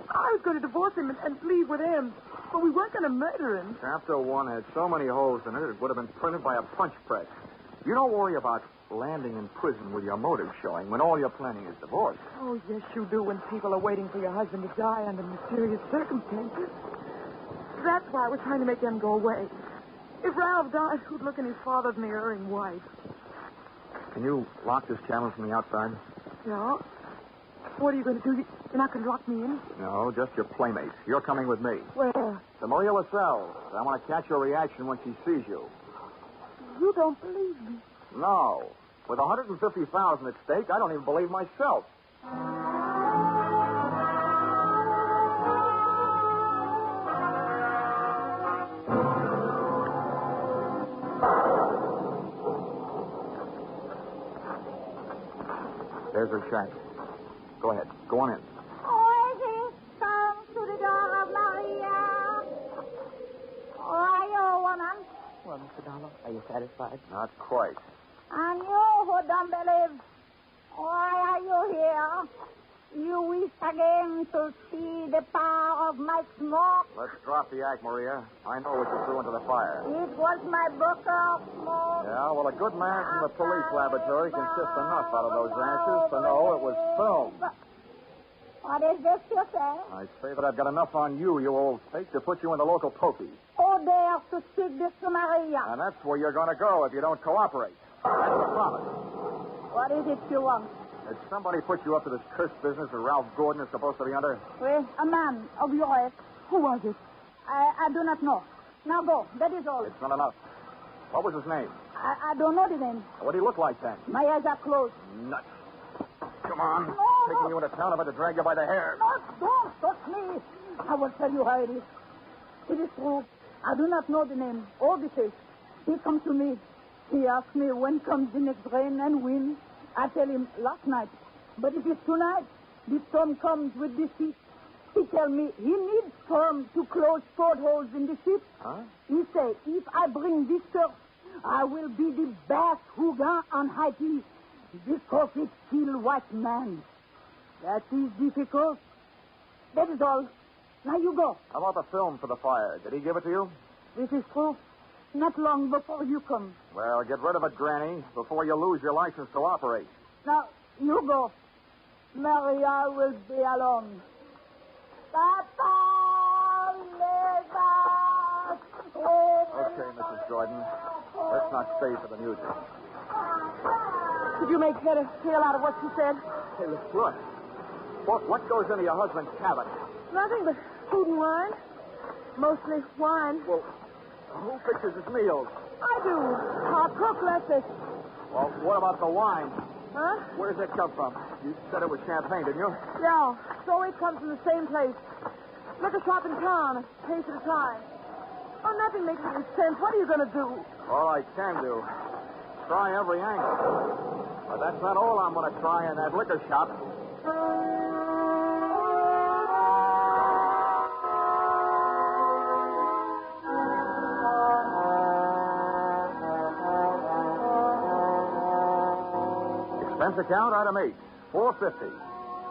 I was going to divorce him and leave with him, but we weren't going to murder him. Chapter 1 had so many holes in it, it would have been printed by a punch press. You don't worry about landing in prison with your motive showing when all you're planning is divorce. Oh, yes, you do when people are waiting for your husband to die under mysterious circumstances. That's why I was trying to make them go away. If Ralph died, who'd look in his father's mirroring wife? Can you lock this cabin from the outside? No. What are you going to do? You're not going to lock me in? No, just your playmates. You're coming with me. Where? To Maria Lascelles. I want to catch your reaction when she sees you. You don't believe me. No. With $150,000 at stake, I don't even believe myself. There's her shack. Go ahead. Go on in. Come to the door of Maria. Are you, woman? Well, Mr. Dollar, are you satisfied? Not quite. And you who don't believe, why are you here? You wish again to see the power of my smoke? Let's drop the act, Maria. I know what you threw into the fire. It was my bucket of smoke. Yeah, well, a good man from the police laboratory can sift enough out of those ashes to know it was film. What is this you say? I say that I've got enough on you, you old fake, to put you in the local pokey. Who dares to speak this to Maria? And that's where you're going to go if you don't cooperate. That's a promise. What is it you want? Did somebody put you up to this cursed business that Ralph Gordon is supposed to be under? Well, a man of your age. Who was it? I do not know. Now go. That is all. It's not enough. What was his name? I don't know the name. What did he look like then? My eyes are closed. Nuts. Come on. No, Taking you into town, I've had to drag you by the hair. No, don't touch me. I will tell you how it is. It is true. I do not know the name or the face. He comes to me. He asks me when comes the next rain and wind. I tell him last night. But if it's tonight, the storm comes with the sea. He tell me he needs storm to close portholes in the ship. Huh? He say, if I bring this surf, I will be the best Hugon on Haiti because it's still white man. That is difficult. That is all. Now you go. How about the film for the fire? Did he give it to you? This is true. Not long before you come. Well, get rid of it, Granny, before you lose your license to operate. Now, you go. Maria will be alone. Papa, Okay, Mrs. Jordan. Let's not stay for the music. Did you make head or tail out of what she said? Hey, look. What goes into your husband's cabin? Nothing but food and wine. Mostly wine. Well, who fixes his meals? I do. Our cook left us. Well, what about the wine? Huh? Where does it come from? You said it was champagne, didn't you? Yeah. So it comes from the same place. Liquor shop in town. A case at a time. Oh, nothing makes any sense. What are you going to do? All I can do. Try every angle. But that's not all I'm going to try in that liquor shop. Expense account, item 8, $4.50.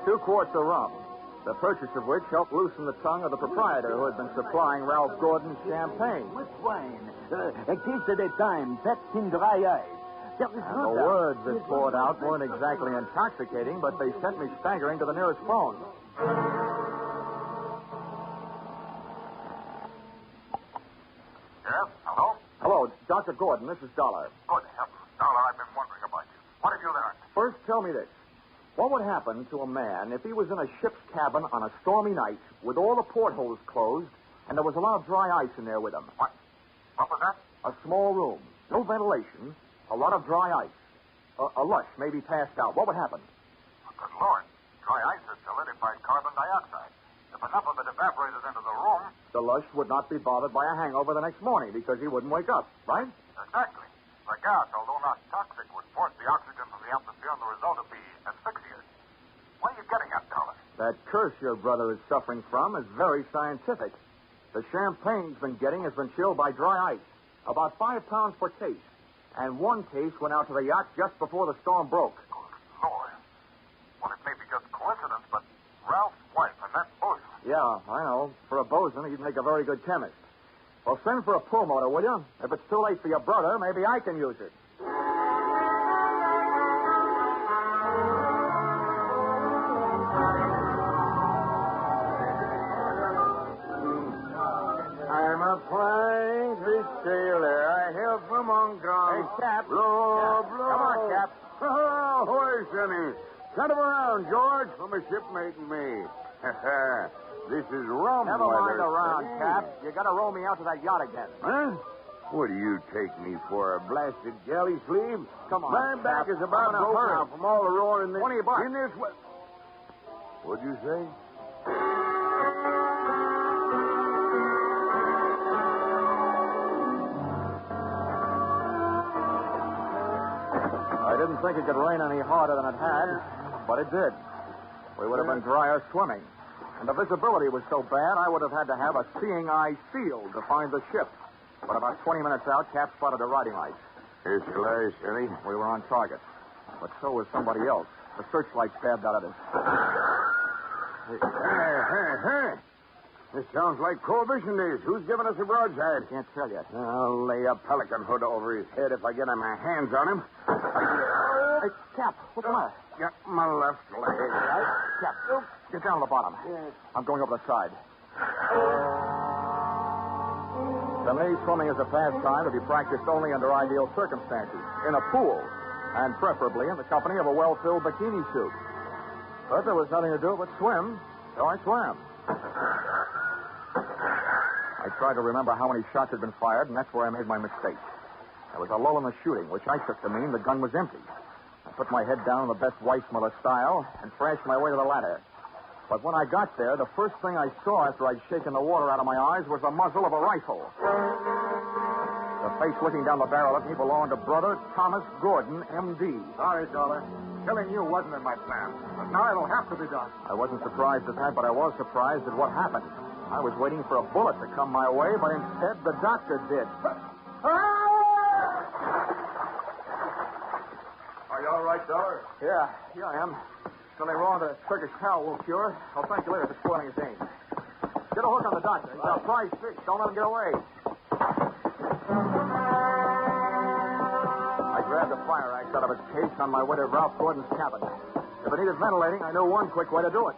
2 quarts of rum, the purchase of which helped loosen the tongue of the proprietor who had been supplying Ralph Gordon's champagne. Much wine. A case at a time, packed in dry ice. And the words that poured out weren't exactly intoxicating, but they sent me staggering to the nearest phone. Yes? Hello? Hello, Dr. Gordon. This is Dollar. Good heavens. Dollar, I've been wondering about you. What have you learned? First, tell me this. What would happen to a man if he was in a ship's cabin on a stormy night with all the portholes closed and there was a lot of dry ice in there with him? What? What was that? A small room, no ventilation, a lot of dry ice. A lush, maybe passed out. What would happen? Oh, good Lord. Dry ice is solidified carbon dioxide. If enough of it evaporated into the room... The lush would not be bothered by a hangover the next morning because he wouldn't wake up, right? Exactly. The gas, although not toxic, would force the oxygen from the atmosphere, and the result would be asphyxia. What are you getting at, Dollar? That curse your brother is suffering from is very scientific. The champagne's been getting has been chilled by dry ice, about 5 pounds per case. And 1 case went out to the yacht just before the storm broke. Good Lord. Well, it may be just coincidence, but Ralph's wife and that bosun. Yeah, I know. For a bosun, he'd make a very good chemist. Well, send for a pull motor, will you? If it's too late for your brother, maybe I can use it. I'm a flying fish sailor. I hail from Hong Kong. Hey, Cap. Blow, Cap. blow. Come on, Cap. Oh, where's Sonny? Send him around, George, from a shipmate and me. This is rum Never mind weather, around, Sonny. Cap. You got to row me out to that yacht again. Huh? What do you take me for, a blasted galley sleeve? Come on, My back Cap. is about I'm in a broke hurry. now from all the rowing in this... $20. In this... What'd you say? I didn't think it could rain any harder than it had, but it did. We would have been drier swimming. And the visibility was so bad, I would have had to have a seeing eye field to find the ship. But about 20 minutes out, Cap spotted a riding light. Here's your lies, Sonny. We were on target. But so was somebody else. The searchlight stabbed out at us. Hey. This sounds like Prohibition days. Who's giving us a broadside? Can't tell yet. I'll lay a pelican hood over his head if I get my hands on him. Hey, Cap, what's the matter? Got my left leg. Right? Cap, get down to the bottom. I'm going over the side. To me, swimming is a pastime to be practiced only under ideal circumstances, in a pool, and preferably in the company of a well-filled bikini suit. But there was nothing to do but swim, so I swam. I tried to remember how many shots had been fired, and that's where I made my mistake. There was a lull in the shooting, which I took to mean the gun was empty. I put my head down in the best Weissmuller style and thrashed my way to the ladder. But when I got there, the first thing I saw after I'd shaken the water out of my eyes was the muzzle of a rifle. The face looking down the barrel at me belonged to Brother Thomas Gordon, M.D. Sorry, Dollar. Killing you wasn't in my plan. But now it'll have to be done. I wasn't surprised at that, but I was surprised at what happened. I was waiting for a bullet to come my way, but instead the doctor did. Are you all right, Dollar? Yeah, I am. Something wrong that a Turkish towel won't cure. I'll thank you later for spoiling his game. Get a hook on the doctor. He's our prize fish. Don't let him get away. I grabbed a fire axe out of its case on my way to Ralph Gordon's cabin. If it needed ventilating, I knew one quick way to do it.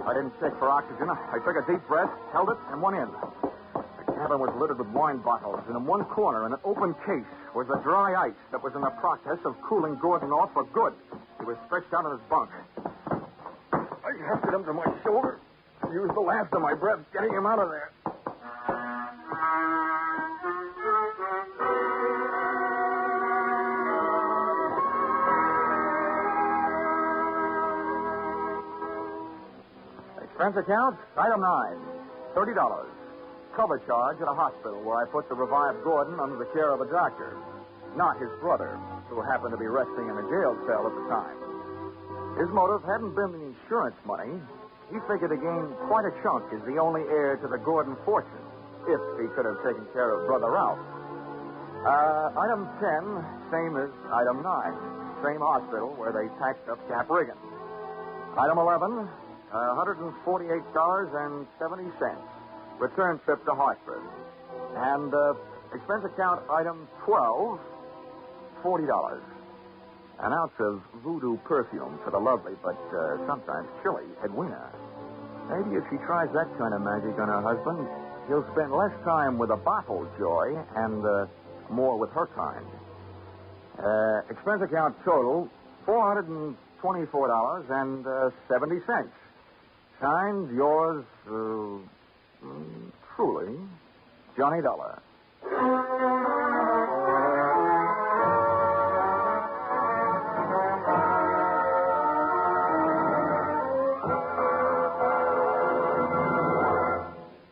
I didn't check for oxygen. I took a deep breath, held it, and went in. The cabin was littered with wine bottles, and in one corner, in an open case, was the dry ice that was in the process of cooling Gordon off for good. He was stretched out on his bunk. I hefted him to my shoulder and used the last of my breath getting him out of there. Expense account, item 9, $30. Cover charge at a hospital where I put the revived Gordon under the care of a doctor, not his brother, who happened to be resting in a jail cell at the time. His motive hadn't been the insurance money. He figured to gain quite a chunk as the only heir to the Gordon fortune, if he could have taken care of Brother Ralph. Item 10, same as item 9. Same hospital where they tacked up Cap Riggin. Item 11, $148.70. Return trip to Hartford. And expense account item 12, $40. An ounce of voodoo perfume for the lovely, but sometimes chilly, Edwina. Maybe if she tries that kind of magic on her husband, he'll spend less time with a bottle joy and more with her kind. Expense account total, $424.70. Signed, yours, truly, Johnny Dollar.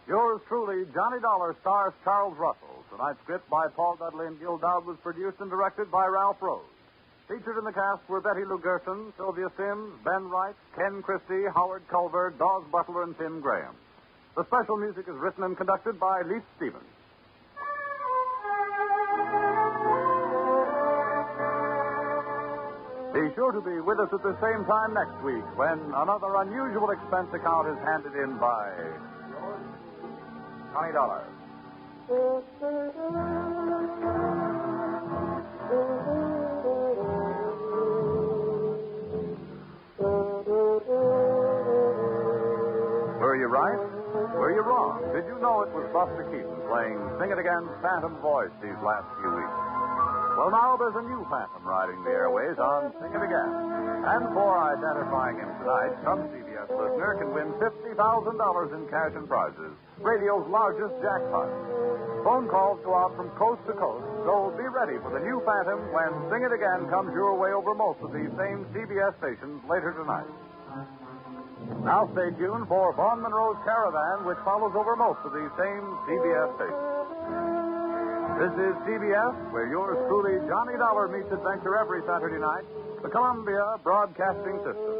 Yours truly, Johnny Dollar, stars Charles Russell. Tonight's script by Paul Dudley and Gil Dowd was produced and directed by Ralph Rose. Featured in the cast were Betty Lou Gerson, Sylvia Sims, Ben Wright, Ken Christie, Howard Culver, Dawes Butler, and Tim Graham. The special music is written and conducted by Leif Stevens. Be sure to be with us at the same time next week when another unusual expense account is handed in by Johnny Dollar. Were you right? Were you wrong? Did you know it was Buster Keaton playing Sing It Again's Phantom voice these last few weeks? Well, now there's a new Phantom riding the airways on Sing It Again. And for identifying him tonight, some CBS listener can win $50,000 in cash and prizes, radio's largest jackpot. Phone calls go out from coast to coast, so be ready for the new Phantom when Sing It Again comes your way over most of these same CBS stations later tonight. Now stay tuned for Vaughn Monroe's Caravan, which follows over most of these same CBS stations. This is CBS, where yours truly, Johnny Dollar, meets adventure every Saturday night, the Columbia Broadcasting System.